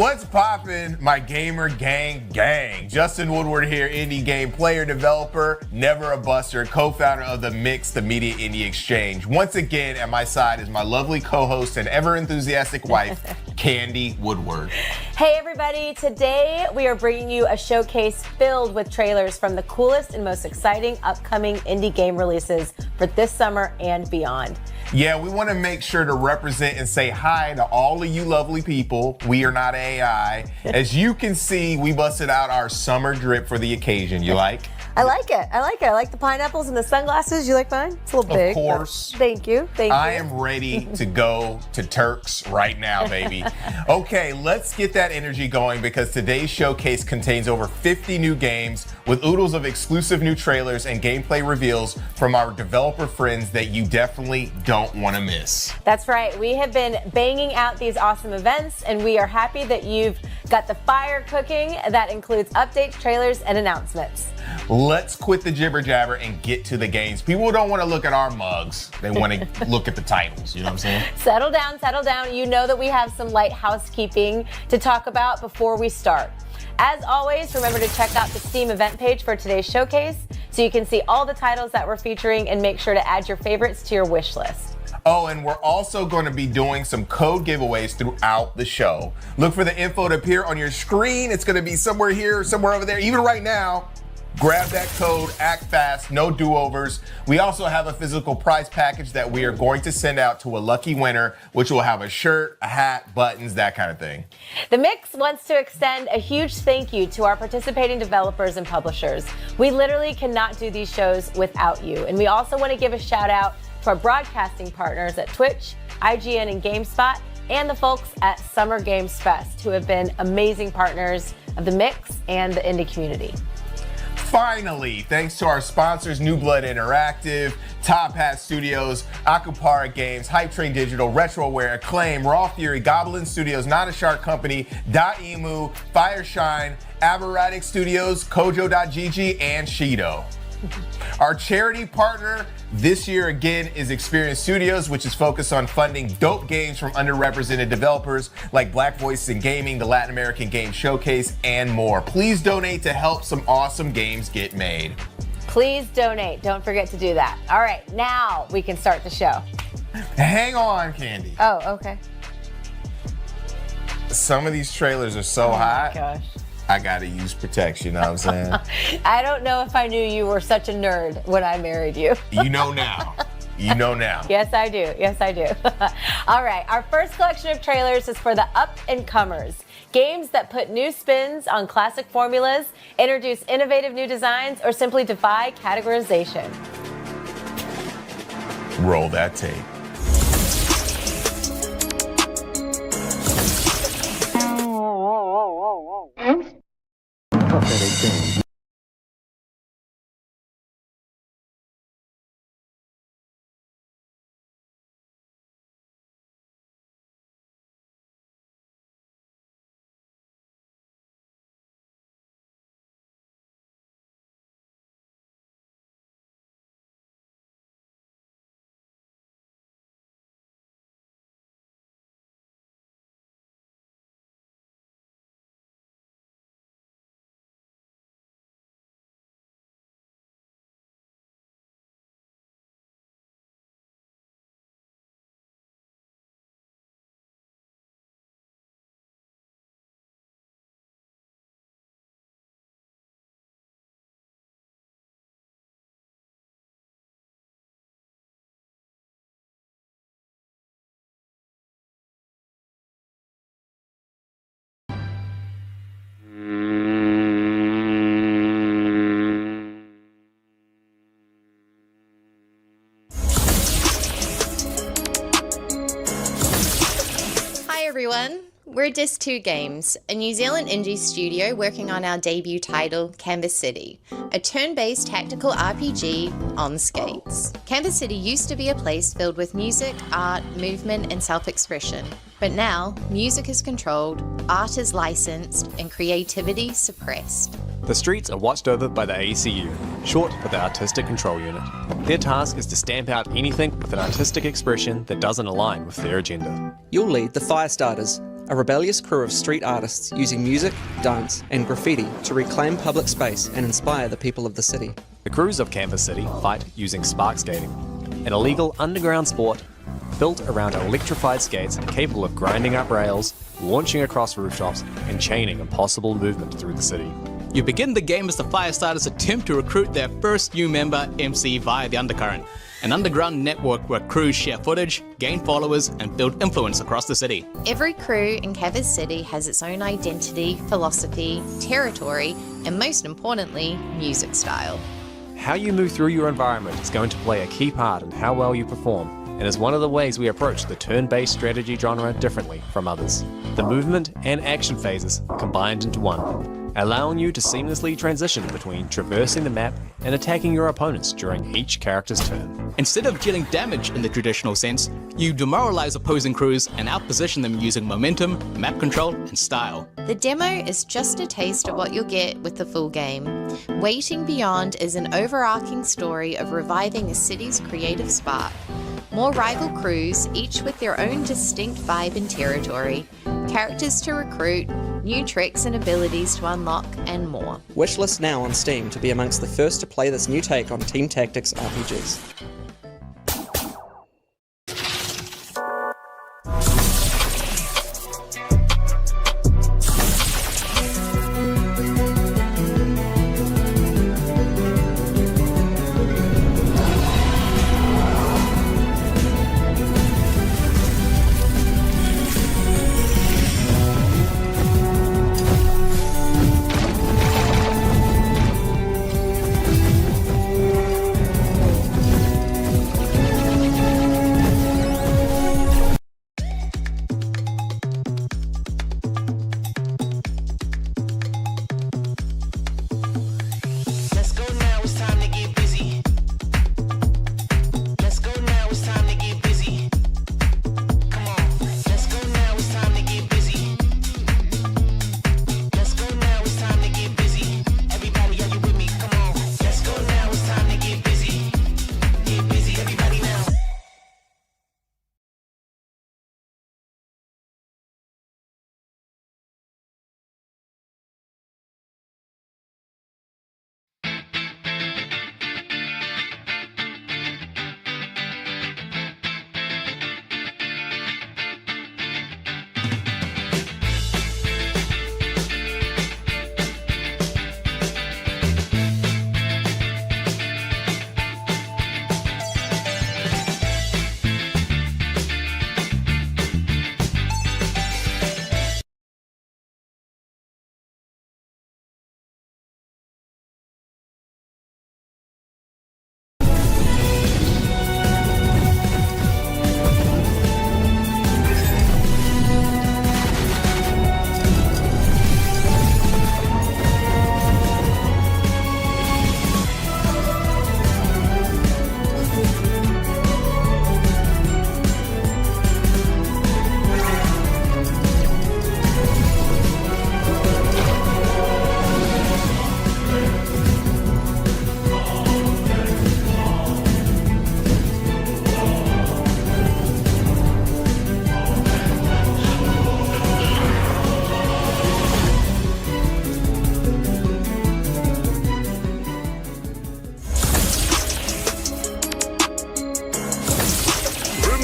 What's poppin', my gamer gang? Justin Woodward here, indie game player, developer, never a buster, co-founder of the Mix, the Media Indie Exchange. Once again, at my side is my lovely co-host and ever enthusiastic wife, Candy Woodward. Hey everybody, today we are bringing you a showcase filled with trailers from the coolest and most exciting upcoming indie game releases for this summer and beyond. Yeah, we want to make sure to represent and say hi to all of you lovely people. We are not AI. As you can see, we busted out our summer drip for the occasion. You like? I like it. I like the pineapples and the sunglasses. You like mine? It's a little big. Of course. Thank you. I am ready to go to Turks right now, baby. Okay, let's get that energy going because today's showcase contains over 50 new games with oodles of exclusive new trailers and gameplay reveals from our developer friends that you definitely don't want to miss. That's right. We have been banging out these awesome events, and we are happy that you've got the fire cooking that includes updates, trailers, and announcements. Let's quit the jibber jabber and get to the games. People don't want to look at our mugs. They want to look at the titles. You know what I'm saying? Settle down, settle down. You know that we have some light housekeeping to talk about before we start. As always, remember to check out the Steam event page for today's showcase so you can see all the titles that we're featuring and make sure to add your favorites to your wish list. Oh, and we're also going to be doing some code giveaways throughout the show. Look for the info to appear on your screen. It's going to be somewhere here, somewhere over there, even right now. Grab that code, act fast, no do-overs. We also have a physical prize package that we are going to send out to a lucky winner, which will have a shirt, a hat, buttons, that kind of thing. The Mix wants to extend a huge thank you to our participating developers and publishers. We literally cannot do these shows without you. And we also want to give a shout out to our broadcasting partners at Twitch, IGN, and GameSpot, and the folks at Summer Games Fest, who have been amazing partners of the Mix and the indie community. Finally, thanks to our sponsors, New Blood Interactive, Top Hat Studios, Akupara Games, Hype Train Digital, Retroware, Acclaim, Raw Fury, Goblin Studios, Not a Shark Company, .emu, Fireshine, Aberratic Studios, Kojo.gg, and Shido. Our charity partner this year again is Experience Studios, which is focused on funding dope games from underrepresented developers like Black Voices in Gaming, the Latin American Game Showcase, and more. Please donate to help some awesome games get made. Please donate. Don't forget to do that. All right, now we can start the show. Hang on, Candy. Oh, okay. Some of these trailers are so hot. Oh my gosh. I gotta use protection, you know what I'm saying? I don't know if I knew you were such a nerd when I married you. You know now. You know now. Yes, I do. Yes, I do. All right, our first collection of trailers is for the up-and-comers. Games that put new spins on classic formulas, introduce innovative new designs, or simply defy categorization. Roll that tape. Everyone, we're Dis2 Games, a New Zealand indie studio working on our debut title, Canvas City, a turn-based tactical RPG on skates. Canvas City used to be a place filled with music, art, movement, and self-expression. But now, music is controlled, art is licensed, and creativity suppressed. The streets are watched over by the ACU, short for the Artistic Control Unit. Their task is to stamp out anything with an artistic expression that doesn't align with their agenda. You'll lead the Firestarters, a rebellious crew of street artists using music, dance, and graffiti to reclaim public space and inspire the people of the city. The crews of Canvas City fight using spark skating, an illegal underground sport built around electrified skates capable of grinding up rails, launching across rooftops, and chaining impossible movement through the city. You begin the game as the Firestarters attempt to recruit their first new member, MC, via the Undercurrent, an underground network where crews share footage, gain followers, and build influence across the city. Every crew in Canvas City has its own identity, philosophy, territory, and most importantly, music style. How you move through your environment is going to play a key part in how well you perform, and is one of the ways we approach the turn-based strategy genre differently from others. The movement and action phases combined into one, allowing you to seamlessly transition between traversing the map and attacking your opponents during each character's turn. Instead of dealing damage in the traditional sense, you demoralize opposing crews and outposition them using momentum, map control, and style. The demo is just a taste of what you'll get with the full game. Waiting Beyond is an overarching story of reviving a city's creative spark. More rival crews, each with their own distinct vibe and territory, characters to recruit, new tricks and abilities to unlock, and more. Wishlist now on Steam to be amongst the first to play this new take on team tactics RPGs.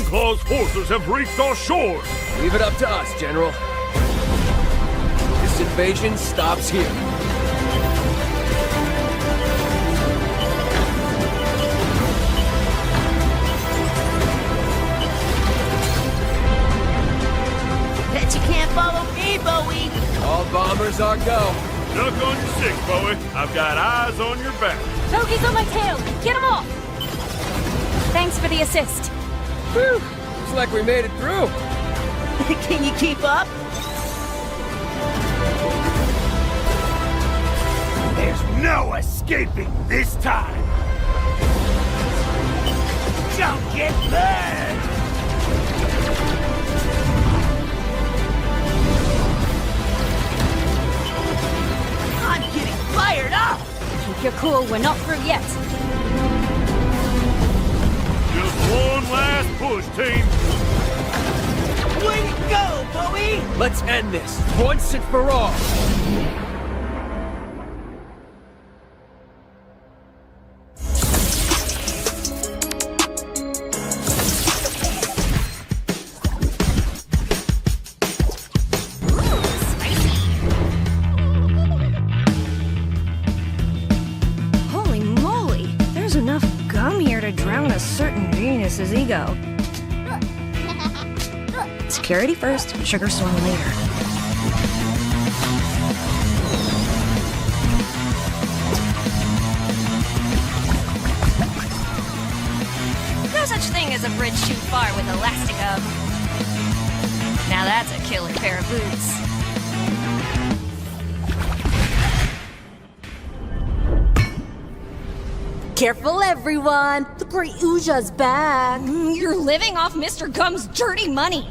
Claw's forces have reached our shores. Leave it up to us, General. This invasion stops here. Bet you can't follow me, Bowie. All bombers are go. Duck on your six, Bowie. I've got eyes on your back. Togi's on my tail. Get him off. Thanks for the assist. Whew. Looks like we made it through. Can you keep up? There's no escaping this time. Don't get burned. I'm getting fired up. Keep your cool. We're not through yet. Just one last push, team. Way to go, Bowie! Let's end this, once and for all. Holy moly! There's enough gum here to drown a certain genius's ego. Security first, sugar swung later. No such thing as a bridge too far with elastic up. Now that's a killer pair of boots. Careful, everyone! The Great Uja's back! You're living off Mr. Gum's dirty money!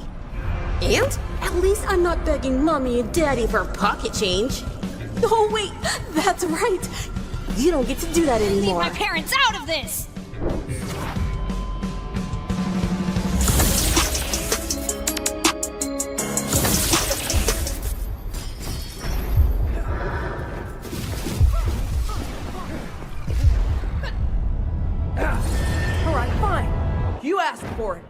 And at least I'm not begging Mommy and Daddy for pocket change. Oh wait, that's right! You don't get to do that Leave anymore. my parents out of this! Alright, fine. You asked for it.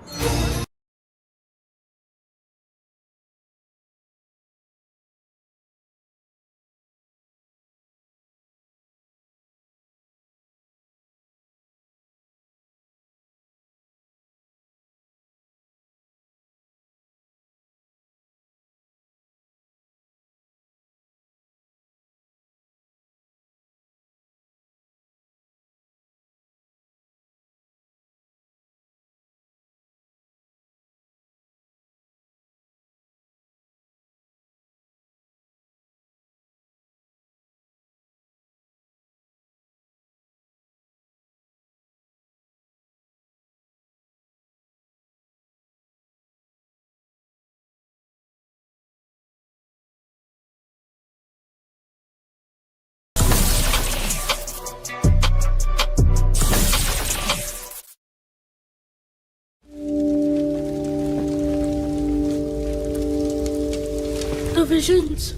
The visions.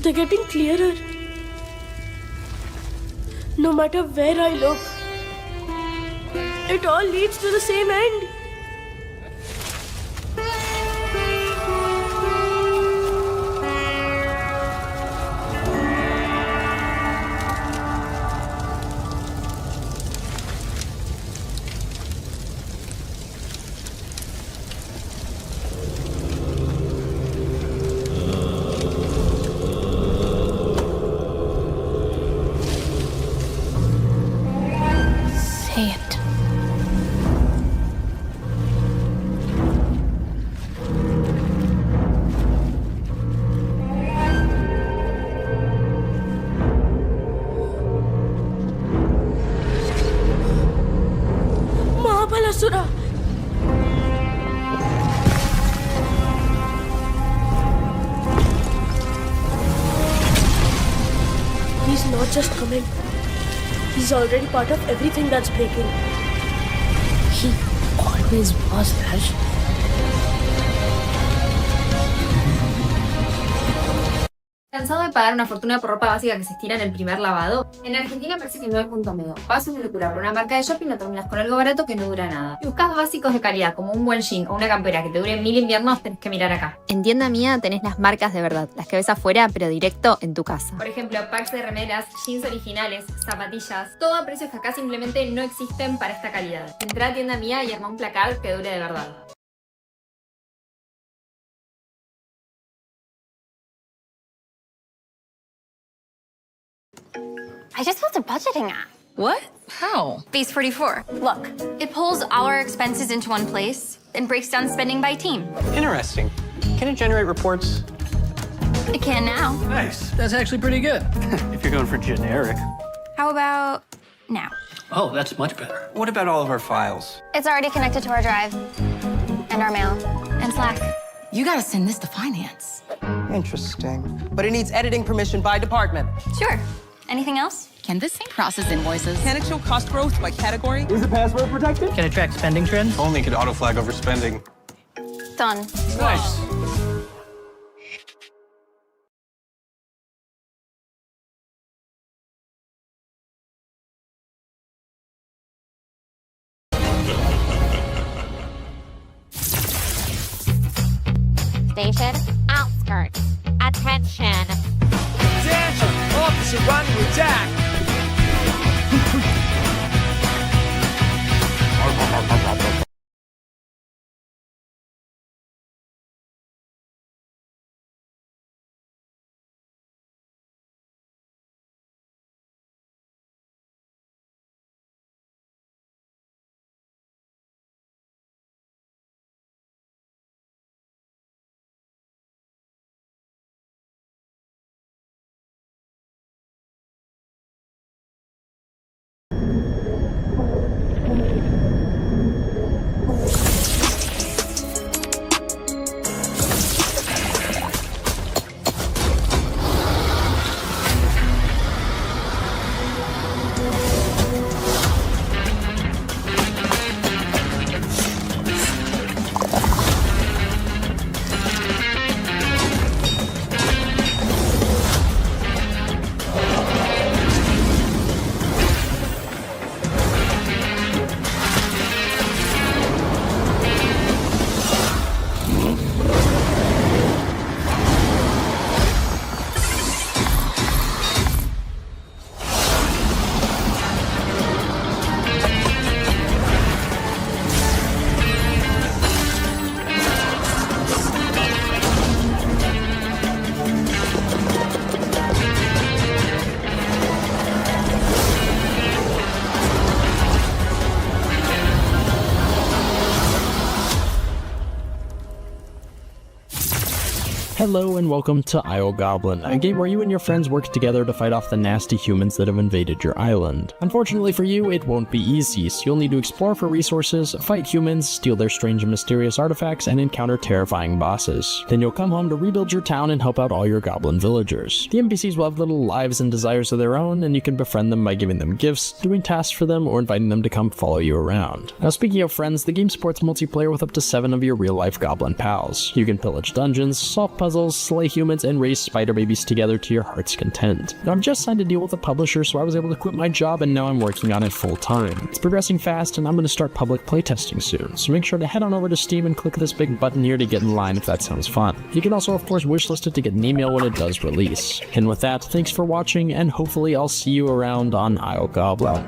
They're getting clearer. No matter where I look, it all leads to the same end. Say it. Mahabalasura! He's not just coming. He's already part of everything that's breaking. He always was, Raj. ¿Cansado de pagar una fortuna por ropa básica que se estira en el primer lavado? En Argentina parece que no hay punto medio. Pagas una locura por una marca de shopping y no terminas con algo barato que no dura nada. Si buscas básicos de calidad como un buen jean o una campera que te dure 1000 inviernos, tenés que mirar acá. En tienda mía tenés las marcas de verdad, las que ves afuera, pero directo en tu casa. Por ejemplo, packs de remeras, jeans originales, zapatillas, todo a precios que acá simplemente no existen para esta calidad. Entrá a tienda mía y arma un placard que dure de verdad. I just built a budgeting app. What? How? Base 44. Look, it pulls all our expenses into one place and breaks down spending by team. Interesting. Can it generate reports? It can now. Nice. That's actually pretty good. If you're going for generic. How about now? Oh, that's much better. What about all of our files? It's already connected to our drive and our mail and Slack. You gotta send this to finance. Interesting. But it needs editing permission by department. Sure. Anything else? Can this thing process invoices? Can it show cost growth by category? Is the password protected? Can it track spending trends? Only could auto-flag overspending. Done. Nice. Station outskirts. Attention. Attention! Officer under attack! Hello and welcome to Isle Goblin, a game where you and your friends work together to fight off the nasty humans that have invaded your island. Unfortunately for you, it won't be easy, so you'll need to explore for resources, fight humans, steal their strange and mysterious artifacts, and encounter terrifying bosses. Then you'll come home to rebuild your town and help out all your goblin villagers. The NPCs will have little lives and desires of their own, and you can befriend them by giving them gifts, doing tasks for them, or inviting them to come follow you around. Now speaking of friends, the game supports multiplayer with up to 7 of your real-life goblin pals. You can pillage dungeons, solve puzzles, slay humans, and raise spider babies together to your heart's content. Now, I've just signed a deal with a publisher, so I was able to quit my job, and now I'm working on it full time. It's progressing fast, and I'm going to start public playtesting soon, so make sure to head on over to Steam and click this big button here to get in line if that sounds fun. You can also, of course, wishlist it to get an email when it does release. And with that, thanks for watching, and hopefully I'll see you around on Isle Goblin.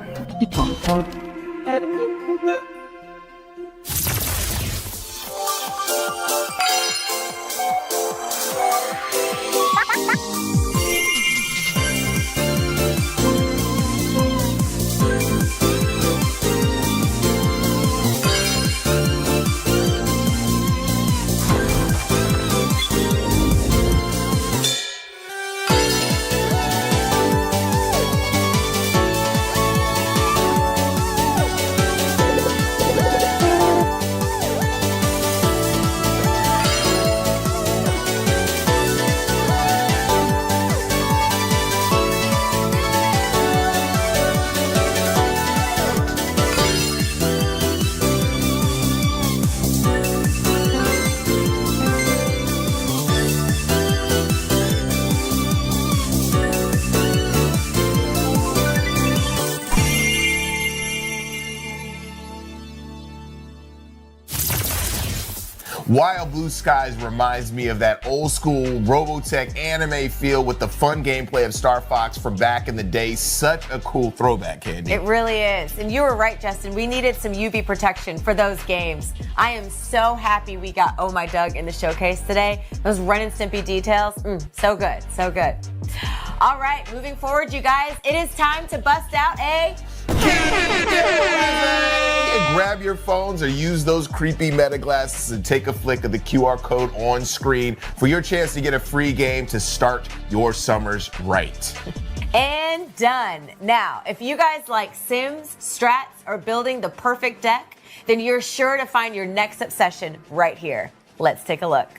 Wild Blue Skies reminds me of that old school Robotech anime feel with the fun gameplay of Star Fox from back in the day. Such a cool throwback, Candy. It really is. And you were right, Justin. We needed some UV protection for those games. I am so happy we got Oh My Doug in the showcase today. Those Ren and Stimpy details, so good, so good. All right, moving forward, you guys, it is time to bust out a... Grab your phones or use those creepy meta glasses and take a flick of the QR code on screen for your chance to get a free game to start your summers right. And done. Now, if you guys like Sims, strats, or building the perfect deck, then you're sure to find your next obsession right here. Let's take a look.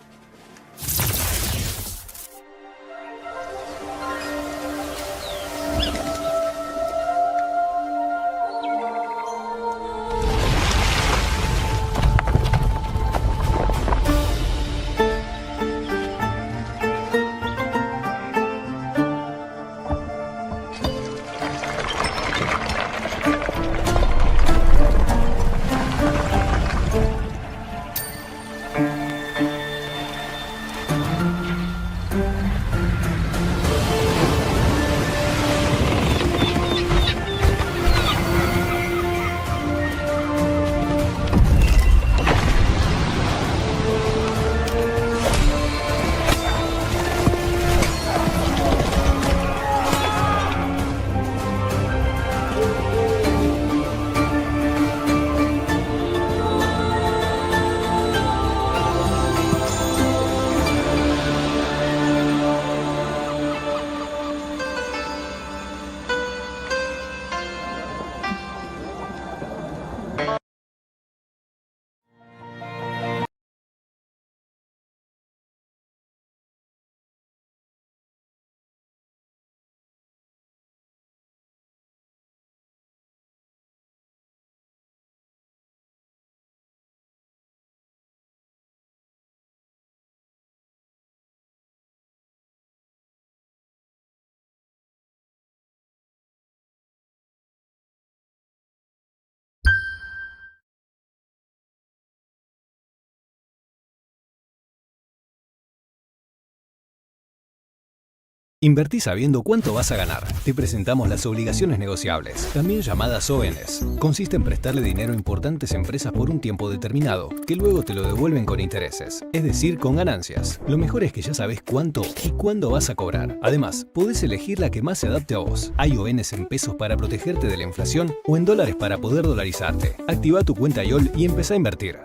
Invertí sabiendo cuánto vas a ganar. Te presentamos las obligaciones negociables, también llamadas ONs. Consiste en prestarle dinero a importantes empresas por un tiempo determinado, que luego te lo devuelven con intereses, es decir, con ganancias. Lo mejor es que ya sabes cuánto y cuándo vas a cobrar. Además, podés elegir la que más se adapte a vos. Hay ONs en pesos para protegerte de la inflación o en dólares para poder dolarizarte. Activa tu cuenta YOL y empezá a invertir.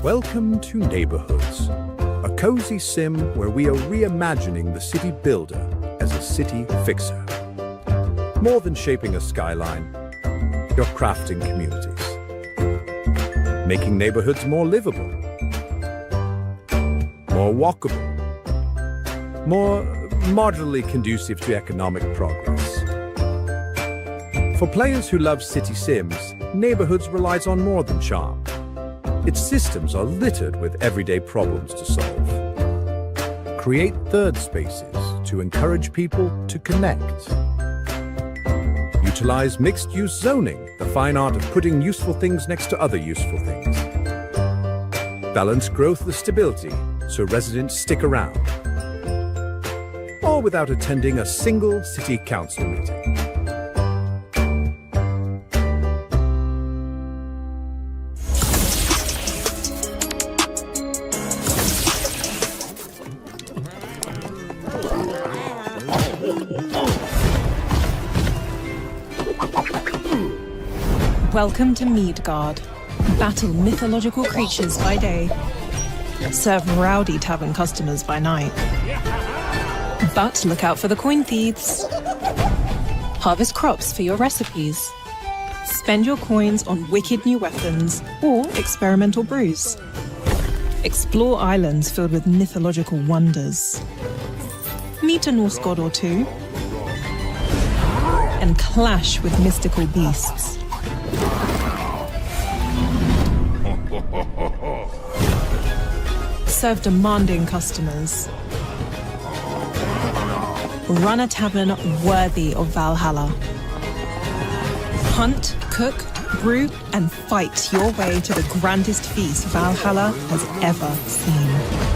Welcome to Neighborhoods, a cozy sim where we are reimagining the city builder as a city fixer. More than shaping a skyline, you're crafting communities, making neighborhoods more livable, more walkable, more moderately conducive to economic progress. For players who love city sims, Neighborhoods relies on more than charm. Its systems are littered with everyday problems to solve. Create third spaces to encourage people to connect. Utilize mixed-use zoning, the fine art of putting useful things next to other useful things. Balance growth with stability, so residents stick around. All without attending a single city council meeting. Welcome to Midgard. Battle mythological creatures by day. Serve rowdy tavern customers by night. But look out for the coin thieves. Harvest crops for your recipes. Spend your coins on wicked new weapons or experimental brews. Explore islands filled with mythological wonders. Meet a Norse god or two. And clash with mystical beasts. Serve demanding customers. Run a tavern worthy of Valhalla. Hunt, cook, brew, and fight your way to the grandest feast Valhalla has ever seen.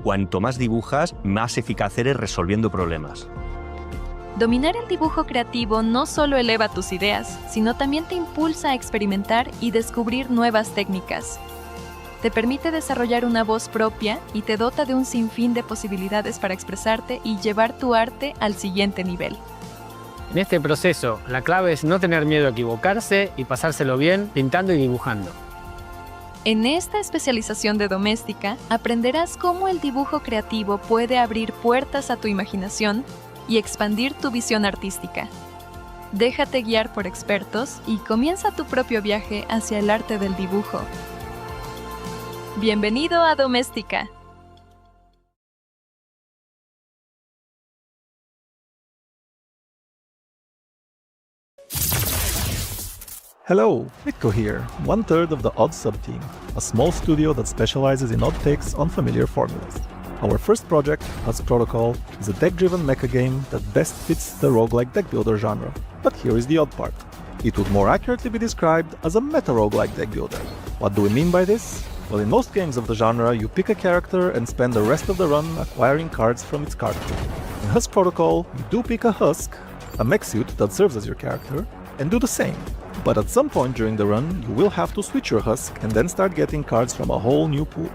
Cuanto más dibujas, más eficaz eres resolviendo problemas. Dominar el dibujo creativo no solo eleva tus ideas, sino también te impulsa a experimentar y descubrir nuevas técnicas. Te permite desarrollar una voz propia y te dota de un sinfín de posibilidades para expresarte y llevar tu arte al siguiente nivel. En este proceso, la clave es no tener miedo a equivocarse y pasárselo bien pintando y dibujando. En esta especialización de Doméstica, aprenderás cómo el dibujo creativo puede abrir puertas a tu imaginación y expandir tu visión artística. Déjate guiar por expertos y comienza tu propio viaje hacia el arte del dibujo. Bienvenido a Doméstica. Hello, Mitko here, one-third of the Odd subteam, a small studio that specializes in odd takes on familiar formulas. Our first project, Husk Protocol, is a deck-driven mecha game that best fits the roguelike deck builder genre. But here is the odd part. It would more accurately be described as a meta-roguelike deck builder. What do we mean by this? Well, in most games of the genre, you pick a character and spend the rest of the run acquiring cards from its card pool. In Husk Protocol, you do pick a Husk, a mech suit that serves as your character, and do the same. But at some point during the run, you will have to switch your Husk and then start getting cards from a whole new pool.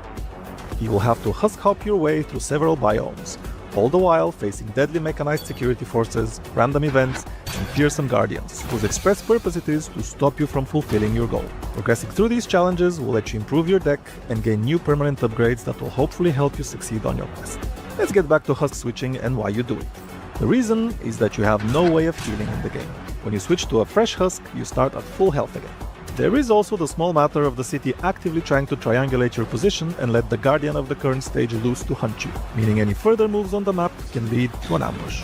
You will have to Husk hop your way through several biomes, all the while facing deadly mechanized security forces, random events, and fearsome guardians, whose express purpose it is to stop you from fulfilling your goal. Progressing through these challenges will let you improve your deck and gain new permanent upgrades that will hopefully help you succeed on your quest. Let's get back to Husk switching and why you do it. The reason is that you have no way of healing in the game. When you switch to a fresh Husk, you start at full health again. There is also the small matter of the city actively trying to triangulate your position and let the guardian of the current stage loose to hunt you, meaning any further moves on the map can lead to an ambush.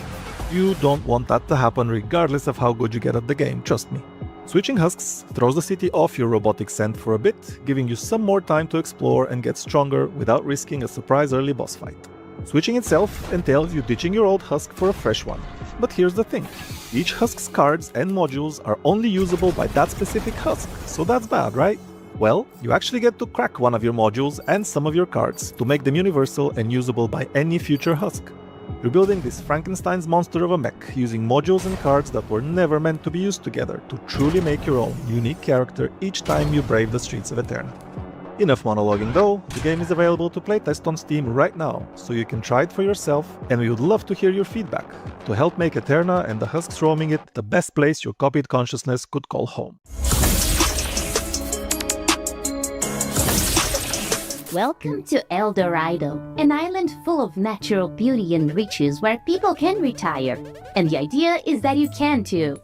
You don't want that to happen regardless of how good you get at the game, trust me. Switching Husks throws the city off your robotic scent for a bit, giving you some more time to explore and get stronger without risking a surprise early boss fight. Switching itself entails you ditching your old Husk for a fresh one. But here's the thing, each Husk's cards and modules are only usable by that specific Husk, so that's bad, right? Well, you actually get to crack one of your modules and some of your cards to make them universal and usable by any future Husk. You're building this Frankenstein's monster of a mech using modules and cards that were never meant to be used together to truly make your own unique character each time you brave the streets of Eterna. Enough monologuing though, the game is available to playtest on Steam right now, so you can try it for yourself, and we would love to hear your feedback to help make Eterna and the Husks roaming it the best place your copied consciousness could call home. Welcome to El Dorado, an island full of natural beauty and riches where people can retire. And the idea is that you can too.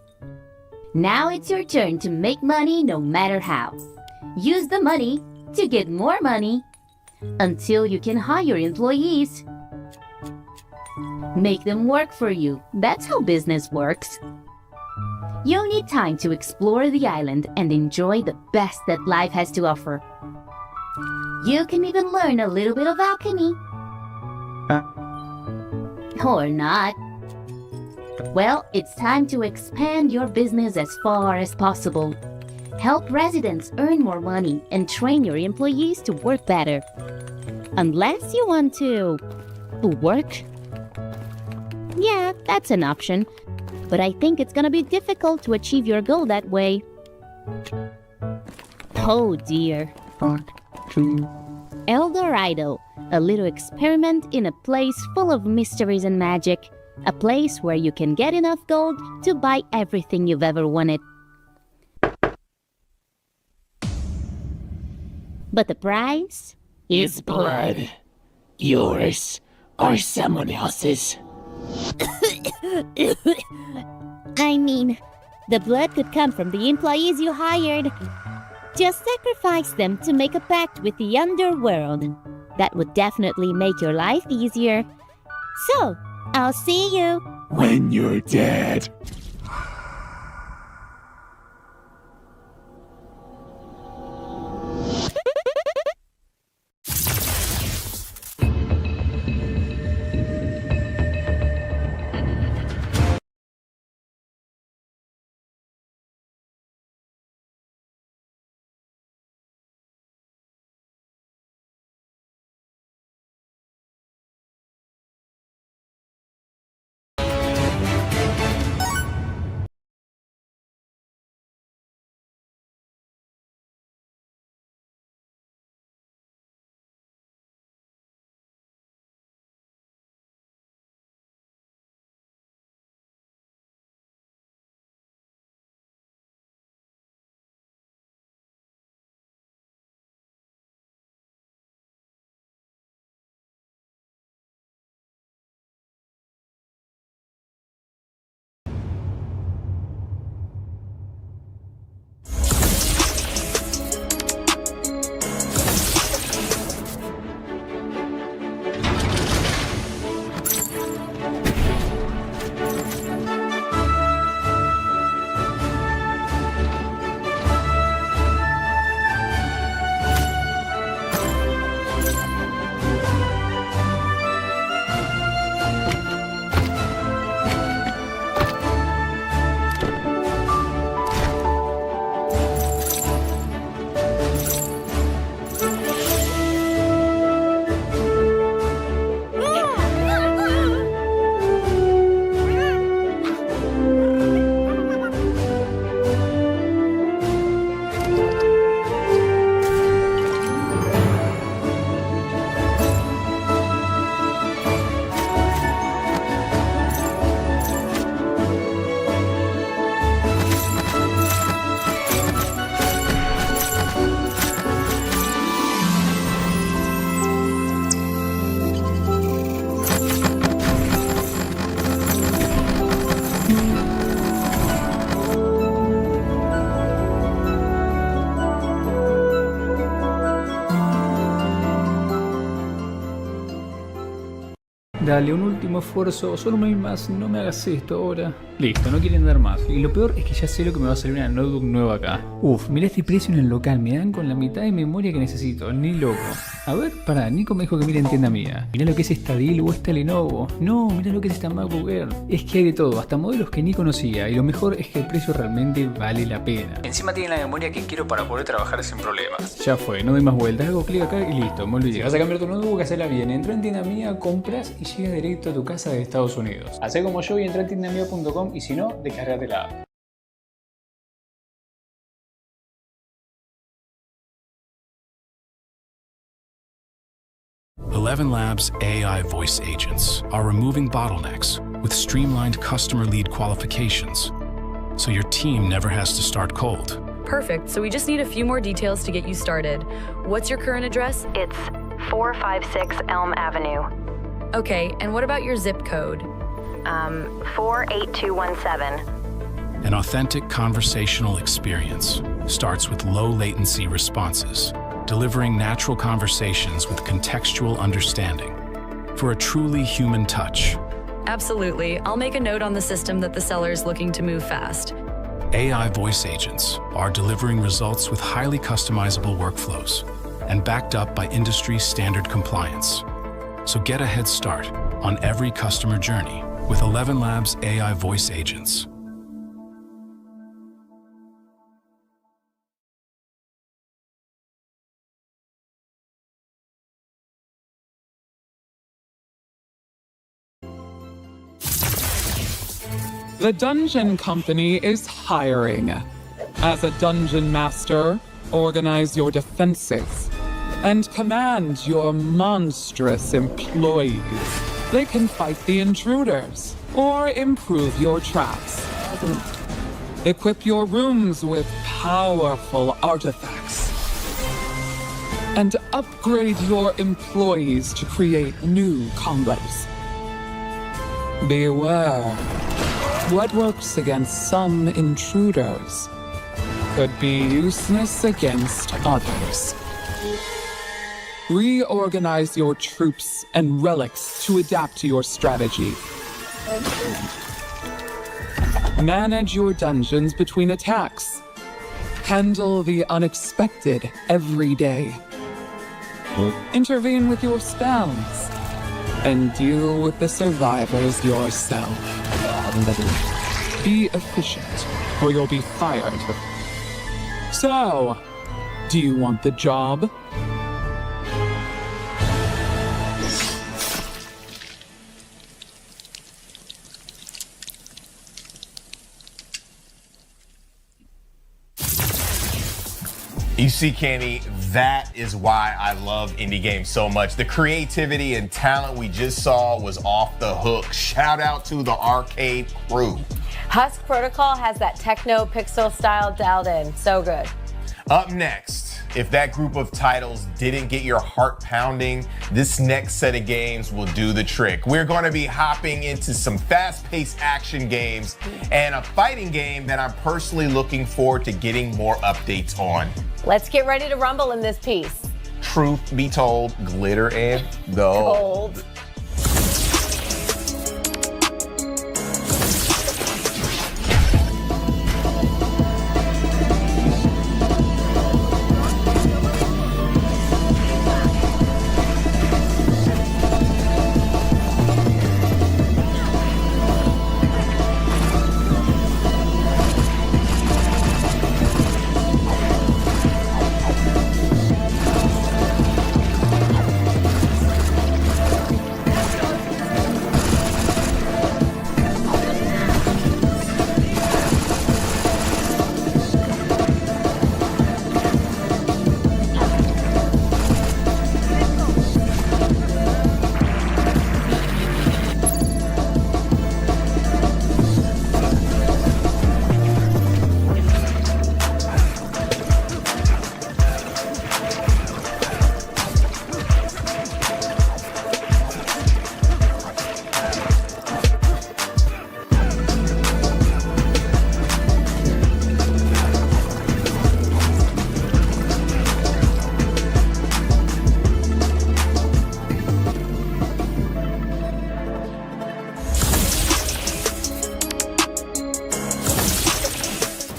Now it's your turn to make money no matter how. Use the money to get more money until you can hire employees. Make them work for you. That's how business works. You'll need time to explore the island and enjoy the best that life has to offer. You can even learn a little bit of alchemy. Or not. Well, it's time to expand your business as far as possible. Help residents earn more money and train your employees to work better. Unless you want to work. Yeah, that's an option. But I think it's gonna be difficult to achieve your goal that way. Oh dear. El Dorado, a little experiment in a place full of mysteries and magic. a place where you can get enough gold to buy everything you've ever wanted. But the price is blood. Yours or someone else's. I mean, the blood could come from the employees you hired. Just sacrifice them to make a pact with the underworld. That would definitely make your life easier. So, I'll see you when you're dead. Dale, un último esfuerzo, solo un más, no me hagas esto ahora. Listo, no quieren dar más. Y lo peor es que ya sé lo que me va a salir una notebook nueva acá. Uf, mirá este precio en el local, me dan con la mitad de memoria que necesito, ni loco. A ver, pará, Nico me dijo que mire en tienda mía. Mirá lo que es esta Dell o esta Lenovo. No, mirá lo que es esta MacBook Air. Es que hay de todo, hasta modelos que ni conocía. Y lo mejor es que el precio realmente vale la pena. Encima tiene la memoria que quiero para poder trabajar sin problemas. Ya fue, no doy más vueltas, hago clic acá y listo, me olvidé. Si vas a cambiar tu notebook, hacela bien. Entra en tienda mía, compras y llega directo a tu casa de Estados Unidos. Hacé como yo y entra en tiendamia.com y si no, descargate la app. ElevenLabs AI voice agents are removing bottlenecks with streamlined customer lead qualifications, so your team never has to start cold. Perfect, so we just need a few more details to get you started. What's your current address? It's 456 Elm Avenue. Okay, and what about your zip code? 48217. An authentic conversational experience starts with low latency responses, delivering natural conversations with contextual understanding for a truly human touch. Absolutely. I'll make a note on the system that the seller is looking to move fast. AI voice agents are delivering results with highly customizable workflows and backed up by industry standard compliance. So get a head start on every customer journey with ElevenLabs AI voice agents. The Dungeon Company is hiring. As a dungeon master, organize your defenses and command your monstrous employees. They can fight the intruders or improve your traps. Equip your rooms with powerful artifacts. And upgrade your employees to create new combos. Beware. What works against some intruders could be useless against others. Reorganize your troops and relics to adapt to your strategy. Manage your dungeons between attacks. Handle the unexpected every day. Intervene with your spells. And deal with the survivors yourself. Be efficient, or you'll be fired. So, do you want the job? You see, Kenny, that is why I love indie games so much. The creativity and talent we just saw was off the hook. Shout out to the arcade crew. Husk Protocol has that techno pixel style dialed in. So good. Up next, if that group of titles didn't get your heart pounding, this next set of games will do the trick. We're going to be hopping into some fast-paced action games and a fighting game that I'm personally looking forward to getting more updates on. Let's get ready to rumble in this piece. Truth be told, glitter and gold.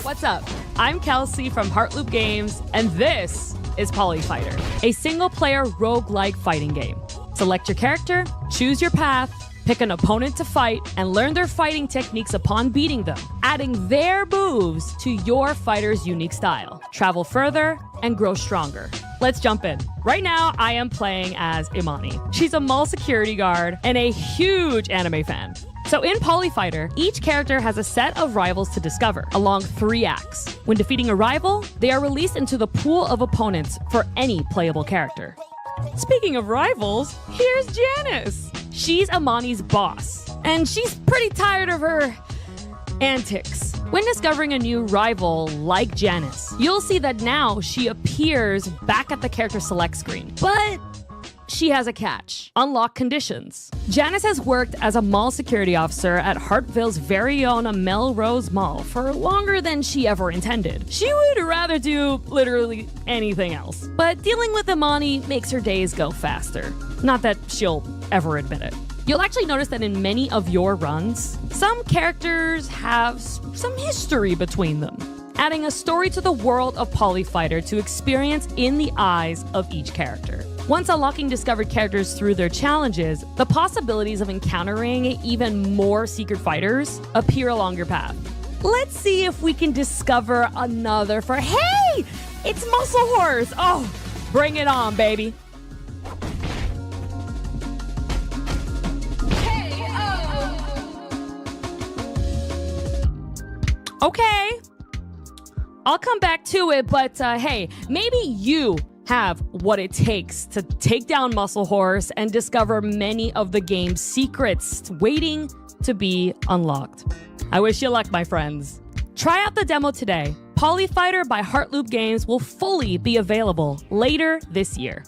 What's up? I'm Kelsey from Heartloop Games, and this is Polyfighter, a single-player roguelike fighting game. Select your character, choose your path, pick an opponent to fight, and learn their fighting techniques upon beating them, adding their moves to your fighter's unique style. Travel further and grow stronger. Let's jump in. Right now, I am playing as Imani. She's a mall security guard and a huge anime fan. So in Polyfighter, each character has a set of rivals to discover along 3 acts. When defeating a rival, they are released into the pool of opponents for any playable character. Speaking of rivals, here's Janice. She's Imani's boss, and she's pretty tired of her antics. When discovering a new rival like Janice, you'll see that now she appears back at the character select screen. But she has a catch. Unlock conditions. Janice has worked as a mall security officer at Hartville's very own Melrose Mall for longer than she ever intended. She would rather do literally anything else. But dealing with Imani makes her days go faster. Not that she'll ever admit it. You'll actually notice that in many of your runs, some characters have some history between them, adding a story to the world of Polyfighter to experience in the eyes of each character. Once unlocking discovered characters through their challenges, the possibilities of encountering even more secret fighters appear along your path. Let's see if we can discover another Hey! It's Muscle Horse! Oh, bring it on, baby. Okay, I'll come back to it, but hey, maybe you have what it takes to take down Muscle Horse and discover many of the game's secrets waiting to be unlocked. I wish you luck, my friends. Try out the demo today. Polyfighter by Heartloop Games will fully be available later this year.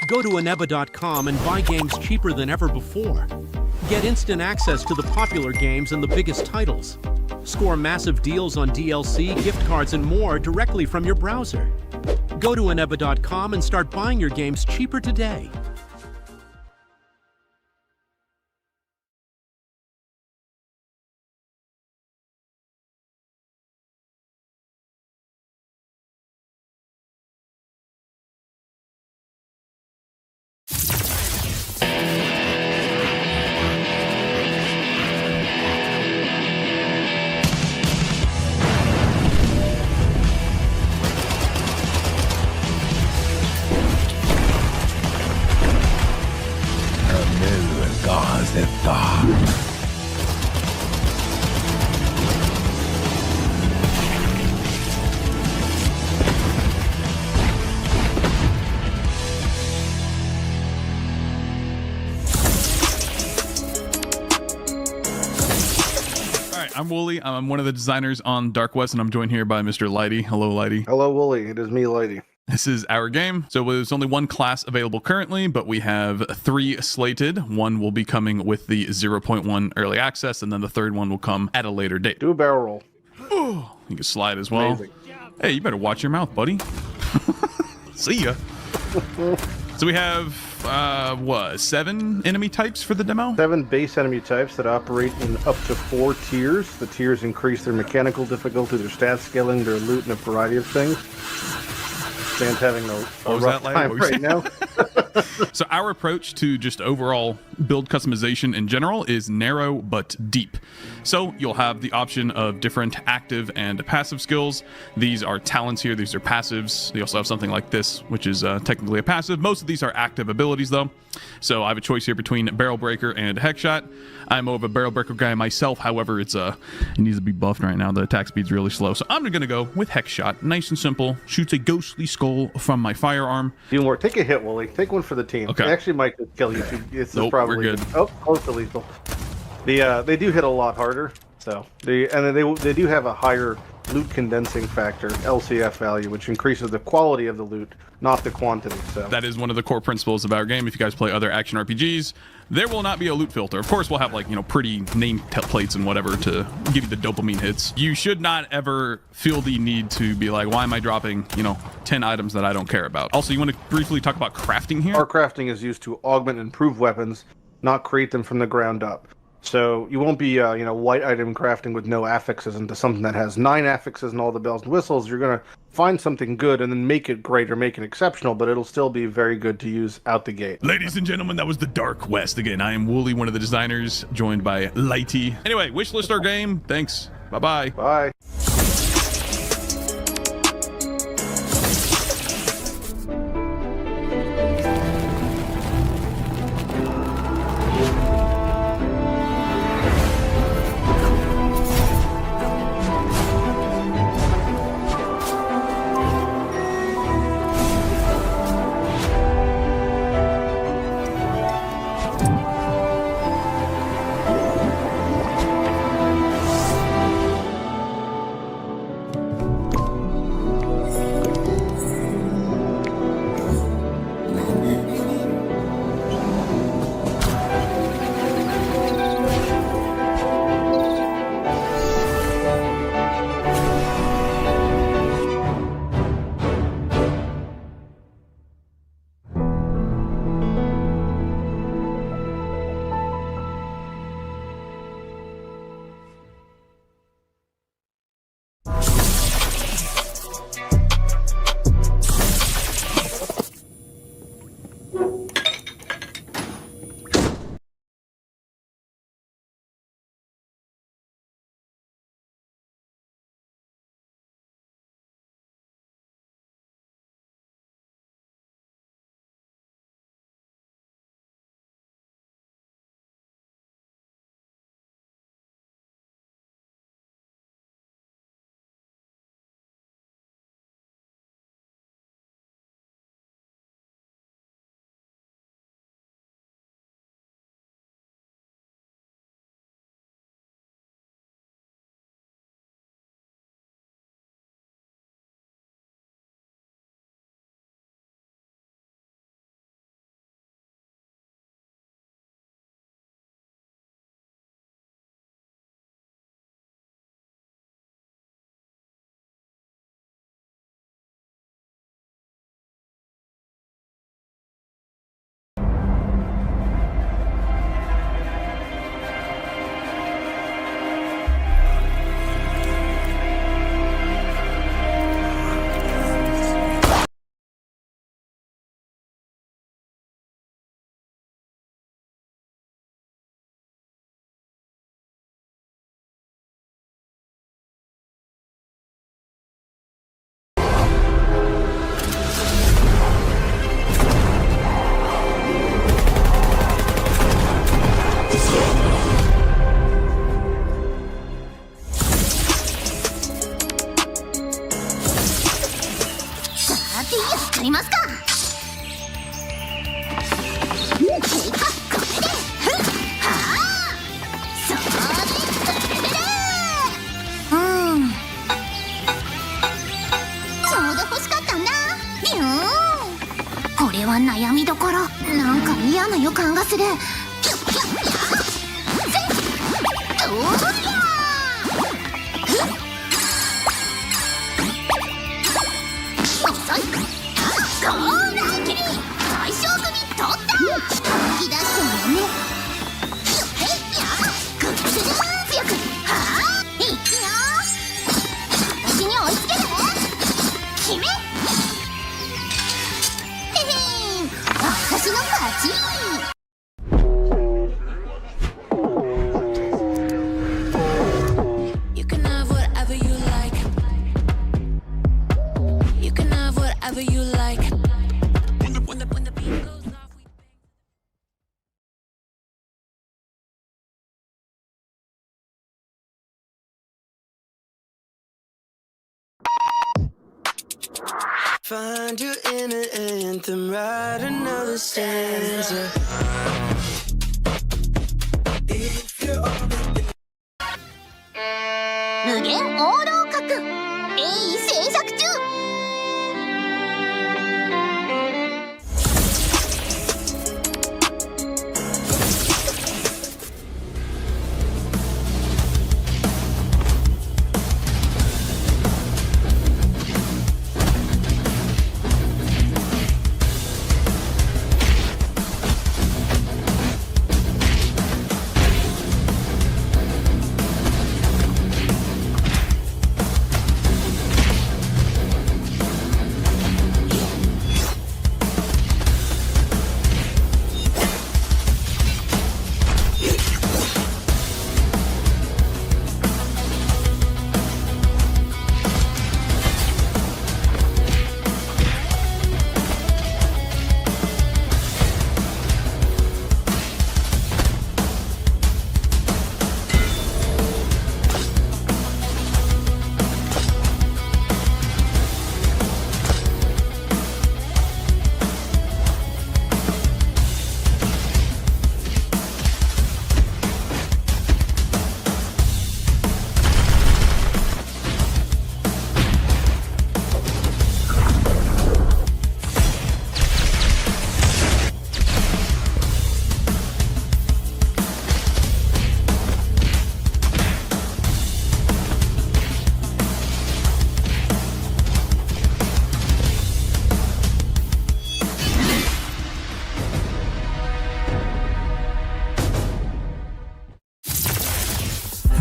Go to aneba.com and buy games cheaper than ever before. Get instant access to the popular games and the biggest titles. Score massive deals on DLC, gift cards, and more directly from your browser. Go to aneba.com and start buying your games cheaper today. I'm Wooly. I'm one of the designers on Dark West, and I'm joined here by Mr. Lighty. Hello, Lighty. Hello, Wooly. It is me, Lighty. This is our game. So there's only one class available currently, but we have 3 slated. One will be coming with the 0.1 early access, and then the third one will come at a later date. Do a barrel roll. Oh, you can slide as well. Amazing. Hey, you better watch your mouth, buddy. See ya. So we have, 7 enemy types for the demo? 7 base enemy types that operate in up to 4 tiers. The tiers increase their mechanical difficulty, their stat scaling, their loot, and a variety of things. Stan's having a rough time right now. So our approach to just overall build customization in general is narrow but deep. So you'll have the option of different active and passive skills. These are talents here. These are passives. They also have something like this, which is technically a passive. Most of these are active abilities, though. So I have a choice here between Barrel Breaker and Hex Shot. I'm more of a Barrel Breaker guy myself. However, it needs to be buffed right now. The attack speed's really slow. So I'm going to go with Hex Shot. Nice and simple. Shoots a ghostly skull from my firearm. Do more. Take a hit, Wooly. Take one for the team. Okay. It actually might just kill you. This Nope, is probably we're good. Oh, close to lethal. They do hit a lot harder. So they do have a higher loot condensing factor, LCF value, which increases the quality of the loot, not the quantity. So that is one of the core principles of our game. If you guys play other action RPGs, there will not be a loot filter. Of course, we'll have pretty name plates and whatever to give you the dopamine hits. You should not ever feel the need to be like, why am I dropping 10 items that I don't care about? Also, you want to briefly talk about crafting here? Our crafting is used to augment and improve weapons, not create them from the ground up. So you won't be, white item crafting with no affixes into something that has 9 affixes and all the bells and whistles. You're going to find something good and then make it great or make it exceptional, but it'll still be very good to use out the gate. Ladies and gentlemen, that was the Dark West. Again, I am Wooly, one of the designers, joined by Lighty. Anyway, wishlist our game. Thanks. Bye-bye. Bye. Find your inner anthem, write another stanza. If you're on the 無限横楼閣鋭意制作中。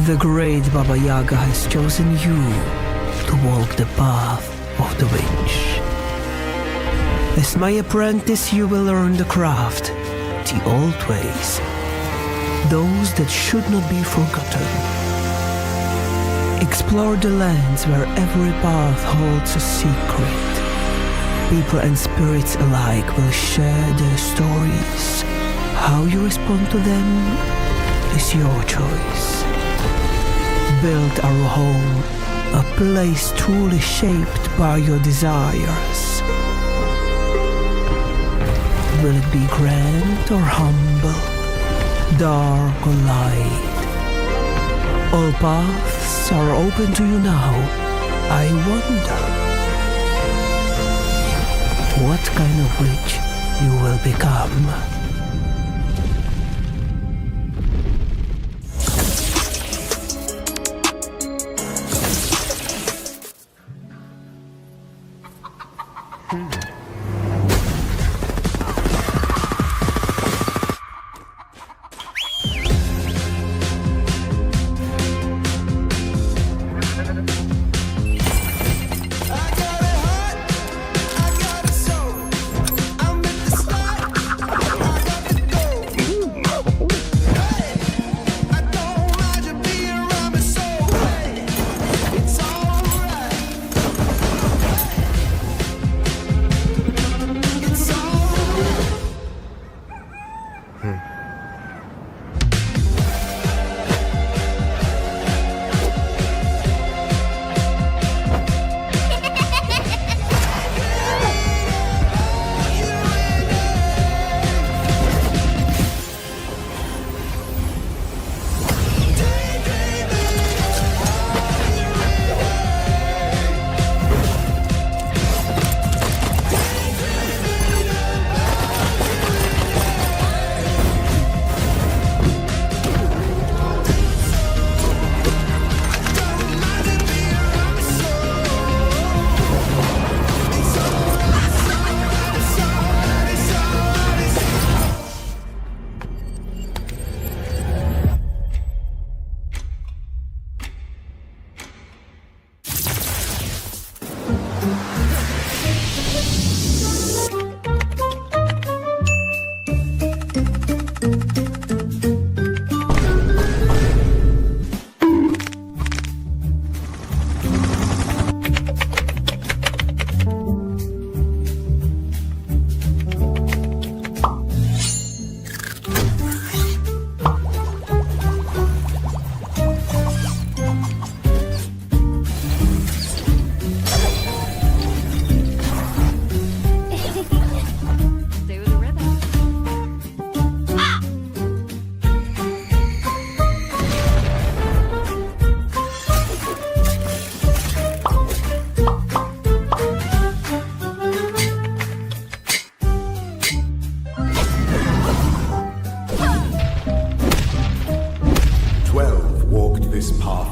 The great Baba Yaga has chosen you to walk the path of the witch. As my apprentice, you will learn the craft, the old ways, those that should not be forgotten. Explore the lands where every path holds a secret. People and spirits alike will share their stories. How you respond to them is your choice. Build our home, a place truly shaped by your desires. Will it be grand or humble, dark or light? All paths are open to you now. I wonder what kind of witch you will become.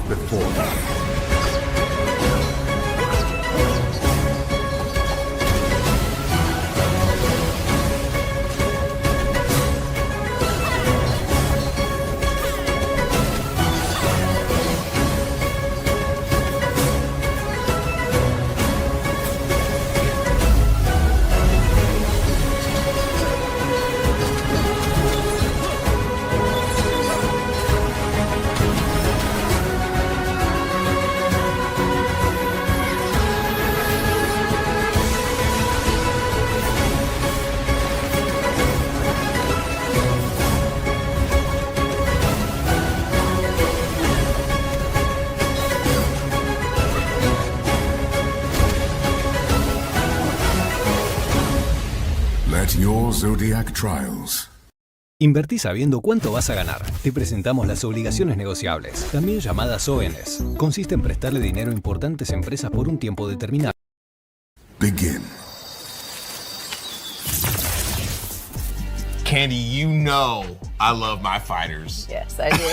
off before me. Let your zodiac trials. Invertí sabiendo cuánto vas a ganar. Te presentamos las obligaciones negociables, también llamadas ONs. Consiste en prestarle dinero a importantes empresas por un tiempo determinado. Begin. Candy, you know I love my fighters. Yes, I do.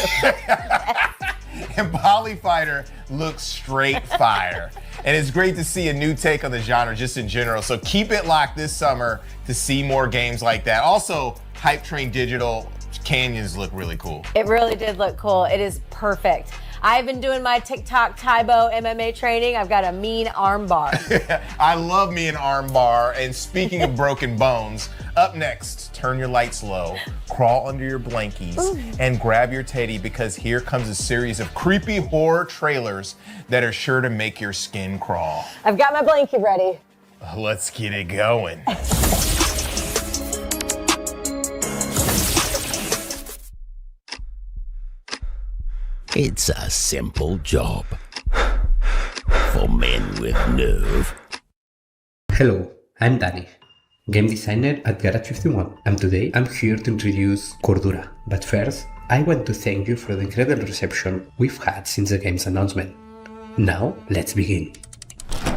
And Poly Fighter looks straight fire. And it's great to see a new take on the genre just in general. So keep it locked this summer to see more games like that. Also, Hype Train Digital Canyons look really cool. It really did look cool. It is perfect. I've been doing my TikTok Taibo MMA training. I've got a mean arm bar. I love me an arm bar. And speaking of broken bones, up next, turn your lights low, crawl under your blankies, and grab your teddy because here comes a series of creepy horror trailers that are sure to make your skin crawl. I've got my blankie ready. Let's get it going. It's a simple job for men with nerve. Hello, I'm Danny, game designer at Garage 51, and today I'm here to introduce Cordura. But first, I want to thank you for the incredible reception we've had since the game's announcement. Now, let's begin.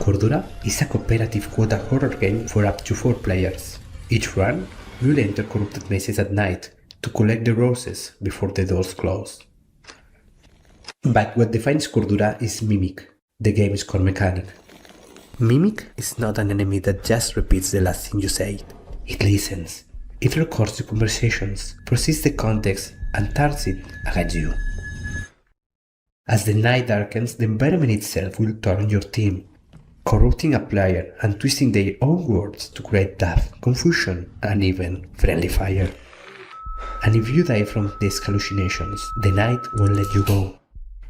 Cordura is a cooperative quota horror game for up to 4 players. Each run, you'll enter corrupted mazes at night to collect the roses before the doors close. But what defines Cordura is Mimic, the game's core mechanic. Mimic is not an enemy that just repeats the last thing you said. It listens. It records your conversations, processes the context, and turns it against you. As the night darkens, the environment itself will turn on your team, corrupting a player and twisting their own words to create death, confusion, and even friendly fire. And if you die from these hallucinations, the night won't let you go.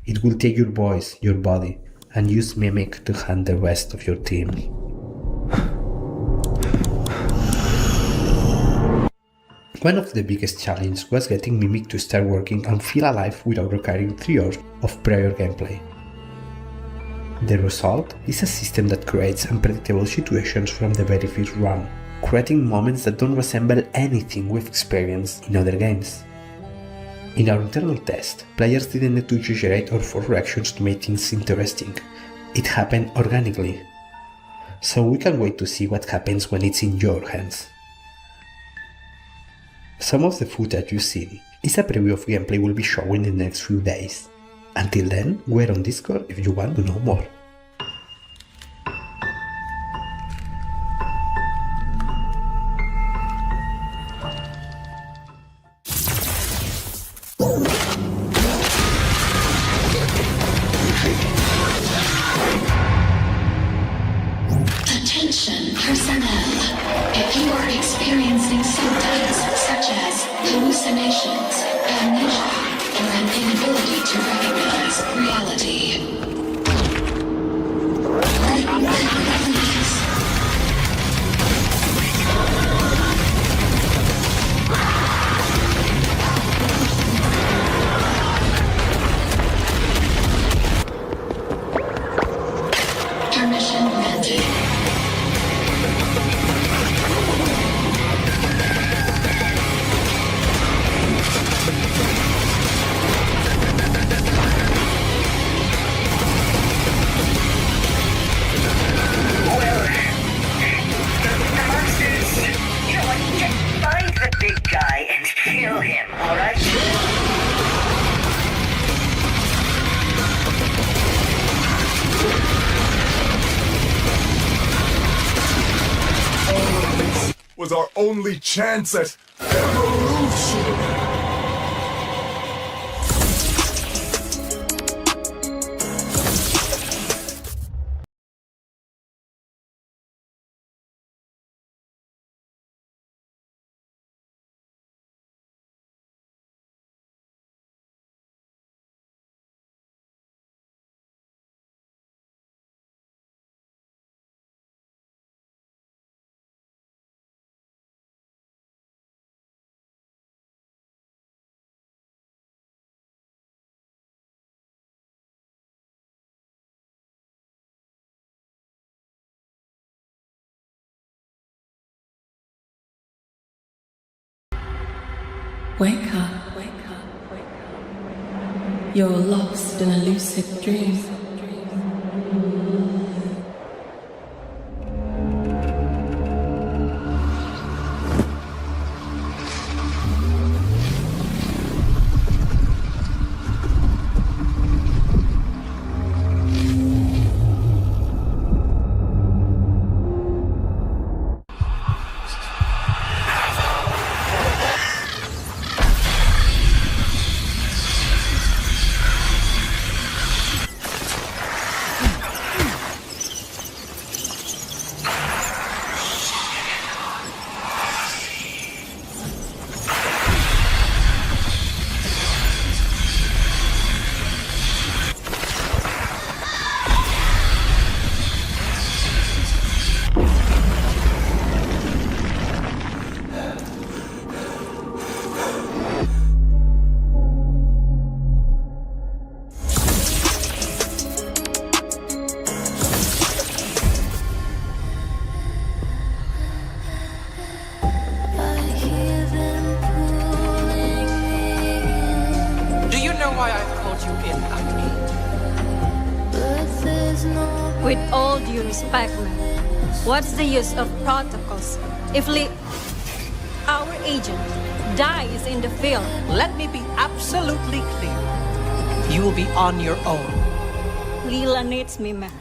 It will take your voice, your body, and use Mimic to hunt the rest of your team. One of the biggest challenges was getting Mimic to start working and feel alive without requiring 3 hours of prior gameplay. The result is a system that creates unpredictable situations from the very first run, creating moments that don't resemble anything we've experienced in other games. In our internal test, players didn't need to exaggerate or force reactions to make things interesting. It happened organically. So we can wait to see what happens when it's in your hands. Some of the footage you've seen is a preview of gameplay we'll be showing in the next few days. Until then, we're on Discord if you want to know more. Attention personnel. If you are experiencing symptoms such as hallucinations, amnesia, or an inability to recognize reality, permission granted. was our only chance at evolution. Wake up, wake up, wake up. You're lost in a lucid dream. With all due respect, ma'am, what's the use of protocols if our agent dies in the field? Let me be absolutely clear. You will be on your own. Leela needs me, ma'am.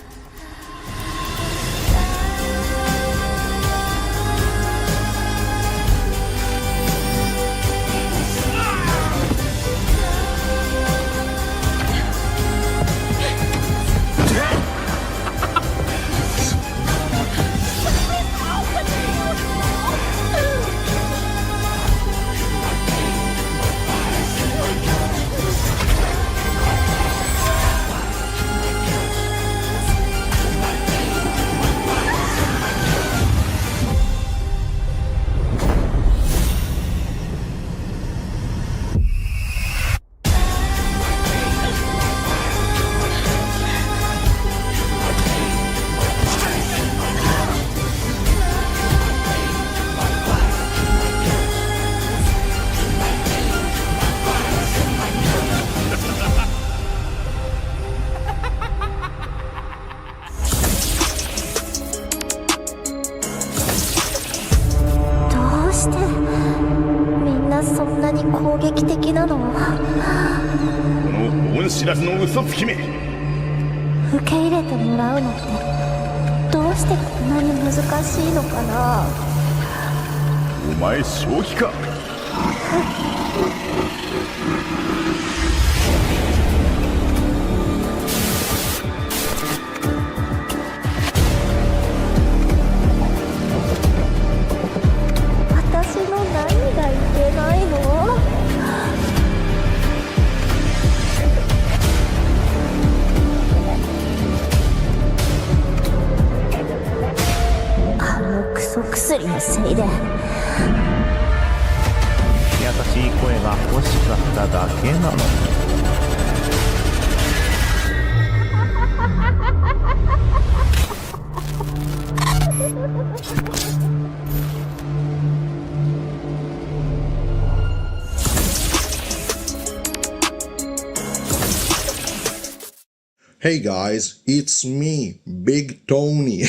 Hey guys, it's me, Big Tony.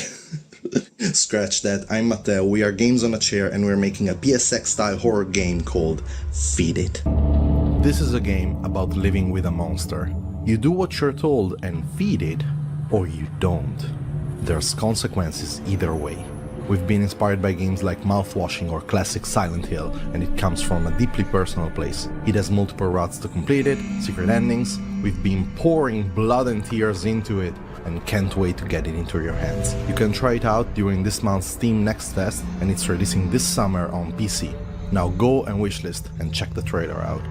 Scratch that, I'm Matteo, we are Games on a Chair and we're making a PSX-style horror game called Feed It. This is a game about living with a monster. You do what you're told and feed it, or you don't. There's consequences either way. We've been inspired by games like Mouthwashing or classic Silent Hill, and it comes from a deeply personal place. It has multiple routes to complete it, secret endings. We've been pouring blood and tears into it, and can't wait to get it into your hands. You can try it out during this month's Steam Next Fest, and it's releasing this summer on PC. Now go and wishlist and check the trailer out.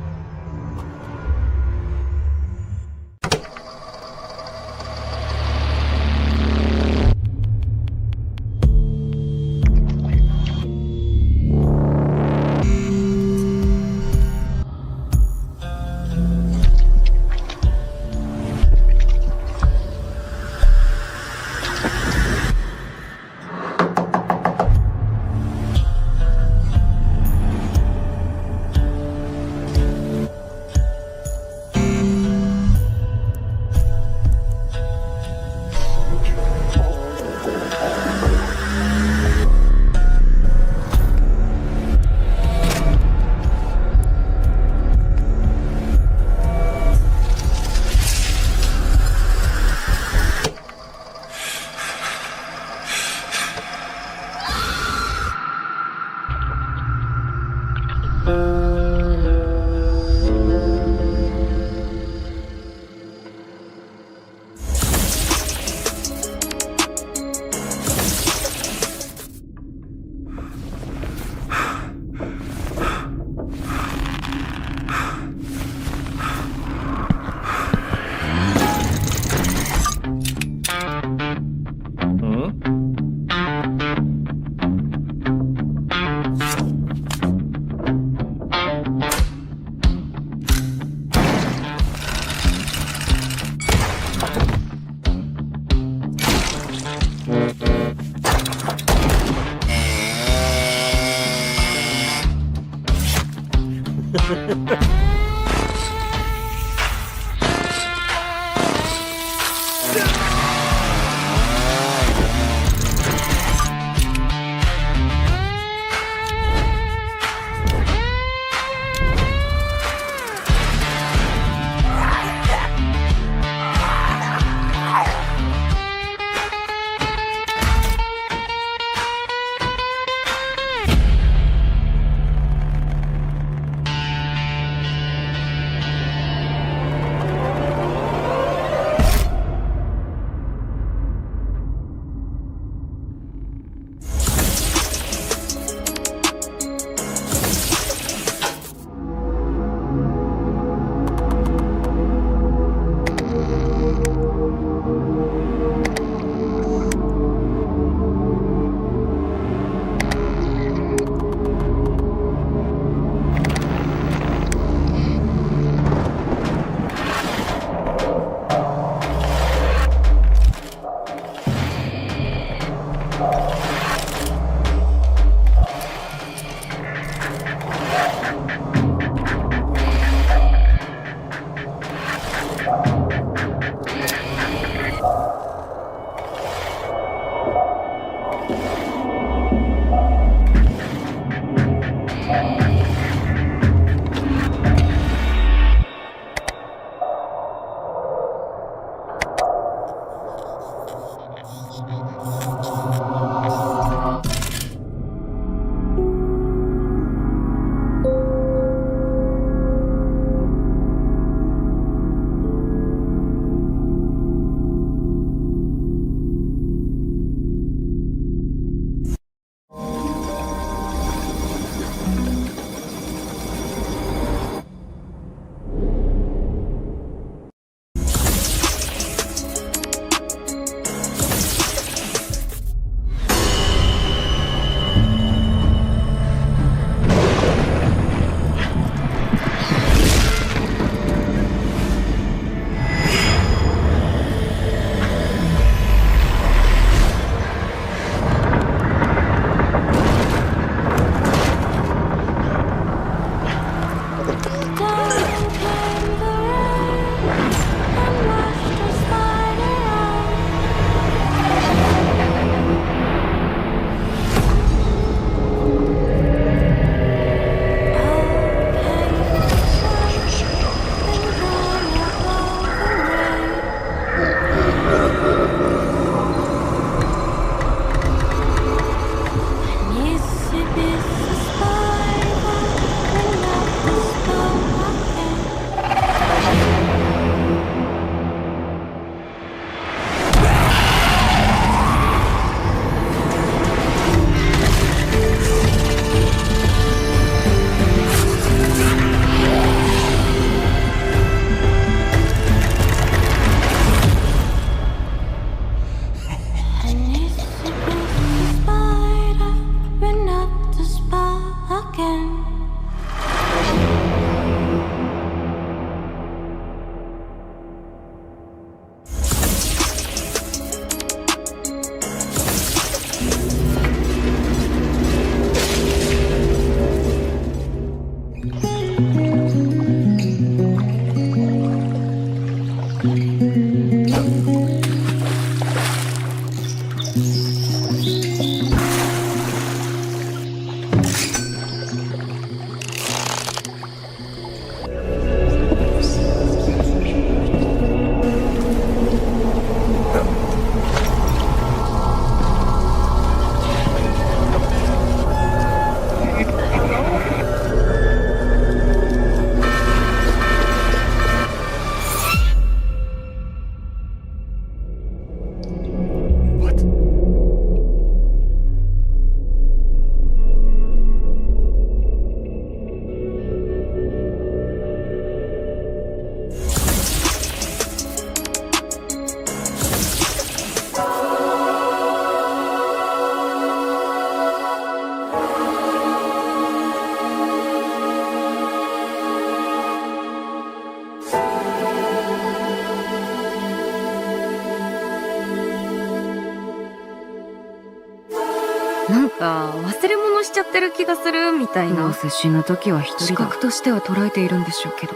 か忘れ物しちゃってる気がするみたいな。どうせ死ぬ時は一人だ。視覚としては捉えているんでしょうけど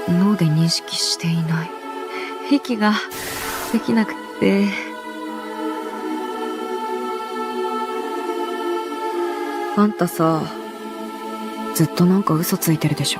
脳で認識していない。息ができなくってあんたさずっとなんか嘘ついてるでしょ。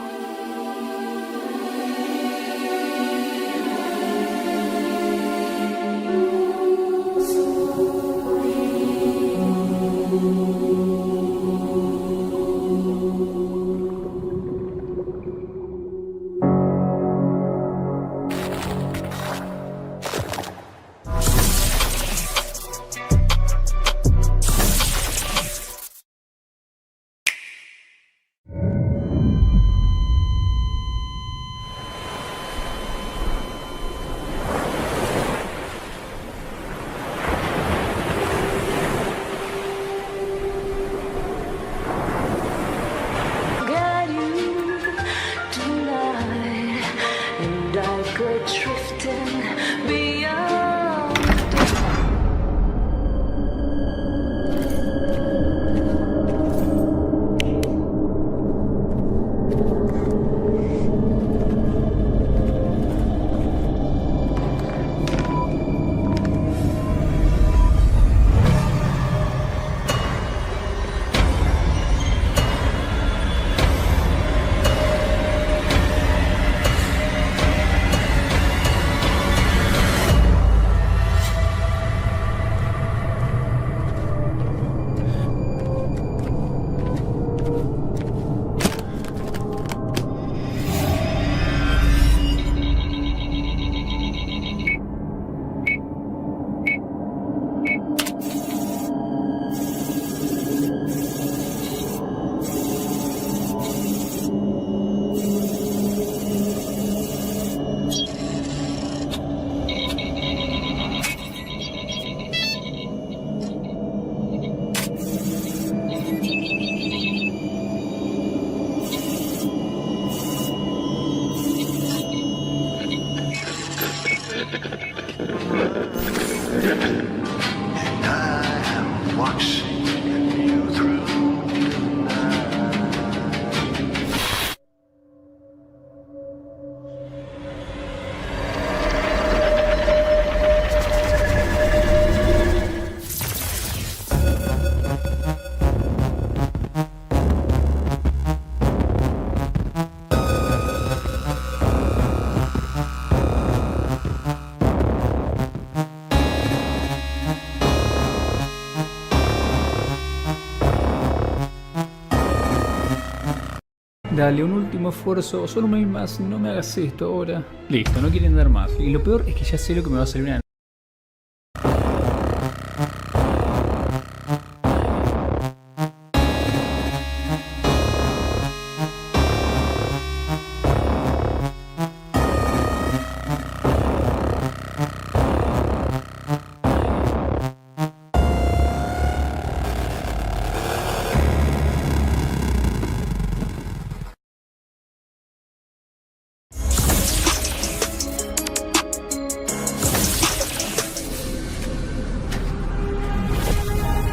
Dale, un último esfuerzo, solo un mail más, no me hagas esto ahora. Listo, no quieren dar más. Y lo peor es que ya sé lo que me va a salir una...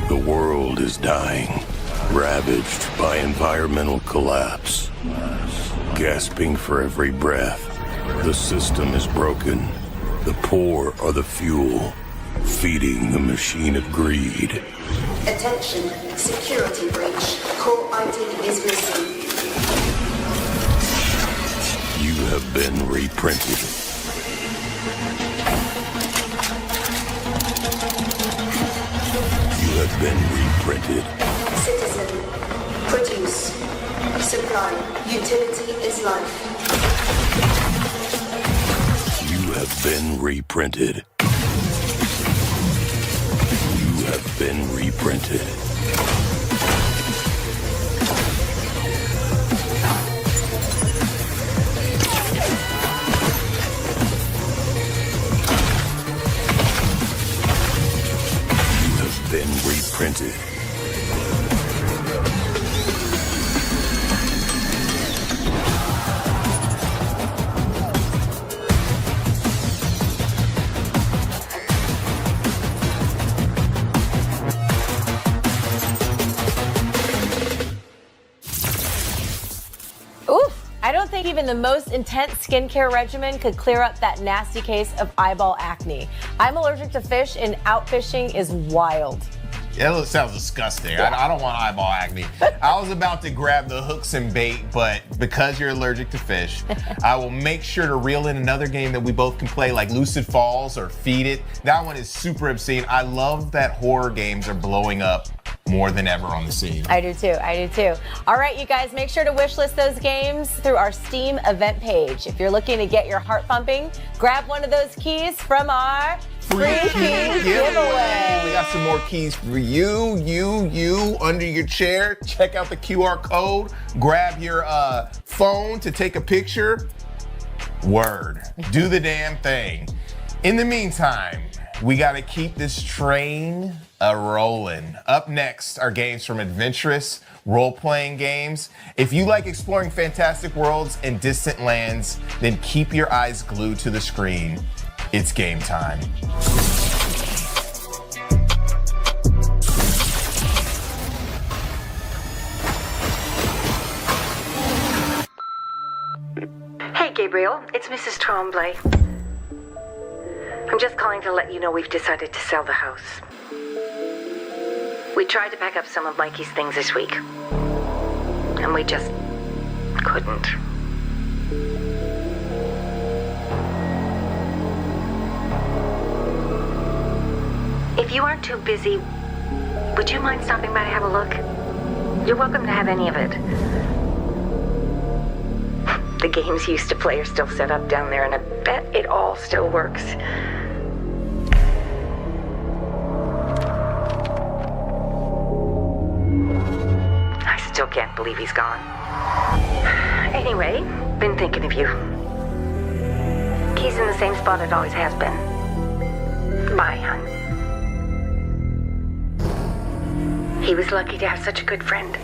The world is dying, ravaged by environmental collapse. Gasping for every breath, the system is broken. The poor are the fuel, feeding the machine of greed. Attention, security breach. Core ID is missing. You have been reprinted. You have been reprinted. Citizen, produce, supply, utility is life. You have been reprinted. You have been reprinted. You have been reprinted. even the most intense skincare regimen could clear up that nasty case of eyeball acne. I'm allergic to fish, and outfishing is wild. Yeah, that sounds disgusting. Yeah. I don't want eyeball acne. I was about to grab the hooks and bait, but because you're allergic to fish, I will make sure to reel in another game that we both can play, like Lucid Falls or Feed It. That one is super obscene. I love that horror games are blowing up more than ever on the scene. I do too. All right, you guys, make sure to wishlist those games through our Steam event page. If you're looking to get your heart pumping, grab one of those keys from our free keys giveaway. We got some more keys for you under your chair. Check out the QR code. Grab your phone to take a picture. Word. Do the damn thing. In the meantime, we got to keep this train a-rolling. Up next are games from adventurous role-playing games. If you like exploring fantastic worlds and distant lands, then keep your eyes glued to the screen. It's game time. Hey, Gabriel, it's Mrs. Tremblay. I'm just calling to let you know we've decided to sell the house. We tried to pack up some of Mikey's things this week, and we just couldn't. If you aren't too busy, would you mind stopping by to have a look? You're welcome to have any of it. The games you used to play are still set up down there, and I bet it all still works. I still can't believe he's gone. Anyway, been thinking of you. He's in the same spot it always has been. Bye, hon. He was lucky to have such a good friend.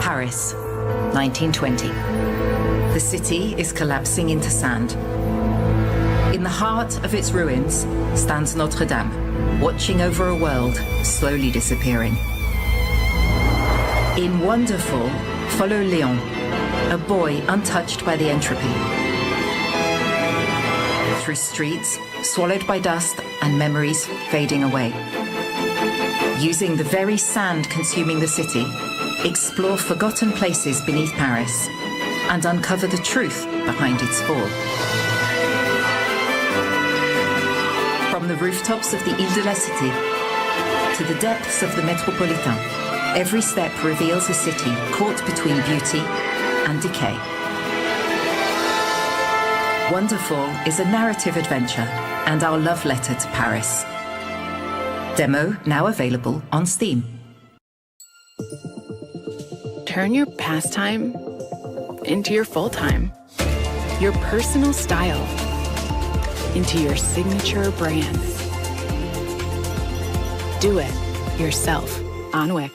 Paris, 1920. The city is collapsing into sand. In the heart of its ruins stands Notre Dame, watching over a world slowly disappearing. In Wonderful, follow Léon, a boy untouched by the entropy. Through streets swallowed by dust and memories fading away. Using the very sand consuming the city, explore forgotten places beneath Paris and uncover the truth behind its fall. From the rooftops of the Ile de la Cité to the depths of the Métropolitain, every step reveals a city caught between beauty and decay. Wonderful is a narrative adventure and our love letter to Paris. Demo now available on Steam. Turn your pastime into your full-time. Your personal style into your signature brand. Do it yourself on Wix.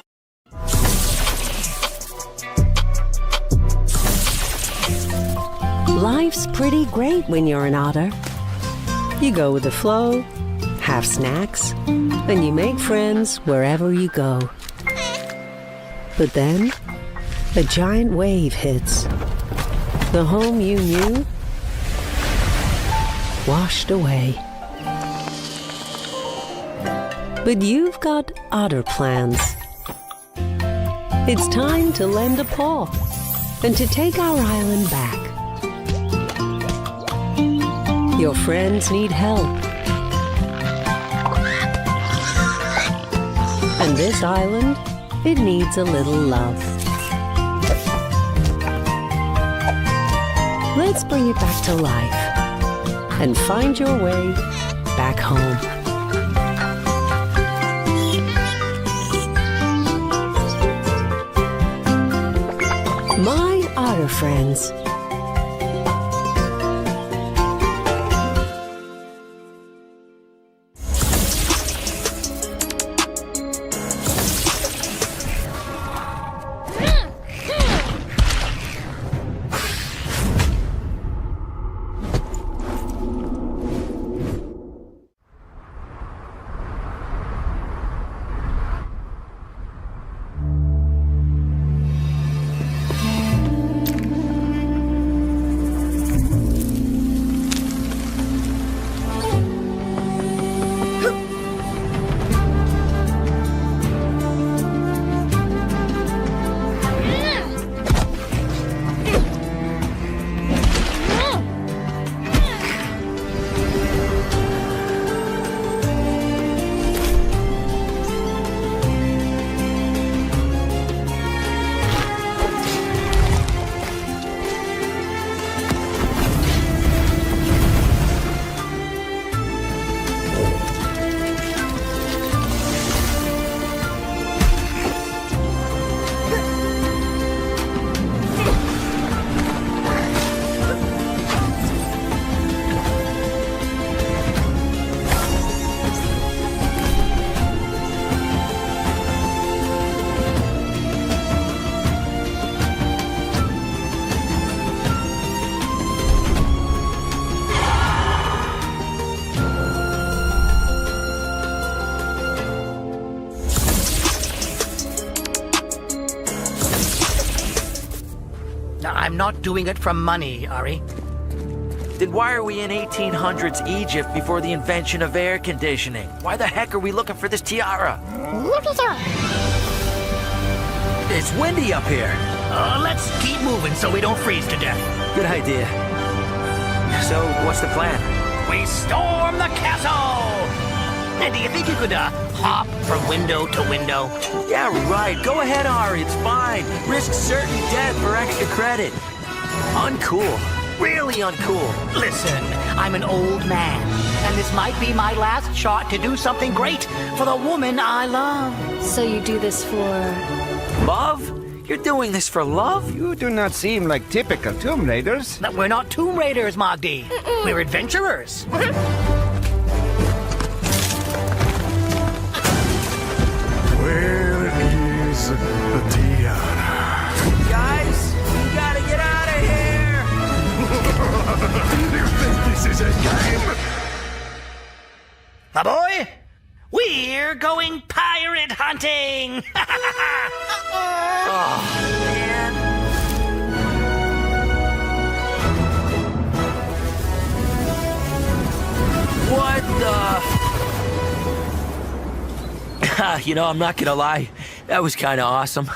Life's pretty great when you're an otter. You go with the flow, have snacks, and you make friends wherever you go. But then, a giant wave hits. The home you knew, washed away. But you've got otter plans. It's time to lend a paw and to take our island back. Your friends need help. And this island, it needs a little love. Let's bring it back to life and find your way back home. My otter friends. I'm not doing it for money, Ari. Then why are we in 1800s Egypt before the invention of air conditioning? Why the heck are we looking for this tiara? It's windy up here. Let's keep moving so we don't freeze to death. Good idea. So, what's the plan? We storm the castle! And do you think you could, hop from window to window? Yeah, right. Go ahead, Ari. It's fine. Risk certain death for extra credit. Uncool. Really uncool. Listen, I'm an old man, and this might be my last shot to do something great for the woman I love. So you do this for... love? You're doing this for love? You do not seem like typical Tomb Raiders. We're not Tomb Raiders, Magdi. We're adventurers. Where is the tiara? Guys, we gotta get out of here! You think this is a game? Boy, we're going pirate hunting! Oh, man. What the... You know, I'm not gonna lie. That was kinda awesome.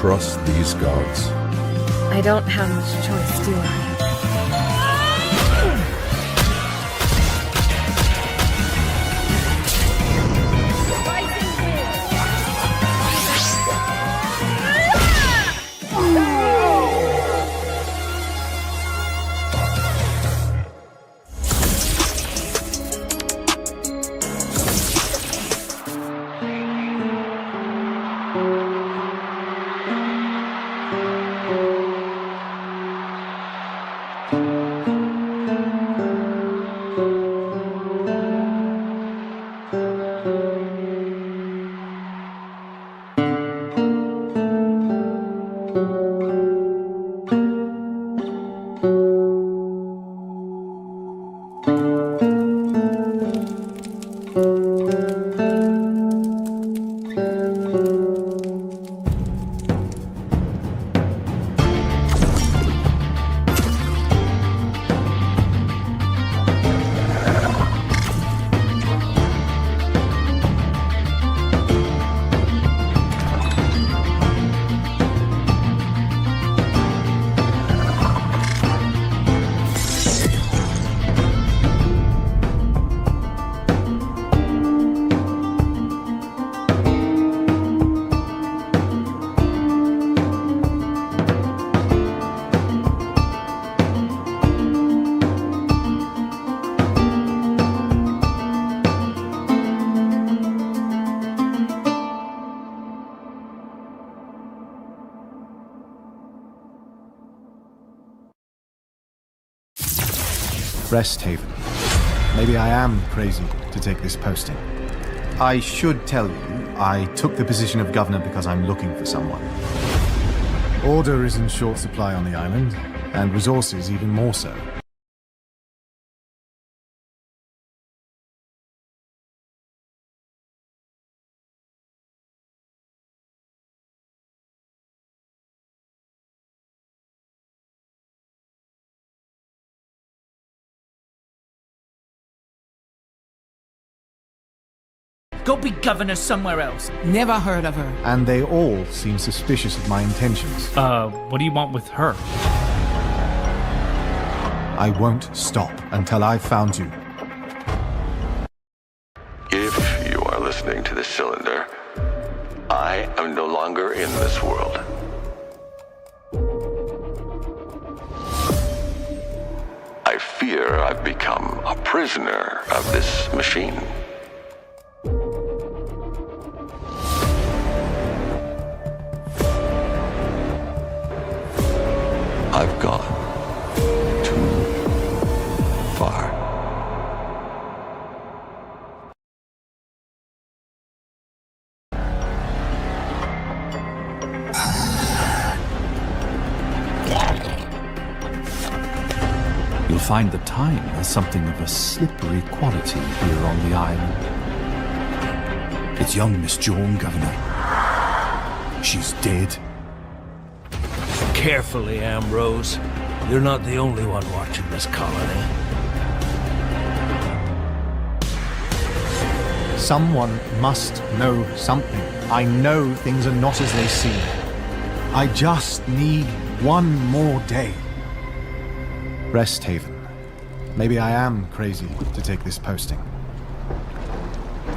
Trust these gods. I don't have much choice, do I? Rest Haven. Maybe I am crazy to take this posting. I should tell you, I took the position of governor because I'm looking for someone. Order is in short supply on the island, and resources even more so. Go be governor somewhere else. Never heard of her. And they all seem suspicious of my intentions. What do you want with her? I won't stop until I've found you. If you are listening to this cylinder, I am no longer in this world. I fear I've become a prisoner of this machine. I've gone too far. You'll find the time has something of a slippery quality here on the island. It's young Miss Joan, Governor. She's dead. Carefully, Ambrose. You're not the only one watching this colony. Someone must know something. I know things are not as they seem. I just need one more day. Rest Haven. Maybe I am crazy to take this posting.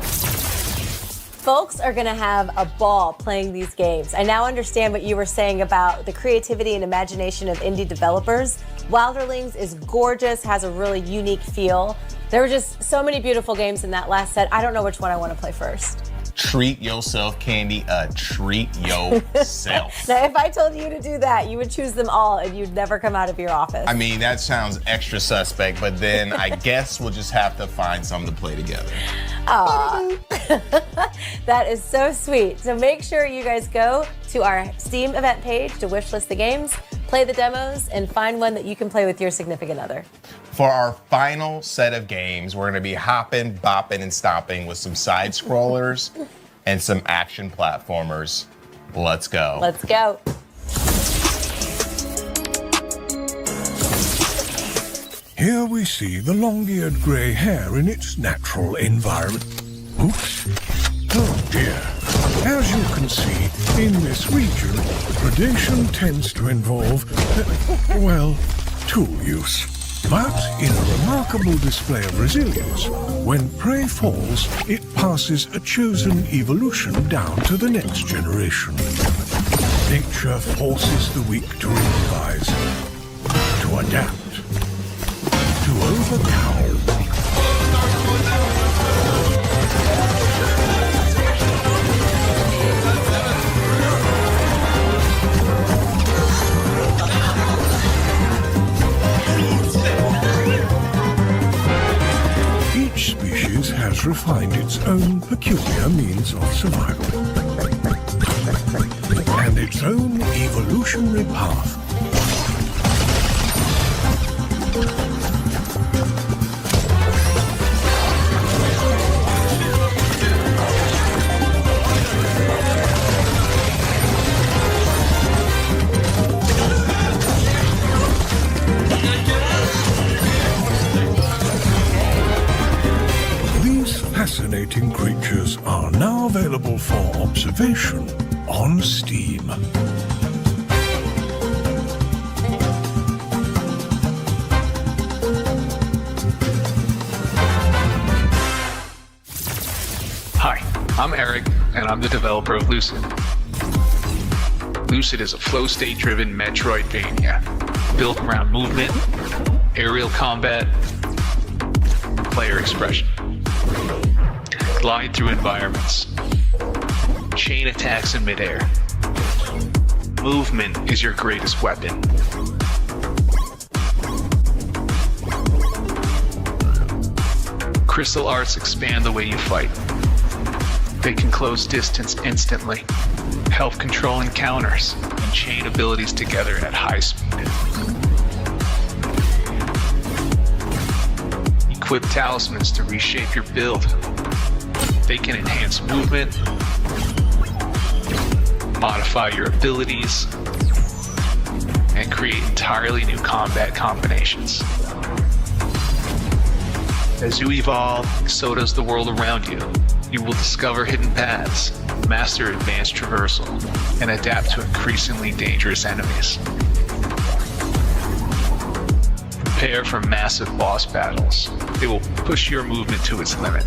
Folks are going to have a ball playing these games. I now understand what you were saying about the creativity and imagination of indie developers. Wilderlings is gorgeous, has a really unique feel. There were just so many beautiful games in that last set. I don't know which one I want to play first. Treat yourself, Candy. Treat yourself. Now, if I told you to do that, you would choose them all and you'd never come out of your office. I mean, that sounds extra suspect, but then I guess we'll just have to find some to play together. Aw. That is so sweet. So make sure you guys go to our Steam event page to wishlist the games, play the demos, and find one that you can play with your significant other. For our final set of games, we're going to be hopping, bopping, and stomping with some side scrollers and some action platformers. Let's go. Let's go. Here we see the long-eared grey hare in its natural environment. Oops. Oh dear. As you can see, in this region, predation tends to involve, well, tool use. But in a remarkable display of resilience, when prey falls, it passes a chosen evolution down to the next generation. Nature forces the weak to improvise, to adapt, to overcome. Each species has refined its own peculiar means of survival and its own evolutionary path. Fascinating creatures are now available for observation on Steam. Hi, I'm Eric, and I'm the developer of Lucid. Lucid is a flow state-driven Metroidvania built around movement, aerial combat, player expression. Glide through environments, chain attacks in midair. Movement is your greatest weapon. Crystal arts expand the way you fight. They can close distance instantly, help control encounters, and chain abilities together at high speed. Equip talismans to reshape your build. They can enhance movement, modify your abilities, and create entirely new combat combinations. As you evolve, so does the world around you. You will discover hidden paths, master advanced traversal, and adapt to increasingly dangerous enemies. Prepare for massive boss battles. They will push your movement to its limit.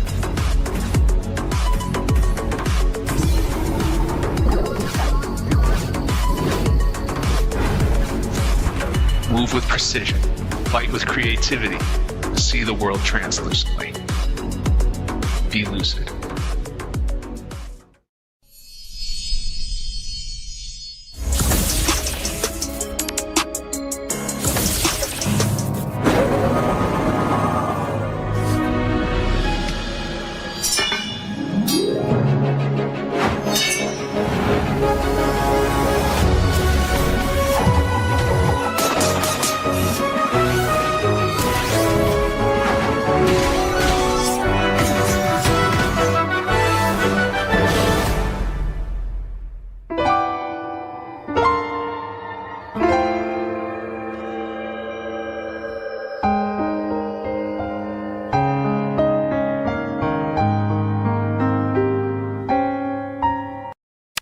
Move with precision, fight with creativity, see the world translucently. Be lucid.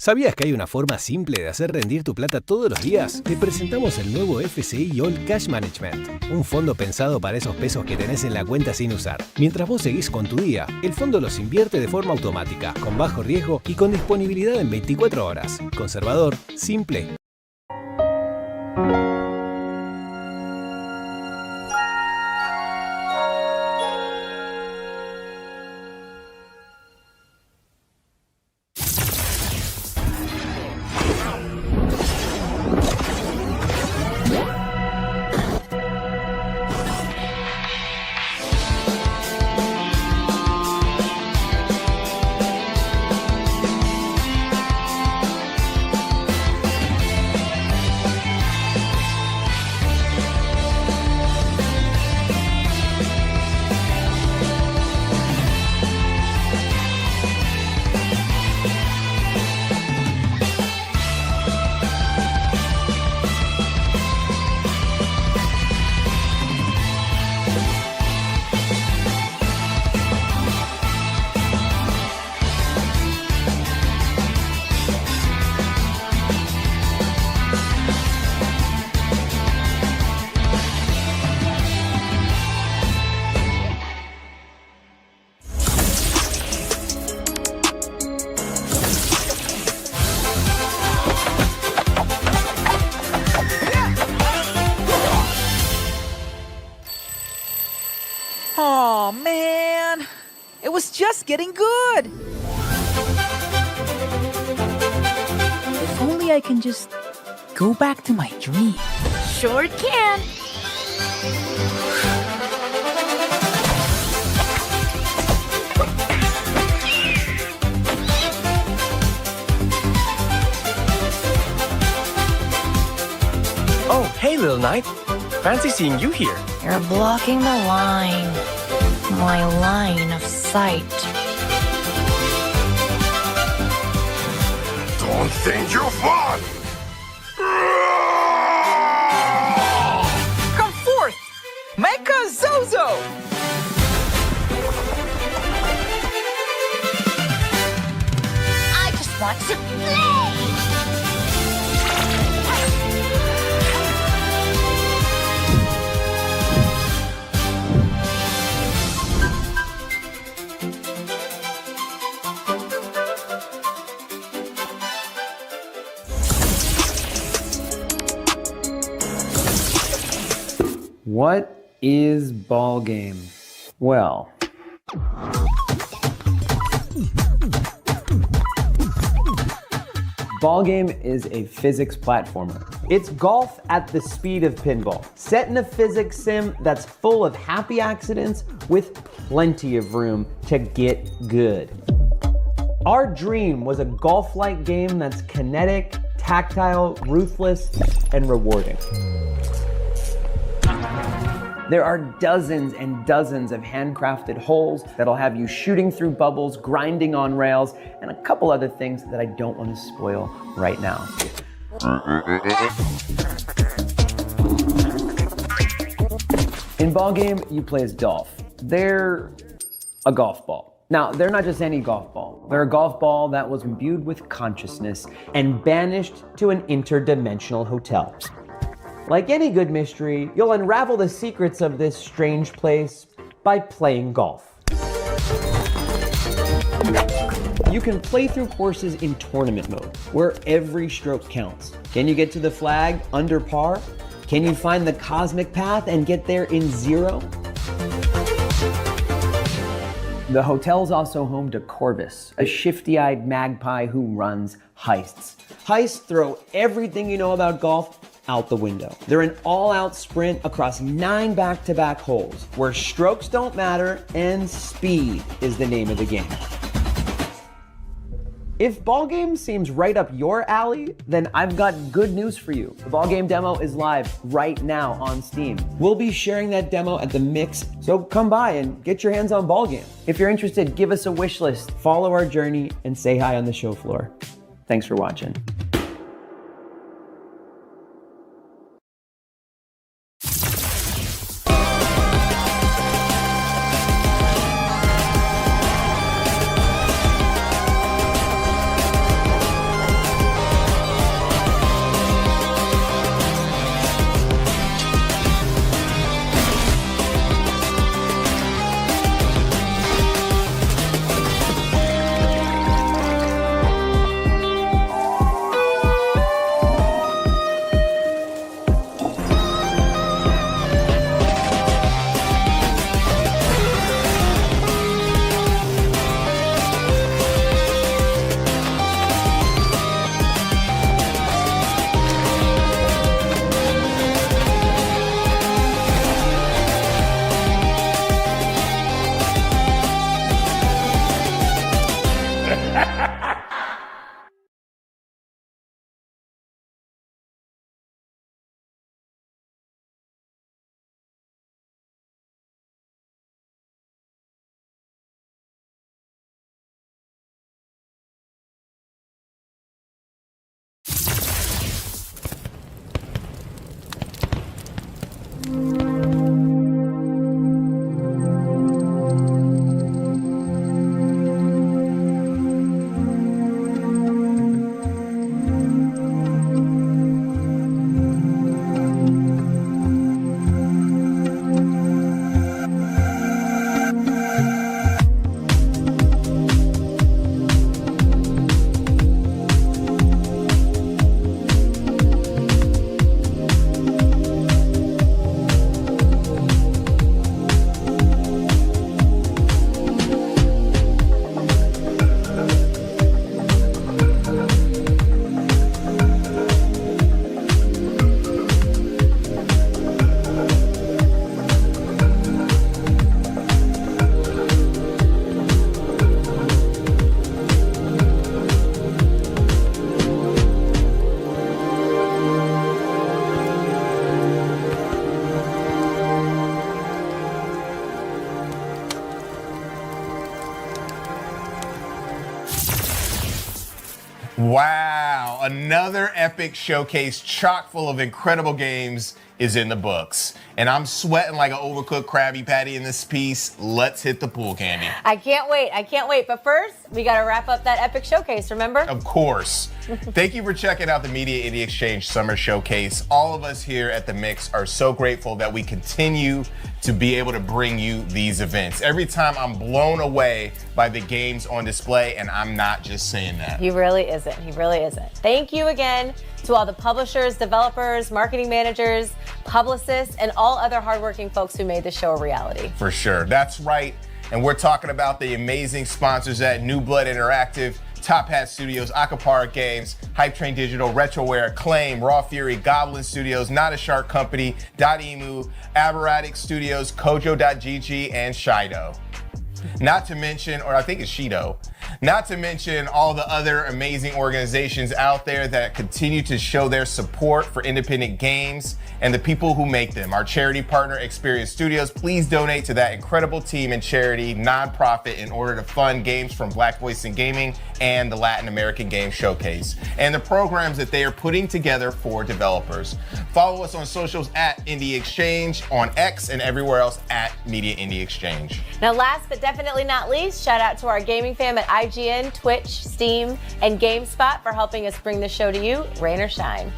¿Sabías que hay una forma simple de hacer rendir tu plata todos los días? Te presentamos el nuevo FCI All Cash Management, un fondo pensado para esos pesos que tenés en la cuenta sin usar. Mientras vos seguís con tu día, el fondo los invierte de forma automática, con bajo riesgo y con disponibilidad en 24 horas. Conservador, simple. Aw, man. It was just getting good. If only I can just go back to my dream. Sure can. Oh, hey, little knight. Fancy seeing you here. You're blocking the line. My line of sight. Don't think you're fun! Come forth! Mecha Zozo! I just want to play! What is ball game? Well, ball game is a physics platformer. It's golf at the speed of pinball, set in a physics sim that's full of happy accidents with plenty of room to get good. Our dream was a golf-like game that's kinetic, tactile, ruthless, and rewarding. There are dozens and dozens of handcrafted holes that'll have you shooting through bubbles, grinding on rails, and a couple other things that I don't want to spoil right now. In ball game, you play as Dolph. They're a golf ball. Now, they're not just any golf ball. They're a golf ball that was imbued with consciousness and banished to an interdimensional hotel. Like any good mystery, you'll unravel the secrets of this strange place by playing golf. You can play through courses in tournament mode, where every stroke counts. Can you get to the flag under par? Can you find the cosmic path and get there in zero? The hotel's also home to Corvus, a shifty-eyed magpie who runs heists. Heists throw everything you know about golf out the window. They're an all-out sprint across 9 back-to-back holes, where strokes don't matter and speed is the name of the game. If ball game seems right up your alley, then I've got good news for you. The ball game demo is live right now on Steam. We'll be sharing that demo at the Mix, so come by and get your hands on ball game. If you're interested, give us a wish list, follow our journey, and say hi on the show floor. Thanks for watching. Wow, another epic showcase chock full of incredible games is in the books. And I'm sweating like an overcooked Krabby Patty in this piece. Let's hit the pool, Candy. I can't wait. But first, we got to wrap up that epic showcase, remember? Of course. Thank you for checking out the Media Indie Exchange Summer Showcase. All of us here at The Mix are so grateful that we continue to be able to bring you these events. Every time I'm blown away by the games on display, and I'm not just saying that. He really isn't. Thank you again to all the publishers, developers, marketing managers, publicists, and all other hardworking folks who made the show a reality. For sure. That's right. And we're talking about the amazing sponsors at New Blood Interactive, Top Hat Studios, Acapara Games, Hype Train Digital, Retroware, Acclaim, Raw Fury, Goblin Studios, Not a Shark Company, .emu, Aberratic Studios, Kojo.gg, and Shido. Not to mention, or I think it's Shido, not to mention all the other amazing organizations out there that continue to show their support for independent games and the people who make them. Our charity partner, Experience Studios, please donate to that incredible team and charity nonprofit in order to fund games from Black Voice in Gaming and the Latin American Game Showcase and the programs that they are putting together for developers. Follow us on socials at Indie Exchange, on X, and everywhere else at Media Indie Exchange. Now, last but definitely not least, shout out to our gaming fam at IGN, Twitch, Steam, and GameSpot for helping us bring the show to you, rain or shine.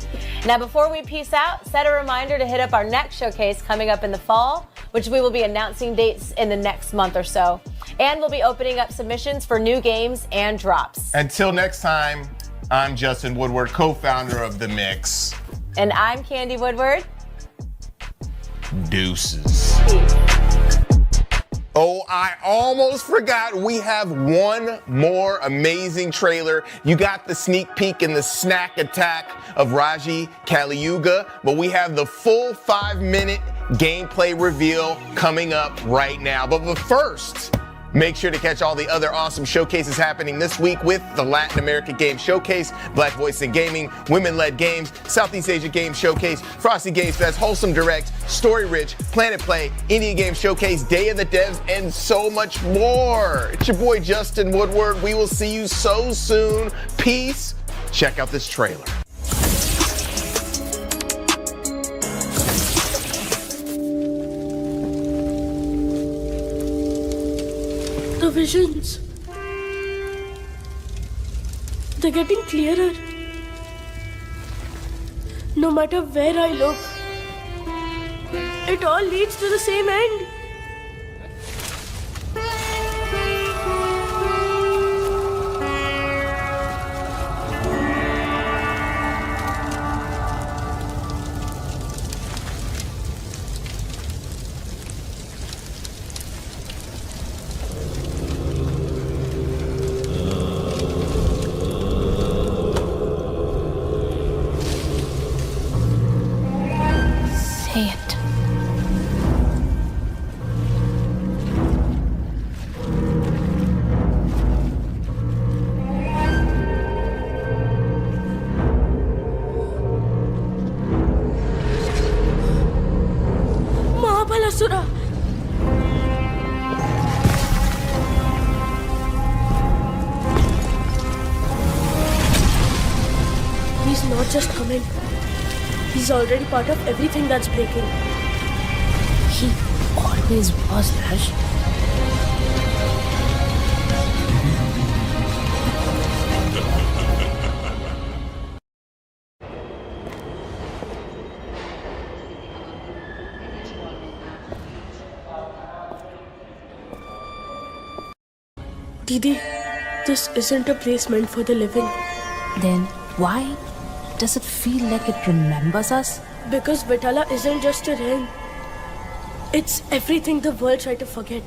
Now, before we peace out, set a reminder to hit up our next showcase coming up in the fall, which we will be announcing dates in the next month or so. And we'll be opening up submissions for new games and drops. Until next time, I'm Justin Woodward, co-founder of The Mix. And I'm Candy Woodward. Deuces. Oh, I almost forgot. We have one more amazing trailer. You got the sneak peek and the snack attack of Raji Kaliyuga, but we have the full 5-minute gameplay reveal coming up right now. But first, make sure to catch all the other awesome showcases happening this week with the Latin American Game Showcase, Black Voice in Gaming, Women-Led Games, Southeast Asia Game Showcase, Frosty Games Fest, Wholesome Direct, Story Rich, Planet Play, Indian Game Showcase, Day of the Devs, and so much more. It's your boy Justin Woodward. We will see you so soon. Peace. Check out this trailer. The visions. They're getting clearer. No matter where I look, it all leads to the same end. Sura. He's not just coming. He's already part of everything that's breaking. He always was, Raj. Didi, this isn't a place meant for the living. Then why does it feel like it remembers us? Because Vitala isn't just a ring. It's everything the world tried to forget.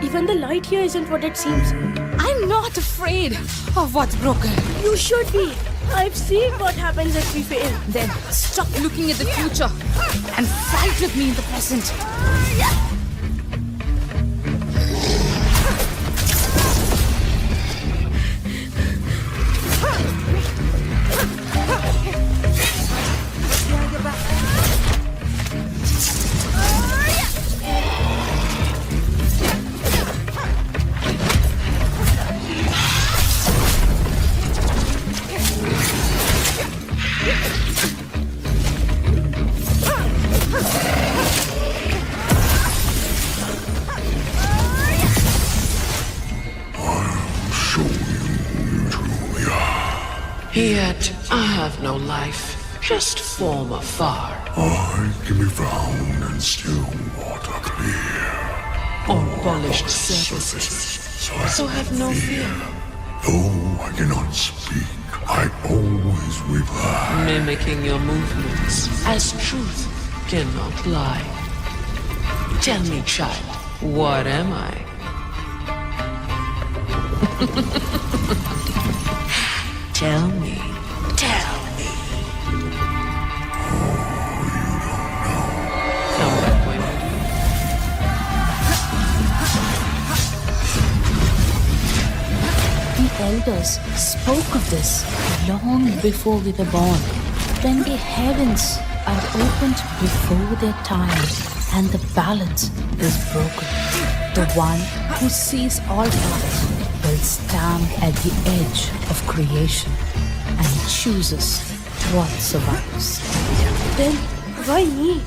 Even the light here isn't what it seems. I'm I'm not afraid of what's broken. You should be. I've seen what happens if we fail. Then stop looking at the future and fight with me in the present. Yet I have no life, just form afar. I can be found in still water clear. On polished surfaces, so have no fear. Though I cannot speak, I always reply. Mimicking your movements, as truth cannot lie. Tell me, child, what am I? Tell me. Tell me. Oh, you don't know. Come back when you do. The elders spoke of this long before we were born, when the heavens are opened before their time and the balance is broken. The one who sees all that will stand at the edge of creation and chooses what survives. Then why me?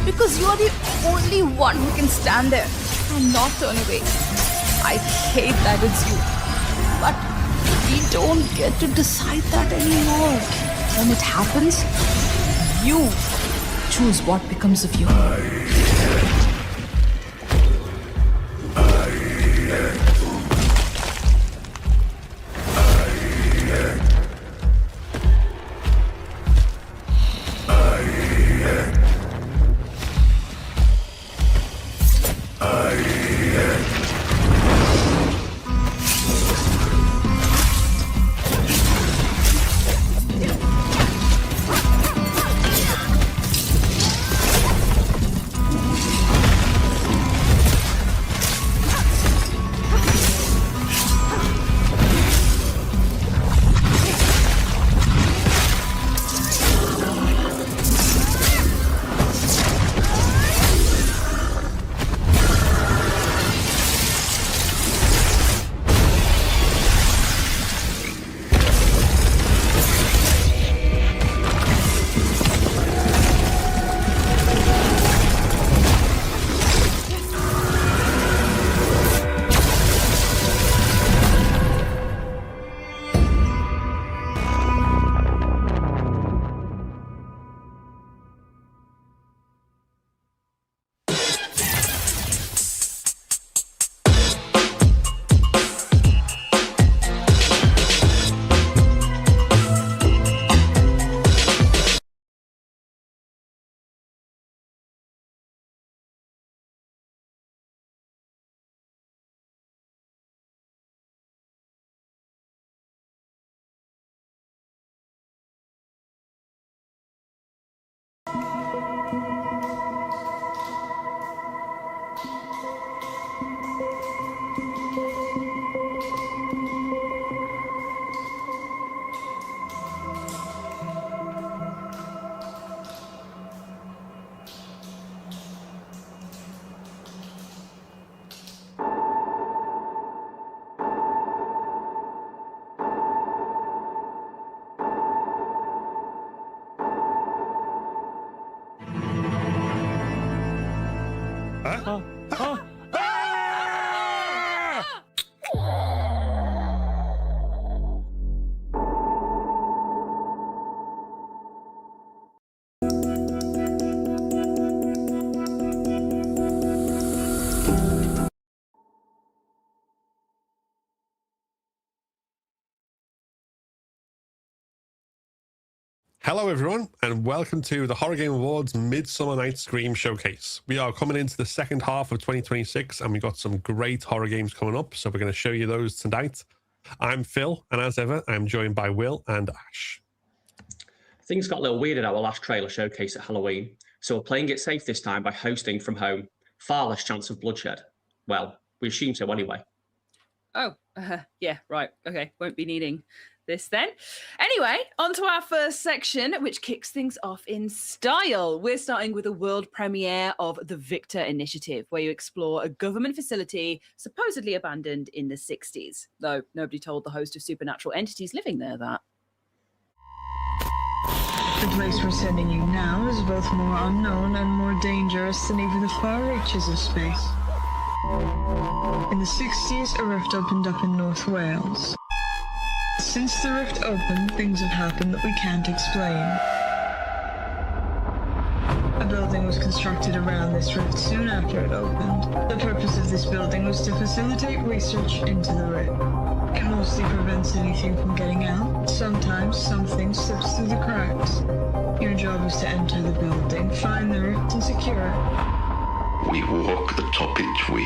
Because you're the only one who can stand there and not turn away. I hate that it's you. But we don't get to decide that anymore. When it happens, you choose what becomes of you. Hello everyone, and welcome to the Horror Game Awards Midsummer Night's Scream Showcase. We are coming into the second half of 2026, and we've got some great horror games coming up, so we're going to show you those tonight. I'm Phil, and as ever, I'm joined by Will and Ash. Things got a little weird at our last trailer showcase at Halloween, so we're playing it safe this time by hosting from home. Far less chance of bloodshed. Well, we assume so anyway. Oh, yeah, right. Okay, won't be needing this then. Anyway, on to our first section, which kicks things off in style. We're starting with a world premiere of The Victor Initiative, where you explore a government facility supposedly abandoned in the 60s, though nobody told the host of supernatural entities living there that. The place we're sending you now is both more unknown and more dangerous than even the far reaches of space. In the 60s, a rift opened up in North Wales. Since the rift opened, things have happened that we can't explain. A building was constructed around this rift soon after it opened. The purpose of this building was to facilitate research into the rift. It mostly prevents anything from getting out. Sometimes something slips through the cracks. Your job is to enter the building, find the rift, and secure it. We walk the top it, we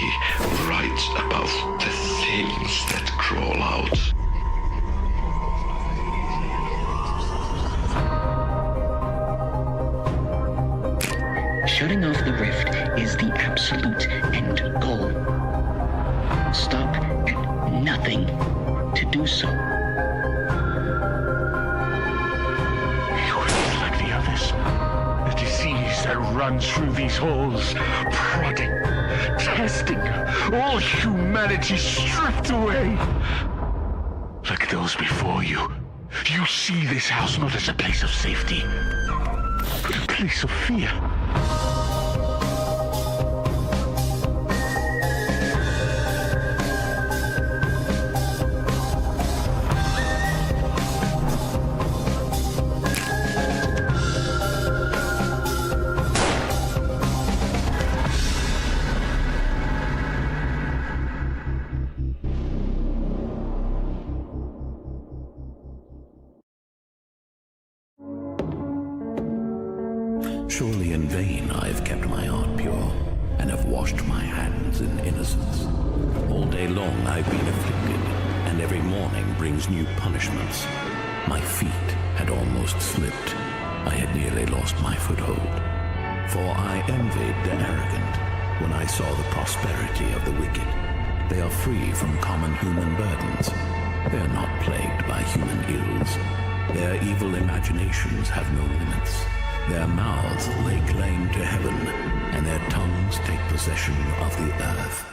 write about the things that crawl out. Shutting off the rift is the absolute end goal. Stop at nothing to do so. You're like the others. The disease that runs through these halls, prodding, testing, all humanity stripped away. Like those before you, you see this house not as a place of safety, but a place of fear. Surely in vain I've kept my heart pure, and have washed my hands in innocence. All day long I've been afflicted, and every morning brings new punishments. My feet had almost slipped. I had nearly lost my foothold. For I envied the arrogant when I saw the prosperity of the wicked. They are free from common human burdens. They are not plagued by human ills. Their evil imaginations have no limits. Their mouths lay claim to heaven, and their tongues take possession of the earth.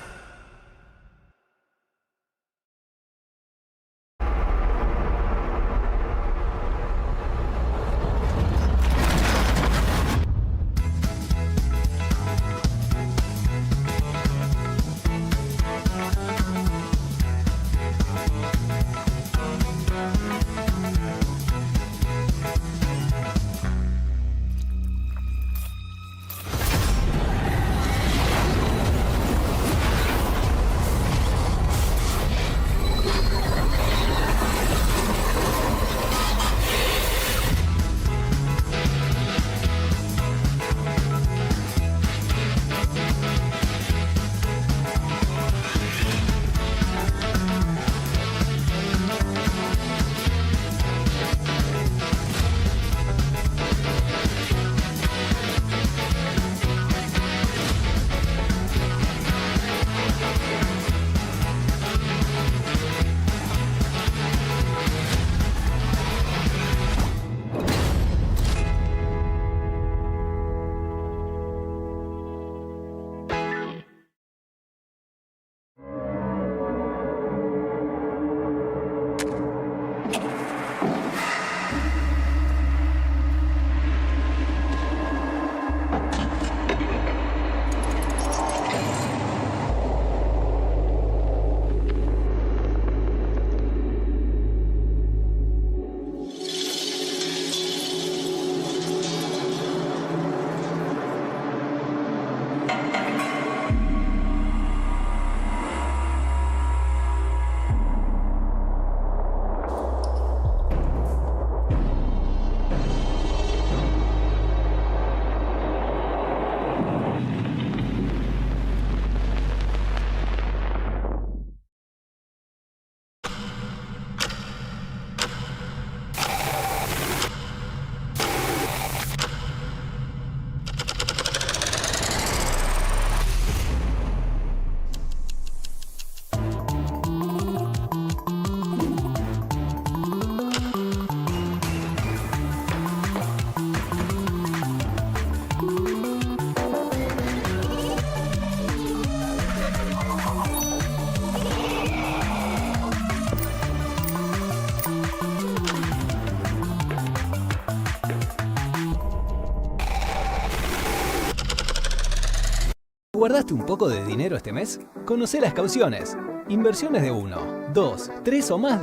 ¿Guardaste un poco de dinero este mes? Conoce las cauciones. Inversiones de 1, 2, 3 o más.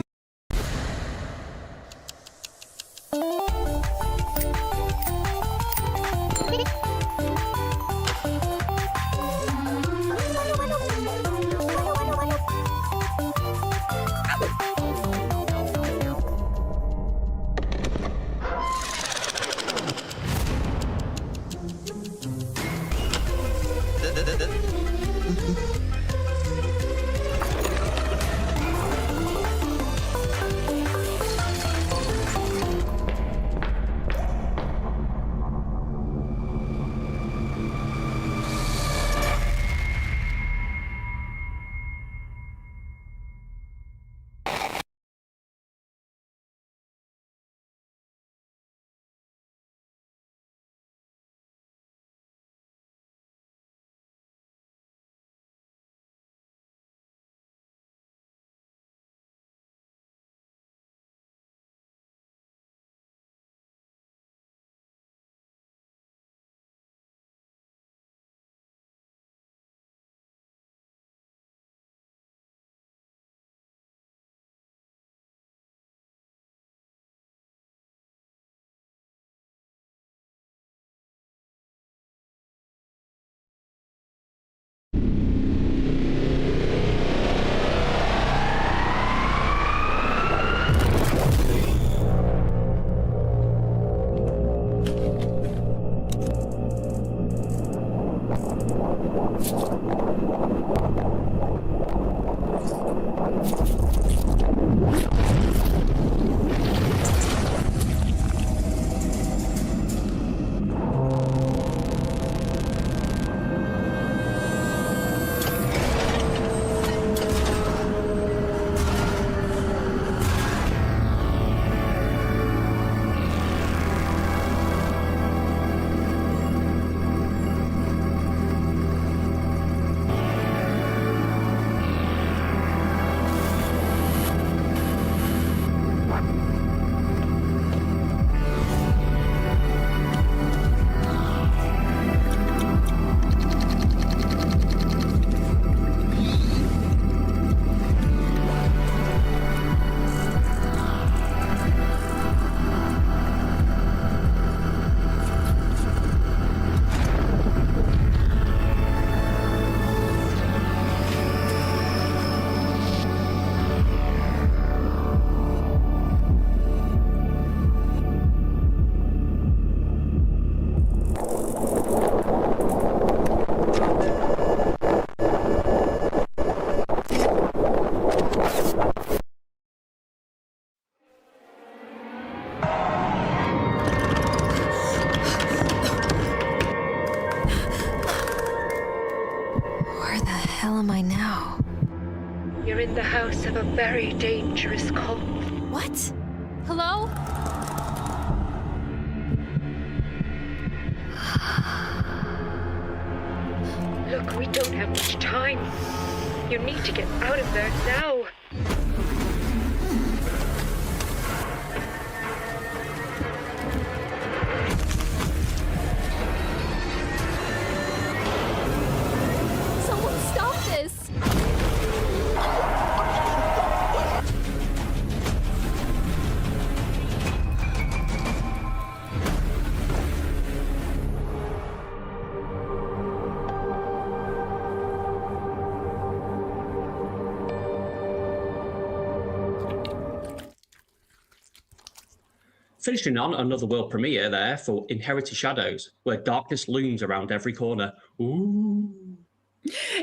You're in the house of a very dangerous cult. What? Hello? Look, we don't have much time. You need to get out of there now. Someone stop this! Finishing on another world premiere there for Inherited Shadows, where darkness looms around every corner. Ooh.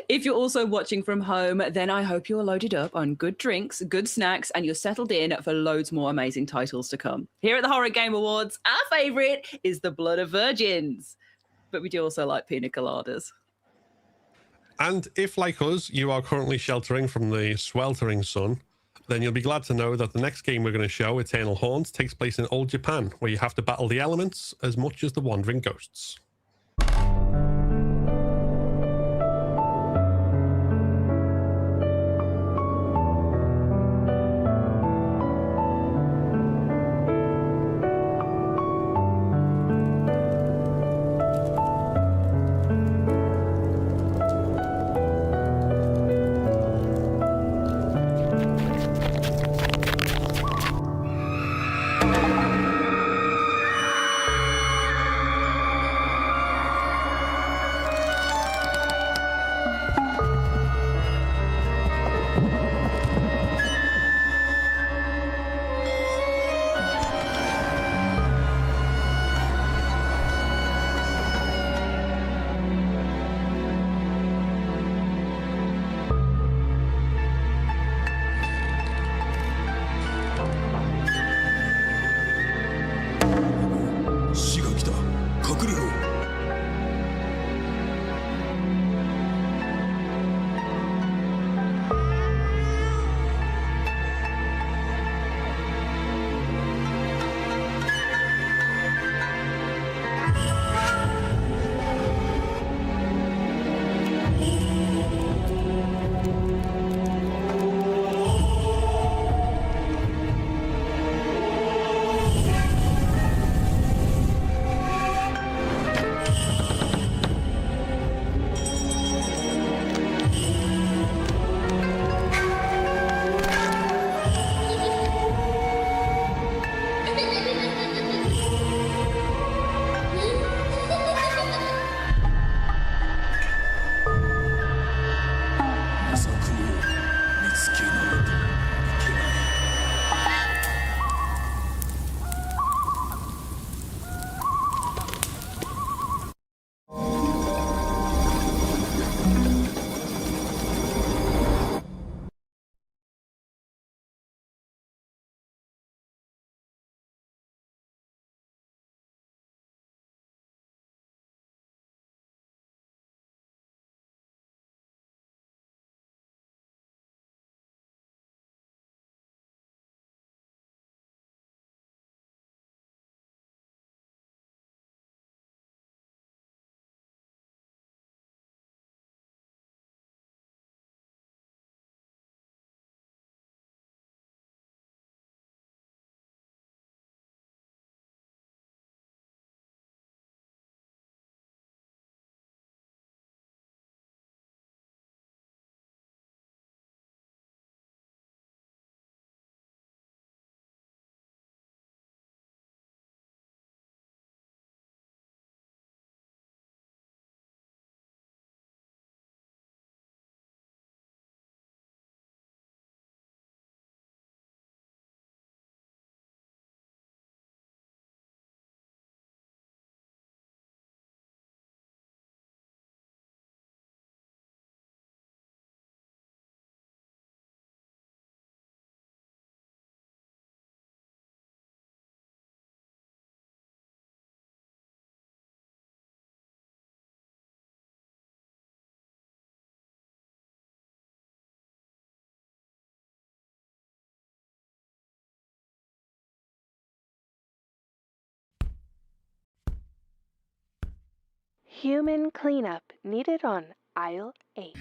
If you're also watching from home, then I hope you're loaded up on good drinks, good snacks, and you're settled in for loads more amazing titles to come. Here at the Horror Game Awards, our favourite is The Blood of Virgins, but we do also like pina coladas. And if, like us, you are currently sheltering from the sweltering sun, then you'll be glad to know that the next game we're going to show, Eternal Haunt, takes place in old Japan, where you have to battle the elements as much as the wandering ghosts. Human cleanup needed on aisle 8.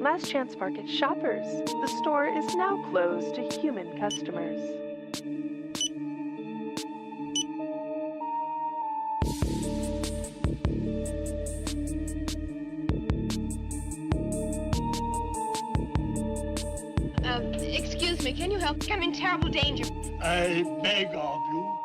Last Chance Market shoppers. The store is now closed to human customers. Excuse me, can you help? I'm in terrible danger. I beg of you.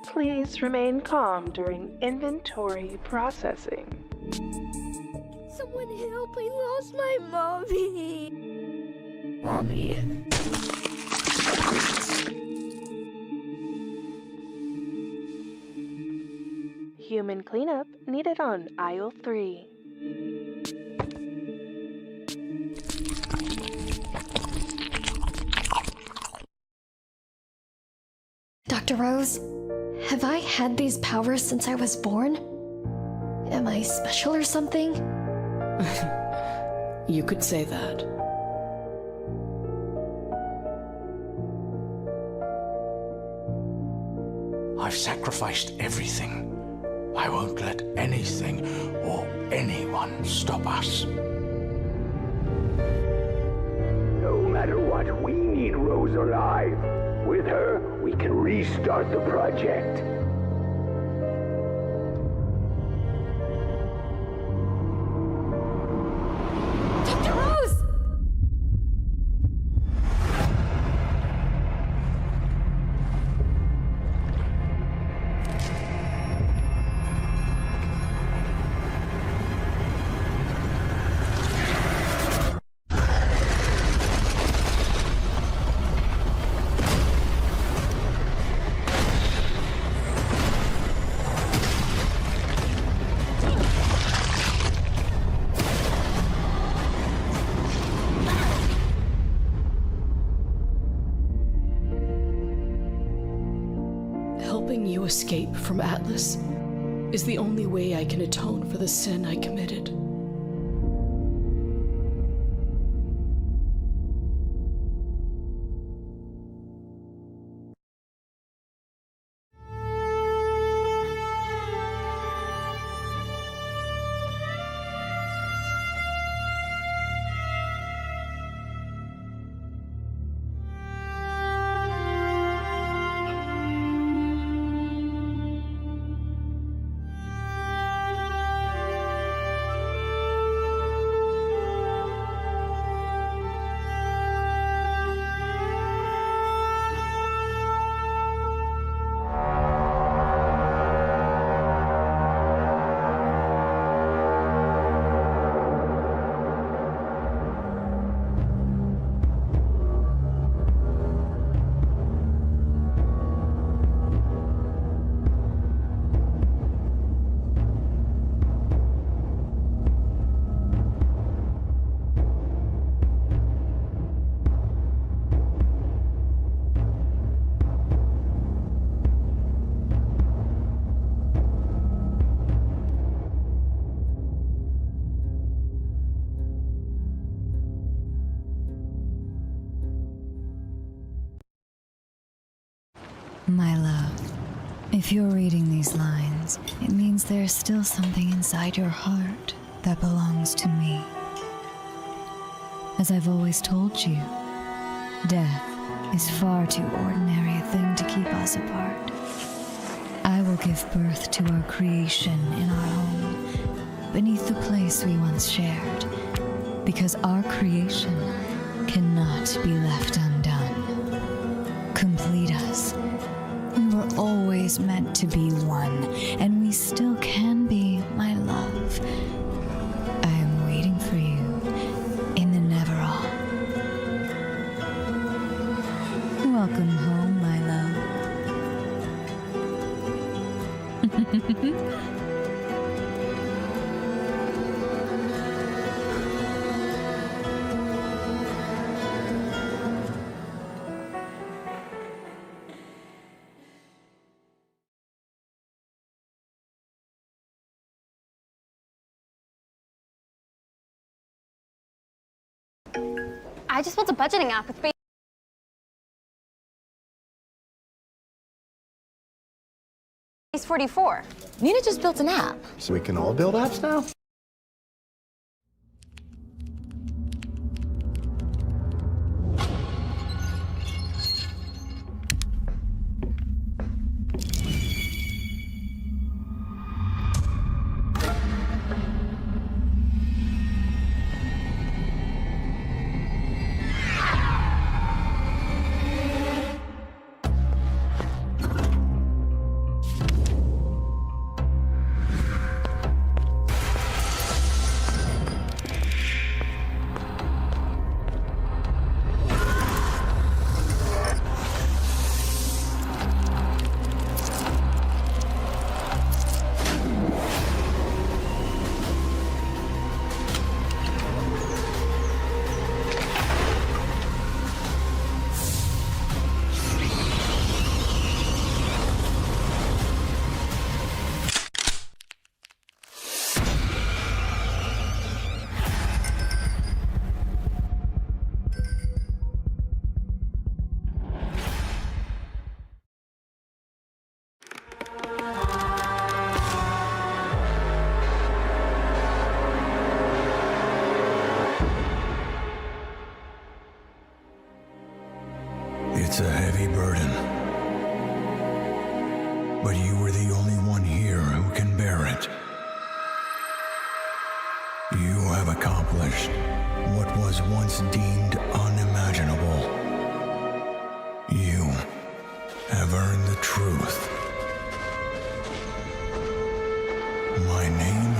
Please remain calm during inventory processing. Someone help, I lost my mommy. Mommy. Human cleanup needed on aisle 3. Dr. Rose, have I had these powers since I was born? Am I special or something? You could say that. I've sacrificed everything. I won't let anything or anyone stop us. No matter what, we need Rose alive. With her, we can restart the project. Dr. Rose! Helping you escape from Atlas is the only way I can atone for the sin I committed. My love, if you're reading these lines, it means there's still something inside your heart that belongs to me. As I've always told you, death is far too ordinary a thing to keep us apart. I will give birth to our creation in our home, beneath the place we once shared, because our creation cannot be left undone. Complete us. We were always meant to be one, and we still can be, my love. I am waiting for you in the Neverall. Welcome I just built a budgeting app with Base 44. Nina just built an app. So we can all build apps now? It's a heavy burden. But you were the only one here who can bear it. You have accomplished what was once deemed unimaginable. You have earned the truth. My name?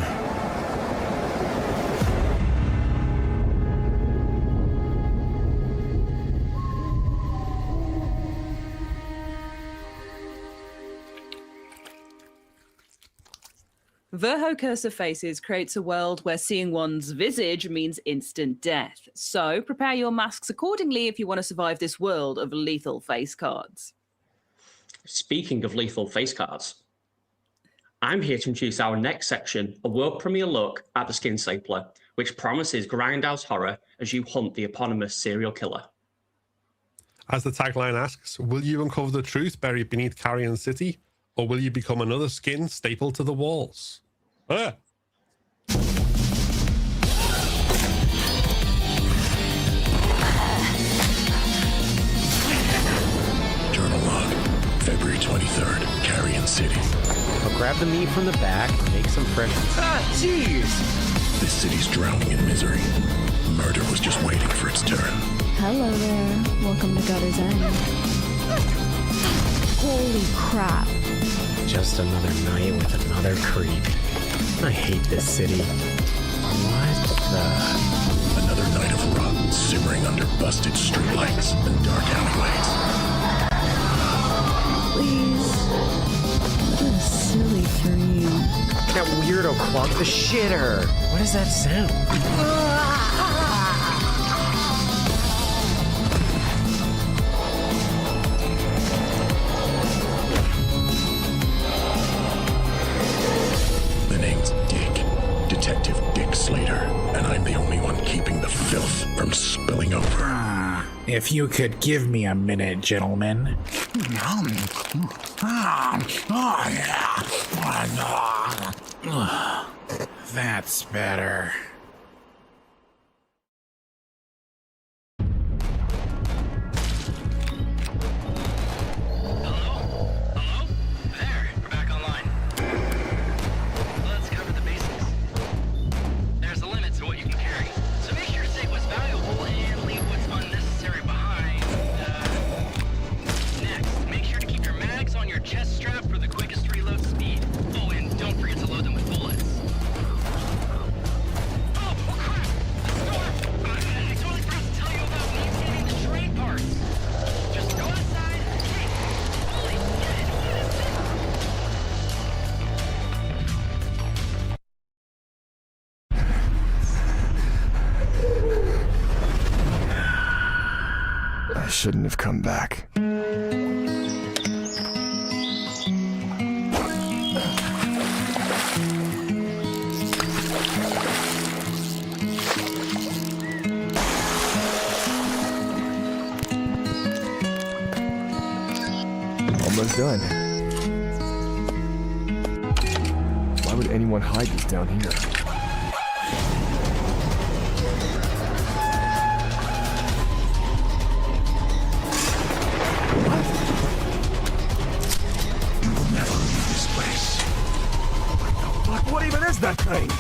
Verho Curse of Faces creates a world where seeing one's visage means instant death. So prepare your masks accordingly if you want to survive this world of lethal face cards. Speaking of lethal face cards, I'm here to introduce our next section, a world premiere look at the Skin Stapler, which promises grindhouse horror as you hunt the eponymous serial killer. As the tagline asks, will you uncover the truth buried beneath Carrion City, or will you become another skin stapled to the walls? Ah! Journal log, February 23rd, Carrion City. I'll grab the meat from the back and make some fresh... Ah, jeez! This city's drowning in misery. Murder was just waiting for its turn. Hello there. Welcome to Gutter's End. Holy crap. Just another night with another creep. I hate this city. What the... Another night of rot simmering under busted streetlights and dark alleyways. Please. What a silly dream. That weirdo clogged the shitter. What does that sound? The name's Dick. Detective Dick Slater. And I'm the only one keeping the filth from spilling over. If you could give me a minute, gentlemen. That's better. There's a limit to what you can carry, so make sure to take what's valuable and leave what's unnecessary behind. Next, make sure to keep your mags on your chest strap for the quickest reload speed. Oh, and don't forget to load them with bullets. shouldn't have come back. Almost done. Why would anyone hide this down here? You'll never leave this place. What even is that thing?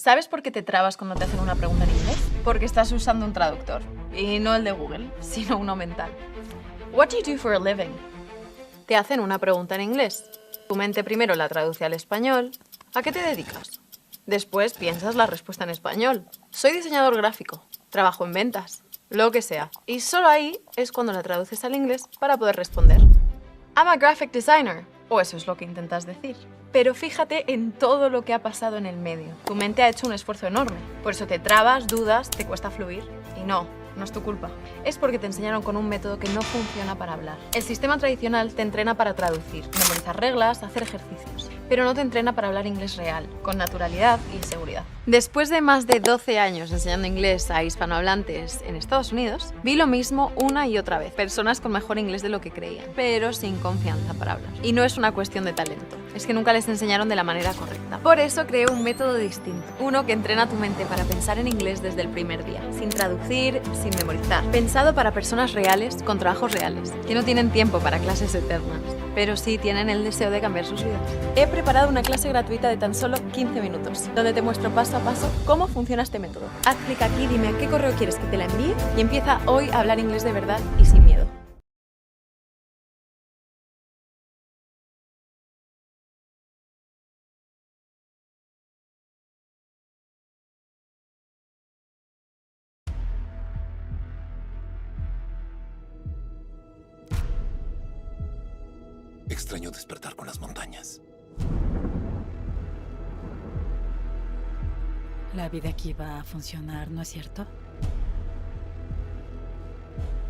¿Sabes por qué te trabas cuando te hacen una pregunta en inglés? Porque estás usando un traductor. Y no el de Google, sino uno mental. What do you do for a living? Te hacen una pregunta en inglés. Tu mente primero la traduce al español. ¿A qué te dedicas? Después piensas la respuesta en español. Soy diseñador gráfico. Trabajo en ventas. lo que sea. Y solo ahí es cuando la traduces al inglés para poder responder. I'm a graphic designer. O eso es lo que intentas decir. Pero fíjate en todo lo que ha pasado en el medio. Tu mente ha hecho un esfuerzo enorme. Por eso te trabas, dudas, te cuesta fluir. Y no es tu culpa. Es porque te enseñaron con un método que no funciona para hablar. El sistema tradicional te entrena para traducir, memorizar reglas, hacer ejercicios. Pero no te entrena para hablar inglés real, con naturalidad y seguridad. Después de más de 12 años enseñando inglés a hispanohablantes en Estados Unidos, vi lo mismo una y otra vez. Personas con mejor inglés de lo que creían, pero sin confianza para hablar. Y no es una cuestión de talento, es que nunca les enseñaron de la manera correcta. Por eso creé un método distinto. Uno que entrena tu mente para pensar en inglés desde el primer día, sin traducir, sin memorizar. Pensado para personas reales, con trabajos reales, que no tienen tiempo para clases eternas, pero sí tienen el deseo de cambiar sus vidas. He preparado una clase gratuita de tan solo 15 minutos, donde te muestro paso a paso cómo funciona este método. Haz clic aquí, dime a qué correo quieres que te la envíe y empieza hoy a hablar inglés de verdad y sin miedo. Extraño despertar con las montañas. La vida aquí va a funcionar, ¿no es cierto?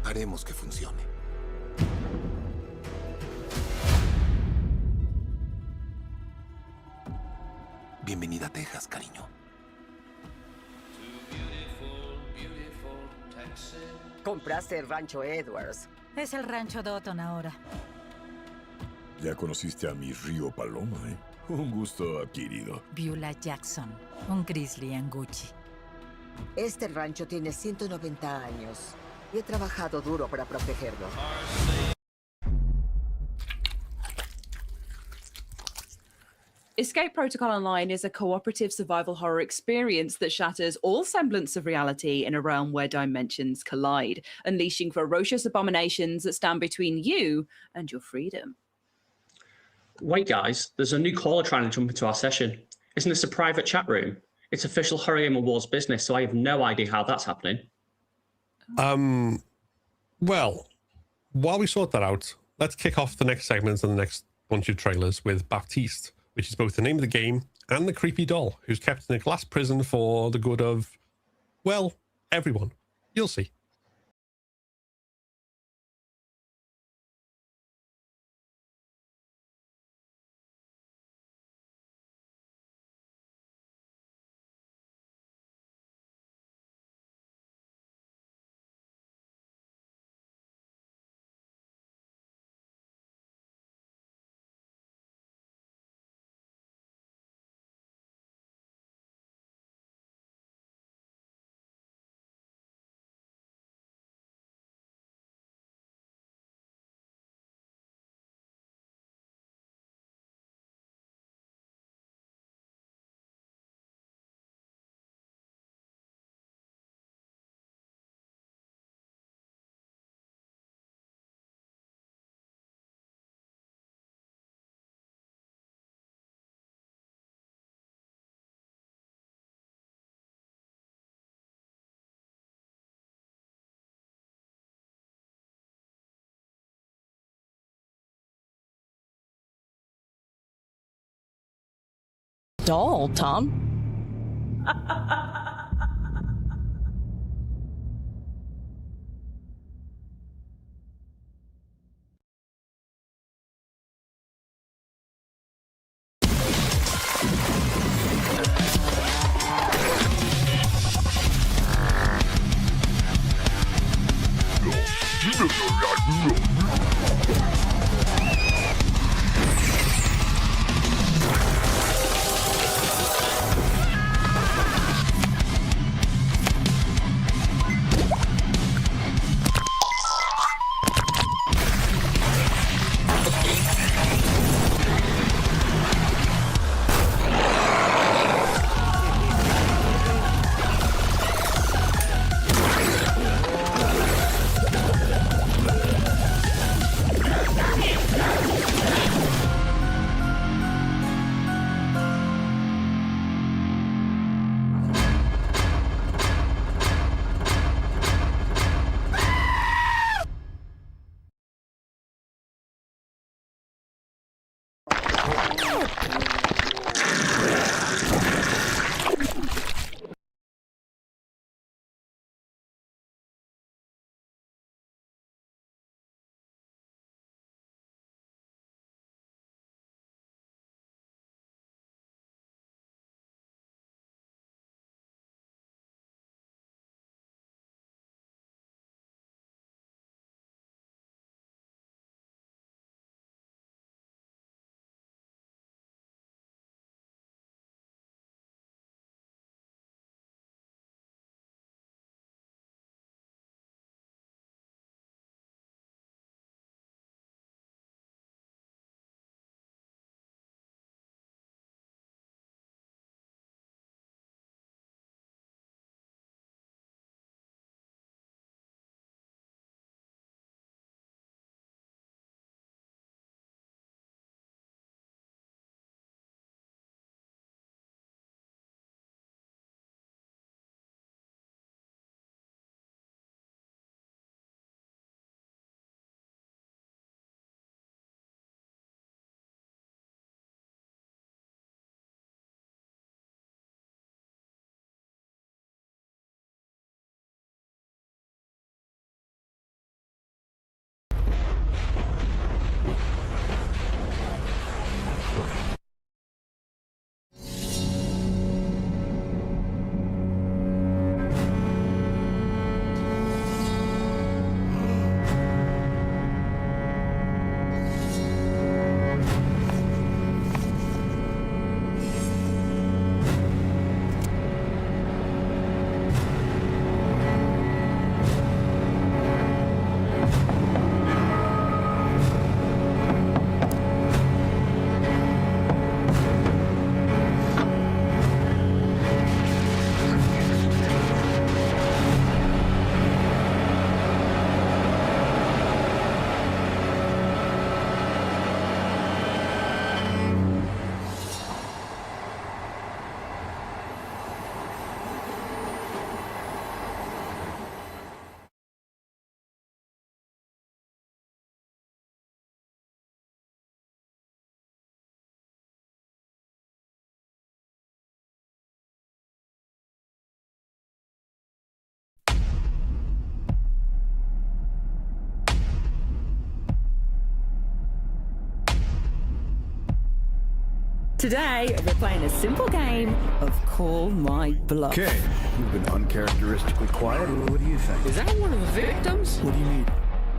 Haremos que funcione. Bienvenida a Texas, cariño. Compraste el rancho Edwards. Es el rancho Dotton ahora. Ya conociste a mi Río Paloma, ¿eh? Un gusto adquirido. Beulah Jackson, un grizzly en Gucci. Este rancho tiene 190 años y he trabajado duro para protegerlo. Escape Protocol Online is a cooperative survival horror experience that shatters all semblance of reality in a realm where dimensions collide, unleashing ferocious abominations that stand between you and your freedom. Wait, guys, there's a new caller trying to jump into our session. Isn't this a private chat room? It's official Horror Game Awards business, so I have no idea how that's happening. Well, while we sort that out, let's kick off the next segment and the next bunch of trailers with Baptiste, which is both the name of the game and the creepy doll who's kept in a glass prison for the good of, well, everyone. You'll see. Doll, Tom. Today, we're playing a simple game of Call My Bluff. Okay, you've been uncharacteristically quiet. What do you think? Is that one of the victims? What do you need?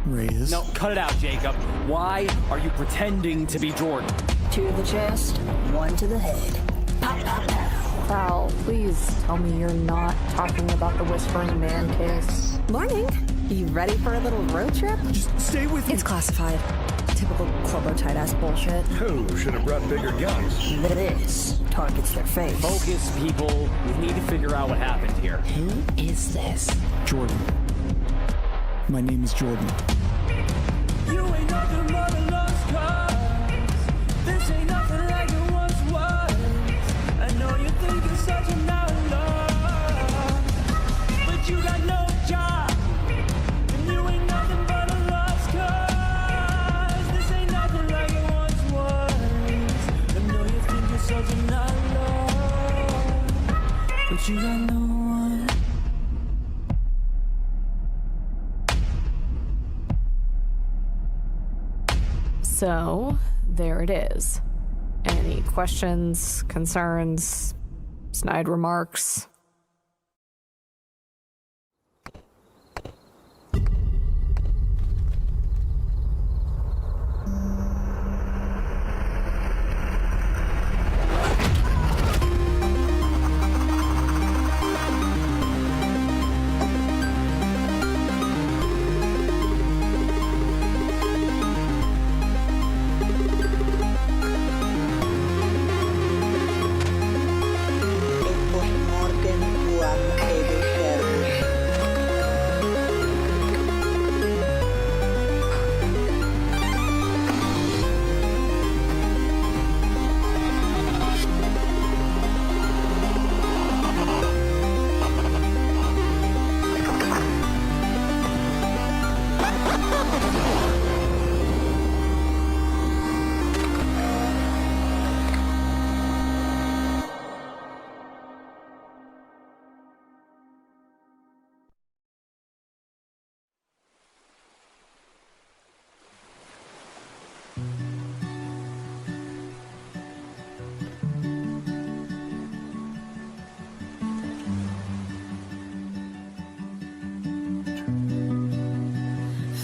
Raise? No, cut it out, Jacob. Why are you pretending to be Jordan? 2 to the chest, 1 to the head. Pow, pow, pow. Val, please tell me you're not talking about the Whispering Man case. Morning. You ready for a little road trip? Just stay with me. It's classified. Typical Corbo tight-ass bullshit. Who should have brought bigger guns? This targets their face. Focus, people. We need to figure out what happened here. Who is this? Jordan. My name is Jordan. You ain't nothing but a lost cause. This ain't nothing like it once was. I know you think it's such an outlaw, but you got no job. And you ain't nothing but a lost cause. This ain't nothing like it once was. I know you think it's such an outlaw, but you got no one. So, there it is. Any questions, concerns, snide remarks?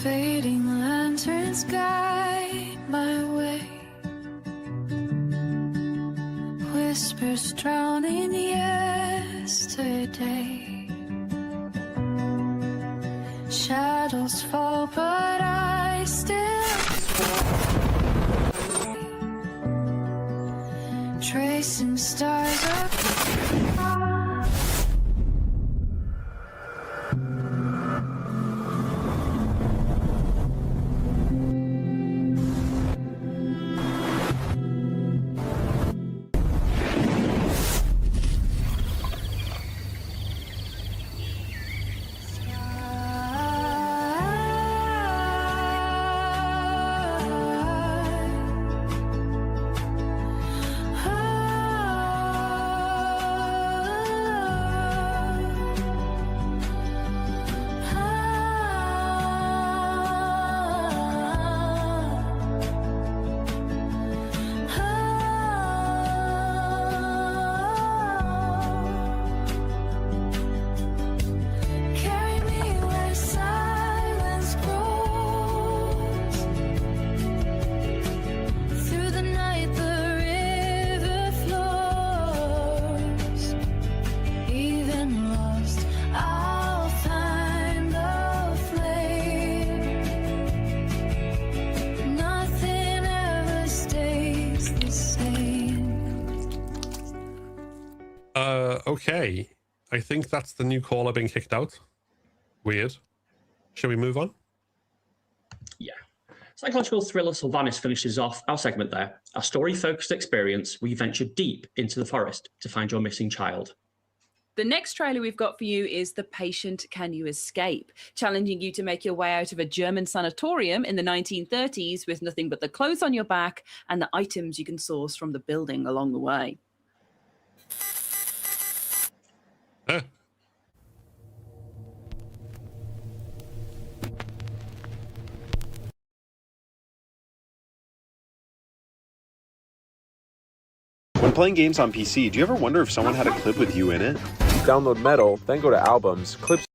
Fading lanterns guide my way. Whispers drowning yesterday. Shadows fall, but I still tracing stars up. Okay. I think that's the new caller being kicked out. Weird. Shall we move on? Yeah. Psychological thriller Sylvanas finishes off our segment there. Our story-focused experience, we venture deep into the forest to find your missing child. The next trailer we've got for you is The Patient Can You Escape, challenging you to make your way out of a German sanatorium in the 1930s with nothing but the clothes on your back and the items you can source from the building along the way. When playing games on PC, do you ever wonder if someone had a clip with you in it? Download Metal, then go to Albums, Clips.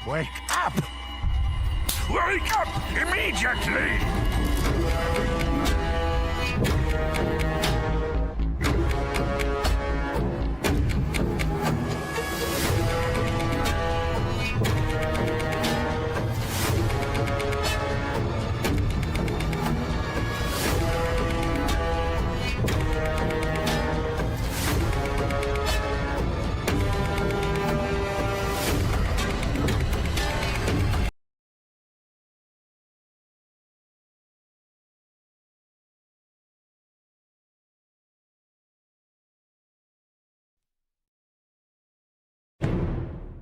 Wake up! Wake up immediately!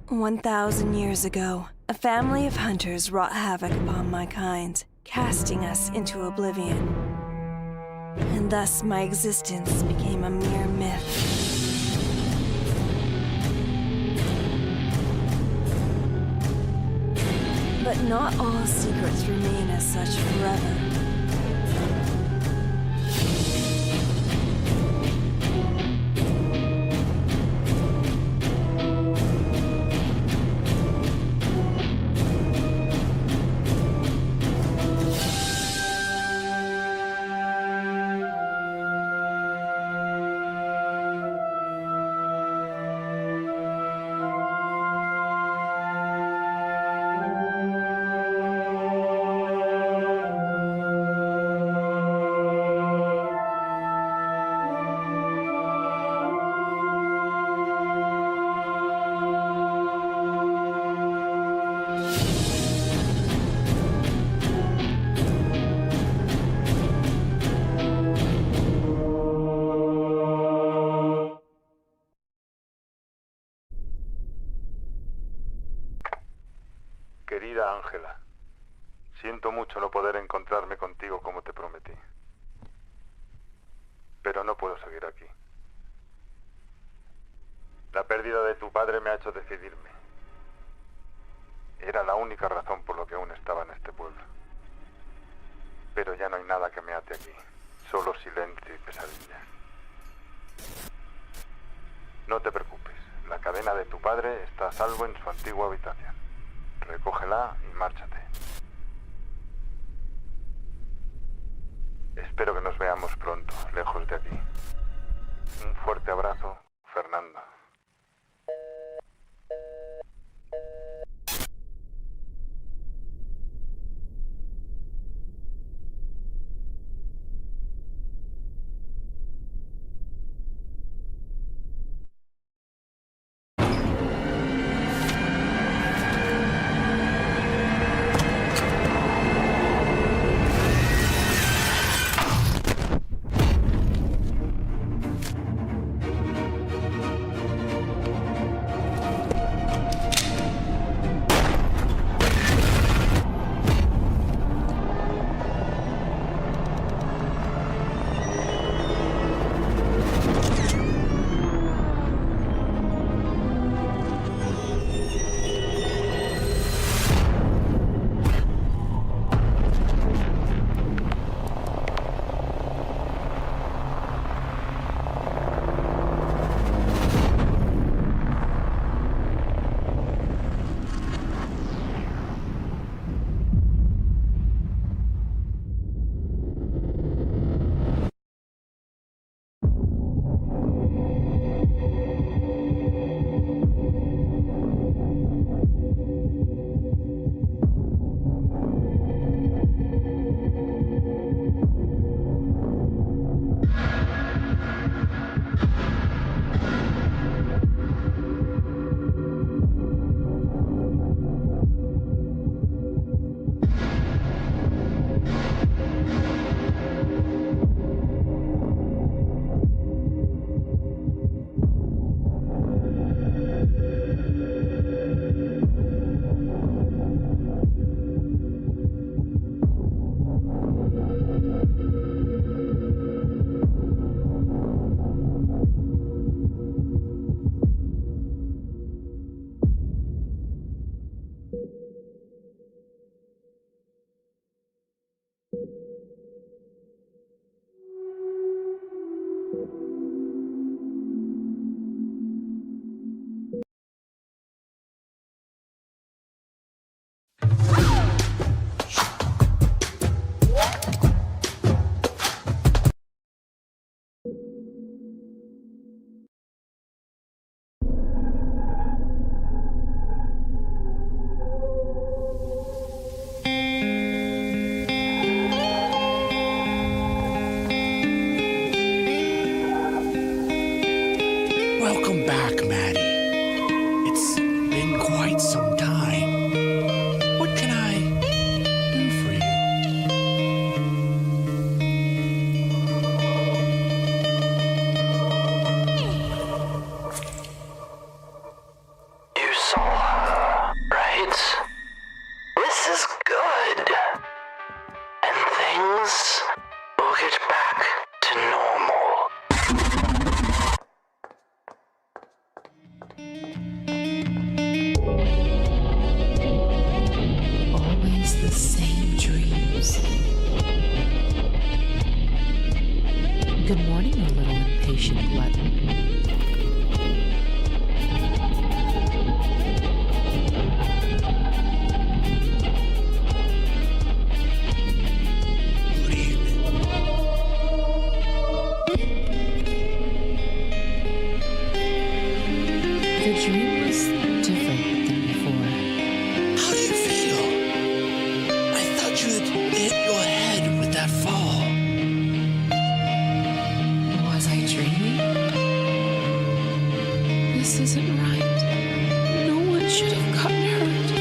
"1,000 years ago, a family of hunters wrought havoc upon my kind, casting us into oblivion. And thus my existence became a mere myth. But not all secrets remain as such forever. Querida Ángela, siento mucho no poder encontrarme contigo como te prometí. Pero no puedo seguir aquí. La pérdida de tu padre me ha hecho decidirme. Era la única razón por la que aún estaba en este pueblo. Pero ya no hay nada que me ate aquí. Solo silencio y pesadilla. No te preocupes. La cadena de tu padre está a salvo en su antigua habitación. Recógela y márchate. Espero que nos veamos pronto, lejos de aquí. Un fuerte abrazo, Fernando. Welcome back, Maddie. It's been quite some time. What can I do for you? You saw her, right? This is good. And things will get back to normal. Always the same dreams. Good morning, you little impatient glutton. The dream was different than before. How do you feel? I thought you had hit your head with that fall. Was I dreaming? This isn't right. No one should have gotten hurt.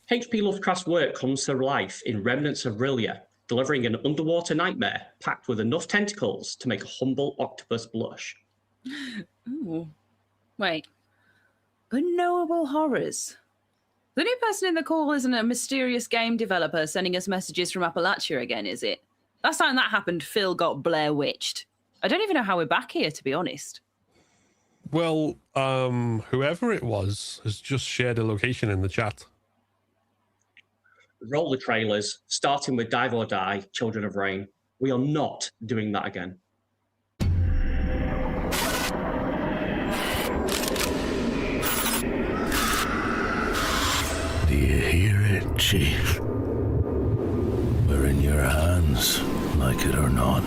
H.P. Lovecraft's work comes to life in remnants of Rillia, delivering an underwater nightmare packed with enough tentacles to make a humble octopus blush. Ooh. Wait. Unknowable horrors. The new person in the call isn't a mysterious game developer sending us messages from Appalachia again, is it? Last time that happened, Phil got Blair witched. I don't even know how we're back here, to be honest. Well, whoever it was has just shared a location in the chat. Roll the trailers, starting with Dive or Die, Children of Rain. We are not doing that again. Do you hear it, Chief? We're in your hands, like it or not.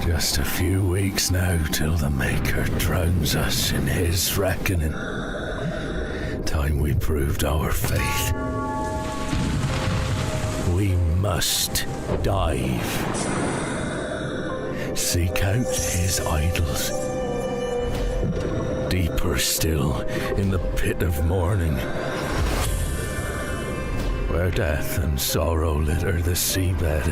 Just a few weeks now till the Maker drowns us in his reckoning. Time we proved our faith. We must dive. Seek out his idols. Deeper still in the pit of mourning, where death and sorrow litter the seabed.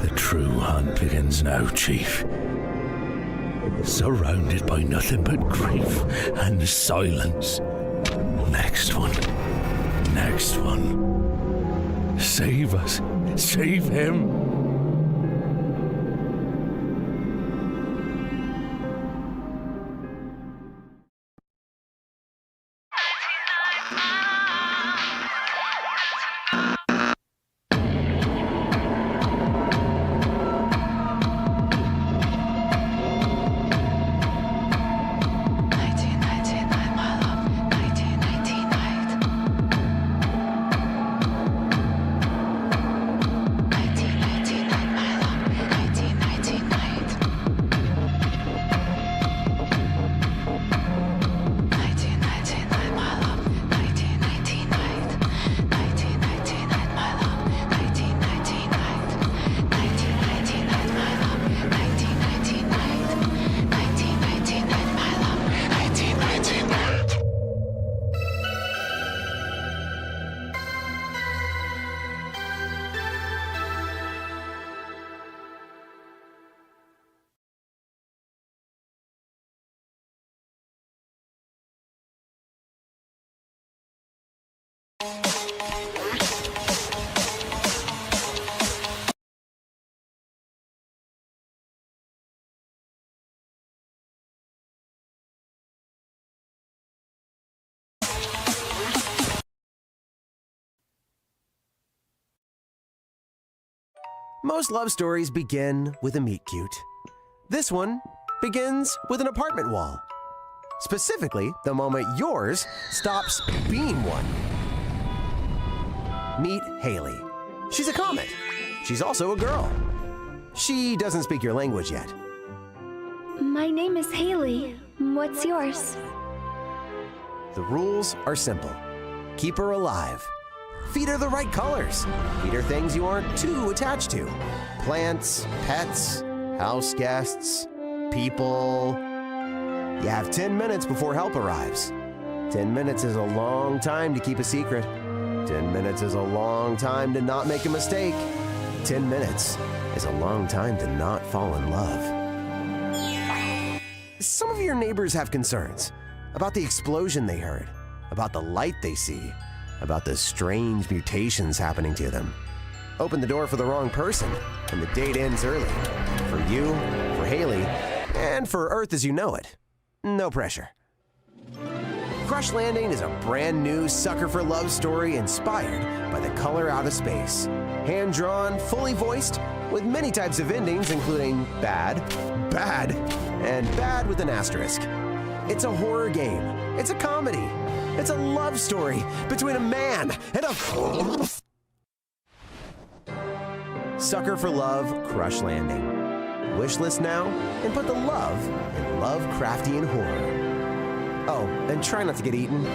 The true hunt begins now, Chief. Surrounded by nothing but grief and silence. Next one. Next one. Save us. Save him. Most love stories begin with a meet-cute. This one begins with an apartment wall. Specifically, the moment yours stops being one. Meet Haley. She's a comet. She's also a girl. She doesn't speak your language yet. My name is Haley. What's yours? The rules are simple. Keep her alive. Feed her the right colors. Feed her things you aren't too attached to. Plants, pets, house guests, people. You have 10 minutes before help arrives. 10 minutes is a long time to keep a secret. 10 minutes is a long time to not make a mistake. 10 minutes is a long time to not fall in love. Some of your neighbors have concerns about the explosion they heard, about the light they see, about the strange mutations happening to them. Open the door for the wrong person, and the date ends early. For you, for Haley, and for Earth as you know it. No pressure. Crush Landing is a brand new sucker for love story inspired by the color out of space. Hand-drawn, fully voiced, with many types of endings including bad, bad, and bad with an asterisk. It's a horror game. It's a comedy. It's a love story between a man and a... Sucker for Love, Crush Landing. Wishlist now and put the love in Lovecraftian horror. Oh, and try not to get eaten.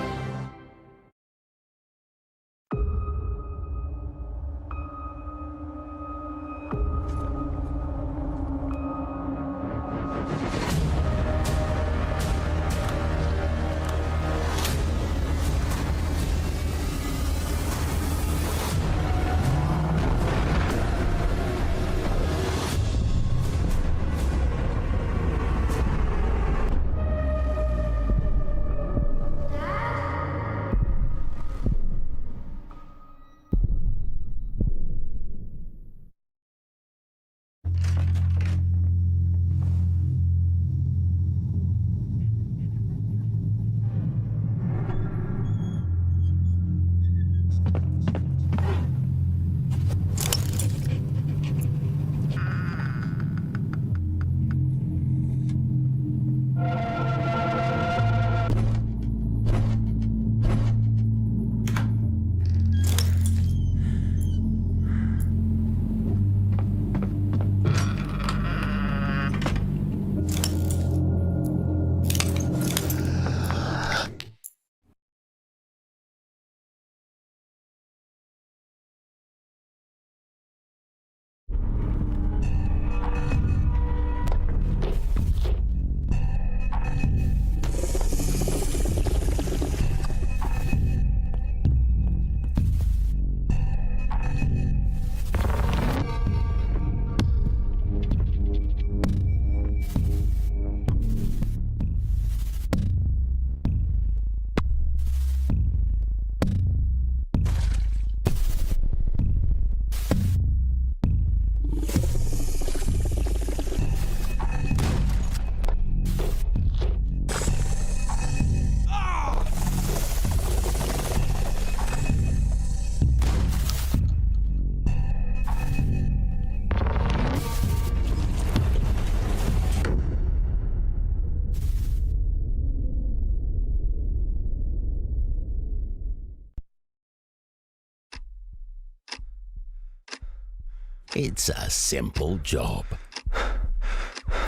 It's a simple job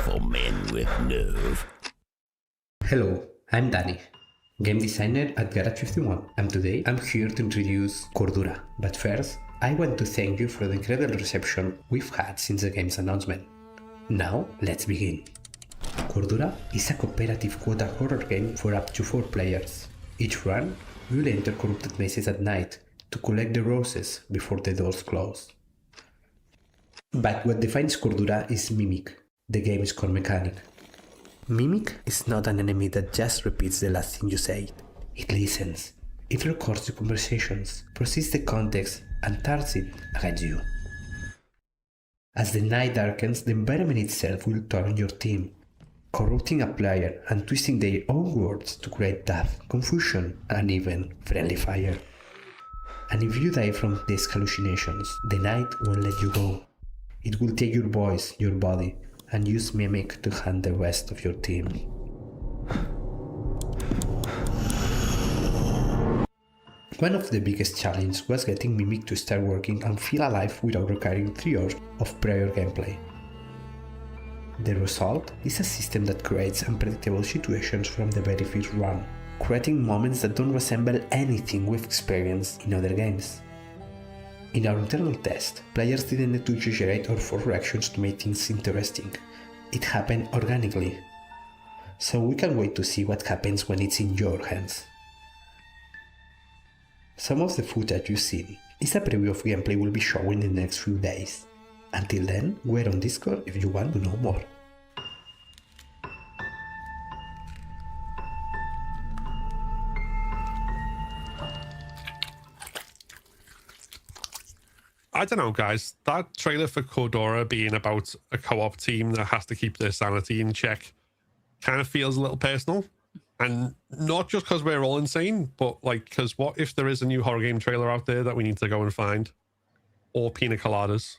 for men with nerve. Hello, I'm Danny, game designer at Garage 51, and today I'm here to introduce Cordura. But first, I want to thank you for the incredible reception we've had since the game's announcement. Now, let's begin. Cordura is a cooperative quota horror game for up to 4 players. Each run, you'll enter corrupted mazes at night to collect the roses before the doors close. But what defines Cordura is Mimic, the game's core mechanic. Mimic is not an enemy that just repeats the last thing you said. It listens. It records your conversations, processes the context, and turns it against you. As the night darkens, the environment itself will turn on your team, corrupting a player and twisting their own words to create death, confusion, and even friendly fire. And if you die from these hallucinations, the night won't let you go. It will take your voice, your body, and use Mimic to hunt the rest of your team. One of the biggest challenges was getting Mimic to start working and feel alive without requiring 3 hours of prior gameplay. The result is a system that creates unpredictable situations from the very first run, creating moments that don't resemble anything we've experienced in other games. In our internal test, players didn't need to exaggerate or force reactions to make things interesting. It happened organically. So we can wait to see what happens when it's in your hands. Some of the footage you've seen is a preview of gameplay we'll be showing in the next few days. Until then, we're on Discord if you want to know more. I don't know, guys. That trailer for Cordura being about a co-op team that has to keep their sanity in check kind of feels a little personal. And not just because we're all insane, but like, because what if there is a new horror game trailer out there that we need to go and find? Or pina coladas?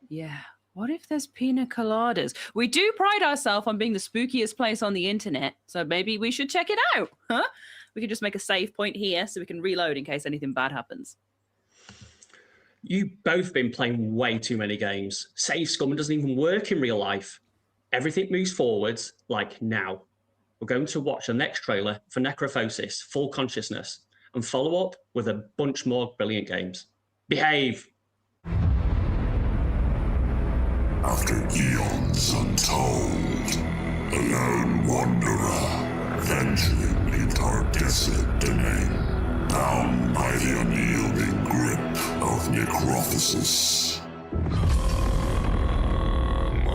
Yeah. What if there's pina coladas? We do pride ourselves on being the spookiest place on the internet, so maybe we should check it out, huh? We could just make a save point here so we can reload in case anything bad happens. You've both been playing way too many games. Save Scum doesn't even work in real life. Everything moves forwards, like now. We're going to watch the next trailer for Necrophosis, Full Consciousness, and follow up with a bunch more brilliant games. Behave! After eons untold, a lone wanderer venturing into our desolate domain, bound by the unyielding grip of necrophosis.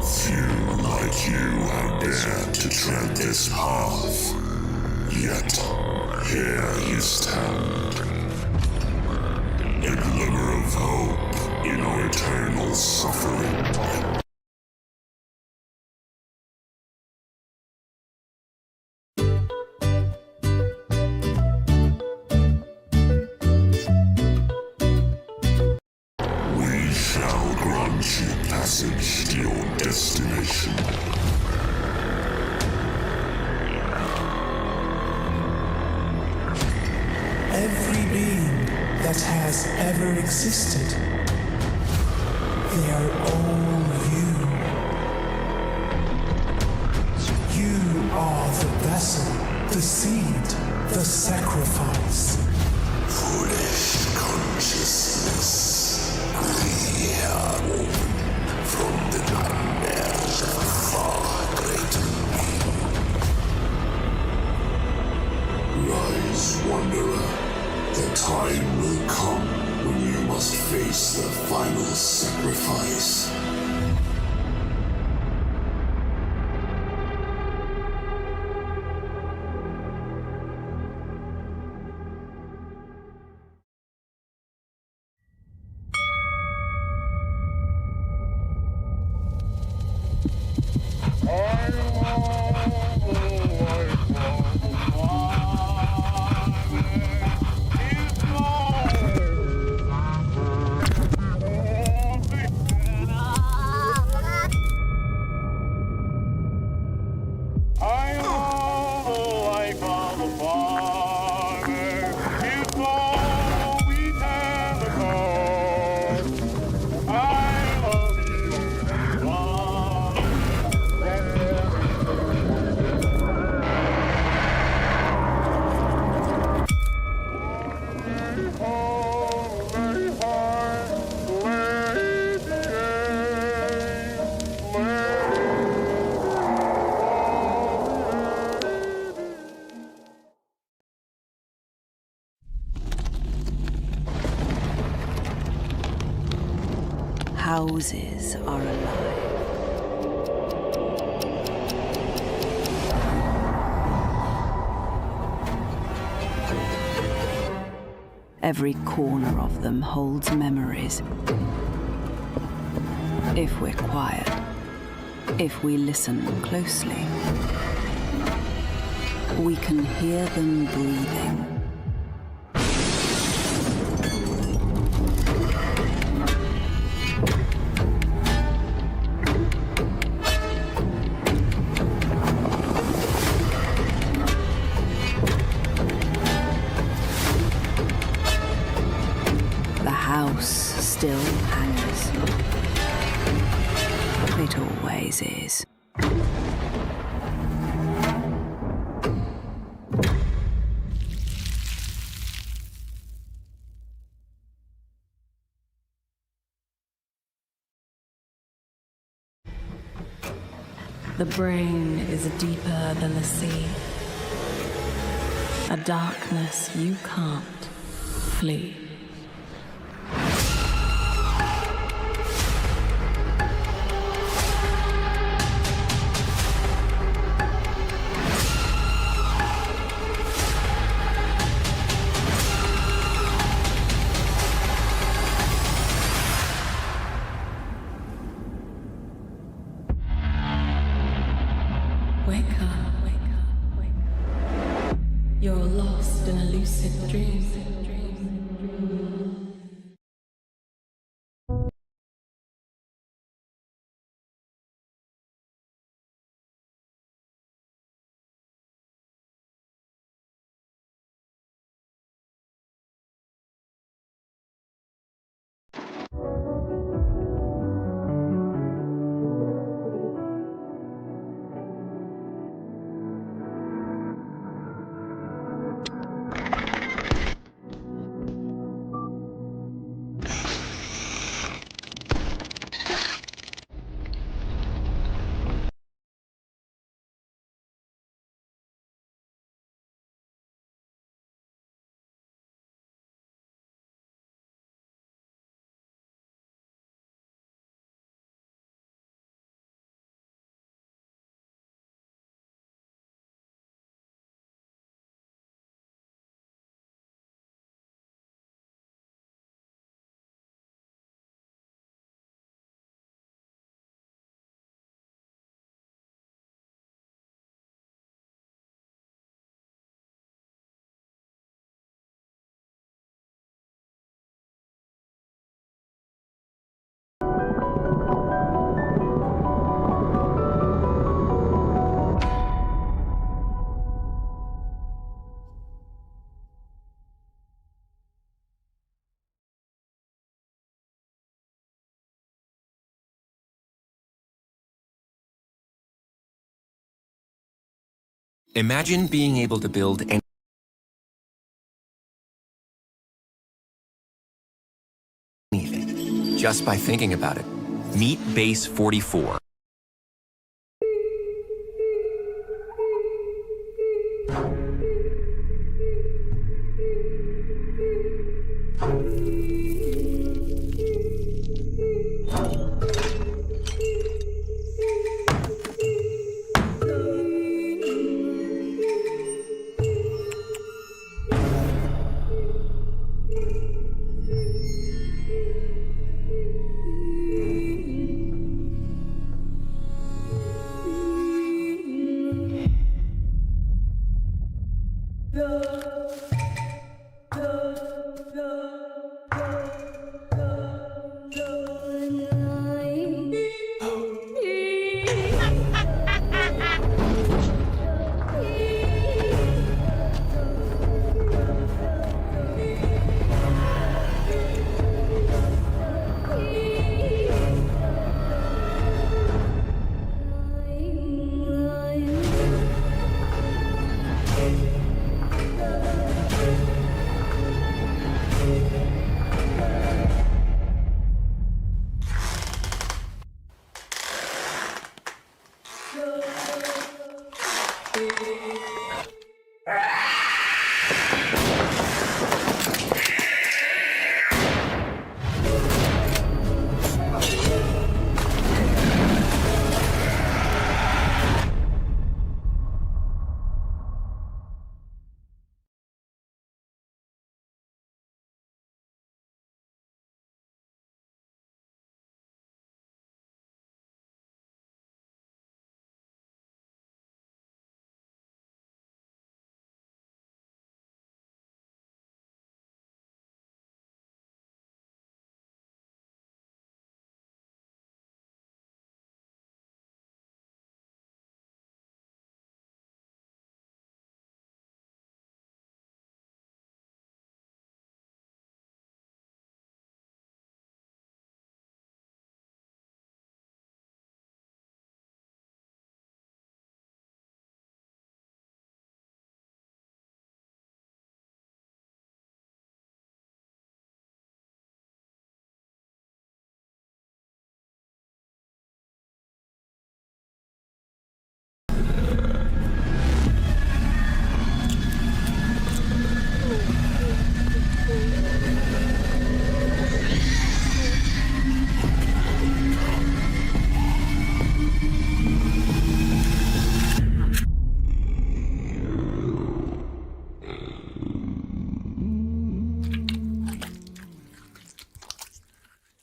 Few like you have dared to tread this path, yet here you stand. A glimmer of hope in our eternal suffering. destination. Every being that has ever existed, they are all you. You are the vessel, the seed, the sacrifice. Foolish consciousness, we are woven from the nightmares of a far greater being. Rise, wanderer. The time will come when you must face the final sacrifice. Houses are alive. Every corner of them holds memories. If we're quiet, if we listen closely, we can hear them breathing. Still hangs. It always is. The brain is deeper than the sea. A darkness you can't flee. Wake up, wake up, wake up. You're lost in a lucid dream. Imagine being able to build anything just by thinking about it. Meet Base 44.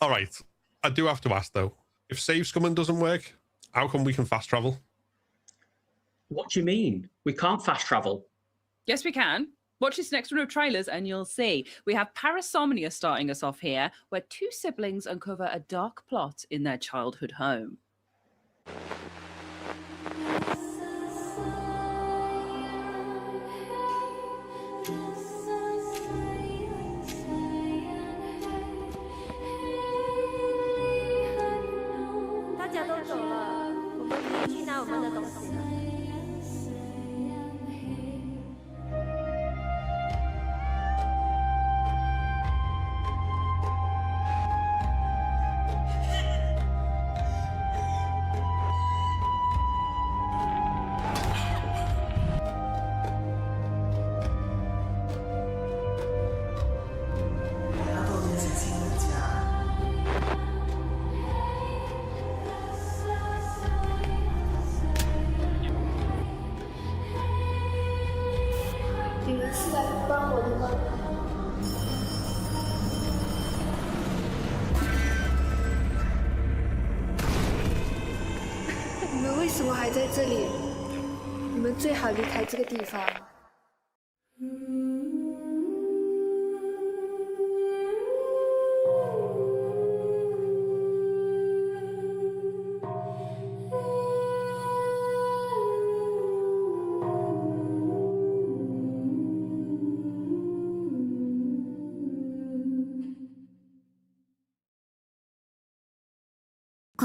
All right. I do have to ask, though. If save scumming doesn't work, how come we can fast travel? What do you mean? We can't fast travel. Yes, we can. Watch this next run of trailers and you'll see. We have Parasomnia starting us off here, where two siblings uncover a dark plot in their childhood home.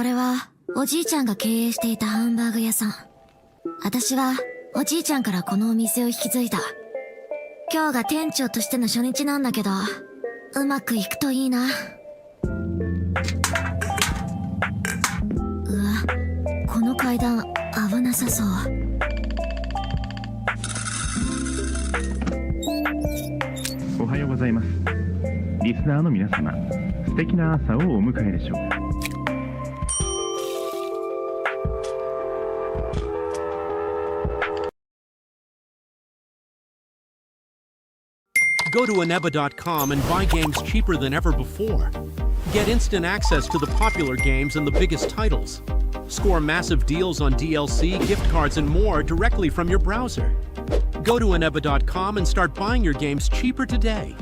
これはおじいちゃんが経営していたハンバーグ屋さん。私はおじいちゃんからこのお店を引き継いだ。今日が店長としての初日なんだけど、うまくいくといいな。うわ、この階段危なさそう。おはようございます。リスナーの皆様、素敵な朝をお迎えでしょうか。Go to aneba.com and buy games cheaper than ever before. Get instant access to the popular games and the biggest titles. Score massive deals on DLC, gift cards, and more directly from your browser. Go to aneba.com and start buying your games cheaper today.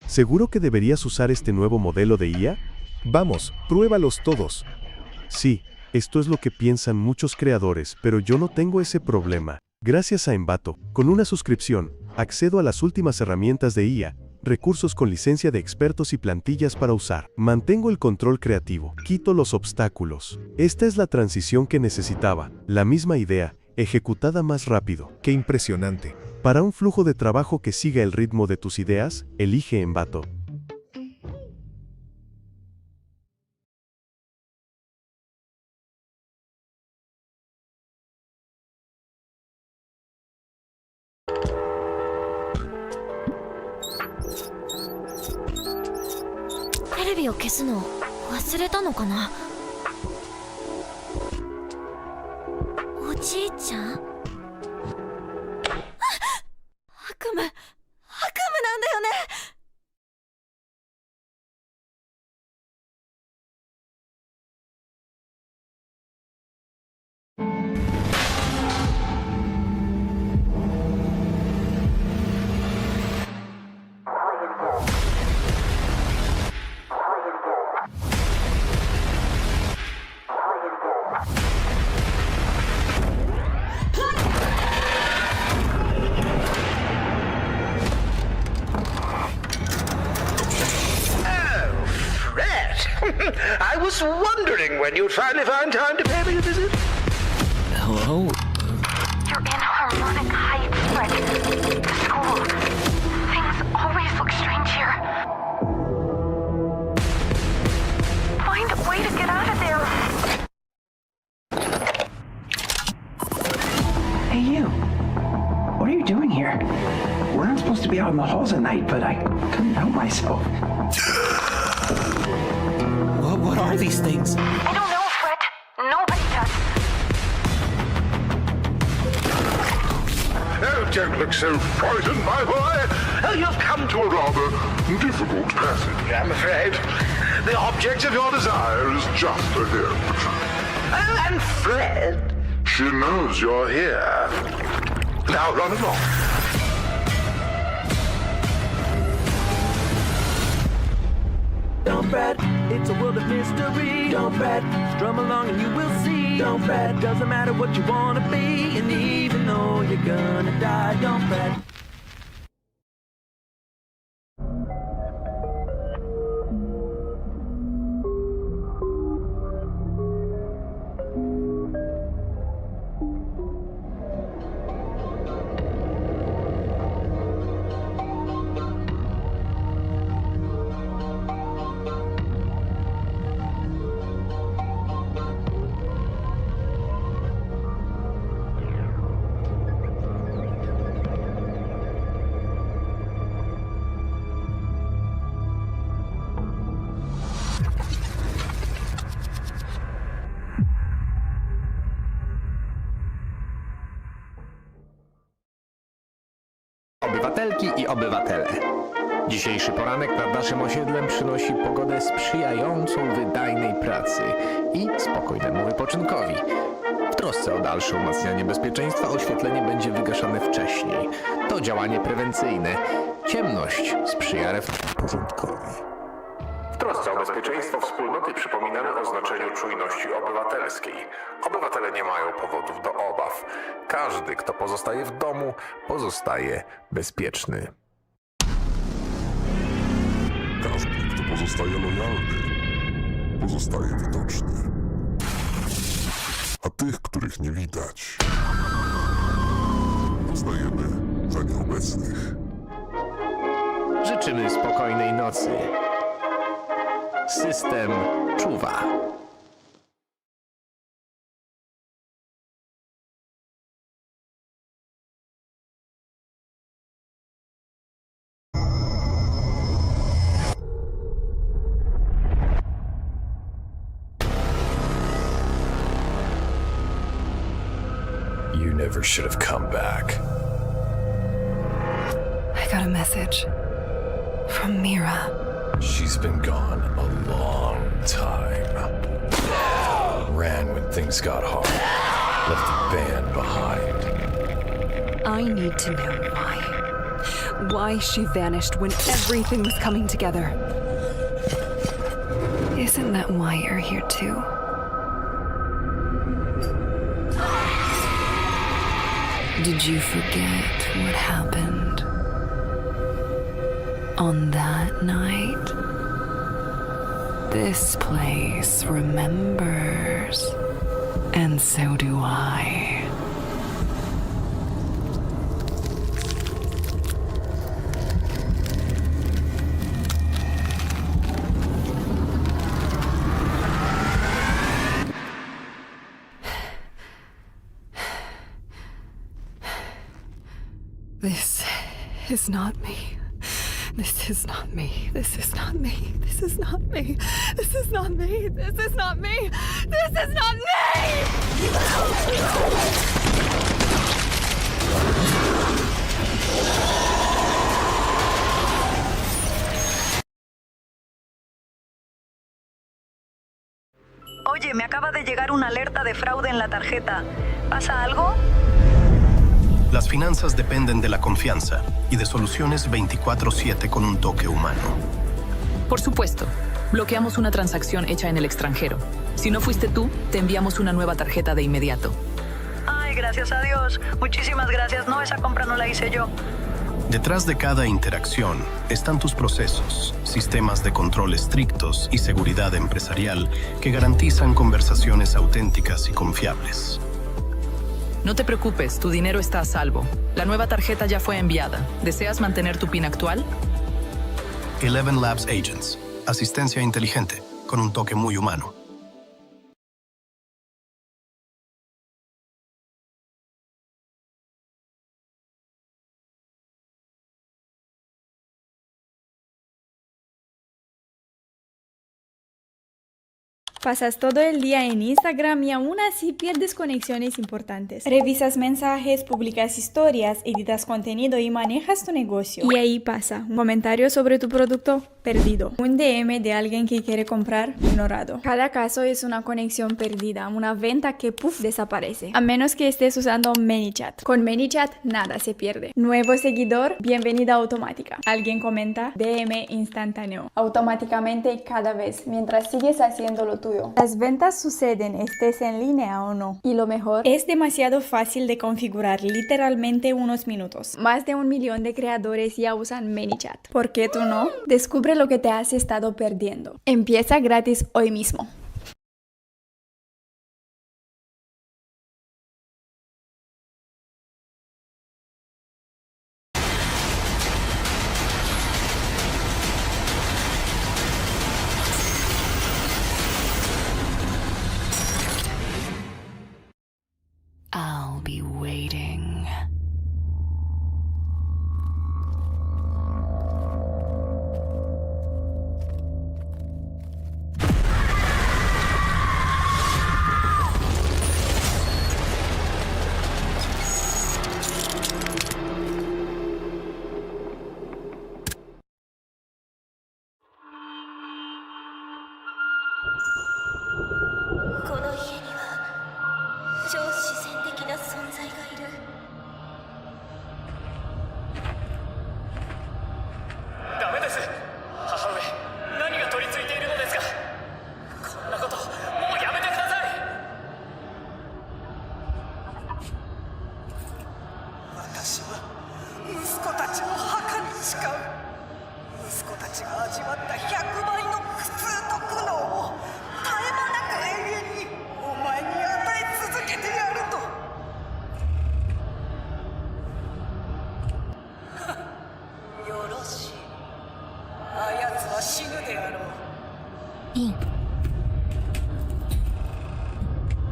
¿Seguro que deberías usar este nuevo modelo de IA? Vamos, pruébalos todos. Sí, esto es lo que piensan muchos creadores, pero yo no tengo ese problema. Gracias a Envato, con una suscripción, accedo a las últimas herramientas de IA, recursos con licencia de expertos y plantillas para usar. Mantengo el control creativo, quito los obstáculos. Esta es la transición que necesitaba, la misma idea, ejecutada más rápido. ¡Qué impresionante! Para un flujo de trabajo que siga el ritmo de tus ideas, elige Envato. ¿Television を消すの忘れたのかな？おじいちゃん？悪夢なんだよね。I was wondering when you'd finally find time to pay me a visit. Hello? You're in Harmonic Heights, Fred. The school. Things always look strange here. Find a way to get out of there. Hey, you. What are you doing here? We're not supposed to be out in the halls at night, but I couldn't help myself. What are these things? I don't know, Fred. Nobody does. Oh, don't look so frightened, my boy. You've come to a rather difficult passage, I'm afraid. The object of your desire is just ahead. Oh, and Fred, she knows you're here. Now run along. Don't fret, it's a world of mystery. Don't fret, strum along and you will see. Don't fret, doesn't matter what you wanna be. And even though you're gonna die, don't fret. Obywatelki i obywatele. Dzisiejszy poranek nad naszym osiedlem przynosi pogodę sprzyjającą wydajnej pracy i spokojnemu wypoczynkowi. W trosce o dalsze umacnianie bezpieczeństwa oświetlenie będzie wygaszane wcześniej. To działanie prewencyjne. Ciemność sprzyja porządkowi. W trosce o bezpieczeństwo wspólnoty przypominamy o znaczeniu czujności obywatela. obywatelskiej. Obywatele nie mają powodów do obaw. Każdy, kto pozostaje w domu, pozostaje bezpieczny. Każdy, kto pozostaje lojalny, pozostaje widoczny. A tych, których nie widać, uznajemy za nieobecnych. Życzymy spokojnej nocy. System czuwa. You never should have come back. I got a message from Mira. She's been gone a long time. Ran when things got hard. Left the band behind. I need to know why. Why she vanished when everything was coming together. Isn't that why you're here too? Did you forget what happened on that night? This place remembers, and so do I. This is not me. This is not me. This is not me. This is not me. This is not me. This is not me. This is not Oye, me acaba de llegar una alerta de fraude en la tarjeta. ¿Pasa algo? Las finanzas dependen de la confianza y de soluciones 24/7 con un toque humano. Por supuesto. Bloqueamos una transacción hecha en el extranjero. Si no fuiste tú, te enviamos una nueva tarjeta de inmediato. Ay, gracias a Dios. Muchísimas gracias. No, esa compra no la hice yo. Detrás de cada interacción están tus procesos, sistemas de control estrictos y seguridad empresarial que garantizan conversaciones auténticas y confiables. No te preocupes, tu dinero está a salvo. La nueva tarjeta ya fue enviada. ¿Deseas mantener tu PIN actual? 11 Labs Agents. Asistencia inteligente, con un toque muy humano. Pasas todo el día en Instagram y aún así pierdes conexiones importantes. Revisas mensajes, publicas historias, editas contenido y manejas tu negocio. Y ahí pasa, un comentario sobre tu producto perdido. Un DM de alguien que quiere comprar ignorado. Cada caso es una conexión perdida, una venta que desaparece. A menos que estés usando ManyChat. Con ManyChat nada se pierde. Nuevo seguidor, bienvenida automática. Alguien comenta, DM instantáneo. Automáticamente cada vez, mientras sigues haciendo lo tuyo. Las ventas suceden estés en línea o no. Y lo mejor, es demasiado fácil de configurar, literalmente unos minutos. Más de 1 millón de creadores ya usan ManyChat. ¿Por qué tú no? Descubre lo que te has estado perdiendo. Empieza gratis hoy mismo. I'll be waiting.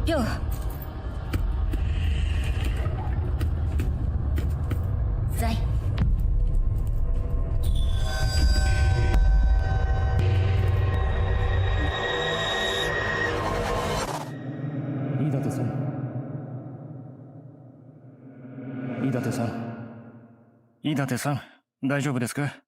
よ在飯舘さん飯舘さん飯舘さん大丈夫ですか？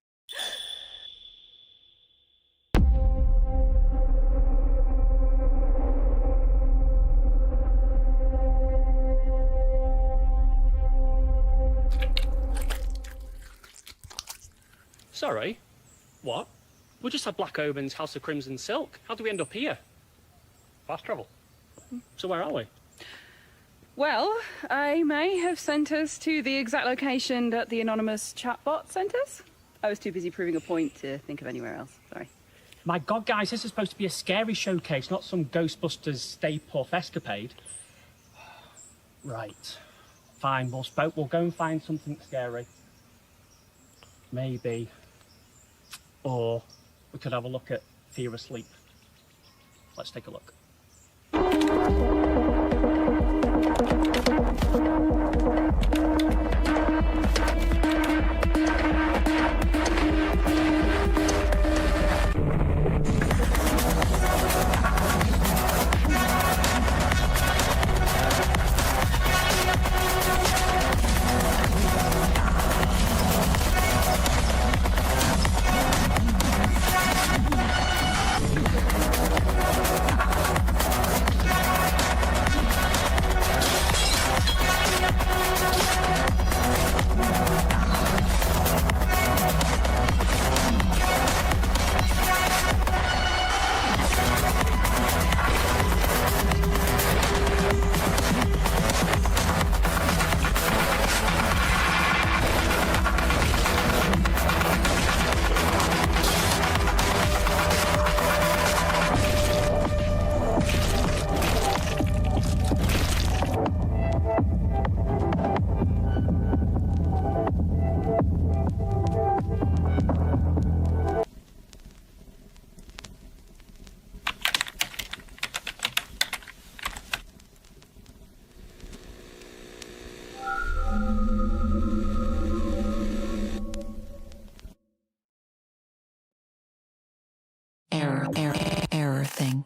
Sorry? What? We just had Black Omen's House of Crimson Silk. How do we end up here? Fast travel. So where are we? Well, I may have sent us to the exact location that the anonymous chatbot sent us. I was too busy proving a point to think of anywhere else. Sorry. My God, guys, this is supposed to be a scary showcase, not some Ghostbusters Stay Puft escapade. Right. Fine, we'll go and find something scary. Maybe. Or we could have a look at Fear Asleep. Let's take a look. Error thing.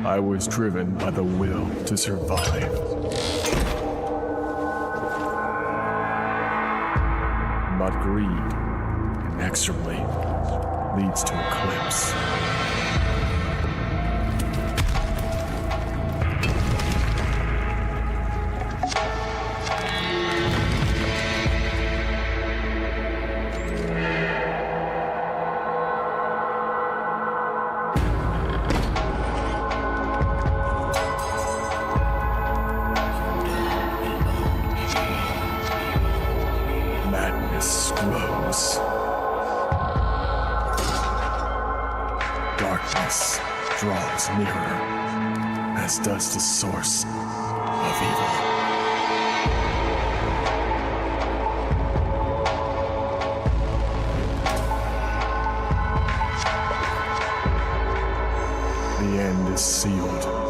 I was driven by the will to survive. But greed, inexorably, leads to eclipse. Madness grows. Darkness draws nearer, as does the source of evil. The end is sealed.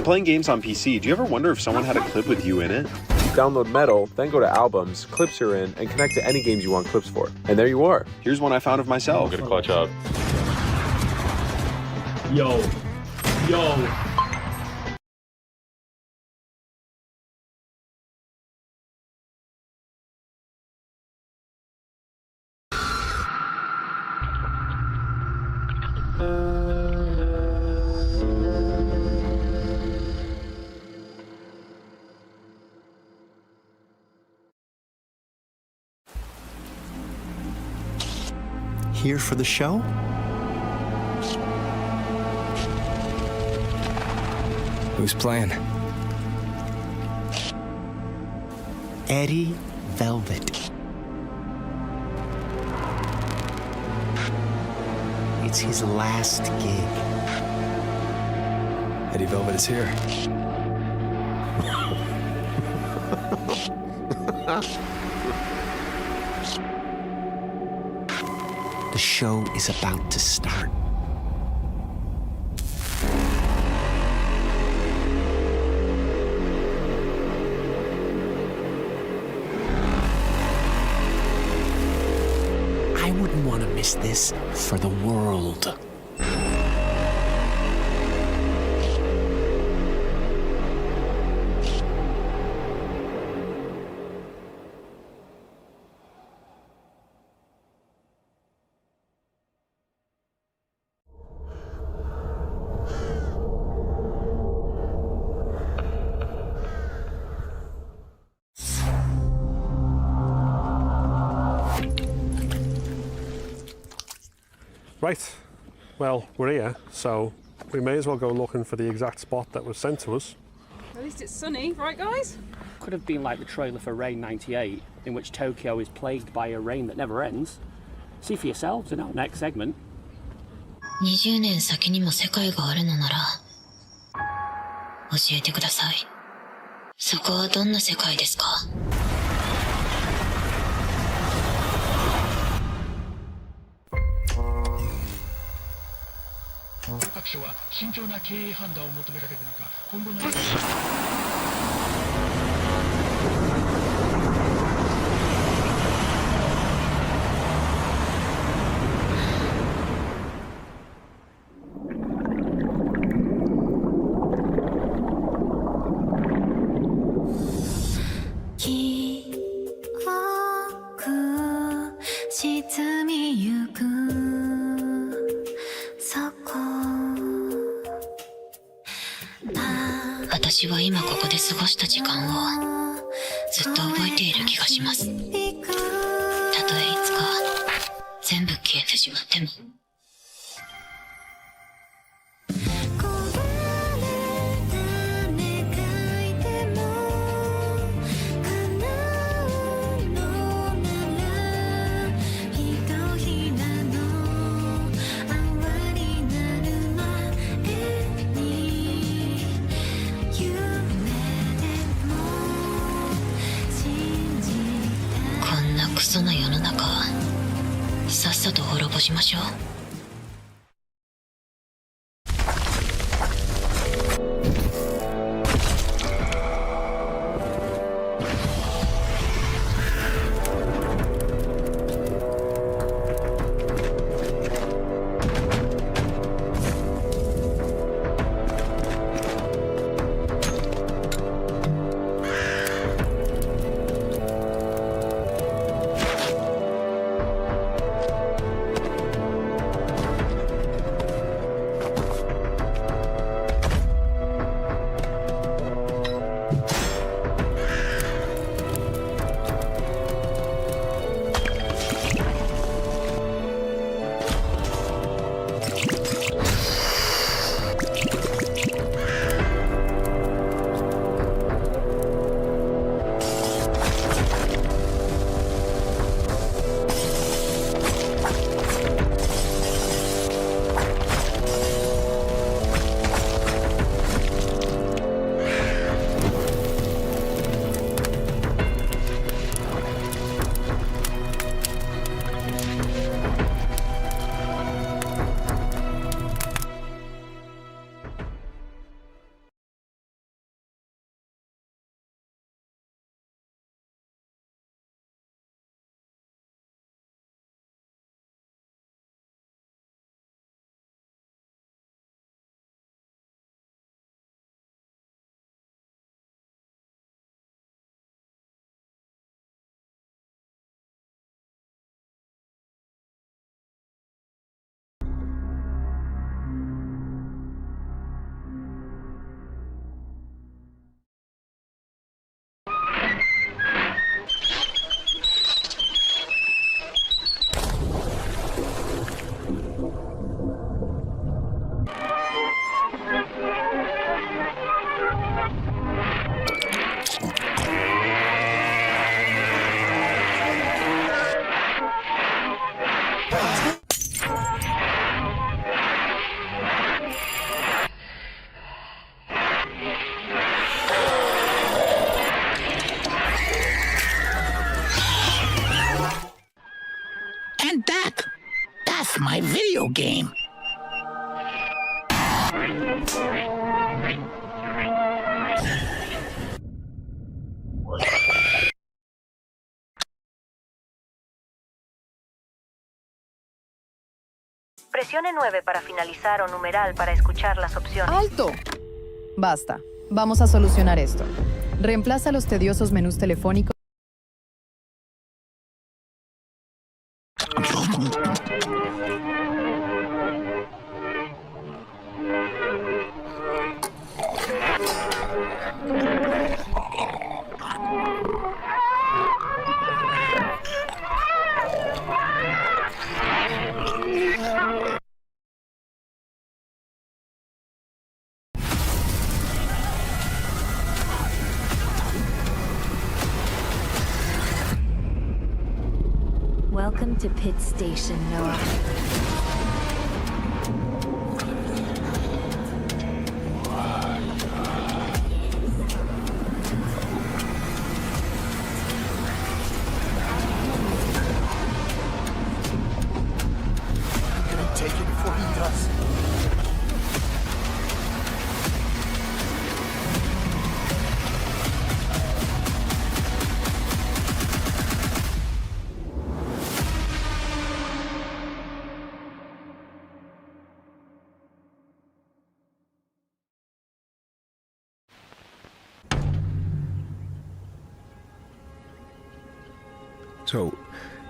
playing games on PC, do you ever wonder if someone had a clip with you in it? Download Metal, then go to Albums, Clips You're In, and connect to any games you want clips for. And there you are. Here's one I found of myself. I'm gonna clutch up. Yo. Yo. Here for the show? Who's playing? Eddie Velvet. It's his last gig. Eddie Velvet is here. The show is about to start. I wouldn't want to miss this for the world. Right, well, we're here, so we may as well go looking for the exact spot that was sent to us. At least it's sunny, right guys? Could have been like the trailer for Rain 98, in which Tokyo is plagued by a rain that never ends. See for yourselves in our next segment. 20年先にも世界があるのなら教えてください。そこはどんな世界ですか？各所は慎重な経営判断を求められる中、今後の沈みゆくそこ私は今ここで過ごした時間をずっと覚えている気がします。たとえいつか全部消えてしまっても。クソな世の中さっさと滅ぼしましょう。video game. Presione 9 para finalizar o numeral para escuchar las opciones. ¡Alto! Basta. Vamos a solucionar esto. Reemplaza los tediosos menús telefónicos. Welcome to Pit Station, Noah. Take it before he does. So,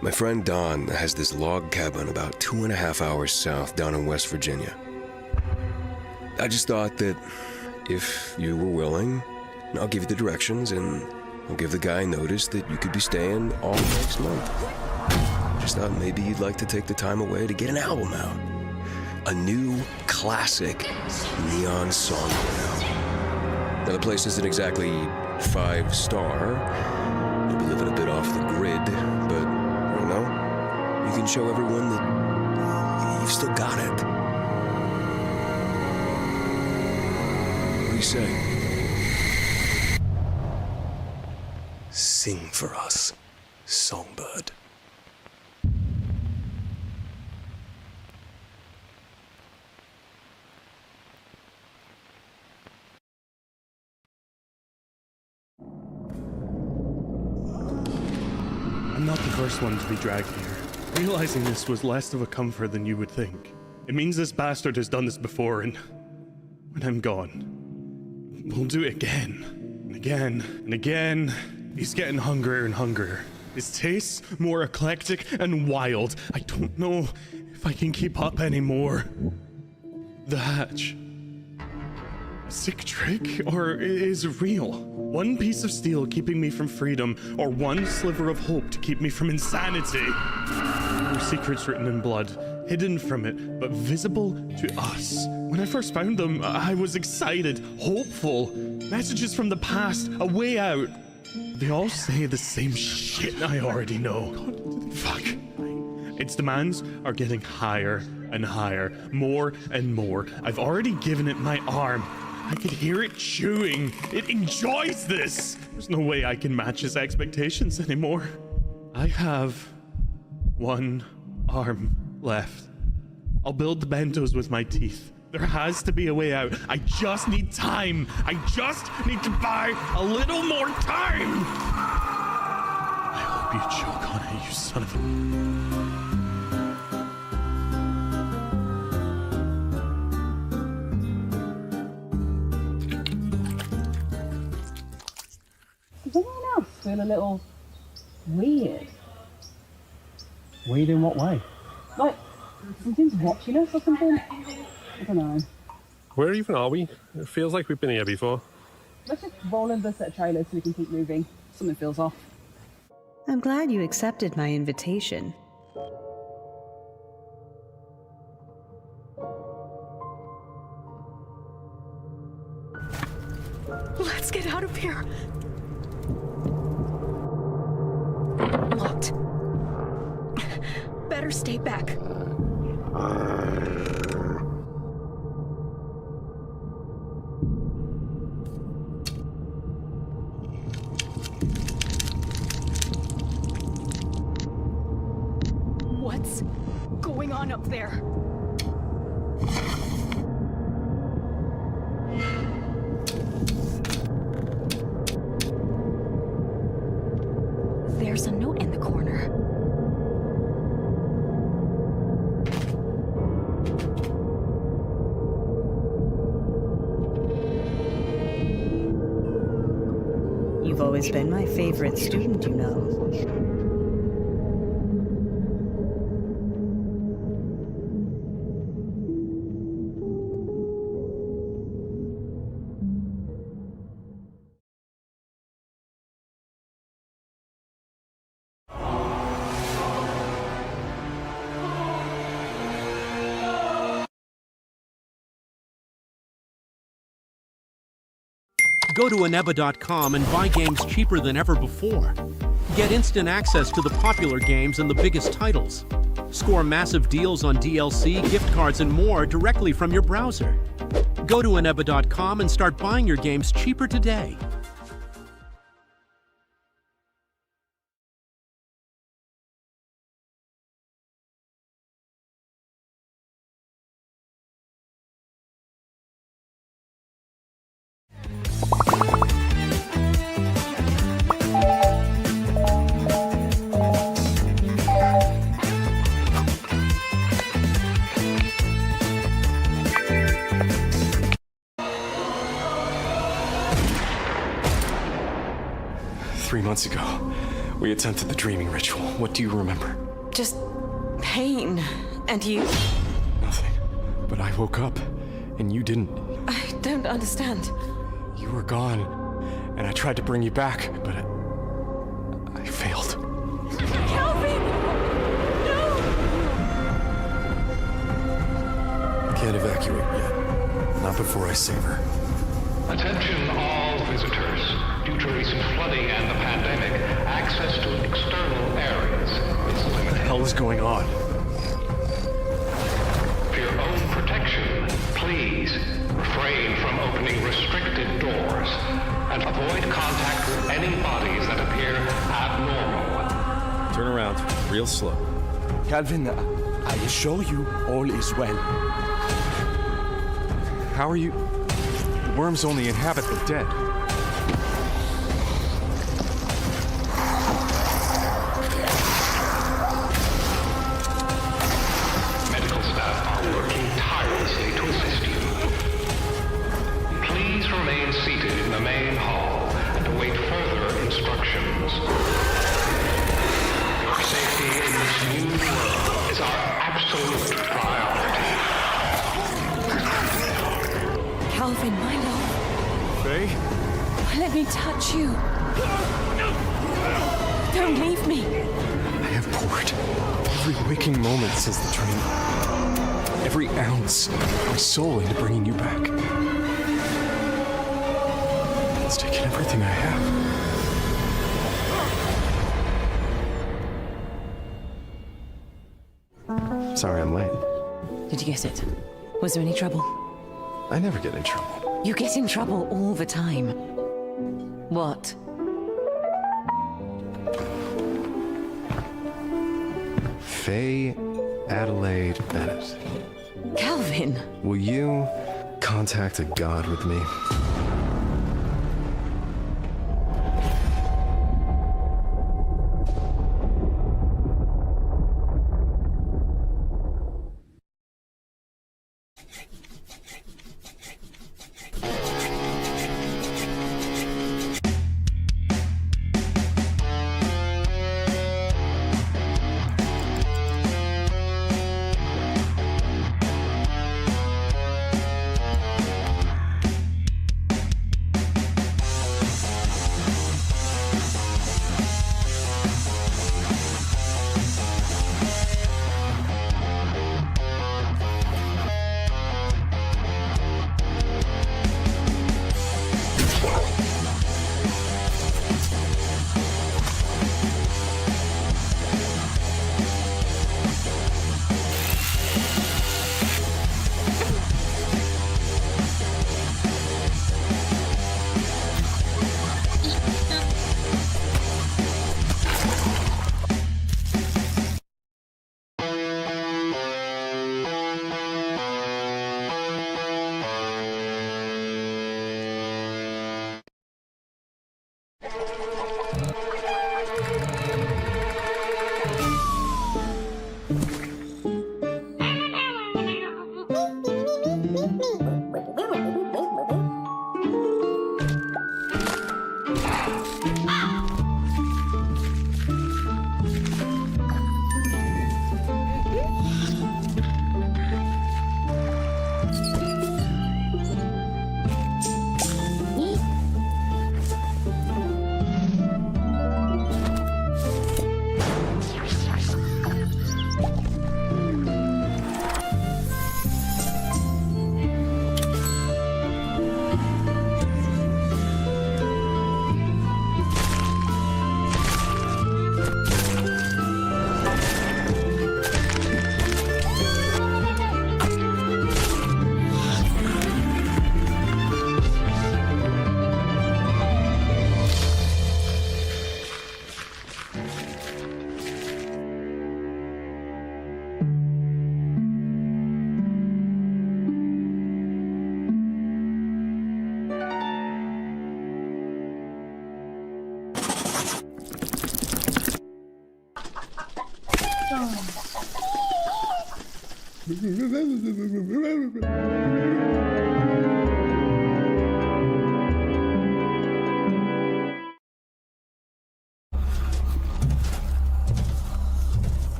my friend Don has this log cabin about 2.5 hours south down in West Virginia. I just thought that if you were willing, I'll give you the directions and I'll give the guy notice that you could be staying all next month. Just thought maybe you'd like to take the time away to get an album out. A new classic neon song out. Now the place isn't exactly 5-star. You'll be living a bit off the grid, but, you know, you can show everyone that you've still got it. What do you say? Sing for us, Songbird. I'm not the first one to be dragged here. Realizing this was less of a comfort than you would think. It means this bastard has done this before, and when I'm gone, we'll do it again, and again, and again. He's getting hungrier and hungrier. His tastes more eclectic and wild. I don't know if I can keep up anymore. The hatch. A sick trick, or is it real? One piece of steel keeping me from freedom, or one sliver of hope to keep me from insanity. There were secrets written in blood, hidden from it, but visible to us. When I first found them, I was excited, hopeful. Messages from the past, a way out. They all say the same shit I already know. Fuck. Its demands are getting higher and higher, more and more. I've already given it my arm. I could hear it chewing. It enjoys this. There's no way I can match its expectations anymore. I have one arm left. I'll build the bentos with my teeth. There has to be a way out. I just need time. I just need to buy a little more time. I hope you choke on it, you son of a... Does anyone else feel a little weird? Weird in what way? Like something's watching us or something? I don't know. Where even are we? It feels like we've been here before. Let's just roll in the set of trailers so we can keep moving. Something feels off. I'm glad you accepted my invitation. Let's get out of here. Locked. Better stay back. What's going on up there? There's a note in the corner. You've always been my favorite student, you know. Go to aneba.com and buy games cheaper than ever before. Get instant access to the popular games and the biggest titles. Score massive deals on DLC, gift cards, and more directly from your browser. Go to aneba.com and start buying your games cheaper today. Months ago, we attempted the dreaming ritual. What do you remember? Just pain. And you? Nothing. But I woke up, and you didn't. I don't understand. You were gone, and I tried to bring you back, but I failed. Calvin! No! Can't evacuate yet. Not before I save her. Attention all visitors. Due to recent flooding and the pandemic, access to external areas is limited. What the hell is going on? For your own protection, please refrain from opening restricted doors and avoid contact with any bodies that appear abnormal. Turn around, real slow. Calvin, I assure you all is well. How are you? The worms only inhabit the dead. Medical staff are working tirelessly to assist you. Please remain seated in the main hall and await further instructions. Your safety in this new world is our absolute priority. Calvin, my love. Faye? Let me touch you. Don't leave me. I have poured every waking moment since the dream. Every ounce of my soul into bringing you back. It's taken everything I have. Sorry I'm late. Did you get it? Was there any trouble? I never get in trouble. You get in trouble all the time. What? Faye Adelaide Bennett. Calvin! Will you contact a god with me?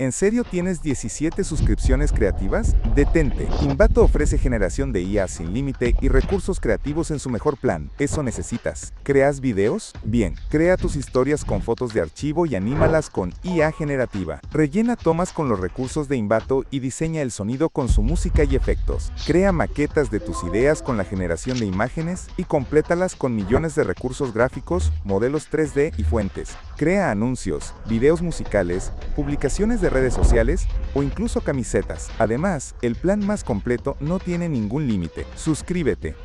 ¿En serio tienes 17 suscripciones creativas? Detente. Invato ofrece generación de IA sin límite y recursos creativos en su mejor plan. Eso necesitas. ¿Creas videos? Bien. Crea tus historias con fotos de archivo y anímalas con IA generativa. Rellena tomas con los recursos de Invato y diseña el sonido con su música y efectos. Crea maquetas de tus ideas con la generación de imágenes y complétalas con millones de recursos gráficos, modelos 3D y fuentes. Crea anuncios, videos musicales, publicaciones de redes sociales o incluso camisetas. Además, el plan más completo no tiene ningún límite. Suscríbete.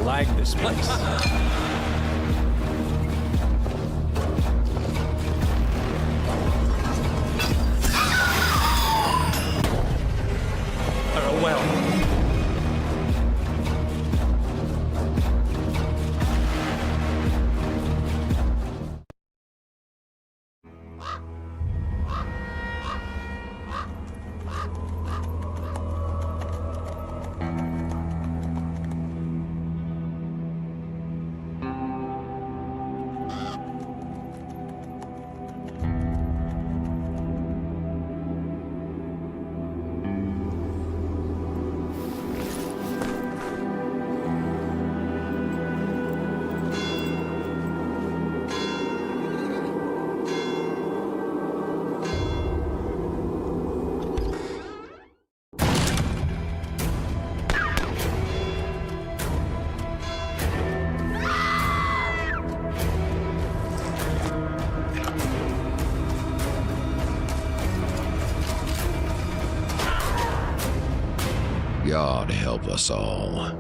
Like this place. God help us all.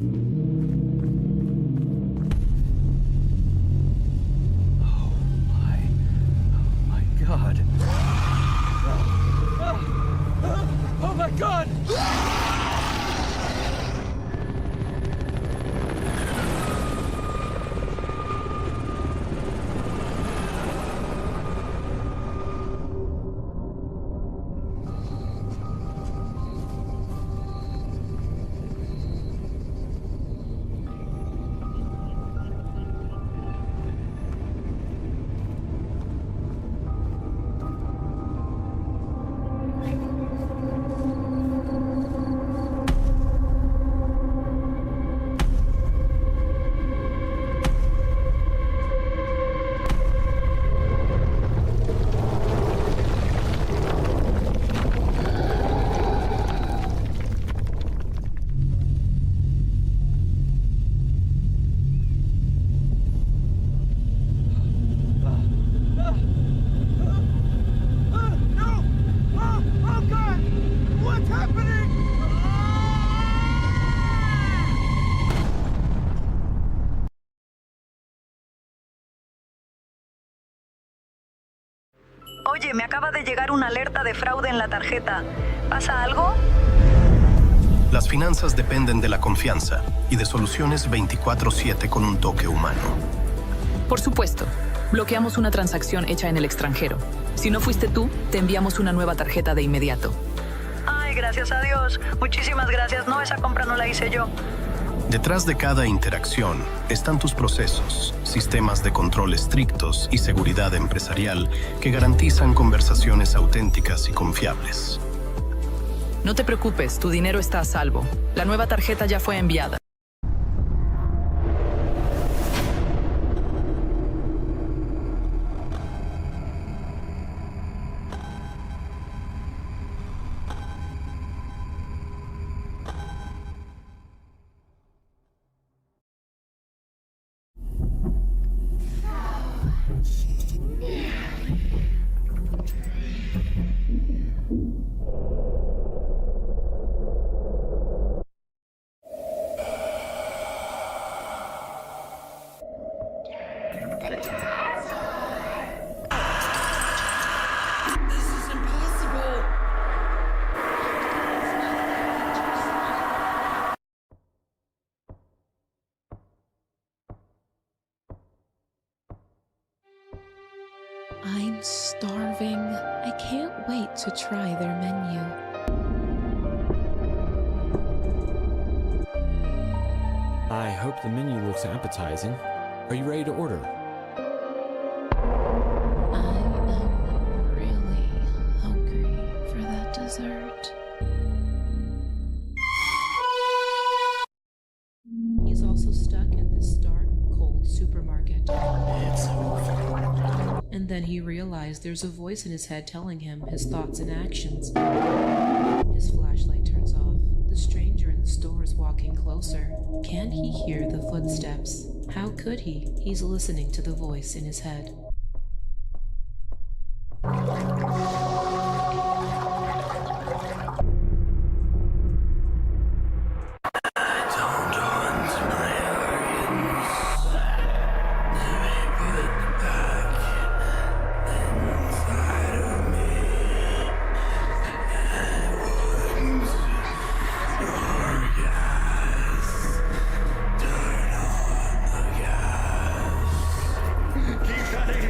God. Oh my God! Oye, me acaba de llegar una alerta de fraude en la tarjeta. ¿Pasa algo? Las finanzas dependen de la confianza y de soluciones 24/7 con un toque humano. Por supuesto, bloqueamos una transacción hecha en el extranjero. Si no fuiste tú, te enviamos una nueva tarjeta de inmediato. Ay, gracias a Dios. Muchísimas gracias. No, esa compra no la hice yo. Detrás de cada interacción están tus procesos, sistemas de control estrictos y seguridad empresarial que garantizan conversaciones auténticas y confiables. No te preocupes, tu dinero está a salvo. La nueva tarjeta ya fue enviada. I'm starving. I can't wait to try their menu. I hope the menu looks appetizing. Are you ready to order? I am really hungry for that dessert. He's also stuck in this dark, cold supermarket. It's over. And then he realized there's a voice in his head telling him his thoughts and actions. His flashlight turns off. The stranger in the store is walking closer. Can he hear the footsteps? How could he? He's listening to the voice in his head. Keep cutting!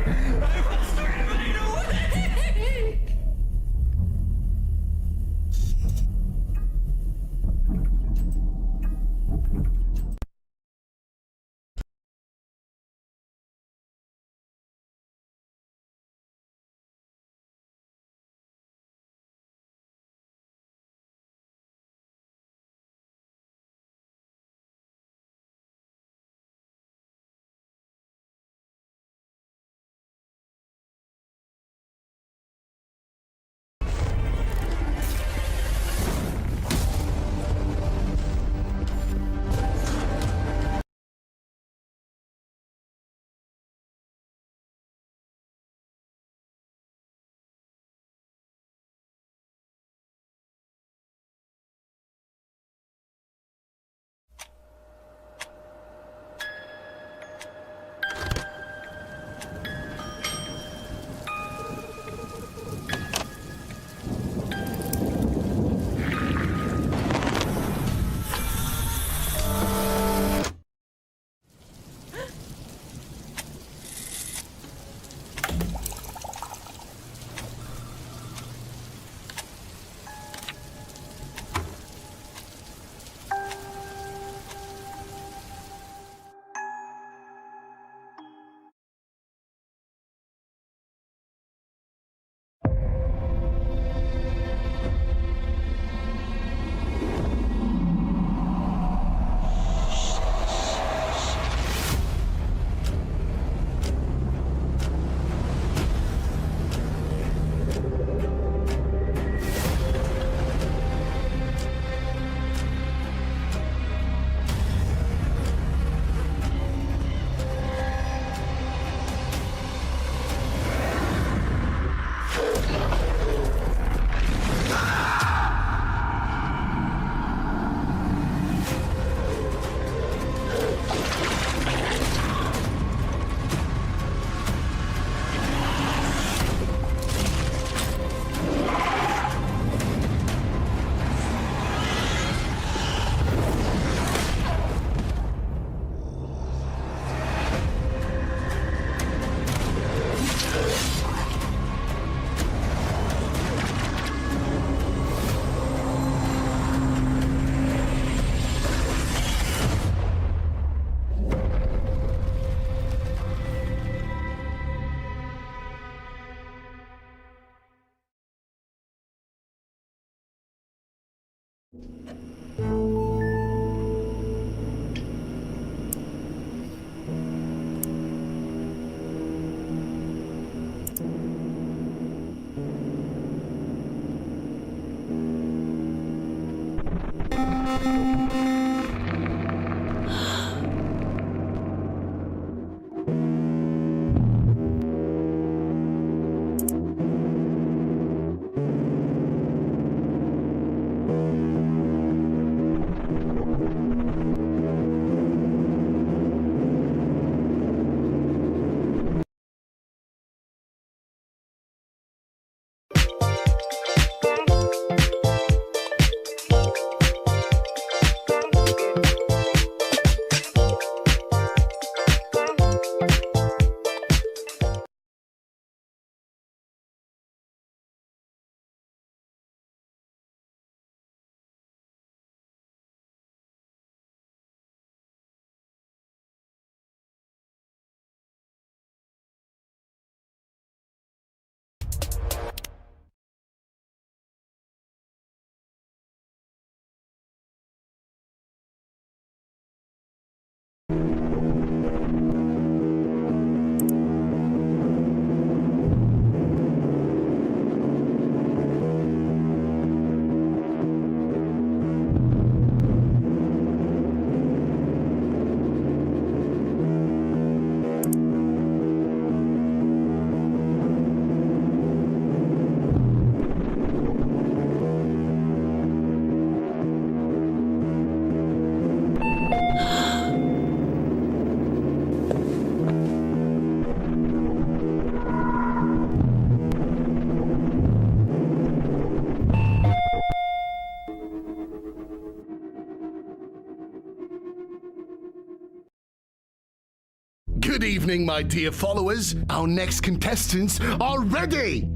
Good evening, my dear followers. Our next contestants are ready.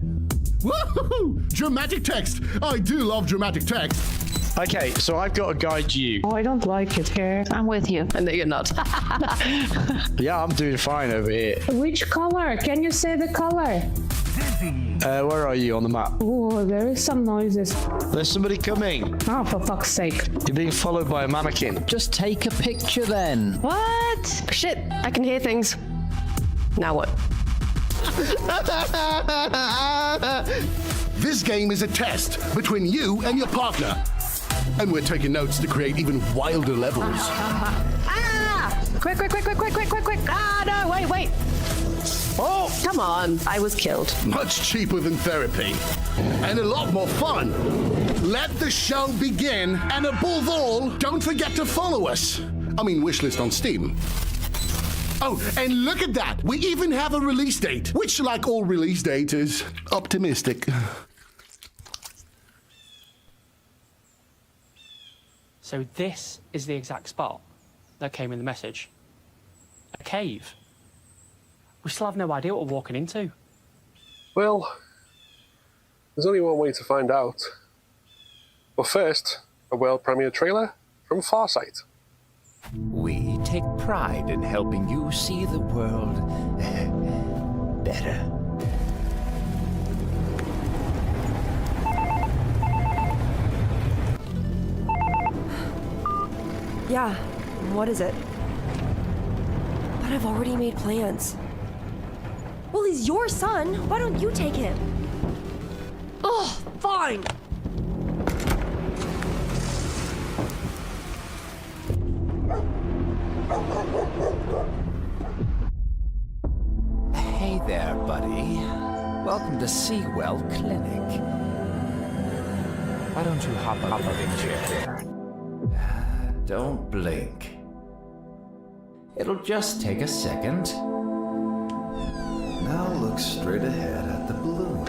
Woohoo! Dramatic text. I do love dramatic text. Okay, so I've got to guide you. Oh, I don't like it here. I'm with you. I know you're not. Yeah, I'm doing fine over here. Which color? Can you say the color? Where are you on the map? Oh, there is some noises. There's somebody coming. Oh, for fuck's sake. You're being followed by a mannequin. Just take a picture then. What? Shit, I can hear things. Now what? This game is a test between you and your partner. And we're taking notes to create even wilder levels. Quick. Ah, no, wait. Oh, come on. I was killed. Much cheaper than therapy. And a lot more fun. Let the show begin. And above all, don't forget to follow us. I mean, wishlist on Steam. Oh, and look at that. We even have a release date, which, like all release dates, is optimistic. So this is the exact spot that came in the message. A cave. We still have no idea what we're walking into. Well, there's only one way to find out. But first, a world premiere trailer from Farsight. We take pride in helping you see the world better. Yeah, what is it? But I've already made plans. Well, he's your son. Why don't you take him? Oh, fine. Hey there, buddy. Welcome to Seawell Clinic. Why don't you hop up in the chair? Don't blink. It'll just take a second. Now look straight ahead at the balloon.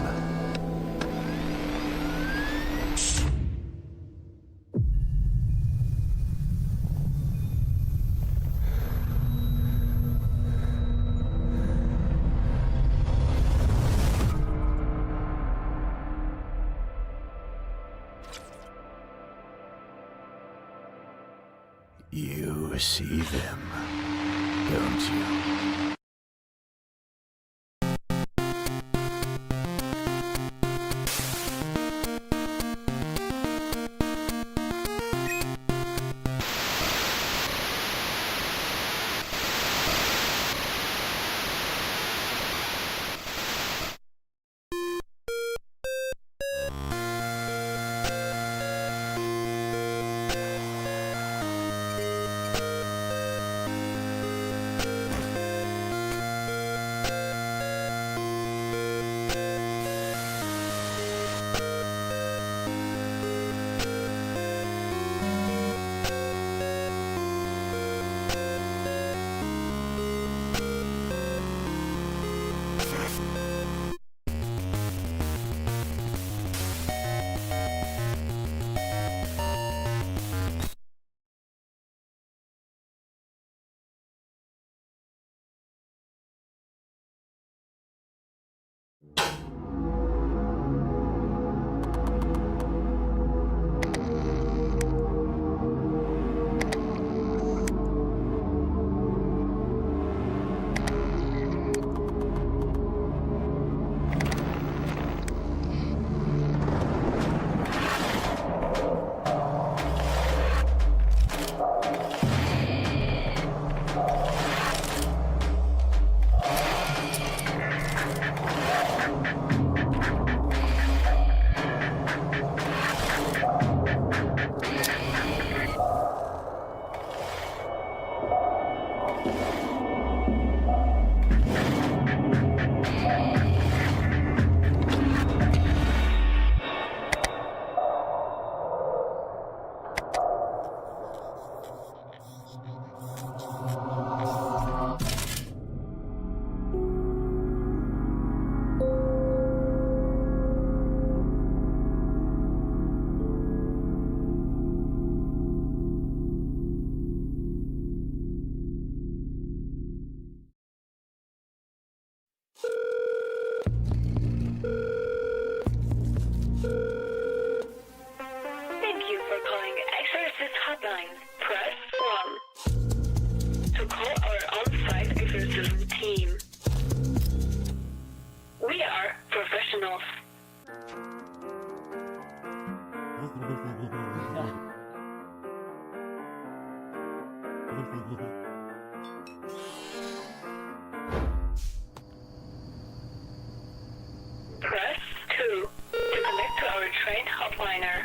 You see them, don't you? 9, press 1. To call our on-site exorcism team. We are professionals. Press 2 to connect to our train hotliner.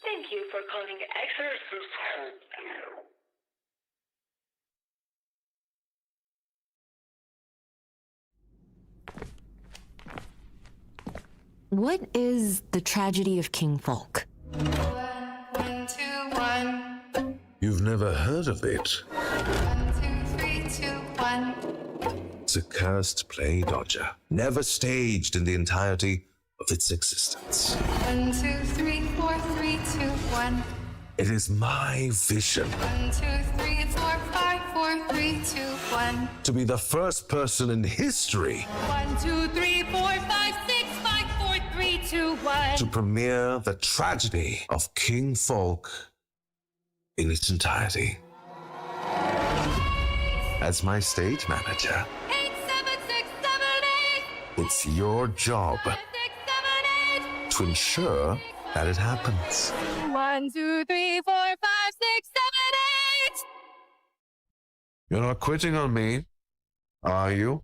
Thank you for calling Exorcist. What is the tragedy of King Folk? 1, 2, 1. You've never heard of it? 1, 2, 3, 2, 1. It's a cursed play dodger, never staged in the entirety of its existence. 1, 2, 3, 4, 3, 2, 1. It is my vision 1, 2, 3, 4, 5, 4, 3, 2, 1. to be the first person in history 1, 2, 3, 4, 5, 6, 5, 4, 3, 2, 1. to premiere the tragedy of King Folk in its entirety. As my stage manager, 8, 7, 6, 7, 8. it's your job 5, 6, 7, 8. to ensure that it happens. 1, 2, 3, 4, 5, 6, 7, 8. You're not quitting on me, are you?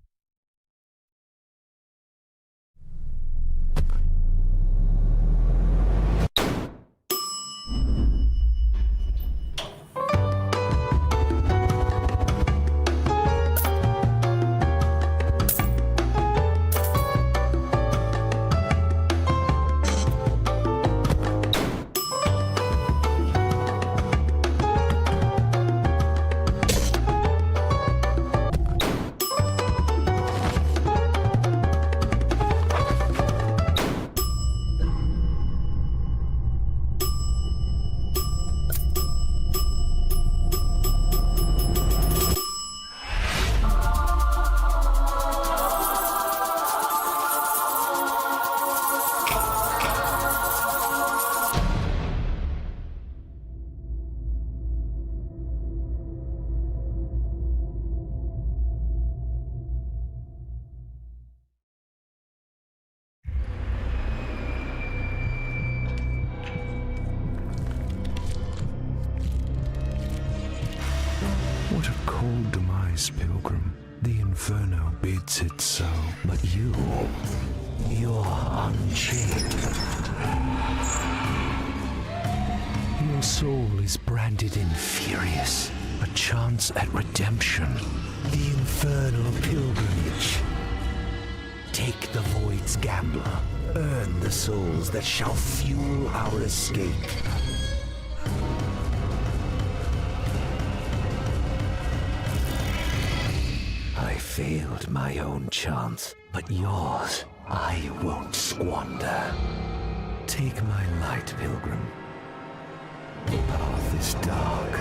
What a cold demise, Pilgrim. The inferno bids it so, but you're unchained. Your soul is branded in Furious, a chance at redemption. The infernal pilgrimage. Take the void's gamble. Earn the souls that shall fuel our escape. I failed my own chance, but yours I won't squander. Take my light, pilgrim. The path is dark.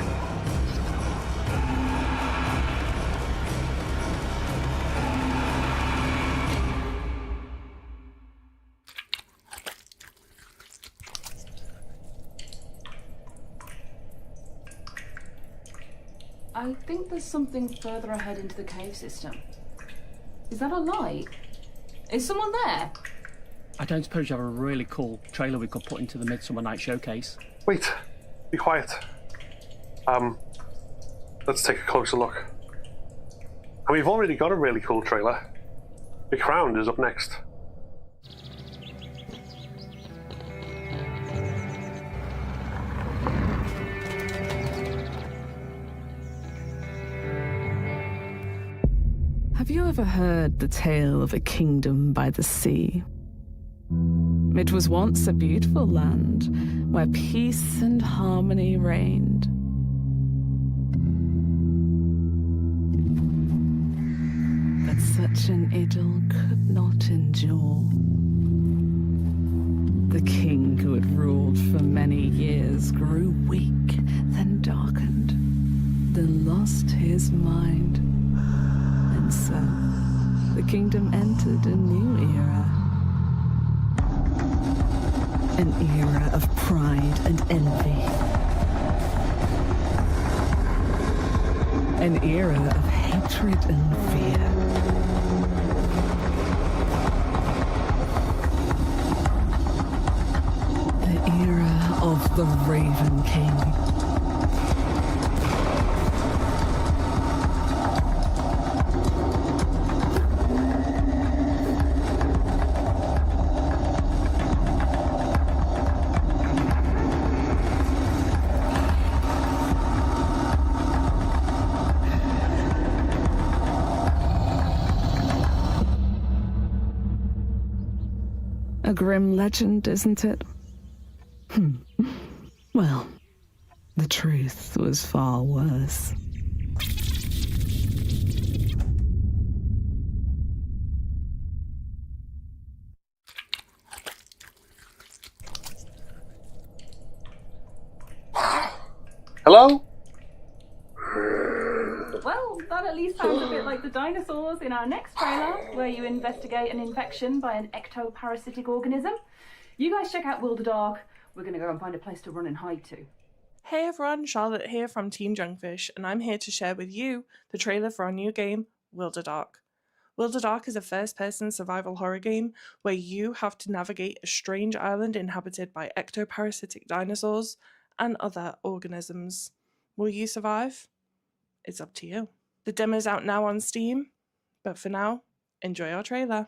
I think there's something further ahead into the cave system. Is that a light? Is someone there? I don't suppose you have a really cool trailer we could put into the Midsummer Night Showcase? Wait, be quiet. Let's take a closer look. And we've already got a really cool trailer. The Crown is up next. Have you ever heard the tale of a kingdom by the sea? It was once a beautiful land where peace and harmony reigned. But such an idyll could not endure. The king who had ruled for many years grew weak, then darkened, then lost his mind. And so, the kingdom entered a new era. An era of pride and envy. An era of hatred and fear. The era of the Raven King. A grim legend, isn't it? Well, the truth was far worse. Hello? Well, that at least sounds a bit like the dinosaurs in our next trailer, where you investigate an infection by an ectoparasitic organism. You guys check out Wilder Dark. We're going to go and find a place to run and hide to. Hey everyone, Charlotte here from Team Junkfish, and I'm here to share with you the trailer for our new game, Wilder Dark. Wilder Dark is a first-person survival horror game where you have to navigate a strange island inhabited by ectoparasitic dinosaurs and other organisms. Will you survive? It's up to you. The demo's out now on Steam, but for now, enjoy our trailer.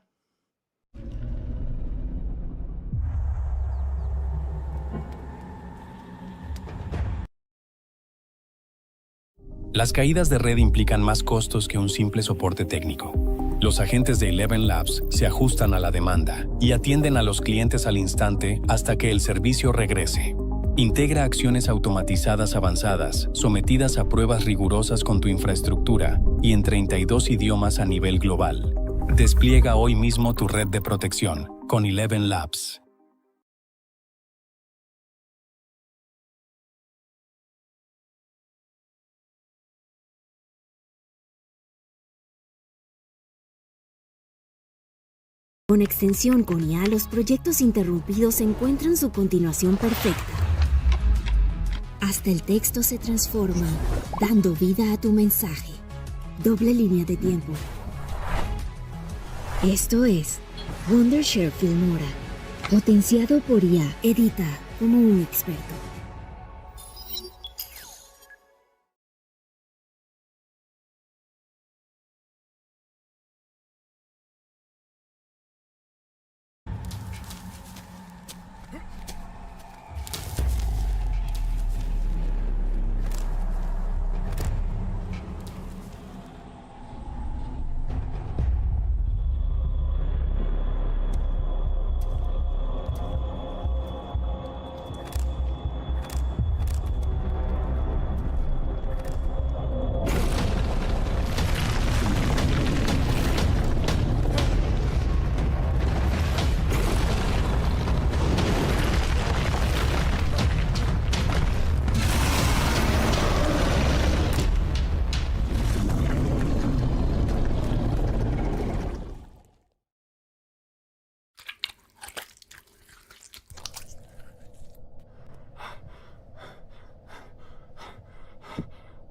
Las caídas de red implican más costos que un simple soporte técnico. Los agentes de Eleven Labs se ajustan a la demanda y atienden a los clientes al instante hasta que el servicio regrese. Integra acciones automatizadas avanzadas, sometidas a pruebas rigurosas con tu infraestructura y en 32 idiomas a nivel global. Despliega hoy mismo tu red de protección con Eleven Labs. Con extensión con IA, los proyectos interrumpidos encuentran su continuación perfecta. Hasta el texto se transforma, dando vida a tu mensaje. Doble línea de tiempo. Esto es Wondershare Filmora, potenciado por IA, edita como un experto.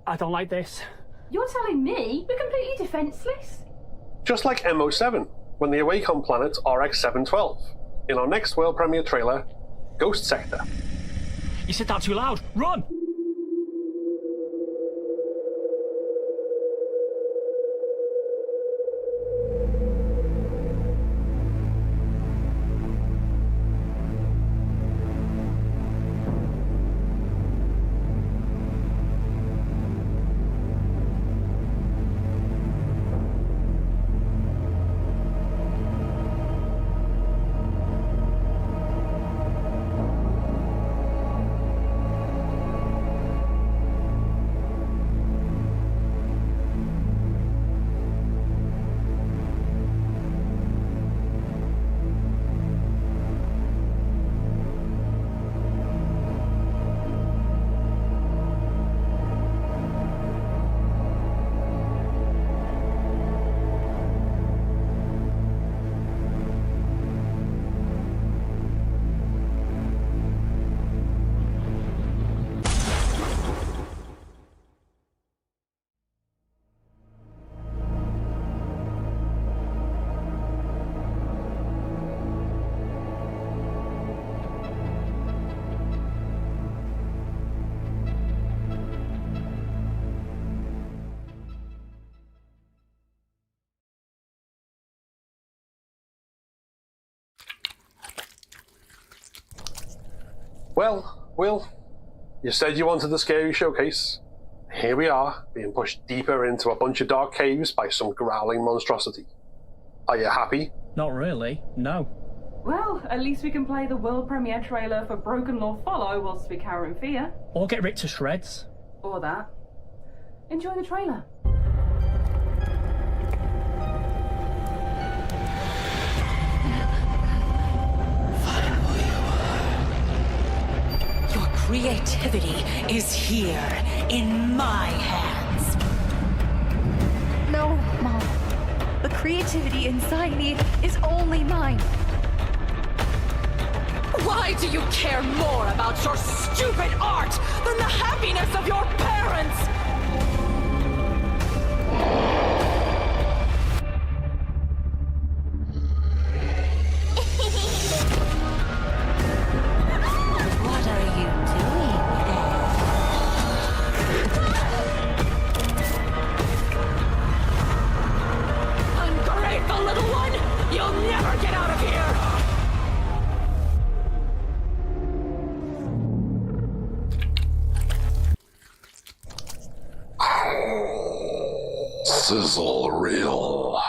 I don't like this. You're telling me we're completely defenseless? Just like MO7, when they awake on planet RX-712, in our next world premiere trailer, Ghost Sector. You said that too loud. Run! Well, Will, you said you wanted the scary showcase. Here we are, being pushed deeper into a bunch of dark caves by some growling monstrosity. Are you happy? Not really, no. Well, at least we can play the world premiere trailer for Broken Law Follow whilst we cower in fear. Or get ripped to shreds. Or that. Enjoy the trailer. Your creativity is here in my hands. No, Mom. The creativity inside me is only mine. Why do you care more about your stupid art than the happiness of your parents? What are you doing there? Ungrateful little one! You'll never get out of here! Sizzle reel.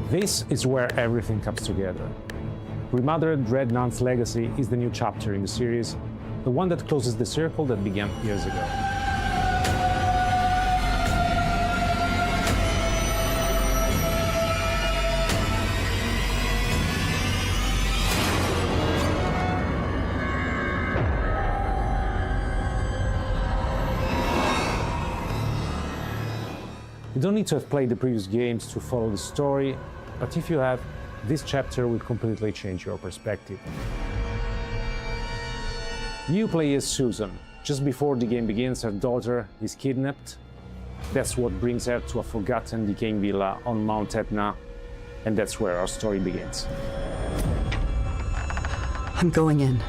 This is where everything comes together. Remothered Dreadnought's Legacy is the new chapter in the series, the one that closes the circle that began years ago. You don't need to have played the previous games to follow the story, but if you have, this chapter will completely change your perspective. You play as Susan. Just before the game begins, her daughter is kidnapped. That's what brings her to a forgotten, decaying villa on Mount Etna, and that's where our story begins. I'm going in.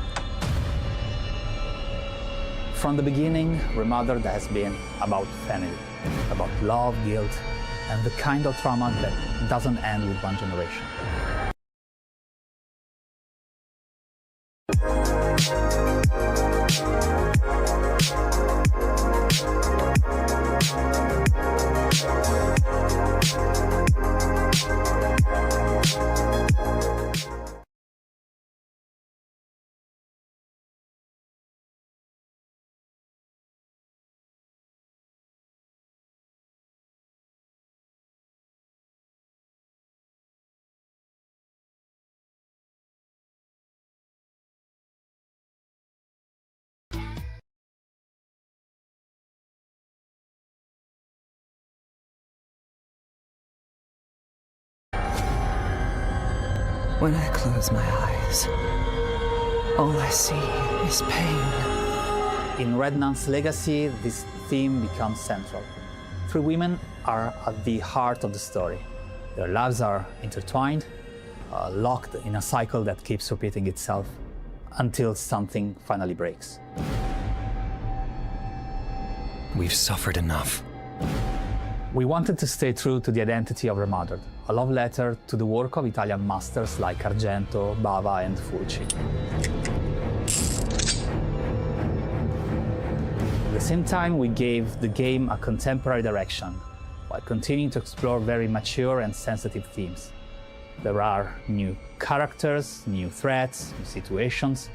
From the beginning, Remothered has been about family, about love, guilt, and the kind of trauma that doesn't end with one generation. When I close my eyes, all I see is pain. In Dreadnought's Legacy, this theme becomes central. Three women are at the heart of the story. Their lives are intertwined, locked in a cycle that keeps repeating itself until something finally breaks. We've suffered enough. We wanted to stay true to the identity of Remothered, a love letter to the work of Italian masters like Argento, Bava and Fulci. At the same time, we gave the game a contemporary direction, while continuing to explore very mature and sensitive themes. There are new characters, new threats, new situations,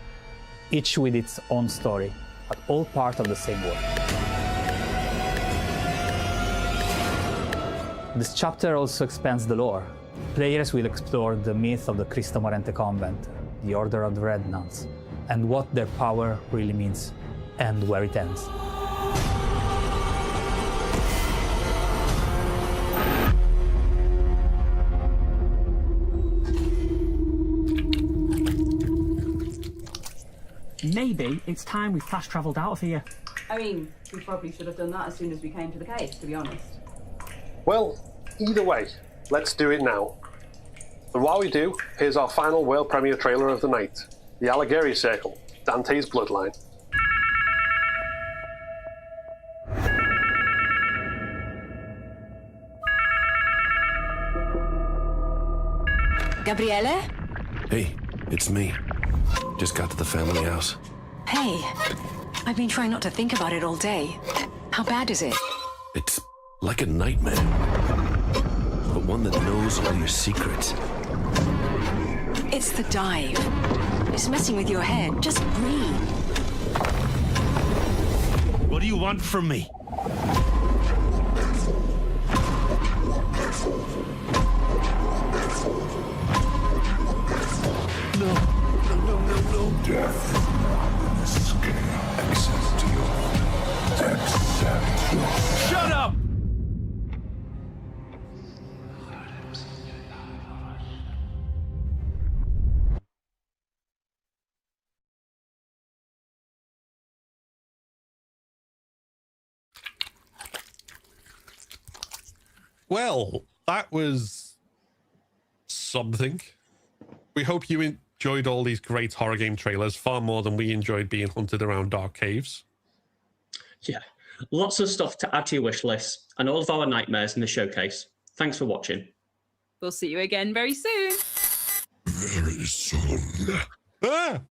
each with its own story, but all part of the same work. This chapter also expands the lore. Players will explore the myth of the Cristo Morente convent, the Order of the Dreadnoughts, and what their power really means, and where it ends. Maybe it's time we fast travelled out of here. I mean, we probably should have done that as soon as we came to the cave, to be honest. Well, either way, let's do it now. But while we do, here's our final world premiere trailer of the night, The Alighieri Circle, Dante's Bloodline. Gabriele? Hey, it's me. Just got to the family house. Hey, I've been trying not to think about it all day. How bad is it? It's like a nightmare, but one that knows all your secrets. It's the dive. It's messing with your head. Just breathe. What do you want from me? No. Death is not an escape. Access to your... Accept your... Shut up! Well, that was something. We hope you enjoyed all these great horror game trailers far more than we enjoyed being hunted around dark caves. Yeah, lots of stuff to add to your wish list and all of our nightmares in the showcase. Thanks for watching. We'll see you again very soon. Very soon. Ah!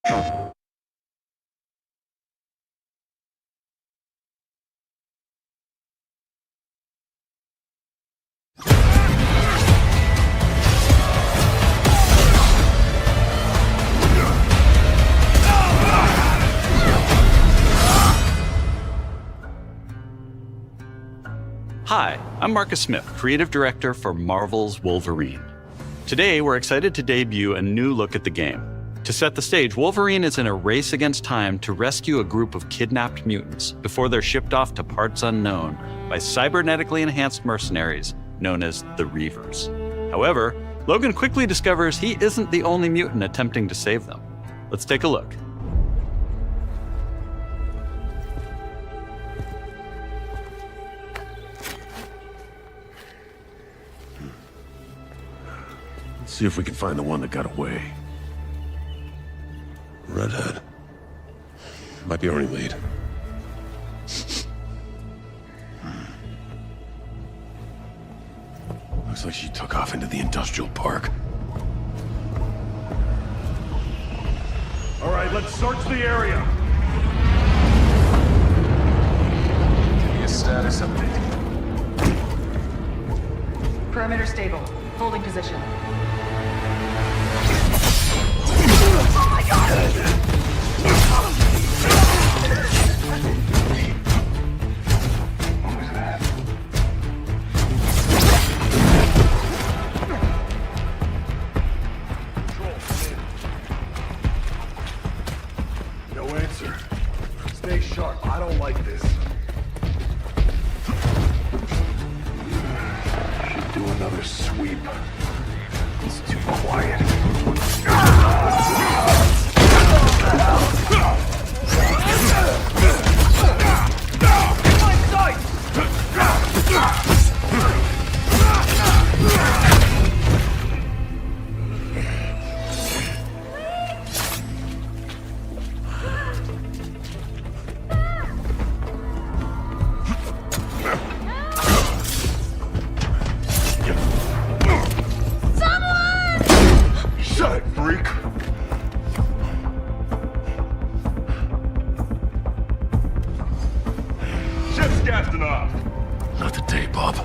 Hi, I'm Marcus Smith, Creative Director for Marvel's Wolverine. Today, we're excited to debut a new look at the game. To set the stage, Wolverine is in a race against time to rescue a group of kidnapped mutants before they're shipped off to parts unknown by cybernetically enhanced mercenaries known as the Reavers. However, Logan quickly discovers he isn't the only mutant attempting to save them. Let's take a look. See if we can find the one that got away. Redhead. Might be our only lead. Looks like she took off into the industrial park. All right, let's search the area. Give me a status update. Perimeter stable. Holding position. Oh my god! No answer. Stay sharp. I don't like this. Should do another sweep. It's too quiet. Shut it, freak! Ship's gassing off! Not today, Bob. The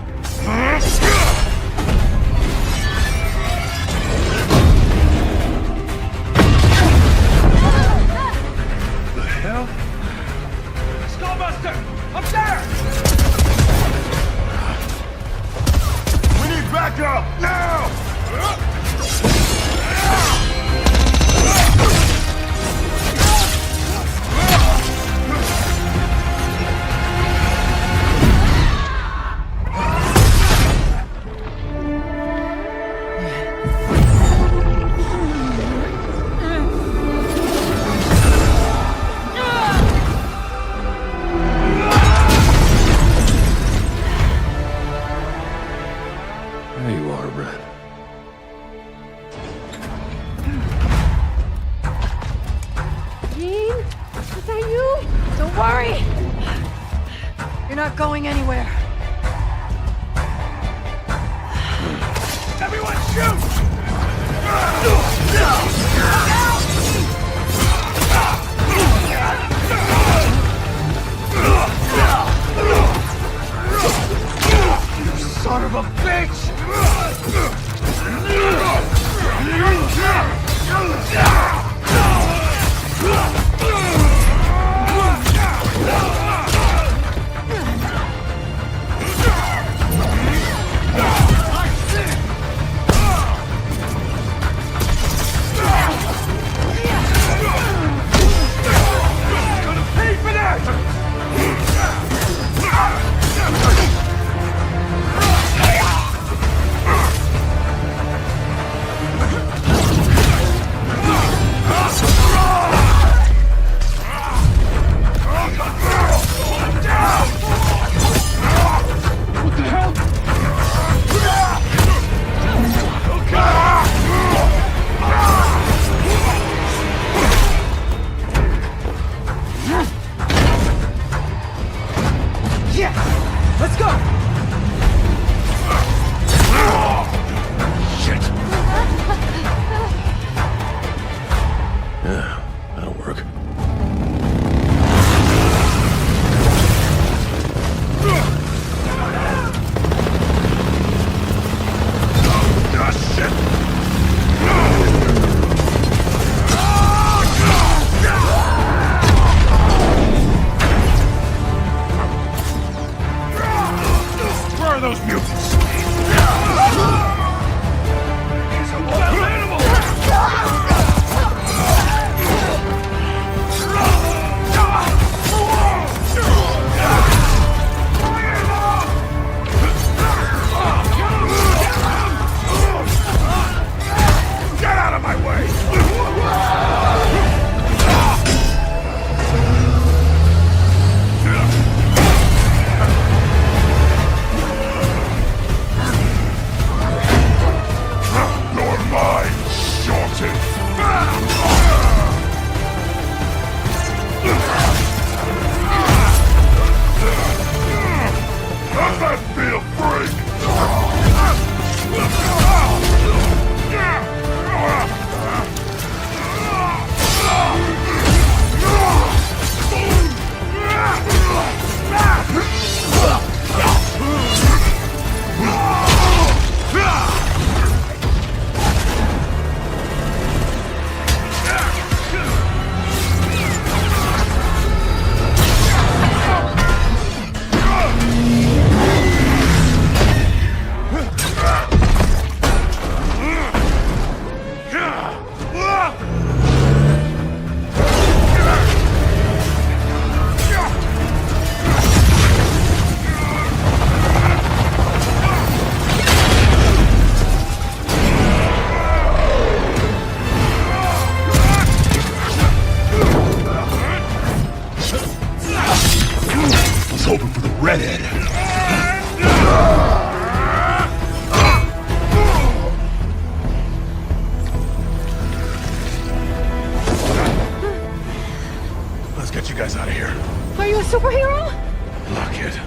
hell? Skullbuster! Up there! We need backup! Now! There you are, Red. Jean? Is that you? Don't worry! You're not going anywhere. Everyone shoot! You son of a bitch! hoping for the redhead. Let's get you guys out of here. Are you a superhero? Look, kid.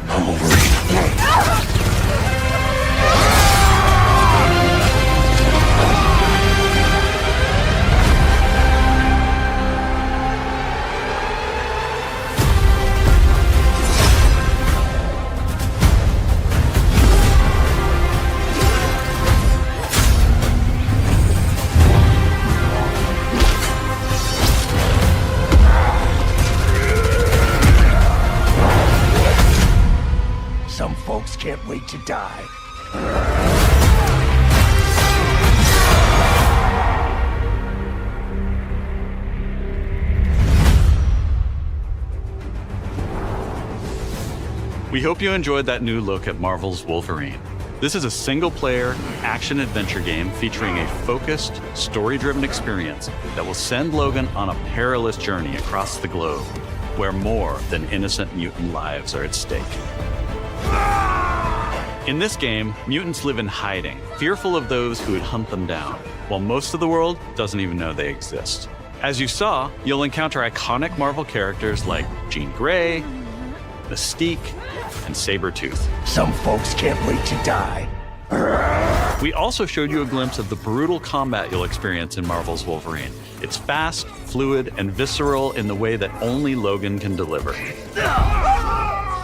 I'm Wolverine. Some folks can't wait to die. We hope you enjoyed that new look at Marvel's Wolverine. This is a single-player, action-adventure game featuring a focused, story-driven experience that will send Logan on a perilous journey across the globe, where more than innocent mutant lives are at stake. In this game, mutants live in hiding, fearful of those who would hunt them down, while most of the world doesn't even know they exist. As you saw, you'll encounter iconic Marvel characters like Jean Grey, Mystique, and Sabretooth. Some folks can't wait to die. We also showed you a glimpse of the brutal combat you'll experience in Marvel's Wolverine. It's fast, fluid, and visceral in the way that only Logan can deliver.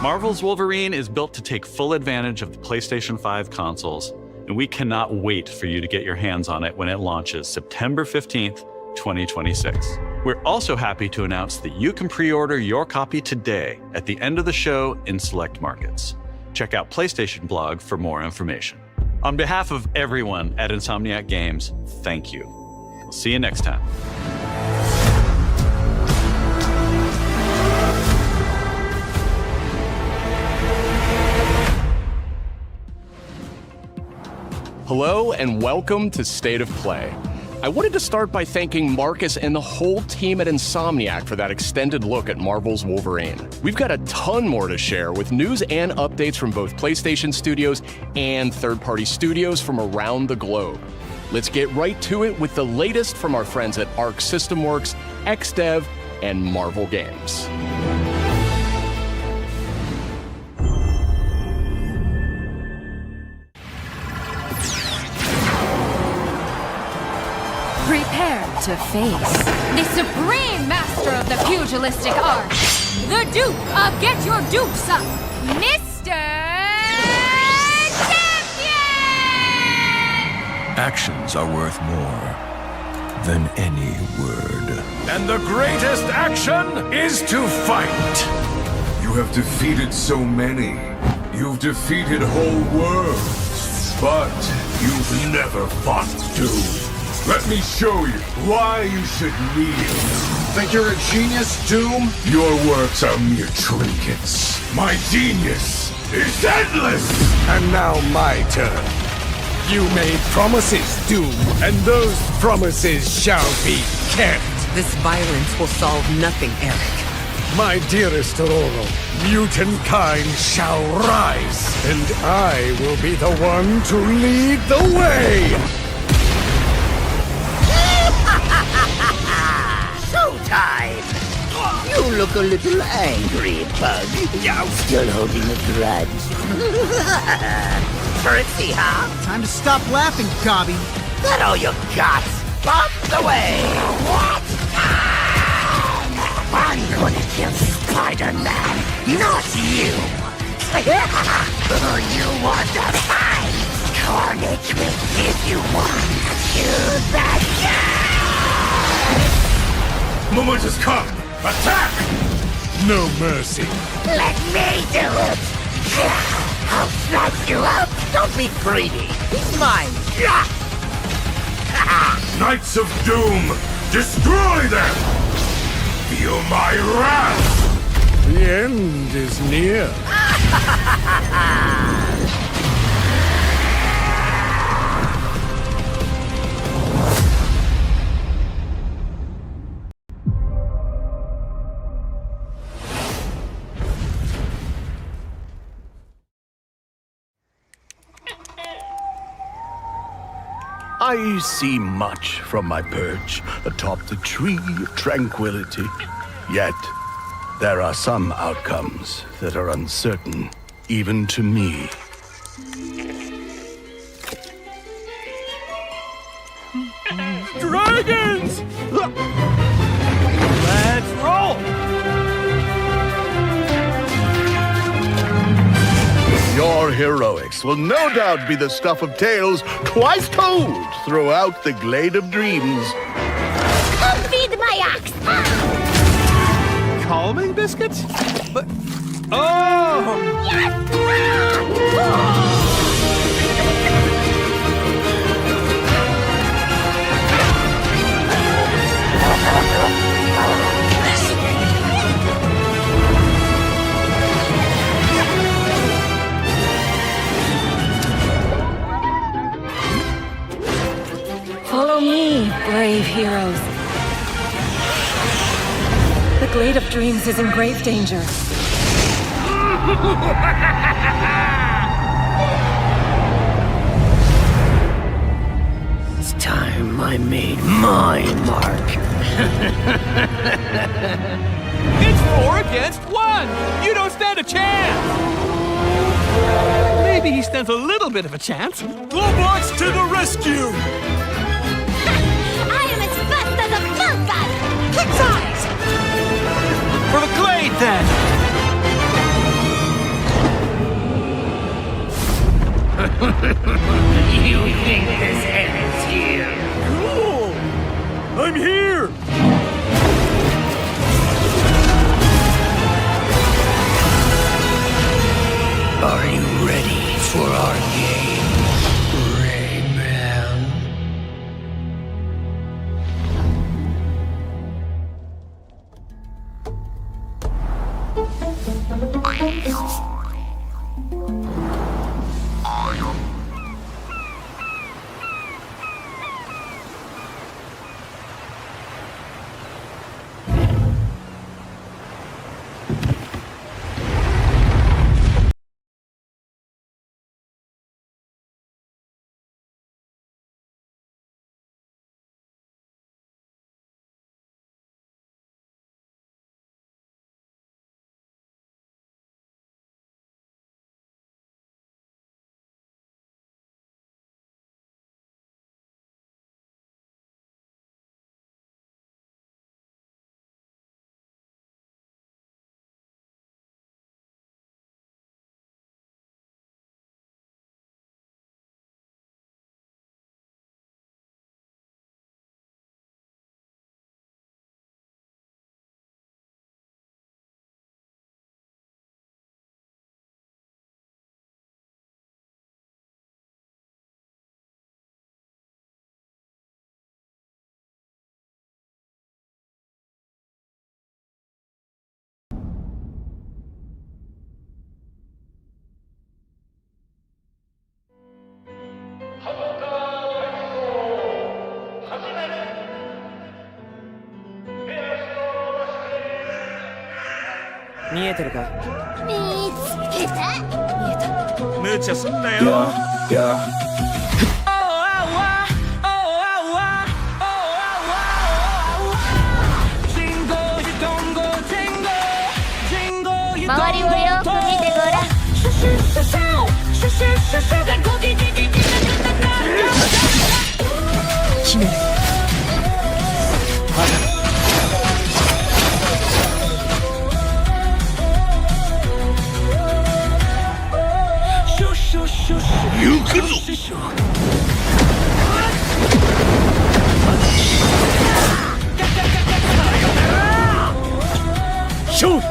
Marvel's Wolverine is built to take full advantage of the PlayStation 5 consoles, and we cannot wait for you to get your hands on it when it launches September 15th, 2026. We're also happy to announce that you can pre-order your copy today at the end of the show in select markets. Check out PlayStation Blog for more information. On behalf of everyone at Insomniac Games, thank you. We'll see you next time. Hello and welcome to State of Play. I wanted to start by thanking Marcus and the whole team at Insomniac for that extended look at Marvel's Wolverine. We've got a ton more to share with news and updates from both PlayStation studios and third-party studios from around the globe. Let's get right to it with the latest from our friends at Arc System Works, XDev, and Marvel Games. Prepare to face the supreme master of the pugilistic art, the Duke of Get Your Dukes Up, Mr. Champion! Actions are worth more than any word. And the greatest action is to fight. You have defeated so many. You've defeated whole worlds. But you've never fought Doom. Let me show you why you should kneel. Think you're a genius, Doom? Your works are mere trinkets. My genius is endless! And now my turn. You made promises, Doom, and those promises shall be kept. This violence will solve nothing, Eric. My dearest Aurora, mutant kind shall rise, and I will be the one to lead the way! Showtime! You look a little angry, Bug. Still holding a grudge. Currency, huh? Time to stop laughing, Gobby. That all you got? Bump the way! What? I'm gonna kill Spider-Man, not you! You want to fight? Carnage will give you one. Use that gun! Moment has come! Attack! No mercy. Let me do it! I'll slice you up! Don't be greedy! He's mine! Knights of Doom, destroy them! Feel my wrath! The end is near. I see much from my perch atop the tree of tranquility. Yet, there are some outcomes that are uncertain, even to me. Dragons! Let's roll! Your heroics will no doubt be the stuff of tales twice told throughout the Glade of Dreams. Come feed my ox! Calming biscuits? But... Oh! Yes! Follow me, brave heroes. The Glade of Dreams is in grave danger. It's time I made my mark. It's 4 against 1! You don't stand a chance! Maybe he stands a little bit of a chance. Globox to the rescue! I am as fast as a falcon! Kick's eyes! For the Glade, then! You think this ends here? Cool! I'm here! Are you ready for our game, Rayman? 무차 쓴다요. Shoot!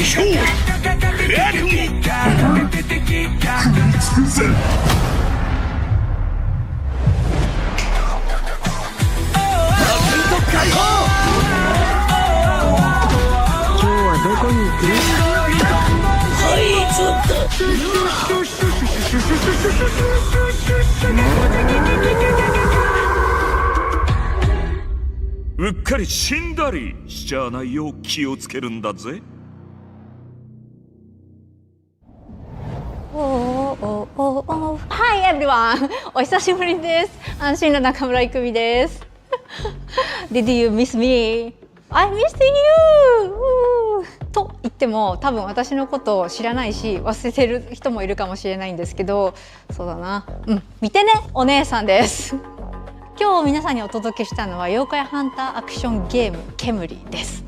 Shoot! 尽くせ。解放。今日はどこに行く？はい、ちょっと。うっかり死んだりしちゃわないよう気をつけるんだぜ。Hi everyone! お久しぶりです。安心の中村郁美です。Did you miss me? I missed you! と言っても多分私のことを知らないし忘れてる人もいるかもしれないんですけど、そうだな、見てねお姉さんです。今日皆さんにお届けしたのは妖怪ハンターアクションゲーム煙です。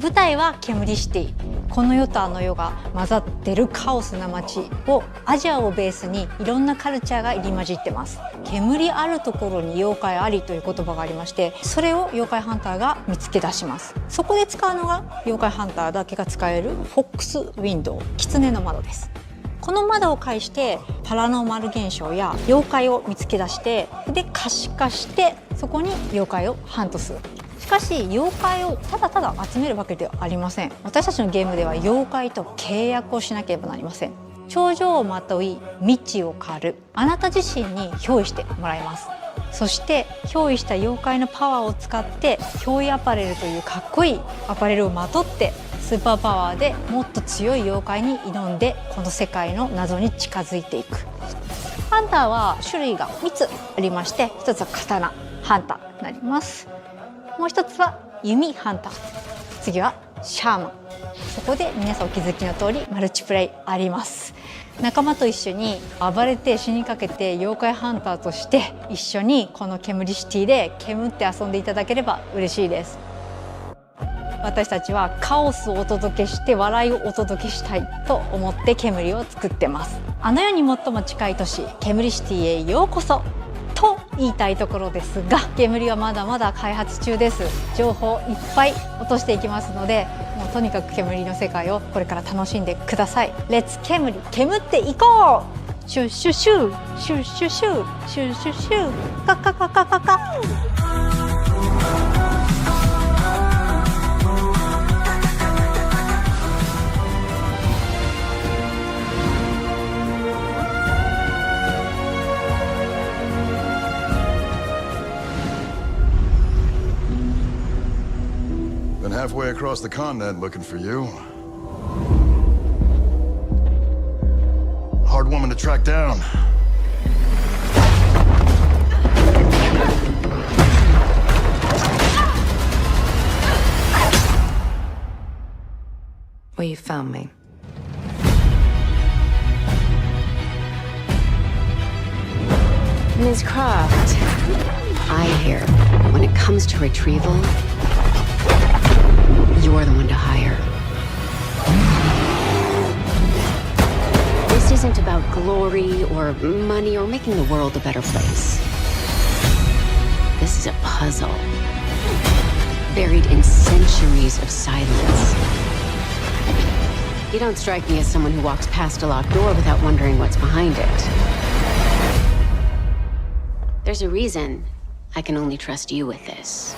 舞台は煙シティ。この世とあの世が混ざってるカオスな街をアジアをベースにいろんなカルチャーが入り混じってます。煙あるところに妖怪ありという言葉がありまして、それを妖怪ハンターが見つけ出します。そこで使うのが妖怪ハンターだけが使えるフォックスウィンドウ、狐の窓です。この窓を介してパラノーマル現象や妖怪を見つけ出して、で可視化してそこに妖怪をハントする。しかし妖怪をただただ集めるわけではありません。私たちのゲームでは妖怪と契約をしなければなりません。頂上をまとい道を狩る、あなた自身に憑依してもらいます。そして憑依した妖怪のパワーを使って憑依アパレルというかっこいいアパレルをまとってスーパーパワーでもっと強い妖怪に挑んでこの世界の謎に近づいていく。ハンターは種類が3つありまして、1つは刀ハンターになります。もう1つは弓ハンター、次はシャーマン。そこで皆さんお気づきの通りマルチプレイあります。仲間と一緒に暴れて死にかけて妖怪ハンターとして一緒にこの煙シティで煙って遊んでいただければ嬉しいです。私たちはカオスをお届けして笑いをお届けしたいと思って煙を作ってます。あの世に最も近い都市煙シティへようこそと言いたいところですが、煙はまだまだ開発中です。情報いっぱい落としていきますので、もうとにかく煙の世界をこれから楽しんでください。レッツ煙、煙っていこう。シュッシュシューシュッシュシューシュッシュシューカカカカカカ。Been halfway across the continent looking for you. Hard woman to track down. Well, you found me. Ms. Croft, I hear when it comes to retrieval, you're the one to hire. This isn't about glory or money or making the world a better place. This is a puzzle, buried in centuries of silence. You don't strike me as someone who walks past a locked door without wondering what's behind it. There's a reason I can only trust you with this.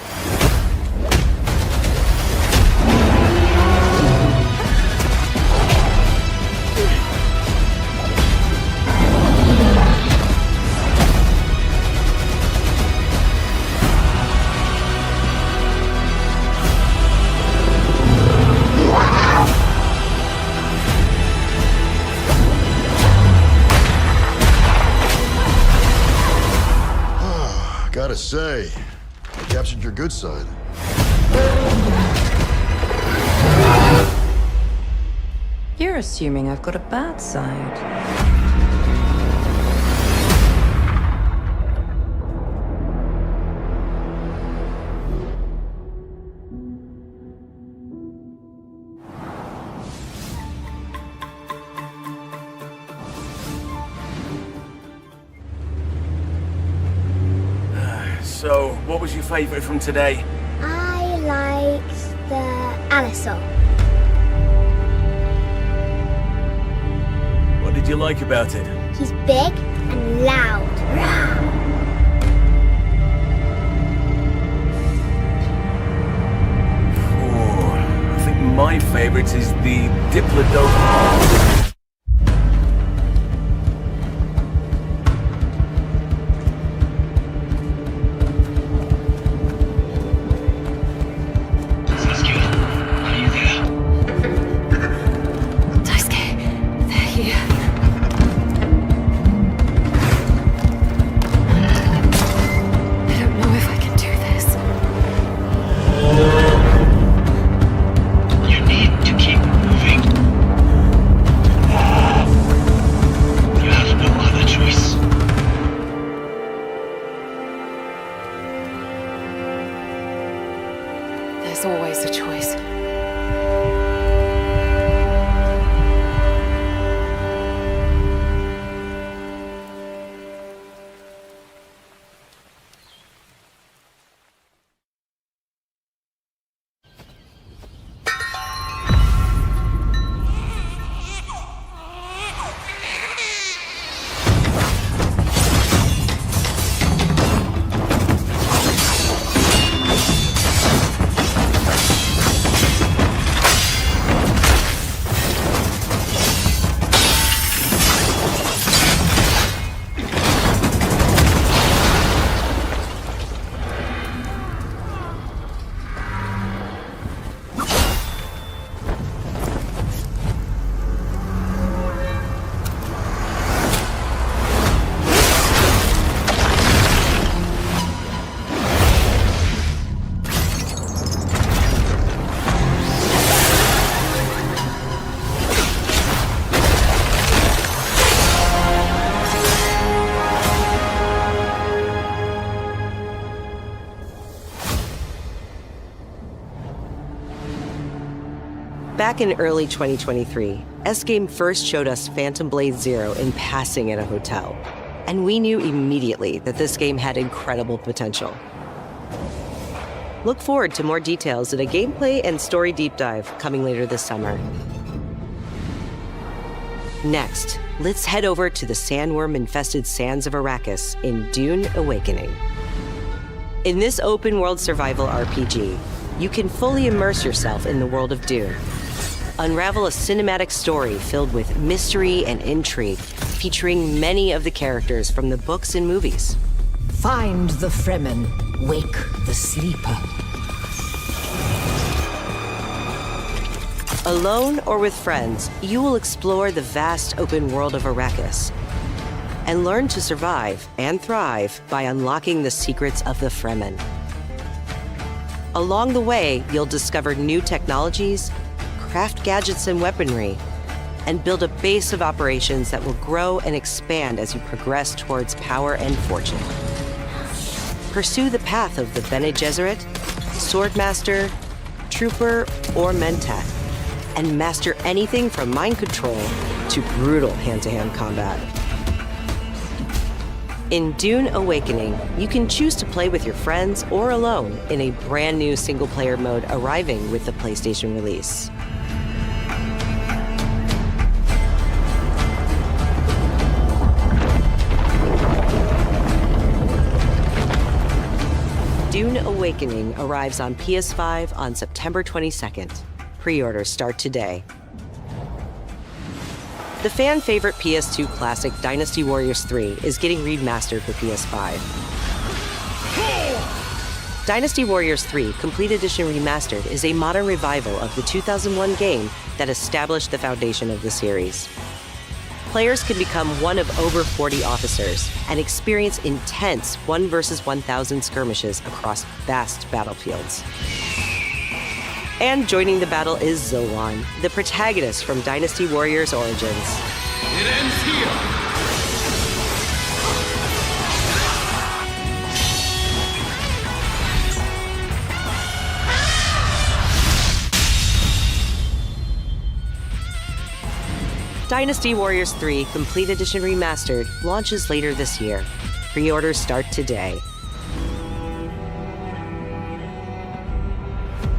Gotta say, I captured your good side. You're assuming I've got a bad side. So, what was your favourite from today? I liked the Alias song. What did you like about it? He's big and loud. I think my favorite is the Diplodocus. There's always a choice. Back in early 2023, S-Game first showed us Phantom Blade Zero in passing at a hotel, and we knew immediately that this game had incredible potential. Look forward to more details in a gameplay and story deep dive coming later this summer. Next, let's head over to the sandworm-infested sands of Arrakis in Dune Awakening. In this open-world survival RPG, you can fully immerse yourself in the world of Dune. Unravel a cinematic story filled with mystery and intrigue, featuring many of the characters from the books and movies. Find the Fremen, wake the sleeper. Alone or with friends, you will explore the vast open world of Arrakis and learn to survive and thrive by unlocking the secrets of the Fremen. Along the way, you'll discover new technologies, craft gadgets and weaponry, and build a base of operations that will grow and expand as you progress towards power and fortune. Pursue the path of the Bene Gesserit, Swordmaster, Trooper, or Mentat, and master anything from mind control to brutal hand-to-hand combat. In Dune Awakening, you can choose to play with your friends or alone in a brand new single-player mode arriving with the PlayStation release. Dune Awakening arrives on PS5 on September 22nd. Pre-orders start today. The fan-favorite PS2 classic Dynasty Warriors 3 is getting remastered for PS5. Dynasty Warriors 3 Complete Edition Remastered is a modern revival of the 2001 game that established the foundation of the series. Players can become one of over 40 officers and experience intense 1 versus 1,000 skirmishes across vast battlefields. And joining the battle is Zilwan, the protagonist from Dynasty Warriors Origins. It ends here! Dynasty Warriors 3 Complete Edition Remastered launches later this year. Pre-orders start today.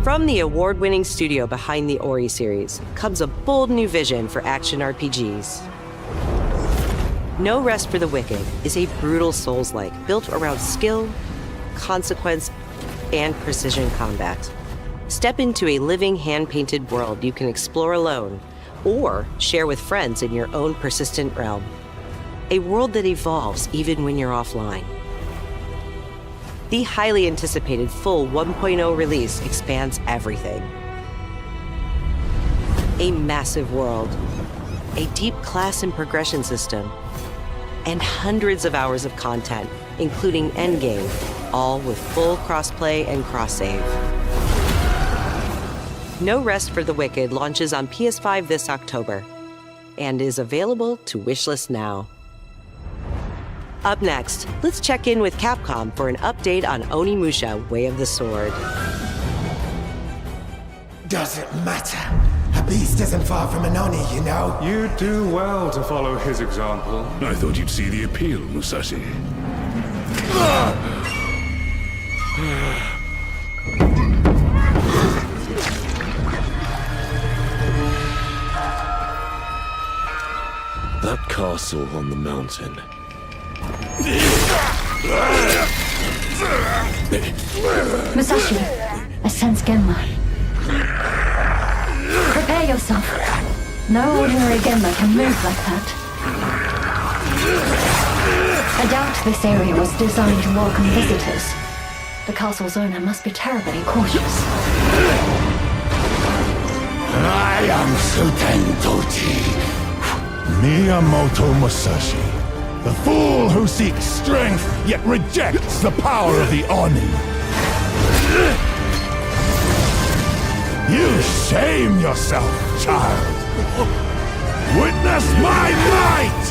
From the award-winning studio behind the Ori series comes a bold new vision for action RPGs. No Rest for the Wicked is a brutal Souls-like built around skill, consequence, and precision combat. Step into a living, hand-painted world you can explore alone or share with friends in your own persistent realm. A world that evolves even when you're offline. The highly anticipated full 1.0 release expands everything. A massive world, a deep class and progression system, and hundreds of hours of content, including endgame, all with full crossplay and cross-save. No Rest for the Wicked launches on PS5 this October and is available to wishlist now. Up next, let's check in with Capcom for an update on Onimusha: Way of the Sword. Doesn't matter. A beast isn't far from an Oni, you know. You do well to follow his example. I thought you'd see the appeal, Musashi. That castle on the mountain. Musashi, I sense Genma. Prepare yourself. No ordinary Genma can move like that. I doubt this area was designed to welcome visitors. The castle's owner must be terribly cautious. I am Suten Tochi, Miyamoto Musashi, the fool who seeks strength yet rejects the power of the Oni. You shame yourself, child. Witness my might!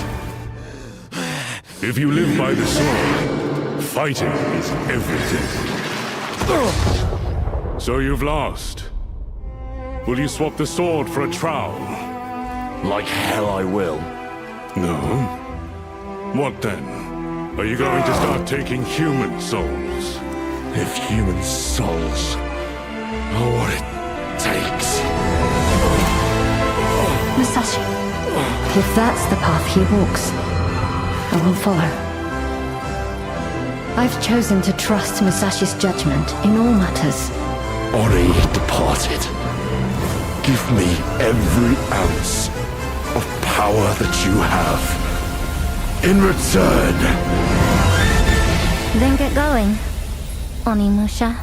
If you live by the sword, fighting is everything. So you've lost. Will you swap the sword for a trowel? Like hell I will. No? What then? Are you going to start taking human souls? If human souls are what it takes. Musashi, if that's the path he walks, I will follow. I've chosen to trust Musashi's judgment in all matters. Ori departed. Give me every ounce of power that you have. In return. Then get going, Onimusha.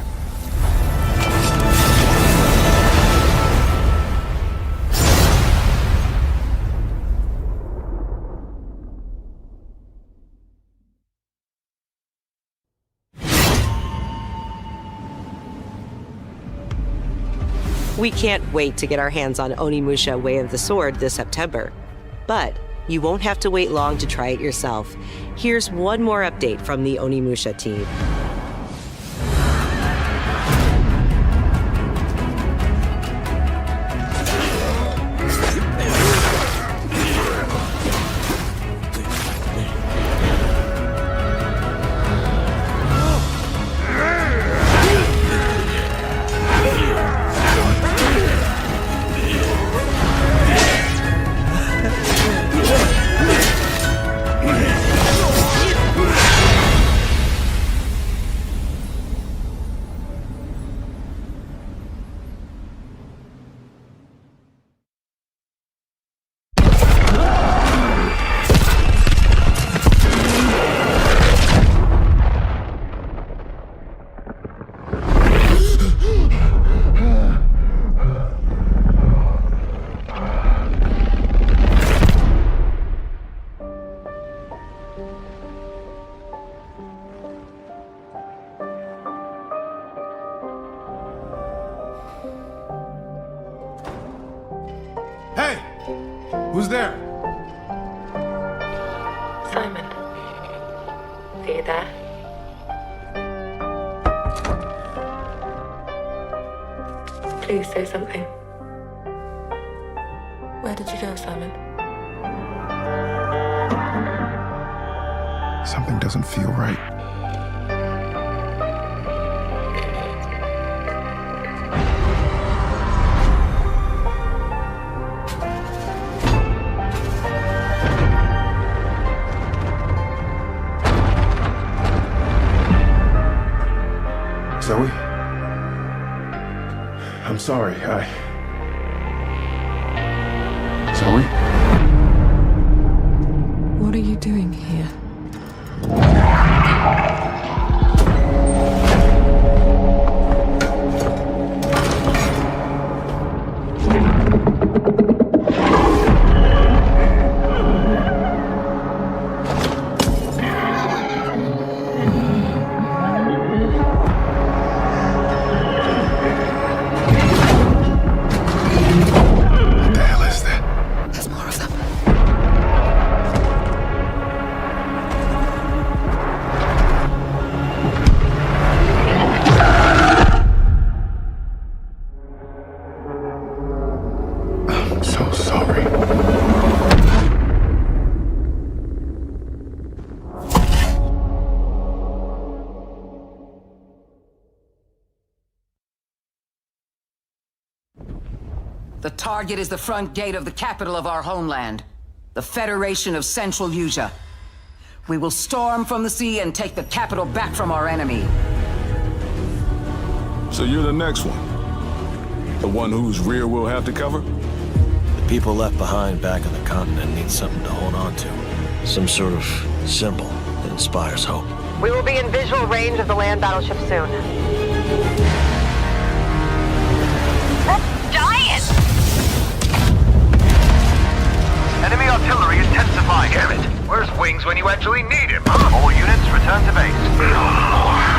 We can't wait to get our hands on Onimusha: Way of the Sword this September. But you won't have to wait long to try it yourself. Here's one more update from the Onimusha team. Hey! Who's there? Simon. Are you there? Please say something. Where did you go, Simon? Something doesn't feel right. I'm sorry, Sorry? What are you doing here? The target is the front gate of the capital of our homeland, the Federation of Central Asia. We will storm from the sea and take the capital back from our enemy. So you're the next one? The one whose rear we'll have to cover? The people left behind back on the continent need something to hold on to. Some sort of symbol that inspires hope. We will be in visual range of the land battleship soon. Giant! Enemy artillery intensifying. Damn it! Where's Wings when you actually need him, huh? All units return to base.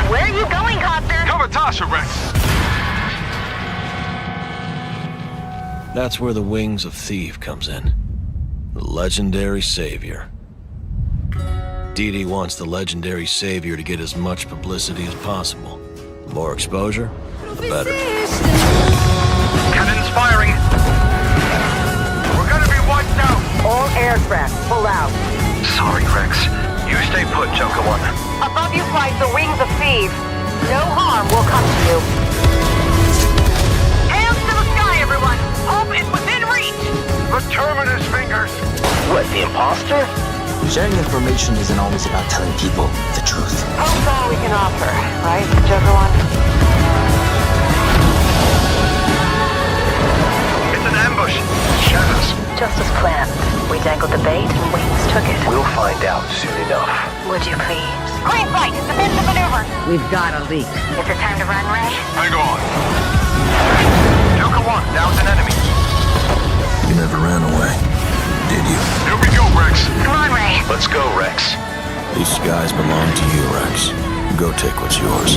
Where are you going, Copter? Cover Tasha, Rex! That's where the Wings of Thief comes in. The legendary savior. Dee wants the legendary savior to get as much publicity as possible. The more exposure, the better. Cannons firing! We're gonna be wiped out! All aircraft, pull out. Sorry, Rex. You stay put, Joker One. Above you flies the Wings of Thieves. No harm will come to you. Hands to the sky, everyone! Hope is within reach! The Terminus fingers! What, the imposter? Sharing information isn't always about telling people the truth. Hope's all we can offer, right, Joker One? It's an ambush! Shadows. Just as planned. We dangled the bait and Wings took it. We'll find out soon enough. Would you please? Green flight! Defensive maneuver! We've got a leak. Is it time to run, Ray? Hang on. Joker One, down's an enemy. You never ran away, did you? Here we go, Rex. Come on, Ray. Let's go, Rex. These skies belong to you, Rex. Go take what's yours.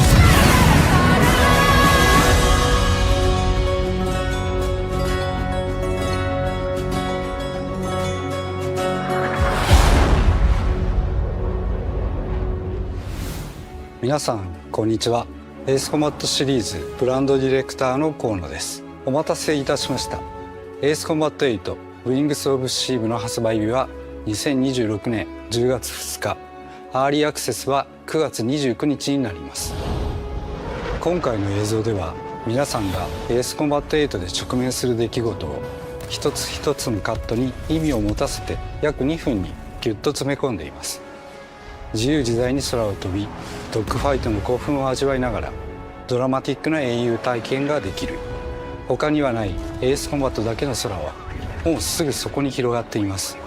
皆さんこんにちは。エースコマットシリーズブランドディレクターの河野です。お待たせいたしました。エースコンバット8ウィングスオブシーブの発売日は2026年10月2日、アーリーアクセスは9月29日になります。今回の映像では皆さんがエースコンバット8で直面する出来事を一つ一つのカットに意味を持たせて約2分にギュッと詰め込んでいます。自由自在に空を飛び、ドッグファイトの興奮を味わいながらドラマティックな英雄体験ができる。他にはないエースコンバットだけの空はもうすぐそこに広がっています。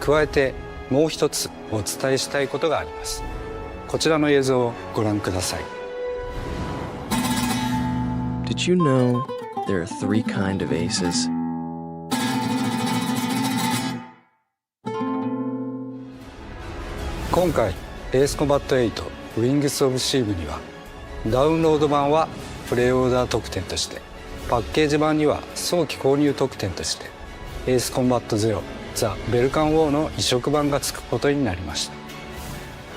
加えてもう一つお伝えしたいことがあります。こちらの映像をご覧ください。 Did you know there are 3 kinds of aces? 今回エースコンバット8ウィングスオブシーブにはダウンロード版はプレイオーダー特典として、パッケージ版には早期購入特典としてエースコンバット0ザ・ベルカンウォーの移植版がつくことになりまし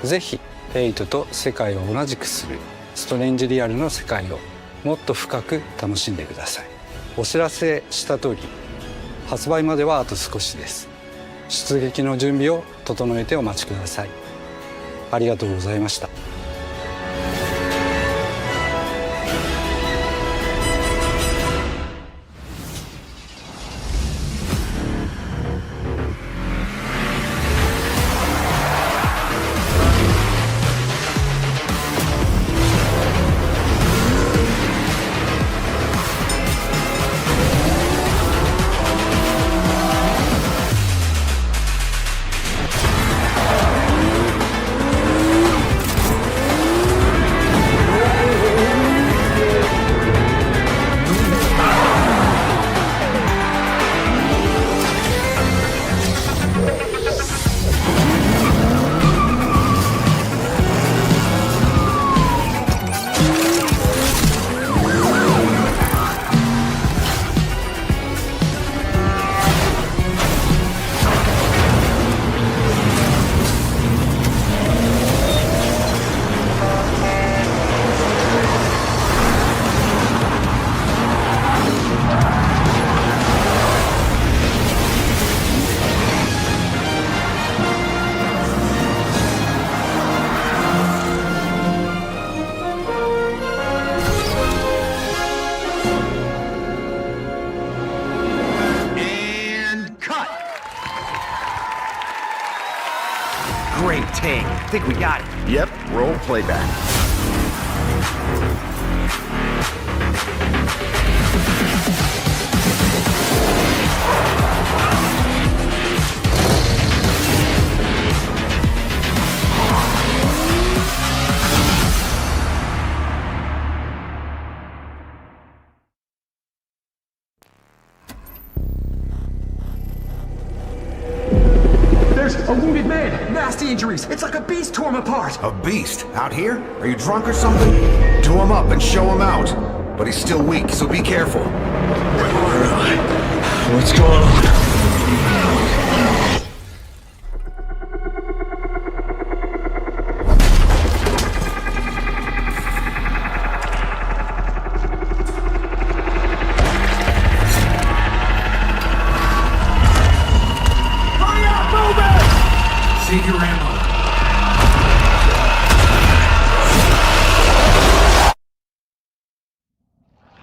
た。ぜひ8と世界を同じくするストレンジリアルの世界をもっと深く楽しんでください。お知らせした通り発売まではあと少しです。出撃の準備を整えてお待ちください。ありがとうございました。Great take. Think we got it. Yep, roll playback. There's a wounded man! Nasty injuries! It's like a beast tore him apart! A beast? Out here? Are you drunk or something? Do him up and show him out. But he's still weak, so be careful. What's going on? Save your ammo.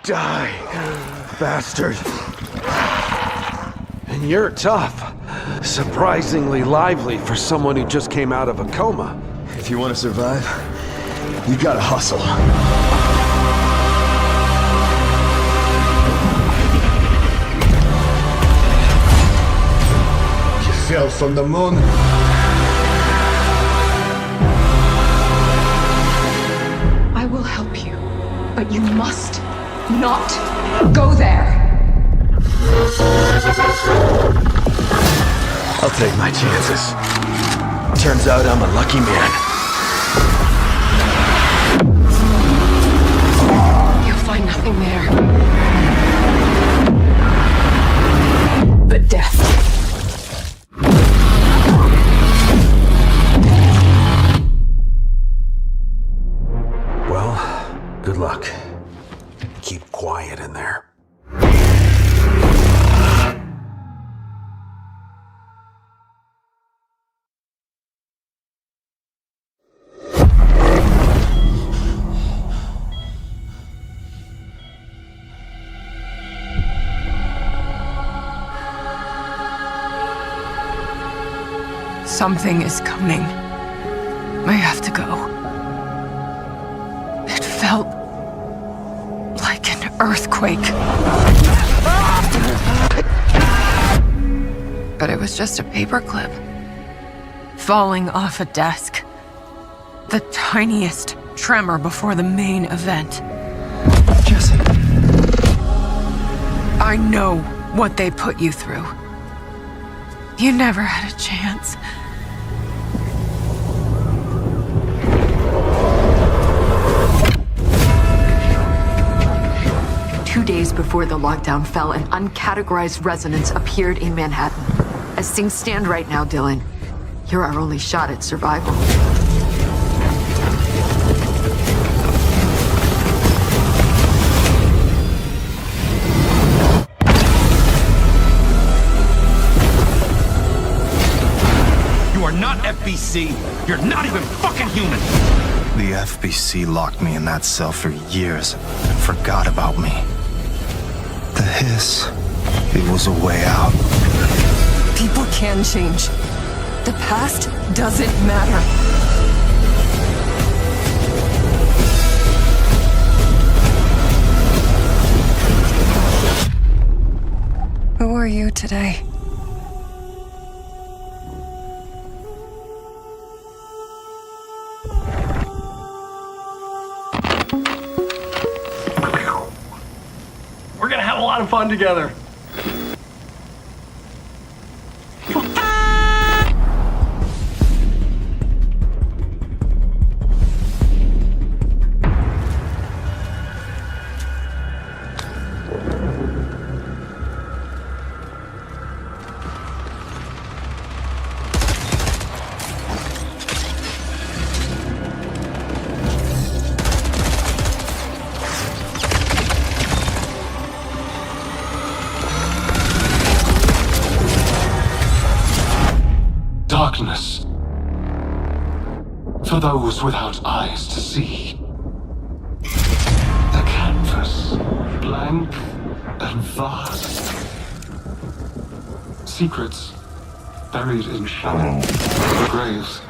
Die, bastard. And you're tough. Surprisingly lively for someone who just came out of a coma. If you want to survive, you gotta hustle. You fell from the moon. I will help you, but you must not go there. I'll take my chances. Turns out I'm a lucky man. You'll find nothing there but death. Well, good luck. Keep quiet in there. Something is coming. I have to go. It felt like an earthquake. But it was just a paperclip falling off a desk. The tiniest tremor before the main event. Jesse. I know what they put you through. You never had a chance. 2 days before the lockdown fell, an uncategorized resonance appeared in Manhattan. As things stand right now, Dylan, you're our only shot at survival. You are not FBC. You're not even fucking human. The FBC locked me in that cell for years and forgot about me. The hiss, it was a way out. People can change. The past doesn't matter. Who are you today? We're gonna have a lot of fun together. Darkness. For those without eyes to see. A canvas, blank and vast. Secrets buried in shallow graves.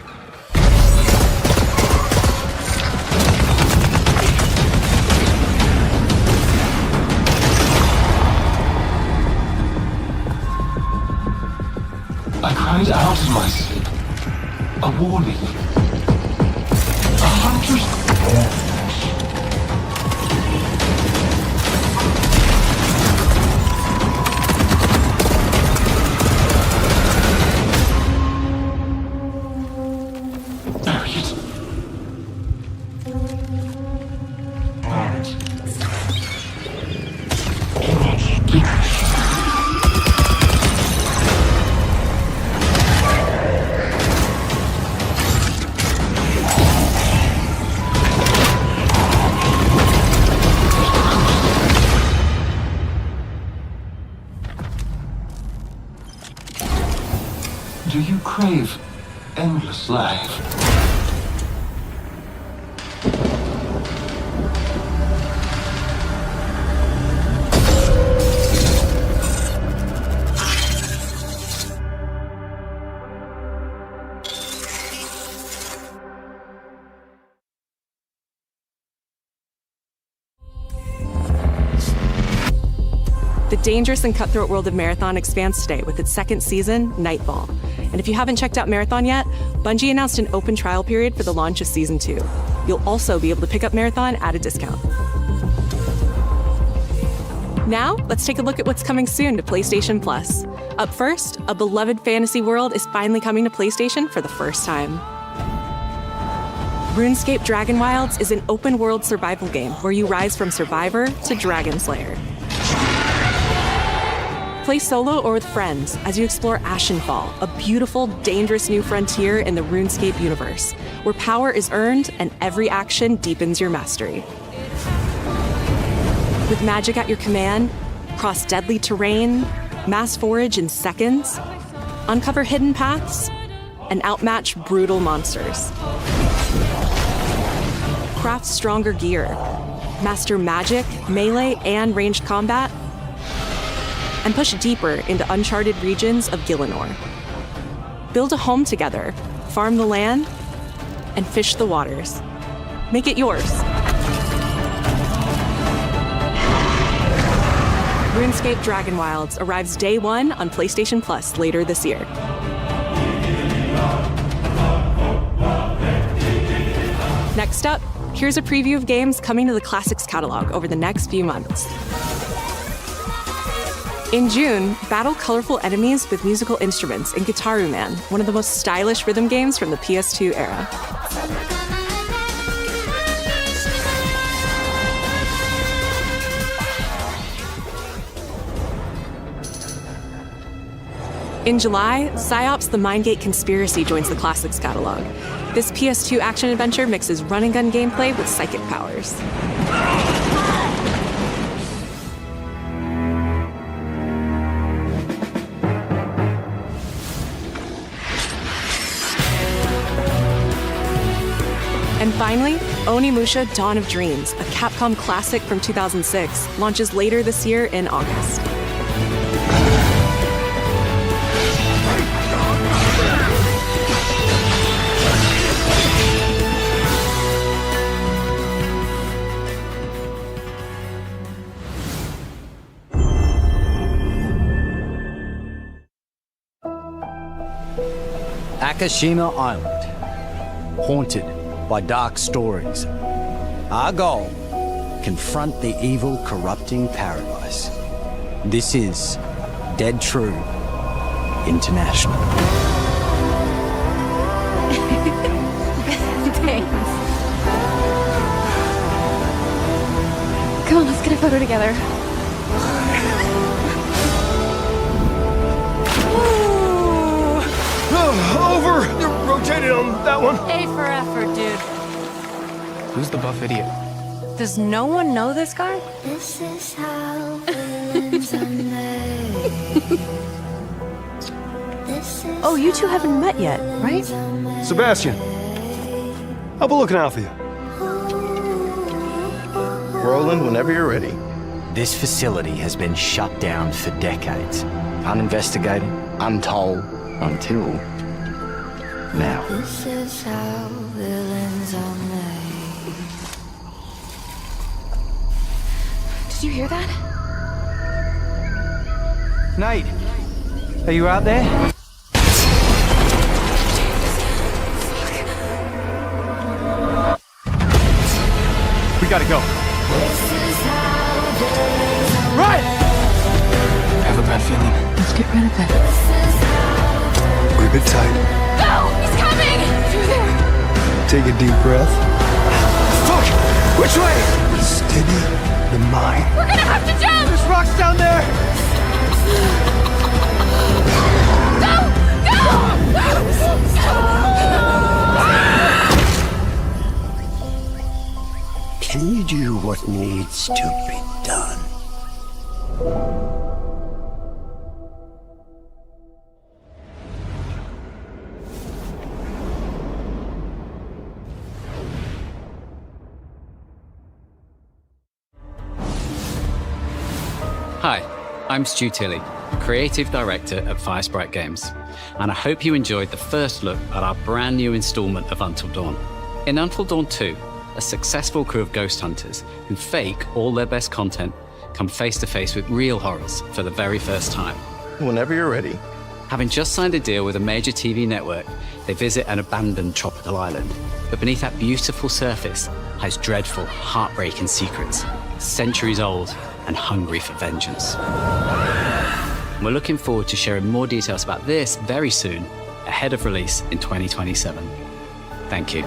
cried out in my sleep. A warning. 100... Do you crave endless life? The dangerous and cutthroat world of Marathon expands today with its second season, Nightfall. And if you haven't checked out Marathon yet, Bungie announced an open trial period for the launch of Season 2. You'll also be able to pick up Marathon at a discount. Now, let's take a look at what's coming soon to PlayStation Plus. Up first, a beloved fantasy world is finally coming to PlayStation for the first time. RuneScape Dragon Wilds is an open-world survival game where you rise from survivor to dragon slayer. Play solo or with friends as you explore Ashenfall, a beautiful, dangerous new frontier in the RuneScape universe, where power is earned and every action deepens your mastery. With magic at your command, cross deadly terrain, mass forage in seconds, uncover hidden paths, and outmatch brutal monsters. Craft stronger gear, master magic, melee, and ranged combat, and push deeper into uncharted regions of Gielinor. Build a home together, farm the land, and fish the waters. Make it yours. RuneScape Dragon Wilds arrives day one on PlayStation Plus later this year. Next up, here's a preview of games coming to the Classics catalog over the next few months. In June, battle colorful enemies with musical instruments in Guitaru Man, one of the most stylish rhythm games from the PS2 era. In July, PsyOps The Mindgate Conspiracy joins the Classics catalog. This PS2 action-adventure mixes run-and-gun gameplay with psychic powers. And finally, Onimusha Dawn of Dreams, a Capcom classic from 2006, launches later this year in August. Akashima Island, haunted by dark stories. Our goal, confront the evil, corrupting paradise. This is Dead True International. Thanks. Come on, let's get a photo together. Over! You're rotated on that one. A for effort, dude. Who's the buff idiot? Does no one know this guy? This is how villains are made. Oh, you two haven't met yet, right? Sebastian, I'll be looking out for you. Roland, whenever you're ready. This facility has been shut down for decades. Uninvestigated, untold, until now. This is how villains are made. Did you hear that? Nate, are you out there? We gotta go. Right! I have a bad feeling. Let's get rid of it. Grip it tight. No! He's coming! Through there! Take a deep breath. Fuck! Which way? Steady the mind. We're gonna have to jump! There's rocks down there! Can you do what needs to be done? Hi, I'm Stu Tilley, Creative Director at Firesprite Games, and I hope you enjoyed the first look at our brand new installment of Until Dawn. In Until Dawn 2, a successful crew of ghost hunters who fake all their best content come face to face with real horrors for the very first time. Whenever you're ready. Having just signed a deal with a major TV network, they visit an abandoned tropical island. But beneath that beautiful surface hides dreadful, heartbreaking secrets, centuries old and hungry for vengeance. We're looking forward to sharing more details about this very soon, ahead of release in 2027. Thank you.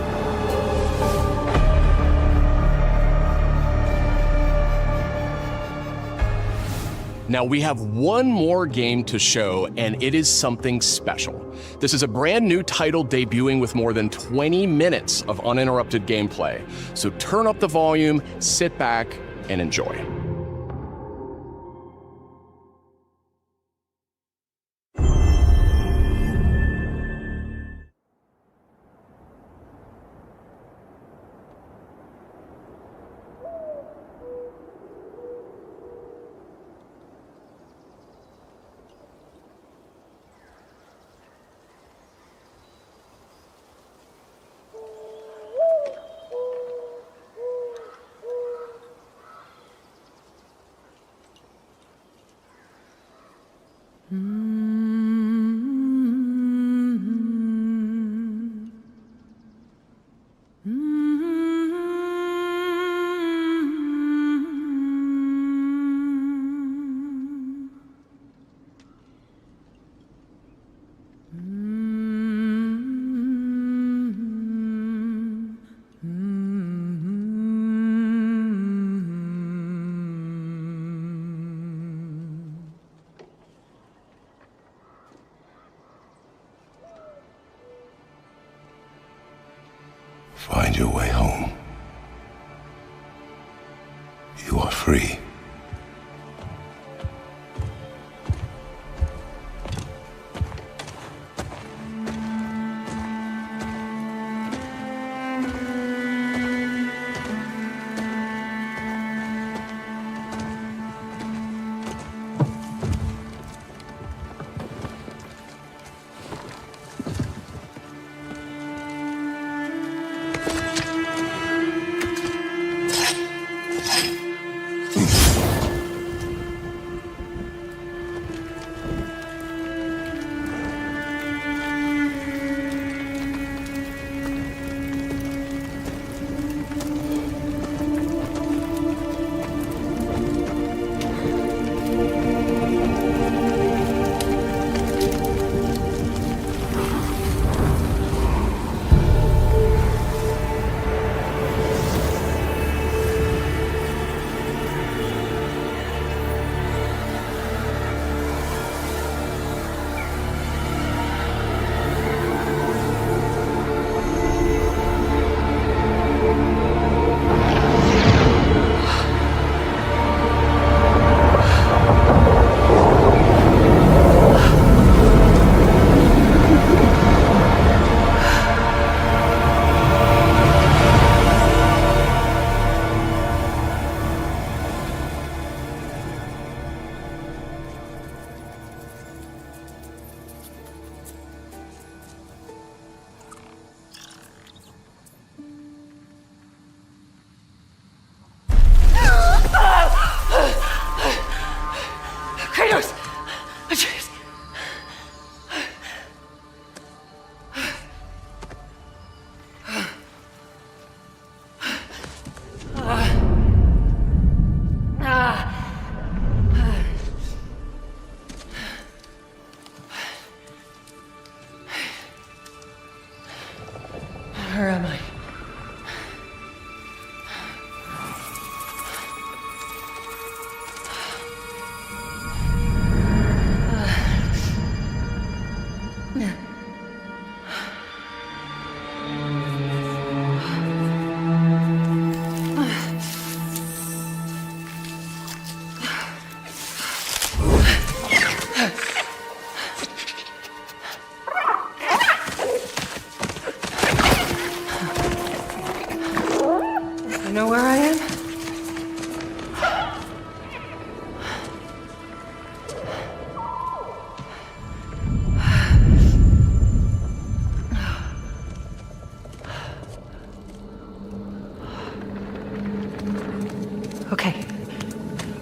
Now we have one more game to show, and it is something special. This is a brand new title debuting with more than 20 minutes of uninterrupted gameplay. So turn up the volume, sit back, and enjoy. Find your way home. You are free.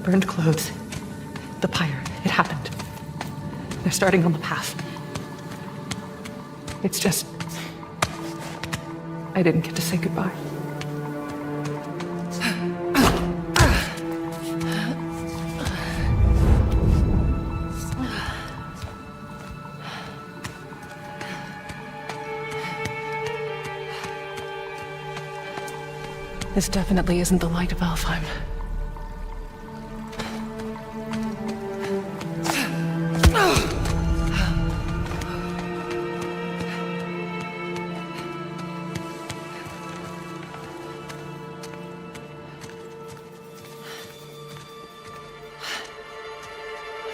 burned clothes. The pyre. It happened. They're starting on the path. It's just... I didn't get to say goodbye. This definitely isn't the light of Alfheim.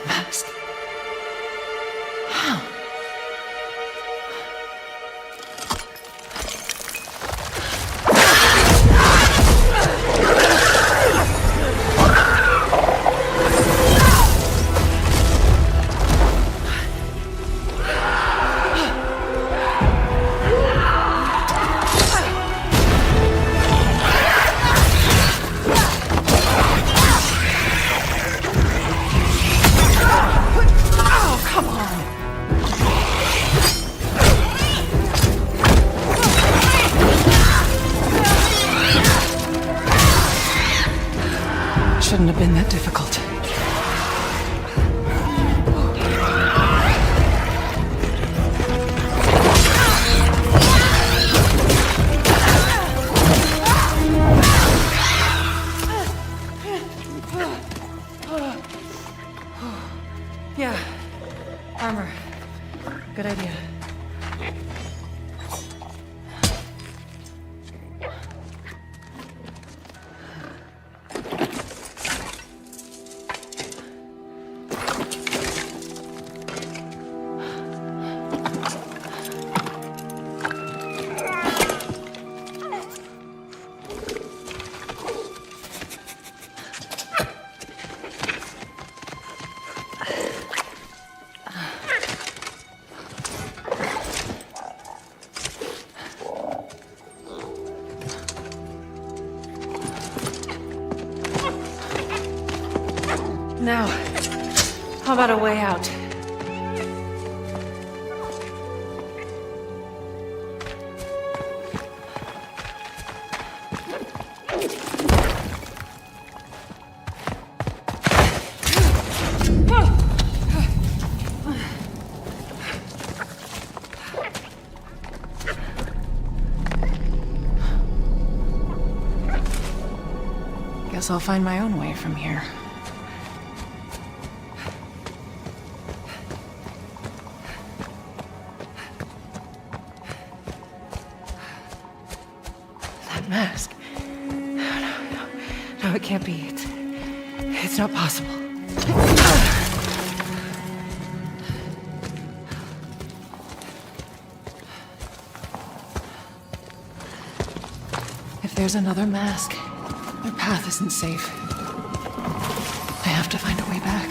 Mask. How? Shouldn't have been that difficult. Yeah. Armor. Good idea. Now, how about a way out? Guess I'll find my own way from here. Mask. No, it can't be. It's not possible. If there's another mask, their path isn't safe. I have to find a way back.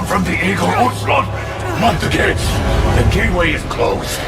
From the Eagle Onslaught! Mount the gates! The gateway is closed!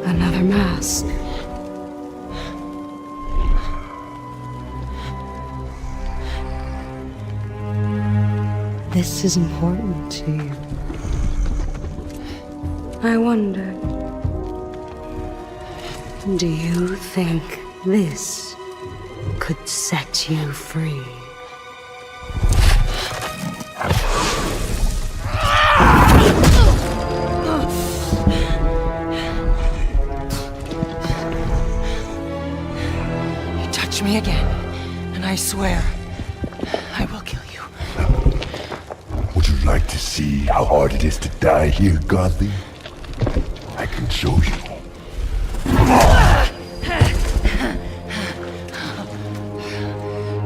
Another mask. This is important to you. I wonder, do you think this could set you free? Me again, and I swear, I will kill you. Would you like to see how hard it is to die here, Godly? I can show you.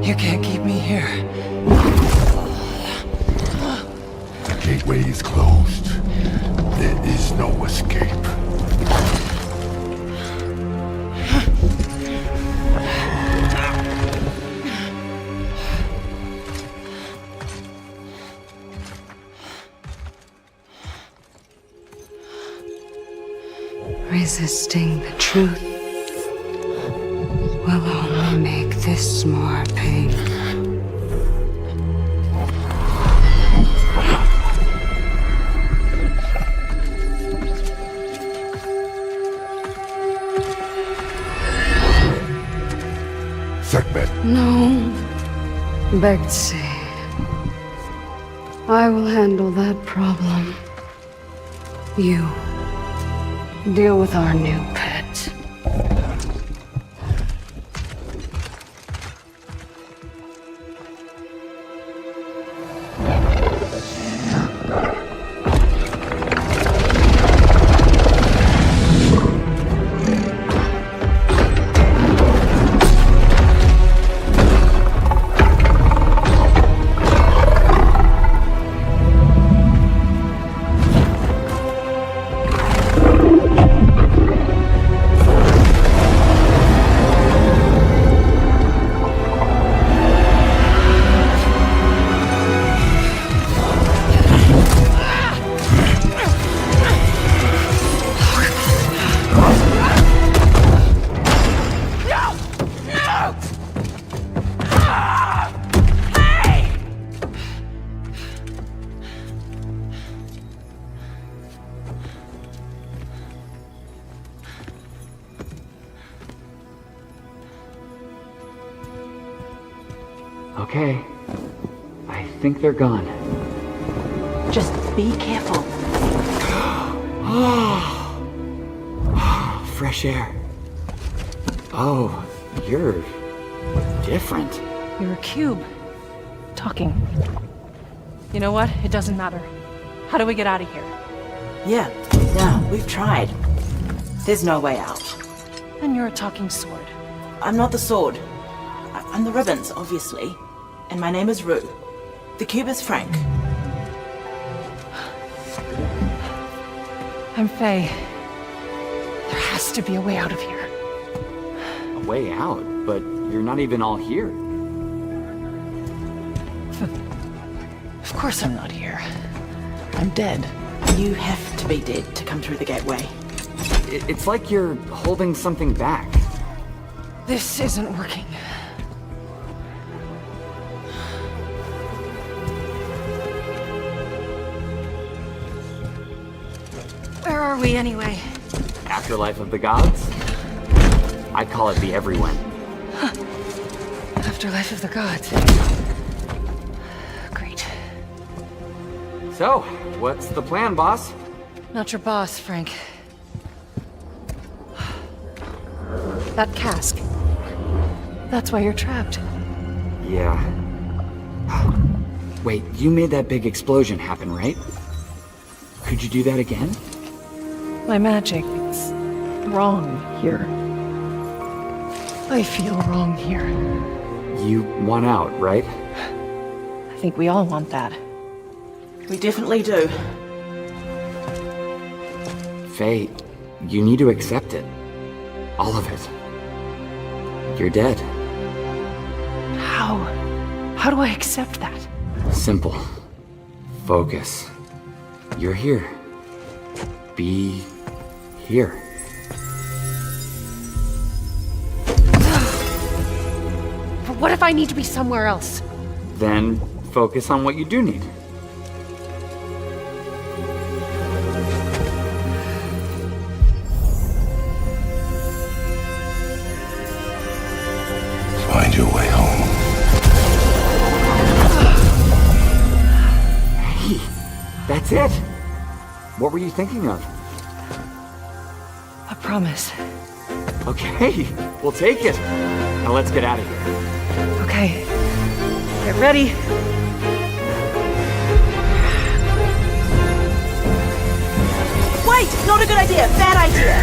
You can't keep me here. The gateway is closed. There is no escape. Resisting the truth will only make this more painful. Sekhmet. No, Betsy. I will handle that problem. You deal with our new pet. Okay. I think they're gone. Just be careful. Fresh air. Oh, you're different. You're a cube. Talking. You know what? It doesn't matter. How do we get out of here? Yeah, we've tried. There's no way out. And you're a talking sword. I'm not the sword. I'm the ribbons, obviously. And my name is Rue. The cube is Frank. I'm Faye. There has to be a way out of here. A way out? But you're not even all here. Of course I'm not here. I'm dead. You have to be dead to come through the gateway. It's like you're holding something back. This isn't working. Where are we anyway? Afterlife of the gods? I'd call it the everyone. Afterlife of the gods. Great. So, what's the plan, boss? Not your boss, Frank. That cask. That's why you're trapped. Yeah. Wait, you made that big explosion happen, right? Could you do that again? My magic, it's wrong here. I feel wrong here. You want out, right? I think we all want that. We definitely do. Faye, you need to accept it. All of it. You're dead. How? How do I accept that? Simple. Focus. You're here. Be here. But what if I need to be somewhere else? Then focus on what you do need. Find your way home. Hey, that's it. What were you thinking of? A promise. Okay, we'll take it. Now let's get out of here. Okay. Get ready. Wait! Not a good idea! Bad idea!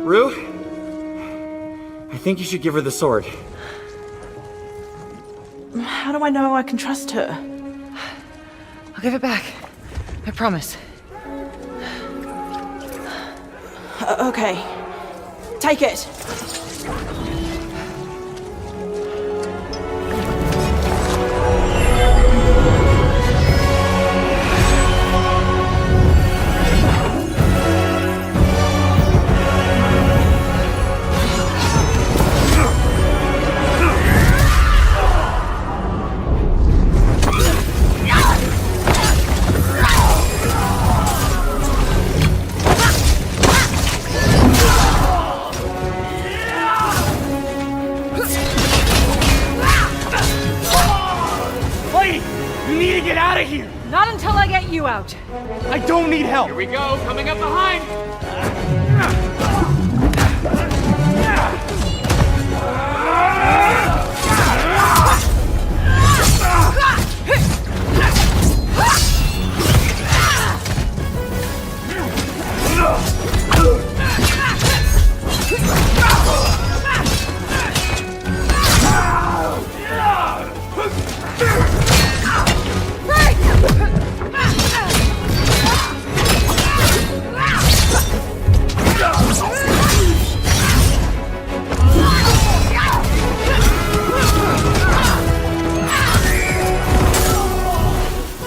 Rue? I think you should give her the sword. How do I know I can trust her? I'll give it back. I promise. Okay. Take it. Not until I get you out. I don't need help. Here we go, coming up behind.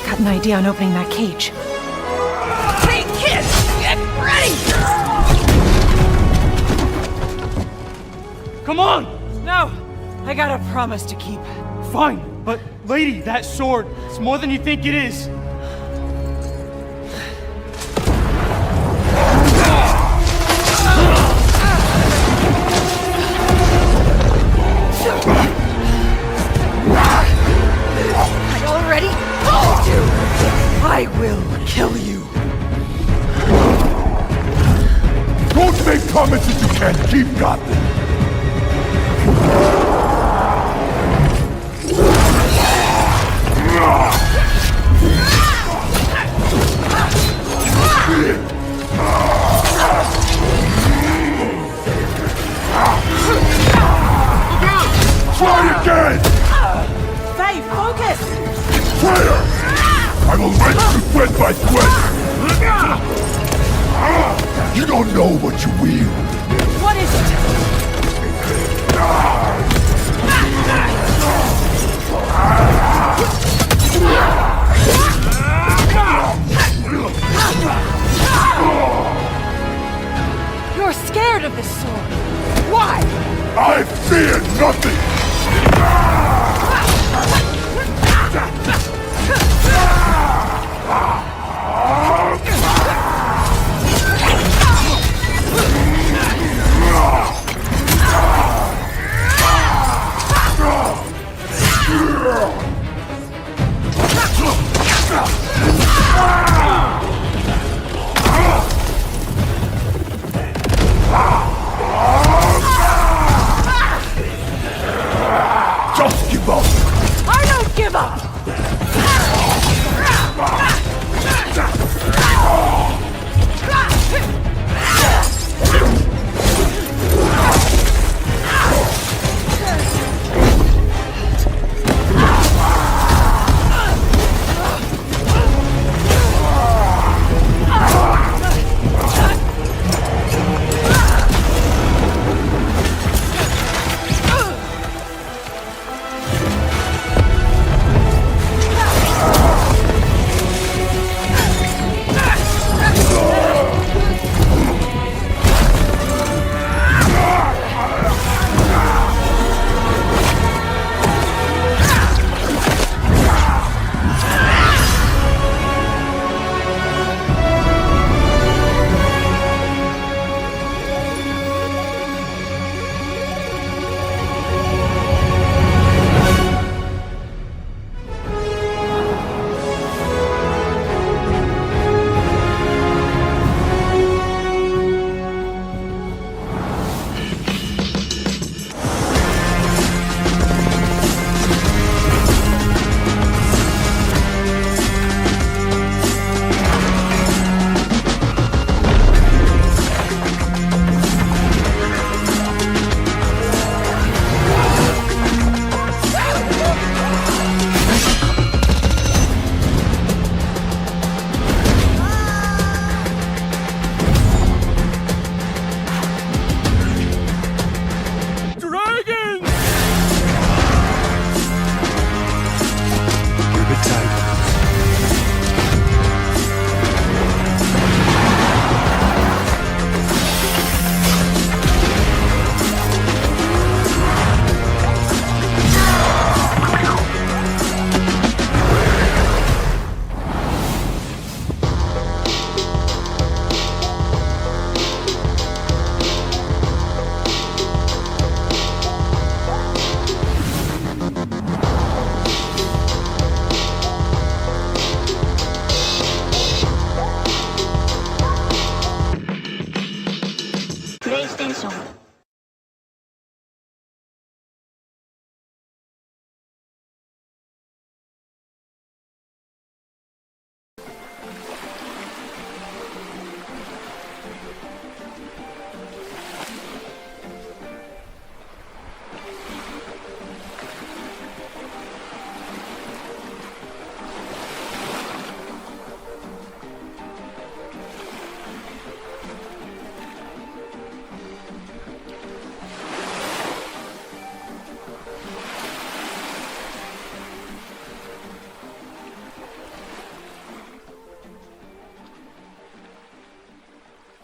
Got an idea on opening that cage. Hey kids, get ready! Come on! No! I got a promise to keep. Fine, but lady, that sword, it's more than you think it is. promise that you can't keep Gotham. Try again! Faye, focus! Traitor! I will wrench you sweat by sweat! You don't know what you wield. What is it? You're scared of this sword. Why? I fear nothing! Just give up! I don't give up!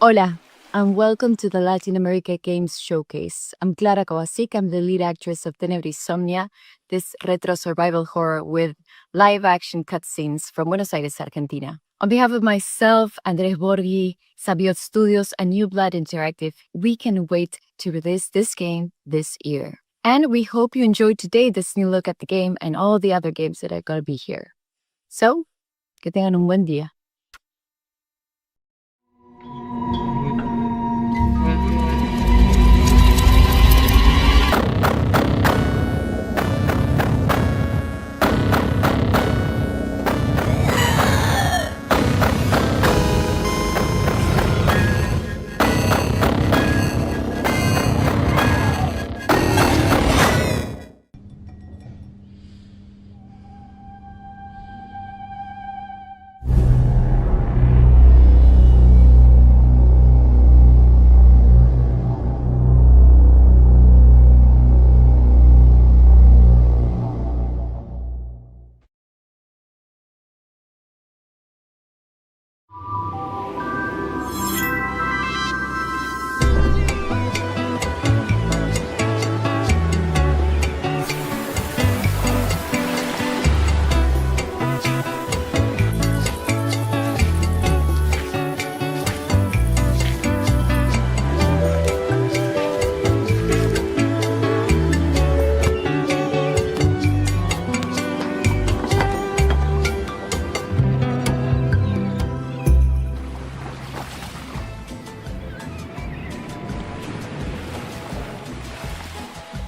Hola, and welcome to the Latin America Games Showcase. I'm Clara Kovacic. I'm the lead actress of Tenebris Somnia, this retro survival horror with live-action cutscenes from Buenos Aires, Argentina. On behalf of myself, Andres Borghi, Sabiot Studios, and New Blood Interactive, we can wait to release this game this year. And we hope you enjoyed today this new look at the game and all the other games that are going to be here. So, que tengan un buen día.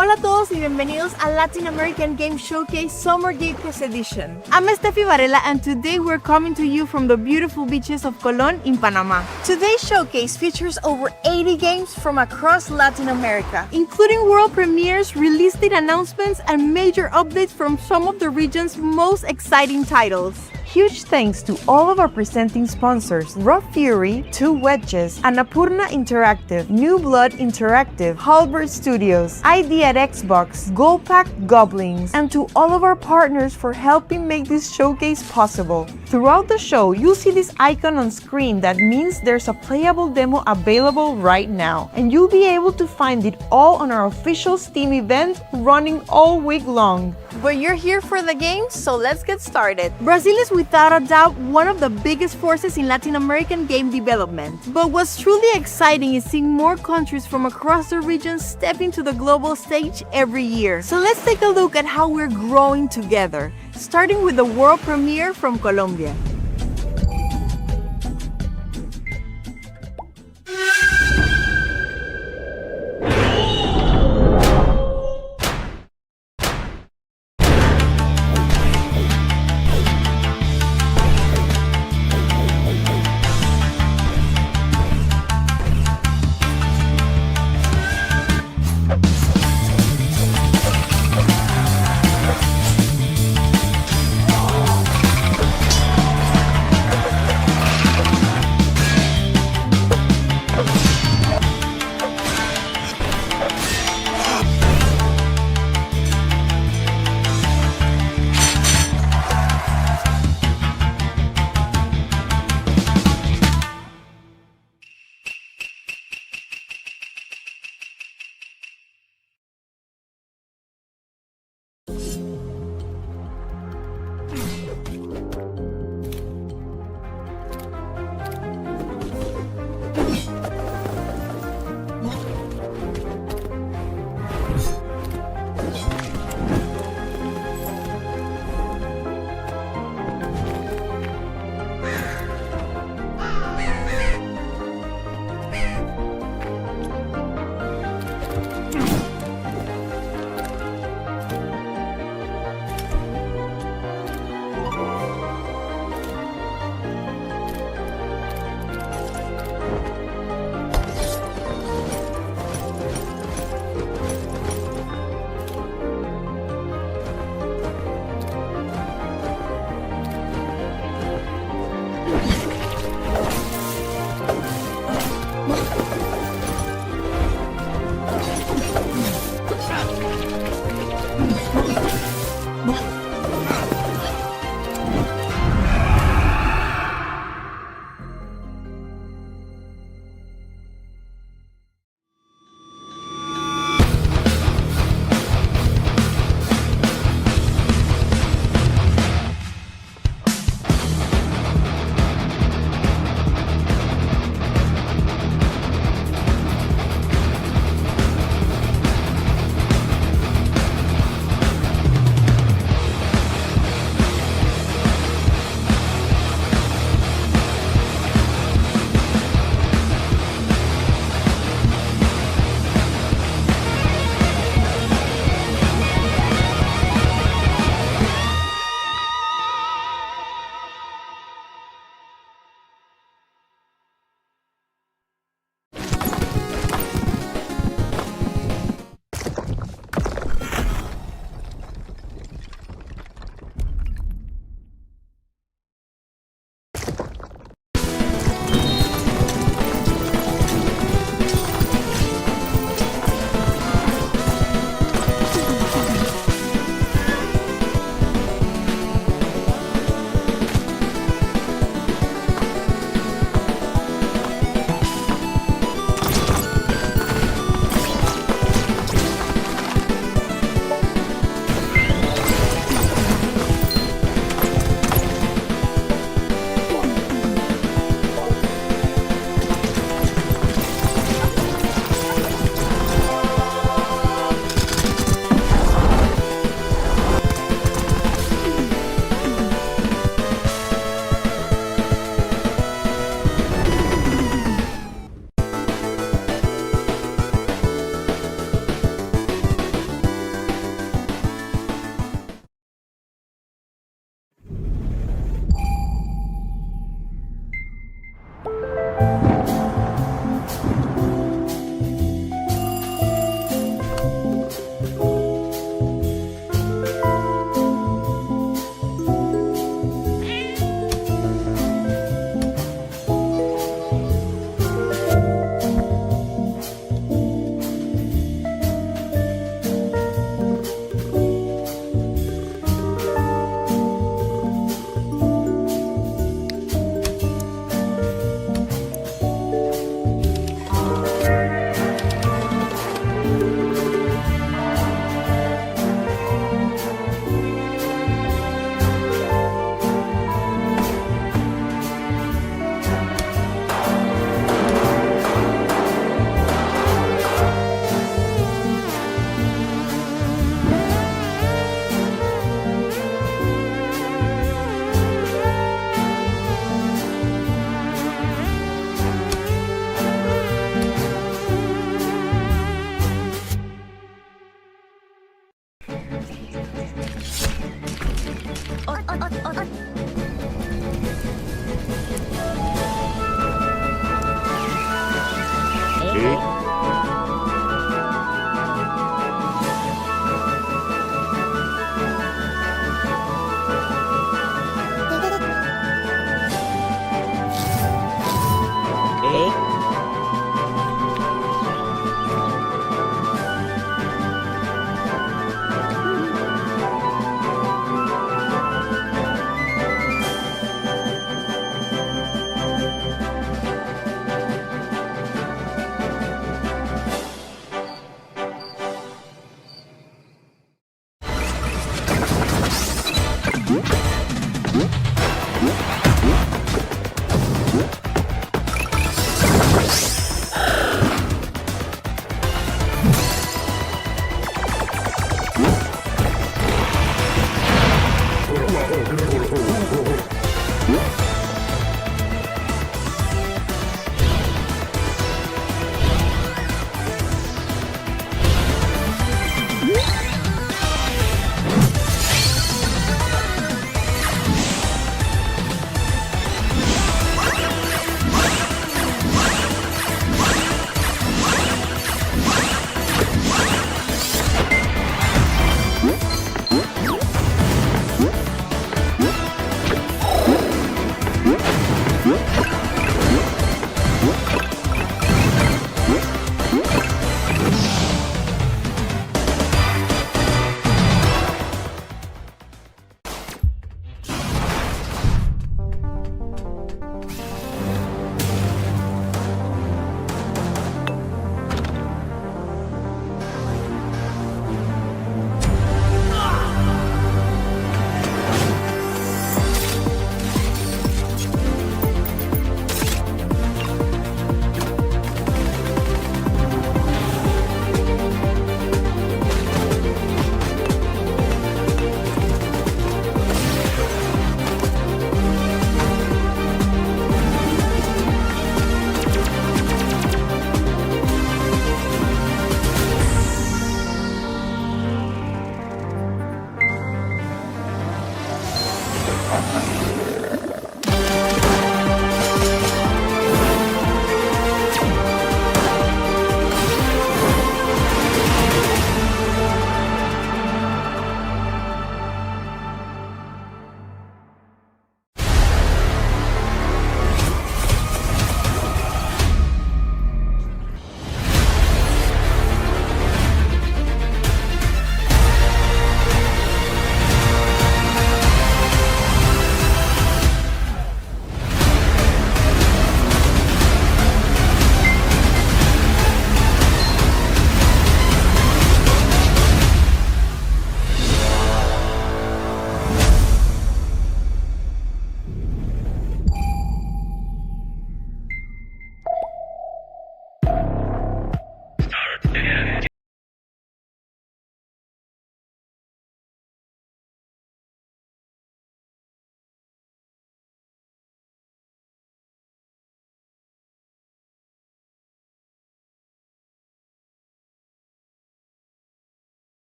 Hola a todos y bienvenidos a Latin American Game Showcase Summer Gatecast Edition. I'm Steffi Varela and today we're coming to you from the beautiful beaches of Colón in Panama. Today's showcase features over 80 games from across Latin America, including world premieres, release date announcements, and major updates from some of the region's most exciting titles. Huge thanks to all of our presenting sponsors: Raw Fury, Two Wedges, Annapurna Interactive, New Blood Interactive, Halberd Studios, ID at Xbox, Goldpack Goblins, and to all of our partners for helping make this showcase possible. Throughout the show, you'll see this icon on screen that means there's a playable demo available right now, and you'll be able to find it all on our official Steam event running all week long. But you're here for the games, so let's get started. Brazil is without a doubt one of the biggest forces in Latin American game development. But what's truly exciting is seeing more countries from across the region step into the global stage every year. So let's take a look at how we're growing together, starting with the world premiere from Colombia.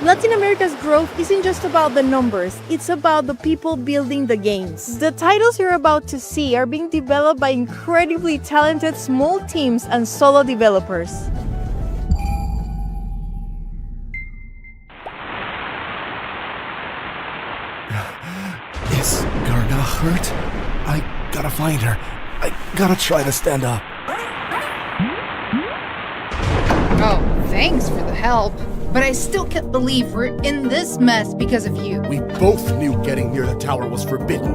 Latin America's growth isn't just about the numbers, it's about the people building the games. The titles you're about to see are being developed by incredibly talented small teams and solo developers. Is Garda hurt? I gotta find her. I gotta try to stand up. Oh, thanks for the help. But I still can't believe we're in this mess because of you. We both knew getting near the tower was forbidden.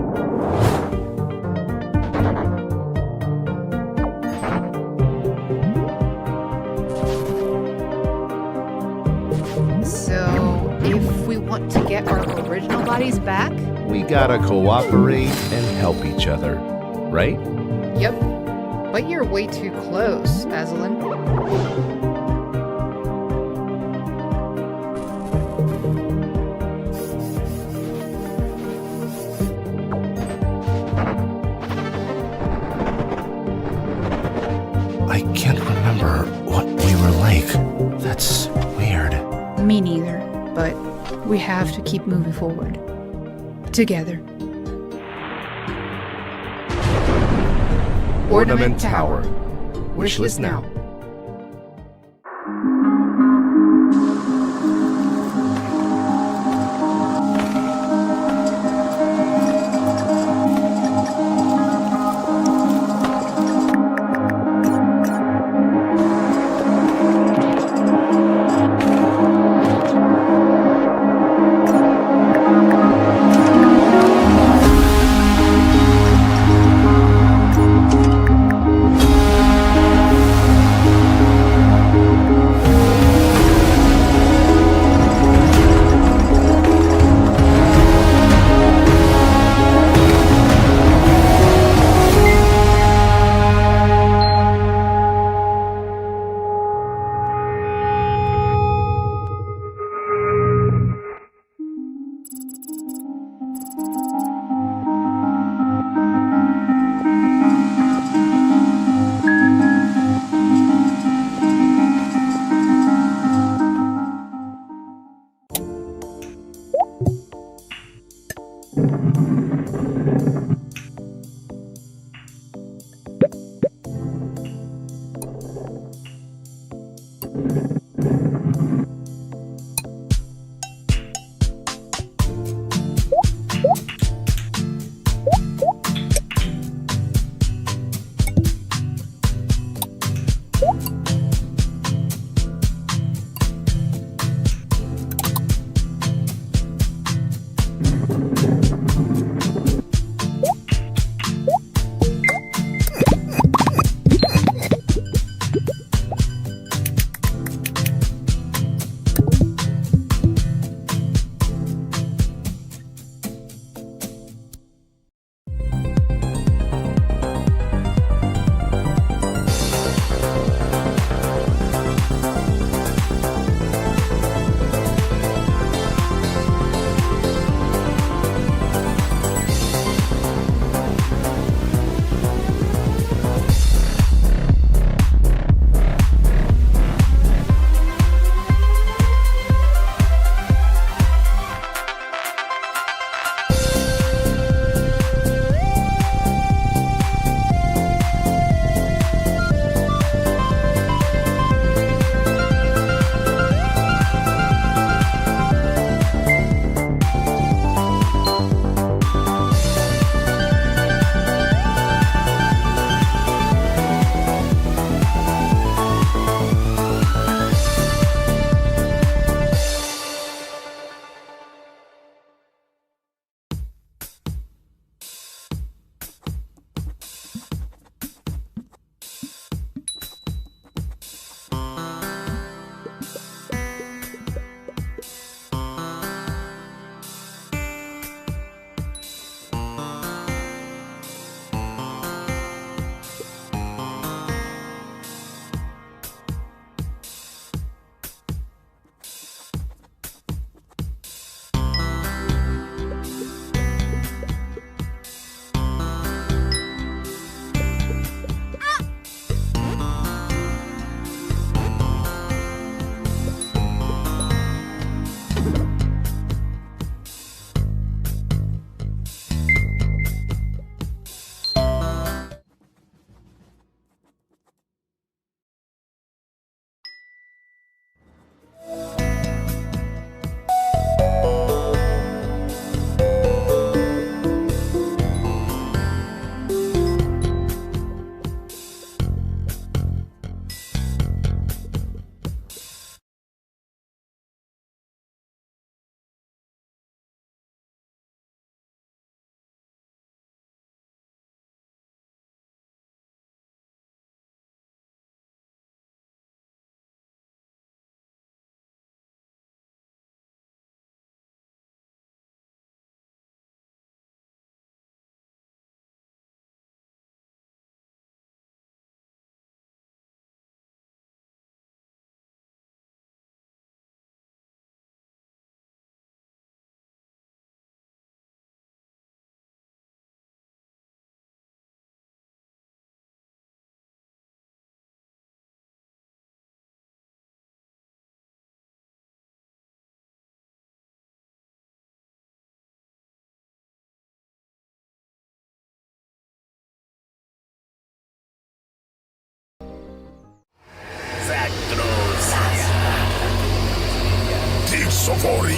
So, if we want to get our original bodies back? We gotta cooperate and help each other, right? Yep. But you're way too close, Aslan. I can't remember what we were like. That's weird. Me neither, but we have to keep moving forward. Together. Ornament Tower. Wishlist now.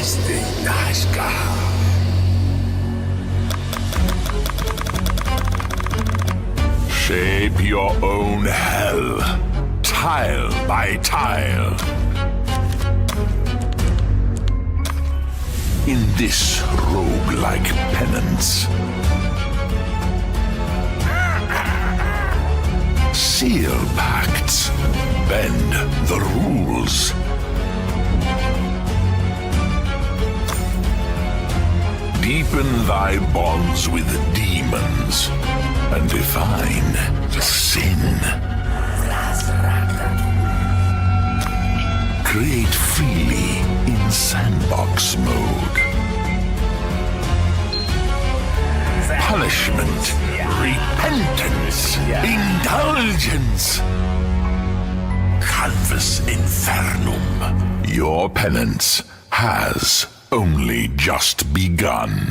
Este Nazca. Shape your own hell, tile by tile. In this roguelike penance, seal pacts, bend the rules. Deepen thy bonds with demons and define sin. Create freely in sandbox mode. Punishment, repentance, indulgence. Canvas infernum. Your penance has only just begun.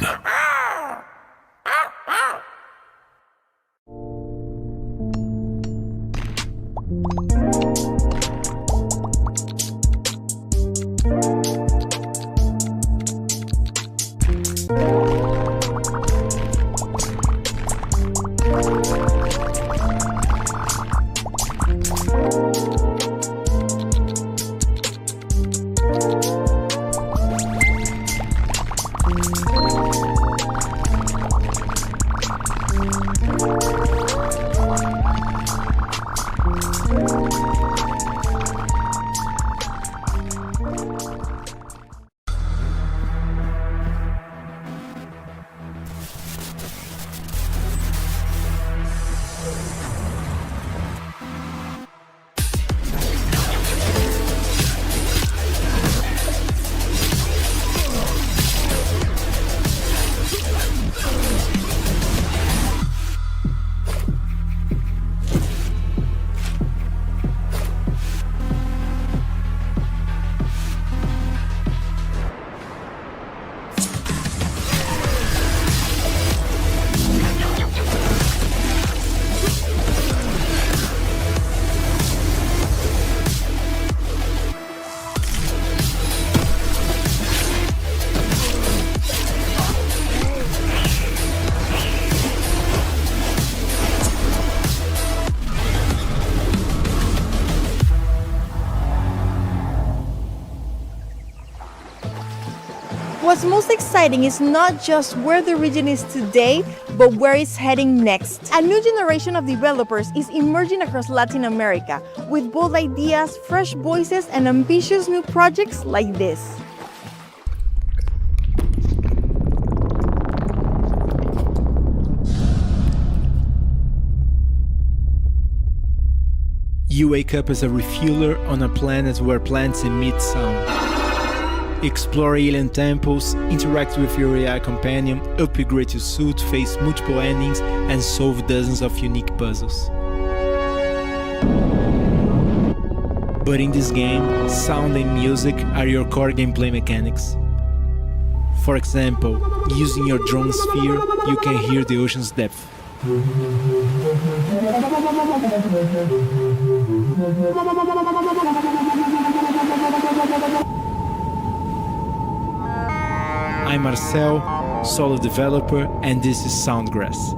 What's most exciting is not just where the region is today, but where it's heading next. A new generation of developers is emerging across Latin America with bold ideas, fresh voices, and ambitious new projects like this. You wake up as a refueler on a planet where plants emit sound. Explore alien temples, interact with your AI companion, upgrade your suit, face multiple endings, and solve dozens of unique puzzles. But in this game, sound and music are your core gameplay mechanics. For example, using your drone sphere, you can hear the ocean's depth. I'm Marcel, solo developer, and this is Soundgrass.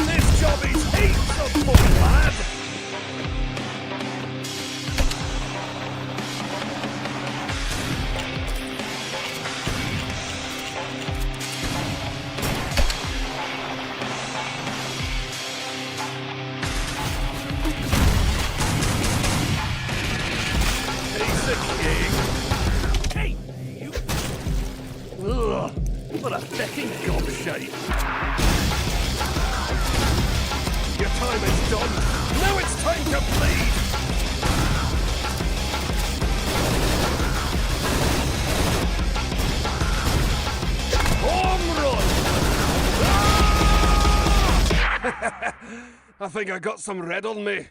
This job is heaps of fun, lad! He's a king! Hey, you... Ugh, what a fecking gobshite! Your time is done. Now it's time to bleed. Home run! Ah! I think I got some red on me.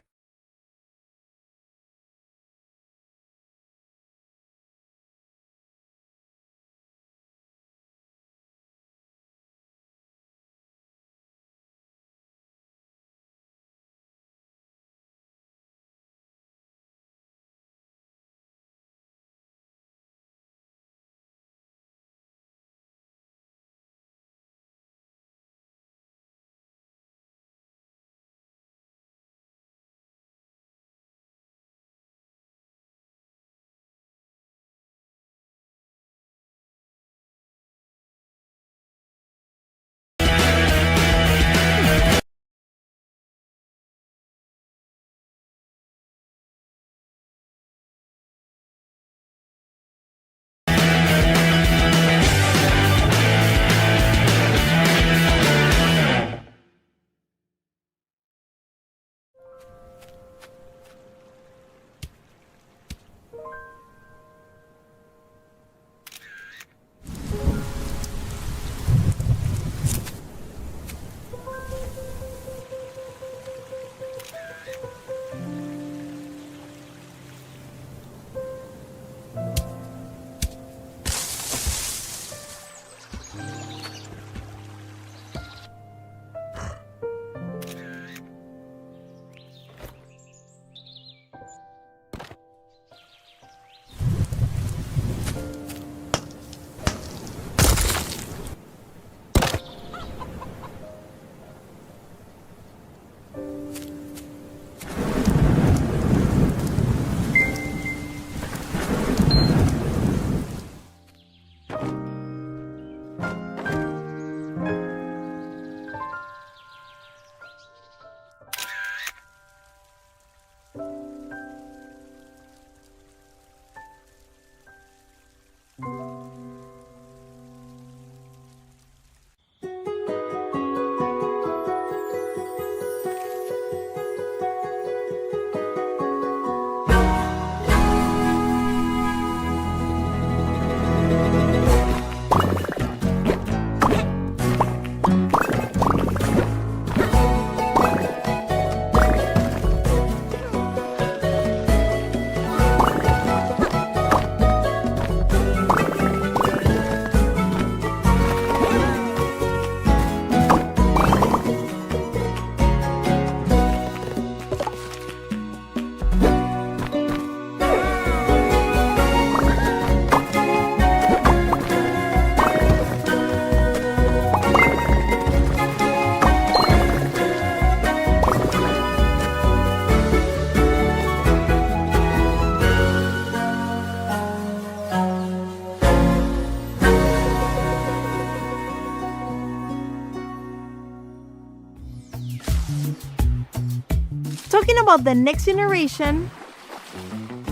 Talking about the next generation,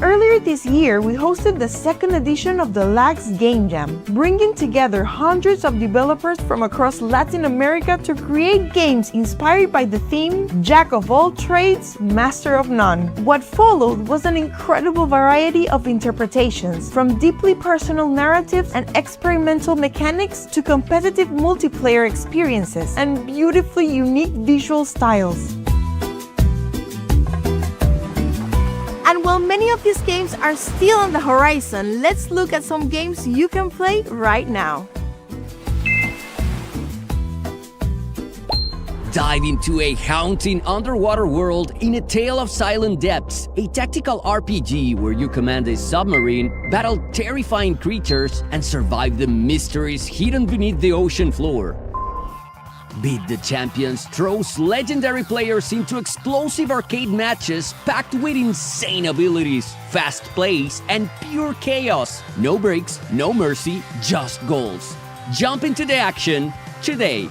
earlier this year we hosted the second edition of the LAX Game Jam, bringing together hundreds of developers from across Latin America to create games inspired by the theme Jack of all trades, master of none. What followed was an incredible variety of interpretations, from deeply personal narratives and experimental mechanics to competitive multiplayer experiences and beautifully unique visual styles. And while many of these games are still on the horizon, let's look at some games you can play right now. Dive into a haunting underwater world in A Tale of Silent Depths, a tactical RPG where you command a submarine, battle terrifying creatures, and survive the mysteries hidden beneath the ocean floor. Beat the Champions throws legendary players into explosive arcade matches packed with insane abilities, fast plays, and pure chaos. No breaks, no mercy, just goals. Jump into the action today.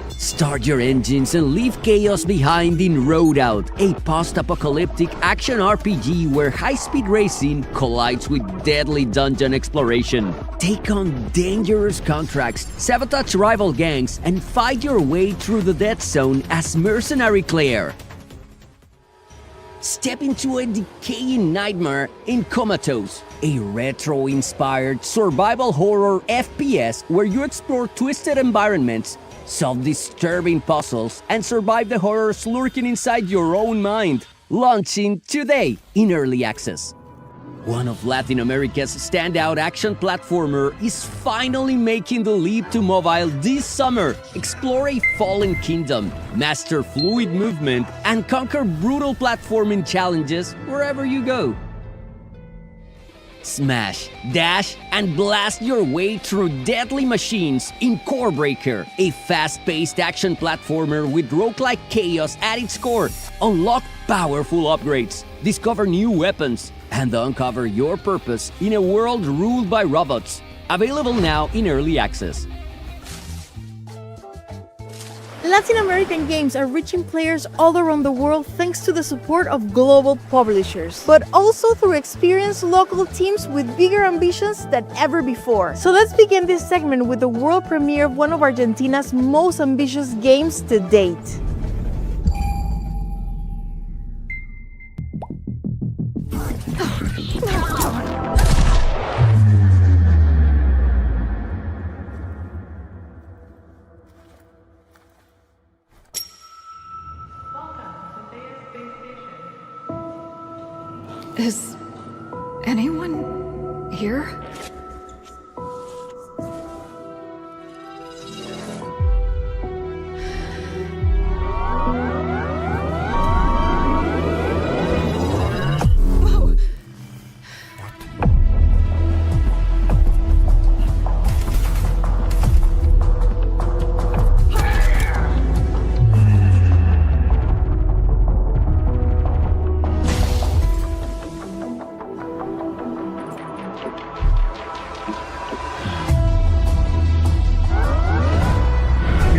Start your engines and leave chaos behind in Road Out, a post-apocalyptic action RPG where high-speed racing collides with deadly dungeon exploration. Take on dangerous contracts, sabotage rival gangs, and fight your way through the death zone as Mercenary Claire. Step into a decaying nightmare in Comatose, a retro-inspired survival horror FPS where you explore twisted environments, solve disturbing puzzles, and survive the horrors lurking inside your own mind. Launching today in early access. One of Latin America's standout action platformer is finally making the leap to mobile this summer. Explore a fallen kingdom, master fluid movement, and conquer brutal platforming challenges wherever you go. Smash, dash, and blast your way through deadly machines in Core Breaker, a fast-paced action platformer with roguelike chaos at its core. Unlock powerful upgrades, discover new weapons, and uncover your purpose in a world ruled by robots. Available now in early access. Latin American games are reaching players all around the world thanks to the support of global publishers, but also through experienced local teams with bigger ambitions than ever before. So let's begin this segment with the world premiere of one of Argentina's most ambitious games to date. Is anyone here?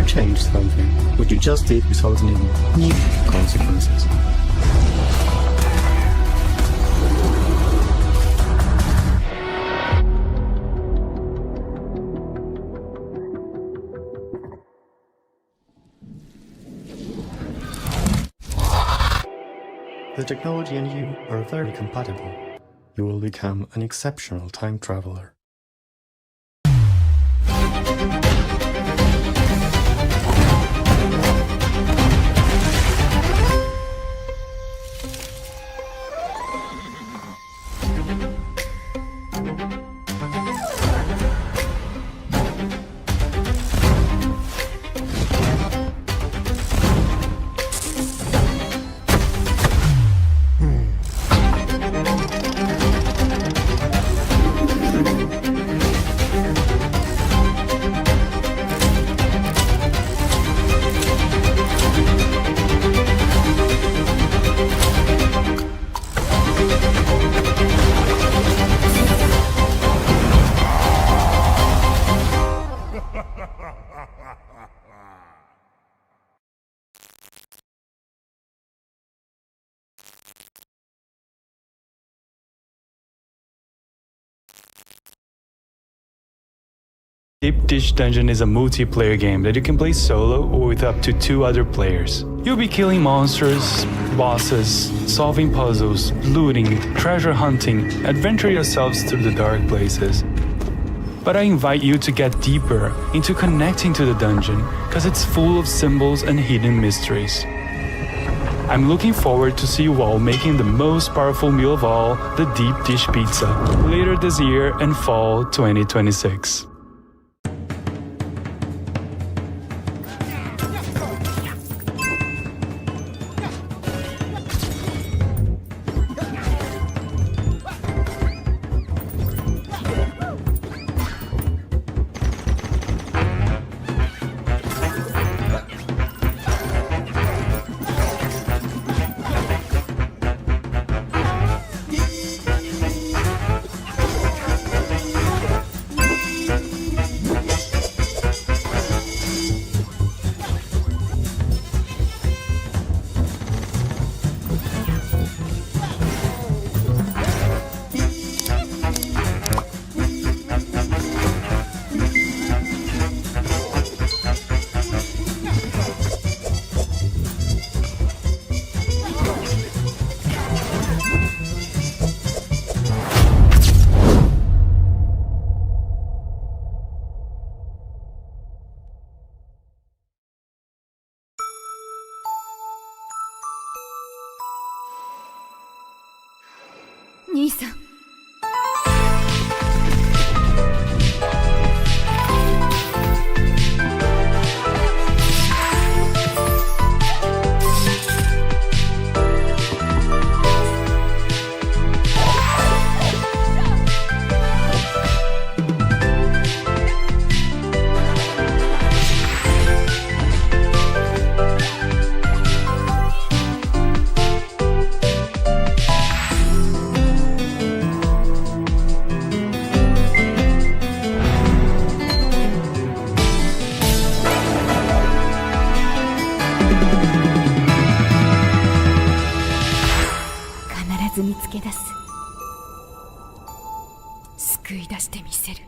Change something. What you just did resulted in new consequences. The technology and you are very compatible. You will become an exceptional time traveler. Deep Dish Dungeon is a multiplayer game that you can play solo or with up to 2 other players. You'll be killing monsters, bosses, solving puzzles, looting, treasure hunting, adventure yourselves through the dark places. But I invite you to get deeper into connecting to the dungeon, because it's full of symbols and hidden mysteries. I'm looking forward to see you all making the most powerful meal of all, the Deep Dish Pizza, later this year and fall 2026. 兄さん。必ず見つけ出す。救い出してみせる。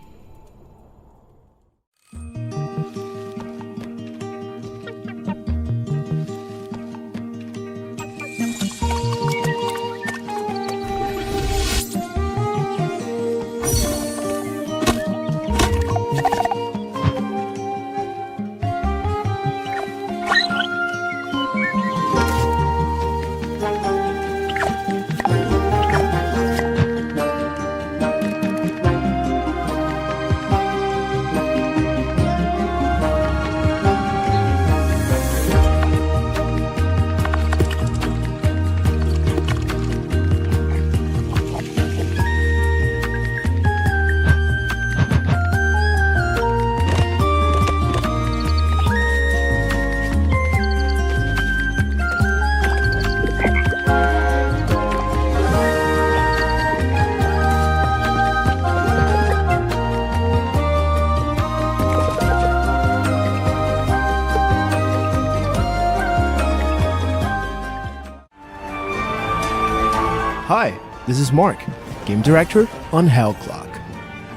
Hi, this is Mark, Game Director on Hell Clock.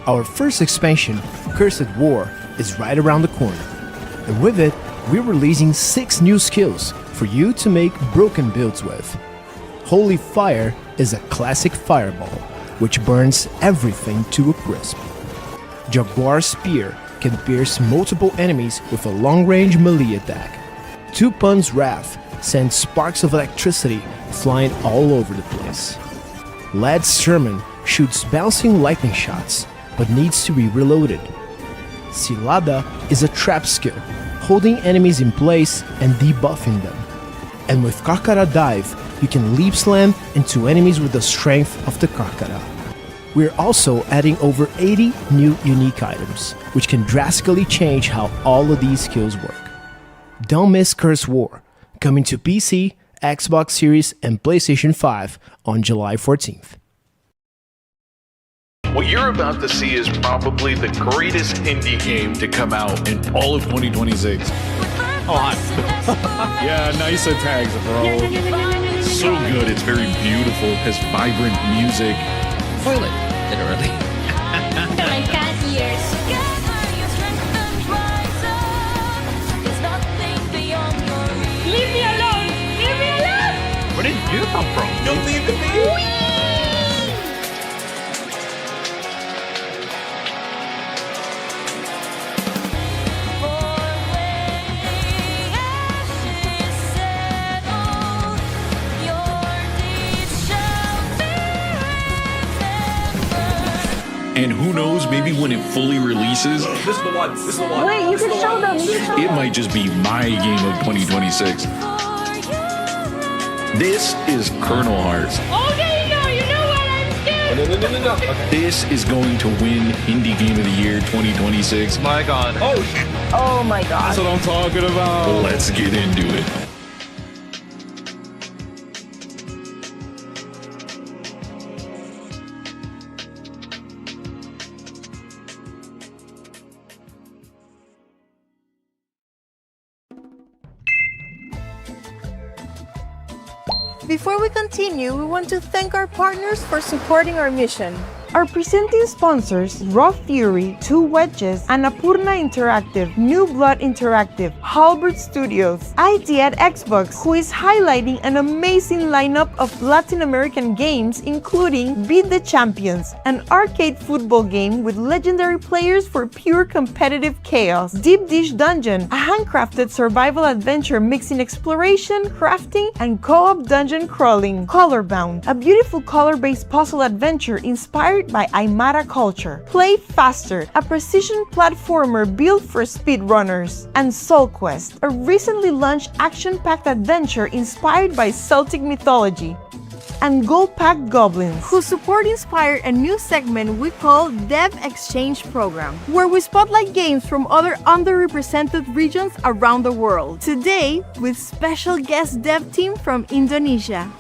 Our first expansion, Cursed War, is right around the corner. And with it, we're releasing 6 new skills for you to make broken builds with. Holy Fire is a classic fireball, which burns everything to a crisp. Jaguar Spear can pierce multiple enemies with a long-range melee attack. Two Pun's Wrath sends sparks of electricity flying all over the place. Lad's Sermon shoots bouncing lightning shots, but needs to be reloaded. Cilada is a trap skill, holding enemies in place and debuffing them. And with Carcara Dive, you can leap slam into enemies with the strength of the Carcara. We're also adding over 80 new unique items, which can drastically change how all of these skills work. Don't miss Curse War, coming to PC, Xbox Series, and PlayStation 5 on July 14th. What you're about to see is probably the greatest indie game to come out in all of 2026. Yeah, nice tags, bro. So good, it's very beautiful, has vibrant music. Toilet, literally. I can't hear. Leave me alone! Leave me alone! Where did you come from? Don't leave me! And who knows, maybe when it fully releases, This is the one. This is the one. Wait, you can show them. You can show it them. might just be my game of 2026. This is Colonel Hearts. Okay, you know what I'm doing. No. Okay. This is going to win Indie Game of the Year 2026. My God. Oh shit. Oh my god. That's what I'm talking about. Let's get into it. Before we continue, we want to thank our partners for supporting our mission. Our presenting sponsors, Raw Fury, Two Wedges, Annapurna Interactive, New Blood Interactive, Halbert Studios, ID at Xbox, who is highlighting an amazing lineup of Latin American games including Beat the Champions, an arcade football game with legendary players for pure competitive chaos, Deep Dish Dungeon, a handcrafted survival adventure mixing exploration, crafting, and co-op dungeon crawling, Colorbound, a beautiful color-based puzzle adventure inspired by Aymara culture, Play Faster, a precision platformer built for speedrunners, and Soul Quest, a recently launched action-packed adventure inspired by Celtic mythology, and Gold Pack Goblins, whose support inspired a new segment we call Dev Exchange Program, where we spotlight games from other underrepresented regions around the world. Today, with special guest dev team from Indonesia.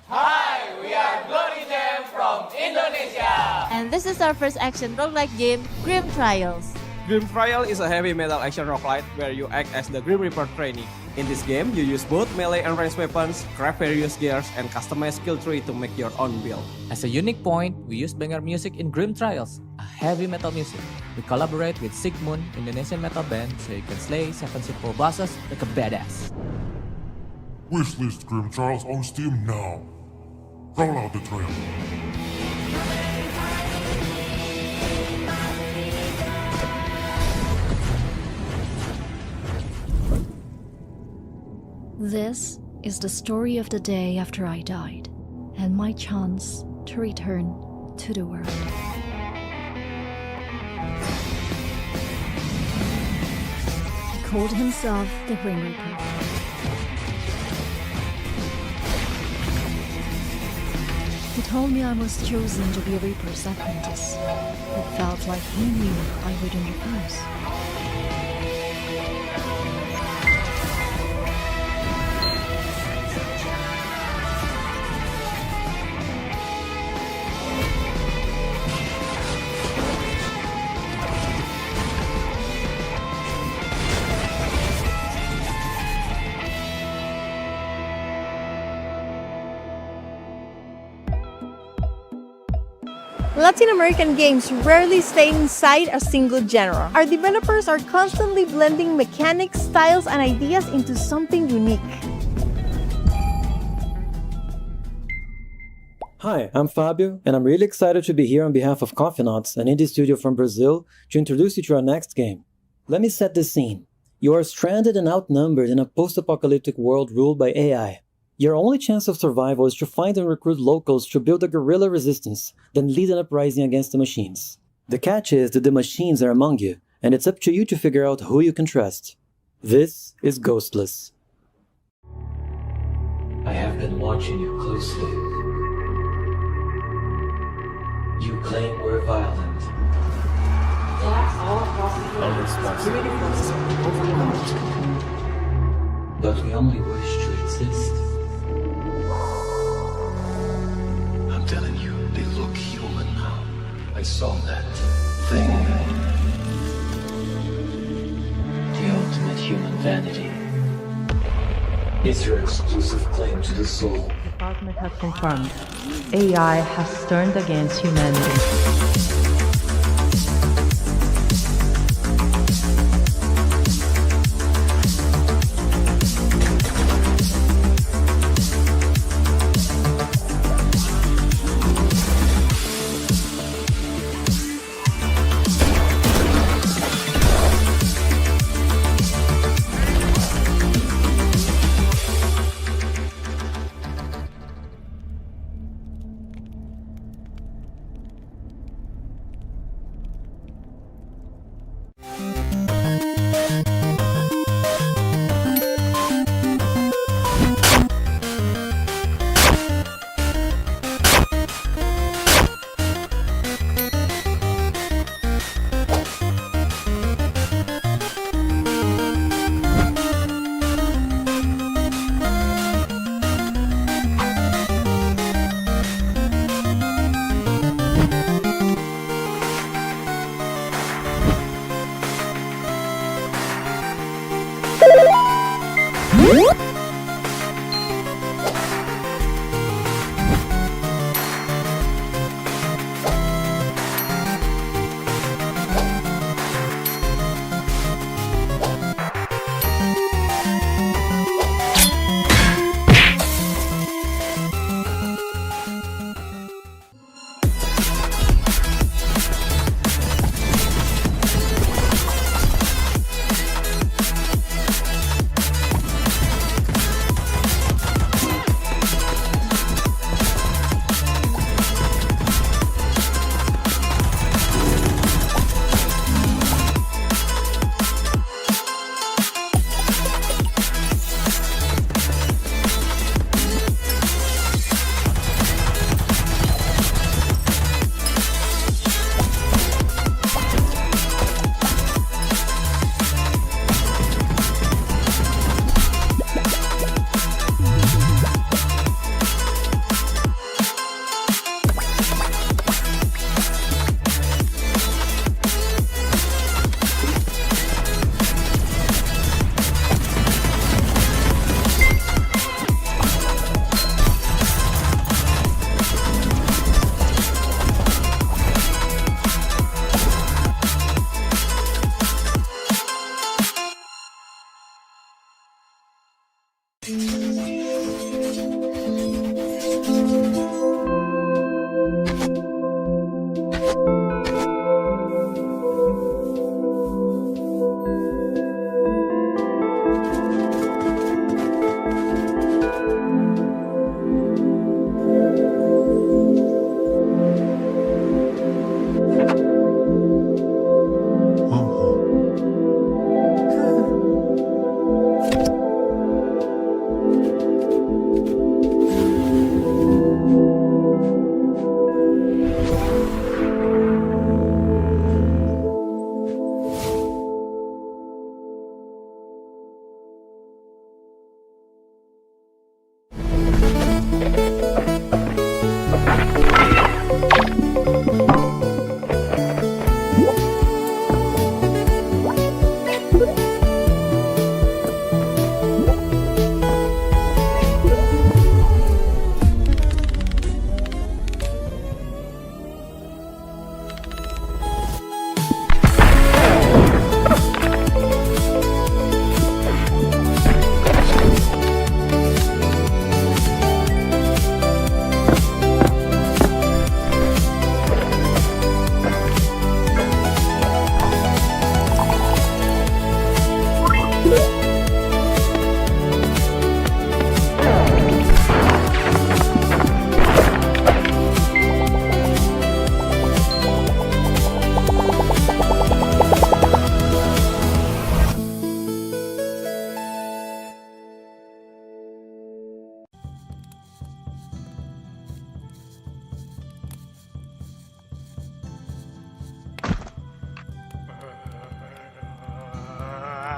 Hi, we are Bloody Jam from Indonesia. And this is our first action roguelike game, Grim Trials. Grim Trial is a heavy metal action roguelite where you act as the Grim Reaper trainee. In this game, you use both melee and ranged weapons, craft various gears, and customize skill tree to make your own build. As a unique point, we use banger music in Grim Trials, a heavy metal music. We collaborate with Sigmund, Indonesian metal band, so you can slay 7 simple bosses like a badass. Wishlist Grim Trials on Steam now. Roll out the trailer. This is the story of the day after I died, and my chance to return to the world. He called himself the Grim Reaper. He told me I was chosen to be a Reaper's apprentice. It felt like he knew I wouldn't refuse. Latin American games rarely stay inside a single genre. Our developers are constantly blending mechanics, styles, and ideas into something unique. Hi, I'm Fabio, and I'm really excited to be here on behalf of Coffeenauts, an indie studio from Brazil, to introduce you to our next game. Let me set the scene. You are stranded and outnumbered in a post-apocalyptic world ruled by AI. Your only chance of survival is to find and recruit locals to build a guerrilla resistance, then lead an uprising against the machines. The catch is that the machines are among you, and it's up to you to figure out who you can trust. This is Ghostless. I have been watching you closely. You claim we're violent. Our responsibility is overwhelmed. But we only wish to exist. I'm telling you, they look human now. I saw that thing. The ultimate human vanity is your exclusive claim to the soul. The department has confirmed AI has turned against humanity.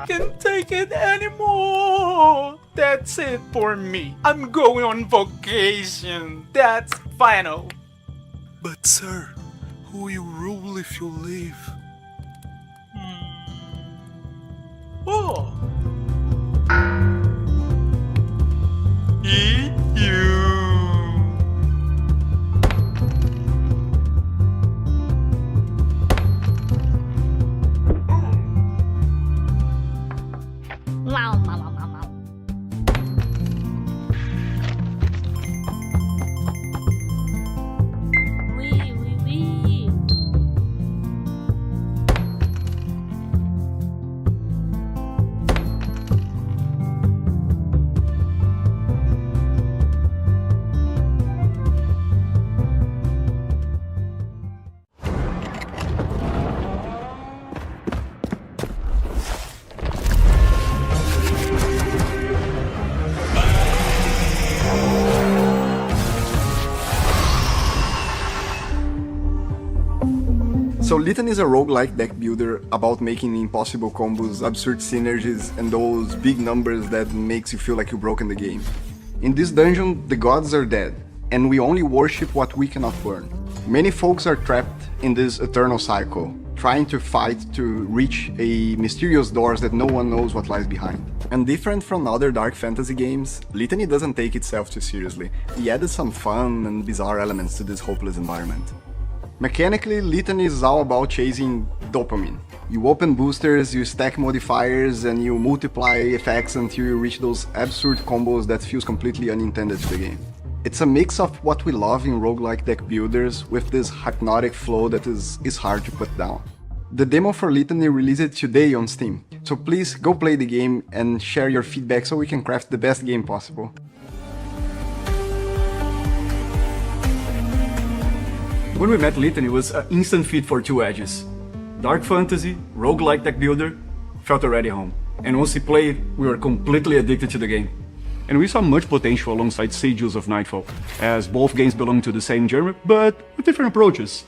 Can't take it anymore. That's it for me. I'm going on vacation. That's final. But sir, who will rule if you leave? Oh. Eat you. So Litany is a roguelike deck builder about making impossible combos, absurd synergies, and those big numbers that makes you feel like you've broken the game. In this dungeon, the gods are dead, and we only worship what we cannot burn. Many folks are trapped in this eternal cycle, trying to fight to reach a mysterious doors that no one knows what lies behind. And different from other dark fantasy games, Litany doesn't take itself too seriously. He added some fun and bizarre elements to this hopeless environment. Mechanically, Litany is all about chasing dopamine. You open boosters, you stack modifiers, and you multiply effects until you reach those absurd combos that feels completely unintended to the game. It's a mix of what we love in roguelike deck builders with this hypnotic flow that is hard to put down. The demo for Litany released today on Steam, so please go play the game and share your feedback so we can craft the best game possible. When we met Litany, it was an instant fit for two edges. Dark fantasy, roguelike deck builder, felt already home. And once we played, we were completely addicted to the game. And we saw much potential alongside Sigils of Nightfall, as both games belong to the same genre, but with different approaches.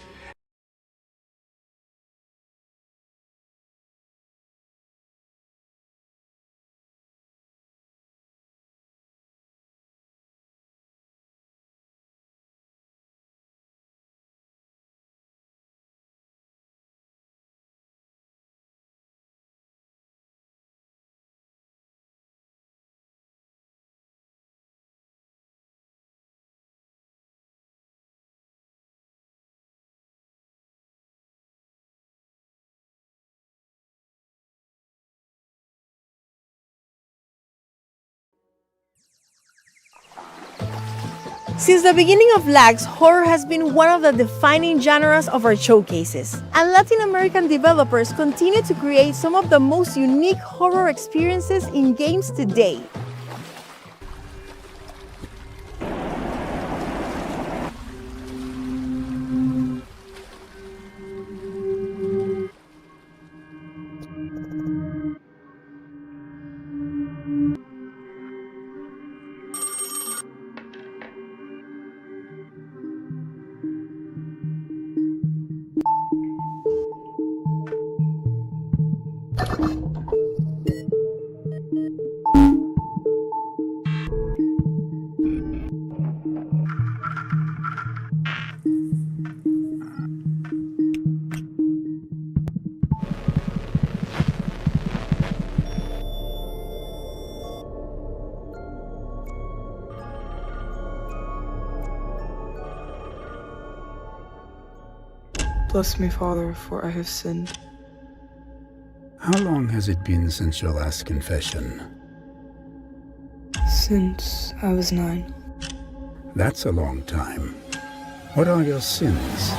Since the beginning of LAGS, horror has been one of the defining genres of our showcases, and Latin American developers continue to create some of the most unique horror experiences in games today. Bless me, Father, for I have sinned. How long has it been since your last confession? Since I was 9. That's a long time. What are your sins?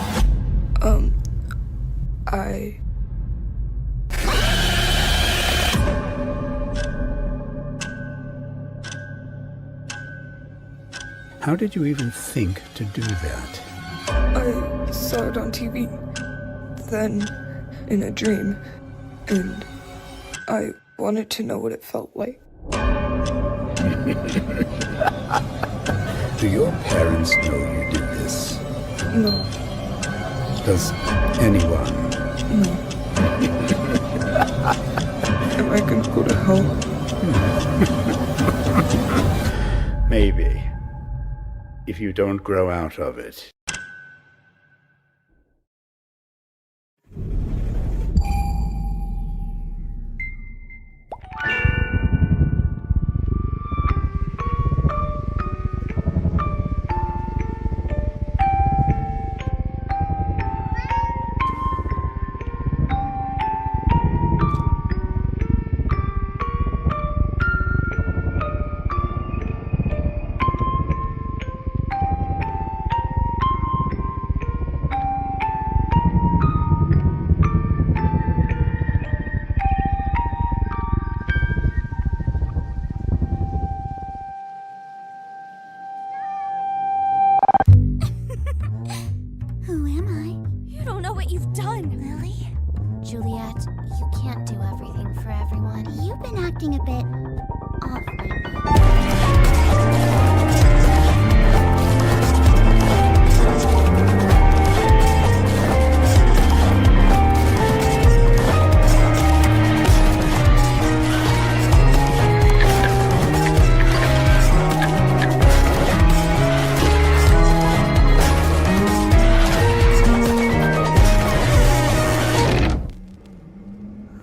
I... How did you even think to do that? I saw it on TV, then in a dream, and I wanted to know what it felt like. Do your parents know you did this? No. Does anyone? No. Am I gonna go to hell? Maybe. If you don't grow out of it. Who am I? You don't know what you've done, Lily. Juliet, you can't do everything for everyone. You've been acting a bit off lately.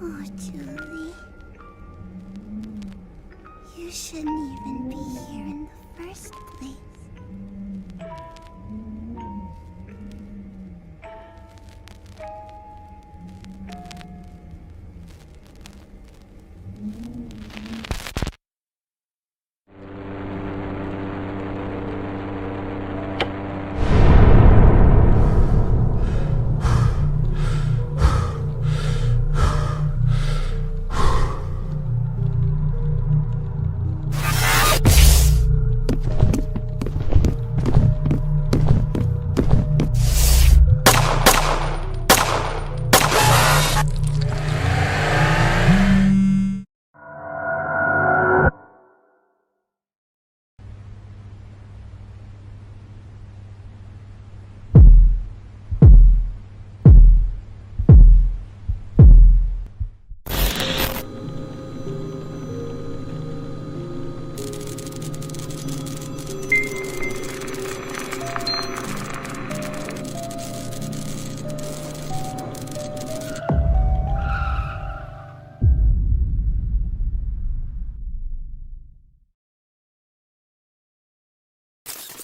Oh, Julie. You shouldn't even be here in the first place.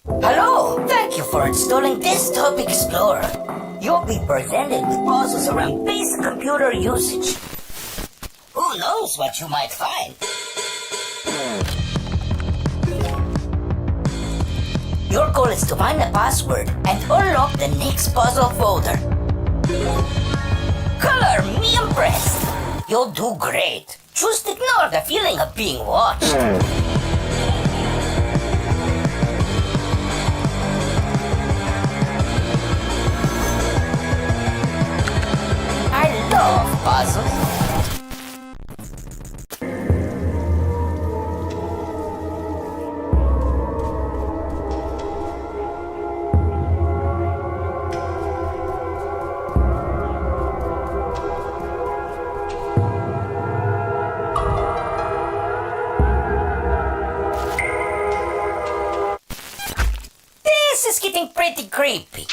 Hello! Thank you for installing Desktop Explorer. You'll be presented with puzzles around basic computer usage. Who knows what you might find? Your is to find the password and unlock the next puzzle folder. Color me impressed. You'll do great. Just ignore the feeling of being watched. I love puzzles. This is getting pretty creepy.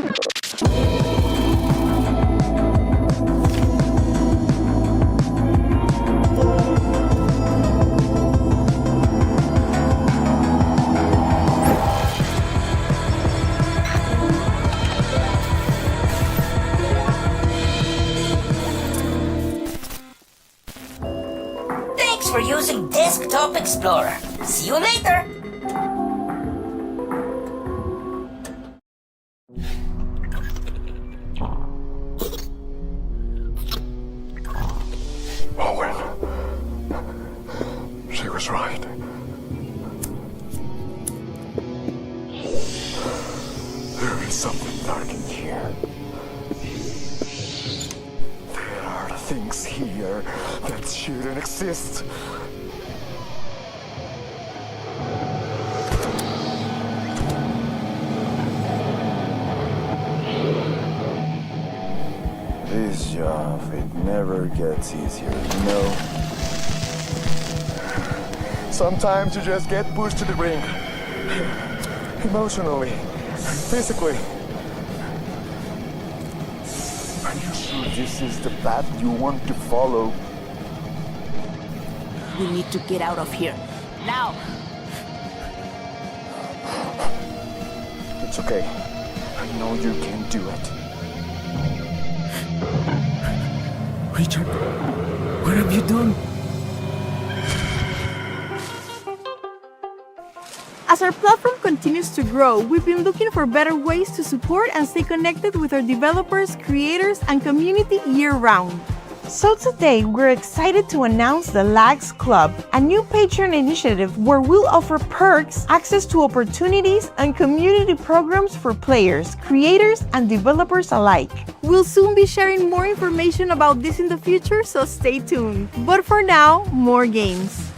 Thanks for using Desktop Explorer. See you later. Owen. She was right. There is something dark in here. There are things here that shouldn't exist. This job, it never gets easier, you know? Sometimes you just get pushed to the brink. Emotionally, physically. Are you sure this is the path you want to follow? We need to get out of here. Now! It's okay. I know you can do it. Richard, what have you done? As our platform continues to grow, we've been looking for better ways to support and stay connected with our developers, creators, and community year-round. So today, we're excited to announce the Lags Club, a new Patreon initiative where we'll offer perks, access to opportunities, and community programs for players, creators, and developers alike. We'll soon be sharing more information about this in the future, so stay tuned. But for now, more games.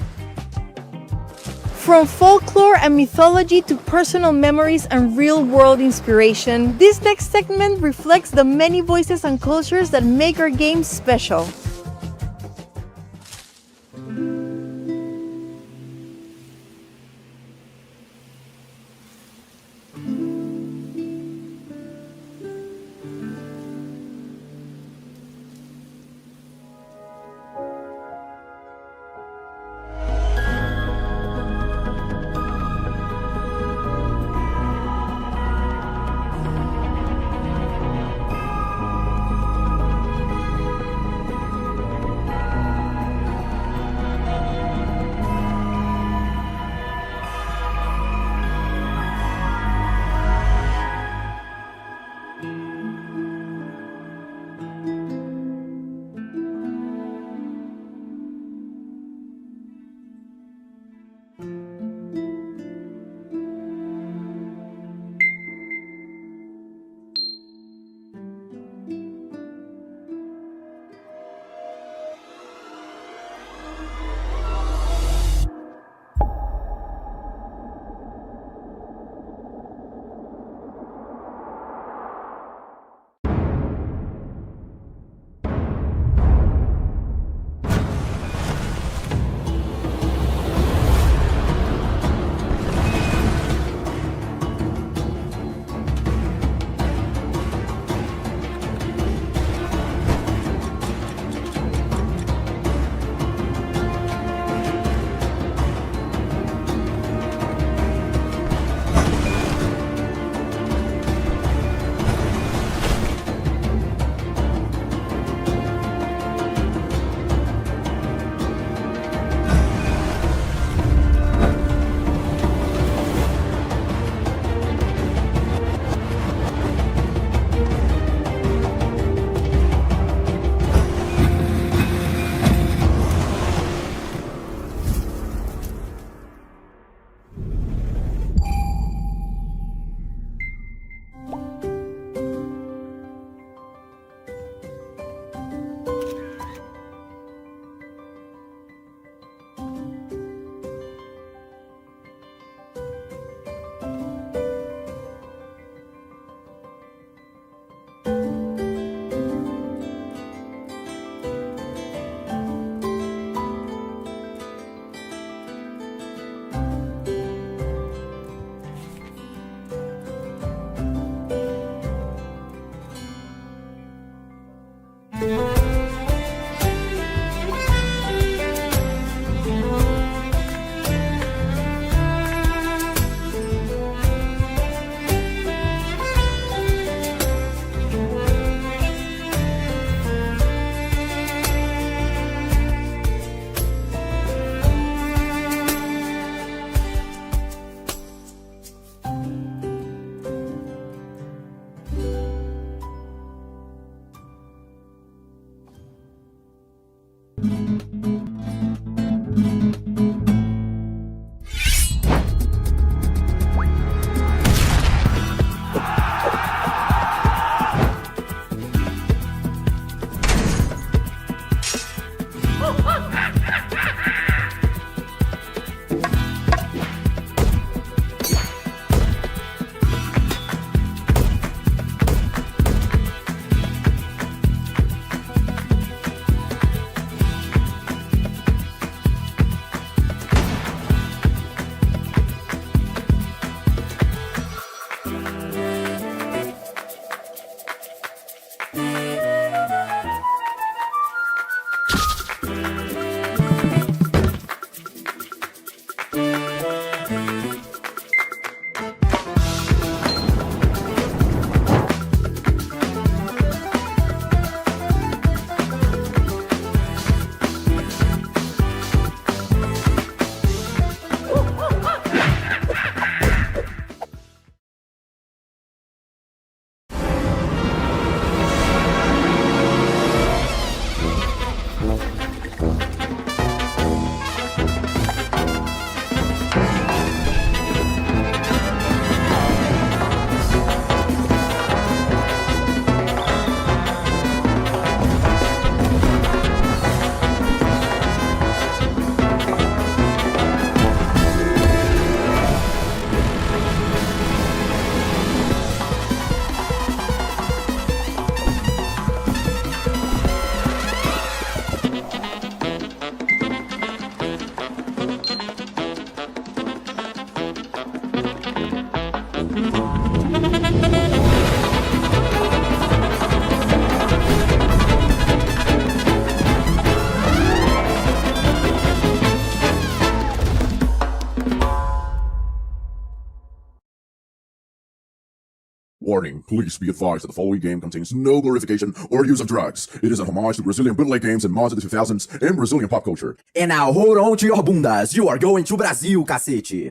From folklore and mythology to personal memories and real-world inspiration, this next segment reflects the many voices and cultures that make our games special. Warning, please be advised that the following game contains no glorification or use of drugs. It is a homage to Brazilian bootleg games and mods of the 2000s and Brazilian pop culture. And now hold on to your bundas, you are going to Brazil, cacete.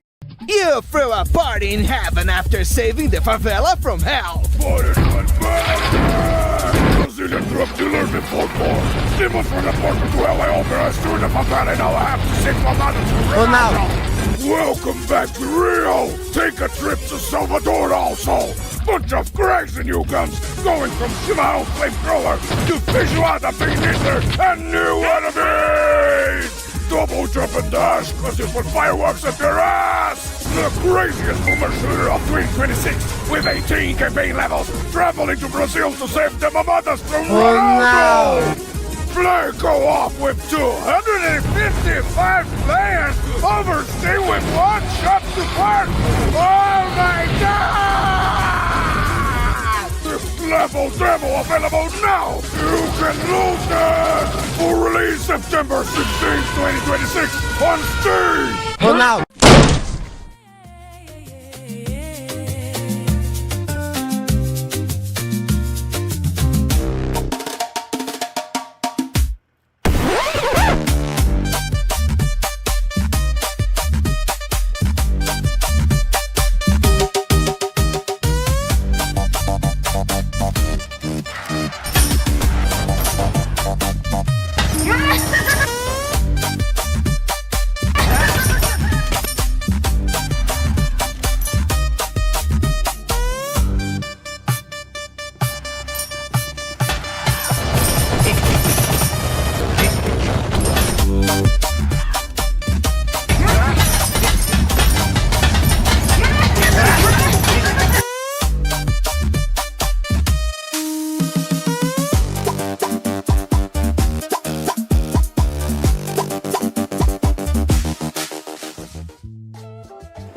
You threw a party in heaven after saving the favela from hell. But it went bad. Brazilian drug dealers in Fort Worth. Demons from the portal to LA operas through the favela, and now I have to sing my mother to Ronaldo. Welcome back to Rio. Take a trip to Salvador also. Bunch of crazy new guns going from Shimano flamethrower to Feijoada Piniter and new enemies. Double jump and dash, cause you put fireworks at your ass! The craziest boomer shooter of 2026 with 18 campaign levels, traveling to Brazil to save the mamadas from Ronaldo! Play co-op with 255 players, overstay with one shot to park! Oh my god! This level demo available now! You can loot it! For release September 16, 2026 on Steam! Ronaldo!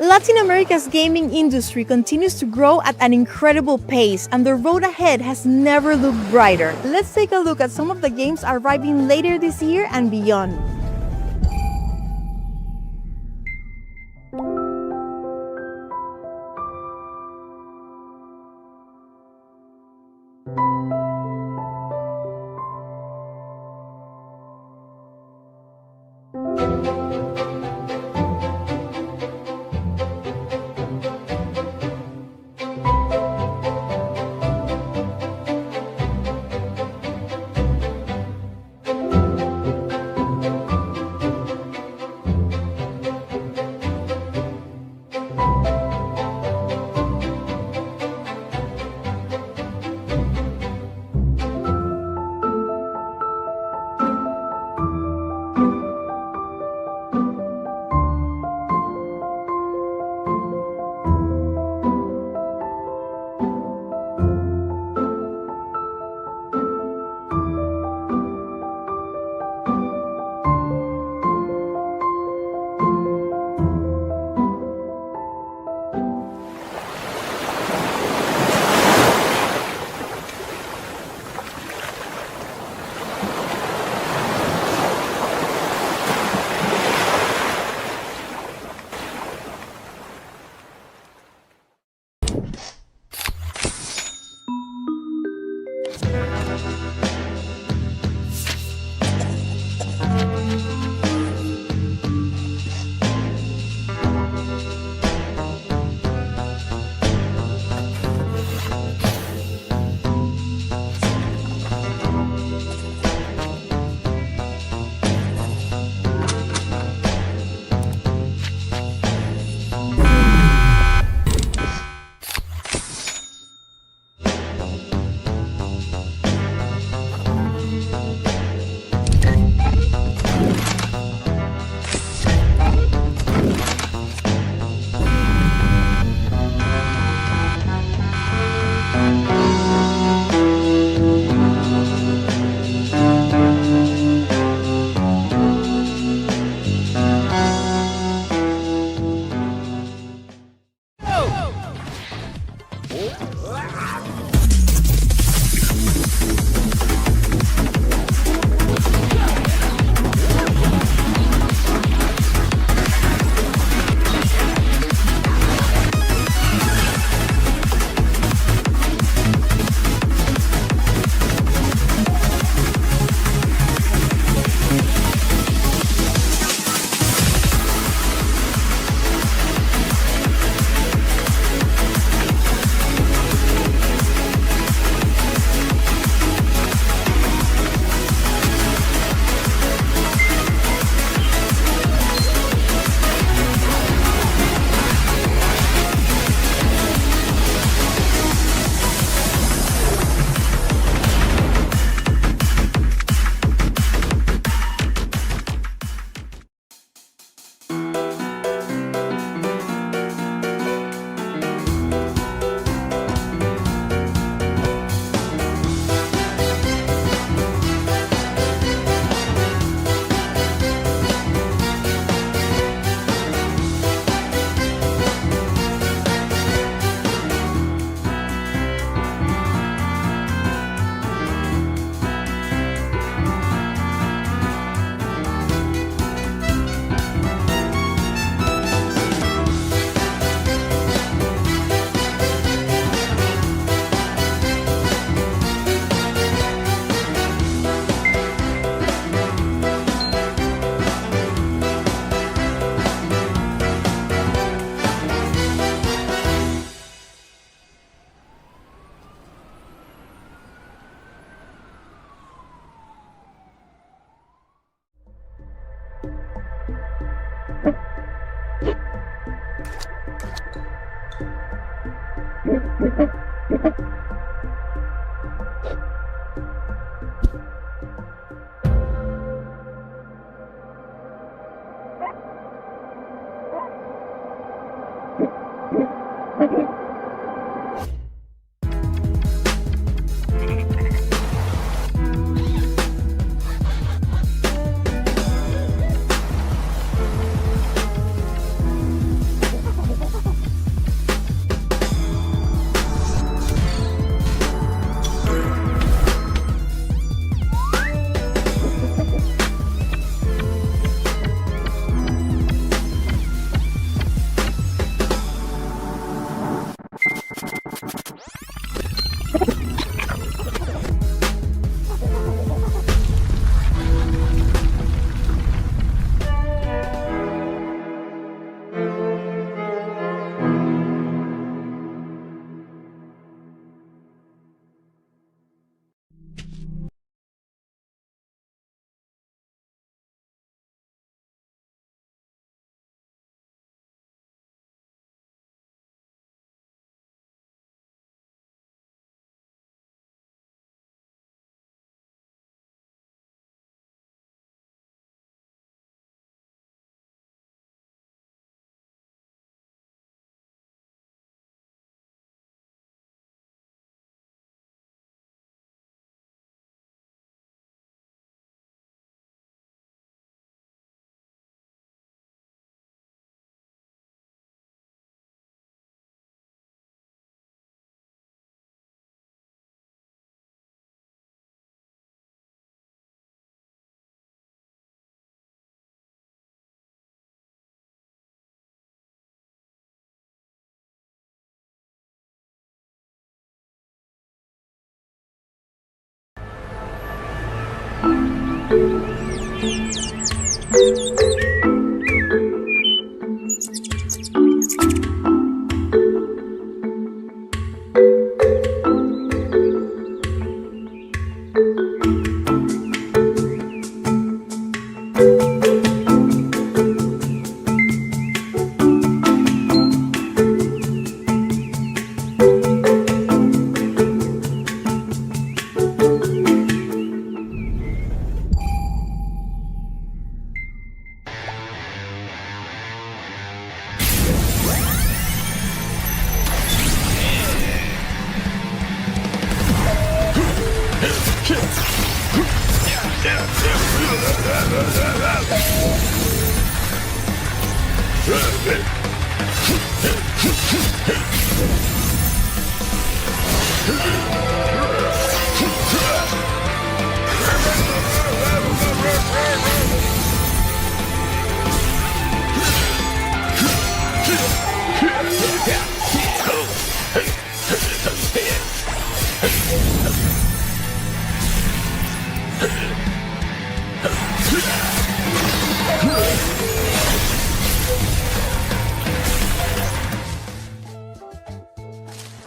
Latin America's gaming industry continues to grow at an incredible pace, and the road ahead has never looked brighter. Let's take a look at some of the games arriving later this year and beyond.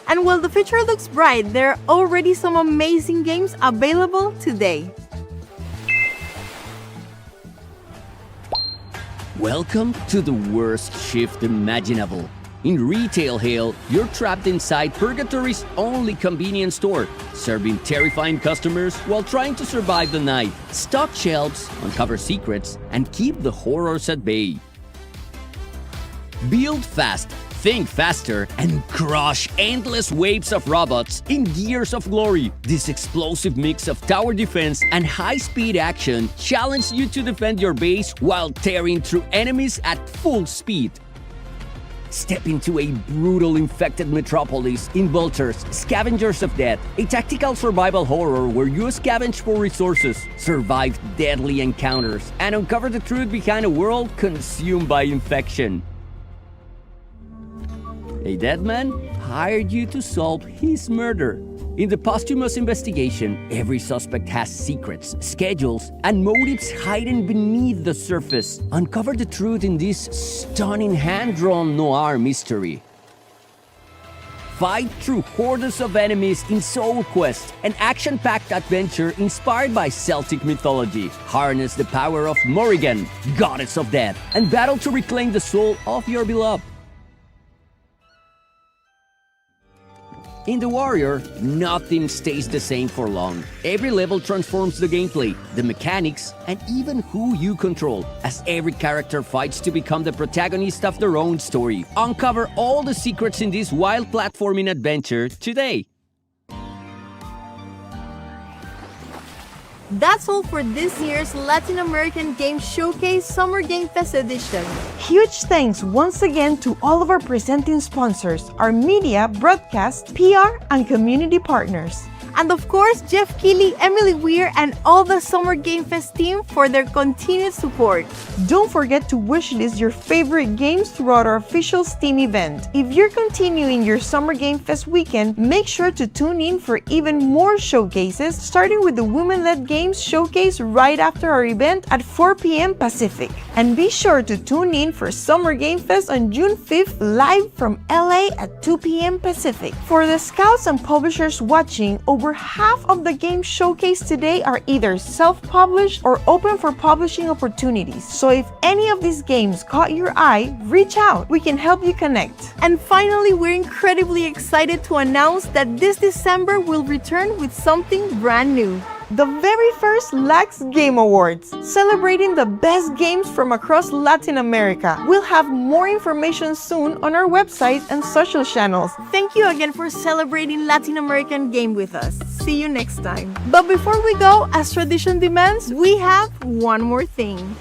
And while the future looks bright, there are already some amazing games available today. Welcome to the worst shift imaginable. In retail hell, you're trapped inside Purgatory's only convenience store, serving terrifying customers while trying to survive the night, stock shelves, uncover secrets, and keep the horrors at bay. Build fast, think faster, and crush endless waves of robots in Gears of Glory. This explosive mix of tower defense and high-speed action challenges you to defend your base while tearing through enemies at full speed. Step into a brutal infected metropolis in Vultures, Scavengers of Death, a tactical survival horror where you scavenge for resources, survive deadly encounters, and uncover the truth behind a world consumed by infection. A dead man hired you to solve his murder. In the posthumous investigation, every suspect has secrets, schedules, and motives hidden beneath the surface. Uncover the truth in this stunning hand-drawn noir mystery. Fight through hordes of enemies in Soul Quest, an action-packed adventure inspired by Celtic mythology. Harness the power of Morrigan, goddess of death, and battle to reclaim the soul of your beloved. In The Warrior, nothing stays the same for long. Every level transforms the gameplay, the mechanics, and even who you control, as every character fights to become the protagonist of their own story. Uncover all the secrets in this wild platforming adventure today. That's all for this year's Latin American Game Showcase Summer Game Fest edition. Huge thanks once again to all of our presenting sponsors, our media, broadcast, PR, and community partners. And of course, Jeff Keighley, Emily Weir, and all the Summer Game Fest team for their continued support. Don't forget to wishlist your favorite games throughout our official Steam event. If you're continuing your Summer Game Fest weekend, make sure to tune in for even more showcases, starting with the Women-Led Games Showcase right after our event at 4 p.m. Pacific. And be sure to tune in for Summer Game Fest on June 5th, live from LA at 2 p.m. Pacific. For the scouts and publishers watching, over half of the games showcased today are either self-published or open for publishing opportunities. So if any of these games caught your eye, reach out. We can help you connect. And finally, we're incredibly excited to announce that this December we'll return with something brand new. The very first LAX Game Awards, celebrating the best games from across Latin America. We'll have more information soon on our website and social channels. Thank you again for celebrating Latin American Game with us. See you next time. But before we go, as tradition demands, we have one more thing.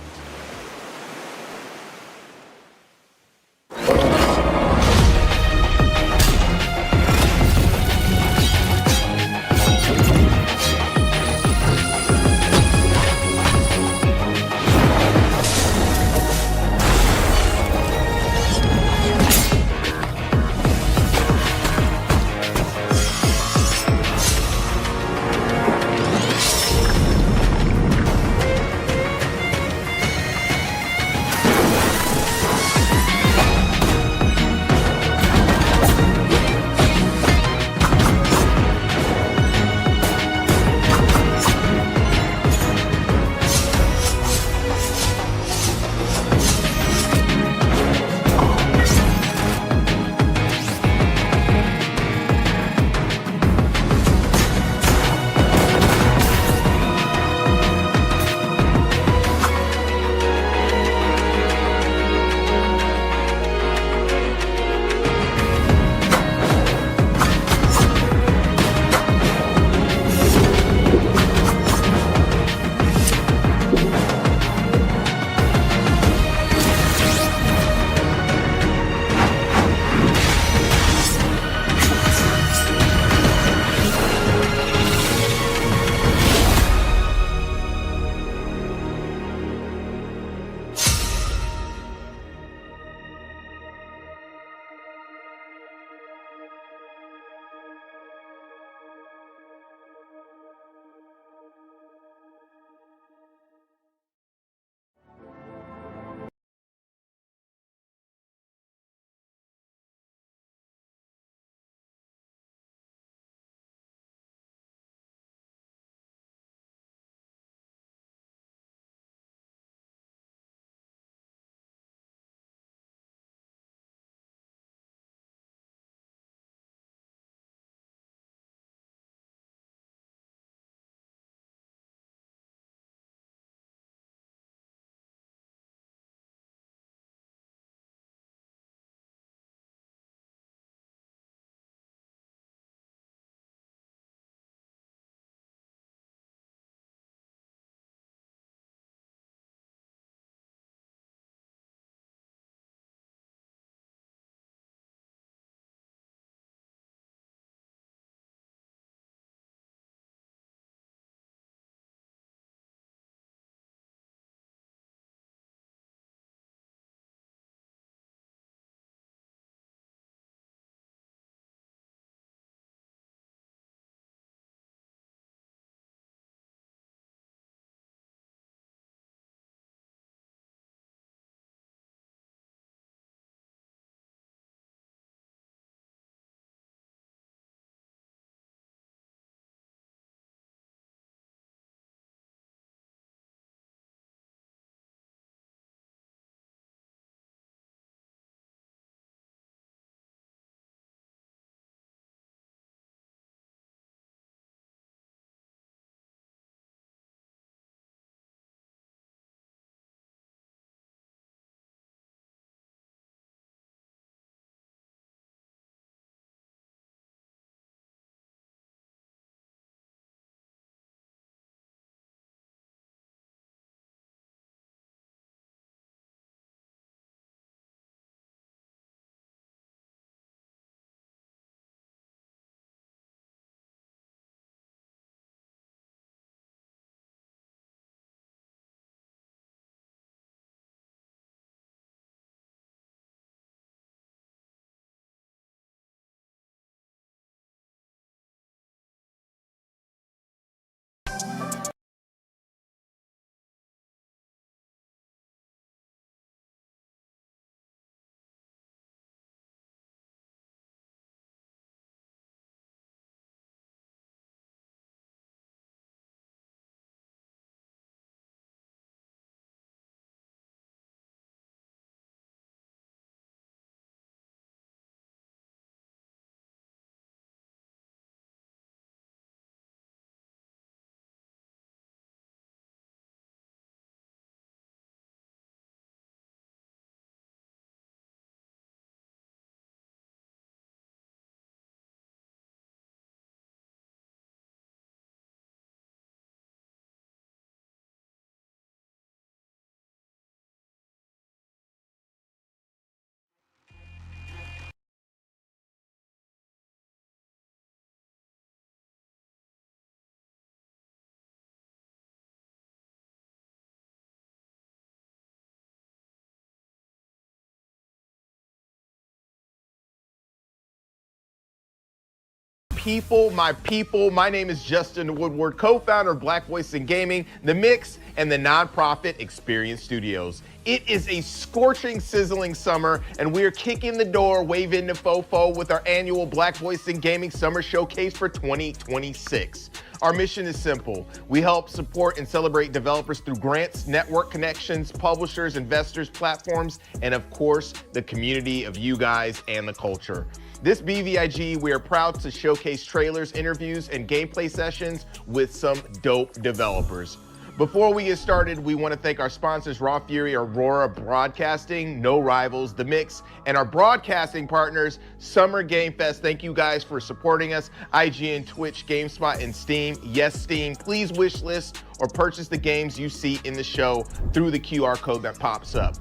people, my name is Justin Woodward, co-founder of Black Voice in Gaming, The Mix, and the nonprofit Experience Studios. It is a scorching, sizzling summer, and we're kicking the door, waving the fofo with our annual Black Voice in Gaming Summer Showcase for 2026. Our mission is simple. We help support and celebrate developers through grants, network connections, publishers, investors, platforms, and of course, the community of you guys and the culture. This BVIG, we are proud to showcase trailers, interviews, and gameplay sessions with some dope developers. Before we get started, we want to thank our sponsors, Raw Fury, Aurora Broadcasting, No Rivals, The Mix, and our broadcasting partners, Summer Game Fest. Thank you guys for supporting us. IGN, Twitch, GameSpot, and Steam. Yes, Steam, please wish list or purchase the games you see in the show through the QR code that pops up.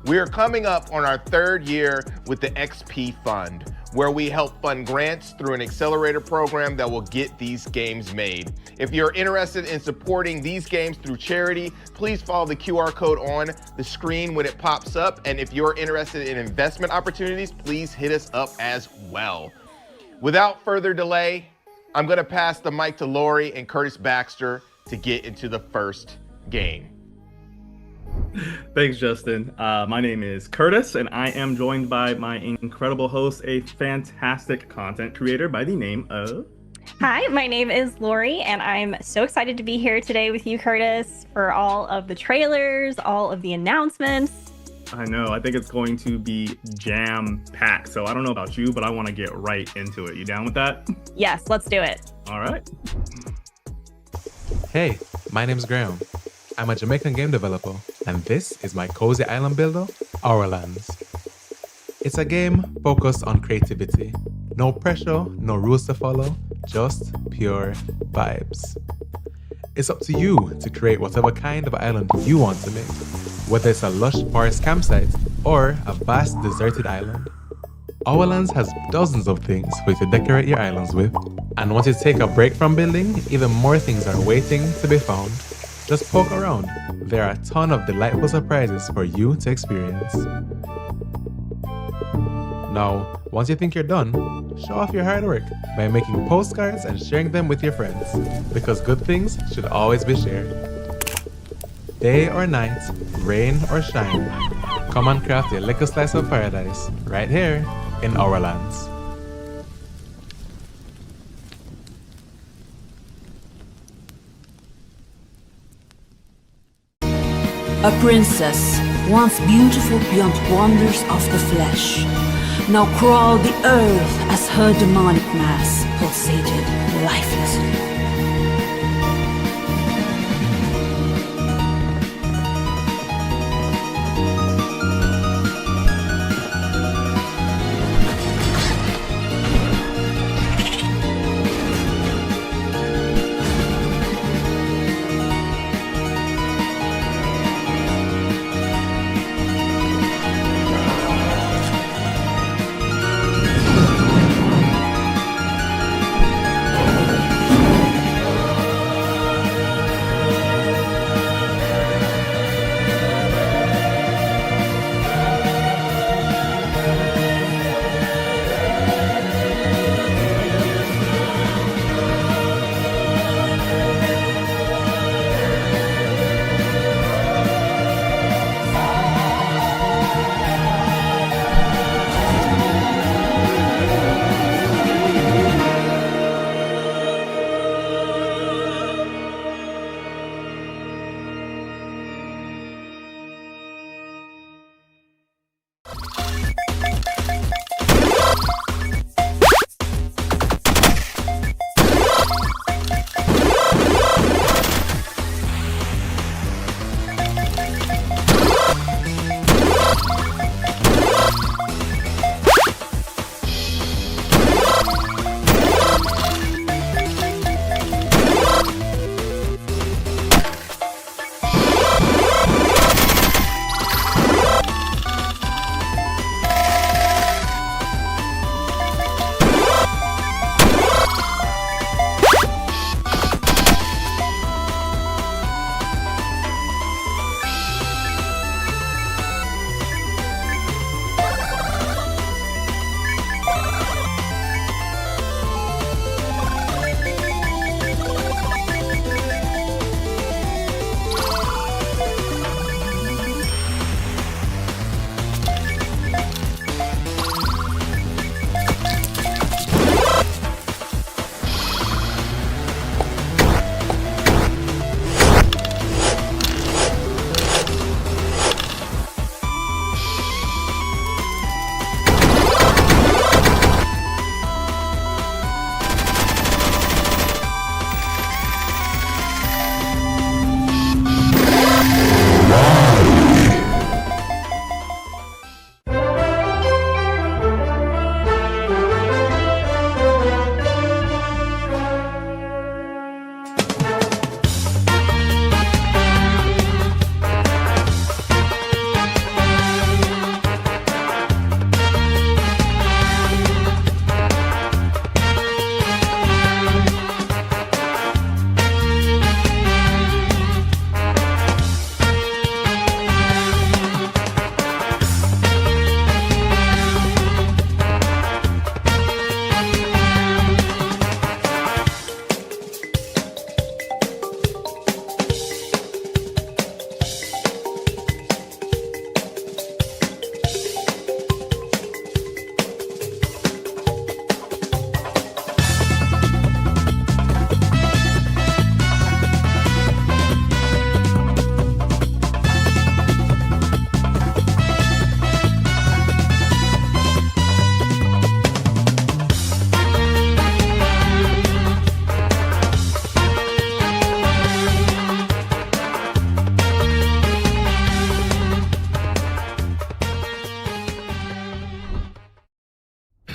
We are coming up on our 3rd year with the XP Fund, where we help fund grants through an accelerator program that will get these games made. If you're interested in supporting these games through charity, please follow the QR code on the screen when it pops up. And if you're interested in investment opportunities, please hit us up as well. Without further delay, I'm gonna pass the mic to Lori and Curtis Baxter to get into the first game. Thanks, Justin. My name is Curtis, and I am joined by my incredible host, a fantastic content creator by the name of... Hi, my name is Lori, and I'm so excited to be here today with you, Curtis, for all of the trailers, all of the announcements. I know, I think it's going to be jam-packed, so I don't know about you, but I want to get right into it. You down with that? Yes, let's do it. All right. Hey, my name's Graham. I'm a Jamaican game developer, and this is my cozy island builder, Lands. It's a game focused on creativity. No pressure, no rules to follow, just pure vibes. It's up to you to create whatever kind of island you want to make, whether it's a lush forest campsite or a vast deserted island. Lands has dozens of things for you to decorate your islands with, and once you take a break from building, even more things are waiting to be found. Just poke around. There are a ton of delightful surprises for you to experience. Now, once you think you're done, show off your hard work by making postcards and sharing them with your friends, because good things should always be shared. Day or night, rain or shine, come and craft your little slice of paradise right here in our lands. A princess, once beautiful beyond wonders of the flesh, now crawled the earth as her demonic mass pulsated lifelessly.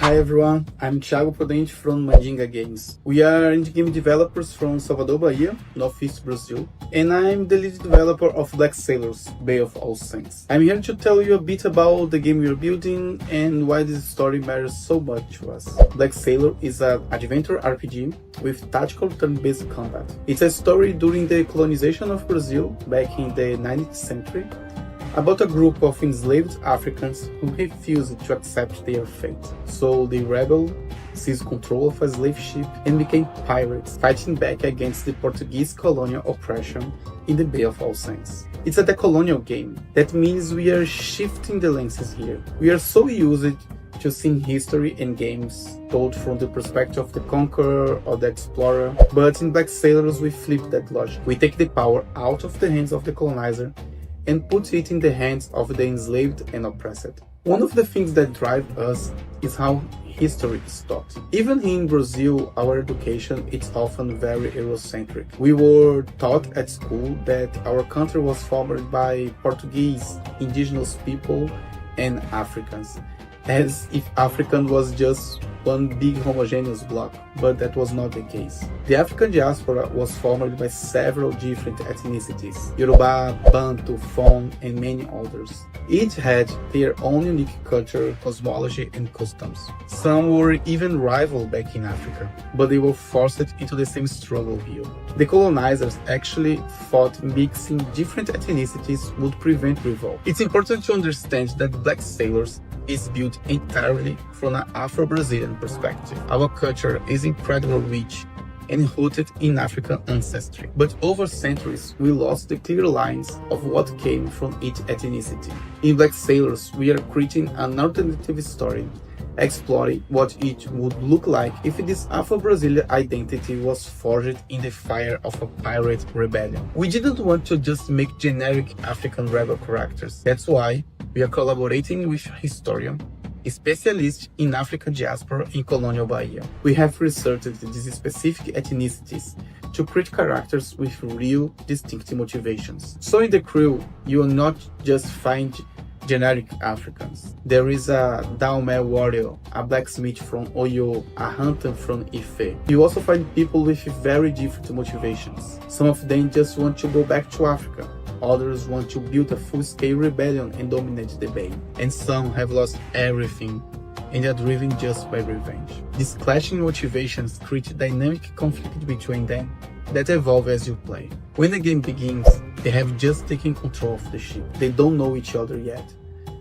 Hi everyone, I'm Thiago Prudente from Mandinga Games. We are indie game developers from Salvador, Bahia, Northeast Brazil, and I'm the lead developer of Black Sailors, Bay of All Saints. I'm here to tell you a bit about the game we are building and why this story matters so much to us. Black Sailor is an adventure RPG with tactical turn-based combat. It's a story during the colonization of Brazil back in the 19th century, about a group of enslaved Africans who refused to accept their fate. So they rebelled, seized control of a slave ship, and became pirates, fighting back against the Portuguese colonial oppression in the Bay of All Saints. It's a decolonial game. That means we are shifting the lenses here. We are so used to seeing history and games told from the perspective of the conqueror or the explorer, but in Black Sailors we flip that logic. We take the power out of the hands of the colonizer and put it in the hands of the enslaved and oppressed. One of the things that drive us is how history is taught. Even in Brazil, our education is often very Eurocentric. We were taught at school that our country was formed by Portuguese, indigenous people, and Africans, as if African was just one big homogeneous block, but that was not the case. The African diaspora was formed by several different ethnicities: Yoruba, Bantu, Fon, and many others. Each had their own unique culture, cosmology, and customs. Some were even rival back in Africa, but they were forced into the same struggle here. The colonizers actually thought mixing different ethnicities would prevent revolt. It's important to understand that Black Sailors is built entirely from an Afro-Brazilian perspective. Our culture is incredibly rich and rooted in African ancestry. But over centuries, we lost the clear lines of what came from each ethnicity. In Black Sailors, we are creating an alternative story, exploring what it would look like if this Afro-Brazilian identity was forged in the fire of a pirate rebellion. We didn't want to just make generic African rebel characters. That's why we are collaborating with historian, specialist in African diaspora in colonial Bahia. We have researched these specific ethnicities to create characters with real, distinct motivations. So in the crew, you will not just find generic Africans. There is a Daomé warrior, a blacksmith from Oyo, a hunter from Ife. You also find people with very different motivations. Some of them just want to go back to Africa. Others want to build a full-scale rebellion and dominate the bay. And some have lost everything and are driven just by revenge. These clashing motivations create a dynamic conflict between them that evolve as you play. When the game begins, they have just taken control of the ship. They don't know each other yet,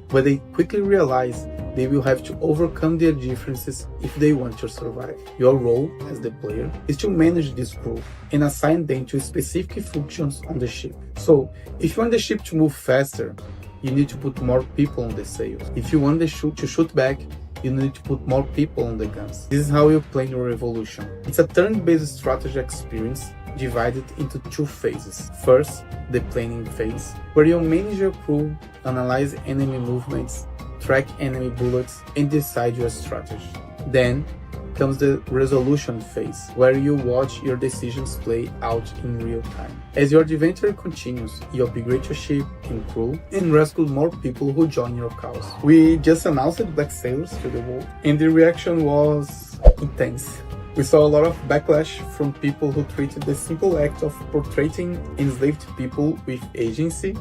but they quickly realize they will have to overcome their differences if they want to survive. Your role as the player is to manage this crew and assign them to specific functions on the ship. So, if you want the ship to move faster, you need to put more people on the sails. If you want the ship to shoot back, you need to put more people on the guns. This is how you plan your revolution. It's a turn-based strategy experience divided into two phases. First, the planning phase, where you manage your crew, analyze enemy movements, track enemy bullets, and decide your strategy. Then comes the resolution phase, where you watch your decisions play out in real time. As your adventure continues, you upgrade your ship and crew and rescue more people who join your cause. We just announced Black Sailors to the world, and the reaction was intense. We saw a lot of backlash from people who treated the simple act of portraying enslaved people with agency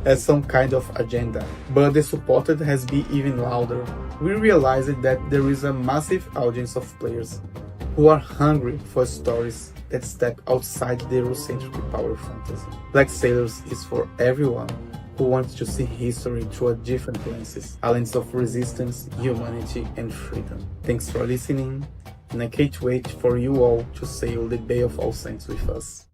as some kind of agenda, but the support has been even louder. We realized that there is a massive audience of players who are hungry for stories that step outside the Eurocentric power fantasy. Black Sailors is for everyone who wants to see history through a different lenses, a lens of resistance, humanity, and freedom. Thanks for listening, and I can't wait for you all to sail the Bay of All Saints with us.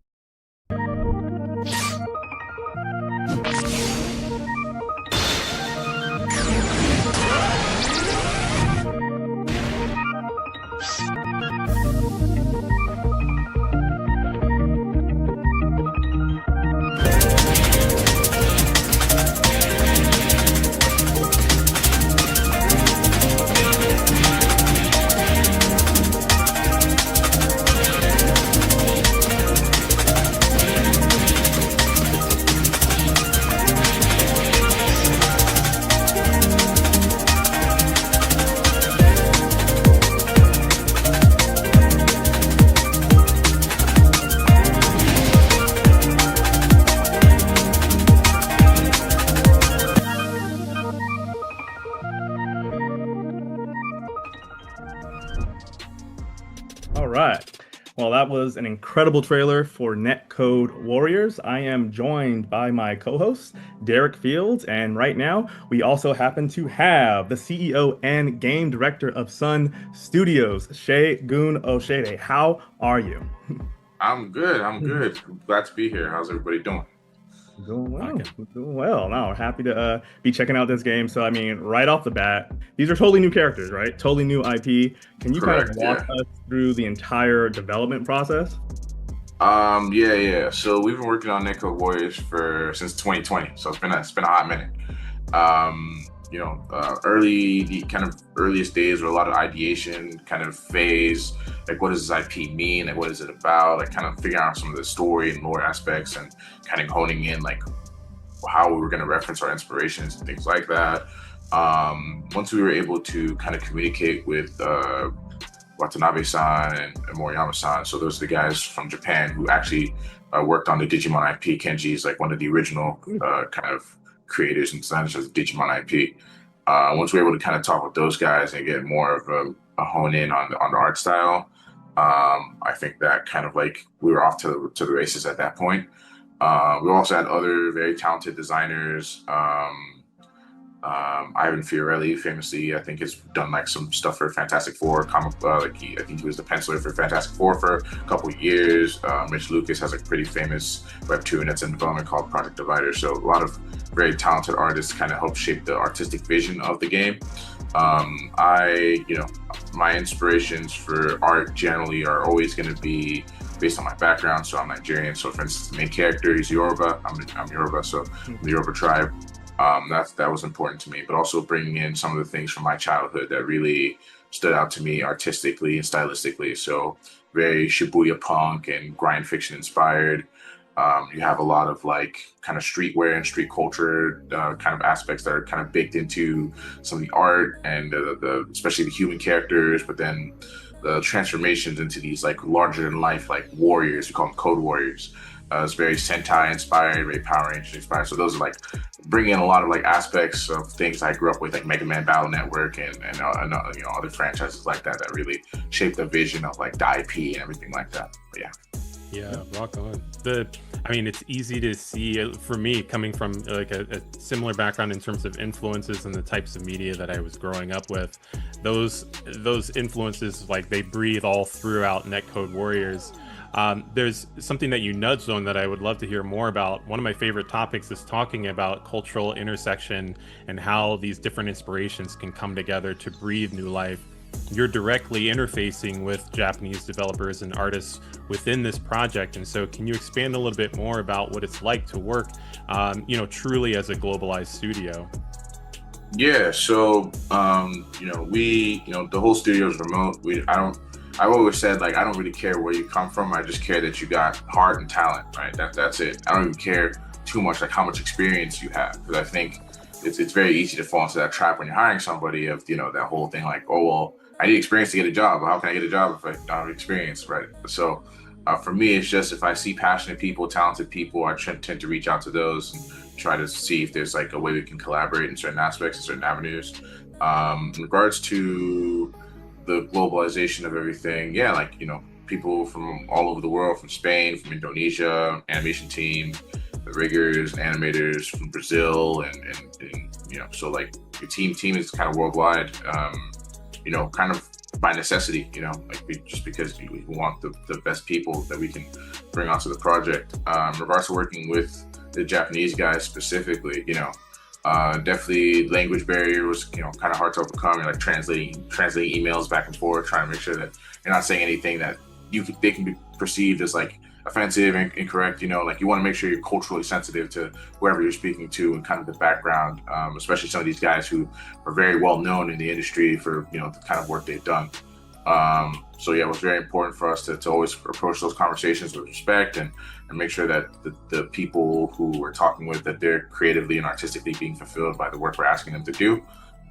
right. Well, that was an incredible trailer for Netcode Warriors. I am joined by my co-host, Derek Fields, and right now we also happen to have the CEO and game director of Sun Studios, Segun Oshide. How are you? I'm good. I'm good. Glad to be here. How's everybody doing? Doing well. Doing well. Now, we're happy to be checking out this game. So, I mean, right off the bat, these are totally new characters, right? Totally new IP. Can you kind of walk us through the entire development process? Yeah. So we've been working on Netcode Warriors since 2020. So it's been a hot minute. The kind of earliest days were a lot of ideation kind of phase. Like, what does this IP mean? Like, what is it about? Like, kind of figuring out some of the story and lore aspects and kind of honing in, like, how we were going to reference our inspirations and things like that. Once we were able to kind of communicate with Watanabe-san and Moriyama-san, so those are the guys from Japan who actually worked on the Digimon IP. Kenji is like one of the original kind of creators and designers of the Digimon IP. Once we were able to kind of talk with those guys and get more of a hone in on the art style, I think that kind of like we were off to the races at that point. We also had other very talented designers. Ivan Fiorelli, famously, I think has done like some stuff for Fantastic Four comic. I think he was the penciler for Fantastic Four for a couple of years. Mitch Lucas has a pretty famous webtoon that's in development called Project Divider. So a lot of very talented artists kind of help shape the artistic vision of the game. My inspirations for art generally are always going to be based on my background. So I'm Nigerian. So for instance, the main character is Yoruba. I'm Yoruba, so the Yoruba tribe. That was important to me, but also bringing in some of the things from my childhood that really stood out to me artistically and stylistically. So very Shibuya punk and grind fiction inspired. You have a lot of like kind of streetwear and street culture kind of aspects that are kind of baked into some of the art and especially the human characters, but then the transformations into these like larger than life like warriors. We call them code warriors. It's very Sentai inspired, very Power Rangers inspired. So those are like bringing in a lot of like aspects of things I grew up with, like Mega Man Battle Network and other franchises like that really shaped the vision of like the IP and everything like that. But yeah, rock on. It's easy to see for me coming from like a similar background in terms of influences and the types of media that I was growing up with. Those influences, like they breathe all throughout Netcode Warriors. There's something that you nudged on that I would love to hear more about. One of my favorite topics is talking about cultural intersection and how these different inspirations can come together to breathe new life. You're directly interfacing with Japanese developers and artists within this project. And so can you expand a little bit more about what it's like to work, truly as a globalized studio? Yeah, so, the whole studio is remote. I've always said, like, I don't really care where you come from. I just care that you got heart and talent, right? That's it. I don't even care too much, like, how much experience you have. Because I think it's very easy to fall into that trap when you're hiring somebody of, that whole thing like, oh, well, I need experience to get a job. How can I get a job if I don't have experience, right? So for me, it's just if I see passionate people, talented people, I tend to reach out to those and try to see if there's like a way we can collaborate in certain aspects, in certain avenues. In regards to the globalization of everything, people from all over the world, from Spain, from Indonesia, animation team, the riggers, animators from Brazil, and so like your team is kind of worldwide, kind of by necessity, just because we want the best people that we can bring onto the project. In regards to working with the Japanese guys specifically, definitely language barrier was kind of hard to overcome. You're like translating emails back and forth, trying to make sure that you're not saying anything that they can be perceived as like offensive and incorrect. You want to make sure you're culturally sensitive to whoever you're speaking to and kind of the background, especially some of these guys who are very well known in the industry for the kind of work they've done. It was very important for us to always approach those conversations with respect and make sure that the people who we're talking with, that they're creatively and artistically being fulfilled by the work we're asking them to do.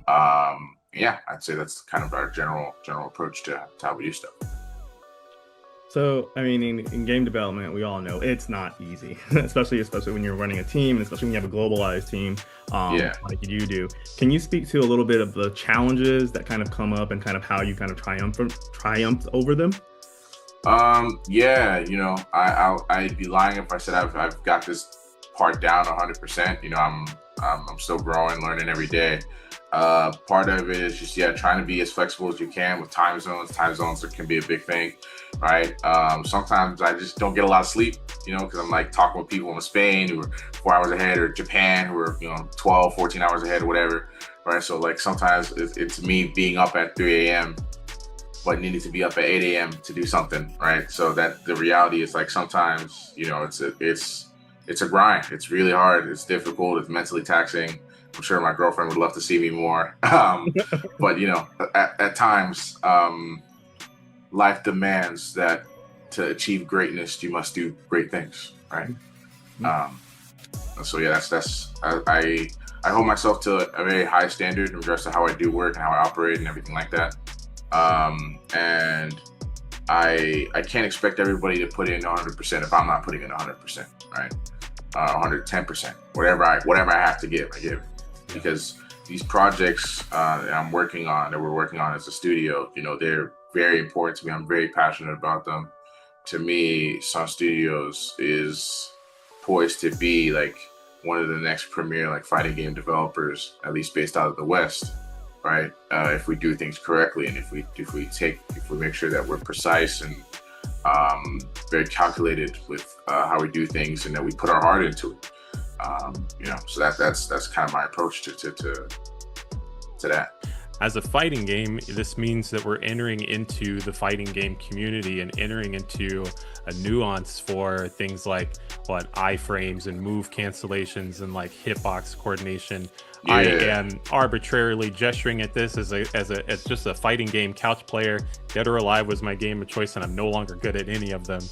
I'd say that's kind of our general approach to how we do stuff. So, in game development, we all know it's not easy, especially when you're running a team, and especially when you have a globalized team like you do. Can you speak to a little bit of the challenges that kind of come up and kind of how you kind of triumphed over them? Yeah, you know, I'd be lying if I said I've got this part down 100%. You know, I'm still growing, learning every day. Part of it is just trying to be as flexible as you can with time zones. Time zones can be a big thing, right? Sometimes I just don't get a lot of sleep, you know, because I'm like talking with people in Spain who are 4 hours ahead, or Japan who are 12, 14 hours ahead, or whatever, right? So like sometimes it's me being up at 3 a.m. but needing to be up at 8 a.m. to do something, right? So that the reality is like sometimes, you know, it's a grind. It's really hard. It's difficult. It's mentally taxing. I'm sure my girlfriend would love to see me more. But, you know, at times, life demands that to achieve greatness, you must do great things, right? So yeah, I hold myself to a very high standard in regards to how I do work and how I operate and everything like that. And I can't expect everybody to put in 100% if I'm not putting in 100%, right? 110%, whatever I have to give, I give. Because these projects that we're working on as a studio, you know, they're very important to me. I'm very passionate about them. To me, Sun Studios is poised to be like one of the next premier like fighting game developers, at least based out of the West, right? If we do things correctly, and if we make sure that we're precise and very calculated with how we do things, and that we put our heart into it. You know, so that's kind of my approach to that. As a fighting game, this means that we're entering into the fighting game community and entering into a nuance for things like iframes and move cancellations and like hitbox coordination. Yeah. I am arbitrarily gesturing at this as just a fighting game couch player. Dead or Alive was my game of choice, and I'm no longer good at any of them.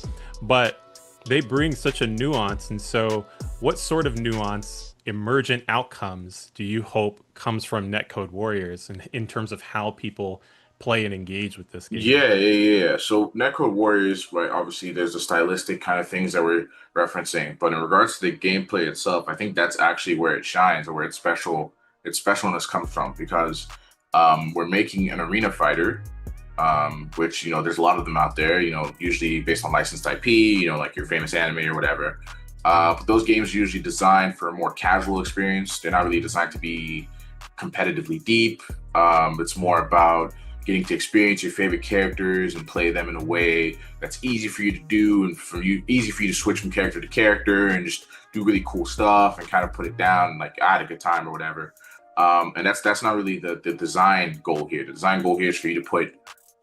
But they bring such a nuance, and so what sort of nuance, emergent outcomes do you hope comes from Netcode Warriors and in terms of how people play and engage with this game? Yeah. So Netcode Warriors, right, obviously there's the stylistic kind of things that we're referencing, but in regards to the gameplay itself, I think that's actually where it shines, or where its specialness comes from, because we're making an arena fighter, which, you know, there's a lot of them out there, you know, usually based on licensed IP, you know, like your famous anime or whatever. But those games are usually designed for a more casual experience. They're not really designed to be competitively deep. It's more about getting to experience your favorite characters and play them in a way that's easy for you to do, and easy for you to switch from character to character and just do really cool stuff and kind of put it down and like I had a good time or whatever. And that's not really the design goal here. The design goal here is for you to put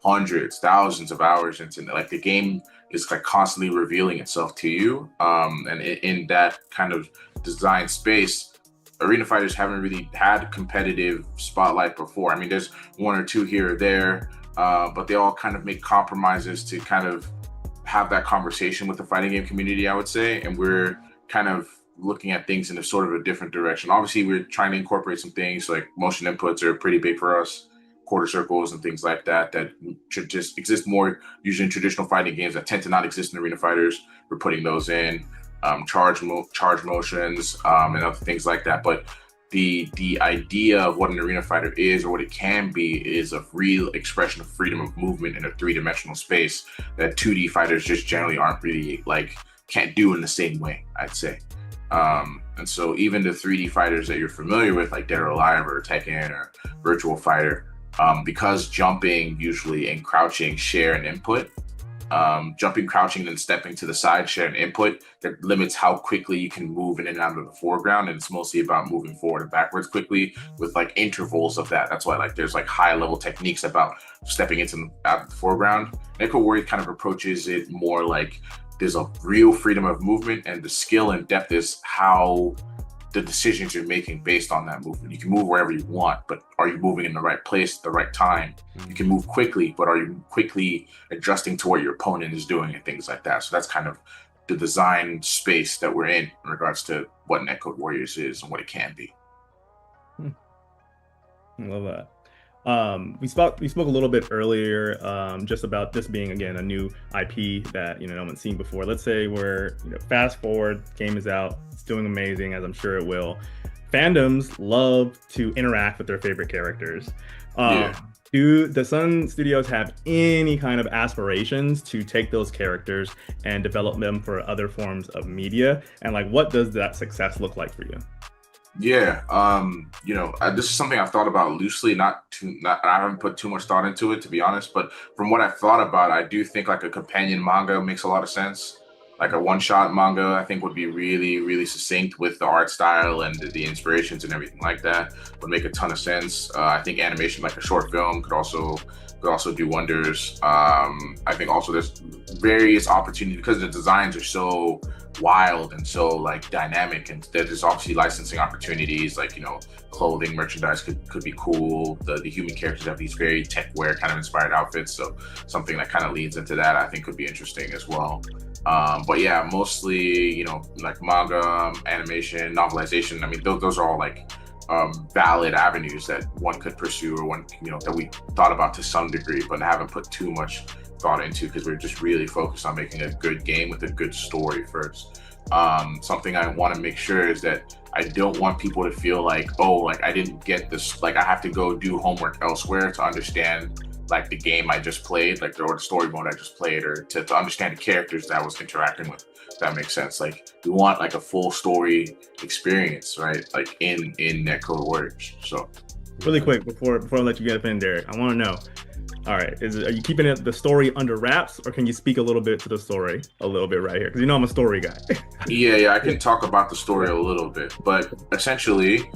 hundreds, thousands of hours into, like, the game is like constantly revealing itself to you. And in that kind of design space, arena fighters haven't really had competitive spotlight before. I mean, there's one or two here or there, but they all kind of make compromises to kind of have that conversation with the fighting game community, I would say. And we're kind of looking at things in a sort of a different direction. Obviously, we're trying to incorporate some things like motion inputs are pretty big for us, quarter circles and things like that should just exist more usually in traditional fighting games that tend to not exist in arena fighters. We're putting those in, charge motions, and other things like that. But the idea of what an arena fighter is, or what it can be, is a real expression of freedom of movement in a three-dimensional space that 2D fighters just generally aren't really, like, can't do in the same way, I'd say. And so even the 3D fighters that you're familiar with, like Dead or Alive or Tekken or Virtual Fighter, because jumping usually and crouching share an input, jumping, crouching, and stepping to the side share an input that limits how quickly you can move in and out of the foreground. And it's mostly about moving forward and backwards quickly with like intervals of that. That's why like there's like high level techniques about stepping out of the foreground. Netcode Warrior kind of approaches it more like there's a real freedom of movement, and the skill and depth is how the decisions you're making based on that movement. You can move wherever you want, but are you moving in the right place at the right time? You can move quickly, but are you quickly adjusting to what your opponent is doing and things like that? So that's kind of the design space that we're in regards to what Netcode Warriors is and what it can be. I love that. We spoke a little bit earlier just about this being, again, a new IP that no one's seen before. Let's say we're fast forward, game is out, it's doing amazing, as I'm sure it will. Fandoms love to interact with their favorite characters. Does Sun Studios have any kind of aspirations to take those characters and develop them for other forms of media? And like, what does that success look like for you? Yeah, this is something I've thought about loosely. I haven't put too much thought into it, to be honest. But from what I've thought about, I do think like a companion manga makes a lot of sense. Like a one-shot manga, I think would be really, really succinct with the art style and the inspirations and everything like that. Would make a ton of sense. I think animation, like a short film, could also do wonders. I think also there's various opportunities because the designs are so wild and so like dynamic, and there's obviously licensing opportunities, like clothing, merchandise could be cool. The human characters have these very tech wear kind of inspired outfits, so something that kind of leads into that I think could be interesting as well. But yeah, mostly like manga, animation, novelization. I mean, those are all like valid avenues that one could pursue, or that we thought about to some degree, but haven't put too much thought into because we're just really focused on making a good game with a good story first. Something I want to make sure is that I don't want people to feel like, oh, like I didn't get this, like I have to go do homework elsewhere to understand like the game I just played, or the story mode I just played, or to understand the characters that I was interacting with. If that makes sense. Like we want like a full story experience, right? Like in Netcode Warriors. So really quick before I let you get up in, Derek, I want to know. All right, are you keeping the story under wraps, or can you speak a little bit to the story a little bit right here? Because I'm a story guy. Yeah, I can talk about the story a little bit, but essentially,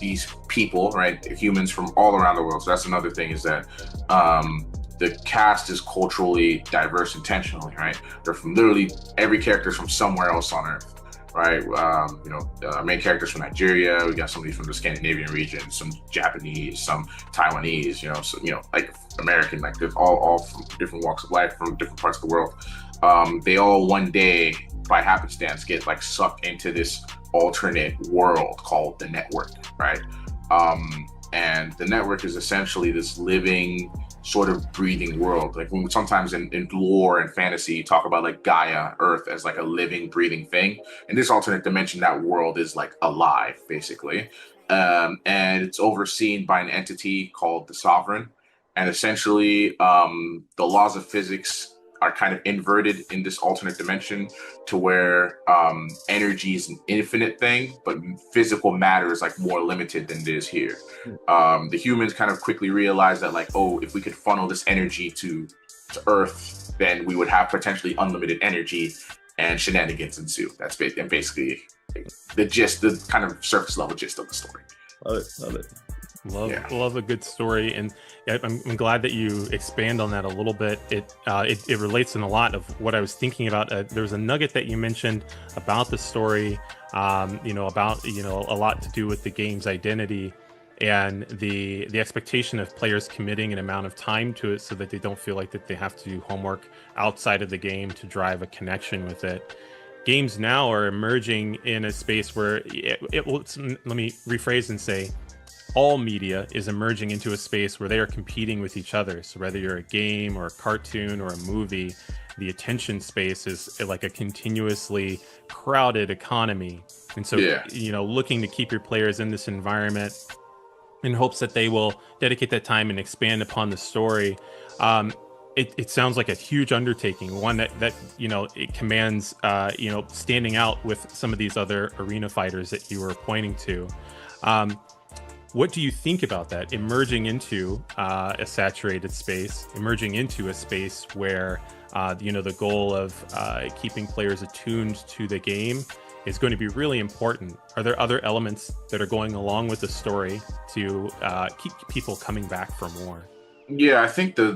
these people, right, humans from all around the world. So that's another thing, is that the cast is culturally diverse intentionally, right? They're from literally every character from somewhere else on Earth. Right, our main characters from Nigeria. We got somebody from the Scandinavian region, some Japanese, some Taiwanese. Like American. Like they're all from different walks of life, from different parts of the world. They all one day, by happenstance, get like sucked into this alternate world called the network, right? And the network is essentially this living, sort of breathing world. Like when sometimes in lore and fantasy, you talk about like Gaia, Earth, as like a living, breathing thing. In this alternate dimension, that world is like alive, basically. And it's overseen by an entity called the Sovereign. And essentially, the laws of physics are kind of inverted in this alternate dimension to where energy is an infinite thing, but physical matter is like more limited than it is here. The humans kind of quickly realize that like, oh, if we could funnel this energy to Earth, then we would have potentially unlimited energy, and shenanigans ensue. That's basically the kind of surface level gist of the story. Love it. Love a good story, and I'm glad that you expand on that a little bit. It relates in a lot of what I was thinking about. There was a nugget that you mentioned about the story, about a lot to do with the game's identity and the expectation of players committing an amount of time to it so that they don't feel like that they have to do homework outside of the game to drive a connection with it. Games now are emerging in a space where let me rephrase and say, all media is emerging into a space where they are competing with each other. So whether you're a game or a cartoon or a movie, the attention space is like a continuously crowded economy. And so, looking to keep your players in this environment in hopes that they will dedicate that time and expand upon the story. It sounds like a huge undertaking, one that it commands, standing out with some of these other arena fighters that you were pointing to. What do you think about that, emerging into a saturated space, emerging into a space where, the goal of keeping players attuned to the game is going to be really important? Are there other elements that are going along with the story to keep people coming back for more? Yeah, I think the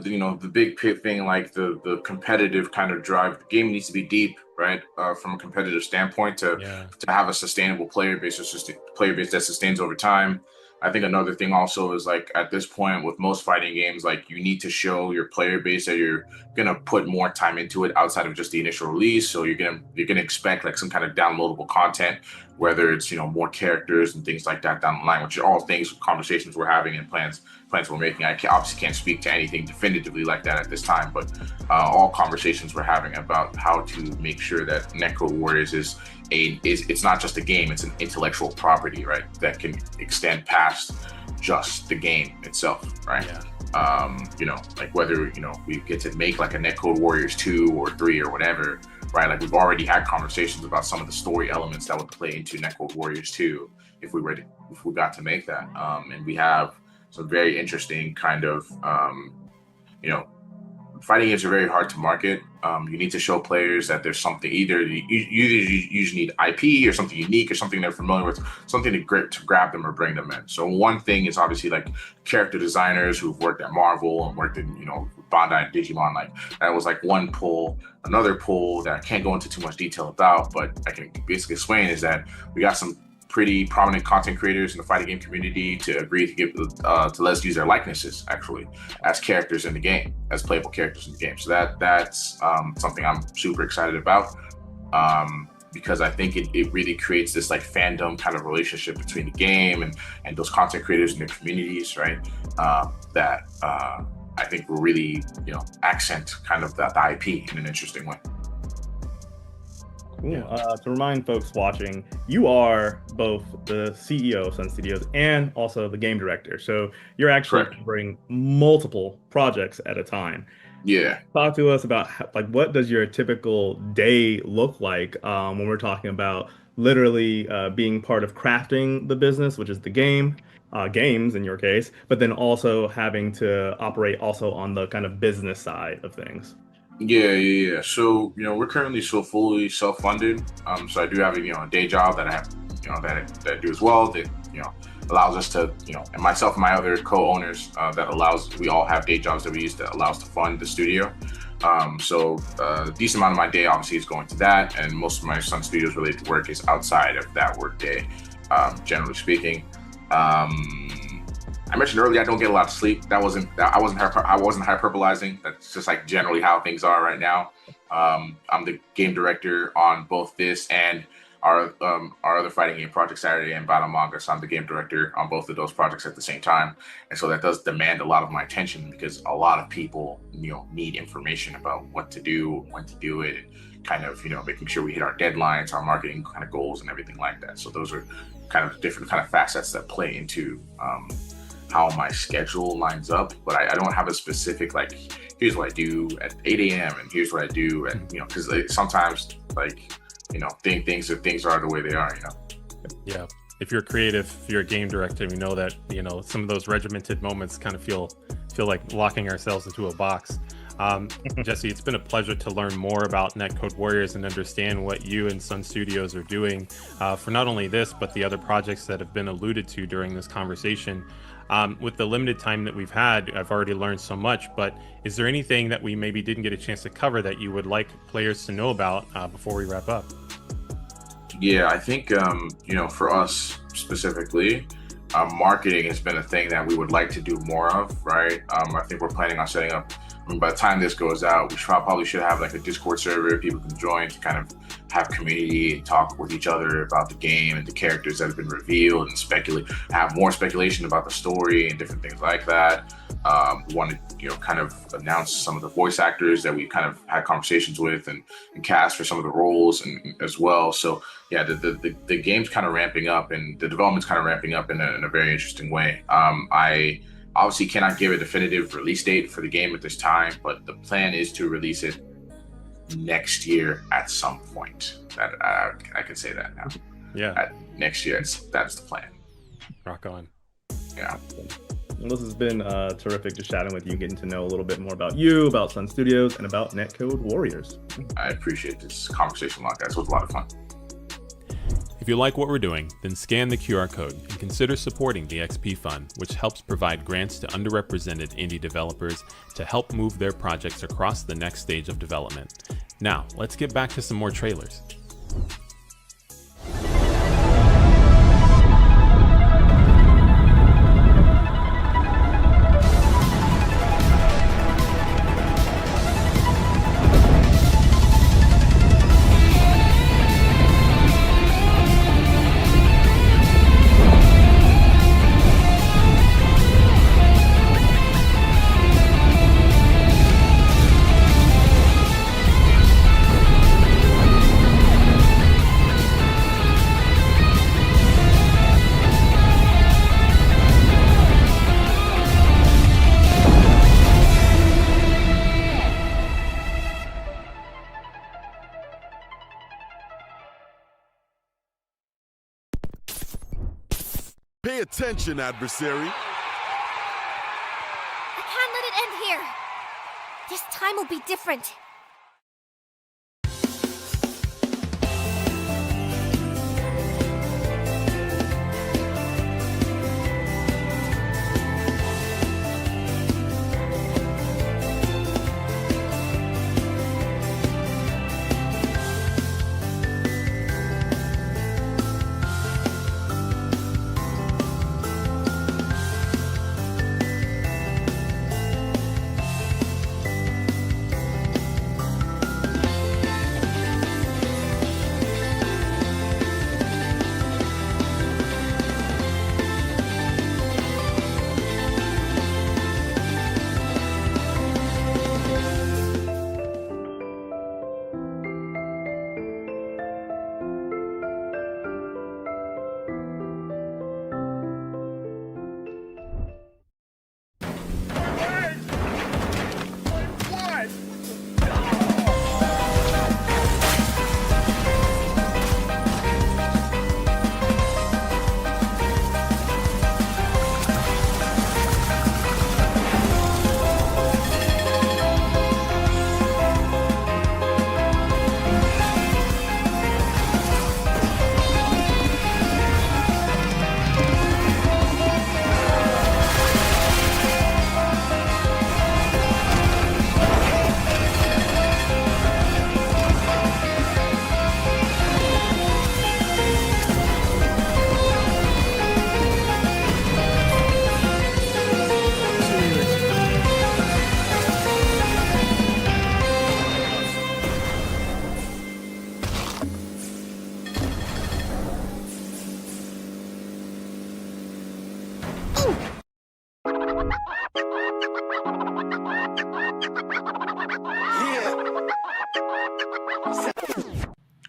big thing, like the competitive kind of drive, the game needs to be deep, right? From a competitive standpoint, to have a sustainable player base, that sustains over time. I think another thing also is like at this point with most fighting games, like you need to show your player base that you're gonna put more time into it outside of just the initial release. So you're gonna expect like some kind of downloadable content, whether it's more characters and things like that down the line, which are all things, conversations we're having and plans we're making. I obviously can't speak to anything definitively like that at this time, but all conversations we're having about how to make sure that Netcode Warriors is it's not just a game, it's an intellectual property, right? That can extend past just the game itself, right? You know, like whether, you know, we get to make like a Netcode Warriors 2 or 3 or whatever, right? Like we've already had conversations about some of the story elements that would play into Netcode Warriors 2 if we got to make that. And we have some very interesting kind of, you know, fighting games are very hard to market. You need to show players that there's something, either you usually need IP or something unique or something they're familiar with, something to grab them or bring them in. So one thing is obviously like character designers who've worked at Marvel and worked in, you know, Bandai and Digimon. Like that was like one pull. Another pull that I can't go into too much detail about, but I can basically explain is that we got some pretty prominent content creators in the fighting game community to agree to give to let us use their likenesses actually as characters in the game, as playable characters in the game. So that's something I'm super excited about, because I think it really creates this like fandom kind of relationship between the game and those content creators and their communities, right? That I think will really, you know, accent kind of the IP in an interesting way. Cool. To remind folks watching, you are both the CEO of Sun Studios and also the game director. So you're actually covering multiple projects at a time. Yeah. Talk to us about like what does your typical day look like when we're talking about literally being part of crafting the business, which is the games in your case, but then also having to operate also on the kind of business side of things. Yeah. So, you know, we're currently so fully self-funded. So I do have, you know, a day job that I have, you know, that I do as well, that, you know, allows us to, you know, and myself and my other co-owners, we all have day jobs that we use that allows to fund the studio. So a decent amount of my day obviously is going to that, and most of my Sun Studios related work is outside of that work day, generally speaking. I mentioned earlier I don't get a lot of sleep. I wasn't hyperbolizing. That's just like generally how things are right now. I'm the game director on both this and our other fighting game project, Saturday and Battle Manga. So I'm the game director on both of those projects at the same time, and so that does demand a lot of my attention because a lot of people, you know, need information about what to do, when to do it, kind of, you know, making sure we hit our deadlines, our marketing kind of goals, and everything like that. So those are kind of different kind of facets that play into how my schedule lines up, but I don't have a specific, like, here's what I do at 8 a.m. and here's what I do at, you know, because sometimes, like, you know, things are the way they are, you know. Yeah. If you're creative, if you're a game director, we know that, you know, some of those regimented moments kind of feel like locking ourselves into a box. Jesse, it's been a pleasure to learn more about Netcode Warriors and understand what you and Sun Studios are doing for not only this, but the other projects that have been alluded to during this conversation. With the limited time that we've had, I've already learned so much, but is there anything that we maybe didn't get a chance to cover that you would like players to know about before we wrap up? Yeah, I think, you know, for us specifically, marketing has been a thing that we would like to do more of, right? I think we're planning on setting up, I mean, by the time this goes out, we probably should have like a Discord server people can join to kind of have community and talk with each other about the game and the characters that have been revealed and have more speculation about the story and different things like that. We want to, you know, kind of announce some of the voice actors that we kind of had conversations with and cast for some of the roles and as well. So yeah, the game's kind of ramping up and the development's kind of ramping up in a very interesting way. I obviously cannot give a definitive release date for the game at this time, but the plan is to release it next year at some point. That I can say that now. Yeah. Next year, that's the plan. Rock on. Yeah. Well, this has been terrific just chatting with you, getting to know a little bit more about you, about Sun Studios, and about Netcode Warriors. I appreciate this conversation a lot, guys. It was a lot of fun. If you like what we're doing, then scan the QR code and consider supporting the XP Fund, which helps provide grants to underrepresented indie developers to help move their projects across the next stage of development. Now, let's get back to some more trailers. attention, adversary. I can't let it end here. This time will be different.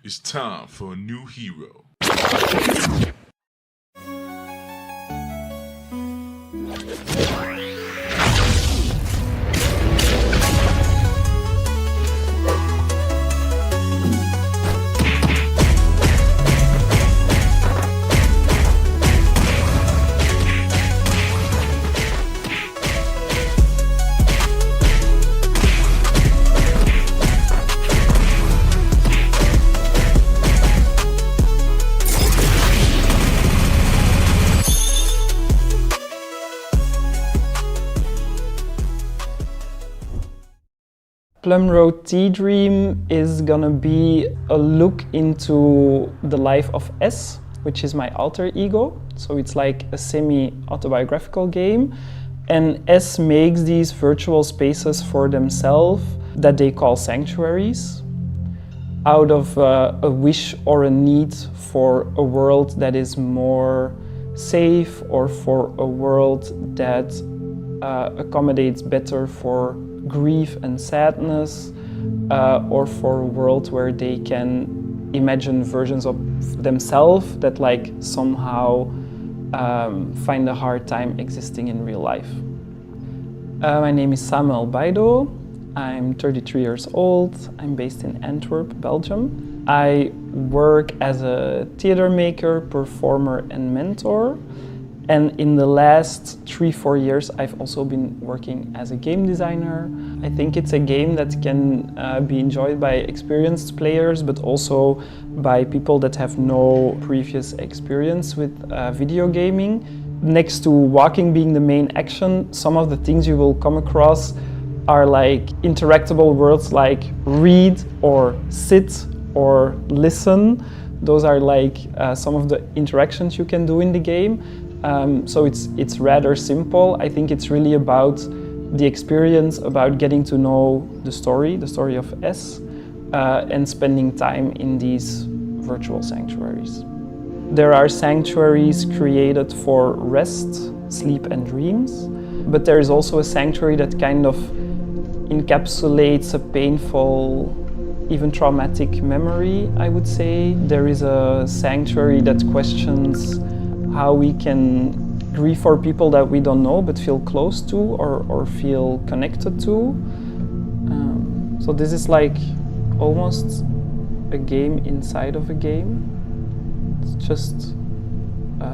It's time for a new hero. Plum Road Tea Dream is gonna be a look into the life of S, which is my alter ego. So it's like a semi-autobiographical game. And S makes these virtual spaces for themselves that they call sanctuaries, out of a wish or a need for a world that is more safe, or for a world that accommodates better for grief and sadness, or for a world where they can imagine versions of themselves that like somehow find a hard time existing in real life. My name is Samuel Baido. I'm 33 years old. I'm based in Antwerp, Belgium. I work as a theater maker, performer, and mentor. And in the last 3-4 years, I've also been working as a game designer. I think it's a game that can be enjoyed by experienced players, but also by people that have no previous experience with video gaming. Next to walking being the main action, some of the things you will come across are like interactable words like read or sit or listen. Those are like some of the interactions you can do in the game. So it's rather simple. I think it's really about the experience, about getting to know the story of S, and spending time in these virtual sanctuaries. There are sanctuaries created for rest, sleep, and dreams, but there is also a sanctuary that kind of encapsulates a painful, even traumatic memory, I would say. There is a sanctuary that questions how we can grieve for people that we don't know but feel close to or feel connected to. So this is like almost a game inside of a game. It's just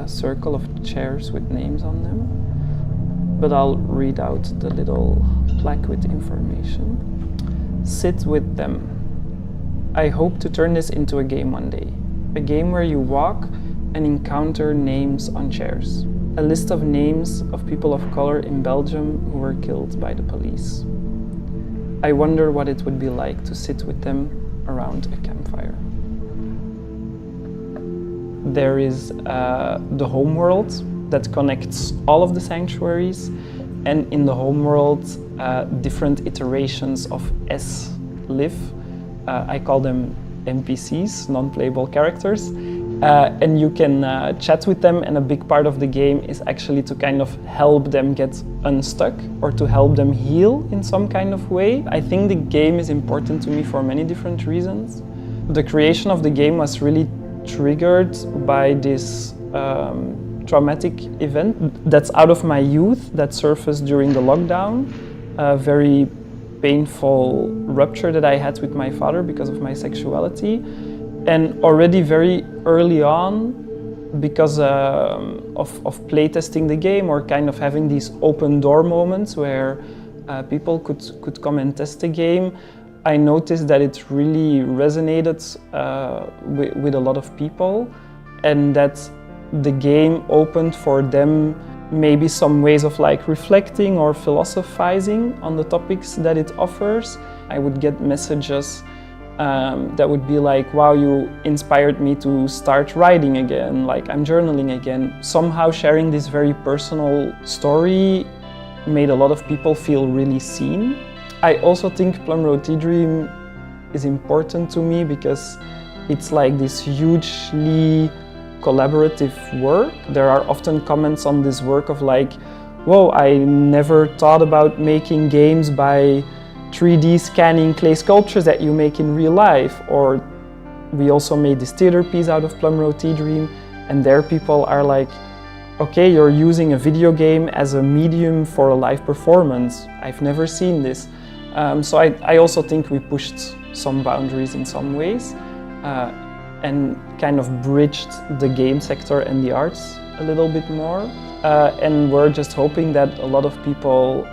circle of chairs with names on them, but I'll read out the little plaque with information. Sit with them. I hope to turn this into a game one day. A game where you walk and encounter names on chairs. A list of names of people of color in Belgium who were killed by the police. I wonder what it would be like to sit with them around a campfire. There is the homeworld that connects all of the sanctuaries, and in the homeworld, different iterations of S live. I call them NPCs, non-playable characters, and you can chat with them, and a big part of the game is actually to kind of help them get unstuck or to help them heal in some kind of way. I think the game is important to me for many different reasons. The creation of the game was really triggered by this traumatic event that's out of my youth that surfaced during the lockdown, a very painful rupture that I had with my father because of my sexuality. And already very early on, because of playtesting the game or kind of having these open door moments where people could come and test the game, I noticed that it really resonated with a lot of people, and that the game opened for them maybe some ways of like reflecting or philosophizing on the topics that it offers. I would get messages that would be like, wow, you inspired me to start writing again, like I'm journaling again. Somehow sharing this very personal story made a lot of people feel really seen. I also think Plum Road Tea Dream is important to me because it's like this hugely collaborative work. There are often comments on this work of like, whoa, I never thought about making games by 3D scanning clay sculptures that you make in real life. Or we also made this theater piece out of Plum Road Tea Dream, and there people are like, okay, you're using a video game as a medium for a live performance. I've never seen this. So I also think we pushed some boundaries in some ways and kind of bridged the game sector and the arts a little bit more. And we're just hoping that a lot of people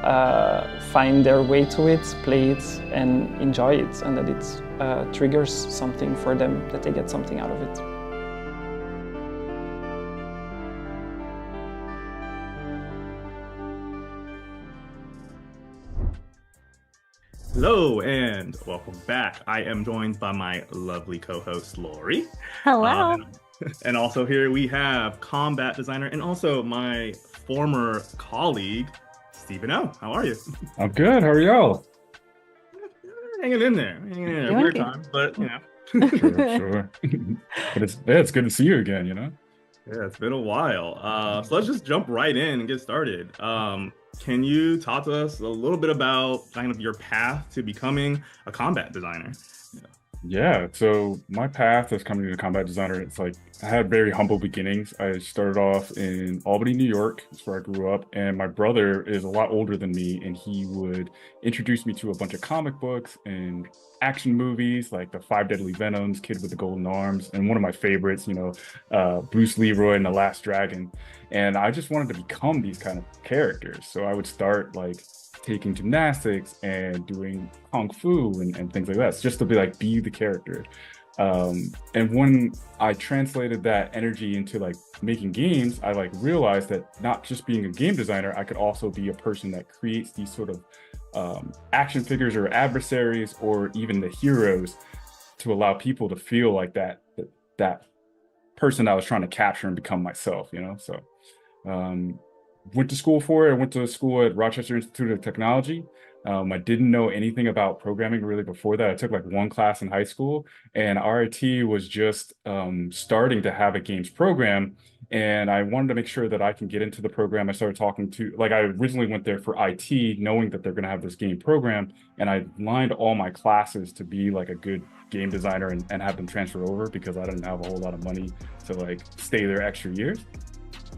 find their way to it, play it, and enjoy it, and that it triggers something for them, that they get something out of it. Hello and welcome back. I am joined by my lovely co-host Lori. Hello. And also here we have combat designer and also my former colleague, Stephen O. How are you? I'm good. How are y'all? Hanging in there. Weird time, but you know. Sure. But it's good to see you again, you know? Yeah, it's been a while. So let's just jump right in and get started. Can you talk to us a little bit about kind of your path to becoming a combat designer? Yeah, so my path as coming to a combat designer, it's like I had very humble beginnings. I started off in Albany, New York. That's where I grew up. And my brother is a lot older than me, and he would introduce me to a bunch of comic books and action movies like the Five Deadly Venoms, Kid with the Golden Arms, and one of my favorites, Bruce Leroy and the Last Dragon. And I just wanted to become these kind of characters. So I would start like taking gymnastics and doing kung fu and things like that, just to be the character. And when I translated that energy into like making games, I like realized that not just being a game designer, I could also be a person that creates these sort of action figures or adversaries or even the heroes to allow people to feel like that person I was trying to capture and become myself, So went to school for it. I went to school at Rochester Institute of Technology. I didn't know anything about programming really before that. I took like one class in high school, and RIT was just starting to have a games program. And I wanted to make sure that I can get into the program. I started talking to, I originally went there for IT, knowing that they're going to have this game program. And I lined all my classes to be like a good game designer and have them transfer over because I didn't have a whole lot of money to stay there extra years.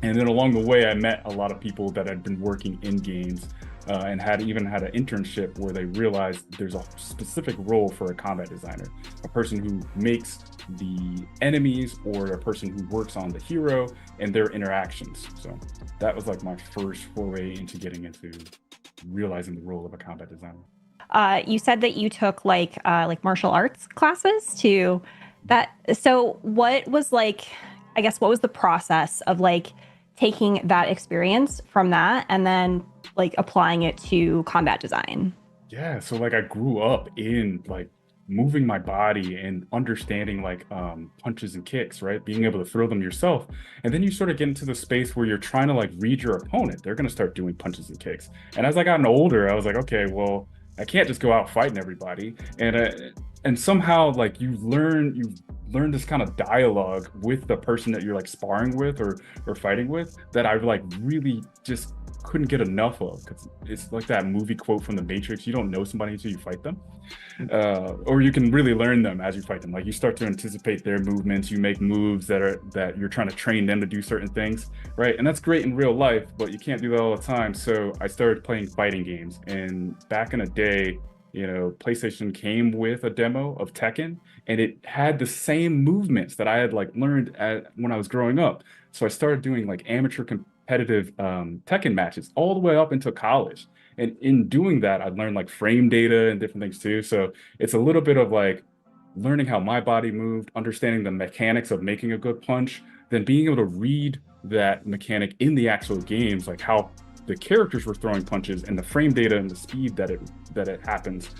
And then along the way, I met a lot of people that had been working in games and even had an internship where they realized there's a specific role for a combat designer, a person who makes the enemies or a person who works on the hero and their interactions. So that was like my first foray into getting into realizing the role of a combat designer. You said that you took like martial arts classes to that. So what was like, I guess, what was the process of like taking that experience from that and then like applying it to combat design? Yeah, so like I grew up in like moving my body and understanding like punches and kicks, right? Being able to throw them yourself. And then you sort of get into the space where you're trying to like read your opponent. They're going to start doing punches and kicks. And as I gotten older, I was like, okay, well, I can't just go out fighting everybody. And somehow like you learn this kind of dialogue with the person that you're like sparring with or fighting with that I like really just couldn't get enough of, because it's like that movie quote from The Matrix: you don't know somebody until you fight them, or you can really learn them as you fight them. Like you start to anticipate their movements, you make moves that you're trying to train them to do certain things, right? And that's great in real life, but you can't do that all the time. So I started playing fighting games, and back in the day, you know, PlayStation came with a demo of Tekken, and it had the same movements that I had like learned when I was growing up. So I started doing like amateur competitive Tekken matches all the way up into college. And in doing that, I learned like frame data and different things too. So it's a little bit of like learning how my body moved, understanding the mechanics of making a good punch, then being able to read that mechanic in the actual games, like how the characters were throwing punches and the frame data and the speed that it happens,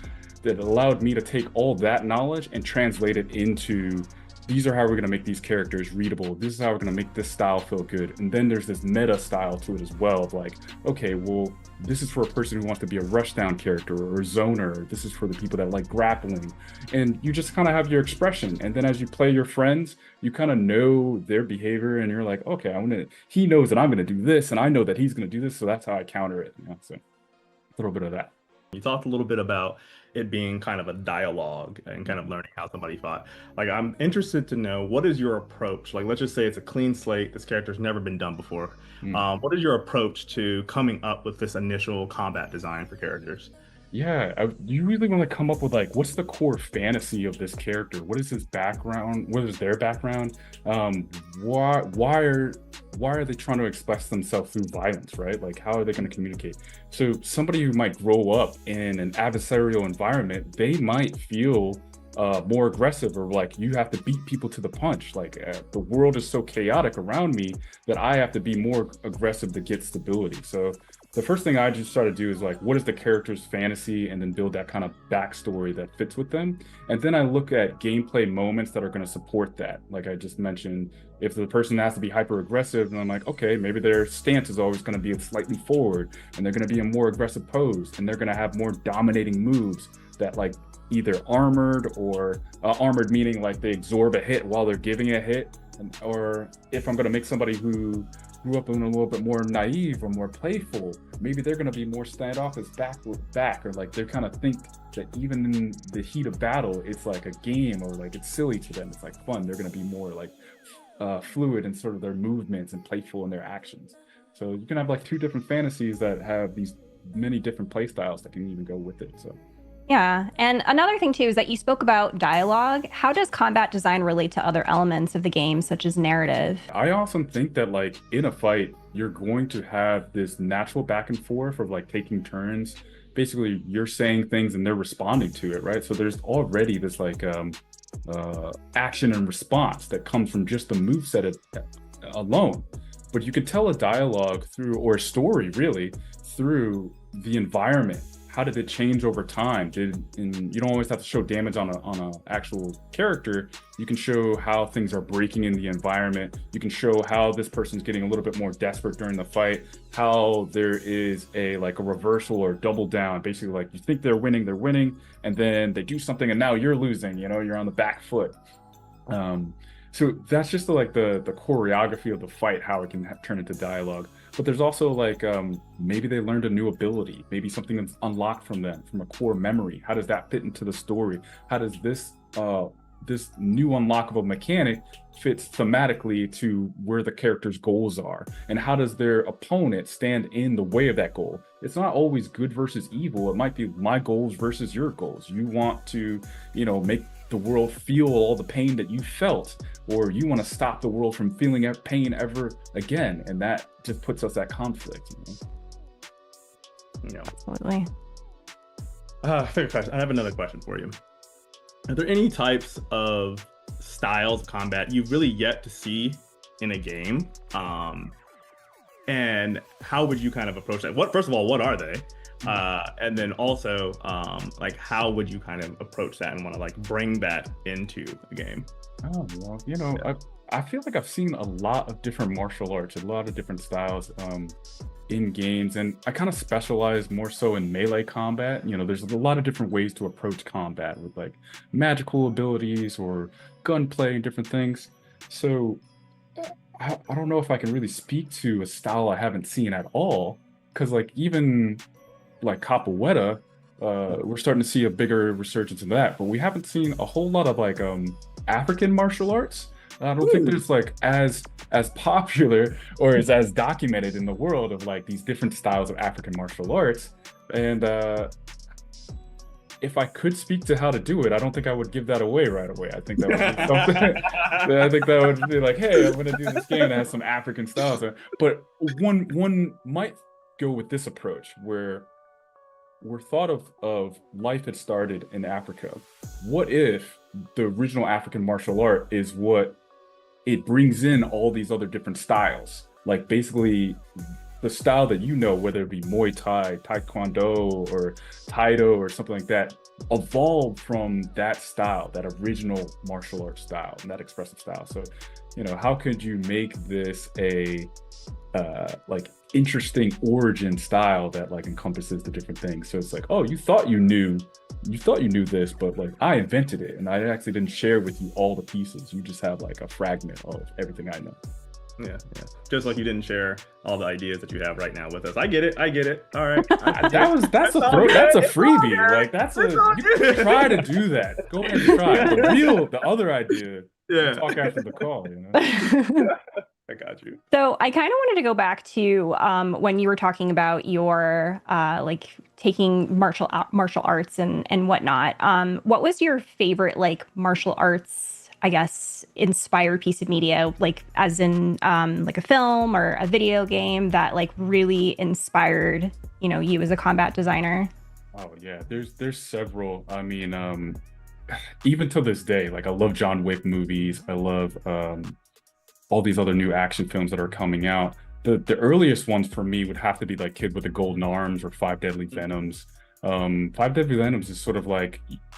that allowed me to take all that knowledge and translate it into, these are how we're going to make these characters readable. This is how we're going to make this style feel good. And then there's this meta style to it as well, of like, okay, well, this is for a person who wants to be a rushdown character or a zoner. This is for the people that like grappling. And you just kind of have your expression. And then as you play your friends, you kind of know their behavior, and you're like, okay, he knows that I'm going to do this, and I know that he's going to do this, so that's how I counter it. You know? So a little bit of that. You talked a little bit about it being kind of a dialogue and kind of learning how somebody fought. Like, I'm interested to know, what is your approach? Like, let's just say it's a clean slate. This character's never been done before. What is your approach to coming up with this initial combat design for characters? Yeah, you really want to come up with like, what's the core fantasy of this character? What is his background? What is their background? Why are they trying to express themselves through violence, right? Like, how are they going to communicate? So somebody who might grow up in an adversarial environment, they might feel more aggressive, or like, you have to beat people to the punch. Like the world is so chaotic around me that I have to be more aggressive to get stability. So the first thing I just try to do is like, what is the character's fantasy, and then build that kind of backstory that fits with them. And then I look at gameplay moments that are going to support that. Like I just mentioned, if the person has to be hyper aggressive, then I'm like, okay, maybe their stance is always going to be slightly forward, and they're going to be in more aggressive pose, and they're going to have more dominating moves that like either armored, or armored meaning like they absorb a hit while they're giving a hit. Or if I'm going to make somebody who grew up in a little bit more naive or more playful, maybe they're going to be more standoffish back, or like they kind of think that even in the heat of battle, it's like a game, or like it's silly to them, it's like fun. They're going to be more like fluid in sort of their movements and playful in their actions. So you can have like two different fantasies that have these many different play styles that can even go with it. So Yeah, and another thing too is that you spoke about dialogue. How does combat design relate to other elements of the game, such as narrative? I often think that like in a fight, you're going to have this natural back and forth of like taking turns. Basically, you're saying things and they're responding to it, right? So there's already this like action and response that comes from just the moveset alone. But you can tell a dialogue through, or a story really, through the environment. How did it change over time? And you don't always have to show damage on a actual character. You can show how things are breaking in the environment. You can show how this person's getting a little bit more desperate during the fight, how there is a reversal or double down. Basically, like, you think they're winning, and then they do something and now you're losing, you're on the back foot. So that's just the choreography of the fight, how it can turn into dialogue. But there's also like, maybe they learned a new ability, maybe something that's unlocked from them, from a core memory. How does that fit into the story? How does this this new unlockable mechanic fits thematically to where the character's goals are, and how does their opponent stand in the way of that goal. It's not always good versus evil. It might be my goals versus your goals. You want to, make the world feel all the pain that you felt, or you want to stop the world from feeling pain ever again, and that just puts us at conflict. Absolutely. I have another question for you. Are there any types of styles of combat you've really yet to see in a game? And how would you kind of approach that? First of all, what are they? And then also, how would you kind of approach that and want to bring that into the game? Oh, well, I feel like I've seen a lot of different martial arts, a lot of different styles in games, and I kind of specialize more so in melee combat. There's a lot of different ways to approach combat with magical abilities or gunplay and different things. So I don't know if I can really speak to a style I haven't seen at all, because even capoeira, we're starting to see a bigger resurgence in that, but we haven't seen a whole lot of African martial arts. I don't think there's as popular or is as documented in the world of these different styles of African martial arts. And if I could speak to how to do it, I don't think I would give that away right away. I think that would be something. I think that would be hey, I'm gonna do this game that has some African styles. But one might go with this approach where we're thought of life had started in Africa. What if the original African martial art is what it brings in all these other different styles? Basically the style that whether it be Muay Thai, Taekwondo, or Taido, or something like that, evolved from that style, that original martial arts style, and that expressive style. So, how could you make this a interesting origin style that encompasses the different things? So it's oh, you thought you knew this, but I invented it, and I actually didn't share with you all the pieces. You just have a fragment of everything I know. Yeah. Just like you didn't share all the ideas that you have right now with us. I get it. All right. That's a freebie. You can try to do that. Go ahead and try. The other idea. Yeah. Talk after the call. I got you. So I kind of wanted to go back to when you were talking about your taking martial arts and whatnot. What was your favorite martial arts, I guess, inspired piece of media, as in a film or a video game that really inspired you as a combat designer? Oh yeah, there's several. I mean, even to this day, I love John Wick movies. I love all these other new action films that are coming out. The earliest ones for me would have to be Kid with the Golden Arms or Five Deadly Venoms. Five Deadly Venoms is sort of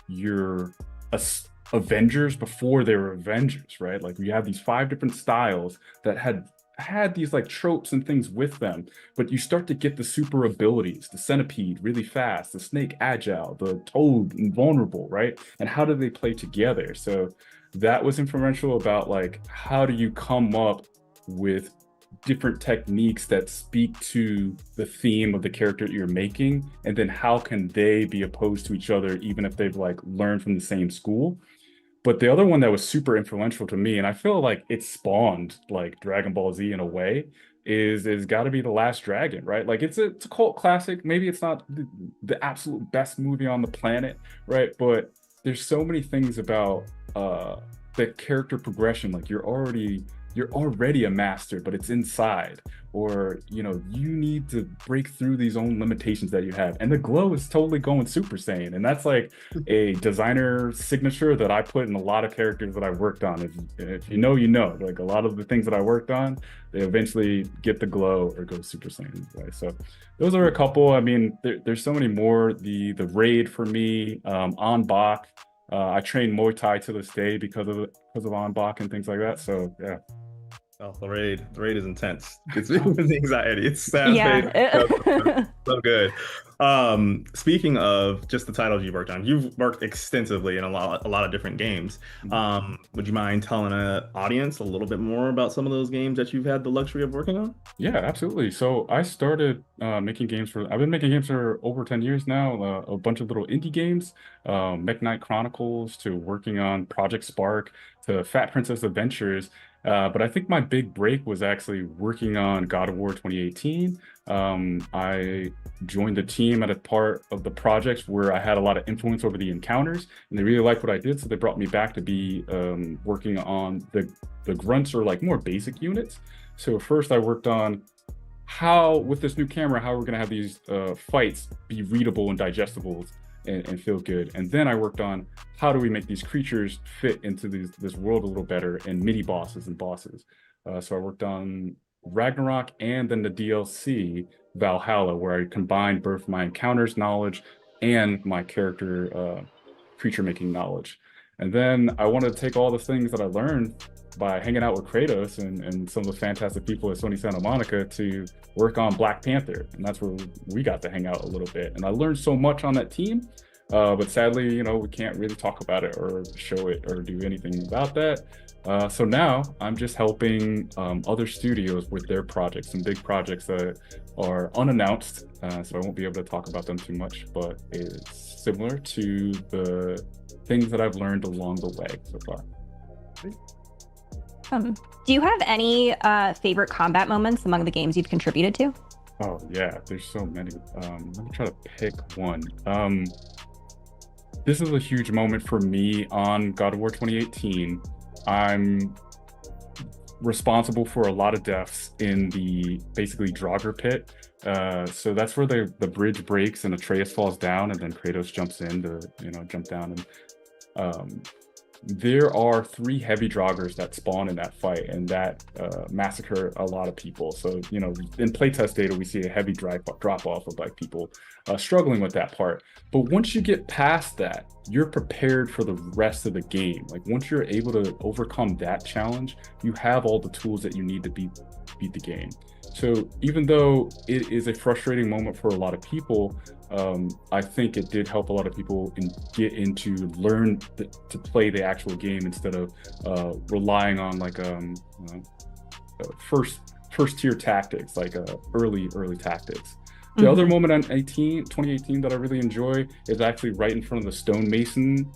your Avengers before they were Avengers, right? You have these 5 different styles that had these tropes and things with them, but you start to get the super abilities, the centipede really fast, the snake agile, the toad invulnerable, right? And how do they play together? So that was influential about how do you come up with different techniques that speak to the theme of the character that you're making, and then how can they be opposed to each other even if they've learned from the same school. But the other one that was super influential to me, and I feel it spawned Dragon Ball Z in a way, is got to be The Last Dragon, right? It's a cult classic. Maybe it's not the absolute best movie on the planet, right? But there's so many things about the character progression. You're already a master, but it's inside, or you need to break through these own limitations that you have. And the glow is totally going Super Saiyan, and that's a designer signature that I put in a lot of characters that I worked on. If you know, a lot of the things that I worked on, they eventually get the glow or go Super Saiyan, right? So those are a couple. I mean, there's so many more. The raid for me, On Bak. I train Muay Thai to this day because of On Bak and things like that. So yeah. Oh, the raid is intense. It's the anxiety. It's sad. Yeah. So good. Speaking of just the titles you worked on, you've worked extensively in a lot of different games. Would you mind telling an audience a little bit more about some of those games that you've had the luxury of working on? Yeah, absolutely. So I started making games I've been making games for over 10 years now, a bunch of little indie games, Mech Knight Chronicles to working on Project Spark to Fat Princess Adventures. But I think my big break was actually working on God of War 2018. I joined the team at a part of the projects where I had a lot of influence over the encounters, and they really liked what I did, so they brought me back to be working on the grunts or like more basic units. So first I worked on how, with this new camera, how we're gonna have these fights be readable and digestible and feel good. And then I worked on how do we make these creatures fit into this world a little better, and mini bosses and bosses. So I worked on Ragnarok and then the DLC Valhalla, where I combined both my encounters knowledge and my character creature making knowledge. And then I wanted to take all the things that I learned by hanging out with Kratos and some of the fantastic people at Sony Santa Monica to work on Black Panther. And that's where we got to hang out a little bit. And I learned so much on that team, but sadly, you know, we can't really talk about it or show it or do anything about that. So now I'm just helping other studios with their projects, some big projects that are unannounced. So I won't be able to talk about them too much, but it's similar to the things that I've learned along the way so far. Do you have any favorite combat moments among the games you've contributed to? Oh yeah, there's so many. Let me try to pick one. This is a huge moment for me on God of War 2018. I'm responsible for a lot of deaths in the basically Draugr pit. So that's where the bridge breaks and Atreus falls down, and then Kratos jumps in to jump down. And there are 3 heavy Draugrs that spawn in that fight, and that massacre a lot of people. So in playtest data, we see a heavy drop off of like people struggling with that part. But once you get past that, you're prepared for the rest of the game. Like once you're able to overcome that challenge, you have all the tools that you need to beat the game. So even though it is a frustrating moment for a lot of people, I think it did help a lot of people get into learn to play the actual game instead of relying on like first tier tactics, like early tactics. The other moment on 2018 that I really enjoy is actually right in front of the stonemason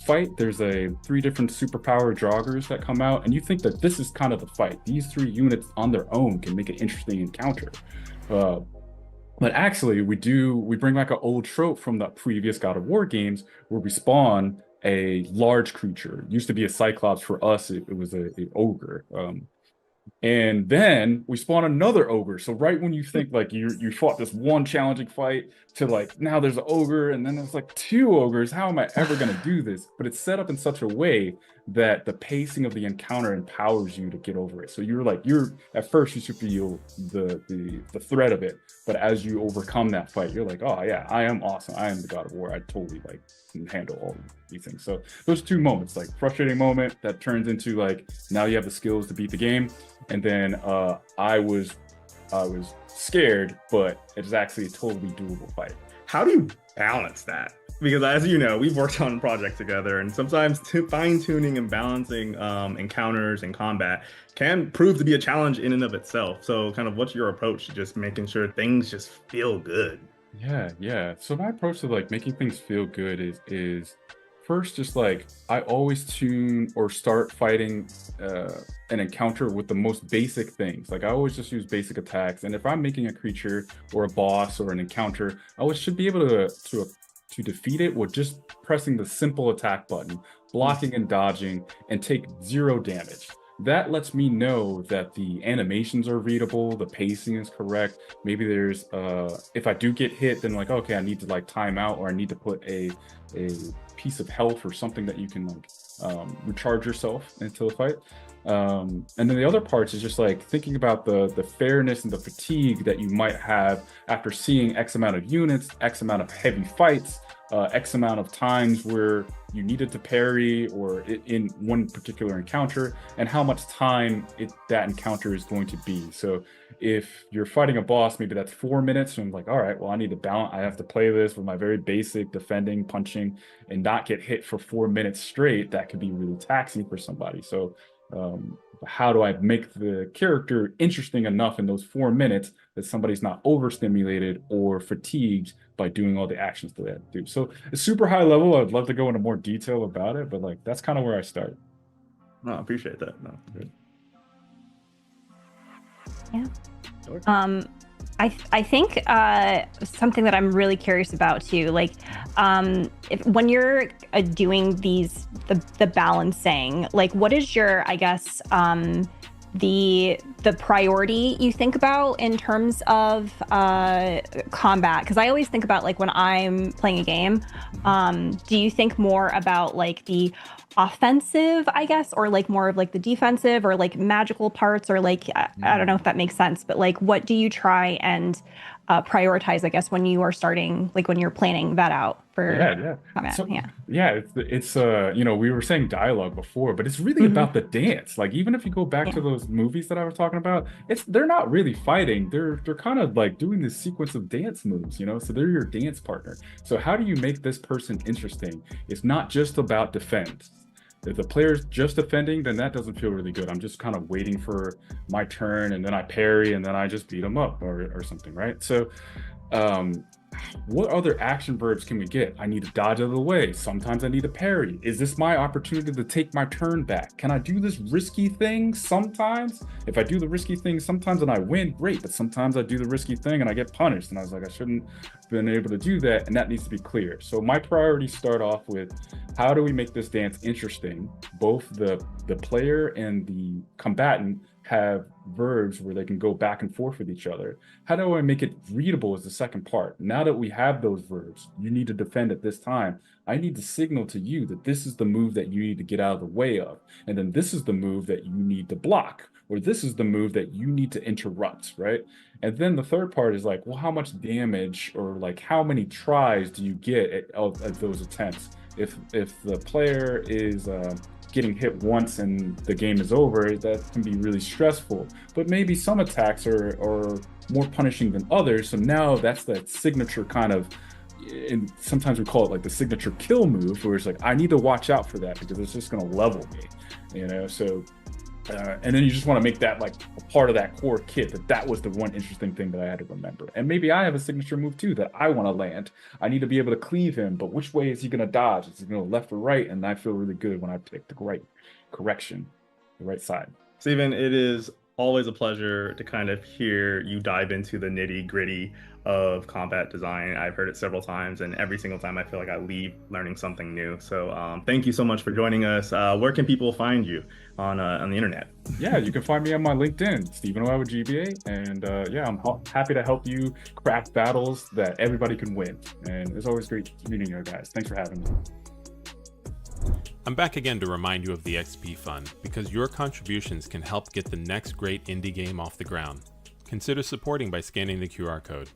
fight. There's 3 different superpower Draugrs that come out, and you think that this is kind of the fight. These 3 units on their own can make an interesting encounter. But actually, we bring back an old trope from the previous God of War games where we spawn a large creature. It used to be a Cyclops. For us, it was an ogre. And then we spawn another ogre. So right when you think like you fought this one challenging fight to like now there's an ogre and then there's like 2 ogres. How am I ever going to do this? But it's set up in such a way that the pacing of the encounter empowers you to get over it. So you're at first you feel the threat of it, but as you overcome that fight, you're like, oh yeah, I am awesome. I am the God of War. I totally like can handle all these things. So those 2 moments, like frustrating moment that turns into like now you have the skills to beat the game, and then I was scared, but it's actually a totally doable fight. How do you balance that? Because as you know, we've worked on projects together, and sometimes fine-tuning and balancing encounters and combat can prove to be a challenge in and of itself. So kind of what's your approach to just making sure things just feel good? Yeah. So my approach to like making things feel good is first, just like I always tune or start fighting an encounter with the most basic things. Like I always just use basic attacks. And if I'm making a creature or a boss or an encounter, I always should be able to defeat it with just pressing the simple attack button, blocking and dodging, and take 0 damage. That lets me know that the animations are readable, the pacing is correct. Maybe there's if I do get hit, then like, okay, I need to like time out, or I need to put a piece of health or something that you can like recharge yourself into the fight. And then the other parts is just like thinking about the fairness and the fatigue that you might have after seeing X amount of units, X amount of heavy fights. X amount of times where you needed to parry or in one particular encounter, and how much time that encounter is going to be. So if you're fighting a boss, maybe that's 4 minutes, and I'm like, all right, well, I need to balance. I have to play this with my very basic defending, punching, and not get hit for 4 minutes straight. That could be really taxing for somebody. So how do I make the character interesting enough in those 4 minutes that somebody's not overstimulated or fatigued by doing all the actions that they have to do? So it's super high level. I'd love to go into more detail about it, but like that's kind of where I start. No, I appreciate that. No, good. Yeah. I think something that I'm really curious about too, like when you're doing the balancing, like what is your, I guess, the priority you think about in terms of combat? Because I always think about like when I'm playing a game, do you think more about like the offensive, I guess, or like more of like the defensive or like magical parts, or like I don't know if that makes sense, but like what do you try and prioritize, I guess, when you are starting, like when you're planning that out for combat? So, it's you know, we were saying dialogue before, but it's really about the dance. Like even if you go back to those movies that I was talking about, they're not really fighting. They're kind of like doing this sequence of dance moves, you know. So they're your dance partner. So how do you make this person interesting? It's not just about defense. If the player's just defending, then that doesn't feel really good. I'm just kind of waiting for my turn, and then I parry, and then I just beat them up or something, right? So what other action verbs can we get? I need to dodge out of the way. Sometimes I need to parry. Is this my opportunity to take my turn back? Can I do this risky thing sometimes? If I do the risky thing sometimes and I win, great. But sometimes I do the risky thing and I get punished. And I was like, I shouldn't have been able to do that. And that needs to be clear. So my priorities start off with, how do we make this dance interesting? Both the player and the combatant have verbs where they can go back and forth with each other. How do I make it readable is the second part. Now that we have those verbs, you need to defend at this time. I need to signal to you that this is the move that you need to get out of the way of. And then this is the move that you need to block, or this is the move that you need to interrupt, right? And then the third part is like, well, how much damage or like how many tries do you get at those attempts? If the player is getting hit once and the game is over, that can be really stressful. But maybe some attacks are more punishing than others. So now that's that signature kind of, and sometimes we call it like the signature kill move, where it's like, I need to watch out for that because it's just going to level me, you know? So, and then you just want to make that like a part of that core kit, that was the one interesting thing that I had to remember. And maybe I have a signature move too that I want to land. I need to be able to cleave him, but which way is he going to dodge? Is he going to left or right? And I feel really good when I pick the right correction, the right side. Steven, it is always a pleasure to kind of hear you dive into the nitty gritty of combat design. I've heard it several times, and every single time I feel like I leave learning something new. So thank you so much for joining us. Where can people find you on the internet? Yeah, you can find me on my LinkedIn, Stephen O with GBA, and I'm happy to help you craft battles that everybody can win. And it's always great meeting you guys. Thanks for having me. I'm back again to remind you of the XP Fund, because your contributions can help get the next great indie game off the ground. Consider supporting by scanning the QR code.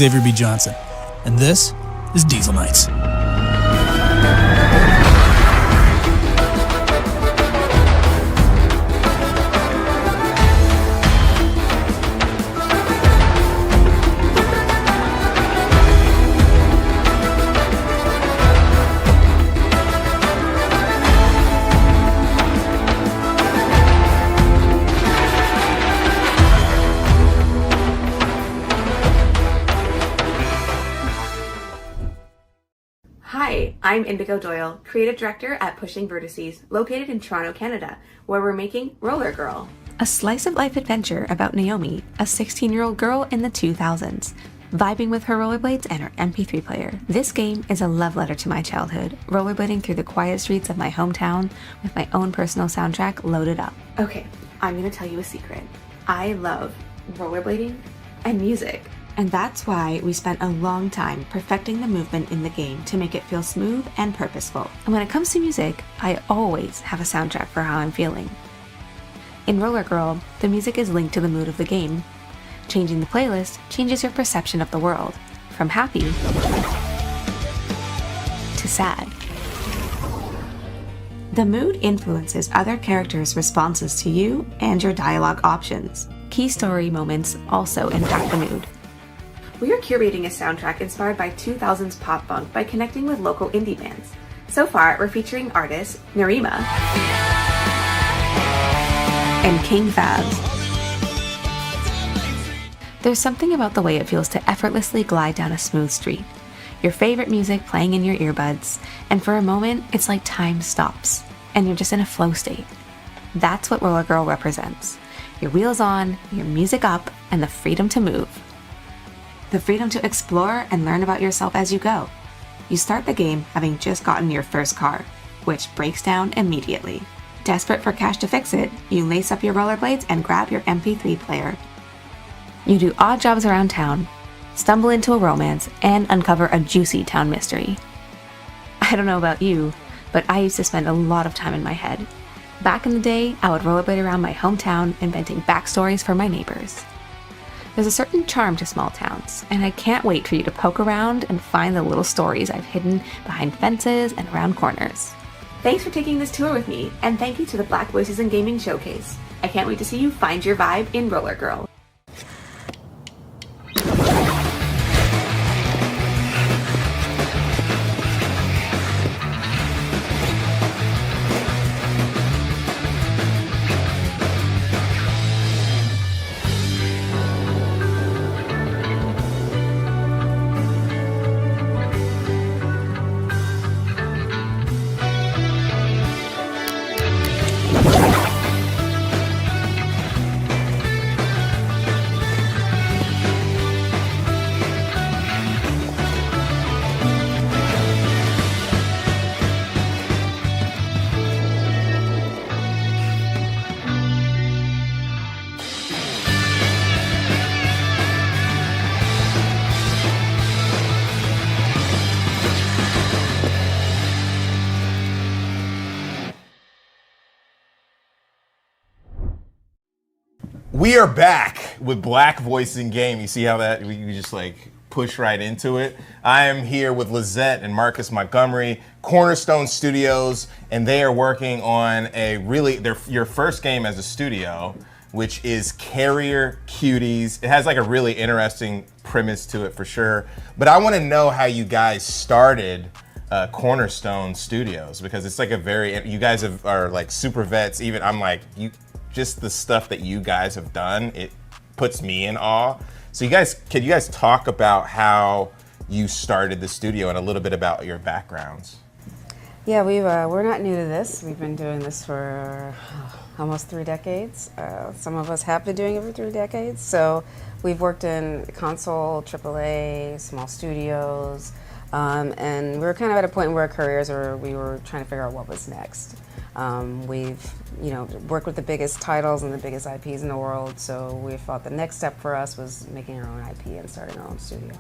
Xavier B. Johnson, and this is Diesel Nights. Hi, I'm Indigo Doyle, Creative Director at Pushing Vertices, located in Toronto, Canada, where we're making Roller Girl, a slice-of-life adventure about Naomi, a 16-year-old girl in the 2000s, vibing with her rollerblades and her MP3 player. This game is a love letter to my childhood, rollerblading through the quiet streets of my hometown with my own personal soundtrack loaded up. Okay, I'm gonna tell you a secret. I love rollerblading and music. And that's why we spent a long time perfecting the movement in the game to make it feel smooth and purposeful. And when it comes to music, I always have a soundtrack for how I'm feeling. In Roller Girl, the music is linked to the mood of the game. Changing the playlist changes your perception of the world, from happy to sad. The mood influences other characters' responses to you and your dialogue options. Key story moments also impact the mood. We are curating a soundtrack inspired by 2000s pop punk by connecting with local indie bands. So far, we're featuring artists Narima and King Fabs. There's something about the way it feels to effortlessly glide down a smooth street. Your favorite music playing in your earbuds, and for a moment, it's like time stops, and you're just in a flow state. That's what Roller Girl represents. Your wheels on, your music up, and the freedom to move. The freedom to explore and learn about yourself as you go. You start the game having just gotten your first car, which breaks down immediately. Desperate for cash to fix it, you lace up your rollerblades and grab your MP3 player. You do odd jobs around town, stumble into a romance, and uncover a juicy town mystery. I don't know about you, but I used to spend a lot of time in my head. Back in the day, I would rollerblade around my hometown, inventing backstories for my neighbors. There's a certain charm to small towns, and I can't wait for you to poke around and find the little stories I've hidden behind fences and around corners. Thanks for taking this tour with me, and thank you to the Black Voices in Gaming Showcase. I can't wait to see you find your vibe in Roller Girl. We are back with Black Voice in Game. You see how that we just like push right into it. I am here with Lizette and Marcus Montgomery, Cornerstone Studios, and they are working on your first game as a studio, which is Carrier Cuties. It has like a really interesting premise to it for sure. But I want to know how you guys started Cornerstone Studios, because it's like you guys are like super vets. Even I'm like just the stuff that you guys have done, it puts me in awe. So can you guys talk about how you started the studio and a little bit about your backgrounds? Yeah, we're not new to this. We've been doing this for almost 3 decades. Some of us have been doing it for 3 decades. So we've worked in console, AAA, small studios, and we were kind of at a point in our careers where we were trying to figure out what was next. We've worked with the biggest titles and the biggest IPs in the world, so we thought the next step for us was making our own IP and starting our own studio.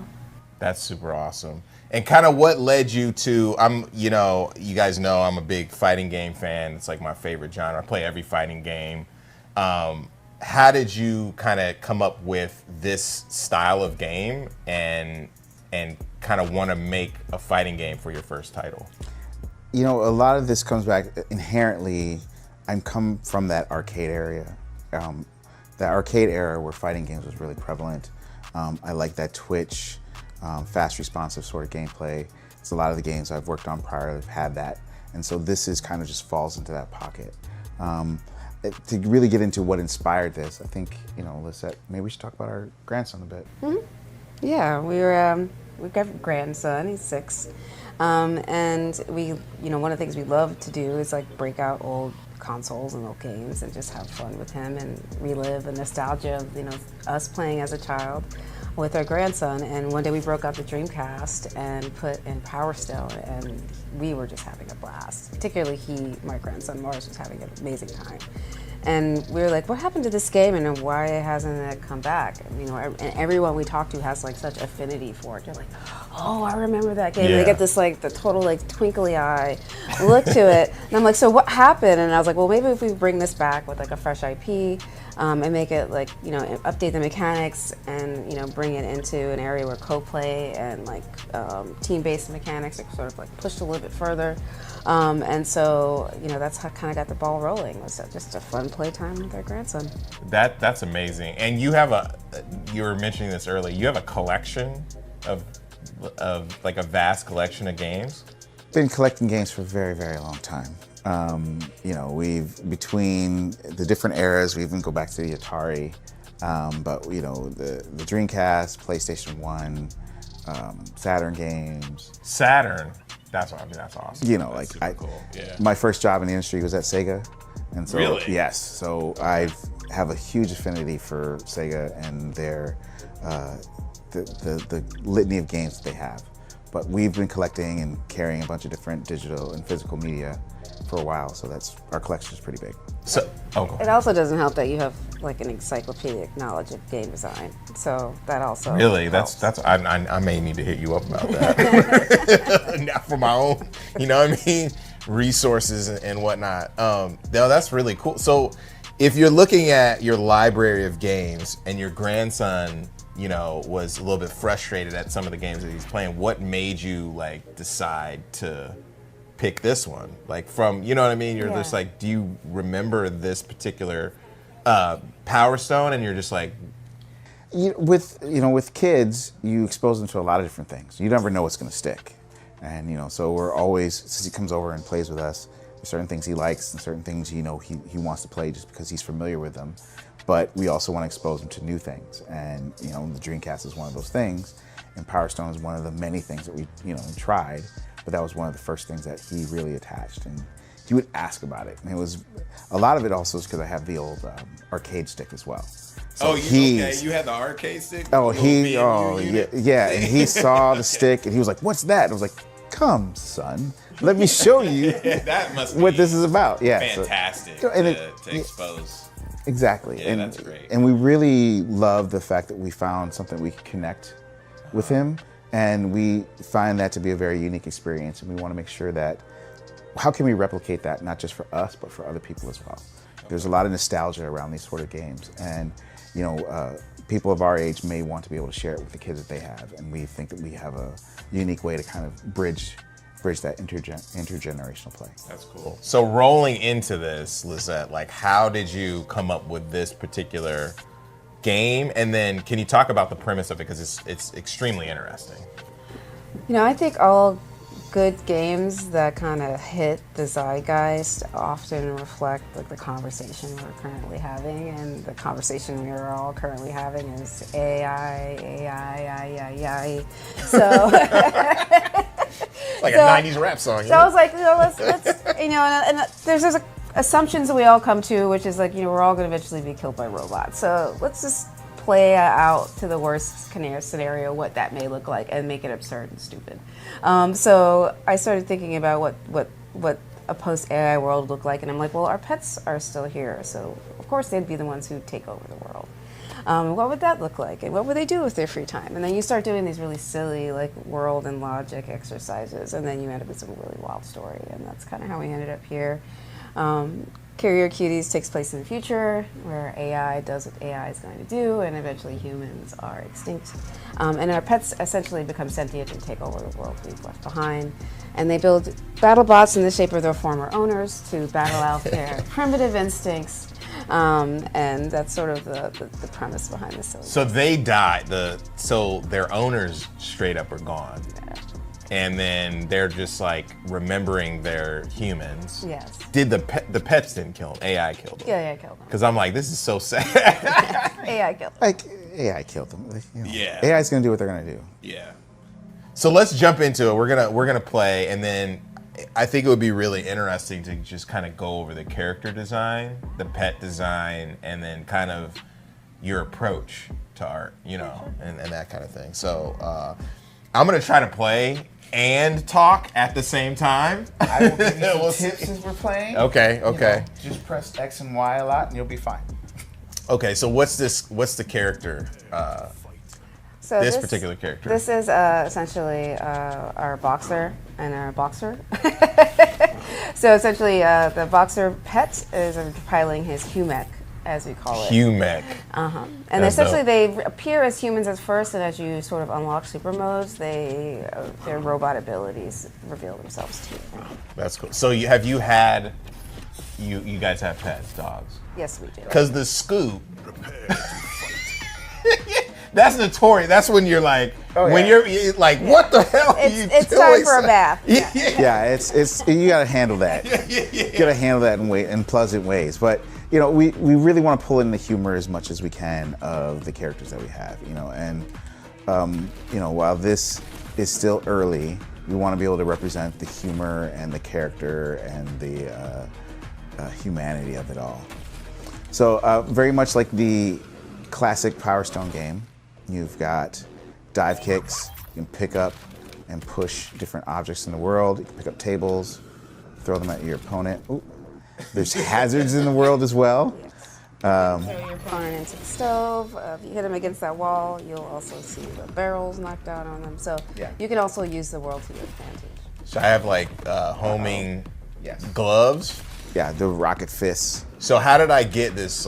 That's super awesome. And kind of what led you to, you guys know I'm a big fighting game fan. It's like my favorite genre. I play every fighting game. how did you kind of come up with this style of game and kind of want to make a fighting game for your first title? You know, a lot of this comes back inherently. I'm come from that arcade area, that arcade era where fighting games was really prevalent. I like that twitch, fast responsive sort of gameplay. It's a lot of the games I've worked on prior have had that, and so this is kind of just falls into that pocket. To really get into what inspired this, I think, you know, Lisette, maybe we should talk about our grandson a bit. Mm-hmm. Yeah, we've got a grandson, he's 6. And we, you know, one of the things we love to do is like break out old consoles and old games and just have fun with him and relive the nostalgia of, you know, us playing as a child with our grandson. And one day we broke out the Dreamcast and put in Power Stone, and we were just having a blast. Particularly my grandson Morris, was having an amazing time. And we were like, what happened to this game and why hasn't it come back? And, you know, and everyone we talk to has like such affinity for it. They're like, oh, I remember that game. Yeah. And they get this like the total like twinkly eye look to it. And I'm like, so what happened? And I was like, well, maybe if we bring this back with like a fresh IP and make it like, you know, update the mechanics and, you know, bring it into an area where co-play and like team-based mechanics are sort of like pushed a little bit further. And so, you know, that's how kind of got the ball rolling. It was just a fun playtime with our grandson. That's amazing. And you were mentioning this earlier, you have a collection of like a vast collection of games? Been collecting games for a very, very long time. You know, between the different eras, we even go back to the Atari, but you know, the Dreamcast, PlayStation 1, Saturn games. Saturn? That's awesome. You know, that's like cool. Yeah. My first job in the industry was at Sega, and so really? Yes, so I have a huge affinity for Sega and their the litany of games that they have. But we've been collecting and carrying a bunch of different digital and physical media for a while, so our collection is pretty big. So, it also doesn't help that you have like an encyclopedic knowledge of game design. So that also really helps. that's I may need to hit you up about that. Not for my own, you know what I mean, resources and whatnot. No, that's really cool. So if you're looking at your library of games and your grandson, you know, was a little bit frustrated at some of the games that he's playing, what made you like decide to pick this one? Like from, you know what I mean? You're just like, do you remember this particular Power Stone? And you're just like, with kids, you expose them to a lot of different things. You never know what's going to stick, and you know, so we're always, since he comes over and plays with us, there's certain things he likes and certain things, you know, he wants to play just because he's familiar with them. But we also want to expose him to new things, and you know, the Dreamcast is one of those things, and Power Stone is one of the many things that we, you know, tried. But that was one of the first things that he really attached, and he would ask about it. And it was a lot of it also is because I have the old arcade stick as well. So you had the arcade stick? Yeah. And he saw the stick and he was like, "What's that?" And I was like, "Come, son, let me show you that must what this is about." Yeah, fantastic to expose. Exactly. Yeah, and that's great. And we really love the fact that we found something we could connect with him. And we find that to be a very unique experience, and we want to make sure that how can we replicate that, not just for us, but for other people as well. There's a lot of nostalgia around these sort of games, and you know, people of our age may want to be able to share it with the kids that they have, and we think that we have a unique way to kind of bridge that intergenerational play. That's cool. So rolling into this, Lisette, like how did you come up with this particular game, and then can you talk about the premise of it, because it's extremely interesting. You know, I think all good games that kind of hit the zeitgeist often reflect like the conversation we're currently having, and the conversation we are all currently having is AI. So like a 90s rap song. So I was like, you know, let's you know, and there's this assumptions that we all come to, which is like, you know, we're all going to eventually be killed by robots. So let's just play out to the worst scenario what that may look like and make it absurd and stupid. So I started thinking about what a post-AI world would look like, and I'm like, well, our pets are still here, so of course they'd be the ones who take over the world. What would that look like, and what would they do with their free time? And then you start doing these really silly like world and logic exercises, and then you end up with some really wild story, and that's kind of how we ended up here. Carrier Cuties takes place in the future, where AI does what AI is going to do, and eventually humans are extinct. And our pets essentially become sentient and take over the world we've left behind. And they build battle bots in the shape of their former owners to battle out their primitive instincts. And that's sort of the premise behind this. So they died. So their owners straight up are gone. And then they're just like remembering their humans. Yes. Did the pets didn't kill them? AI killed them. Yeah, AI killed them. Because I'm like, this is so sad. AI killed them. Like AI killed them. You know, Yeah. AI's gonna do what they're gonna do. Yeah. So let's jump into it. We're gonna play, and then I think it would be really interesting to just kind of go over the character design, the pet design, and then kind of your approach to art, you know, and that kind of thing. So I'm gonna try to play and talk at the same time. I will give you some tips as we're playing. Okay. You know, just press X and Y a lot, and you'll be fine. Okay, so what's the character? So this particular character. This is essentially our boxer and our boxer. So essentially, the boxer pet is piloting his Humek, as we call it. Humek. And essentially, they appear as humans at first, and as you sort of unlock super modes, their robot abilities reveal themselves to you. That's cool. So you guys have pets, dogs? Yes, we do. Because the Scoop. That's notorious. That's when you're like, you're like, what the hell are you doing? It's time for a bath. Yeah, it's you gotta handle that. You gotta handle that in pleasant ways. But you know, we really want to pull in the humor as much as we can of the characters that we have. You know, and you know, while this is still early, we want to be able to represent the humor and the character and the humanity of it all. So very much like the classic Power Stone game, you've got dive kicks. You can pick up and push different objects in the world. You can pick up tables, throw them at your opponent. Ooh. There's hazards in the world as well. Throw your opponent into the stove. If you hit them against that wall, you'll also see the barrels knocked out on them. So you can also use the world to your advantage. So I have like homing gloves. Yeah, the rocket fists. So how did I get this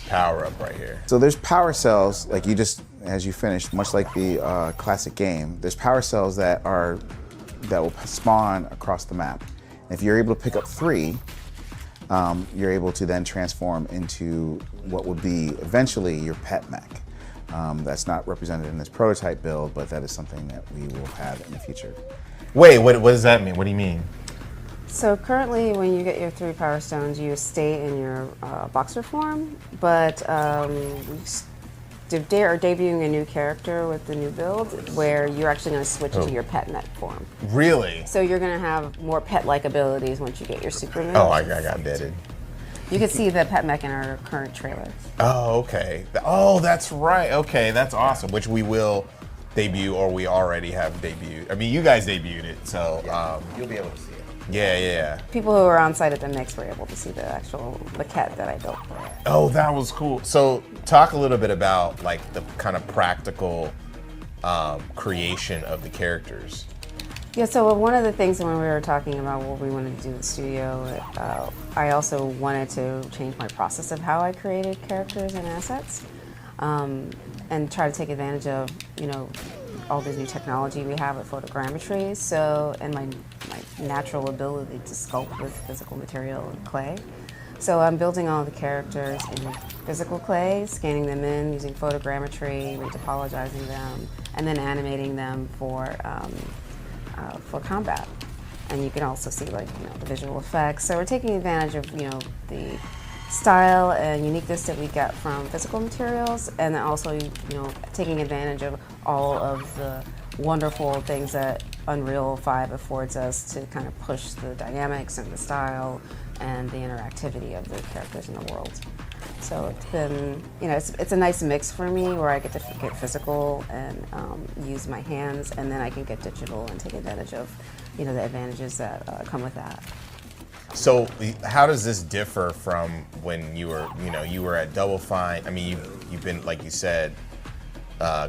power up right here? So there's power cells, like you just, as you finished, much like the classic game, there's power cells that will spawn across the map. And if you're able to pick up 3, you're able to then transform into what would be eventually your pet mech. That's not represented in this prototype build, but that is something that we will have in the future. Wait, what does that mean? What do you mean? So currently, when you get your 3 power stones, you stay in your boxer form, but are debuting a new character with the new build where you're actually going to switch into your pet mech form. Really? So you're going to have more pet-like abilities once you get your super moves. Oh, I got deaded. You can see the pet mech in our current trailer. Oh, okay. Oh, that's right. Okay, that's awesome. Which we will debut, or we already have debuted. I mean, you guys debuted it, so you'll be able to see it. Yeah. People who were on site at the mix were able to see the actual maquette that I built for it. Oh, that was cool. So talk a little bit about like the kind of practical creation of the characters. Yeah, so one of the things when we were talking about what we wanted to do in the studio, I also wanted to change my process of how I created characters and assets, and try to take advantage of, you know, all this new technology we have with photogrammetry, and my natural ability to sculpt with physical material and clay. So I'm building all the characters in physical clay, scanning them in using photogrammetry, retopologizing them, and then animating them for combat. And you can also see the visual effects. So we're taking advantage of the style and uniqueness that we get from physical materials, and then also taking advantage of all of the wonderful things that Unreal 5 affords us to kind of push the dynamics and the style and the interactivity of the characters in the world. So it's been, it's a nice mix for me where I get to get physical and use my hands, and then I can get digital and take advantage of, the advantages that come with that. So how does this differ from when you were at Double Fine? I mean, you've been, like you said,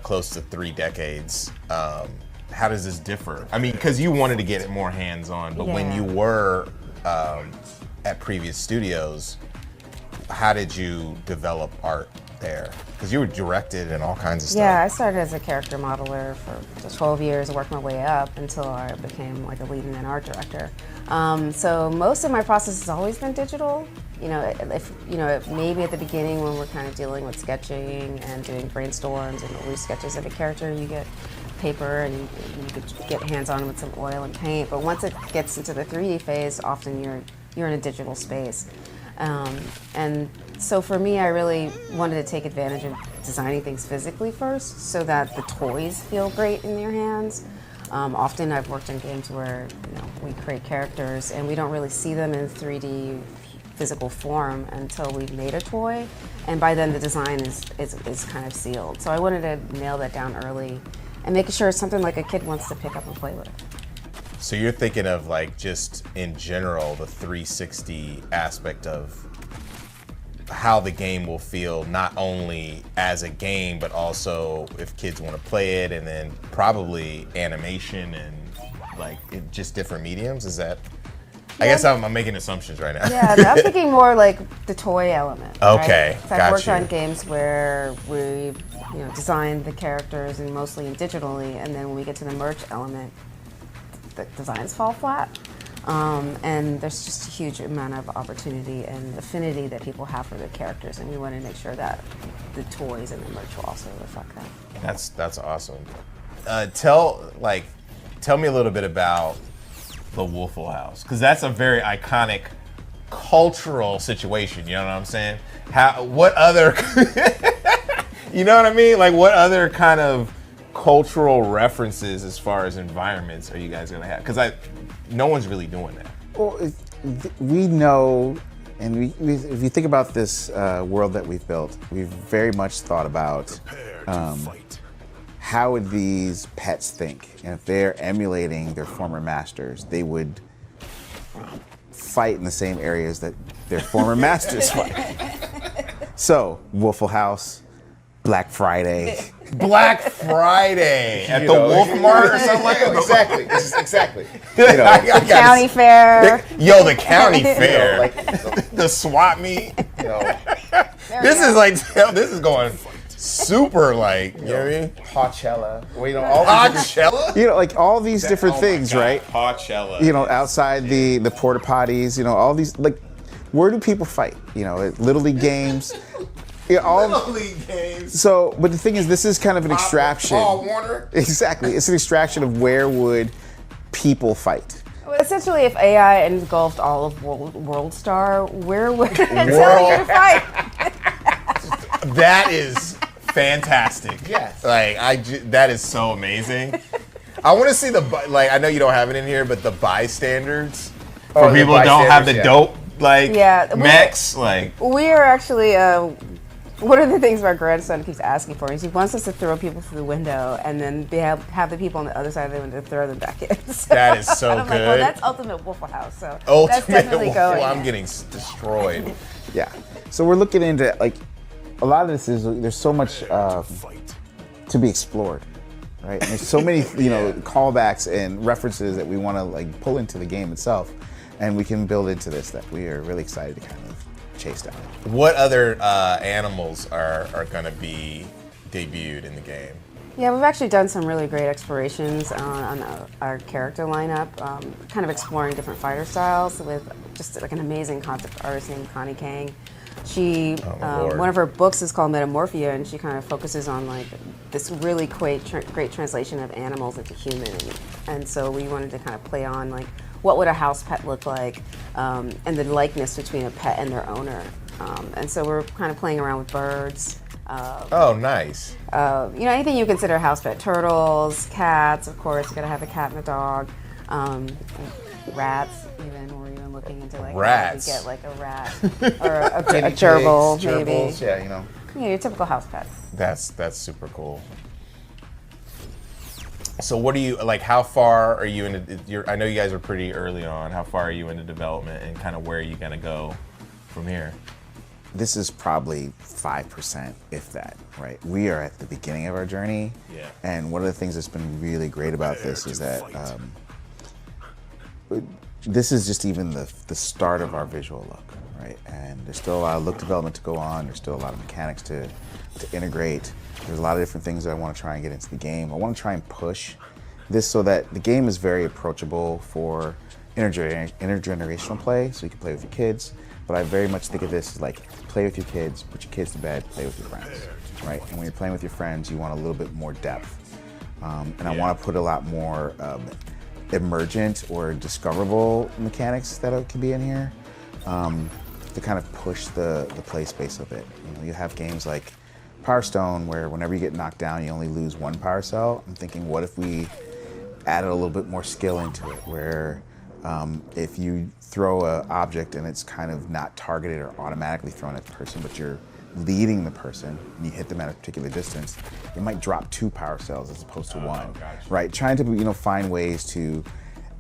close to 3 decades. How does this differ? I mean, because you wanted to get it more hands-on, but when you were at previous studios, how did you develop art there? Because you were directed and all kinds of stuff. Yeah, I started as a character modeler for 12 years, worked my way up until I became like a lead and an art director. So most of my process has always been digital. You know, maybe at the beginning when we're kind of dealing with sketching and doing brainstorms and loose sketches of a character, you get paper and you could get hands-on with some oil and paint. But once it gets into the 3D phase, often you're in a digital space. And so for me, I really wanted to take advantage of designing things physically first so that the toys feel great in your hands. Often I've worked in games where we create characters and we don't really see them in 3D physical form until we've made a toy, and by then the design is kind of sealed. So I wanted to nail that down early and make sure it's something like a kid wants to pick up and play with. So you're thinking of like just in general the 360 aspect of how the game will feel, not only as a game but also if kids want to play it, and then probably animation and like just different mediums. Is that? I guess I'm making assumptions right now. Yeah, I'm thinking more like the toy element. Okay, right? So I've worked on games where we designed the characters and mostly digitally, and then when we get to the merch element, the designs fall flat. And there's just a huge amount of opportunity and affinity that people have for the characters, and we want to make sure that the toys and the merch will also reflect that. That's awesome. Tell me a little bit about the Waffle House, because that's a very iconic cultural situation. You know what I'm saying? What other, you know what I mean? Like what other kind of cultural references as far as environments are you guys gonna have? Because no one's really doing that. Well, we know, and if you think about this world that we've built, we've very much thought about how would these pets think? And if they're emulating their former masters, they would fight in the same areas that their former masters fight. So, Waffle House, Black Friday. Black Friday at the Wolf Mart or something like that? Exactly. The county fair. The county fair. Like the swap meet. This is going super like, you know what I mean? Hotchella. Hotchella? Like all these different things, right? Hotchella. Outside the porta potties, all these, like, where do people fight? Little League games. Little League games. So, but the thing is, this is kind of an extraction. Paul Warner. Exactly. It's an extraction of where would people fight. Well, essentially, if AI engulfed all of World Star, where would it tell you to fight? That is fantastic. Yes. That is so amazing. I want to see I know you don't have it in here, but the bystanders for people who don't have the dope mechs. We are actually. One of the things my grandson keeps asking for is he wants us to throw people through the window and then have the people on the other side of the window throw them back in. So, that is so good. Like, well, that's Ultimate Waffle House. So that's definitely going. I'm getting destroyed. Yeah. So we're looking into a lot of this is there's so much to be explored, right? And there's so many callbacks and references that we want to pull into the game itself, and we can build into this that we are really excited to kind of chase down. What other animals are going to be debuted in the game? Yeah, we've actually done some really great explorations on our character lineup, kind of exploring different fighter styles with just an amazing concept artist named Connie Kang. She, one of her books is called Metamorphia, and she kind of focuses on this really great translation of animals into human. And so we wanted to kind of play on what would a house pet look like, and the likeness between a pet and their owner. And so we're kind of playing around with birds. Oh, nice. Anything you consider house pet. Turtles, cats, of course, you gotta have a cat and a dog. Rats, we're even looking into rats. How to get a rat or a gerbil, maybe. Gerbils, yeah, Yeah, your typical house pet. That's super cool. So what do you, how far are you into, I know you guys are pretty early on, how far are you into development and kind of where are you gonna go from here? This is probably 5%, if that, right? We are at the beginning of our journey. Yeah. And one of the things that's been really great about this is that this is just even the start of our visual look, right? And there's still a lot of look development to go on. There's still a lot of mechanics to integrate. There's a lot of different things that I want to try and get into the game. I want to try and push this so that the game is very approachable for intergenerational play, so you can play with your kids. But I very much think of this as like, play with your kids, put your kids to bed, play with your friends, right? And when you're playing with your friends, you want a little bit more depth. And I want to put a lot more emergent or discoverable mechanics that can be in here to kind of push the play space of it. You know, you have games like Power Stone where whenever you get knocked down, you only lose one power cell. I'm thinking, what if we added a little bit more skill into it, where if you throw an object and it's kind of not targeted or automatically thrown at the person, but you're leading the person and you hit them at a particular distance, it might drop 2 power cells as opposed to 1, right? Trying to find ways to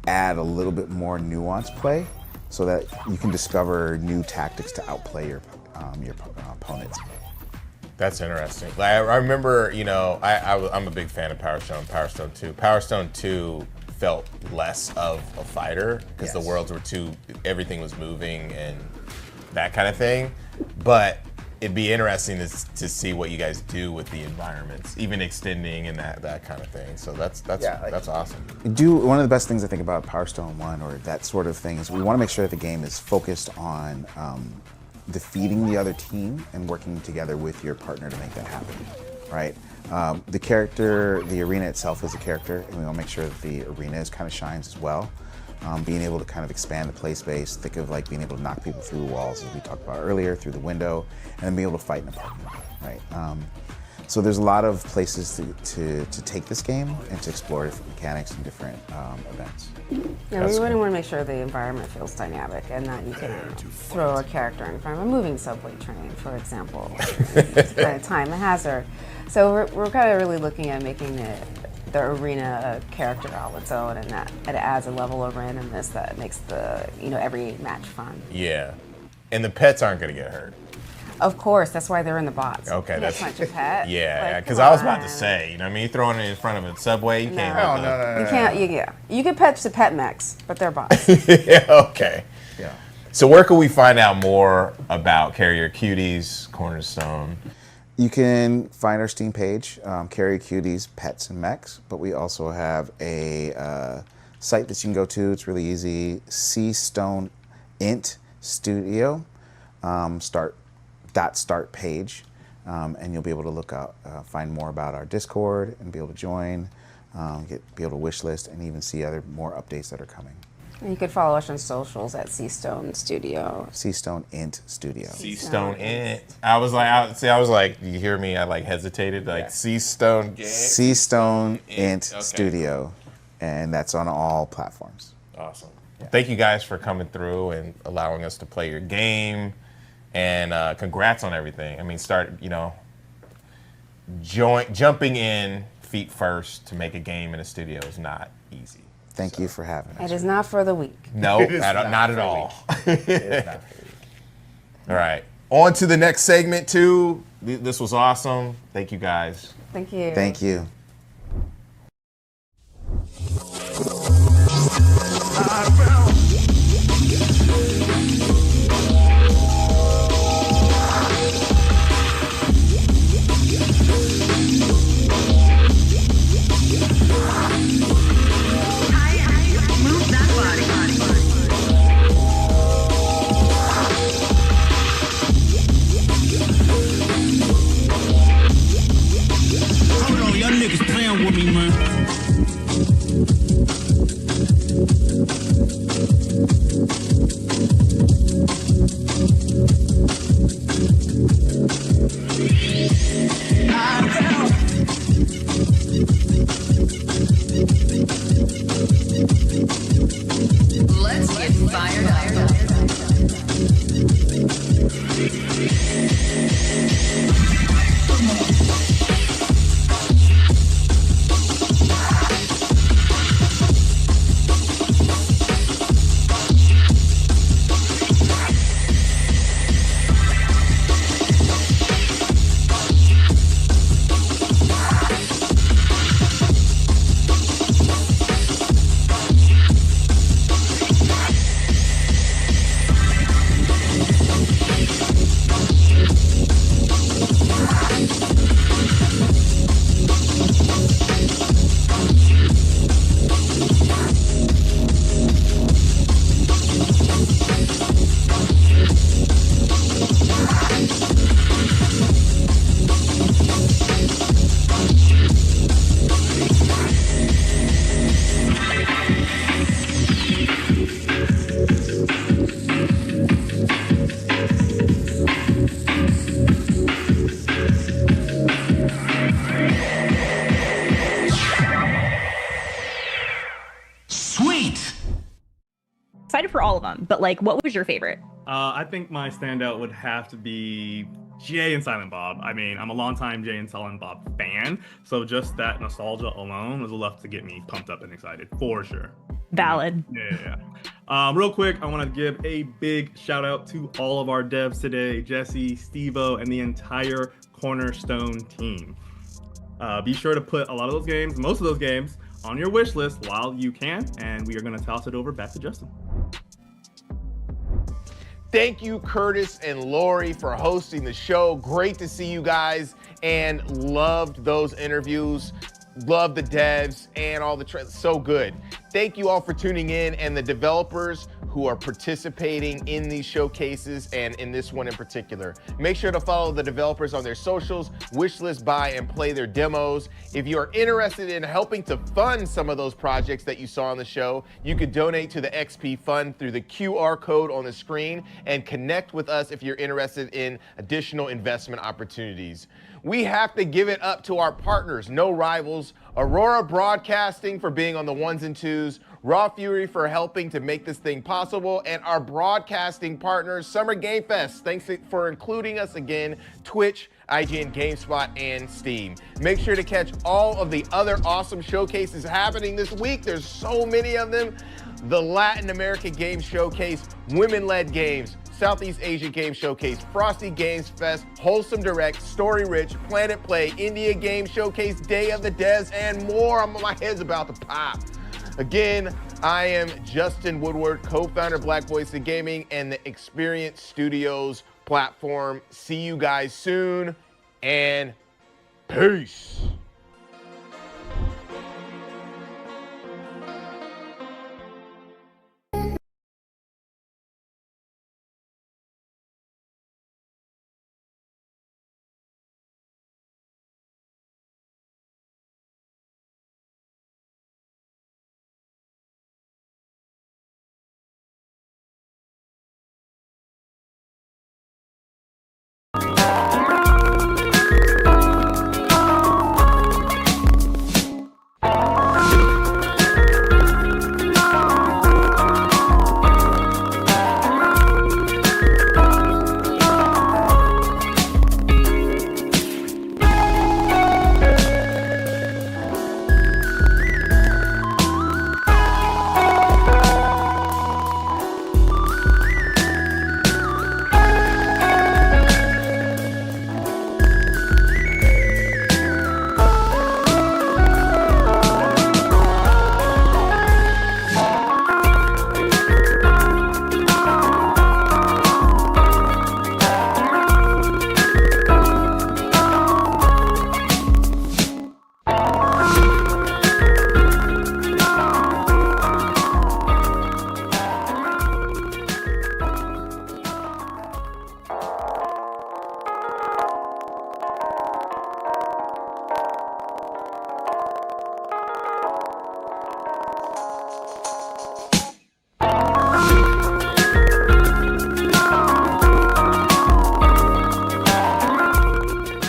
add a little bit more nuanced play so that you can discover new tactics to outplay your opponents. That's interesting. Like, I remember, I'm a big fan of Power Stone 2. Power Stone 2 felt less of a fighter because the worlds were everything was moving and that kind of thing. But it'd be interesting to see what you guys do with the environments, even extending and that kind of thing. So that's awesome. One of the best things I think about Power Stone 1 or that sort of thing is we want to make sure that the game is focused on defeating the other team and working together with your partner to make that happen, right? The arena itself is a character, and we want to make sure that the arena kind of shines as well. Being able to kind of expand the play space, think of like being able to knock people through walls, as we talked about earlier, through the window, and then being able to fight in a parking lot, right? So there's a lot of places to take this game and to explore different mechanics and different events. Yeah, we really want to make sure the environment feels dynamic and that you can throw a character in front of a moving subway train, for example, to time a hazard. So we're kind of really looking at making the arena a character all its own, and that it adds a level of randomness that makes every match fun. Yeah, and the pets aren't going to get hurt. Of course, that's why they're in the box. Okay, that's not your pet. Yeah, because I was about to say, you throwing it in front of a subway, you can't. No. You can't. You can pet the pet mechs, but they're bots. Yeah. Okay. Yeah. So where can we find out more about Carrier Cuties, Cornerstone? You can find our Steam page, Carrier Cuties, Pets and Mechs, but we also have a site that you can go to. It's really easy, ssantiwestt Studio, start page, and you'll be able to look out, find more about our Discord and be able to join, be able to wish list and even see more updates that are coming. And you could follow us on socials at ssantiwestt Studio. ssantiwestt Studio. ssantiwestt. I was like, you hear me? I hesitated. Like ssantiwestt Studio, and that's on all platforms. Awesome. Yeah. Thank you guys for coming through and allowing us to play your game. And congrats on everything. I mean, jumping in feet first to make a game in a studio is not easy. Thank you for having us. It is not for the weak. No, not at all. All right. On to the next segment, too. This was awesome. Thank you, guys. Thank you. Thank you. Hold on, y'all niggas excited for all of them, but like, what was your favorite? I think my standout would have to be Jay and Silent Bob. I mean, I'm a longtime Jay and Silent Bob fan, so just that nostalgia alone was enough to get me pumped up and excited, for sure. Valid. Yeah. Real quick, I want to give a big shout out to all of our devs today, Jesse, Steve-O, and the entire Cornerstone team. Be sure to put a lot of those games, most of those games, on your wish list while you can, and we are going to toss it over back to Justin. Thank you, Curtis and Lori, for hosting the show. Great to see you guys, and loved those interviews. Love the devs and all the so good. Thank you all for tuning in, and the developers who are participating in these showcases and in this one in particular. Make sure to follow the developers on their socials, wishlist, buy, and play their demos. If you are interested in helping to fund some of those projects that you saw on the show, you could donate to the XP Fund through the QR code on the screen, and connect with us if you're interested in additional investment opportunities. We have to give it up to our partners, No Rivals, Aurora Broadcasting for being on the ones and twos, Raw Fury for helping to make this thing possible, and our broadcasting partners, Summer Game Fest. Thanks for including us again, Twitch, IGN, GameSpot, and Steam. Make sure to catch all of the other awesome showcases happening this week. There's so many of them. The Latin American Games Showcase, Women-Led Games, Southeast Asia Game Showcase, Frosty Games Fest, Wholesome Direct, Story Rich, Planet Play, India Game Showcase, Day of the Devs, and more. My head's about to pop. Again, I am Justin Woodward, co-founder of Black Voice in Gaming and the Experience Studios platform. See you guys soon, and peace.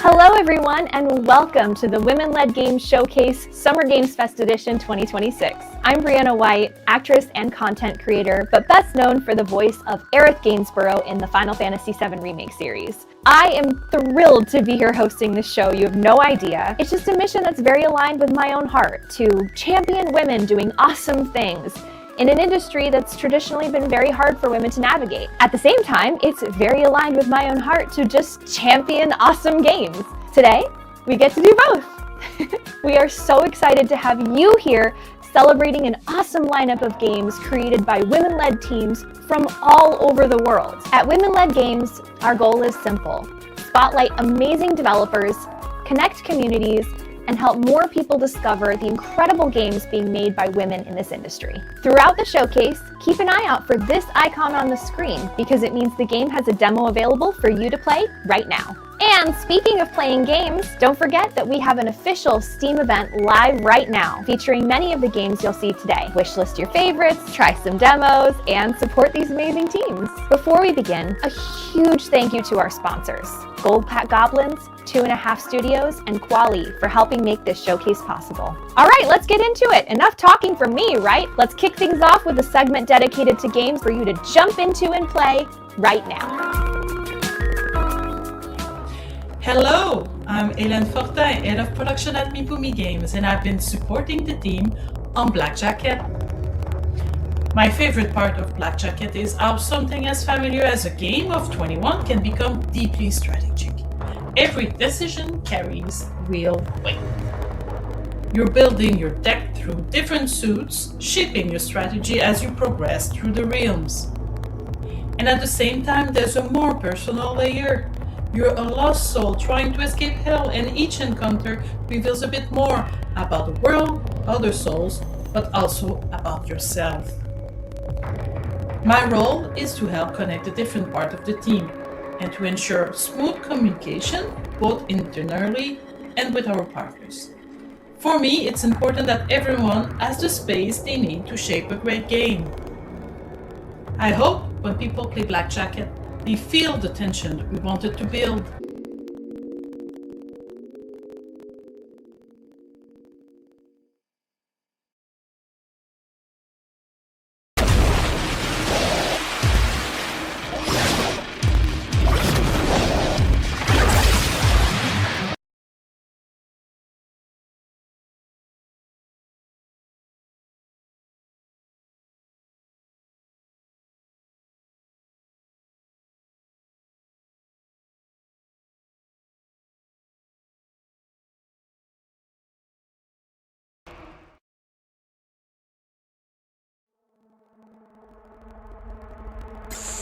Hello everyone, and welcome to the Women-Led Games Showcase Summer Games Fest Edition 2026. I'm Brianna White, actress and content creator, but best known for the voice of Aerith Gainsborough in the Final Fantasy VII Remake series. I am thrilled to be here hosting this show. You have no idea. It's just a mission that's very aligned with my own heart, to champion women doing awesome things in an industry that's traditionally been very hard for women to navigate. At the same time, it's very aligned with my own heart to just champion awesome games. Today, we get to do both. We are so excited to have you here celebrating an awesome lineup of games created by women-led teams from all over the world. At Women-Led Games, our goal is simple: spotlight amazing developers, connect communities, and help more people discover the incredible games being made by women in this industry. Throughout the showcase, keep an eye out for this icon on the screen, because it means the game has a demo available for you to play right now. And speaking of playing games, don't forget that we have an official Steam event live right now, featuring many of the games you'll see today. Wishlist your favorites, try some demos, and support these amazing teams. Before we begin, a huge thank you to our sponsors: Gold Pack Goblins, 2.5 Studios, and Quali for helping make this showcase possible. All right, let's get into it. Enough talking from me, right? Let's kick things off with a segment dedicated to games for you to jump into and play right now. Hello, I'm Hélène Fortin, head of production at Mipumi Games, and I've been supporting the team on Black Jacket. My favorite part of Black Jacket is how something as familiar as a game of 21 can become deeply strategic. Every decision carries real weight. You're building your deck through different suits, shaping your strategy as you progress through the realms. And at the same time, there's a more personal layer. You're a lost soul trying to escape hell, and each encounter reveals a bit more about the world, other souls, but also about yourself. My role is to help connect the different parts of the team and to ensure smooth communication both internally and with our partners. For me, it's important that everyone has the space they need to shape a great game. I hope when people play Black Jacket, they feel the tension we wanted to build.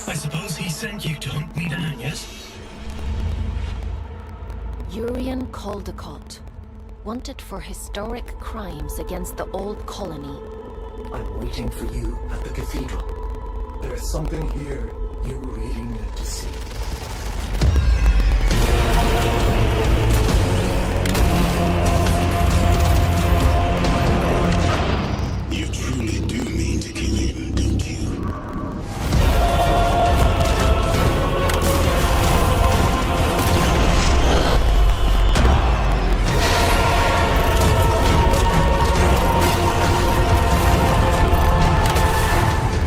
I suppose he sent you to hunt me down, yes? Urian Caldecott, wanted for historic crimes against the old colony. I'm waiting for you at the cathedral. There's something here you really need to see. You truly do mean to kill him, don't you?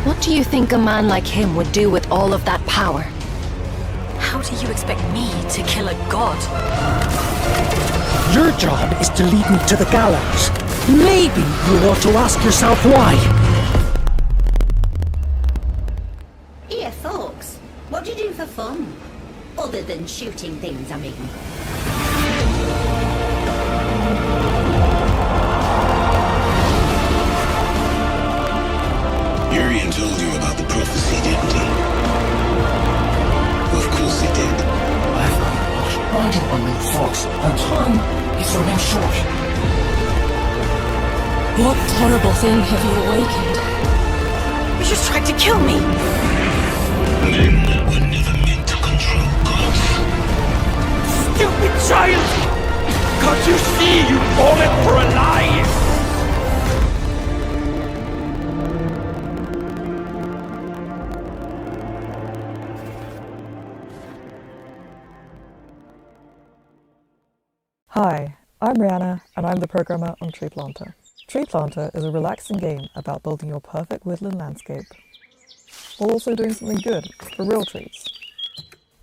What do you think a man like him would do with all of that power? How do you expect me to kill a god? Your job is to lead me to the gallows. Maybe you ought to ask yourself why. Here, folks. What do you do for fun? Other than shooting things, I mean. Urian told you about the prophecy, didn't he? Of course he did. I've been riding on you folks, and time is running short. What horrible thing have you awakened? You just tried to kill me! Men were never meant to control gods. Stupid child! Can't you see you've fallen for a lie? Hi, I'm Rihanna, and I'm the programmer on Tree Planter. Tree Planter is a relaxing game about building your perfect woodland landscape, while also doing something good for real trees.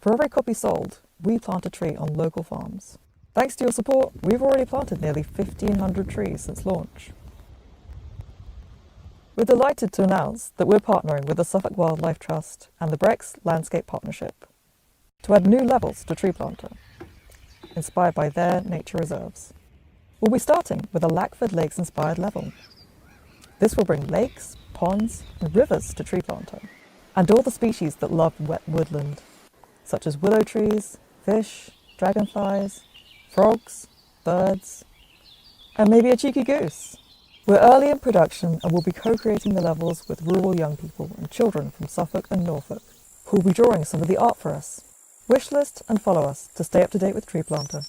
For every copy sold, we plant a tree on local farms. Thanks to your support, we've already planted nearly 1,500 trees since launch. We're delighted to announce that we're partnering with the Suffolk Wildlife Trust and the Brex Landscape Partnership to add new levels to Tree Planter, inspired by their nature reserves. We'll be starting with a Lackford Lakes-inspired level. This will bring lakes, ponds, and rivers to Tree Planter, and all the species that love wet woodland, such as willow trees, fish, dragonflies, frogs, birds, and maybe a cheeky goose. We're early in production and will be co-creating the levels with rural young people and children from Suffolk and Norfolk, who will be drawing some of the art for us. Wishlist and follow us to stay up to date with Tree Planter.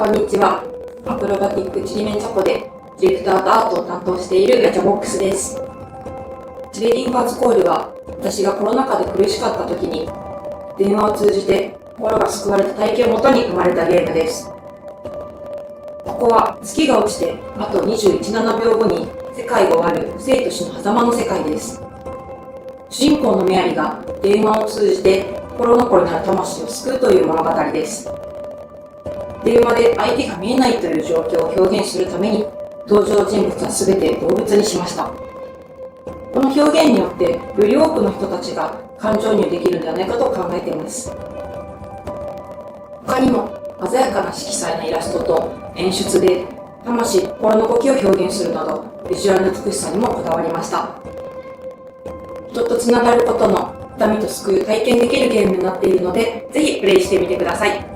こんにちは。アクロバティックちりめんチョコでディレクターとアートを担当しているガチャボックスです。トレーディング初コールは私がコロナ禍で苦しかった時に電話を通じて心が救われた体験をもとに生まれたゲームです。ここは月が落ちてあと21.7秒後に世界が終わる生と死の狭間の世界です。主人公のメアリが電話を通じて心残りなる魂を救うという物語です。電話で相手が見えないという状況を表現するために登場人物は全て動物にしました。この表現によってより多くの人たちが感情移入できるんじゃないかと考えています。他にも鮮やかな色彩のイラストと演出で魂、心の動きを表現するなどビジュアルの美しさにもこだわりました。人とつながることの痛みと救いを体験できるゲームになっているので、ぜひプレイしてみてください。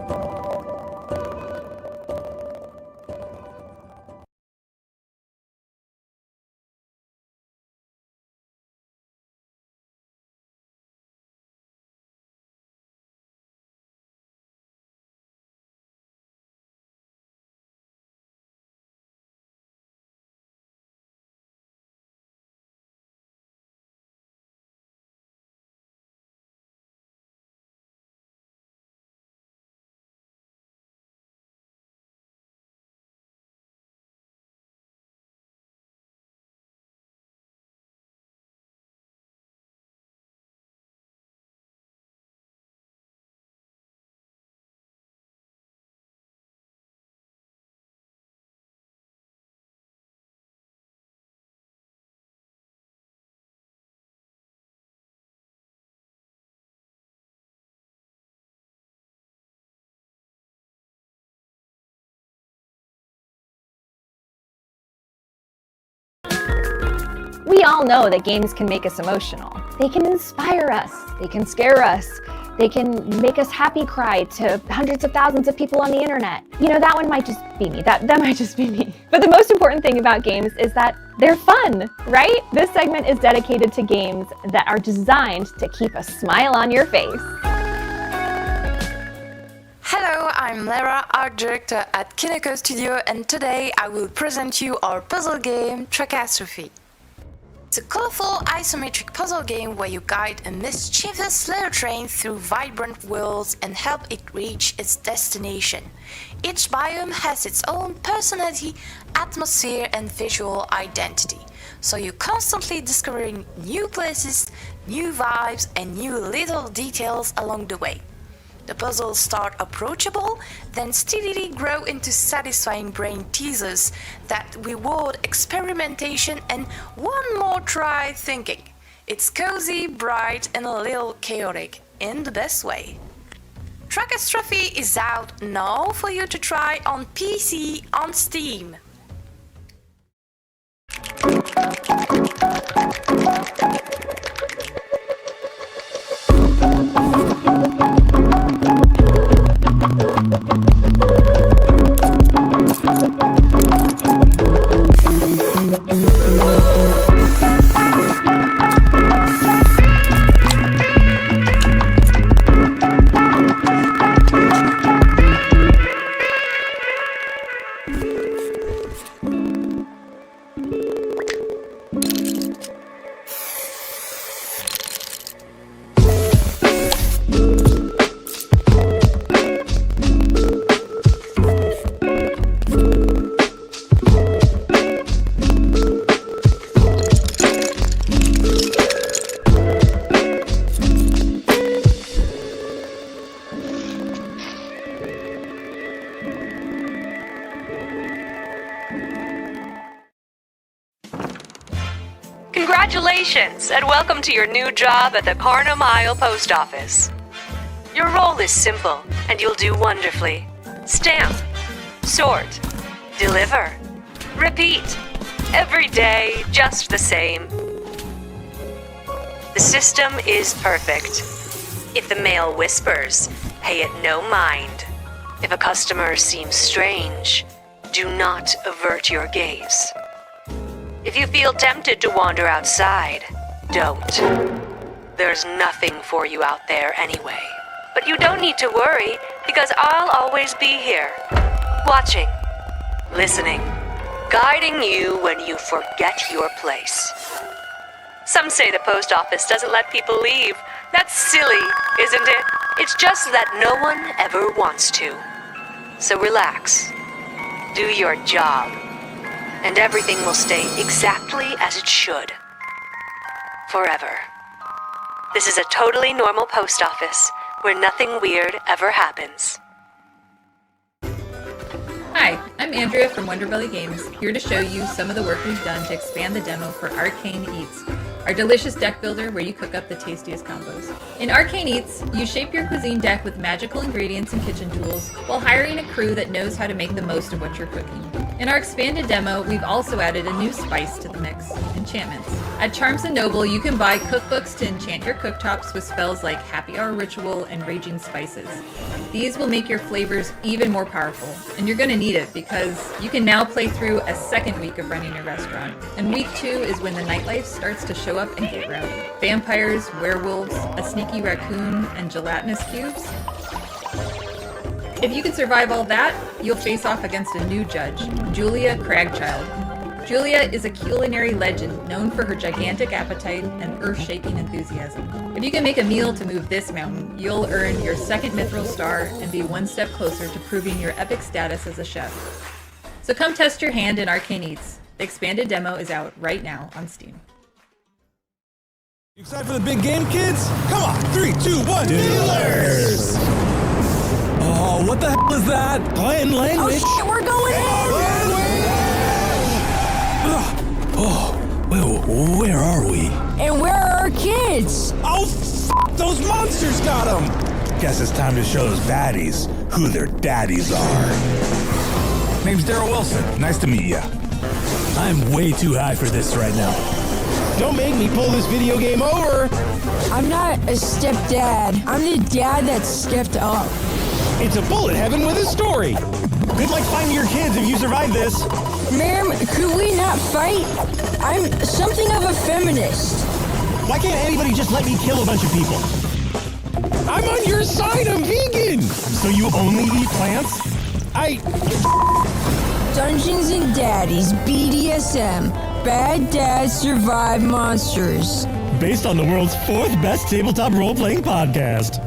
We all know that games can make us emotional. They can inspire us, they can scare us, they can make us happy cry to hundreds of thousands of people on the internet. You know, that one might just be me. That might just be me. But the most important thing about games is that they're fun, right? This segment is dedicated to games that are designed to keep a smile on your face. Hello, I'm Lara, art director at Kineko Studio, and today I will present you our puzzle game, Tracastrophe. It's a colorful isometric puzzle game where you guide a mischievous little train through vibrant worlds and help it reach its destination. Each biome has its own personality, atmosphere, and visual identity, so you're constantly discovering new places, new vibes, and new little details along the way. The puzzles start approachable, then steadily grow into satisfying brain teasers that reward experimentation and one more try thinking. It's cozy, bright, and a little chaotic in the best way. Tracastrophe is out now for you to try on PC on Steam. Congratulations, and welcome to your new job at the Carno Mile Post Office. Your role is simple, and you'll do wonderfully. Stamp, sort, deliver, repeat. Every day, just the same. The system is perfect. If the mail whispers, pay it no mind. If a customer seems strange, do not avert your gaze. If you feel tempted to wander outside, don't. There's nothing for you out there anyway. But you don't need to worry, because I'll always be here. Watching, listening, guiding you when you forget your place. Some say the post office doesn't let people leave. That's silly, isn't it? It's just that no one ever wants to. So relax, do your job, and everything will stay exactly as it should. Forever. This is a totally normal post office where nothing weird ever happens. Hi, I'm Andrea from Wonderbelly Games, here to show you some of the work we've done to expand the demo for Arcane Eats, our delicious deck builder where you cook up the tastiest combos. In Arcane Eats, you shape your cuisine deck with magical ingredients and kitchen tools, while hiring a crew that knows how to make the most of what you're cooking. In our expanded demo, we've also added a new spice to the mix, enchantments. At Charms & Noble, you can buy cookbooks to enchant your cooktops with spells like Happy Hour Ritual and Raging Spices. These will make your flavors even more powerful, and you're gonna need it because you can now play through a second week of running your restaurant. And week 2 is when the nightlife starts to show up and get rowdy. Vampires, werewolves, a sneaky raccoon, and gelatinous cubes. If you can survive all that, you'll face off against a new judge, Julia Cragchild. Julia is a culinary legend known for her gigantic appetite and earth-shaking enthusiasm. If you can make a meal to move this mountain, you'll earn your second mithril star and be one step closer to proving your epic status as a chef. So come test your hand in Arcane Eats. The expanded demo is out right now on Steam. You excited for the big game, kids? Come on, 3, 2, 1, dealers! Oh, what the hell is that? Plain language. Oh shit, we're going in! Oh, where are we? And where are our kids? Oh, those monsters got them! Guess it's time to show those baddies who their daddies are. Name's Daryl Wilson. Nice to meet you. I'm way too high for this right now. Don't make me pull this video game over! I'm not a stepdad. I'm the dad that stepped up. It's a bullet heaven with a story! Good luck finding your kids if you survive this! Ma'am, could we not fight? I'm something of a feminist. Why can't anybody just let me kill a bunch of people? I'm on your side, I'm vegan! So you only eat plants? Dungeons and Daddies, BDSM. Bad dads survive monsters. Based on the world's 4th best tabletop role-playing podcast.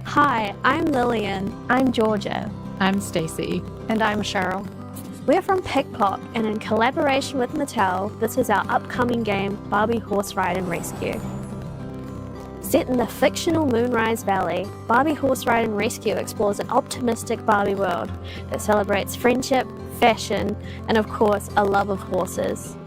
Hi, I'm Lillian. I'm Georgia. I'm Stacy. And I'm Cheryl. We're from Pickpock, and in collaboration with Mattel, this is our upcoming game, Barbie Horse Ride and Rescue. Set in the fictional Moonrise Valley, Barbie Horse Ride and Rescue explores an optimistic Barbie world that celebrates friendship, fashion, and of course, a love of horses.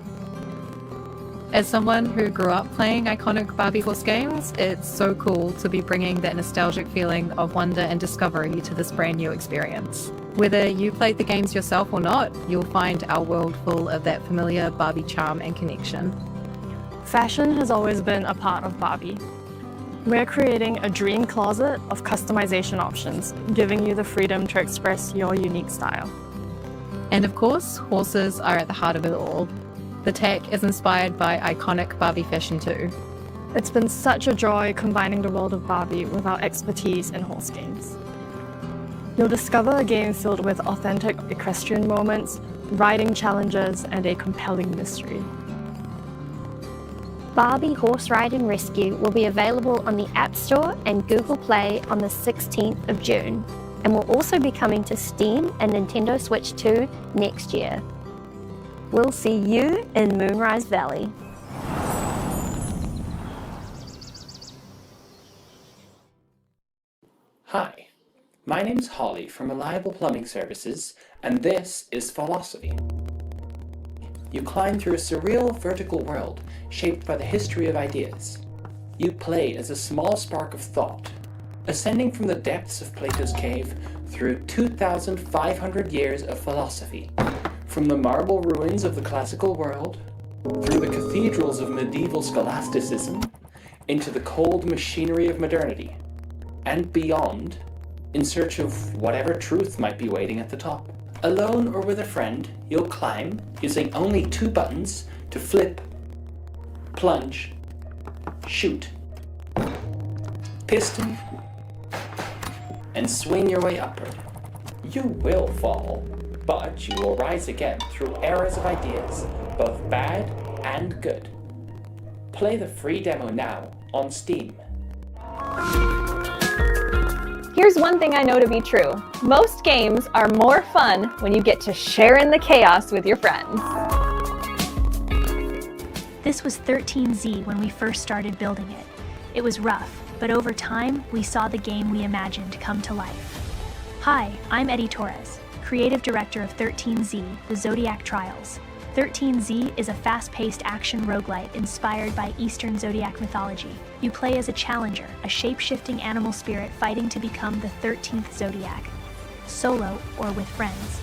As someone who grew up playing iconic Barbie horse games, it's so cool to be bringing that nostalgic feeling of wonder and discovery to this brand new experience. Whether you played the games yourself or not, you'll find our world full of that familiar Barbie charm and connection. Fashion has always been a part of Barbie. We're creating a dream closet of customization options, giving you the freedom to express your unique style. And of course, horses are at the heart of it all. The tech is inspired by iconic Barbie fashion too. It's been such a joy combining the world of Barbie with our expertise in horse games. You'll discover a game filled with authentic equestrian moments, riding challenges, and a compelling mystery. Barbie Horse Ride and Rescue will be available on the App Store and Google Play on the 16th of June. and will also be coming to Steam and Nintendo Switch 2 next year. We'll see you in Moonrise Valley. Hi, my name's Holly from Reliable Plumbing Services, and this is Philosophy. You climb through a surreal vertical world shaped by the history of ideas. You play as a small spark of thought, ascending from the depths of Plato's cave through 2,500 years of philosophy, from the marble ruins of the classical world, through the cathedrals of medieval scholasticism, into the cold machinery of modernity, and beyond, in search of whatever truth might be waiting at the top. Alone or with a friend, you'll climb using only 2 buttons to flip, plunge, shoot, piston, and swing your way upward. You will fall, but you will rise again through eras of ideas, both bad and good. Play the free demo now on Steam. Here's one thing I know to be true. Most games are more fun when you get to share in the chaos with your friends. This was 13Z when we first started building it. It was rough, but over time, we saw the game we imagined come to life. Hi, I'm Eddie Torres, creative director of 13Z, the Zodiac Trials. 13Z is a fast-paced action roguelite inspired by Eastern Zodiac mythology. You play as a challenger, a shape-shifting animal spirit fighting to become the 13th Zodiac, solo or with friends.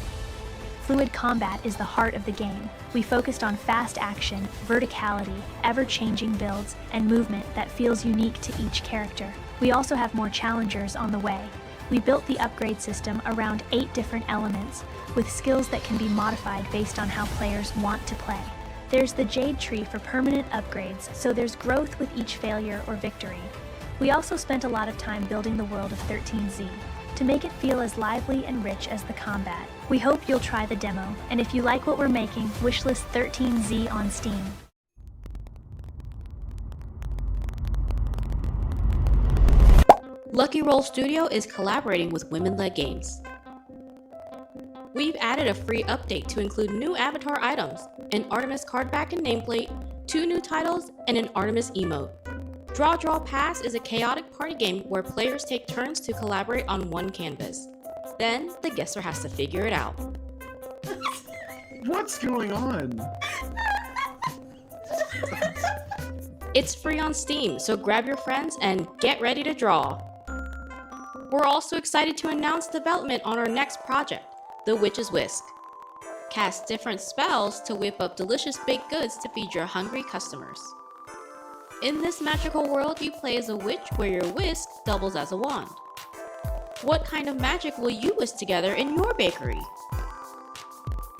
Fluid combat is the heart of the game. We focused on fast action, verticality, ever-changing builds, and movement that feels unique to each character. We also have more challengers on the way. We built the upgrade system around 8 different elements, with skills that can be modified based on how players want to play. There's the Jade Tree for permanent upgrades, so there's growth with each failure or victory. We also spent a lot of time building the world of 13Z, to make it feel as lively and rich as the combat. We hope you'll try the demo, and if you like what we're making, wishlist 13Z on Steam. Lucky Roll Studio is collaborating with Women-Led Games. We've added a free update to include new avatar items, an Artemis card back and nameplate, 2 new titles, and an Artemis emote. Draw Pass is a chaotic party game where players take turns to collaborate on one canvas. Then, the guesser has to figure it out. What's going on? It's free on Steam, so grab your friends and get ready to draw. We're also excited to announce development on our next project, The Witch's Whisk. Cast different spells to whip up delicious baked goods to feed your hungry customers. In this magical world, you play as a witch where your whisk doubles as a wand. What kind of magic will you whisk together in your bakery?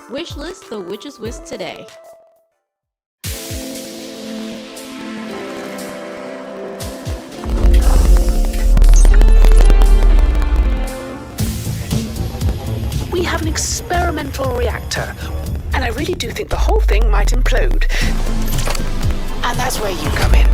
Wishlist The Witch's Whisk today. We have an experimental reactor, and I really do think the whole thing might implode. And that's where you come in.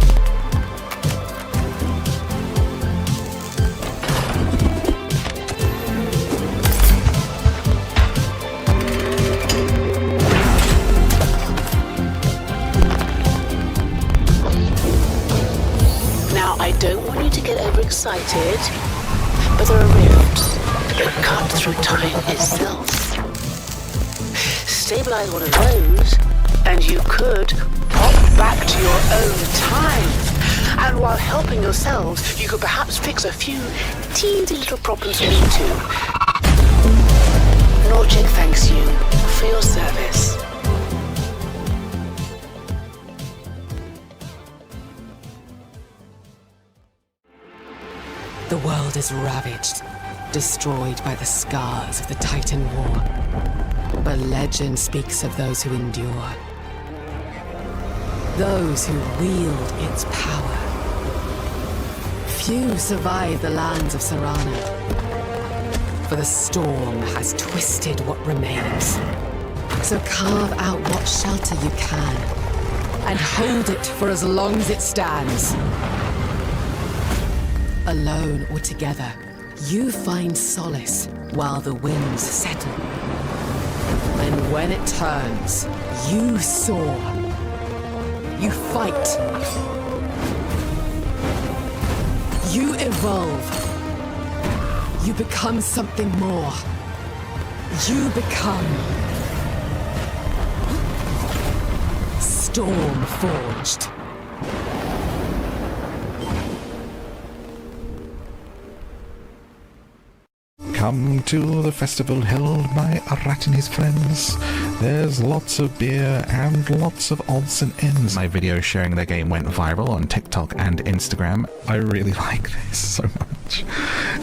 Now, I don't want you to get overexcited, but there are rifts that cut through time itself. Stabilize one of those, and you could pop back to your own time. And while helping yourselves, you could perhaps fix a few teensy little problems for me too. Norchick thanks you for your service. The world is ravaged, destroyed by the scars of the Titan War. But legend speaks of those who endure. Those who wield its power. Few survive the lands of Serana, for the storm has twisted what remains. So carve out what shelter you can, and hold it for as long as it stands. Alone or together, You find solace while the winds settle. And when it turns, you soar. You fight. You evolve. You become something more. You become Stormforged. Come to the festival held by Rat and his friends. There's lots of beer and lots of odds and ends. My video sharing their game went viral on TikTok and Instagram. I really like this so much.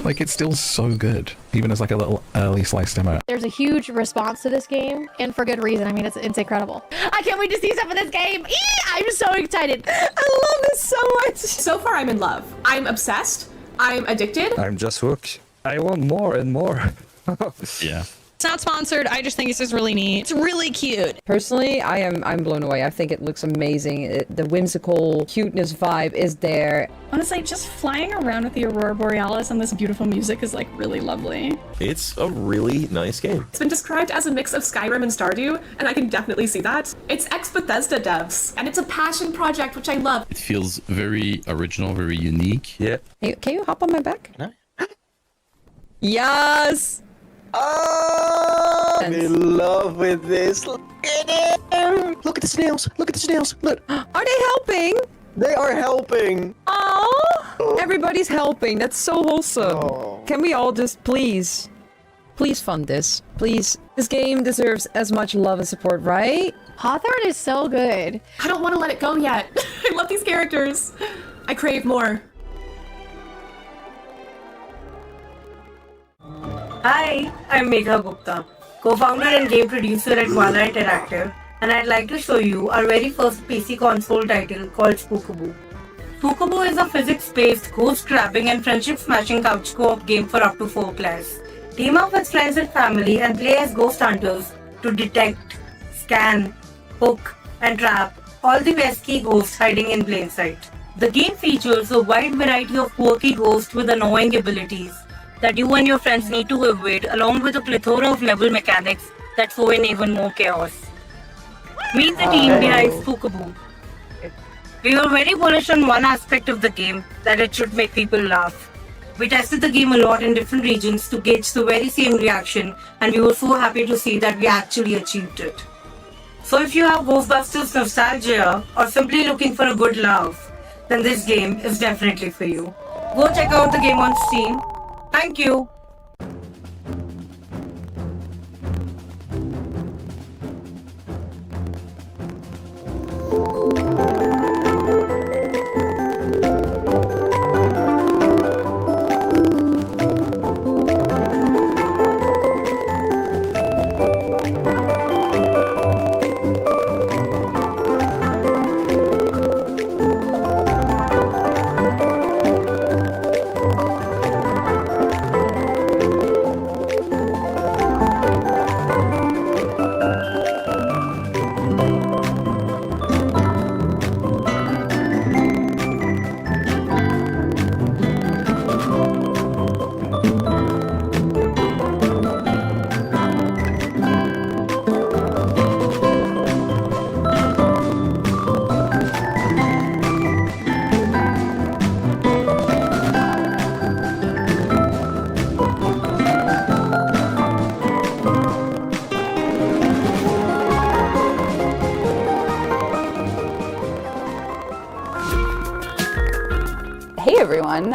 Like, it's still so good, even as like a little early slice demo. There's a huge response to this game, and for good reason. I mean, it's incredible. I can't wait to see some of this game. I'm so excited. I love this so much. So far, I'm in love. I'm obsessed. I'm addicted. I'm just hooked. I want more and more. Yeah. It's not sponsored. I just think it's just really neat. It's really cute. Personally, I'm blown away. I think it looks amazing. The whimsical cuteness vibe is there. Honestly, just flying around with the Aurora Borealis and this beautiful music is like really lovely. It's a really nice game. It's been described as a mix of Skyrim and Stardew, and I can definitely see that. It's ex-Bethesda devs, and it's a passion project, which I love. It feels very original, very unique. Yeah. Hey, can you hop on my back? No. Yes! Oh, I'm in love with this. Look at him! Look at the snails! Look at the snails! Look! Are they helping? They are helping! Oh! Everybody's helping. That's so wholesome. Oh. Can we all just please fund this? Please. This game deserves as much love and support, right? Hawthorne is so good. I don't want to let it go yet. I love these characters. I crave more. Hi, I'm Megha Gupta, co-founder and game producer at Wala Interactive, and I'd like to show you our very first PC console title called Spookaboo. Spookaboo is a physics-based ghost-trapping and friendship-smashing couch co-op game for up to 4 players. Team up with friends and family and play as ghost hunters to detect, scan, hook, and trap all the pesky ghosts hiding in plain sight. The game features a wide variety of quirky ghosts with annoying abilities that you and your friends need to evade, along with a plethora of level mechanics that throw in even more chaos. Meet the team behind Spookaboo. We were very bullish on one aspect of the game, that it should make people laugh. We tested the game a lot in different regions to gauge the very same reaction, and we were so happy to see that we actually achieved it. So if you have Ghostbusters nostalgia, or simply looking for a good laugh, then this game is definitely for you. Go check out the game on Steam. Thank you.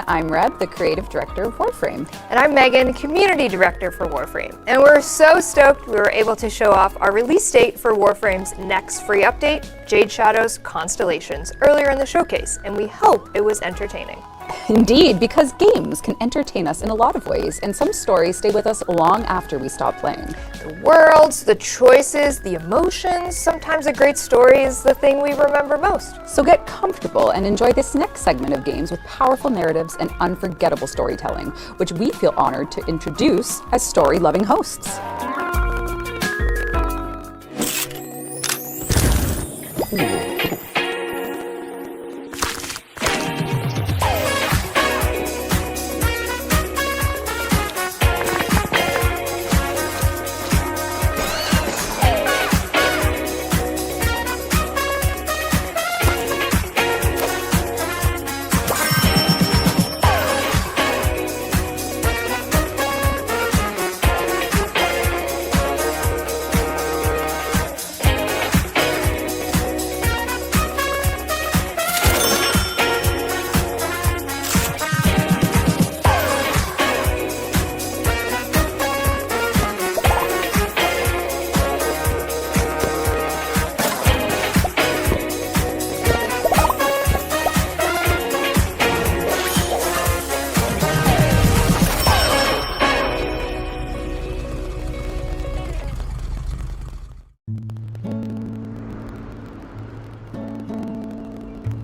I'm Reb, the creative director of Warframe. And I'm Megan, community director for Warframe. And we're so stoked we were able to show off our release date for Warframe's next free update, Jade Shadows Constellations, earlier in the showcase, and we hope it was entertaining. Indeed, because games can entertain us in a lot of ways, and some stories stay with us long after we stop playing. The worlds, the choices, the emotions, sometimes a great story is the thing we remember most. So get comfortable and enjoy this next segment of games with powerful narratives and unforgettable storytelling, which we feel honored to introduce as story-loving hosts.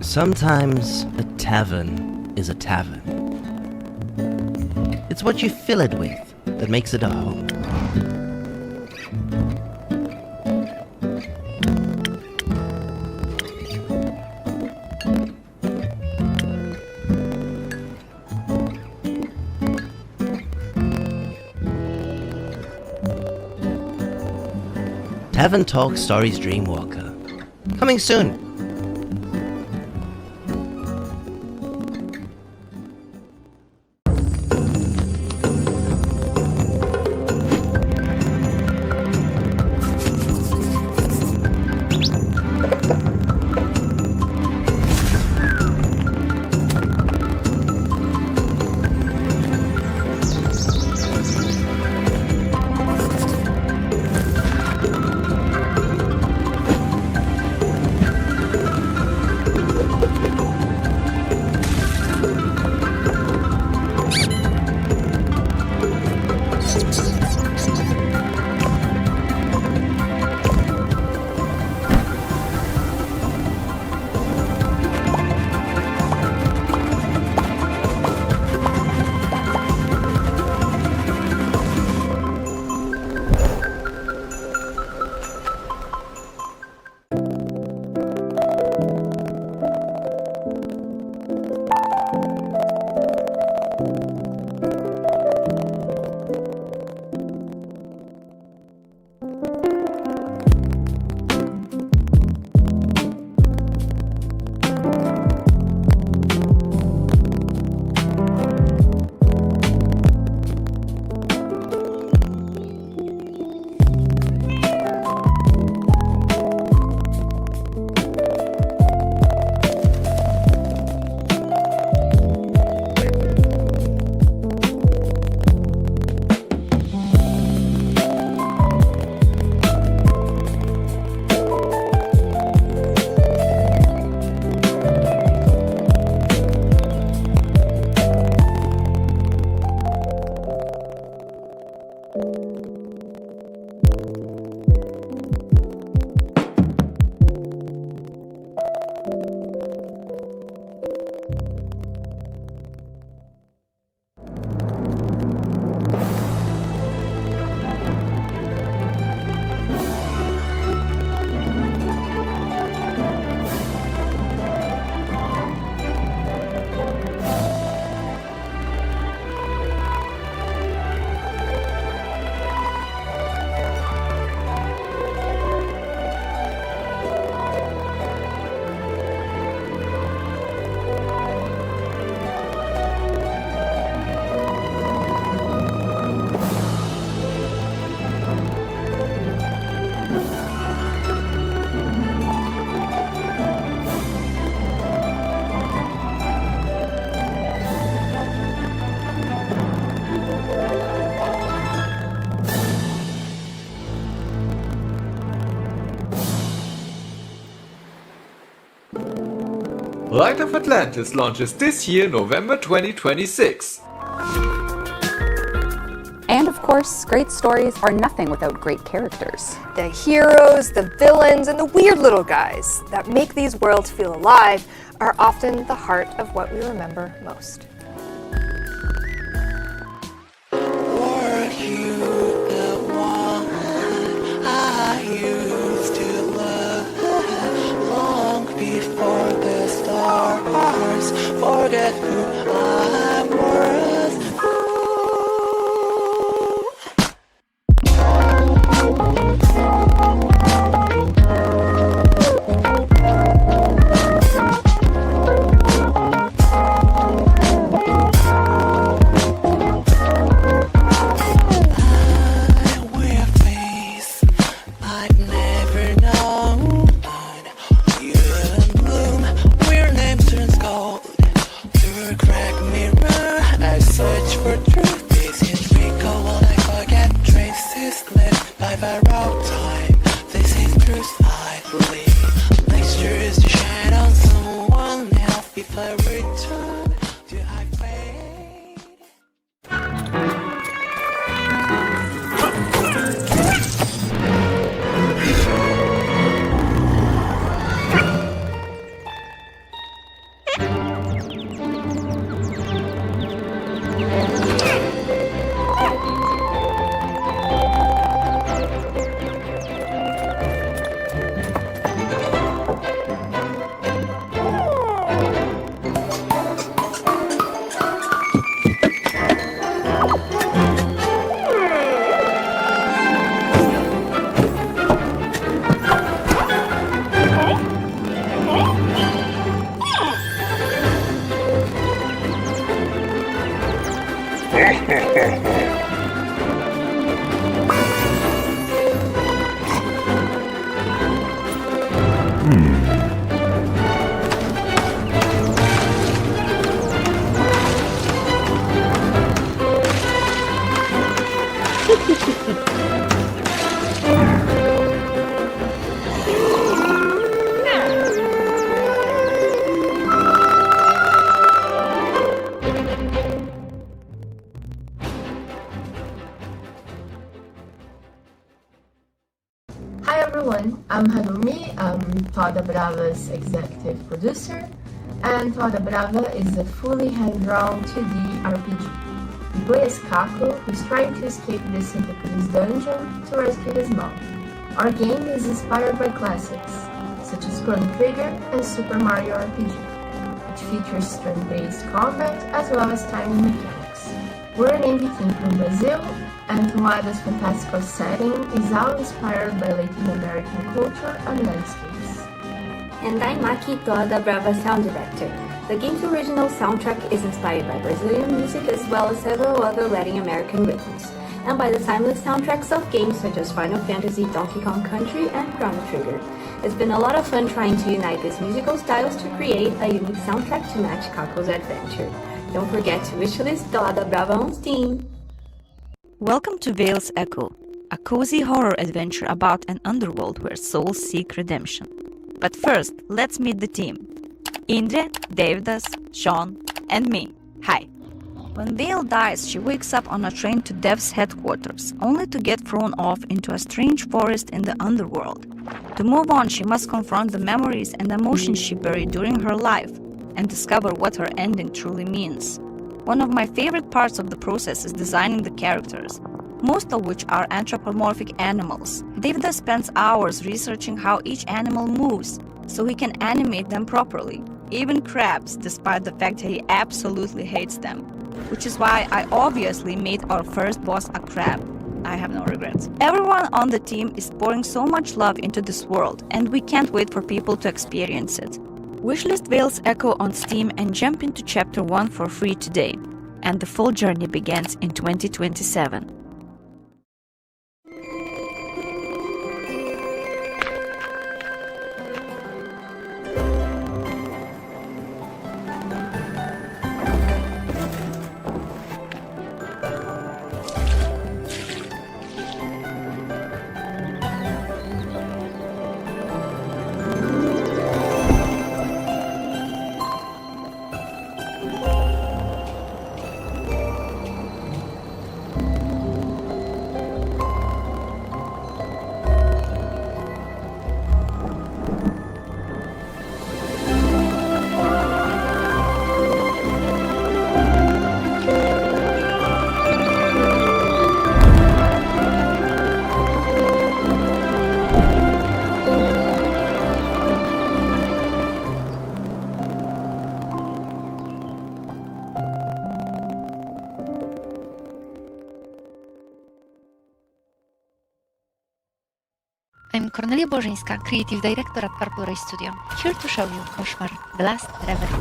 Sometimes a tavern is a tavern. It's what you fill it with that makes it a home. Tavern Talk Stories Dreamwalker. Coming soon. Light of Atlantis launches this year, November 2026. And of course, great stories are nothing without great characters. The heroes, the villains, and the weird little guys that make these worlds feel alive are often the heart of what we remember most. I used to love long before the stars forget who I was. everyone, I'm Harumi, I'm Toda Brava's executive producer, and Toda Brava is a fully hand-drawn 2D RPG. We play as Kako, who's trying to escape the Santa Cruz dungeon to rescue his mom. Our game is inspired by classics, such as Chrono Trigger and Super Mario RPG, which features turn-based combat as well as timing mechanics. We're an indie team from Brazil, and Tomado's fantastical setting is all inspired by Latin American culture and landscapes. And I'm Maki, Toda Brava sound director. The game's original soundtrack is inspired by Brazilian music as well as several other Latin American rhythms, and by the timeless soundtracks of games such as Final Fantasy, Donkey Kong Country, and Chrono Trigger. It's been a lot of fun trying to unite these musical styles to create a unique soundtrack to match Kako's adventure. Don't forget to wishlist Toda Brava on Steam! Welcome to Veil's Echo, a cozy horror adventure about an underworld where souls seek redemption. But first, let's meet the team. Indre, Davidas, Sean, and me. Hi. When Veil dies, she wakes up on a train to Dev's headquarters, only to get thrown off into a strange forest in the underworld. To move on, she must confront the memories and emotions she buried during her life, and discover what her ending truly means. One of my favorite parts of the process is designing the characters, most of which are anthropomorphic animals. Davidas spends hours researching how each animal moves, so he can animate them properly, even crabs, despite the fact that he absolutely hates them. Which is why I obviously made our first boss a crab. I have no regrets. Everyone on the team is pouring so much love into this world, and we can't wait for people to experience it. Wishlist Veil's Echo on Steam and jump into Chapter 1 for free today, and the full journey begins in 2027. I'm Cornelia Bożyńska, Creative Director at Purple Ray Studio, here to show you Koszmar, The Last Reverie.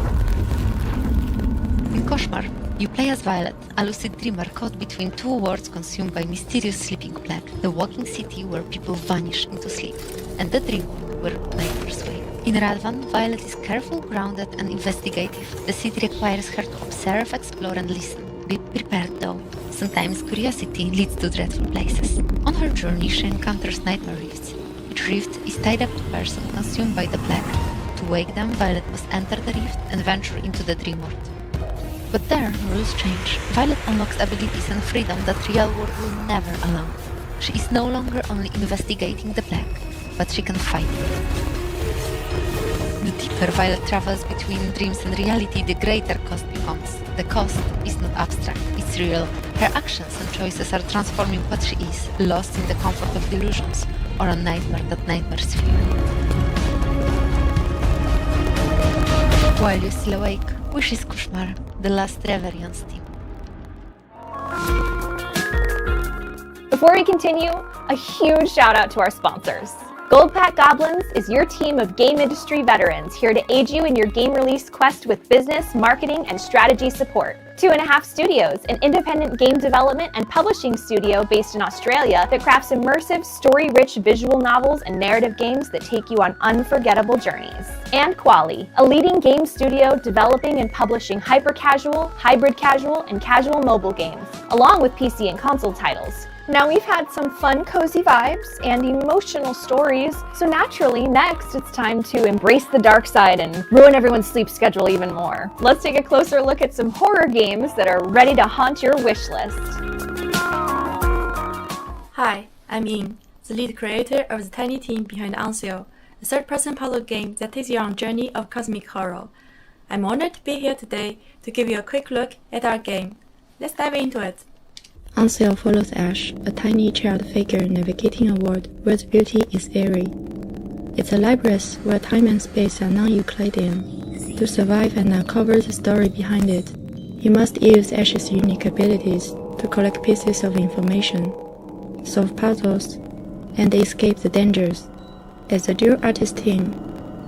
In Koszmar, you play as Violet, a lucid dreamer caught between two worlds consumed by mysterious sleeping plague, the walking city where people vanish into sleep, and the dream where nightmares wake. In Radvan, Violet is careful, grounded, and investigative. The city requires her to observe, explore, and listen. Be prepared though. Sometimes curiosity leads to dreadful places. On her journey, she encounters nightmare rifts. Each rift is tied up to a person consumed by the plague. To wake them, Violet must enter the rift and venture into the dream world. But there, rules change. Violet unlocks abilities and freedom that real world will never allow. She is no longer only investigating the plague, but she can fight it. The deeper Violet travels between dreams and reality, the greater cost becomes. The cost is not abstract, it's real. Her actions and choices are transforming what she is, lost in the comfort of delusions, or a nightmare that nightmares fear. While you're still awake, wish is Koszmar, The Last Reverie on Steam. Before we continue, a huge shout out to our sponsors. Goldpack Goblins is your team of game industry veterans here to aid you in your game release quest with business, marketing, and strategy support. 2.5 Studios, an independent game development and publishing studio based in Australia that crafts immersive, story-rich visual novels and narrative games that take you on unforgettable journeys. And Quali, a leading game studio developing and publishing hyper-casual, hybrid casual, and casual mobile games, along with PC and console titles. Now we've had some fun, cozy vibes and emotional stories, so naturally, next it's time to embrace the dark side and ruin everyone's sleep schedule even more. Let's take a closer look at some horror games that are ready to haunt your wish list. Hi, I'm Ying. the lead creator of the tiny team behind Anseo, a third-person puzzle game that takes you on a journey of cosmic horror. I'm honored to be here today to give you a quick look at our game. Let's dive into it. Anseo follows Ash, a tiny child figure navigating a world where the beauty is eerie. It's a labyrinth where time and space are non-Euclidean. To survive and uncover the story behind it, you must use Ash's unique abilities to collect pieces of information, solve puzzles, and escape the dangers. As a dual artist team,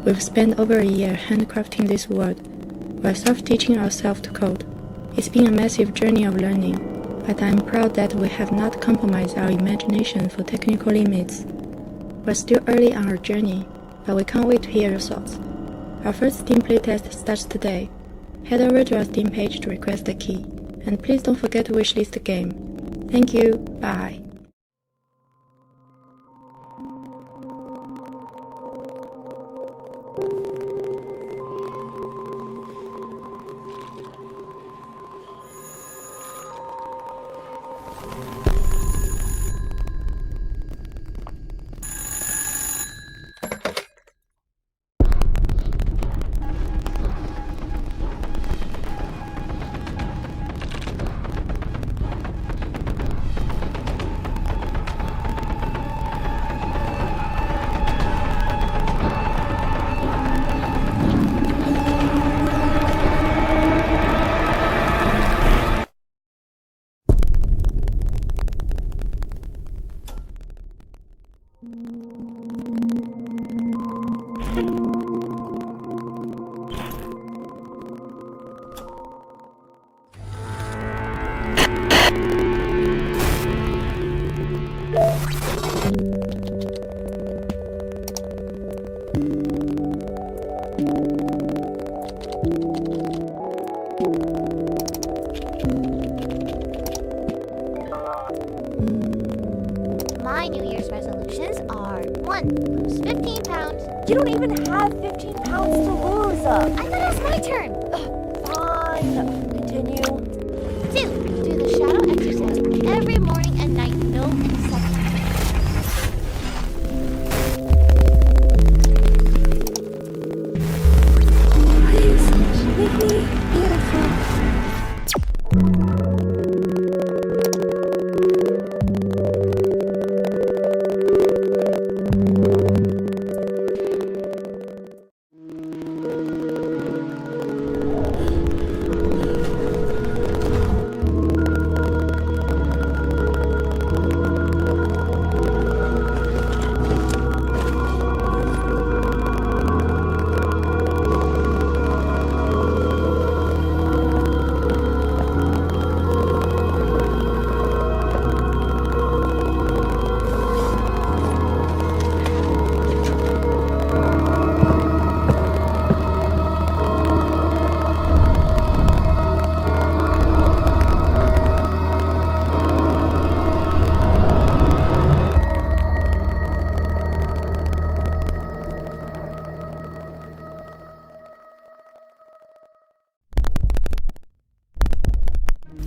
we've spent over a year handcrafting this world while self-teaching ourselves to code. It's been a massive journey of learning, but I'm proud that we have not compromised our imagination for technical limits. We're still early on our journey, but we can't wait to hear your thoughts. Our first Steam playtest starts today. Head over to our Steam page to request a key, and please don't forget to wishlist the game. Thank you, bye. My New Year's resolutions are 1. Lose 15 pounds. You don't even have 15 pounds to lose. I thought it was my turn. Fine. Continue. 2. Do the shadow exercise every morning and night, no exception.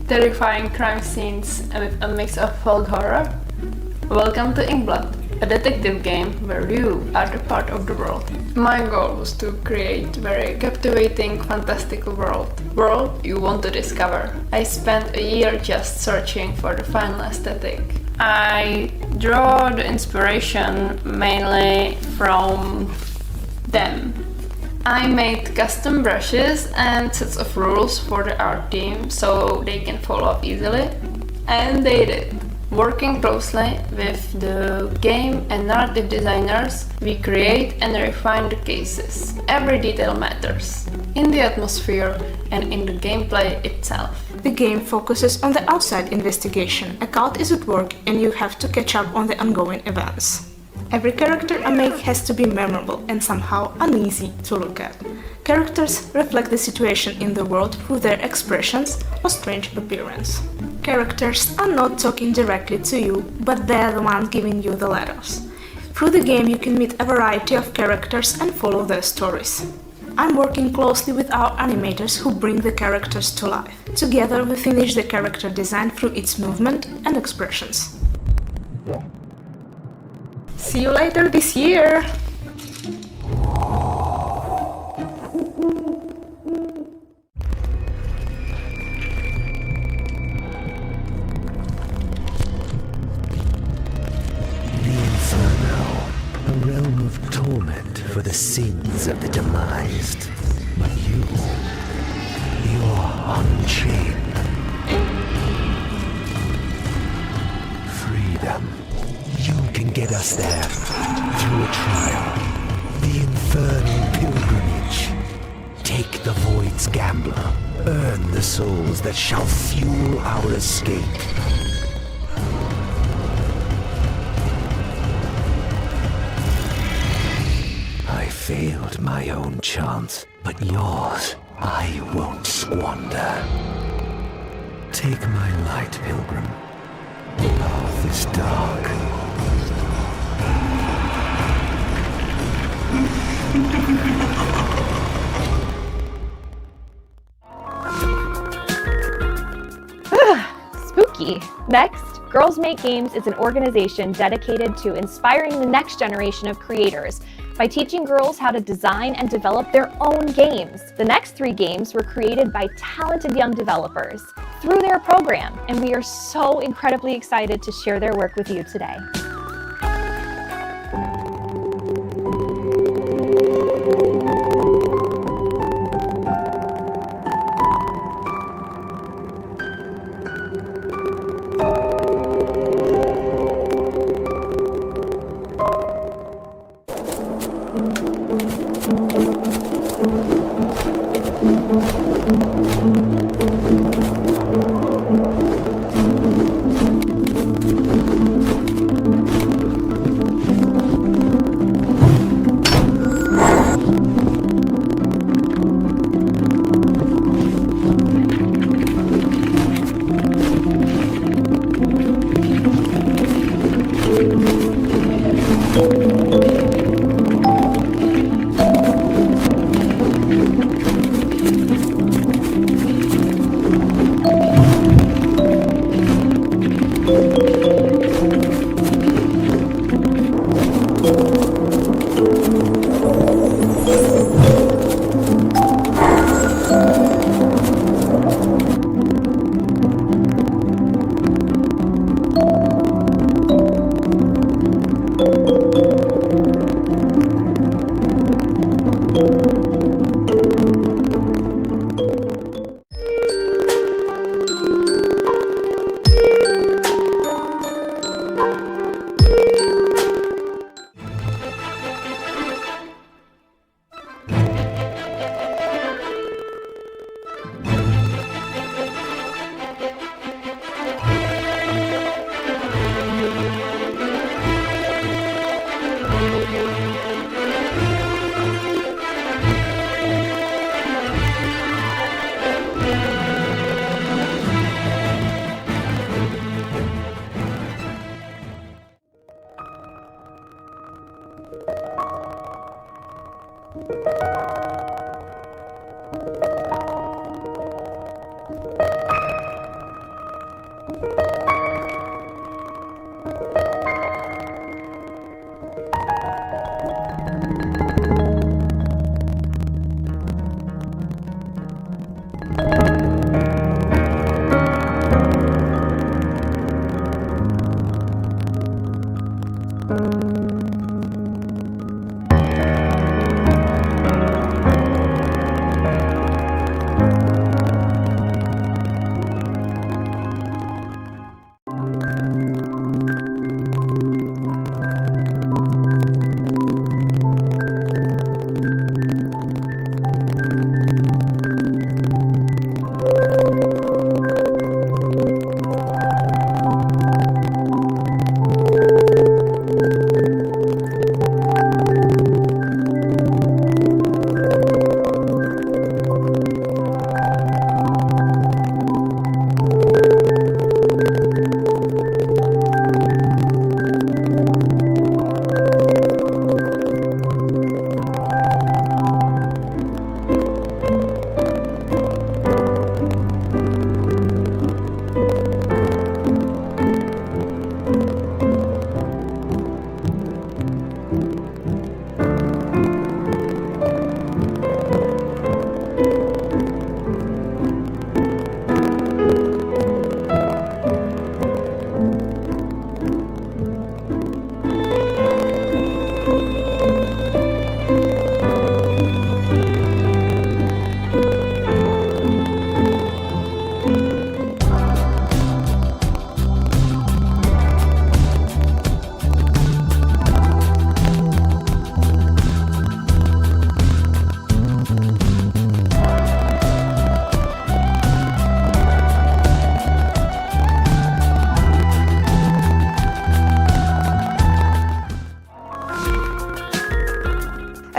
Terrifying crime scenes with a mix of folk horror. Welcome to Inkblood, a detective game where you are the part of the world. My goal was to create very captivating, fantastical world you want to discover. I spent a year just searching for the final aesthetic. I draw the inspiration mainly from them. I made custom brushes and sets of rules for the art team so they can follow up easily. And they did. Working closely with the game and narrative designers, we create and refine the cases. Every detail matters, in the atmosphere and in the gameplay itself. The game focuses on the outside investigation. A cult is at work and you have to catch up on the ongoing events. Every character I make has to be memorable and somehow uneasy to look at. Characters reflect the situation in the world through their expressions or strange appearance. Characters are not talking directly to you, but they're the ones giving you the letters. Through the game you can meet a variety of characters and follow their stories. I'm working closely with our animators who bring the characters to life. Together we finish the character design through its movement and expressions. See you later this year. A realm of torment for the sins of the demised. But you're unchained. Freedom. You can get us there through a trial. The infernal pilgrimage. Take the void's gambler. Earn the souls that shall fuel our escape. I failed my own chance, but yours I won't squander. Take my light, pilgrim. The path is dark. Spooky. Next, Girls Make Games is an organization dedicated to inspiring the next generation of creators by teaching girls how to design and develop their own games. The next 3 games were created by talented young developers through their program, and we are so incredibly excited to share their work with you today.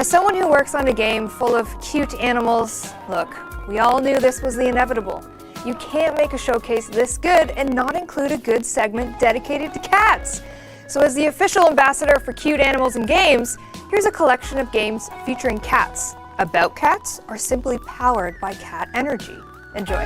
As someone who works on a game full of cute animals, look, we all knew this was the inevitable. You can't make a showcase this good and not include a good segment dedicated to cats. So as the official ambassador for cute animals in games, here's a collection of games featuring cats, about cats, or simply powered by cat energy. Enjoy.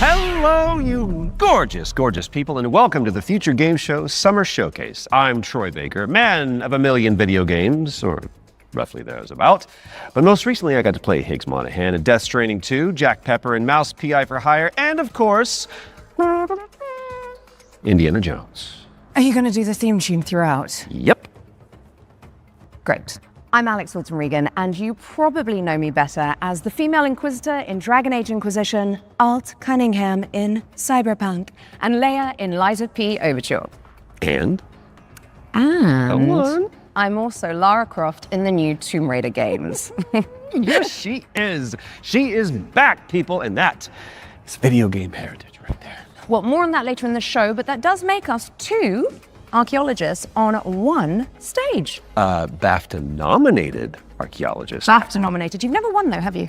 Hello, you gorgeous, gorgeous people, and welcome to the Future Game Show Summer Showcase. I'm Troy Baker, man of a million video games, or roughly there's about. But most recently, I got to play Higgs Monahan in Death Stranding 2, Jack Pepper and Mouse P.I. for Hire, and of course, Indiana Jones. Are you going to do the theme tune throughout? Yep. Great. I'm Alex Wilton Regan, and you probably know me better as the female Inquisitor in Dragon Age Inquisition, Alt Cunningham in Cyberpunk, and Leia in Lies of P Overture. And? And I'm also Lara Croft in the new Tomb Raider games. Yes, she is. She is back, people, and that is video game heritage right there. Well, more on that later in the show, but that does make us two archaeologists on one stage. BAFTA-nominated archaeologist. BAFTA-nominated. You've never won, though, have you?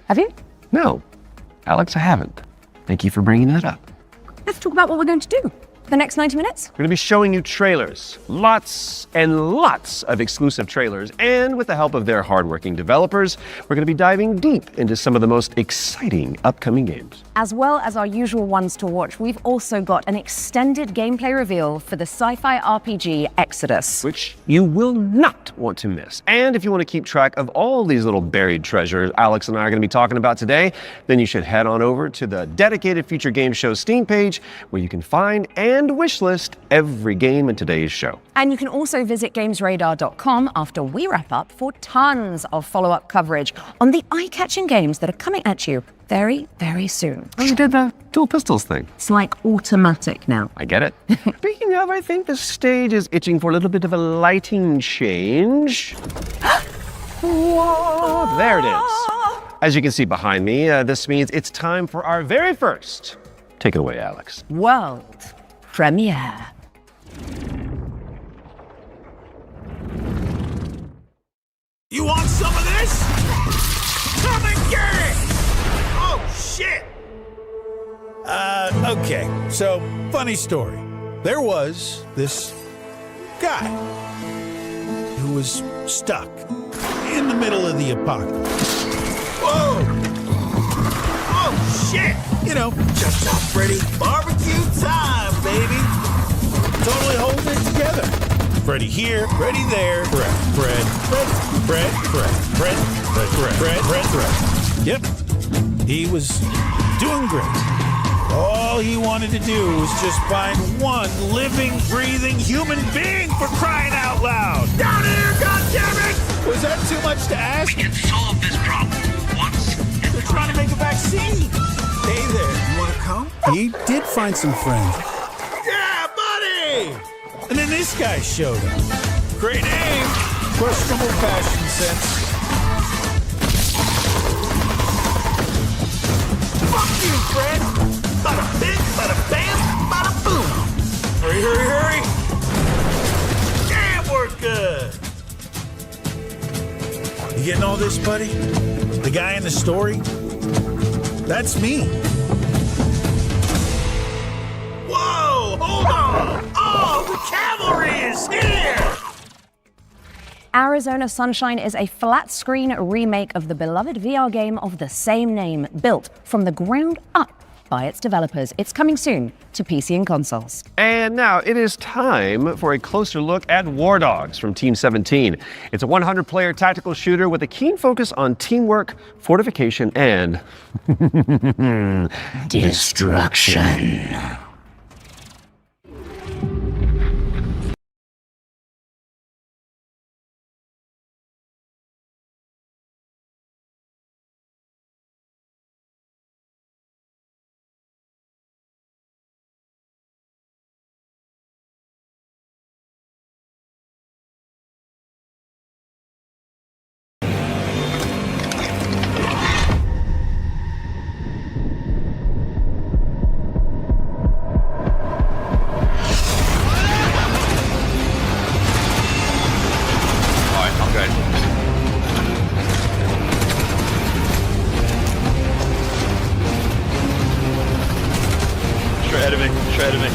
Have you? No. Alex, I haven't. Thank you for bringing that up. Let's talk about what we're going to do for the next 90 minutes. We're going to be showing you trailers. Lots and lots of exclusive trailers. And with the help of their hardworking developers, we're going to be diving deep into some of the most exciting upcoming games. As well as our usual ones to watch, we've also got an extended gameplay reveal for the sci-fi RPG Exodus, which you will not want to miss. And if you want to keep track of all these little buried treasures Alex and I are going to be talking about today, then you should head on over to the dedicated Future Game Show Steam page, where you can find and wishlist every game in today's show. And you can also visit gamesradar.com after we wrap up for tons of follow-up coverage on the eye-catching games that are coming at you very, very soon. Oh, you did the dual pistols thing. It's like automatic now. I get it. Speaking of, I think the stage is itching for a little bit of a lighting change. Whoa, there it is. As you can see behind me, this means it's time for our very first. Take it away, Alex. World premiere. You want some of this? Come and get it! Oh, shit! Okay, so funny story. There was this guy who was stuck in the middle of the apocalypse. Whoa! Oh, shit! You know, Chop Freddy, barbecue time, baby! Totally holding it together. Freddy here, Freddy there, Fred. Yep, he was doing great. All he wanted to do was just find one living, breathing human being, for crying out loud! Down here, goddammit! Was that too much to ask? We can solve this problem once and They're trying to make a vaccine. Hey there, you want to come? He did find some friends. Yeah, buddy! And then this guy showed up. Great name, questionable fashion sense. Fuck you, Fred! Bada bing, bada bam, bada boom! Hurry, hurry, hurry! Damn, we're good! You getting all this, buddy? The guy in the story? That's me. Whoa! Hold on! Oh, the cavalry is here! Arizona Sunshine is a flat-screen remake of the beloved VR game of the same name, built from the ground up by its developers. It's coming soon to PC and consoles. And now it is time for a closer look at War Dogs from Team 17. It's a 100-player tactical shooter with a keen focus on teamwork, fortification, and destruction. Straight ahead of me.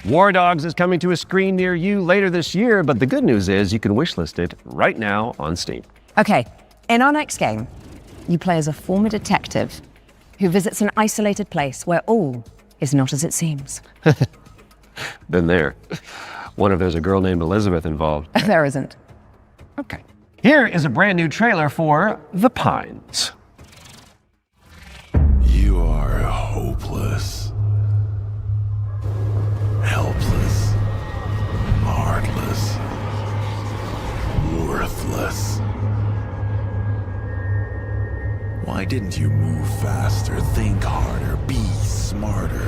War Dogs is coming to a screen near you later this year, but the good news is you can wishlist it right now on Steam. Okay, in our next game, you play as a former detective who visits an isolated place where all is not as it seems. Been there. Wonder if there's a girl named Elizabeth involved. There isn't. Okay. Here is a brand new trailer for The Pines. You are hopeless, helpless, heartless, worthless. Why didn't you move faster, think harder, be smarter?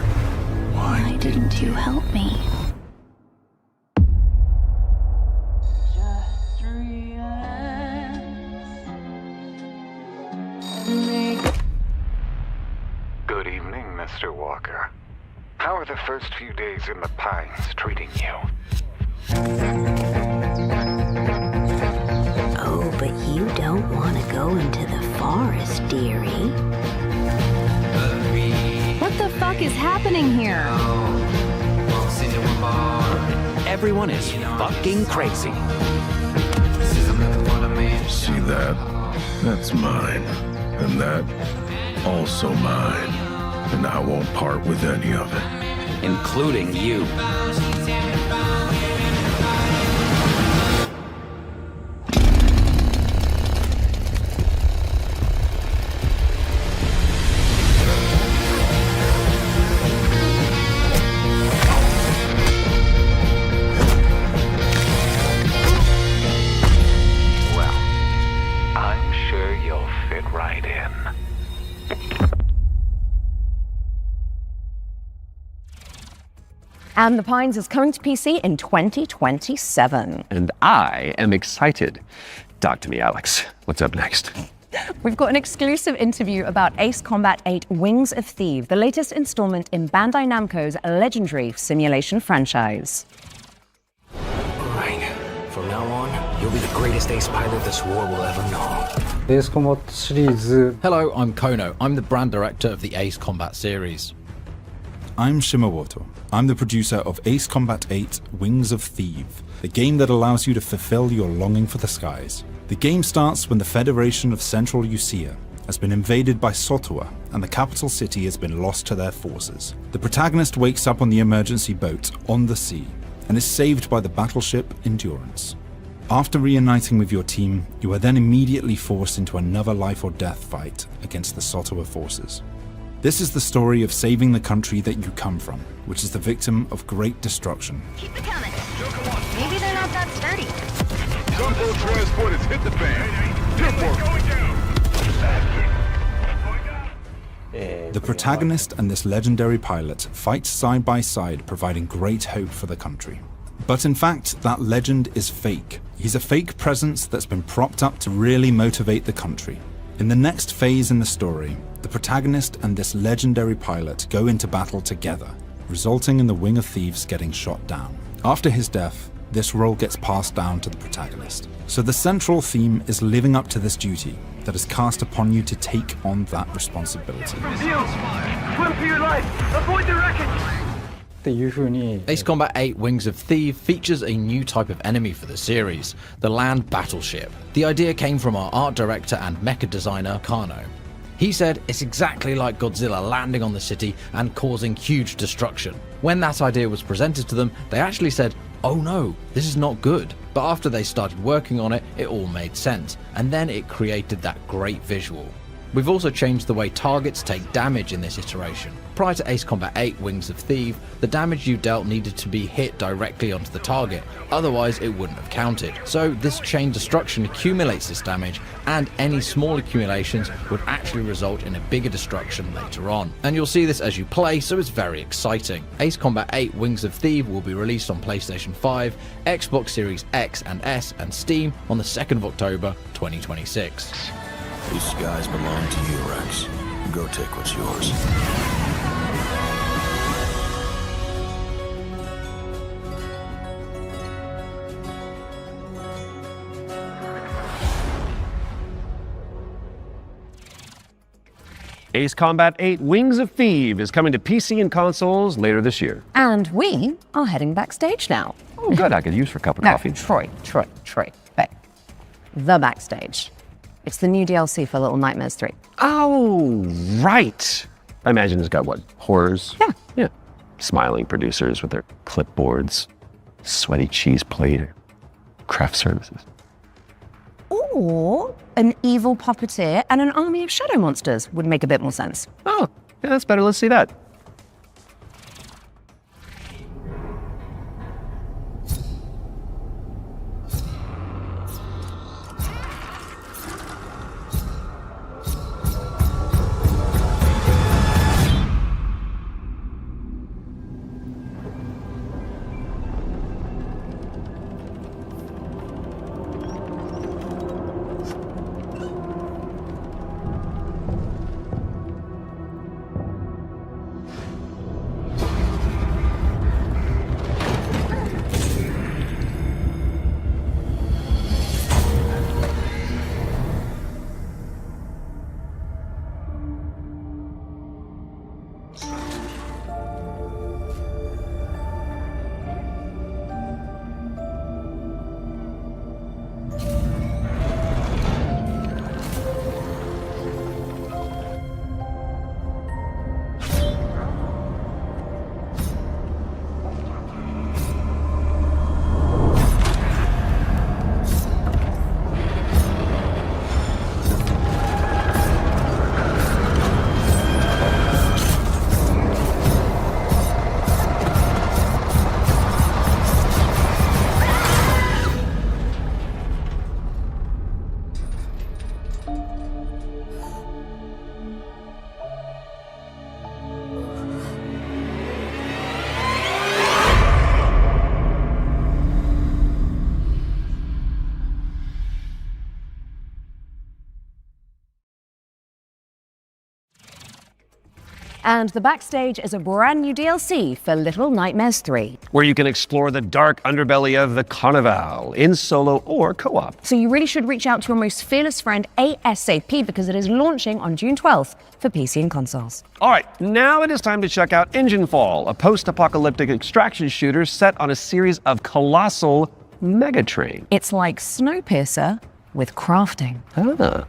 Why didn't you help me? Good evening, Mr. Walker. How are the first few days in the Pines treating you? Oh, but you don't want to go into the forest, dearie. What the fuck is happening here? Everyone is fucking crazy. See that? That's mine. And that, also mine. And I won't part with any of it. Including you. And The Pines is coming to PC in 2027. And I am excited. Talk to me, Alex. What's up next? We've got an exclusive interview about Ace Combat 8 Wings of Thieves, the latest installment in Bandai Namco's legendary simulation franchise. Right. From now on, you'll be the greatest ace pilot this war will ever know. Ace Combat series. Hello, I'm Kono. I'm the brand director of the Ace Combat series. I'm Shimawato. I'm the producer of Ace Combat 8 Wings of Thieves, the game that allows you to fulfill your longing for the skies. The game starts when the Federation of Central Usia has been invaded by Sotua and the capital city has been lost to their forces. The protagonist wakes up on the emergency boat on the sea and is saved by the battleship Endurance. After reuniting with your team, you are then immediately forced into another life or death fight against the Sotua forces. This is the story of saving the country that you come from, which is the victim of great destruction. Keep it coming. Maybe they're not that sturdy. Gunboat transport has hit the fan. Good work. The protagonist and this legendary pilot fight side by side, providing great hope for the country. But in fact, that legend is fake. He's a fake presence that's been propped up to really motivate the country. In the next phase in the story, the protagonist and this legendary pilot go into battle together, resulting in the Wing of Thieves getting shot down. After his death, this role gets passed down to the protagonist. So the central theme is living up to this duty that is cast upon you to take on that responsibility. Swim for your life! Avoid the wreckage! Ace Combat 8 Wings of Thieves features a new type of enemy for the series, the land battleship. The idea came from our art director and mecha designer, Kano. He said it's exactly like Godzilla landing on the city and causing huge destruction. When that idea was presented to them, they actually said, "Oh no, this is not good." But after they started working on it, it all made sense, and then it created that great visual. We've also changed the way targets take damage in this iteration. Prior to Ace Combat 8 Wings of Thieves, the damage you dealt needed to be hit directly onto the target, otherwise it wouldn't have counted. So this chain destruction accumulates this damage, and any small accumulations would actually result in a bigger destruction later on. And you'll see this as you play, so it's very exciting. Ace Combat 8 Wings of Thieves will be released on PlayStation 5, Xbox Series X and S, and Steam on the 2nd of October 2026. These skies belong to you, Rex. Go take what's yours. Ace Combat 8 Wings of Thieves is coming to PC and consoles later this year. And we are heading backstage now. Oh, good. I could use for a cup of coffee. Troy. Babe. The backstage. It's the new DLC for Little Nightmares 3. Oh, right. I imagine it's got what? Horrors? Yeah. Smiling producers with their clipboards, sweaty cheese plate, craft services. Or an evil puppeteer and an army of shadow monsters would make a bit more sense. Oh, yeah, that's better. Let's see that. And the backstage is a brand new DLC for Little Nightmares 3. where you can explore the dark underbelly of the Carnival in solo or co-op. So you really should reach out to your most fearless friend ASAP because it is launching on June 12th for PC and consoles. All right, now it is time to check out Engine Fall, a post-apocalyptic extraction shooter set on a series of colossal megatrain. It's like Snowpiercer with crafting. Ah.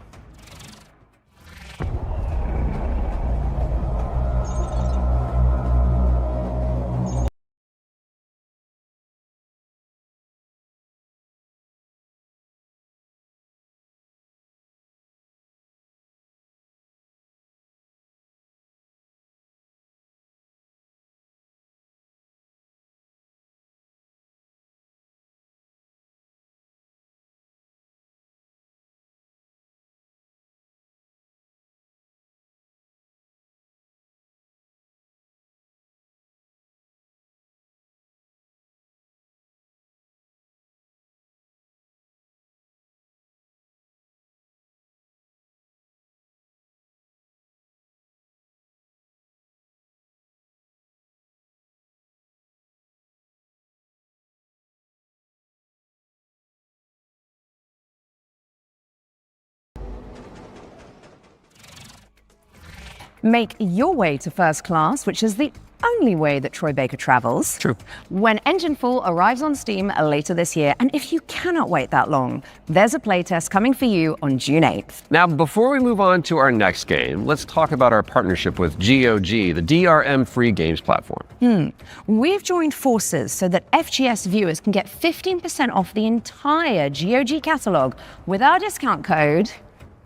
Make your way to first class, which is the only way that Troy Baker travels. True. When Engine Fall arrives on Steam later this year, and if you cannot wait that long, there's a playtest coming for you on June 8th. Now, before we move on to our next game, let's talk about our partnership with GOG, the DRM free games platform. We've joined forces so that FGS viewers can get 15% off the entire GOG catalog with our discount code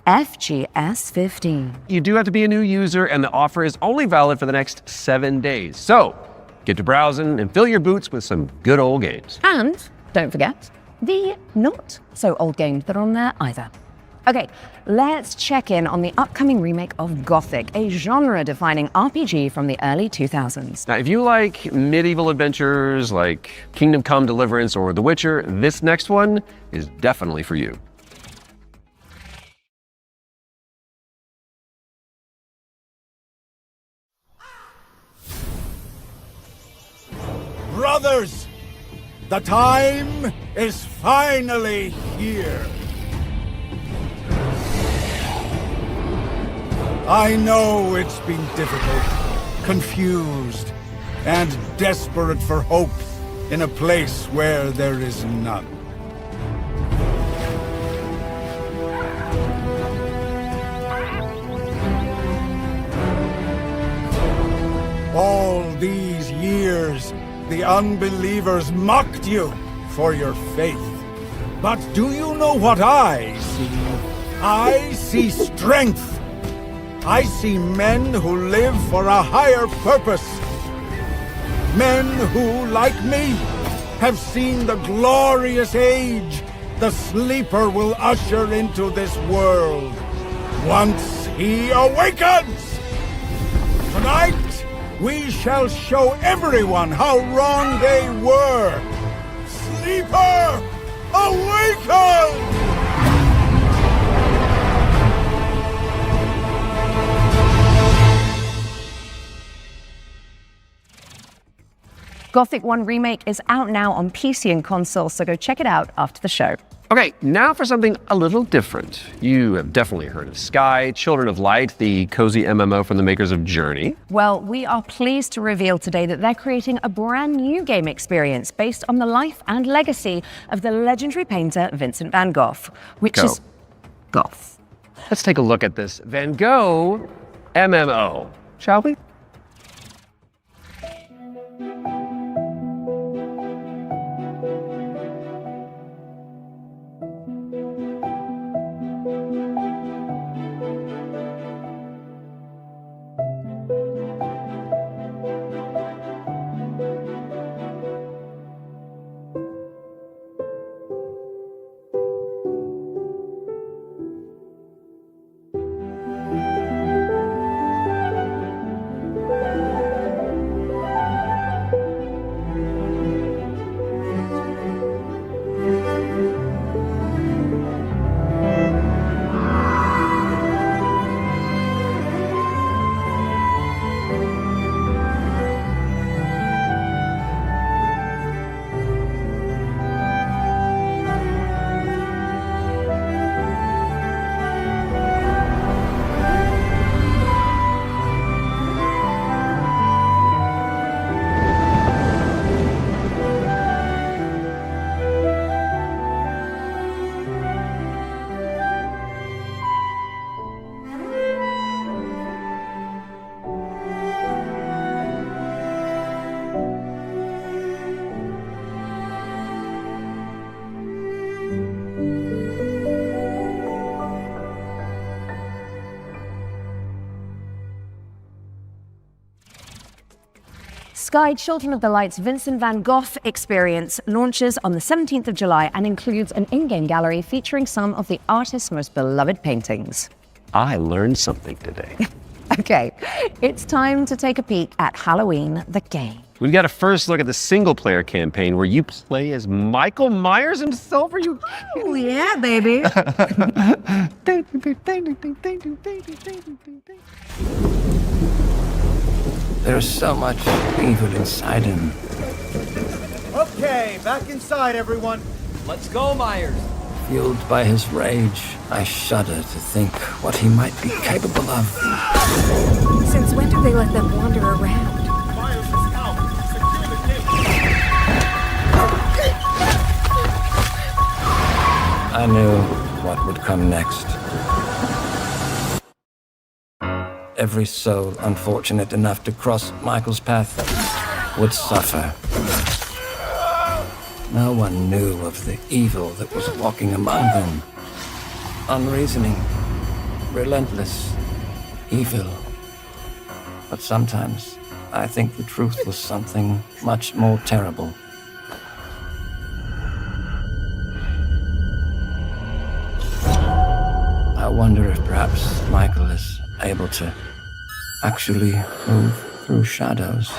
FGS15. You do have to be a new user, and the offer is only valid for the next 7 days. So, get to browsing and fill your boots with some good old games. And don't forget the not so old games that are on there either. Okay, let's check in on the upcoming remake of Gothic, a genre-defining RPG from the early 2000s. Now, if you like medieval adventures like Kingdom Come Deliverance or The Witcher, this next one is definitely for you. Brothers, the time is finally here. I know it's been difficult, confused, and desperate for hope in a place where there is none. All these years, the unbelievers mocked you for your faith. But do you know what I see? I see strength. I see men who live for a higher purpose. Men who, like me, have seen the glorious age the Sleeper will usher into this world once he awakens. Tonight, we shall show everyone how wrong they were. Sleeper, awaken! Gothic 1 Remake is out now on PC and console, so go check it out after the show. Okay, now for something a little different. You have definitely heard of Sky, Children of Light, the cozy MMO from the makers of Journey. Well, we are pleased to reveal today that they're creating a brand new game experience based on the life and legacy of the legendary painter Vincent van Gogh, which is Goth. Let's take a look at this Van Gogh MMO, shall we? Sky Children of the Light's Vincent van Gogh experience launches on the 17th of July and includes an in-game gallery featuring some of the artist's most beloved paintings. I learned something today. Okay, it's time to take a peek at Halloween the game. We've got a first look at the single-player campaign where you play as Michael Myers himself. Are you? Oh yeah, baby. There's so much evil inside him. Okay, back inside, everyone. Let's go, Myers. Fueled by his rage, I shudder to think what he might be capable of. Since when do they let them wander around? Myers is out. Secure the gate. I knew what would come next. Every soul unfortunate enough to cross Michael's path would suffer. No one knew of the evil that was walking among them. Unreasoning, relentless, evil. But sometimes I think the truth was something much more terrible. I wonder if perhaps Michael is able to actually move through shadows.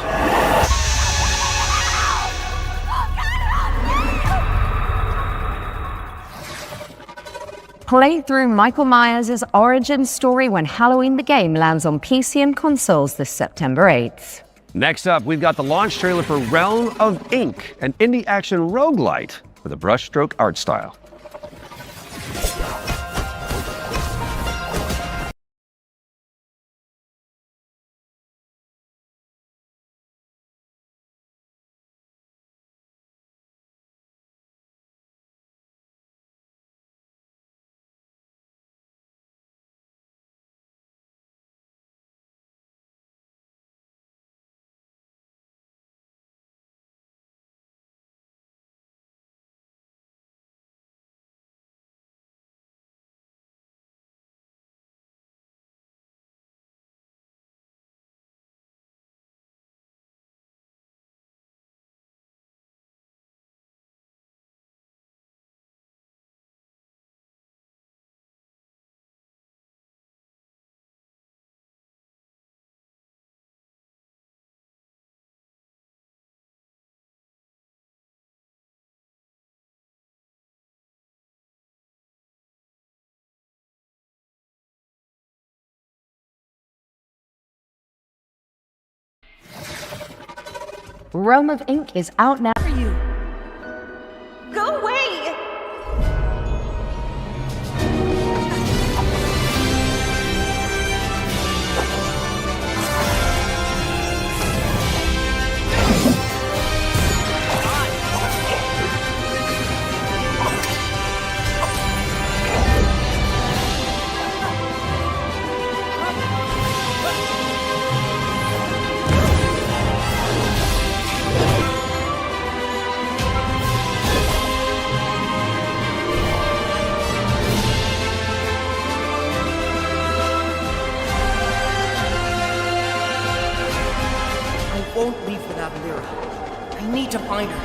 Play through Michael Myers' origin story when Halloween the game lands on PC and consoles this September 8th. Next up, we've got the launch trailer for Realm of Ink, an indie action roguelite with a brushstroke art style. Realm of Ink is out now. Go away! I won't leave without Lyra. I need to find her.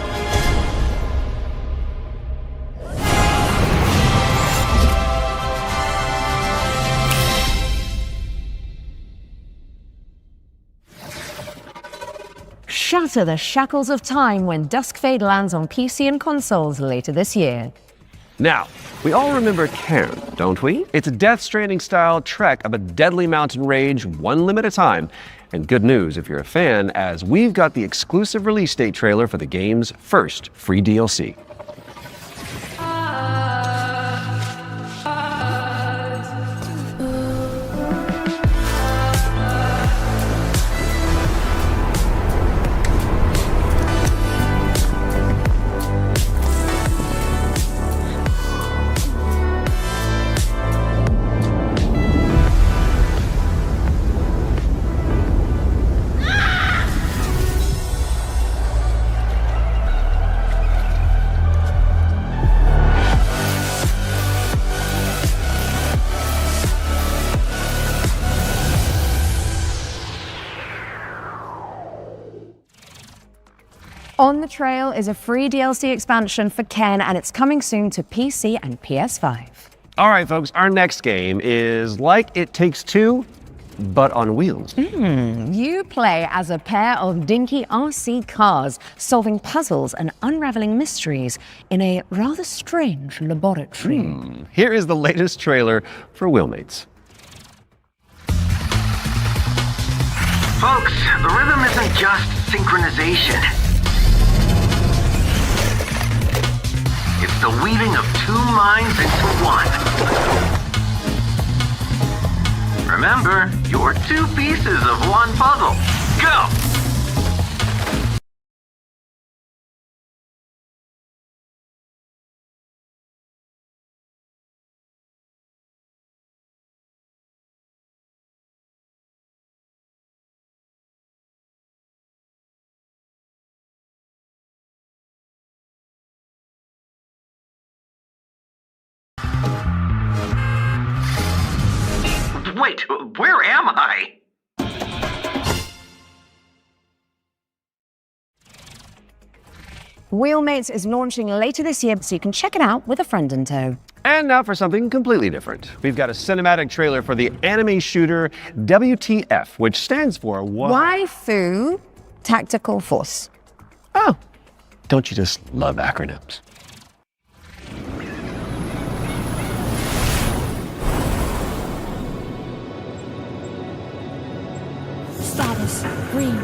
Shatter the shackles of time when Duskfade lands on PC and consoles later this year. Now, we all remember Cairn, don't we? It's a Death Stranding-style trek of a deadly mountain rage, one limb at a time. And good news if you're a fan, as we've got the exclusive release date trailer for the game's first free DLC. On the trail is a free DLC expansion for Ken, and it's coming soon to PC and PS5. All right, folks, our next game is like It Takes Two, but on wheels. You play as a pair of dinky RC cars, solving puzzles and unraveling mysteries in a rather strange laboratory. Here is the latest trailer for Wheelmates. Folks, the rhythm isn't just synchronization. It's the weaving of two minds into one. Remember, you're two pieces of one puzzle. Go! Wait, where am I? Wheelmates is launching later this year, so you can check it out with a friend in tow. And now for something completely different. We've got a cinematic trailer for the anime shooter WTF, which stands for Waifu Tactical Force. Oh, don't you just love acronyms? Status green.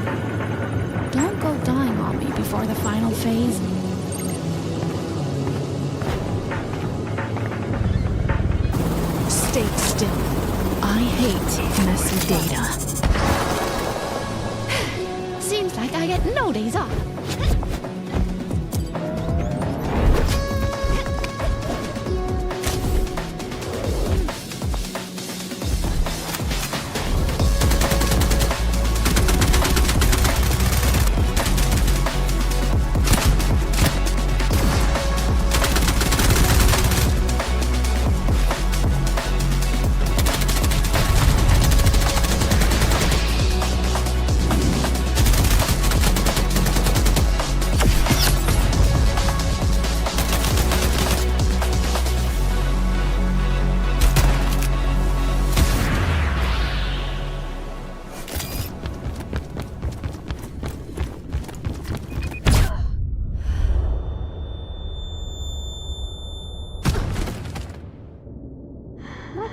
Don't go dying on me before the final phase. Stay still. I hate messy data. Seems like I get no days off.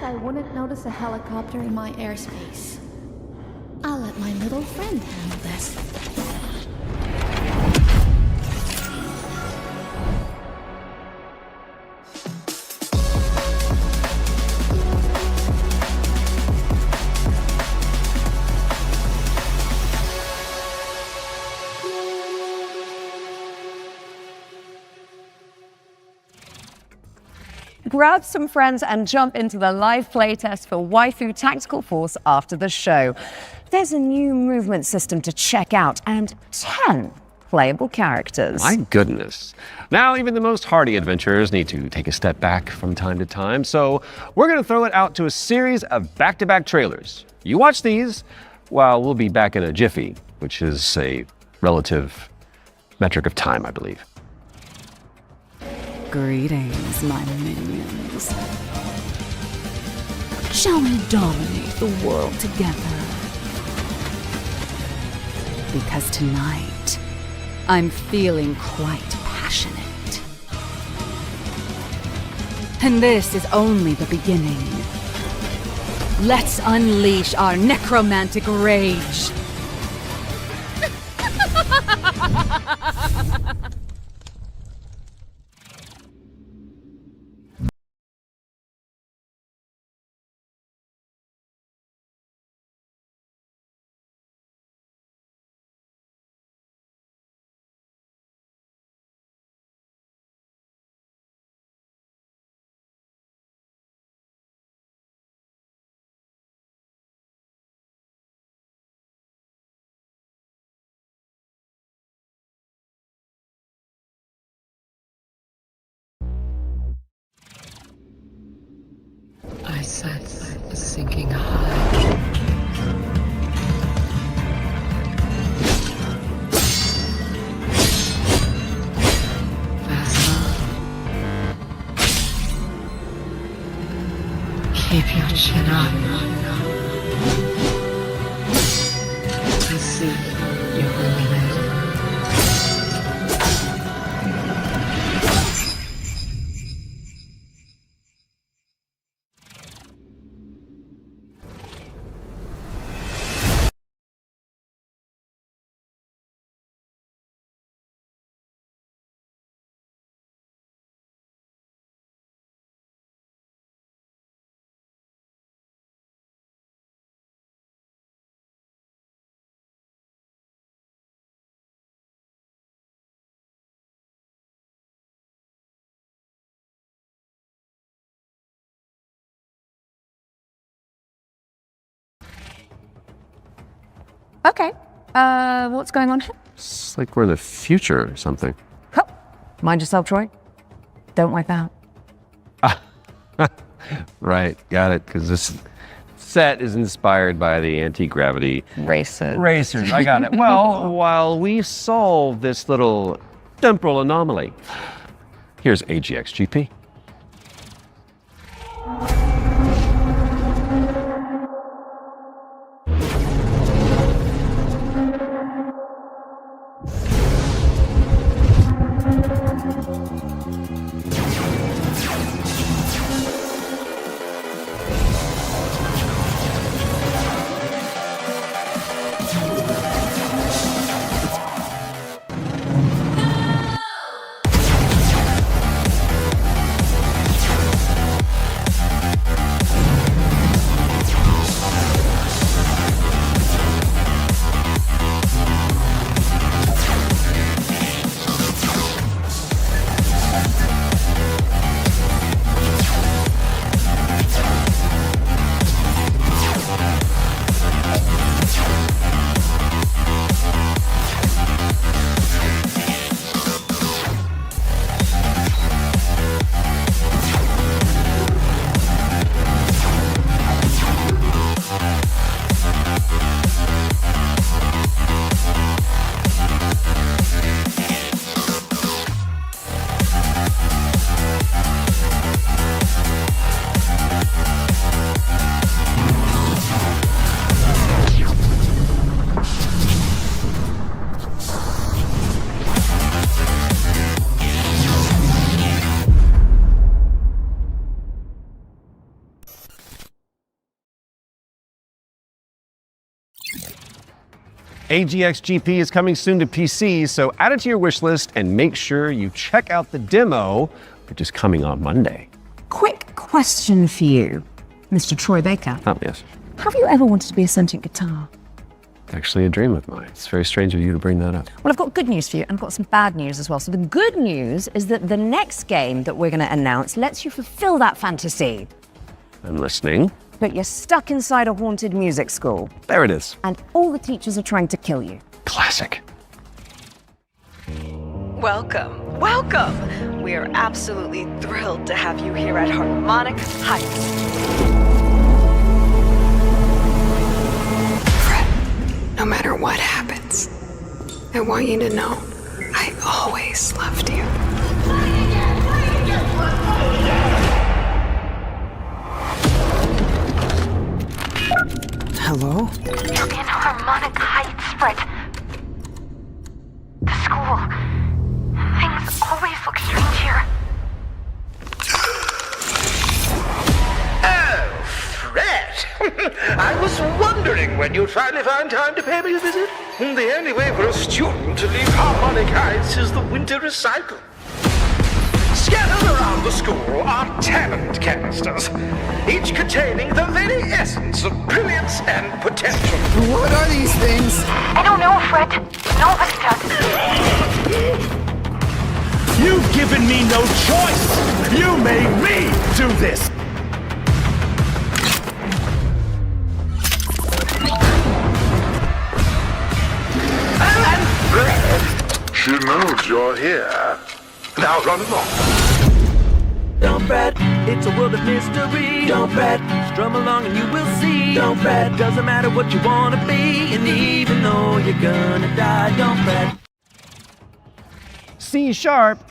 I wouldn't notice a helicopter in my airspace. I'll let my little friend handle this. Grab some friends and jump into the live playtest for Waifu Tactical Force after the show. There's a new movement system to check out and 10 playable characters. My goodness. Now, even the most hardy adventurers need to take a step back from time to time, so we're going to throw it out to a series of back-to-back trailers. You watch these, while we'll be back in a jiffy, which is a relative metric of time, I believe. Greetings, my minions. Shall we dominate the world together? Because tonight, I'm feeling quite passionate. And this is only the beginning. Let's unleash our necromantic rage. I sense a sinking high. I see your holiness. Okay. What's going on here? It's like we're in the future or something. Oh, mind yourself, Troy. Don't wipe out. Right, got it, because this set is inspired by the anti-gravity racers. I got it. Well, while we solve this little temporal anomaly, here's AGXGP. AGXGP is coming soon to PC, so add it to your wish list and make sure you check out the demo, which is coming on Monday. Quick question for you, Mr. Troy Baker. Oh, yes. Have you ever wanted to be a sentient guitar? It's actually a dream of mine. It's very strange of you to bring that up. Well, I've got good news for you, and I've got some bad news as well. So the good news is that the next game that we're going to announce lets you fulfill that fantasy. I'm listening. But you're stuck inside a haunted music school. There it is. And all the teachers are trying to kill you. Classic. Welcome, welcome. We are absolutely thrilled to have you here at Harmonic Heights. Fred, no matter what happens, I want you to know I always loved you. Hello? You're in Harmonic Heights, Fred. The school. Things always look strange here. Oh, Fred! I was wondering when you'd finally find time to pay me a visit. The only way for a student to leave Harmonic Heights is the winter recycle. Scattered around the school are talent canisters, each containing the very essence of brilliance and potential. What are these things? I don't know, Fred. Nobody does. You've given me no choice! You made me do this! And Fred, she knows you're here. Now run along. Don't fret, it's a world of mystery. Don't fret, strum along and you will see. Don't fret, doesn't matter what you wanna be. And even though you're gonna die, don't fret. C#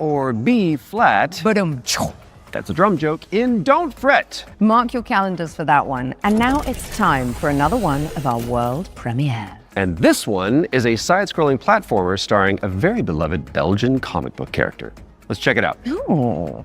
or B flat That's a drum joke in Don't Fret. Mark your calendars for that one. And now it's time for another one of our world premieres. And this one is a side-scrolling platformer starring a very beloved Belgian comic book character. Let's check it out. Ooh.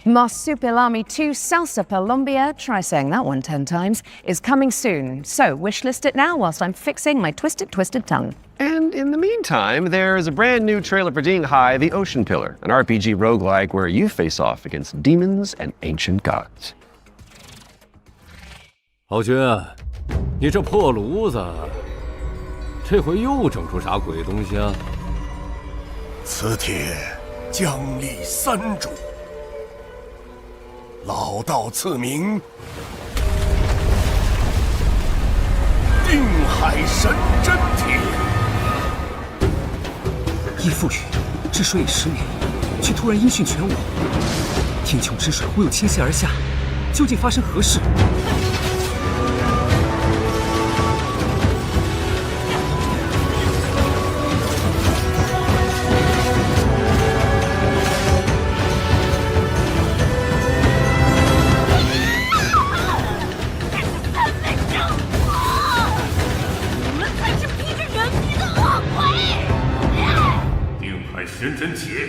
Marsupilami 2 Salsa Colombia, try saying that one 10 times, is coming soon. So wishlist it now whilst I'm fixing my twisted tongue. And in the meantime, there's a brand new trailer for Dinghai, the Ocean Pillar, an RPG roguelike where you face off against demons and ancient gods. 豪军，你这破炉子，这回又整出啥鬼东西啊？此帖将立三主。 老道赐名，定海神针帖。义父语，治水已10年，却突然音讯全无。天穹之水忽又倾泻而下，究竟发生何事？ 神针帖。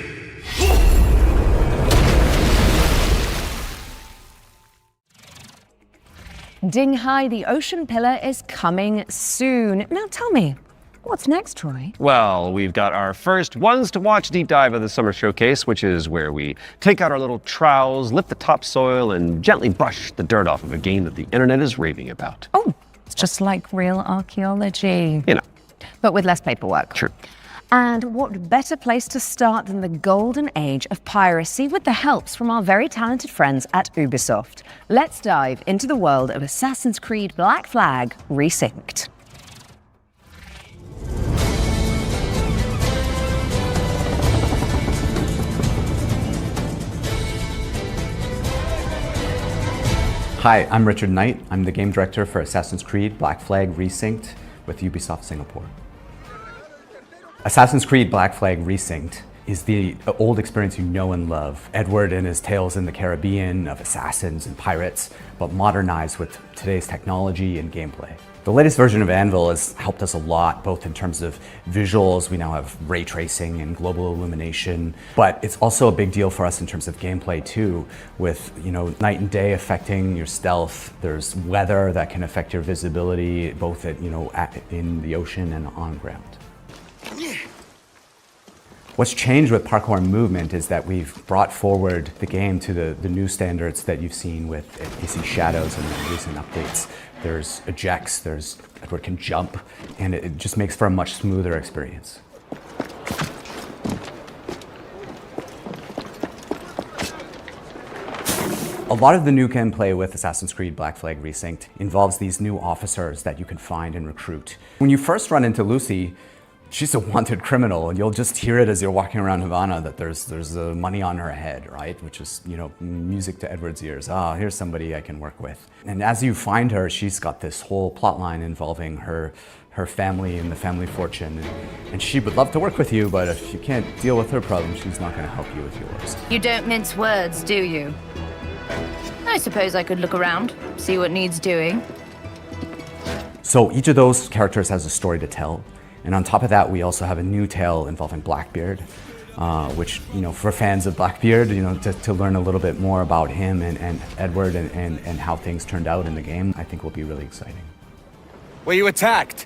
Dinghai, the Ocean Pillar, is coming soon. Now tell me, what's next, Troy? Well, we've got our first ones to watch deep dive of the summer showcase, which is where we take out our little trowels, lift the topsoil, and gently brush the dirt off of a game that the internet is raving about. Oh, it's just like real archaeology. You know. But with less paperwork. True. And what better place to start than the golden age of piracy with the helps from our very talented friends at Ubisoft. Let's dive into the world of Assassin's Creed Black Flag Resynced. Hi, I'm Richard Knight. I'm the game director for Assassin's Creed Black Flag Resynced with Ubisoft Singapore. Assassin's Creed Black Flag Resynced is the old experience you know and love. Edward and his tales in the Caribbean of assassins and pirates, but modernized with today's technology and gameplay. The latest version of Anvil has helped us a lot, both in terms of visuals. We now have ray tracing and global illumination, but it's also a big deal for us in terms of gameplay too, with night and day affecting your stealth. There's weather that can affect your visibility, both in the ocean and on ground. What's changed with parkour and movement is that we've brought forward the game to the new standards that you've seen with AC Shadows and the recent updates. There's ejects, Edward can jump, and it just makes for a much smoother experience. A lot of the new gameplay with Assassin's Creed Black Flag Resynced involves these new officers that you can find and recruit. When you first run into Lucy, She's a wanted criminal, and you'll just hear it as you're walking around Havana that there's money on her head, right? Which is, you know, music to Edward's ears. Ah, here's somebody I can work with. And as you find her, she's got this whole plot line involving her family and the family fortune. And she would love to work with you, but if you can't deal with her problems, she's not going to help you with yours. You don't mince words, do you? I suppose I could look around, see what needs doing. So each of those characters has a story to tell. And on top of that, we also have a new tale involving Blackbeard, which, you know, for fans of Blackbeard, you know, to learn a little bit more about him and Edward and how things turned out in the game, I think will be really exciting. Were you attacked?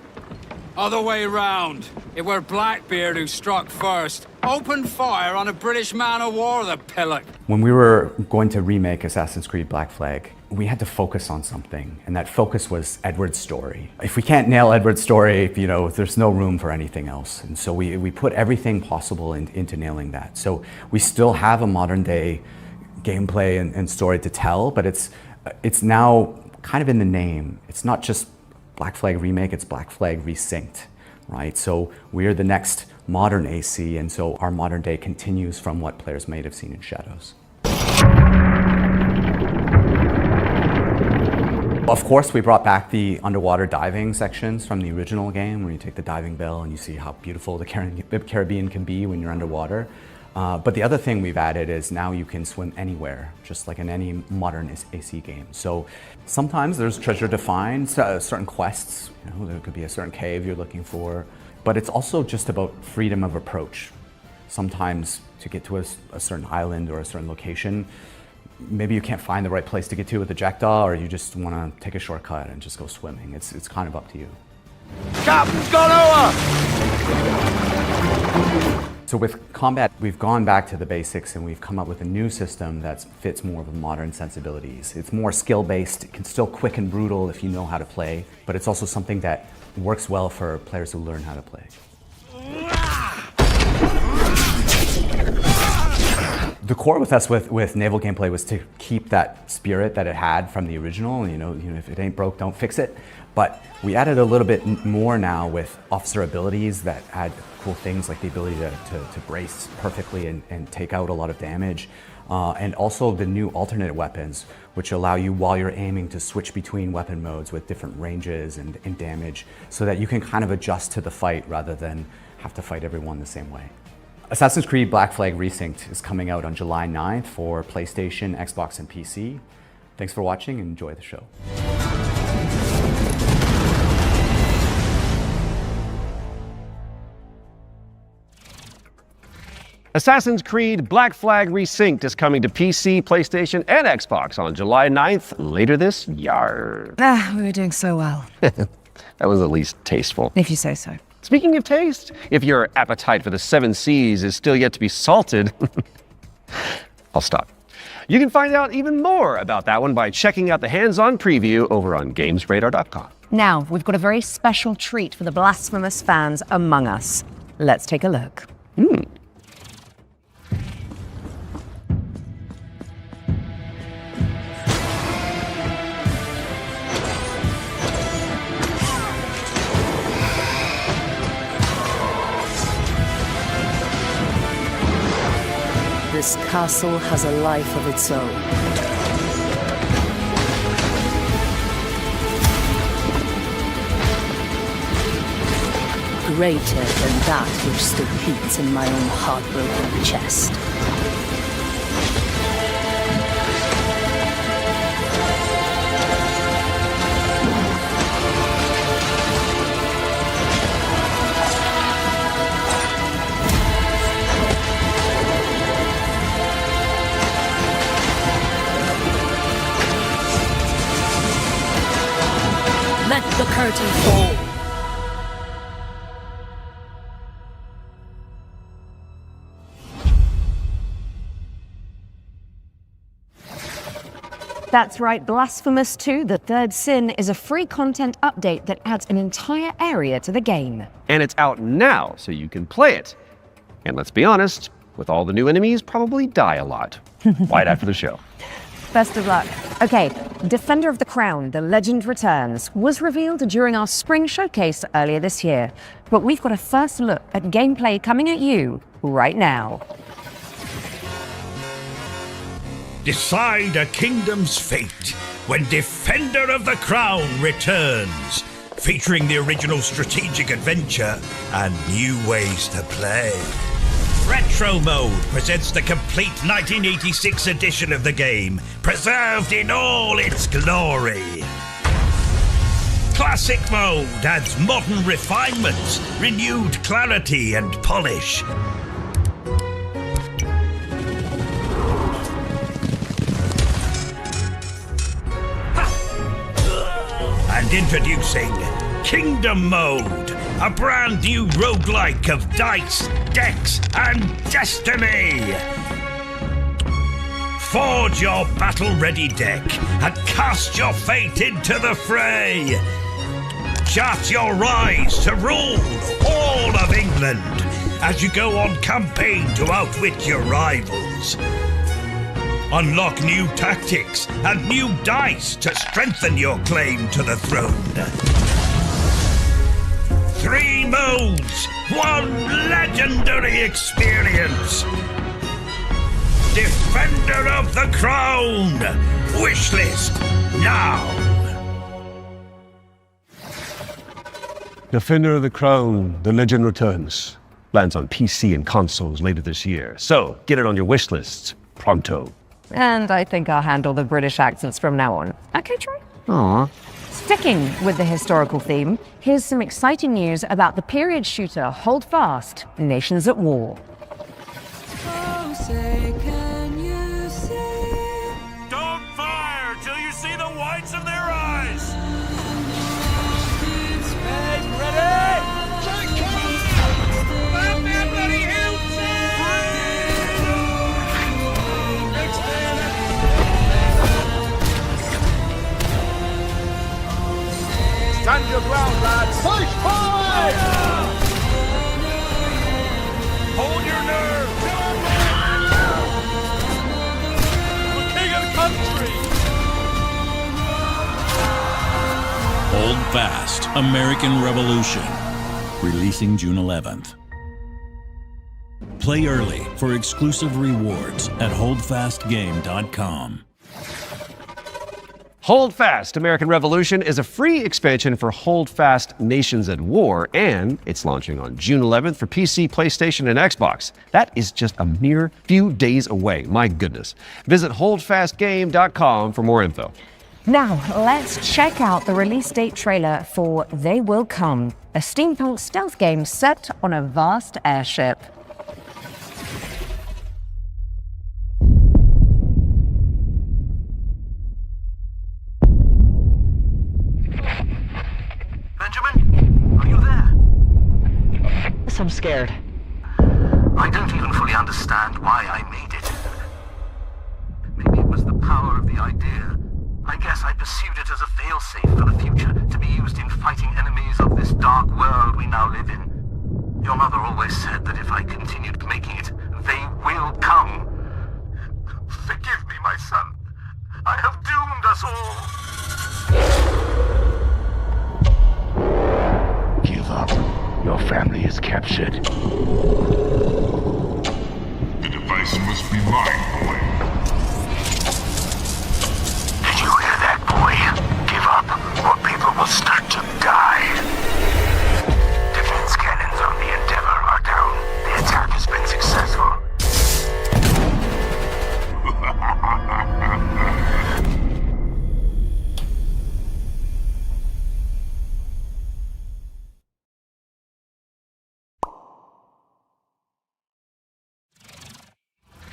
Other way round. It were Blackbeard who struck first. Opened fire on a British man-o'-war, the pillock. When we were going to remake Assassin's Creed Black Flag, we had to focus on something, and that focus was Edward's story. If we can't nail Edward's story, you know, there's no room for anything else. And so we put everything possible into nailing that. So we still have a modern day gameplay and story to tell, but it's now kind of in the name. It's not just Black Flag Remake, it's Black Flag Resynced, right? So we're the next modern AC, and so our modern day continues from what players might have seen in Shadows. Of course, we brought back the underwater diving sections from the original game, where you take the diving bell and you see how beautiful the Caribbean can be when you're underwater. But the other thing we've added is now you can swim anywhere, just like in any modern AC game. So sometimes there's treasure to find, certain quests, you know, there could be a certain cave you're looking for, but it's also just about freedom of approach. Sometimes to get to a certain island or a certain location, maybe you can't find the right place to get to with the jackdaw, or you just want to take a shortcut and just go swimming. It's kind of up to you. Captain's gone over! So with combat, we've gone back to the basics and we've come up with a new system that fits more of the modern sensibilities. It's more skill-based, it can still quick and brutal if you know how to play, but it's also something that works well for players who learn how to play. The core with us with naval gameplay was to keep that spirit that it had from the original. You know, if it ain't broke, don't fix it. But we added a little bit more now with officer abilities that add cool things like the ability to brace perfectly and take out a lot of damage. And also the new alternate weapons, which allow you while you're aiming to switch between weapon modes with different ranges and damage, so that you can kind of adjust to the fight rather than have to fight everyone the same way. Assassin's Creed Black Flag Resynced is coming out on July 9th for PlayStation, Xbox, and PC. Thanks for watching and enjoy the show. Assassin's Creed Black Flag Resynced is coming to PC, PlayStation, and Xbox on July 9th, later this year. We were doing so well. That was at least tasteful. If you say so. Speaking of taste, if your appetite for the 7 Seas is still yet to be salted, I'll stop. You can find out even more about that one by checking out the hands-on preview over on GamesRadar.com. Now, we've got a very special treat for the blasphemous fans among us. Let's take a look. This castle has a life of its own. Greater than that which still beats in my own heartbroken chest. Let the curtain fall. That's right, Blasphemous 2, The Third Sin is a free content update that adds an entire area to the game. And it's out now, so you can play it. And let's be honest, with all the new enemies, probably die a lot. Right after the show. Best of luck. Okay, Defender of the Crown, The Legend Returns, was revealed during our spring showcase earlier this year. But we've got a first look at gameplay coming at you right now. Decide a kingdom's fate when Defender of the Crown returns, featuring the original strategic adventure and new ways to play. Retro Mode presents the complete 1986 edition of the game, preserved in all its glory. Classic Mode adds modern refinements, renewed clarity and polish. And introducing Kingdom Mode, a brand new roguelike of dice, decks, and destiny. Forge your battle-ready deck and cast your fate into the fray. Chart your rise to rule all of England as you go on campaign to outwit your rivals. Unlock new tactics and new dice to strengthen your claim to the throne. 3 modes, 1 legendary experience. Defender of the Crown. Wishlist now. Defender of the Crown, The Legend Returns. Lands on PC and consoles later this year. So, get it on your wish lists pronto. And I think I'll handle the British accents from now on. Okay, Troy? Aww. Sticking with the historical theme, here's some exciting news about the period shooter Hold Fast, Nations at War. Oh, say, can you see? Don't fire till you see the whites of their eyes. Hey, ready? Stand your ground, lads! Push forward! Hold your nerve! The king of the country! Hold Fast, American Revolution. Releasing June 11th. Play early for exclusive rewards at holdfastgame.com. Hold Fast, American Revolution is a free expansion for Hold Fast Nations at War, and it's launching on June 11th for PC, PlayStation, and Xbox. That is just a mere few days away. My goodness. Visit holdfastgame.com for more info. Now, let's check out the release date trailer for They Will Come, a steampunk stealth game set on a vast airship. Benjamin, are you there? Yes, I'm scared. I don't even fully understand why I made it. Maybe it was the power of the idea. I guess I pursued it as a failsafe for the future, to be used in fighting enemies of this dark world we now live in. Your mother always said that if I continued making it, they will come. Forgive me, my son. I have doomed us all. Give up. Your family is captured. The device must be mine, boy. Did you hear that, boy? Give up, or people will start to die. Defense cannons on the Endeavor are down. The attack has been successful.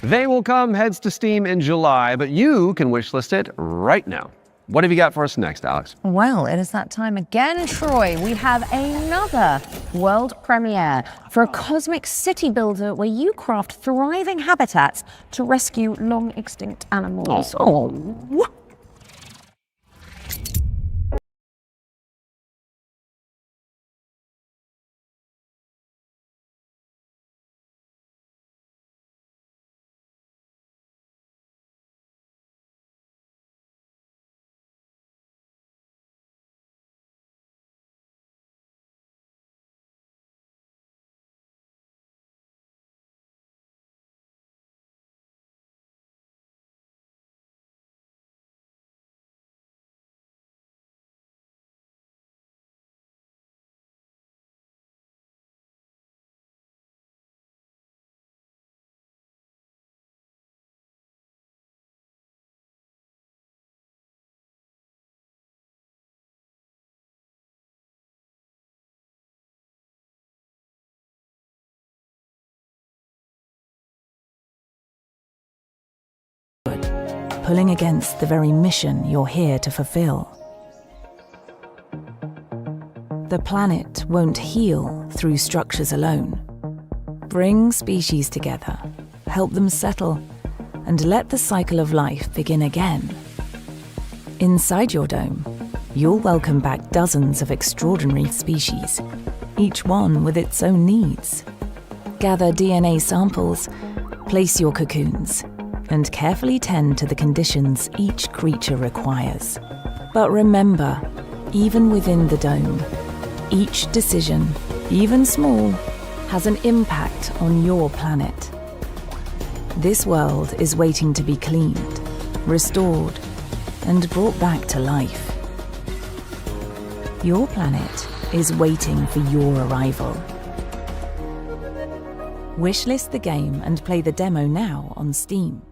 They Will Come heads to Steam in July, but you can wishlist it right now. What have you got for us next, Alex? Well, it is that time again, Troy. We have another world premiere for a cosmic city builder where you craft thriving habitats to rescue long extinct animals. Oh. pulling against the very mission you're here to fulfill. The planet won't heal through structures alone. Bring species together, help them settle, and let the cycle of life begin again. Inside your dome, you'll welcome back dozens of extraordinary species, each one with its own needs. Gather DNA samples, place your cocoons, and carefully tend to the conditions each creature requires. But remember, even within the dome, each decision, even small, has an impact on your planet. This world is waiting to be cleaned, restored, and brought back to life. Your planet is waiting for your arrival. Wishlist the game and play the demo now on Steam.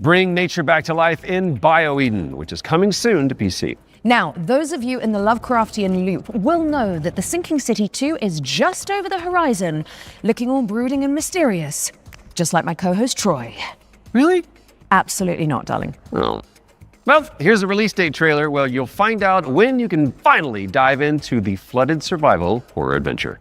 Bring nature back to life in BioEden, which is coming soon to PC. Now, those of you in the Lovecraftian loop will know that The Sinking City 2 is just over the horizon, looking all brooding and mysterious, just like my co-host Troy. Really? Absolutely not, darling. Oh. Well, here's a release date trailer where you'll find out when you can finally dive into the flooded survival horror adventure.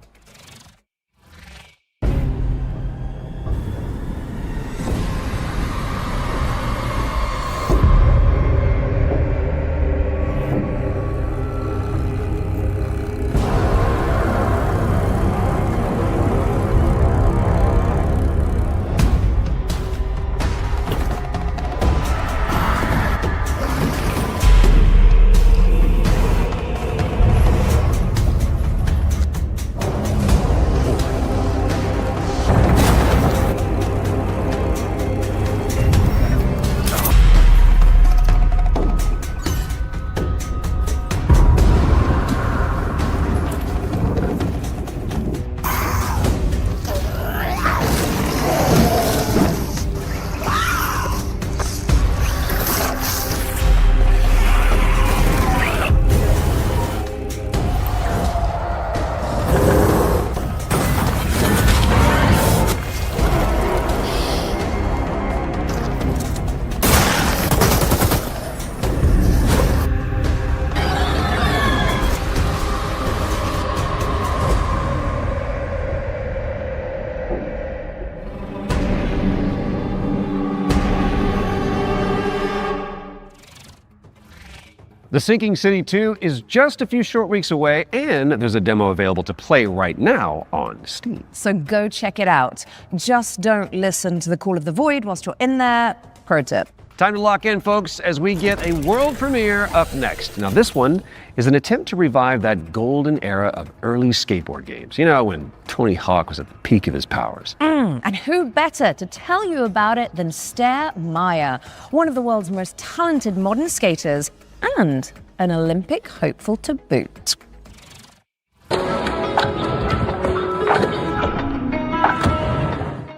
The Sinking City 2 is just a few short weeks away, and there's a demo available to play right now on Steam. So go check it out. Just don't listen to the call of the void whilst you're in there. Pro tip. Time to lock in, folks, as we get a world premiere up next. Now, this one is an attempt to revive that golden era of early skateboard games. You know, when Tony Hawk was at the peak of his powers. And who better to tell you about it than Stair Meyer, one of the world's most talented modern skaters and an Olympic hopeful to boot.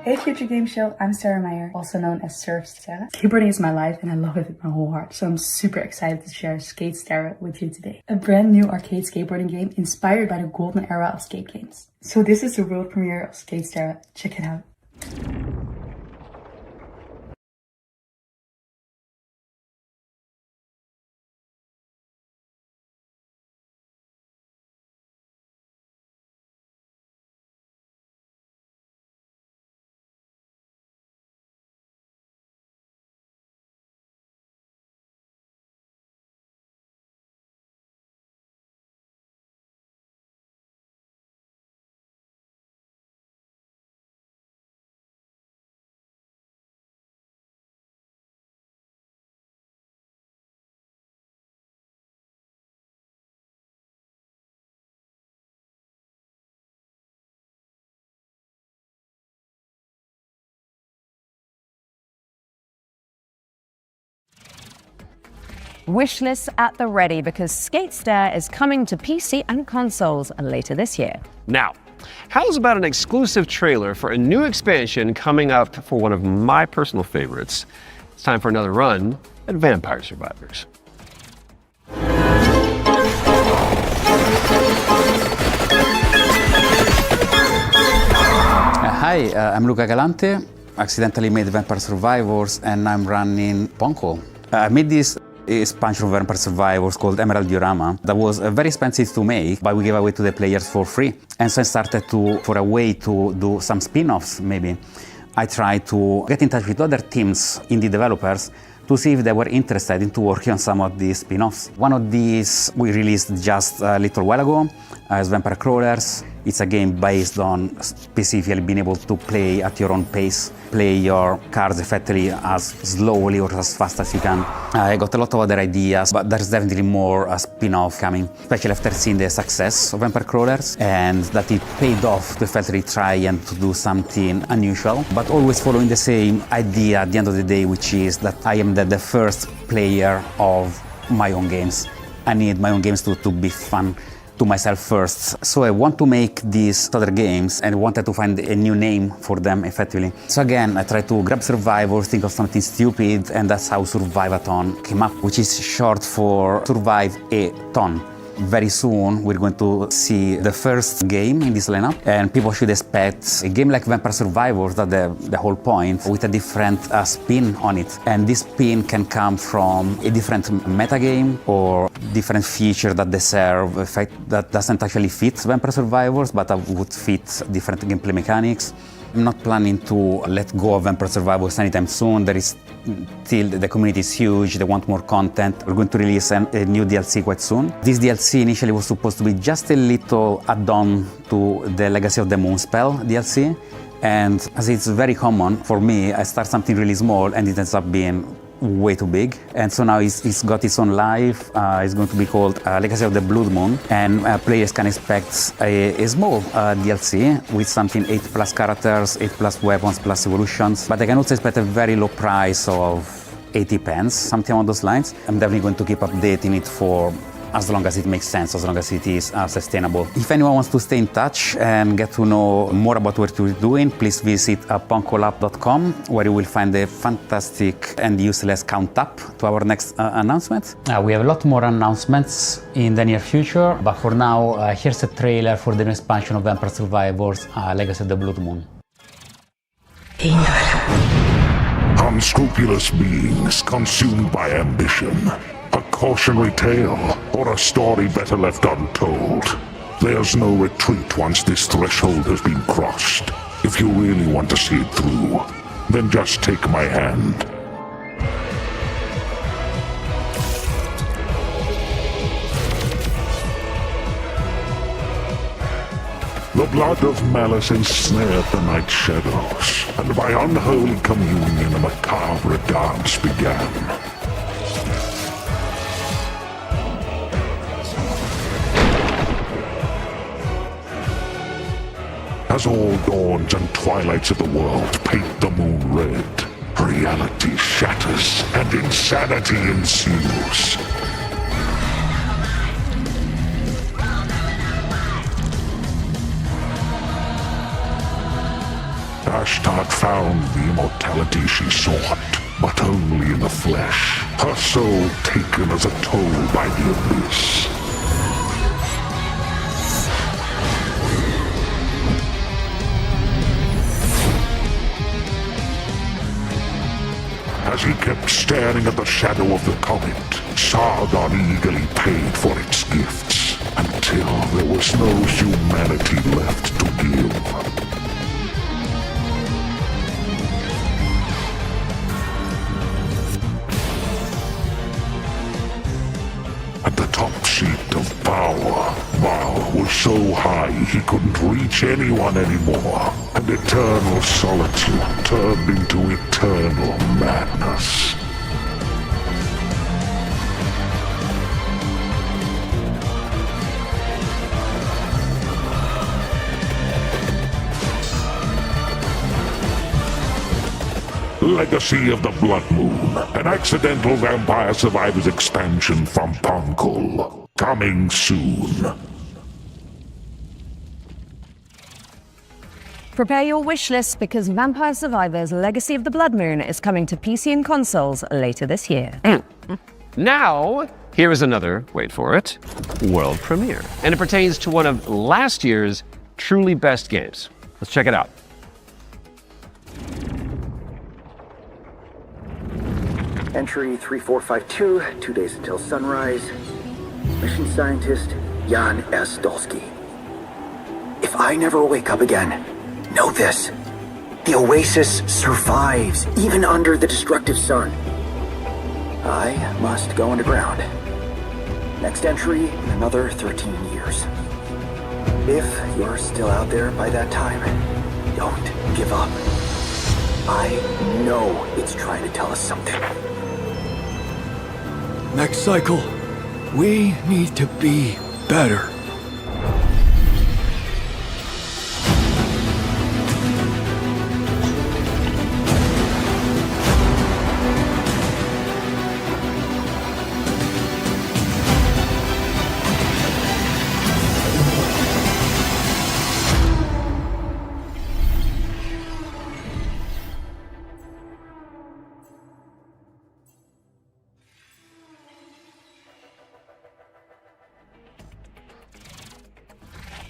Hey Future Game Show, I'm Sarah Meyer, also known as Surf Sarah. Skateboarding is my life and I love it with my whole heart, so I'm super excited to share Skate Sarah with you today. A brand new arcade skateboarding game inspired by the golden era of skate games. So this is the world premiere of Skate Sarah, check it out. Wishlist at the ready because Skate Stair is coming to PC and consoles later this year. Now, how's about an exclusive trailer for a new expansion coming up for one of my personal favorites? It's time for another run at Vampire Survivors. Hi, I'm Luca Galante. accidentally made Vampire Survivors and I'm running Ponko. I made this expansion of Vampire Survivors called Emerald Diorama that was very expensive to make, but we gave away to the players for free. And so I started for a way to do some spin-offs maybe. I tried to get in touch with other teams, indie developers, to see if they were interested in working on some of these spin-offs. One of these we released just a little while ago as Vampire Crawlers. It's a game based on specifically being able to play at your own pace, play your cards effectively as slowly or as fast as you can. I got a lot of other ideas, but there's definitely more spin-off coming, especially after seeing the success of Vampire Crawlers and that it paid off to effectively try and to do something unusual, but always following the same idea at the end of the day, which is that I am the first player of my own games. I need my own games to be fun to myself first. So I want to make these other games and wanted to find a new name for them effectively. So again, I tried to grab Survivors, think of something stupid, and that's how Survive-a-thon came up, which is short for Survive a Ton. Very soon we're going to see the first game in this lineup, and people should expect a game like Vampire Survivors, that the whole point, with a different spin on it. And this spin can come from a different metagame or different feature that they serve, that doesn't actually fit Vampire Survivors, but would fit different gameplay mechanics. I'm not planning to let go of Vampire Survivors anytime soon. There is still, the community is huge, they want more content. We're going to release a new DLC quite soon. This DLC initially was supposed to be just a little add-on to the Legacy of the Moonspell DLC. And as it's very common for me, I start something really small and it ends up being way too big. And so now it's got its own life. It's going to be called Legacy of the Blood Moon, and players can expect a small DLC with something 8+ characters, 8+ weapons plus evolutions, but they can also expect a very low price of 80 pence, something along those lines. I'm definitely going to keep updating it for as long as it makes sense, as long as it is sustainable. If anyone wants to stay in touch and get to know more about what we're doing, please visit ponkolab.com, where you will find a fantastic and useless count up to our next announcement. We have a lot more announcements in the near future, but for now, here's a trailer for the new expansion of Vampire Survivors, Legacy of the Blood Moon. Unscrupulous beings consumed by ambition. A cautionary tale, or a story better left untold. There's no retreat once this threshold has been crossed. If you really want to see it through, then just take my hand. The blood of malice ensnared the night shadows, and by unholy communion a macabre dance began. As all dawns and twilights of the world paint the moon red, reality shatters and insanity ensues. Ashtart found the immortality she sought, but only in the flesh, her soul taken as a toll by the abyss. As he kept staring at the shadow of the comet, Sargon eagerly paid for its gifts, until there was no humanity left to give. At the top seat of power, Baal was so high he couldn't reach anyone anymore, and eternal solitude turned into eternal madness. Legacy of the Blood Moon, an accidental Vampire Survivors expansion from Ponkol. Coming soon. Prepare your wish list because Vampire Survivors Legacy of the Blood Moon is coming to PC and consoles later this year. Now, here is another, wait for it, world premiere. And it pertains to one of last year's truly best games. Let's check it out. Entry 3452, 2 days until sunrise. Mission scientist, Jan S. Dolsky. If I never wake up again, know this. The Oasis survives, even under the destructive sun. I must go underground. Next entry in another 13 years. If you're still out there by that time, don't give up. I know it's trying to tell us something. Next cycle, we need to be better.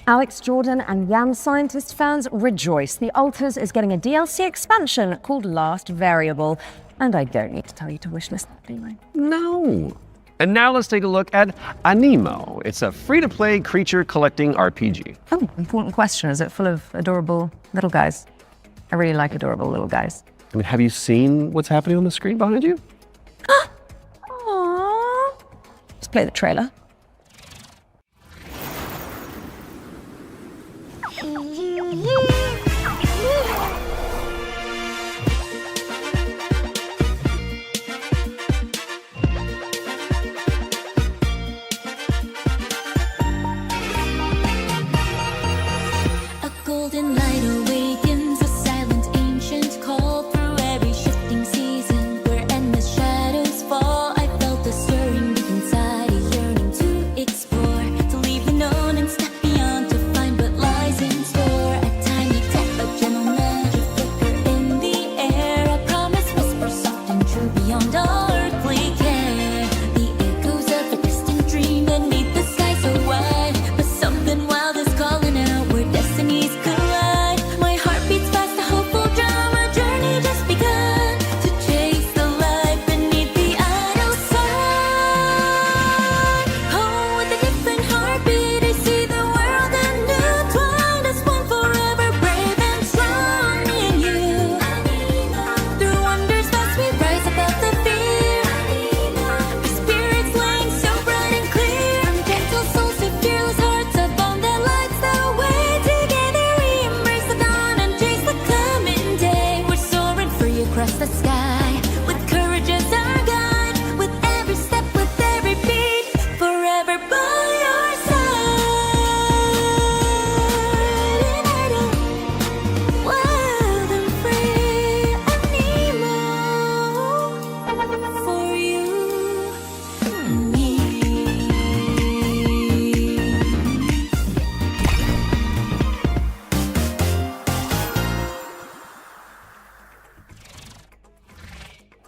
Alex Jordan and Jan Scientist fans rejoice. The Alters is getting a DLC expansion called Last Variable. And I don't need to tell you to wishlist that, do I? No. And now let's take a look at Animo. It's a free-to-play creature collecting RPG. Oh, important question. Is it full of adorable little guys? I really like adorable little guys. I mean, have you seen what's happening on the screen behind you? Aww. Let's play the trailer.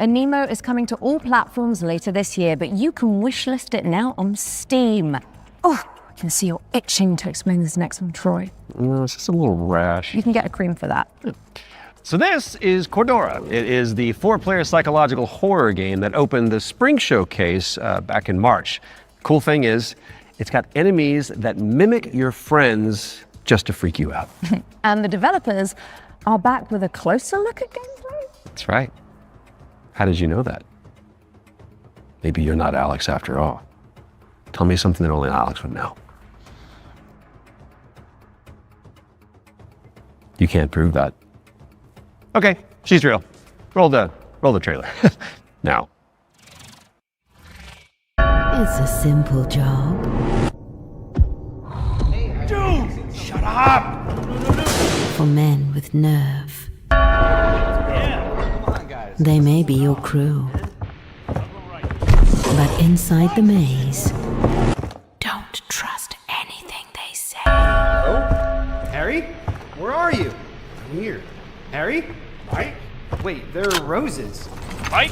Animo is coming to all platforms later this year, but you can wishlist it now on Steam. Oh, I can see you're itching to explain this next one, Troy. No, it's just a little rash. You can get a cream for that. So this is Cordora. It is the 4-player psychological horror game that opened the Spring Showcase back in March. Cool thing is, it's got enemies that mimic your friends just to freak you out. And the developers are back with a closer look at gameplay. That's right. How did you know that? Maybe you're not Alex after all. Tell me something that only Alex would know. You can't prove that. Okay, she's real. Roll the trailer. Now. It's a simple job. Dude, shut up! For men with nerve. They may be your crew. But inside the maze, don't trust anything they say. Hello? Harry? Where are you? I'm here. Harry? Mike? Wait, there are roses. Mike?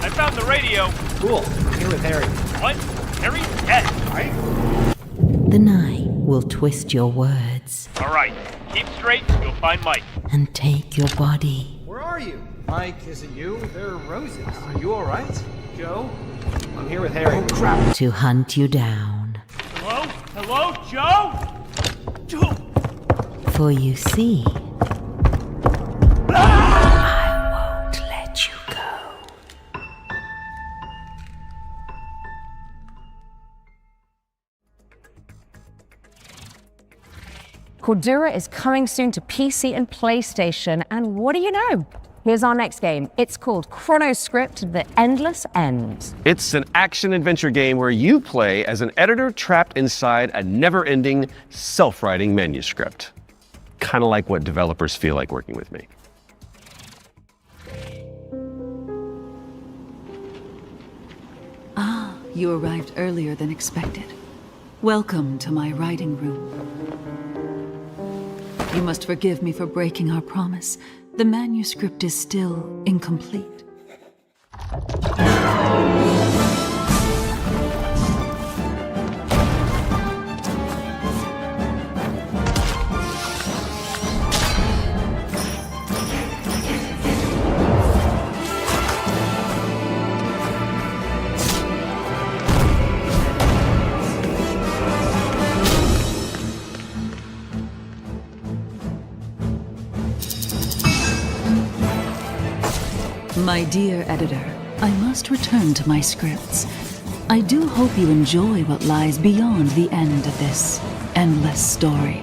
I found the radio. Cool. I'm here with Harry. What? Harry's dead. Mike? The night will twist your words All right. Keep straight. You'll find Mike. and take your body. Where are you? Mike, is it you? There are roses. Are you alright? Joe? I'm here with Harry. Oh, crap. To hunt you down. Hello? Hello, Joe? Joe! For you see, I won't let you go. Cordura is coming soon to PC and PlayStation, and what do you know? Here's our next game. It's called ChronoScript: The Endless End. It's an action-adventure game where you play as an editor trapped inside a never-ending, self-writing manuscript. Kind of like what developers feel like working with me. Ah, you arrived earlier than expected. Welcome to my writing room. You must forgive me for breaking our promise. The manuscript is still incomplete. My dear editor, I must return to my scripts. I do hope you enjoy what lies beyond the end of this endless story.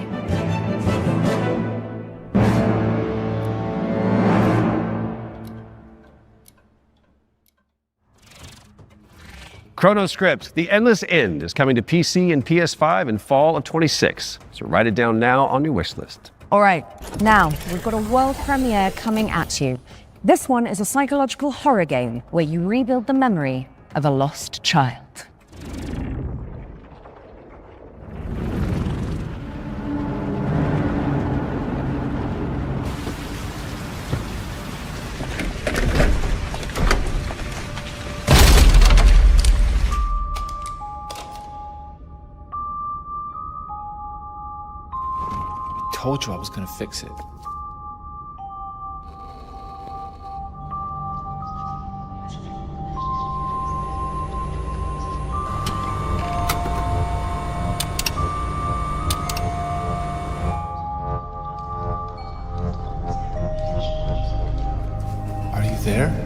ChronoScript: The Endless End is coming to PC and PS5 in fall of 26. So write it down now on your wish list. All right, now we've got a world premiere coming at you. This one is a psychological horror game where you rebuild the memory of a lost child. I told you I was gonna fix it. Are you there?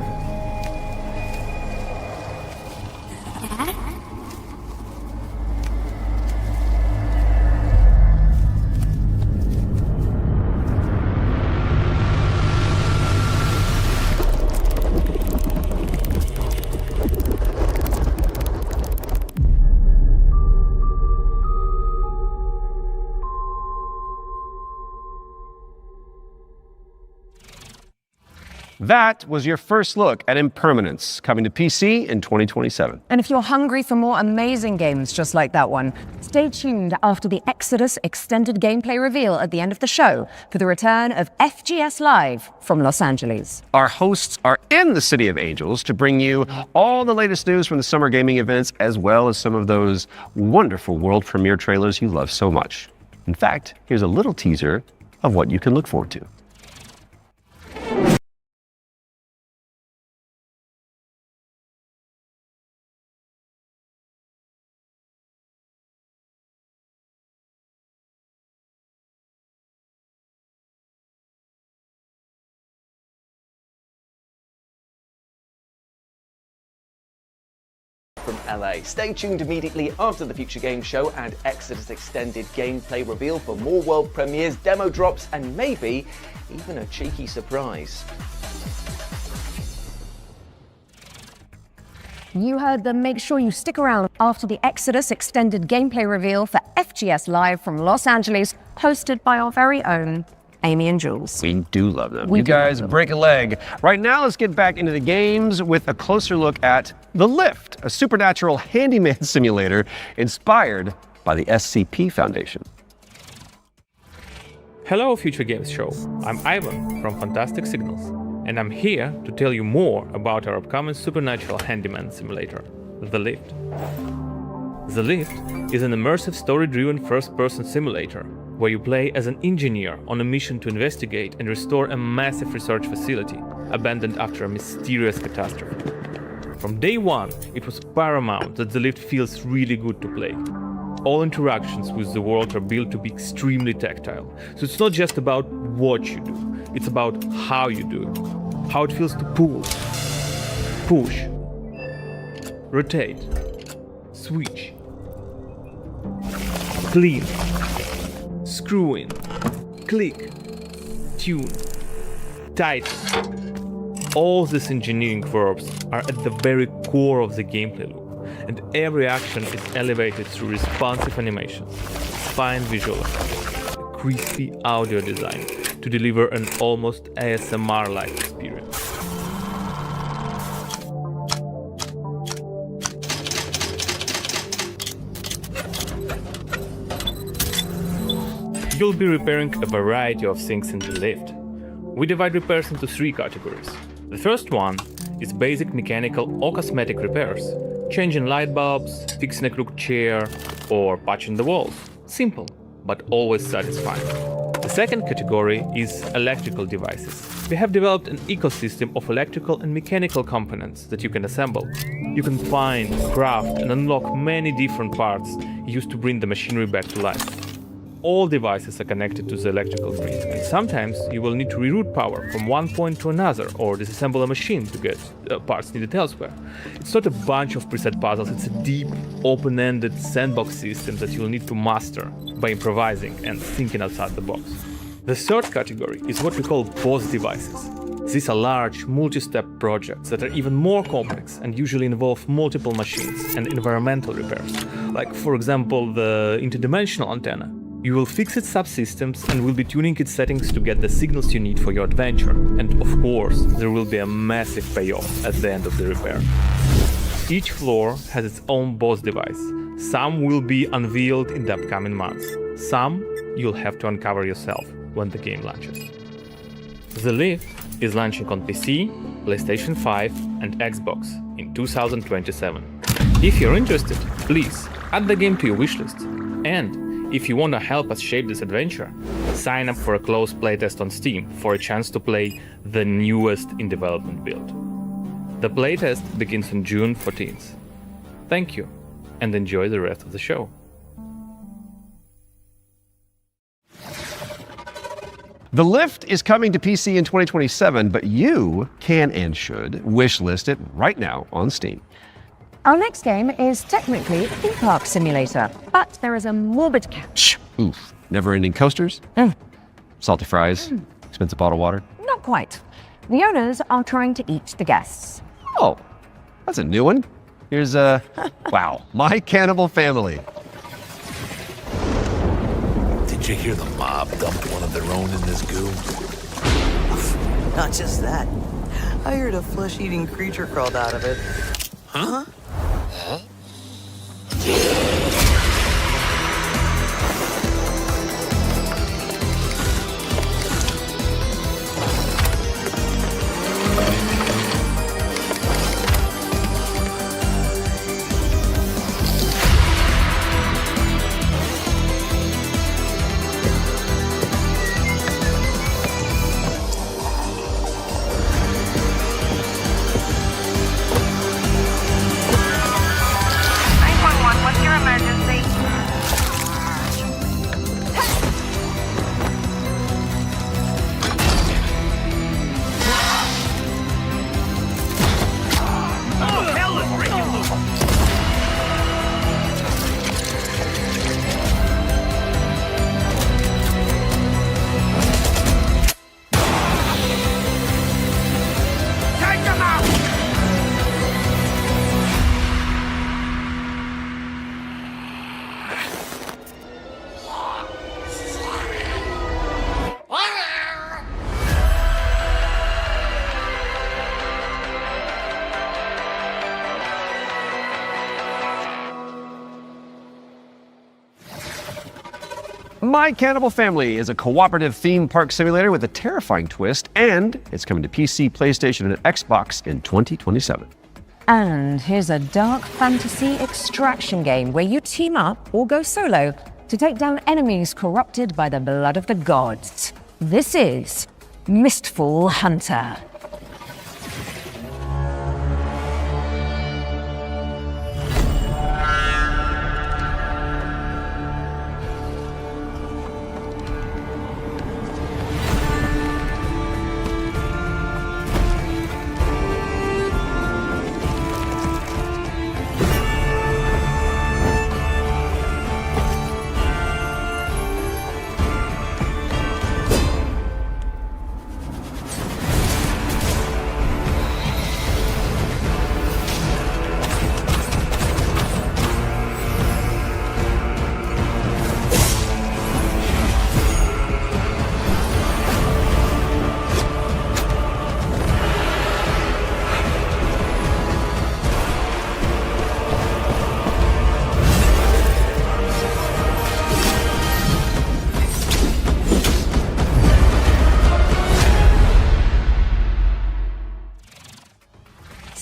That was your first look at Impermanence, coming to PC in 2027. And if you're hungry for more amazing games just like that one, stay tuned after the Exodus extended gameplay reveal at the end of the show for the return of FGS Live from Los Angeles. Our hosts are in the City of Angels to bring you all the latest news from the summer gaming events, as well as some of those wonderful world premiere trailers you love so much. In fact, here's a little teaser of what you can look forward to. From LA. Stay tuned immediately after the Future Game Show and Exodus extended gameplay reveal for more world premieres, demo drops, and maybe even a cheeky surprise. You heard them. Make sure you stick around after the Exodus extended gameplay reveal for FGS Live from Los Angeles, hosted by our very own Amy and Jules. We do love them. You guys break a leg. Right now, let's get back into the games with a closer look at The Lift, a supernatural handyman simulator inspired by the SCP Foundation. Hello, Future Games Show. I'm Ivan from Fantastic Signals, and I'm here to tell you more about our upcoming supernatural handyman simulator, The Lift. The Lift is an immersive story-driven first-person simulator where you play as an engineer on a mission to investigate and restore a massive research facility abandoned after a mysterious catastrophe. From day one, it was paramount that the lift feels really good to play. All interactions with the world are built to be extremely tactile, so it's not just about what you do, it's about how you do it. How it feels to pull, push, rotate, switch, clean, screw in, click, tune, tighten. All these engineering verbs are at the very core of the gameplay loop, and every action is elevated through responsive animations, fine visual effects, a crispy audio design to deliver an almost ASMR-like experience. You'll be repairing a variety of things in the lift. We divide repairs into 3 categories. The first one is basic mechanical or cosmetic repairs, changing light bulbs, fixing a crooked chair, or patching the walls. Simple, but always satisfying. The second category is electrical devices. We have developed an ecosystem of electrical and mechanical components that you can assemble. You can find, craft, and unlock many different parts used to bring the machinery back to life. All devices are connected to the electrical grid, and sometimes you will need to reroute power from one point to another or disassemble a machine to get parts needed elsewhere. It's not a bunch of preset puzzles, it's a deep, open-ended sandbox system that you'll need to master by improvising and thinking outside the box. The third category is what we call boss devices. These are large, multi-step projects that are even more complex and usually involve multiple machines and environmental repairs, like, for example, the interdimensional antenna. You will fix its subsystems and will be tuning its settings to get the signals you need for your adventure. And of course, there will be a massive payoff at the end of the repair. Each floor has its own boss device. Some will be unveiled in the upcoming months. Some you'll have to uncover yourself when the game launches. The Lift is launching on PC, PlayStation 5 and Xbox in 2027. If you're interested, please add the game to your wishlist. And if you want to help us shape this adventure, sign up for a closed playtest on Steam for a chance to play the newest in development build. The playtest begins on June 14th. Thank you, and enjoy the rest of the show. The Lift is coming to PC in 2027, but you can and should wishlist it right now on Steam. Our next game is technically a theme park simulator, but there is a morbid catch. Oof. Never-ending coasters? Salty fries? Expensive bottled water? Not quite. The owners are trying to eat the guests. Oh, that's a new one. Here's wow, My Cannibal Family. Did you hear the mob dump one of their own in this goo? Not just that. I heard a flesh-eating creature crawled out of it. Huh? My Cannibal Family is a cooperative theme park simulator with a terrifying twist, and it's coming to PC, PlayStation, and Xbox in 2027. And here's a dark fantasy extraction game where you team up or go solo to take down enemies corrupted by the blood of the gods. This is Mistfall Hunter.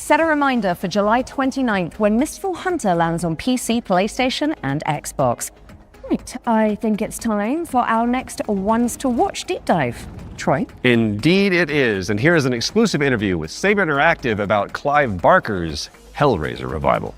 Set a reminder for July 29th when Mistful Hunter lands on PC, PlayStation, and Xbox. Right, I think it's time for our next Ones to Watch deep dive. Troy? Indeed it is, and here is an exclusive interview with Saber Interactive about Clive Barker's Hellraiser revival.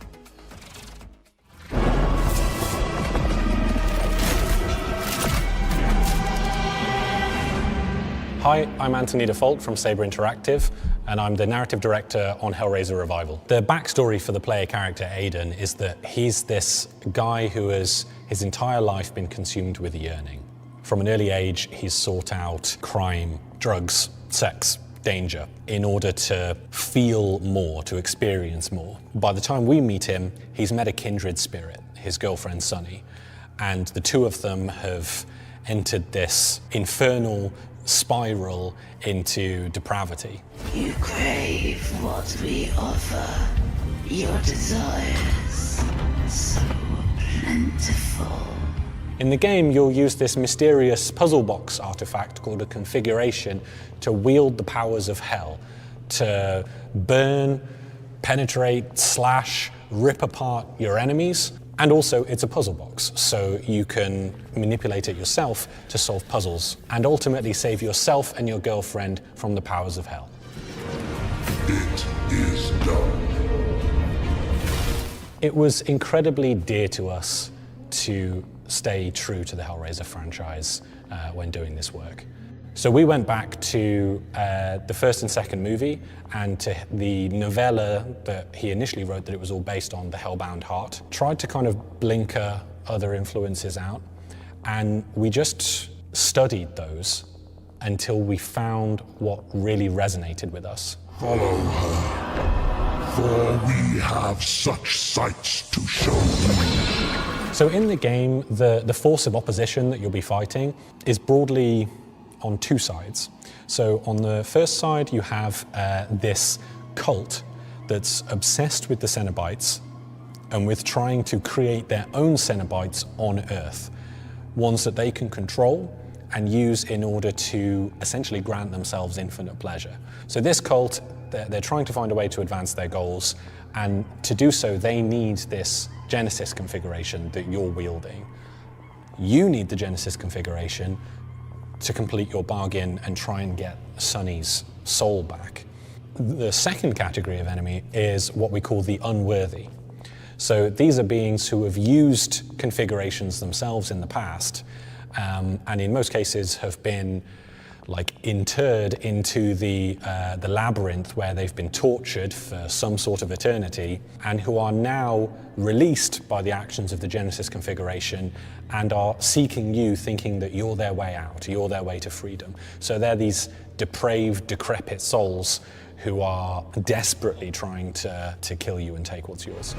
Hi, I'm Anthony Default from Saber Interactive, and I'm the narrative director on Hellraiser Revival. The backstory for the player character Aiden is that he's this guy who has his entire life been consumed with yearning. From an early age, he's sought out crime, drugs, sex, danger in order to feel more, to experience more. By the time we meet him, he's met a kindred spirit, his girlfriend Sunny, and the two of them have entered this infernal spiral into depravity. You crave what we offer. Your desires so plentiful. In the game, you'll use this mysterious puzzle box artifact called a configuration to wield the powers of hell, to burn, penetrate, slash, rip apart your enemies. And also, it's a puzzle box, so you can manipulate it yourself to solve puzzles and ultimately save yourself and your girlfriend from the powers of hell. It is done. It was incredibly dear to us to stay true to the Hellraiser franchise when doing this work. So we went back to the first and second movie and to the novella that he initially wrote that it was all based on, The Hellbound Heart. Tried to kind of blinker other influences out, and we just studied those until we found what really resonated with us. Follow her, for we have such sights to show you. So in the game, the force of opposition that you'll be fighting is broadly on two sides. So on the first side, you have this cult that's obsessed with the Cenobites and with trying to create their own Cenobites on Earth, ones that they can control and use in order to essentially grant themselves infinite pleasure. So this cult, they're trying to find a way to advance their goals, and to do so, they need this Genesis configuration that you're wielding. You need the Genesis configuration to complete your bargain and try and get Sunny's soul back. The second category of enemy is what we call the unworthy. So these are beings who have used configurations themselves in the past, and in most cases have been interred into the labyrinth where they've been tortured for some sort of eternity, and who are now released by the actions of the Genesis configuration and are seeking you, thinking that you're their way out, you're their way to freedom. So they're these depraved, decrepit souls who are desperately trying to kill you and take what's yours.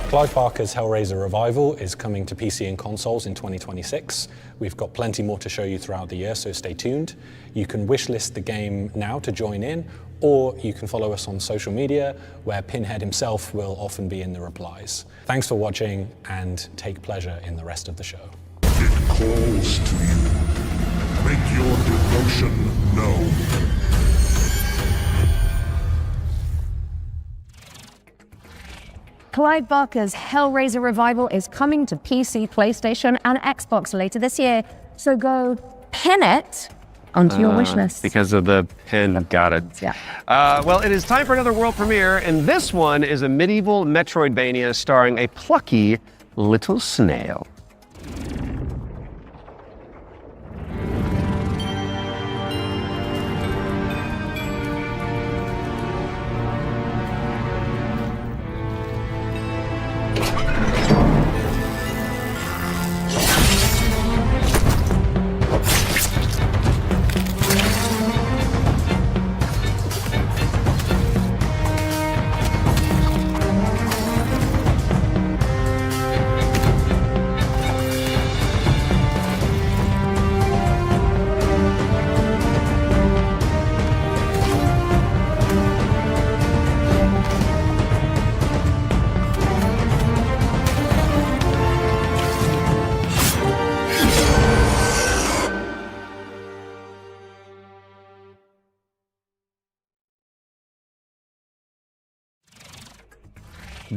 Clive Barker's Hellraiser Revival is coming to PC and consoles in 2026. We've got plenty more to show you throughout the year, so stay tuned. You can wishlist the game now to join in, or you can follow us on social media, where Pinhead himself will often be in the replies. Thanks for watching, and take pleasure in the rest of the show. It calls to you. Make your devotion known. Clive Barker's Hellraiser Revival is coming to PC, PlayStation, and Xbox later this year, so go pin it onto your wish list. Because of the pin, got it. Yeah. Well, it is time for another world premiere, and this one is a medieval Metroidvania starring a plucky little snail.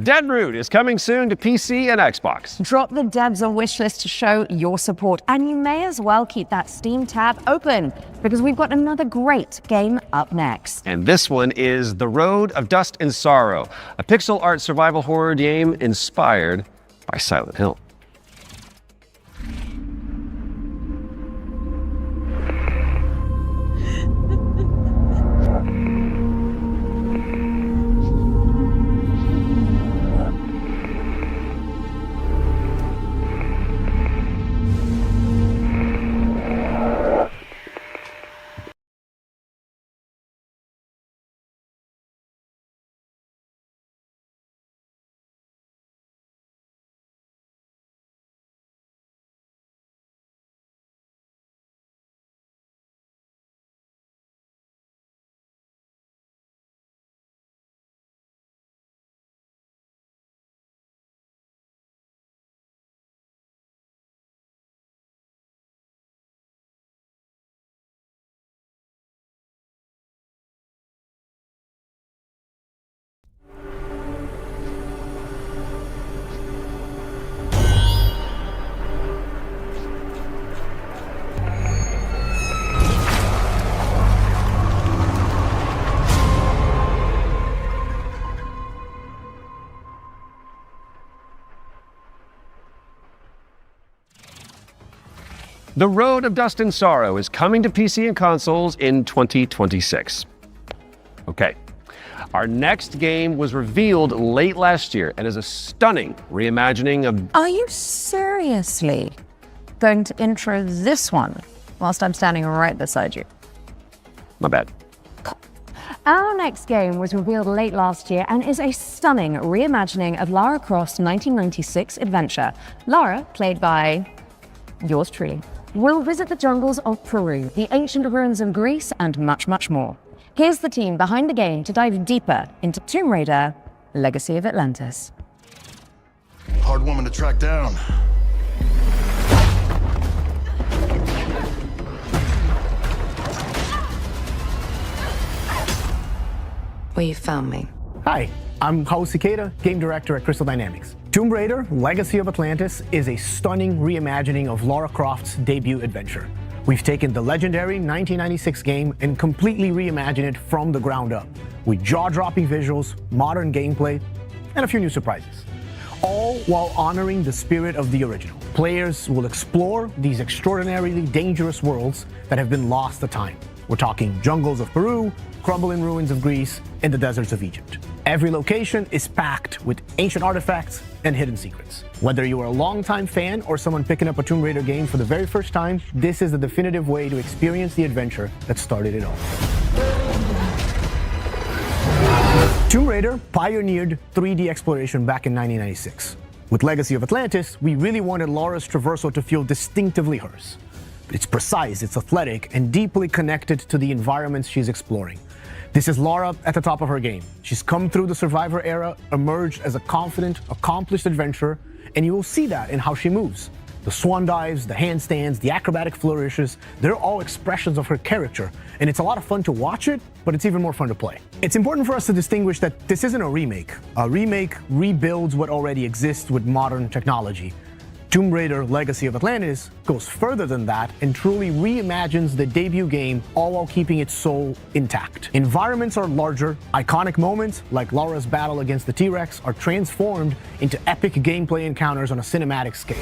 Deadroot is coming soon to PC and Xbox. Drop the devs on wishlist to show your support, and you may as well keep that Steam tab open, because we've got another great game up next. And this one is The Road of Dust and Sorrow, a pixel art survival horror game inspired by Silent Hill. The Road of Dust and Sorrow is coming to PC and consoles in 2026. Okay, our next game was revealed late last year and is a stunning reimagining of... Are you seriously going to intro this one whilst I'm standing right beside you? My bad. Our next game was revealed late last year and is a stunning reimagining of Lara Croft's 1996 adventure. Lara, played by yours truly, will visit the jungles of Peru, the ancient ruins of Greece, and much, much more. Here's the team behind the game to dive deeper into Tomb Raider: Legacy of Atlantis. Hard woman to track down. Well, you found me. Hi, I'm Hao Cicada, game director at Crystal Dynamics. Tomb Raider: Legacy of Atlantis is a stunning reimagining of Lara Croft's debut adventure. We've taken the legendary 1996 game and completely reimagined it from the ground up, with jaw-dropping visuals, modern gameplay, and a few new surprises. All while honoring the spirit of the original. Players will explore these extraordinarily dangerous worlds that have been lost to time. We're talking jungles of Peru, crumbling ruins of Greece, and the deserts of Egypt. Every location is packed with ancient artifacts and hidden secrets. Whether you are a longtime fan or someone picking up a Tomb Raider game for the very first time, this is the definitive way to experience the adventure that started it all. Tomb Raider pioneered 3D exploration back in 1996. With Legacy of Atlantis, we really wanted Lara's traversal to feel distinctively hers. It's precise, it's athletic, and deeply connected to the environments she's exploring. This is Lara at the top of her game. She's come through the Survivor era, emerged as a confident, accomplished adventurer, and you will see that in how she moves. The swan dives, the handstands, the acrobatic flourishes, they're all expressions of her character, and it's a lot of fun to watch it, but it's even more fun to play. It's important for us to distinguish that this isn't a remake. A remake rebuilds what already exists with modern technology. Tomb Raider: Legacy of Atlantis goes further than that and truly reimagines the debut game, all while keeping its soul intact. Environments are larger, iconic moments like Lara's battle against the T-Rex are transformed into epic gameplay encounters on a cinematic scale.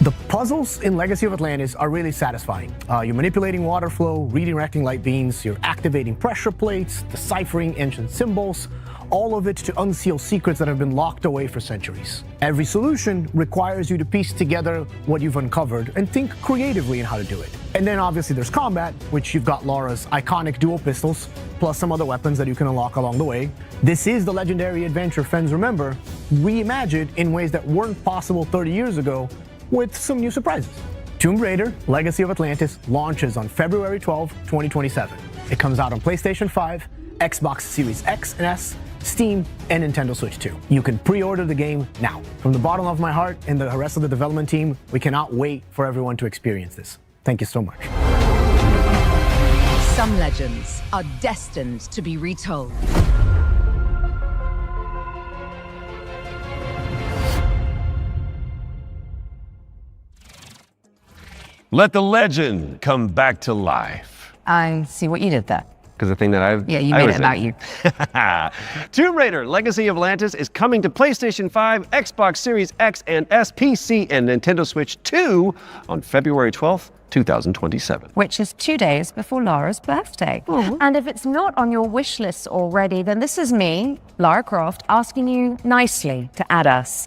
The puzzles in Legacy of Atlantis are really satisfying. You're manipulating water flow, redirecting light beams, you're activating pressure plates, deciphering ancient symbols, all of it to unseal secrets that have been locked away for centuries. Every solution requires you to piece together what you've uncovered and think creatively in how to do it. And then obviously there's combat, which you've got Lara's iconic dual pistols, plus some other weapons that you can unlock along the way. This is the legendary adventure fans remember, reimagined in ways that weren't possible 30 years ago, with some new surprises. Tomb Raider: Legacy of Atlantis launches on February 12, 2027. It comes out on PlayStation 5, Xbox Series X and S, Steam, and Nintendo Switch 2. You can pre-order the game now. From the bottom of my heart and the rest of the development team, we cannot wait for everyone to experience this. Thank you so much. Some legends are destined to be retold. Let the legend come back to life. I see what you did there. Because the thing that Yeah, you made it about you. Tomb Raider Legacy of Atlantis is coming to PlayStation 5, Xbox Series X and S, PC, and Nintendo Switch 2 on February 12th, 2027. Which is 2 days before Lara's birthday. And if it's not on your wish list already, then this is me, Lara Croft, asking you nicely to add us.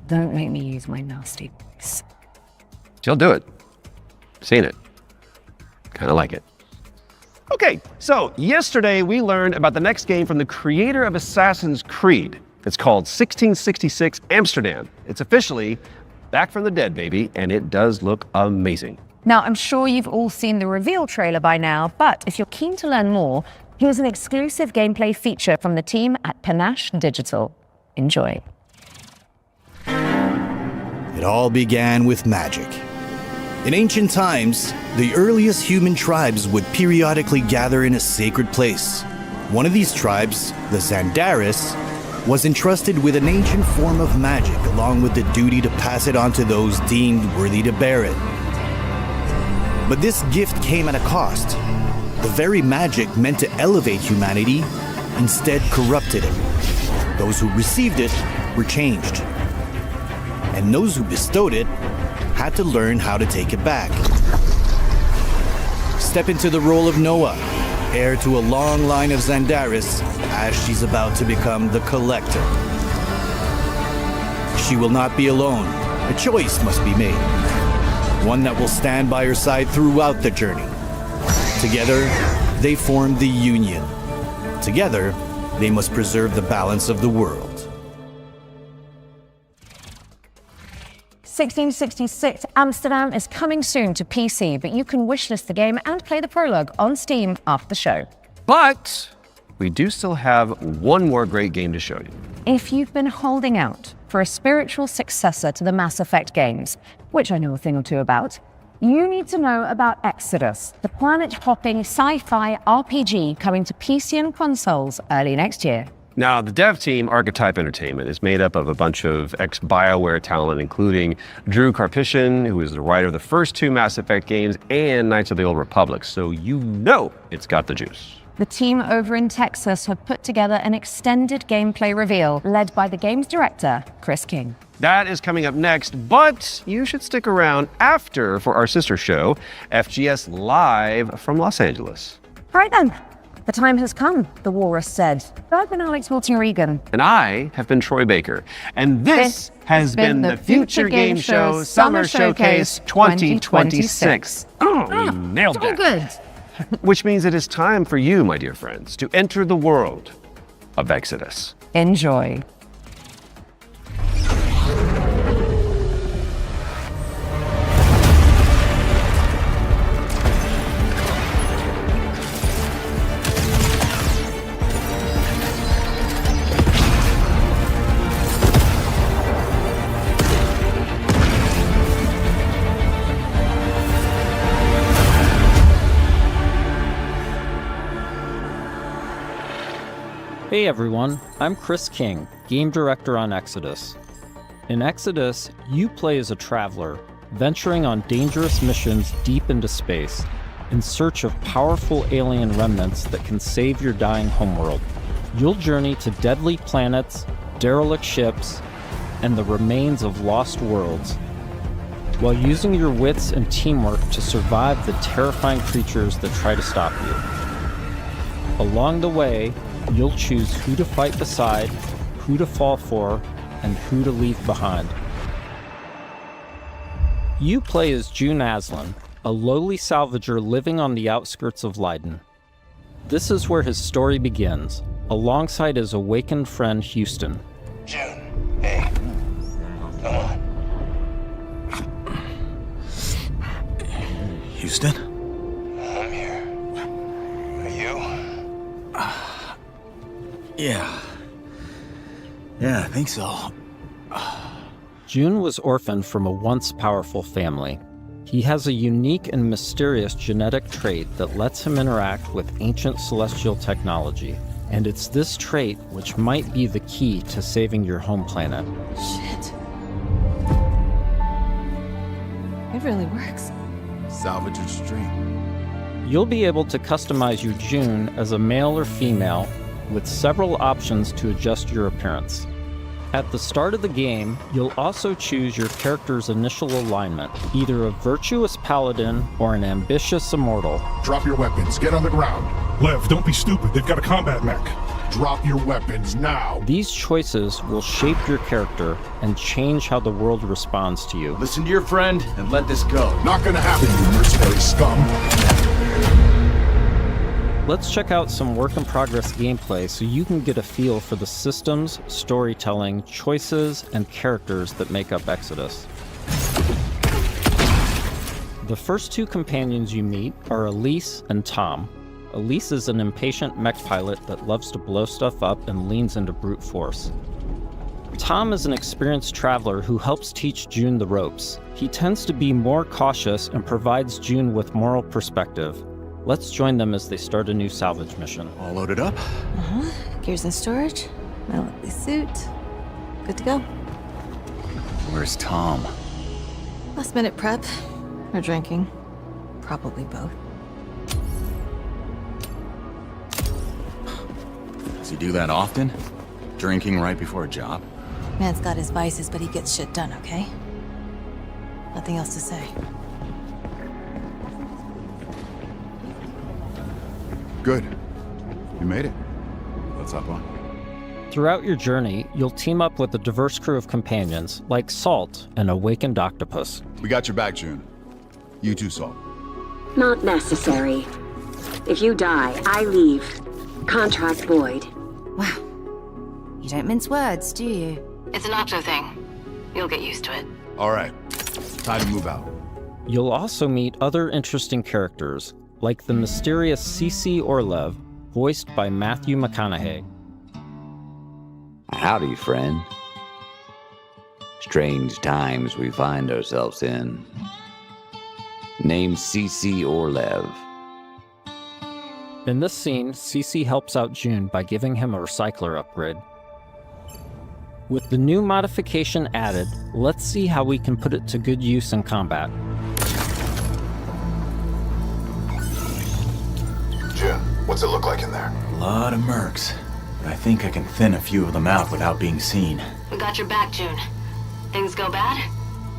Don't make me use my nasty voice. She'll do it. Seen it. Kind of like it. Okay, so yesterday we learned about the next game from the creator of Assassin's Creed. It's called 1666 Amsterdam. It's officially back from the dead, baby, and it does look amazing. Now, I'm sure you've all seen the reveal trailer by now, but if you're keen to learn more, here's an exclusive gameplay feature from the team at Panache Digital. Enjoy. It all began with magic. In ancient times, the earliest human tribes would periodically gather in a sacred place. One of these tribes, the Zandaris, was entrusted with an ancient form of magic along with the duty to pass it on to those deemed worthy to bear it. But this gift came at a cost. The very magic meant to elevate humanity instead corrupted it. Those who received it were changed. And those who bestowed it had to learn how to take it back. Step into the role of Noah, heir to a long line of Zandaris, as she's about to become the Collector. She will not be alone. A choice must be made. One that will stand by her side throughout the journey. Together, they form the Union. Together, they must preserve the balance of the world. 1666 Amsterdam is coming soon to PC, but you can wishlist the game and play the prologue on Steam after the show. But we do still have one more great game to show you. If you've been holding out for a spiritual successor to the Mass Effect games, which I know a thing or two about, you need to know about Exodus, the planet-hopping sci-fi RPG coming to PC and consoles early next year. Now, the dev team, Archetype Entertainment, is made up of a bunch of ex-BioWare talent, including Drew Karpyshyn, who is the writer of the first two Mass Effect games, and Knights of the Old Republic, so you know it's got the juice. The team over in Texas have put together an extended gameplay reveal led by the game's director, Chris King. That is coming up next, but you should stick around after for our sister show, FGS Live from Los Angeles. All right then. The time has come, the walrus said. I've been Alex Wilton-Regan. And I have been Troy Baker. And this has been the Future Game Show Summer Showcase 2026. Oh, we nailed that. Good. Which means it is time for you, my dear friends, to enter the world of Exodus. Enjoy. Hey everyone, I'm Chris King, Game Director on Exodus. In Exodus, you play as a traveler, venturing on dangerous missions deep into space, in search of powerful alien remnants that can save your dying homeworld. You'll journey to deadly planets, derelict ships, and the remains of lost worlds, while using your wits and teamwork to survive the terrifying creatures that try to stop you. Along the way, you'll choose who to fight beside, who to fall for, and who to leave behind. You play as June Aslan, a lowly salvager living on the outskirts of Leiden. This is where his story begins, alongside his awakened friend Houston. June, hey, come on. Houston? I'm here. Are you? Yeah, I think so. June was orphaned from a once powerful family. He has a unique and mysterious genetic trait that lets him interact with ancient celestial technology. And it's this trait which might be the key to saving your home planet. Shit. It really works. Salvage your stream. You'll be able to customize your June as a male or female with several options to adjust your appearance. At the start of the game, you'll also choose your character's initial alignment, either a virtuous paladin or an ambitious immortal. Drop your weapons. Get on the ground. Lev, don't be stupid. They've got a combat mech. Drop your weapons now. These choices will shape your character and change how the world responds to you. Listen to your friend and let this go. Not gonna happen, you mercenary scum. Let's check out some work-in-progress gameplay so you can get a feel for the systems, storytelling, choices, and characters that make up Exodus. The first two companions you meet are Alias and Tom. Alias is an impatient mech pilot that loves to blow stuff up and leans into brute force. Tom is an experienced traveler who helps teach June the ropes. He tends to be more cautious and provides June with moral perspective. Let's join them as they start a new salvage mission. All loaded up? Uh-huh. Gears in storage. My lovely suit. Good to go. Where's Tom? Last minute prep. Or drinking. Probably both. Does he do that often? Drinking right before a job? Man's got his vices, but he gets shit done, okay? Nothing else to say. Good. You made it. Let's hop on. Throughout your journey, you'll team up with a diverse crew of companions, like Salt, an awakened octopus. We got your back, June. You too, Salt. Not necessary. If you die, I leave. Contract void. Wow. You don't mince words, do you? It's an Octo thing. You'll get used to it. All right. Time to move out. You'll also meet other interesting characters, like the mysterious C.C. Orlev, voiced by Matthew McConaughey. Howdy, friend. Strange times we find ourselves in. Name's C.C. Orlev. In this scene, C.C. helps out June by giving him a recycler upgrade. With the new modification added, let's see how we can put it to good use in combat. June, what's it look like in there? A lot of mercs. But I think I can thin a few of them out without being seen. We got your back, June. Things go bad,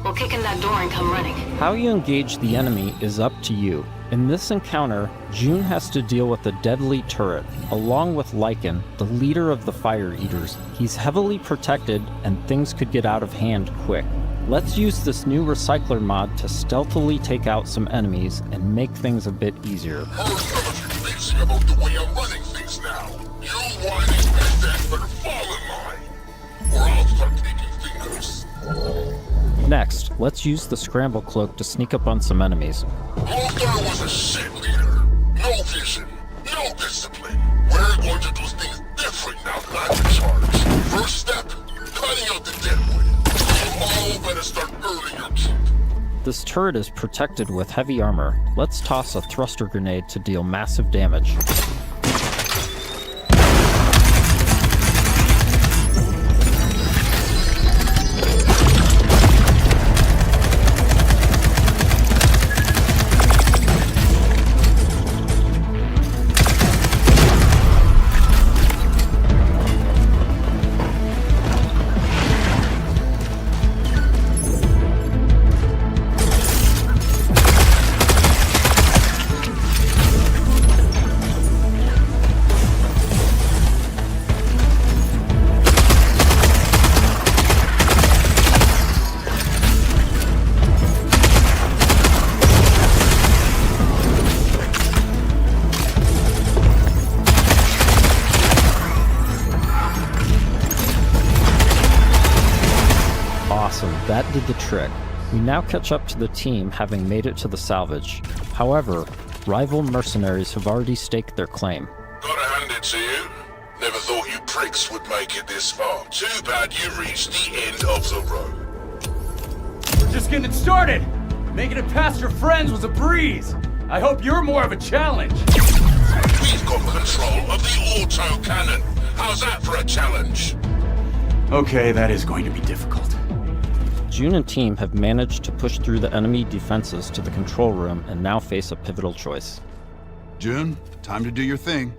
we'll kick in that door and come running. How you engage the enemy is up to you. In this encounter, June has to deal with a deadly turret, along with Lycan, the leader of the Fire Eaters. He's heavily protected, and things could get out of hand quick. Let's use this new recycler mod to stealthily take out some enemies and make things a bit easier. About the way I'm running things now. You whining that better fall in line, or I'll start taking fingers. Next, let's use the scramble cloak to sneak up on some enemies. Lothar was a shit leader. No vision, no discipline. We're going to do things different now that I'm in charge. First step, cutting out the deadwood. You all better start earning your keep. This turret is protected with heavy armor. Let's toss a thruster grenade to deal massive damage. That did the trick. We now catch up to the team having made it to the salvage. However, rival mercenaries have already staked their claim. Gotta hand it to you. Never thought you pricks would make it this far. Too bad you reached the end of the road. We're just getting started! Making it past your friends was a breeze. I hope you're more of a challenge. We've got control of the auto-cannon. How's that for a challenge? Okay, that is going to be difficult. June and team have managed to push through the enemy defenses to the control room and now face a pivotal choice. June, time to do your thing.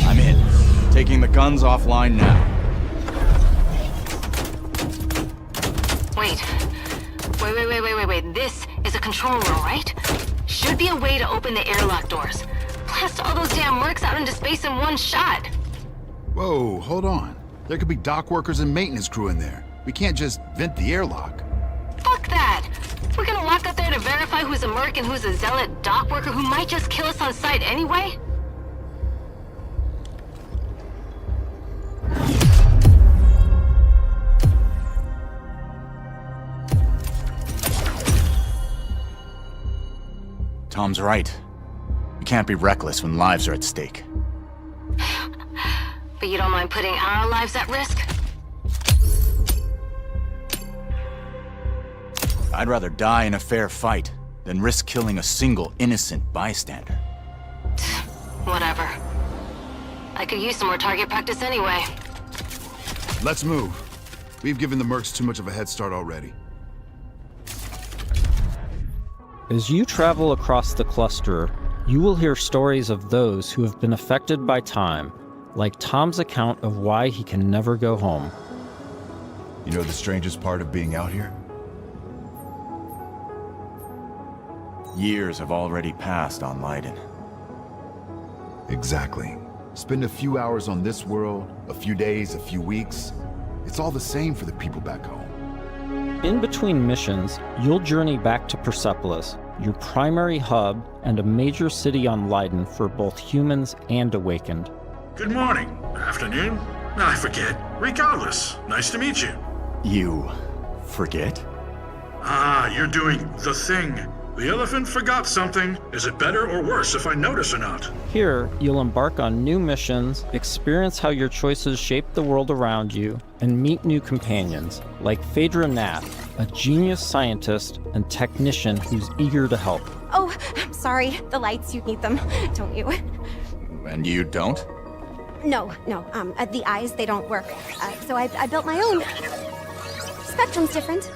I'm in. Taking the guns offline now. Wait. This is a control room, right? Should be a way to open the airlock doors. Blast all those damn mercs out into space in one shot. Whoa, hold on. There could be dock workers and maintenance crew in there. We can't just vent the airlock. Fuck that! We're gonna walk up there to verify who's a merc and who's a zealot dock worker who might just kill us on sight anyway? Tom's right. You can't be reckless when lives are at stake. But you don't mind putting our lives at risk? I'd rather die in a fair fight than risk killing a single innocent bystander. Whatever. I could use some more target practice anyway. Let's move. We've given the mercs too much of a head start already. As you travel across the cluster, you will hear stories of those who have been affected by time, like Tom's account of why he can never go home. You know the strangest part of being out here? Years have already passed on Leiden. Exactly. Spend a few hours on this world, a few days, a few weeks. It's all the same for the people back home. In between missions, you'll journey back to Persepolis, your primary hub and a major city on Leiden for both humans and Awakened. Good morning. Afternoon? I forget. Regardless, nice to meet you. You forget? Ah, you're doing the thing. The elephant forgot something. Is it better or worse if I notice or not? Here, you'll embark on new missions, experience how your choices shape the world around you, and meet new companions, like Phaedra Nath, a genius scientist and technician who's eager to help. Oh, I'm sorry. The lights, you need them, don't you? And you don't? No. The eyes, they don't work. So I built my own. Spectrum's different.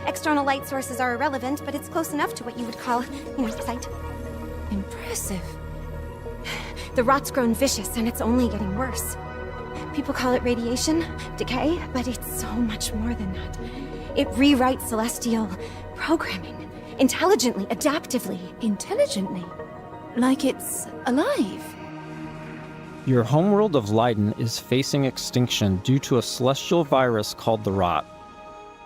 External light sources are irrelevant, but it's close enough to what you would call, sight. Impressive. The rot's grown vicious, and it's only getting worse. People call it radiation, decay, but it's so much more than that. It rewrites celestial programming. Intelligently, adaptively. Intelligently? Like it's alive? Your homeworld of Leiden is facing extinction due to a celestial virus called the Rot.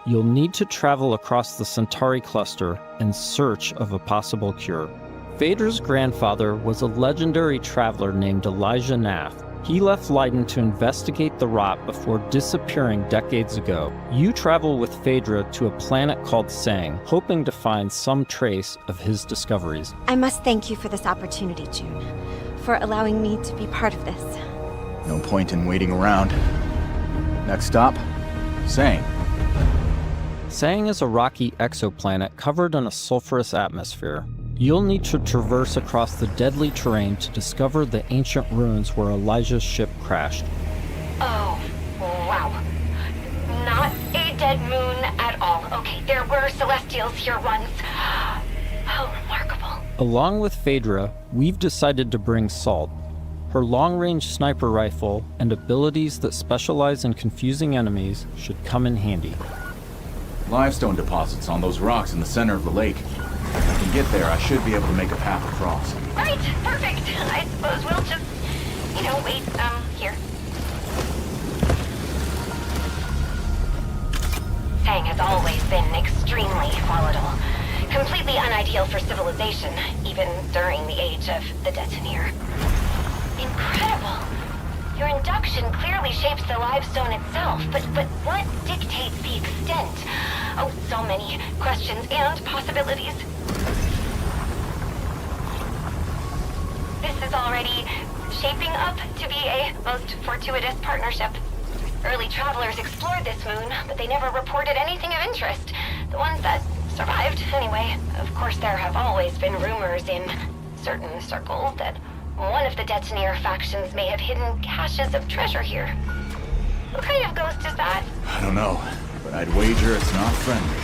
You'll need to travel across the Centauri cluster in search of a possible cure. Phaedra's grandfather was a legendary traveler named Elijah Nath. He left Leiden to investigate the Rot before disappearing decades ago. You travel with Phaedra to a planet called Sang, hoping to find some trace of his discoveries. I must thank you for this opportunity, June, for allowing me to be part of this. No point in waiting around. Next stop, Sang. Sang is a rocky exoplanet covered in a sulfurous atmosphere. You'll need to traverse across the deadly terrain to discover the ancient ruins where Elijah's ship crashed. Oh, wow. Not a dead moon at all. Okay, there were celestials here once. How remarkable. Along with Phaedra, we've decided to bring Salt. Her long-range sniper rifle and abilities that specialize in confusing enemies should come in handy. Limestone deposits on those rocks in the center of the lake. If I can get there, I should be able to make a path across. Right, perfect. I suppose we'll just, wait, here. Sang has always been extremely volatile. Completely unideal for civilization, even during the age of the detonator. Incredible. Your induction clearly shapes the limestone itself, but what dictates the extent? Oh, so many questions and possibilities. This is already shaping up to be a most fortuitous partnership. Early travelers explored this moon, but they never reported anything of interest. The ones that survived, anyway. Of course, there have always been rumors in certain circles that one of the Detonator factions may have hidden caches of treasure here. What kind of ghost is that? I don't know, but I'd wager it's not friendly.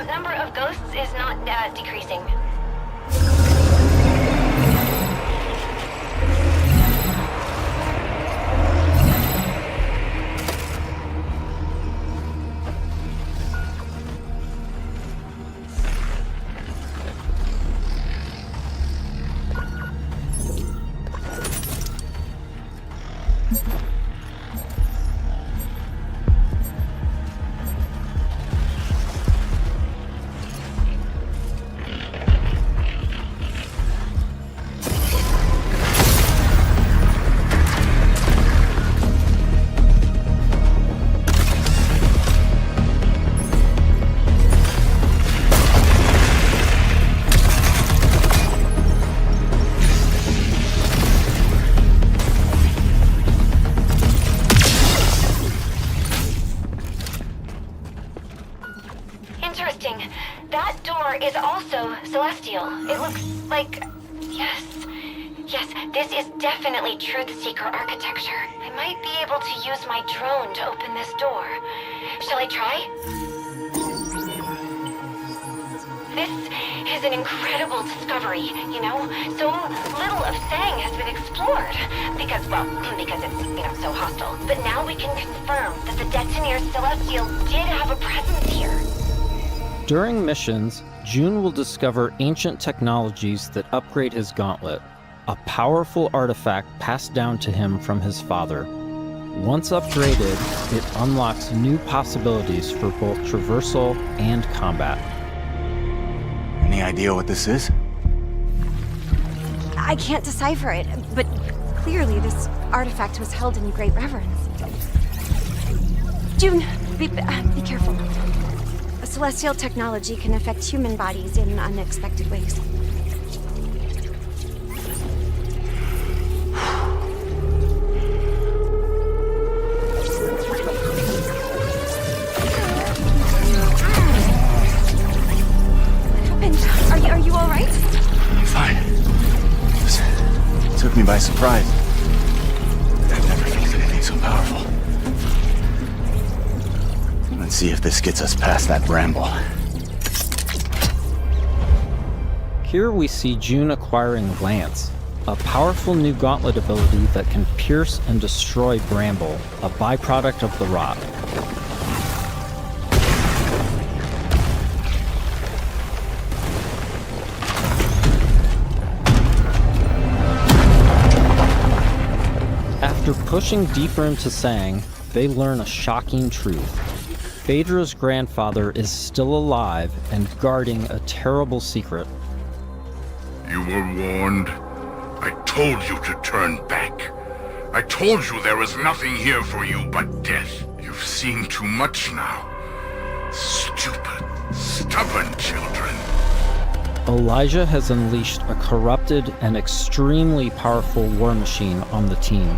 The number of ghosts is not decreasing. Interesting. That door is also celestial. It looks like... Yes, this is definitely Truth-Seeker architecture. I might be able to use my drone to open this door. Shall I try? This is an incredible discovery, you know? So little of Sang has been explored. Because it's, so hostile. But now we can confirm that the Detonator Celestial did have a presence here. During missions, June will discover ancient technologies that upgrade his gauntlet, a powerful artifact passed down to him from his father. Once upgraded, it unlocks new possibilities for both traversal and combat. Any idea what this is? I can't decipher it, but clearly this artifact was held in great reverence. June, be careful. Celestial technology can affect human bodies in unexpected ways. What happened? Are you all right? I'm fine. It took me by surprise. I've never felt anything so powerful. Let's see if this gets us past that bramble. Here we see June acquiring Lance, a powerful new gauntlet ability that can pierce and destroy bramble, a byproduct of the rot. After pushing deeper into Sang, they learn a shocking truth. Phaedra's grandfather is still alive and guarding a terrible secret. You were warned. I told you to turn back. I told you there was nothing here for you but death. You've seen too much now. Stupid, stubborn children. Elijah has unleashed a corrupted and extremely powerful war machine on the team.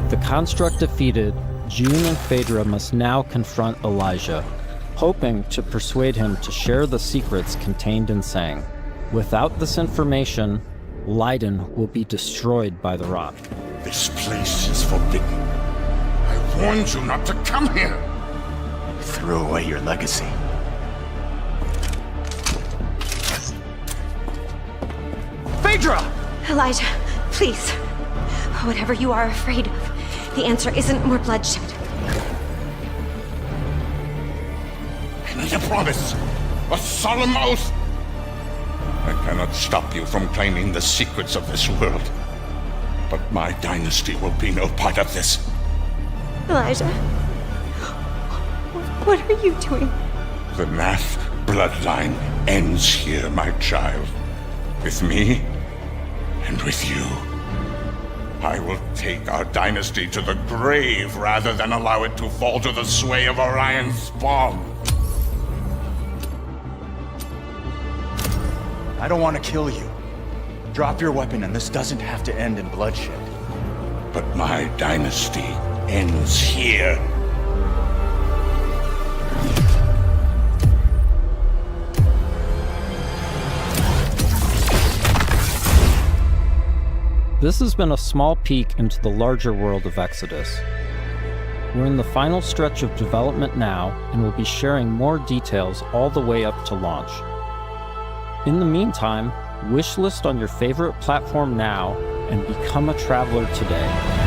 With the construct defeated, June and Phaedra must now confront Elijah, hoping to persuade him to share the secrets contained in Sang. Without this information, Leiden will be destroyed by the rot. This place is forbidden. I warned you not to come here. You threw away your legacy. Phaedra! Elijah, please. Whatever you are afraid of, the answer isn't more bloodshed. I need a promise. A solemn oath. I cannot stop you from claiming the secrets of this world. But my dynasty will be no part of this. Elijah, what are you doing? The Nath bloodline ends here, my child. With me and with you. I will take our dynasty to the grave rather than allow it to fall to the sway of Orion's spawn. I don't want to kill you. Drop your weapon and this doesn't have to end in bloodshed. But my dynasty ends here. This has been a small peek into the larger world of Exodus. We're in the final stretch of development now, and we'll be sharing more details all the way up to launch. In the meantime, wishlist on your favorite platform now and become a traveler today.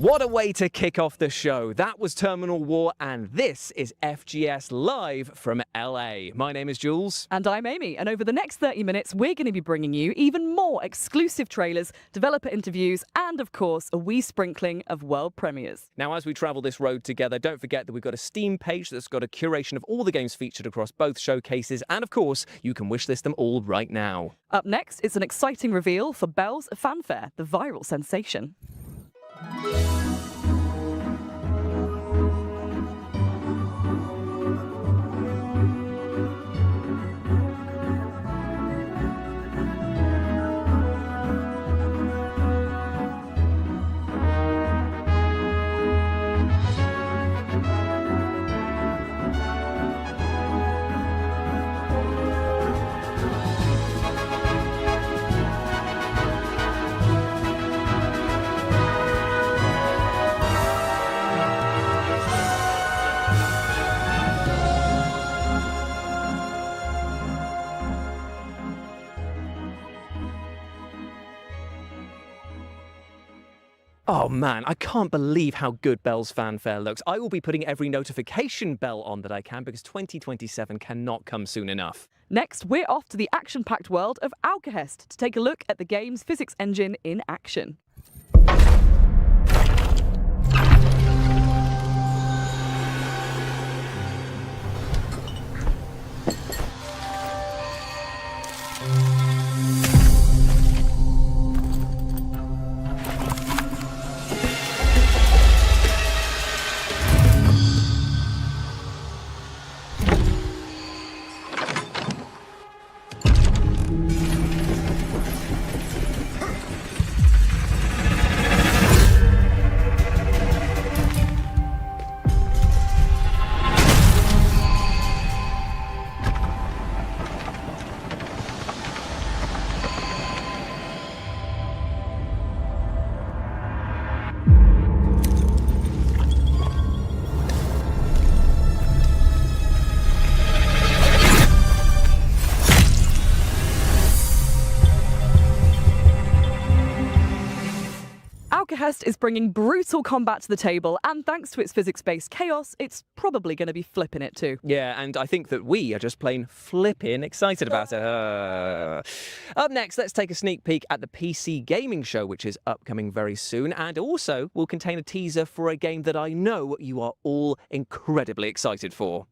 What a way to kick off the show. That was Terminal War, and this is FGS Live from LA. My name is Jules. And I'm Amy, and over the next 30 minutes, we're going to be bringing you even more exclusive trailers, developer interviews, and of course, a wee sprinkling of world premieres. Now, as we travel this road together, don't forget that we've got a Steam page that's got a curation of all the games featured across both showcases, and of course, you can wishlist them all right now. Up next, it's an exciting reveal for Belle's Fanfare, the viral sensation. Oh man, I can't believe how good Bell's fanfare looks. I will be putting every notification bell on that I can because 2027 cannot come soon enough. Next, we're off to the action-packed world of Alcahest to take a look at the game's physics engine in action. Alcahest is bringing brutal combat to the table, and thanks to its physics-based chaos, it's probably going to be flipping it too. Yeah, and I think that we are just plain flipping excited about it. Up next, let's take a sneak peek at the PC Gaming Show, which is upcoming very soon, and also will contain a teaser for a game that I know you are all incredibly excited for.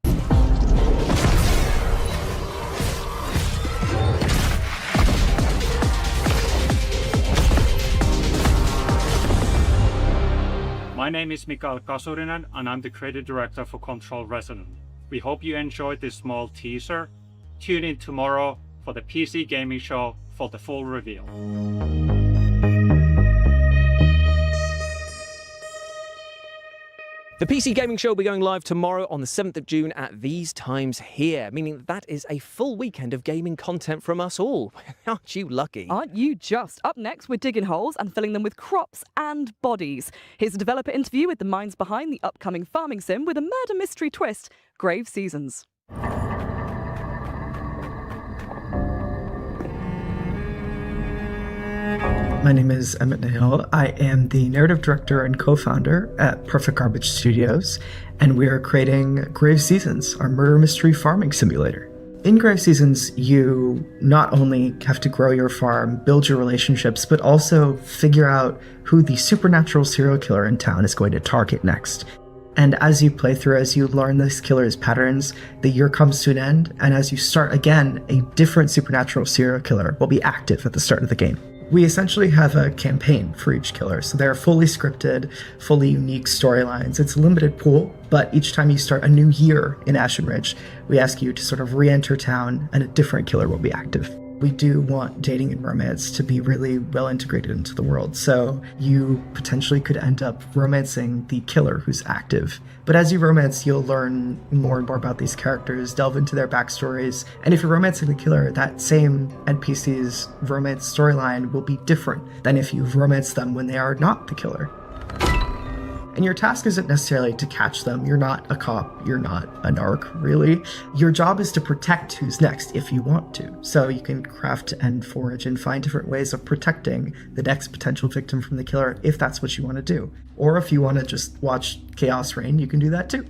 My name is Mikael Kasurinen, and I'm the creative director for Control Resonant. We hope you enjoyed this small teaser. Tune in tomorrow for the PC Gaming Show for the full reveal. The PC Gaming Show will be going live tomorrow on the 7th of June at these times here, meaning that is a full weekend of gaming content from us all. Aren't you lucky? Aren't you just? Up next, we're digging holes and filling them with crops and bodies. Here's a developer interview with the minds behind the upcoming farming sim with a murder mystery twist, Grave Seasons. My name is Emmett Nail. I am the narrative director and co-founder at Perfect Garbage Studios, and we are creating Grave Seasons, our murder mystery farming simulator. In Grave Seasons, you not only have to grow your farm, build your relationships, but also figure out who the supernatural serial killer in town is going to target next. And as you play through, as you learn this killer's patterns, the year comes to an end, and as you start again, a different supernatural serial killer will be active at the start of the game. We essentially have a campaign for each killer, so they're fully scripted, fully unique storylines. It's a limited pool, but each time you start a new year in Ashen Ridge, we ask you to sort of re-enter town and a different killer will be active. We do want dating and romance to be really well integrated into the world, so you potentially could end up romancing the killer who's active. But as you romance, you'll learn more and more about these characters, delve into their backstories, and if you're romancing the killer, that same NPC's romance storyline will be different than if you've romanced them when they are not the killer. And your task isn't necessarily to catch them. You're not a cop. You're not a narc, really. Your job is to protect who's next if you want to. So you can craft and forage and find different ways of protecting the next potential victim from the killer if that's what you want to do. Or if you want to just watch chaos reign, you can do that too.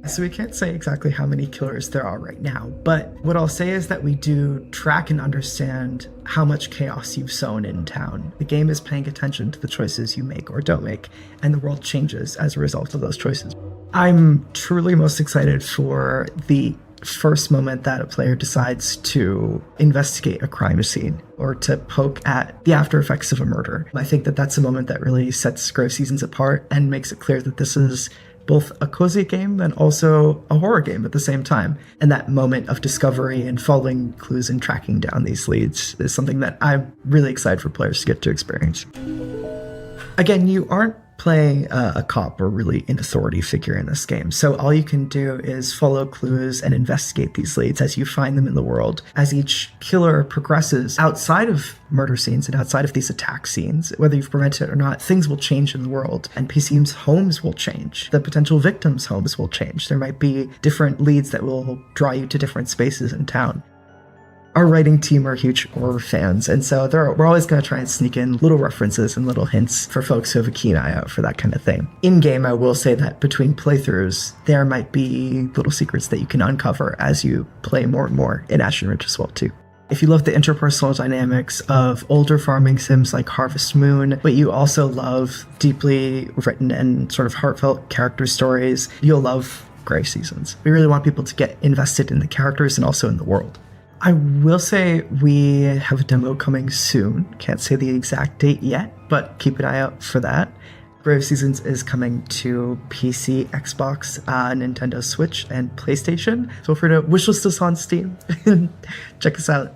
So we can't say exactly how many killers there are right now, but what I'll say is that we do track and understand how much chaos you've sown in town. The game is paying attention to the choices you make or don't make, and the world changes as a result of those choices. I'm truly most excited for the first moment that a player decides to investigate a crime scene or to poke at the after effects of a murder. I think that that's a moment that really sets Grave Seasons apart and makes it clear that this is both a cozy game and also a horror game at the same time. And that moment of discovery and following clues and tracking down these leads is something that I'm really excited for players to get to experience. Again, you aren't playing a cop or really an authority figure in this game. So all you can do is follow clues and investigate these leads as you find them in the world. As each killer progresses outside of murder scenes and outside of these attack scenes, whether you've prevented it or not, things will change in the world. NPCs' homes will change. The potential victims' homes will change. There might be different leads that will draw you to different spaces in town. Our writing team are huge horror fans, and so we're always going to try and sneak in little references and little hints for folks who have a keen eye out for that kind of thing. In-game, I will say that between playthroughs, there might be little secrets that you can uncover as you play more and more in Ashen Ridge as well, too. If you love the interpersonal dynamics of older farming sims like Harvest Moon, but you also love deeply written and sort of heartfelt character stories, you'll love Grave Seasons. We really want people to get invested in the characters and also in the world. I will say we have a demo coming soon. Can't say the exact date yet, but keep an eye out for that. Grave Seasons is coming to PC, Xbox, Nintendo Switch, and PlayStation. Feel free to wishlist us on Steam and check us out.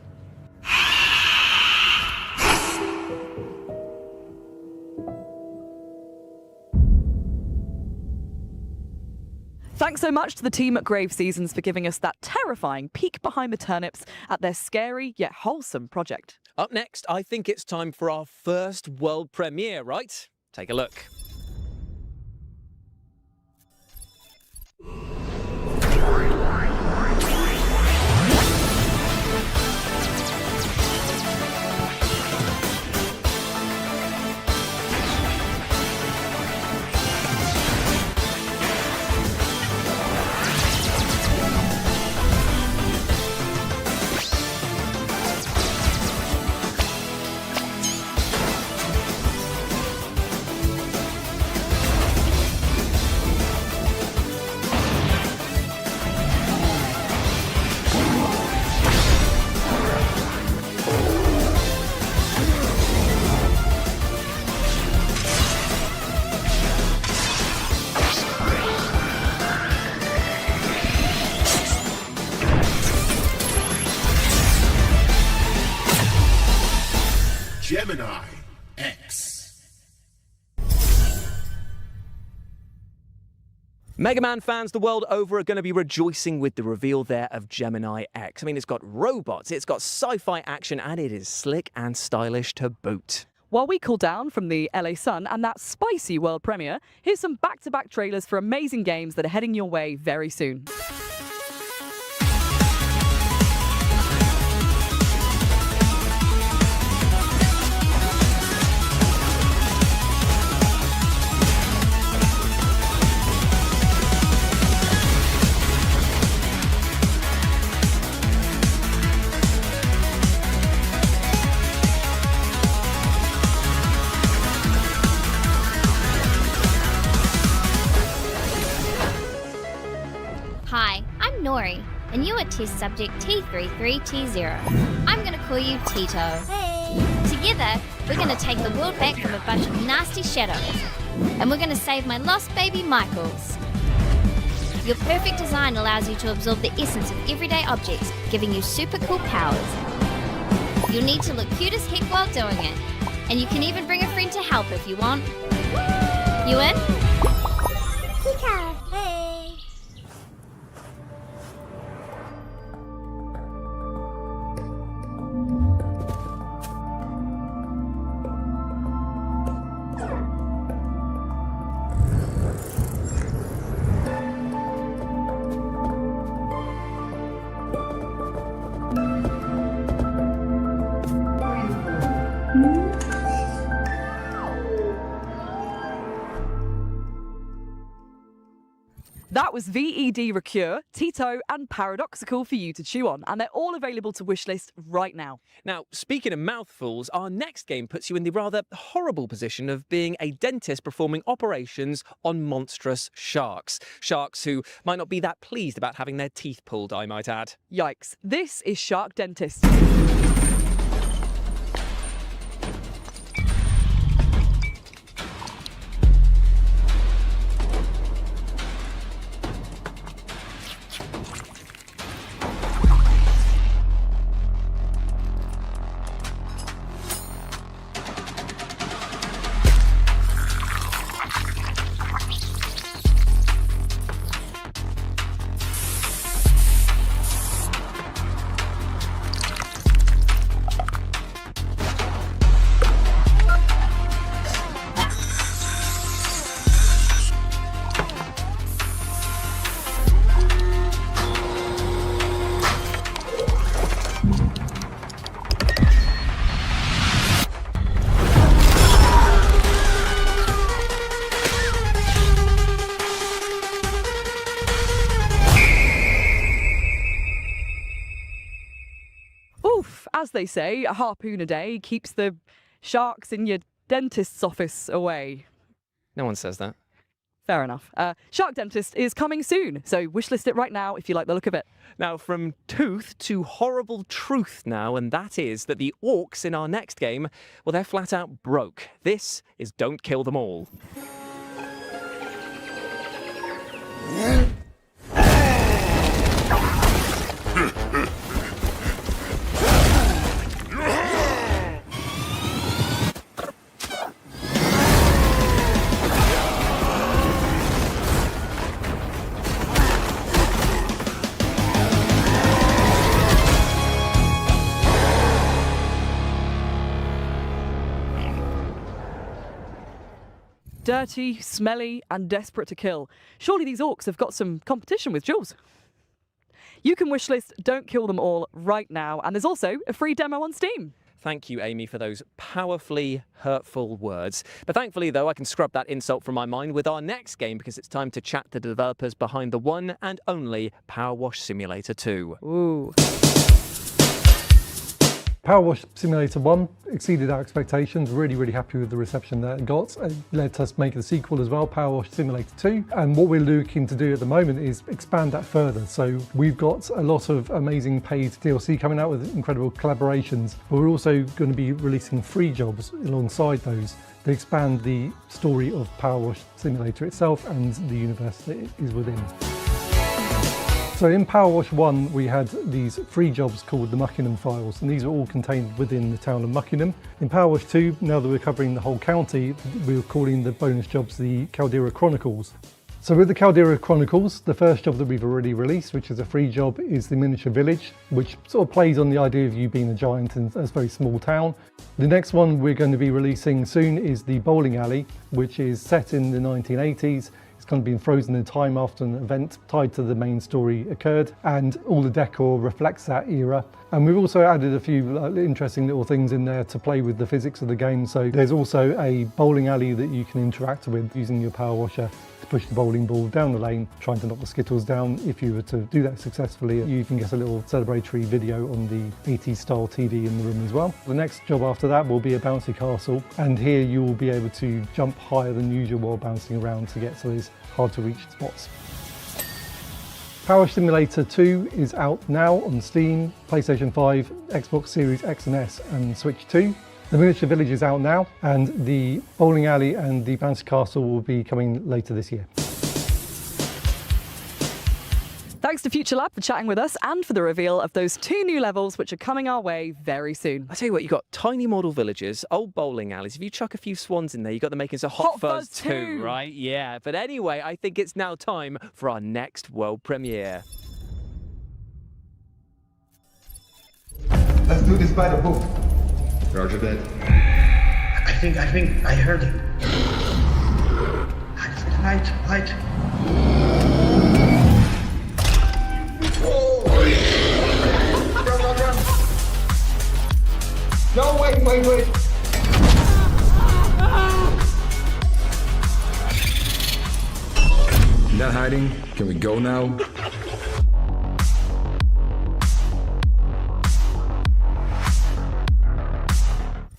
Thanks so much to the team at Grave Seasons for giving us that terrifying peek behind the turnips at their scary yet wholesome project. Up next, I think it's time for our first world premiere, right? Take a look. Gemini X. Mega Man fans the world over are going to be rejoicing with the reveal there of Gemini X. I mean, it's got robots, it's got sci-fi action, and it is slick and stylish to boot. While we cool down from the LA Sun and that spicy world premiere, here's some back-to-back trailers for amazing games that are heading your way very soon. Hi, I'm Nori, and you are test subject T33T0. I'm gonna call you Tito. Hey! Together, we're gonna take the world back from a bunch of nasty shadows, and we're gonna save my lost baby Michaels. Your perfect design allows you to absorb the essence of everyday objects, giving you super cool powers. You'll need to look cute as heck while doing it, and you can even bring a friend to help if you want. You in? Tito, hey! That was VED Recure, Tito, and Paradoxical for you to chew on, and they're all available to wishlist right now. Now, speaking of mouthfuls, our next game puts you in the rather horrible position of being a dentist performing operations on monstrous sharks. Sharks who might not be that pleased about having their teeth pulled, I might add. Yikes. This is Shark Dentist. they say, a harpoon a day keeps the sharks in your dentist's office away. No one says that. Fair enough. Shark Dentist is coming soon, so wishlist it right now if you like the look of it. Now, from tooth to horrible truth now, and that is that the orcs in our next game, well, they're flat out broke. This is Don't Kill Them All. Dirty, smelly, and desperate to kill. Surely these orcs have got some competition with Jules. You can wishlist Don't Kill Them All right now, and there's also a free demo on Steam. Thank you, Amy, for those powerfully hurtful words. But thankfully, though, I can scrub that insult from my mind with our next game because it's time to chat to the developers behind the one and only Power Wash Simulator 2. Ooh. Power Wash Simulator 1 exceeded our expectations. Really happy with the reception that it got. It let us make the sequel as well, Power Wash Simulator 2. And what we're looking to do at the moment is expand that further. So we've got a lot of amazing paid DLC coming out with incredible collaborations, but we're also going to be releasing free jobs alongside those to expand the story of Power Wash Simulator itself and the universe that it is within. So in Power Wash 1, we had these free jobs called the Muckingham Files, and these are all contained within the town of Muckingham. In Power Wash 2, now that we're covering the whole county, we're calling the bonus jobs the Caldera Chronicles. So with the Caldera Chronicles, the first job that we've already released, which is a free job, is the miniature village, which sort of plays on the idea of you being a giant in a very small town. The next one we're going to be releasing soon is the bowling alley, which is set in the 1980s. It's kind of been frozen in time after an event tied to the main story occurred, and all the decor reflects that era. And we've also added a few interesting little things in there to play with the physics of the game. So there's also a bowling alley that you can interact with using your power washer to push the bowling ball down the lane, trying to knock the skittles down. If you were to do that successfully, you can get a little celebratory video on the 80s style TV in the room as well. The next job after that will be a bouncy castle, and here you will be able to jump higher than usual while bouncing around to get to those hard to reach spots. Power Simulator 2 is out now on Steam, PlayStation 5, Xbox Series X and S and Switch 2. The Miniature Village is out now, and the bowling alley and the bouncy castle will be coming later this year. Thanks to Future Lab for chatting with us and for the reveal of those 2 new levels which are coming our way very soon. I tell you what, you've got tiny model villages, old bowling alleys. If you chuck a few swans in there, you've got the makings of Hot Fuzz 2, right? Yeah, but anyway, I think it's now time for our next world premiere. Let's do this by the book. Roger that. I think I heard him. Right. Run. No, wait. Not hiding. Can we go now?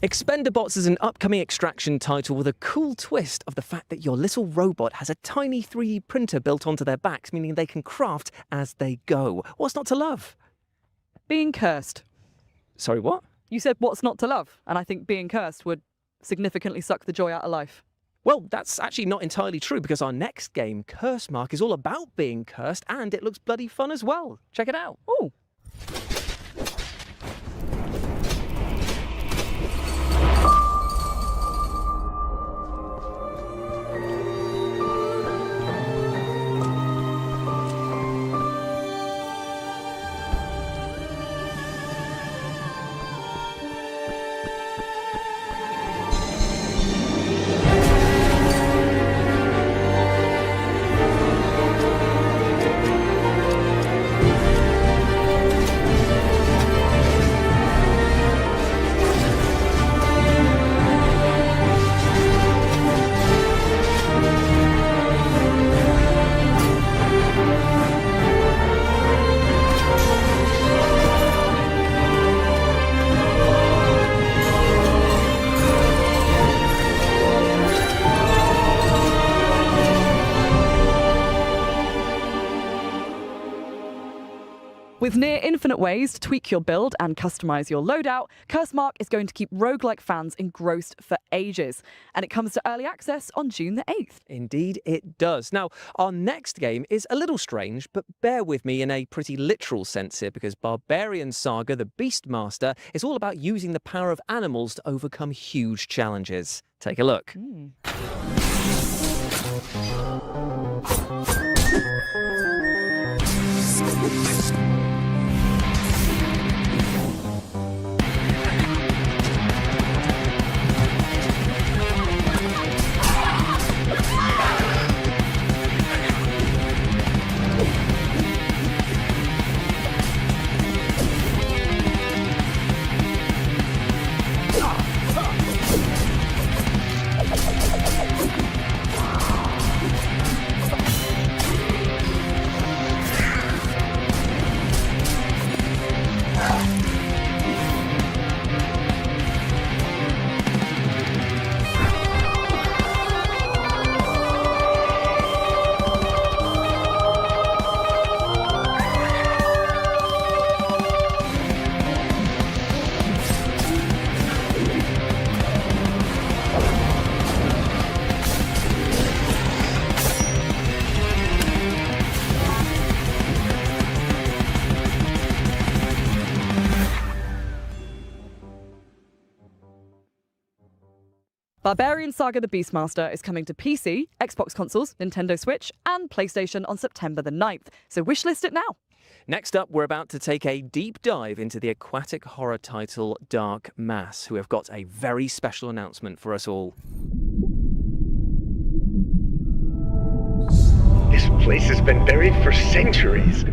Expendabots is an upcoming Extraction title with a cool twist of the fact that your little robot has a tiny 3D printer built onto their backs, meaning they can craft as they go. What's not to love? Being cursed. Sorry, what? You said what's not to love, and I think being cursed would significantly suck the joy out of life. Well, that's actually not entirely true, because our next game, Curse Mark, is all about being cursed, and it looks bloody fun as well. Check it out. Ooh. With near infinite ways to tweak your build and customize your loadout, Curse Mark is going to keep roguelike fans engrossed for ages. And it comes to early access on June the 8th. Indeed, it does. Now, our next game is a little strange, but bear with me in a pretty literal sense here, because Barbarian Saga, the Beastmaster, is all about using the power of animals to overcome huge challenges. Take a look. Barbarian Saga the Beastmaster is coming to PC, Xbox consoles, Nintendo Switch, and PlayStation on September the 9th, so wishlist it now. Next up, we're about to take a deep dive into the aquatic horror title Dark Mass, who have got a very special announcement for us all. This place has been buried for centuries.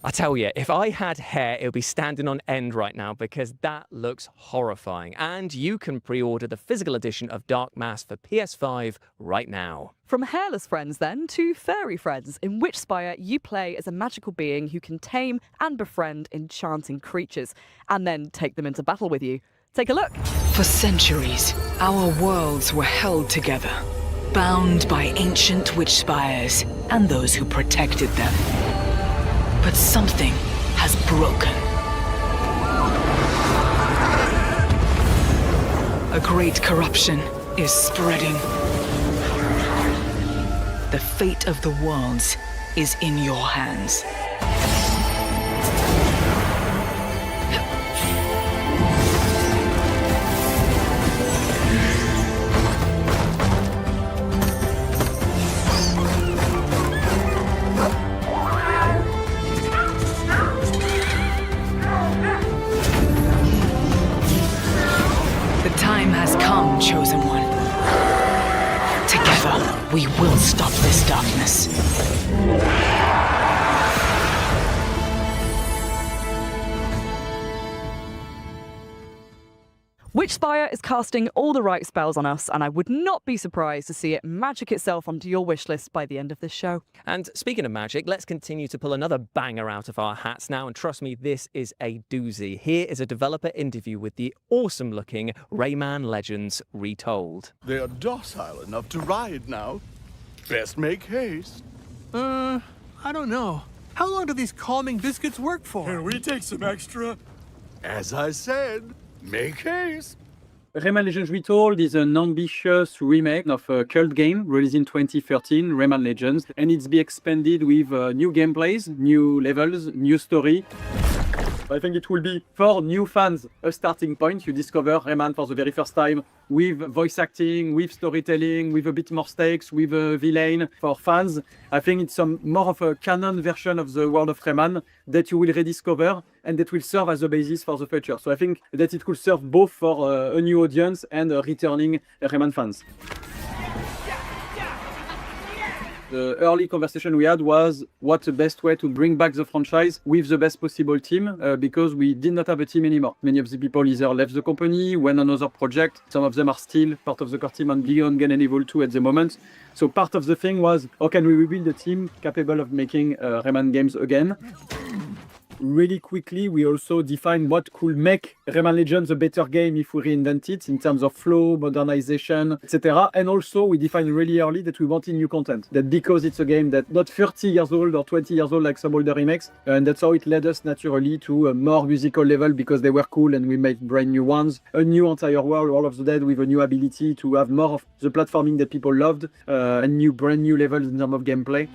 I tell you, if I had hair, it would be standing on end right now because that looks horrifying. And you can pre-order the physical edition of Dark Mass for PS5 right now. From hairless friends, then, to furry friends, in Witchspire you play as a magical being who can tame and befriend enchanting creatures, and then take them into battle with you. Take a look. For centuries, our worlds were held together, bound by ancient witch spires and those who protected them. But something has broken. A great corruption is spreading. The fate of the worlds is in your hands. Chosen one. Together, we will stop this darkness. Witchspire is casting all the right spells on us, and I would not be surprised to see it magic itself onto your wishlist by the end of this show. And speaking of magic, let's continue to pull another banger out of our hats now, and trust me, this is a doozy. Here is a developer interview with the awesome-looking Rayman Legends Retold. They are docile enough to ride now. Best make haste. I don't know. How long do these calming biscuits work for? Can we take some extra? As I said, make haste. Rayman Legends Retold is an ambitious remake of a cult game released in 2013, Rayman Legends, and it's be expanded with new gameplays, new levels, new story. I think it will be, for new fans, a starting point. You discover Rayman for the very first time with voice acting, with storytelling, with a bit more stakes, with a villain. For fans, I think it's more of a canon version of the world of Rayman that you will rediscover and that will serve as a basis for the future. So I think that it could serve both for a new audience and returning Rayman fans. The early conversation we had was what's the best way to bring back the franchise with the best possible team, because we did not have a team anymore. Many of the people either left the company, went on another project. Some of them are still part of the core team on Beyond Gun and Evil 2 at the moment. So part of the thing was, how can we rebuild a team capable of making Rayman games again? Really quickly, we also defined what could make Rayman Legends a better game if we reinvent it in terms of flow, modernization, etc. And also, we defined really early that we wanted new content. That because it's a game that's not 30 years old or 20 years old like some older remakes, and that's how it led us naturally to a more musical level because they were cool and we made brand new ones. A new entire world, World of the Dead, with a new ability to have more of the platforming that people loved, and brand new levels in terms of gameplay.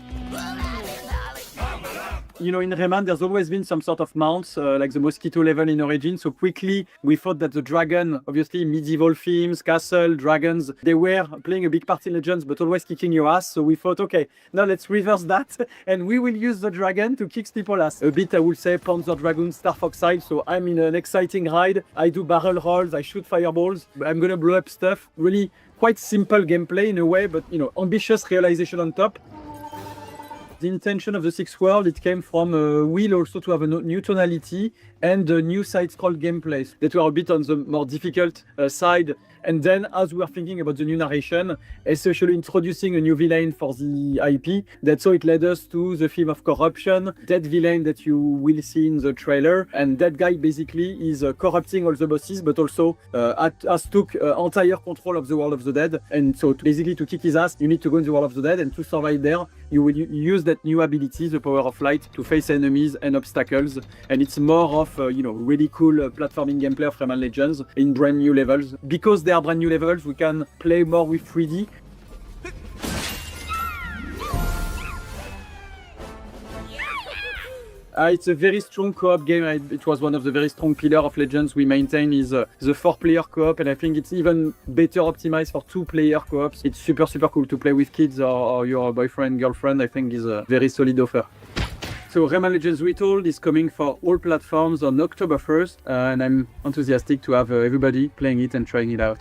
You know, in Rayman, there's always been some sort of mounts, like the mosquito level in Origin. So quickly, we thought that the dragon, obviously medieval themes, castle, dragons, they were playing a big part in Legends, but always kicking your ass. So we thought, okay, now let's reverse that. And we will use the dragon to kick people's ass. A bit, I would say, Panzer Dragoon, Star Fox style. So I'm in an exciting ride. I do barrel rolls. I shoot fireballs. I'm going to blow up stuff. Really quite simple gameplay in a way, but, you know, ambitious realization on top. The intention of the sixth world, it came from a will also to have a new tonality and a new side-scroll gameplay that were a bit on the more difficult side. And then as we were thinking about the new narration, especially introducing a new villain for the IP, that's how it led us to the theme of corruption, that villain that you will see in the trailer. And that guy basically is corrupting all the bosses, but also has took entire control of the World of the Dead. And so basically to kick his ass, you need to go in the World of the Dead, and to survive there, you will use that new ability, the power of light, to face enemies and obstacles. And it's more of, really cool platforming gameplay of Rayman Legends in brand new levels. Because they are brand new levels, we can play more with 3D. It's a very strong co-op game. It was one of the very strong pillars of Legends we maintain is the 4-player co-op, and I think it's even better optimized for 2-player co-ops. It's super cool to play with kids or your boyfriend, girlfriend. I think is a very solid offer. So Rayman Legends Retold is coming for all platforms on October 1st, and I'm enthusiastic to have everybody playing it and trying it out.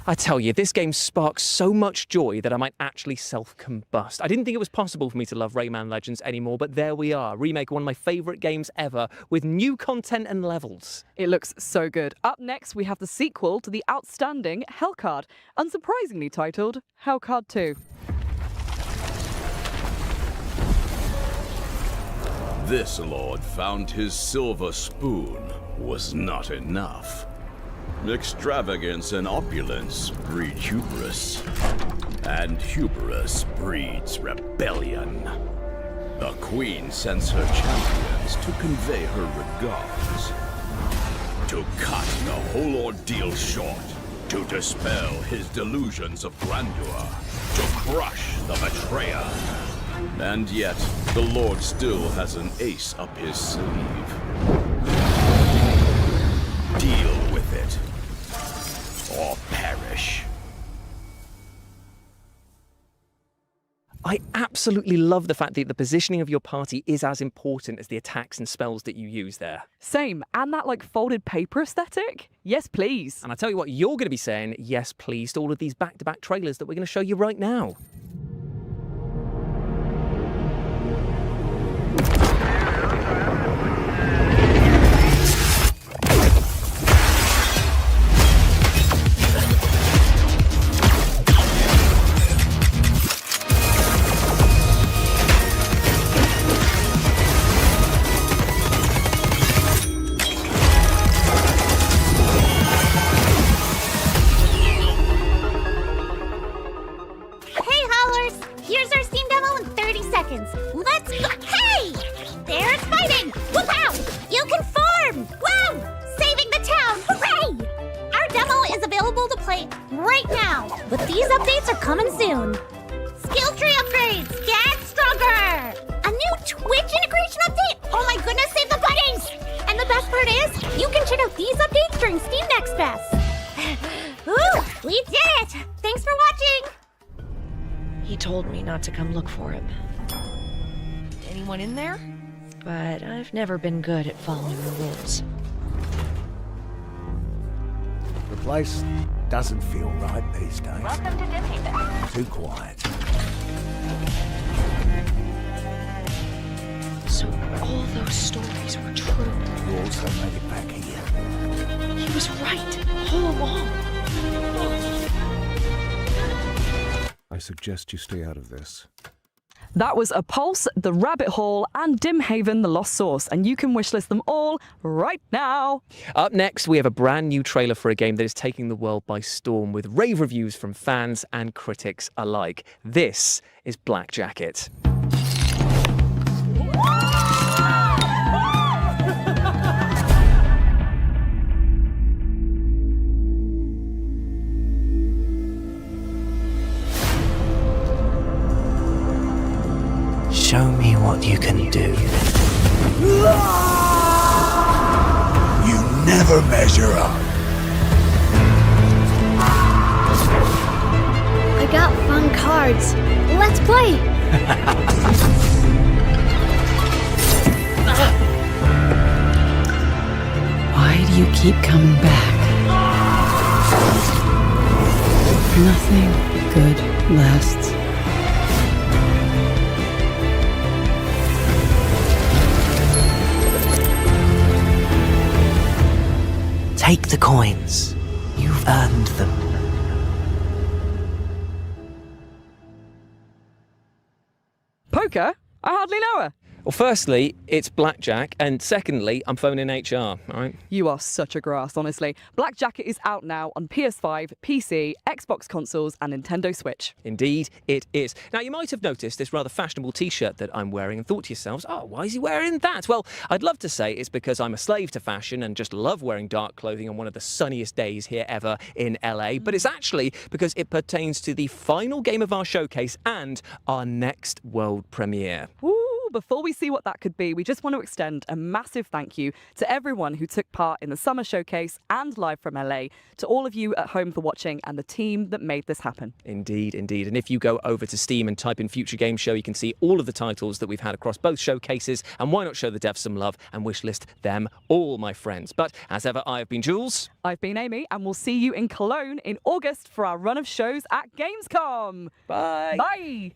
I tell you, this game sparks so much joy that I might actually self-combust. I didn't think it was possible for me to love Rayman Legends anymore, but there we are. Remake one of my favourite games ever, with new content and levels. It looks so good. Up next, we have the sequel to the outstanding Hellcard, unsurprisingly titled Hellcard 2. This lord found his silver spoon was not enough. Extravagance and opulence breed hubris, and hubris breeds rebellion. The queen sends her champions to convey her regards, to cut the whole ordeal short, to dispel his delusions of grandeur, to crush the betrayer. And yet, the Lord still has an ace up his sleeve. Deal with it, or perish. I absolutely love the fact that the positioning of your party is as important as the attacks and spells that you use there. Same, and that folded paper aesthetic? Yes, please. And I tell you what, you're going to be saying yes, please to all of these back-to-back trailers that we're going to show you right now. To come look for him. Anyone in there? But I've never been good at following the rules. Place doesn't feel right these days. Welcome to Disneyland. Too quiet. So all those stories were true. You also made it back here. He was right all along. I suggest you stay out of this. That was A Pulse, The Rabbit Hole, and Dimhaven, The Lost Source, and you can wishlist them all right now. Up next, we have a brand new trailer for a game that is taking the world by storm with rave reviews from fans and critics alike. This is Black Jacket. Show me what you can do. You never measure up. I got fun cards. Let's play! Why do you keep coming back? Nothing good lasts. Take the coins. You've earned them. Poker? I hardly know her. Well, firstly, it's blackjack, and secondly, I'm phoning HR, all right? You are such a grass, honestly. Black Jacket is out now on PS5, PC, Xbox consoles, and Nintendo Switch. Indeed, it is. Now, you might have noticed this rather fashionable t-shirt that I'm wearing and thought to yourselves, oh, why is he wearing that? Well, I'd love to say it's because I'm a slave to fashion and just love wearing dark clothing on one of the sunniest days here ever in LA, but it's actually because it pertains to the final game of our showcase and our next world premiere. Woo! Before we see what that could be, we just want to extend a massive thank you to everyone who took part in the summer showcase and live from LA, to all of you at home for watching and the team that made this happen. Indeed, indeed. And if you go over to Steam and type in Future Game Show, you can see all of the titles that we've had across both showcases, and why not show the devs some love and wishlist them all, my friends. But as ever, I have been Jules. I've been Amy, and we'll see you in Cologne in August for our run of shows at Gamescom. Bye. Bye.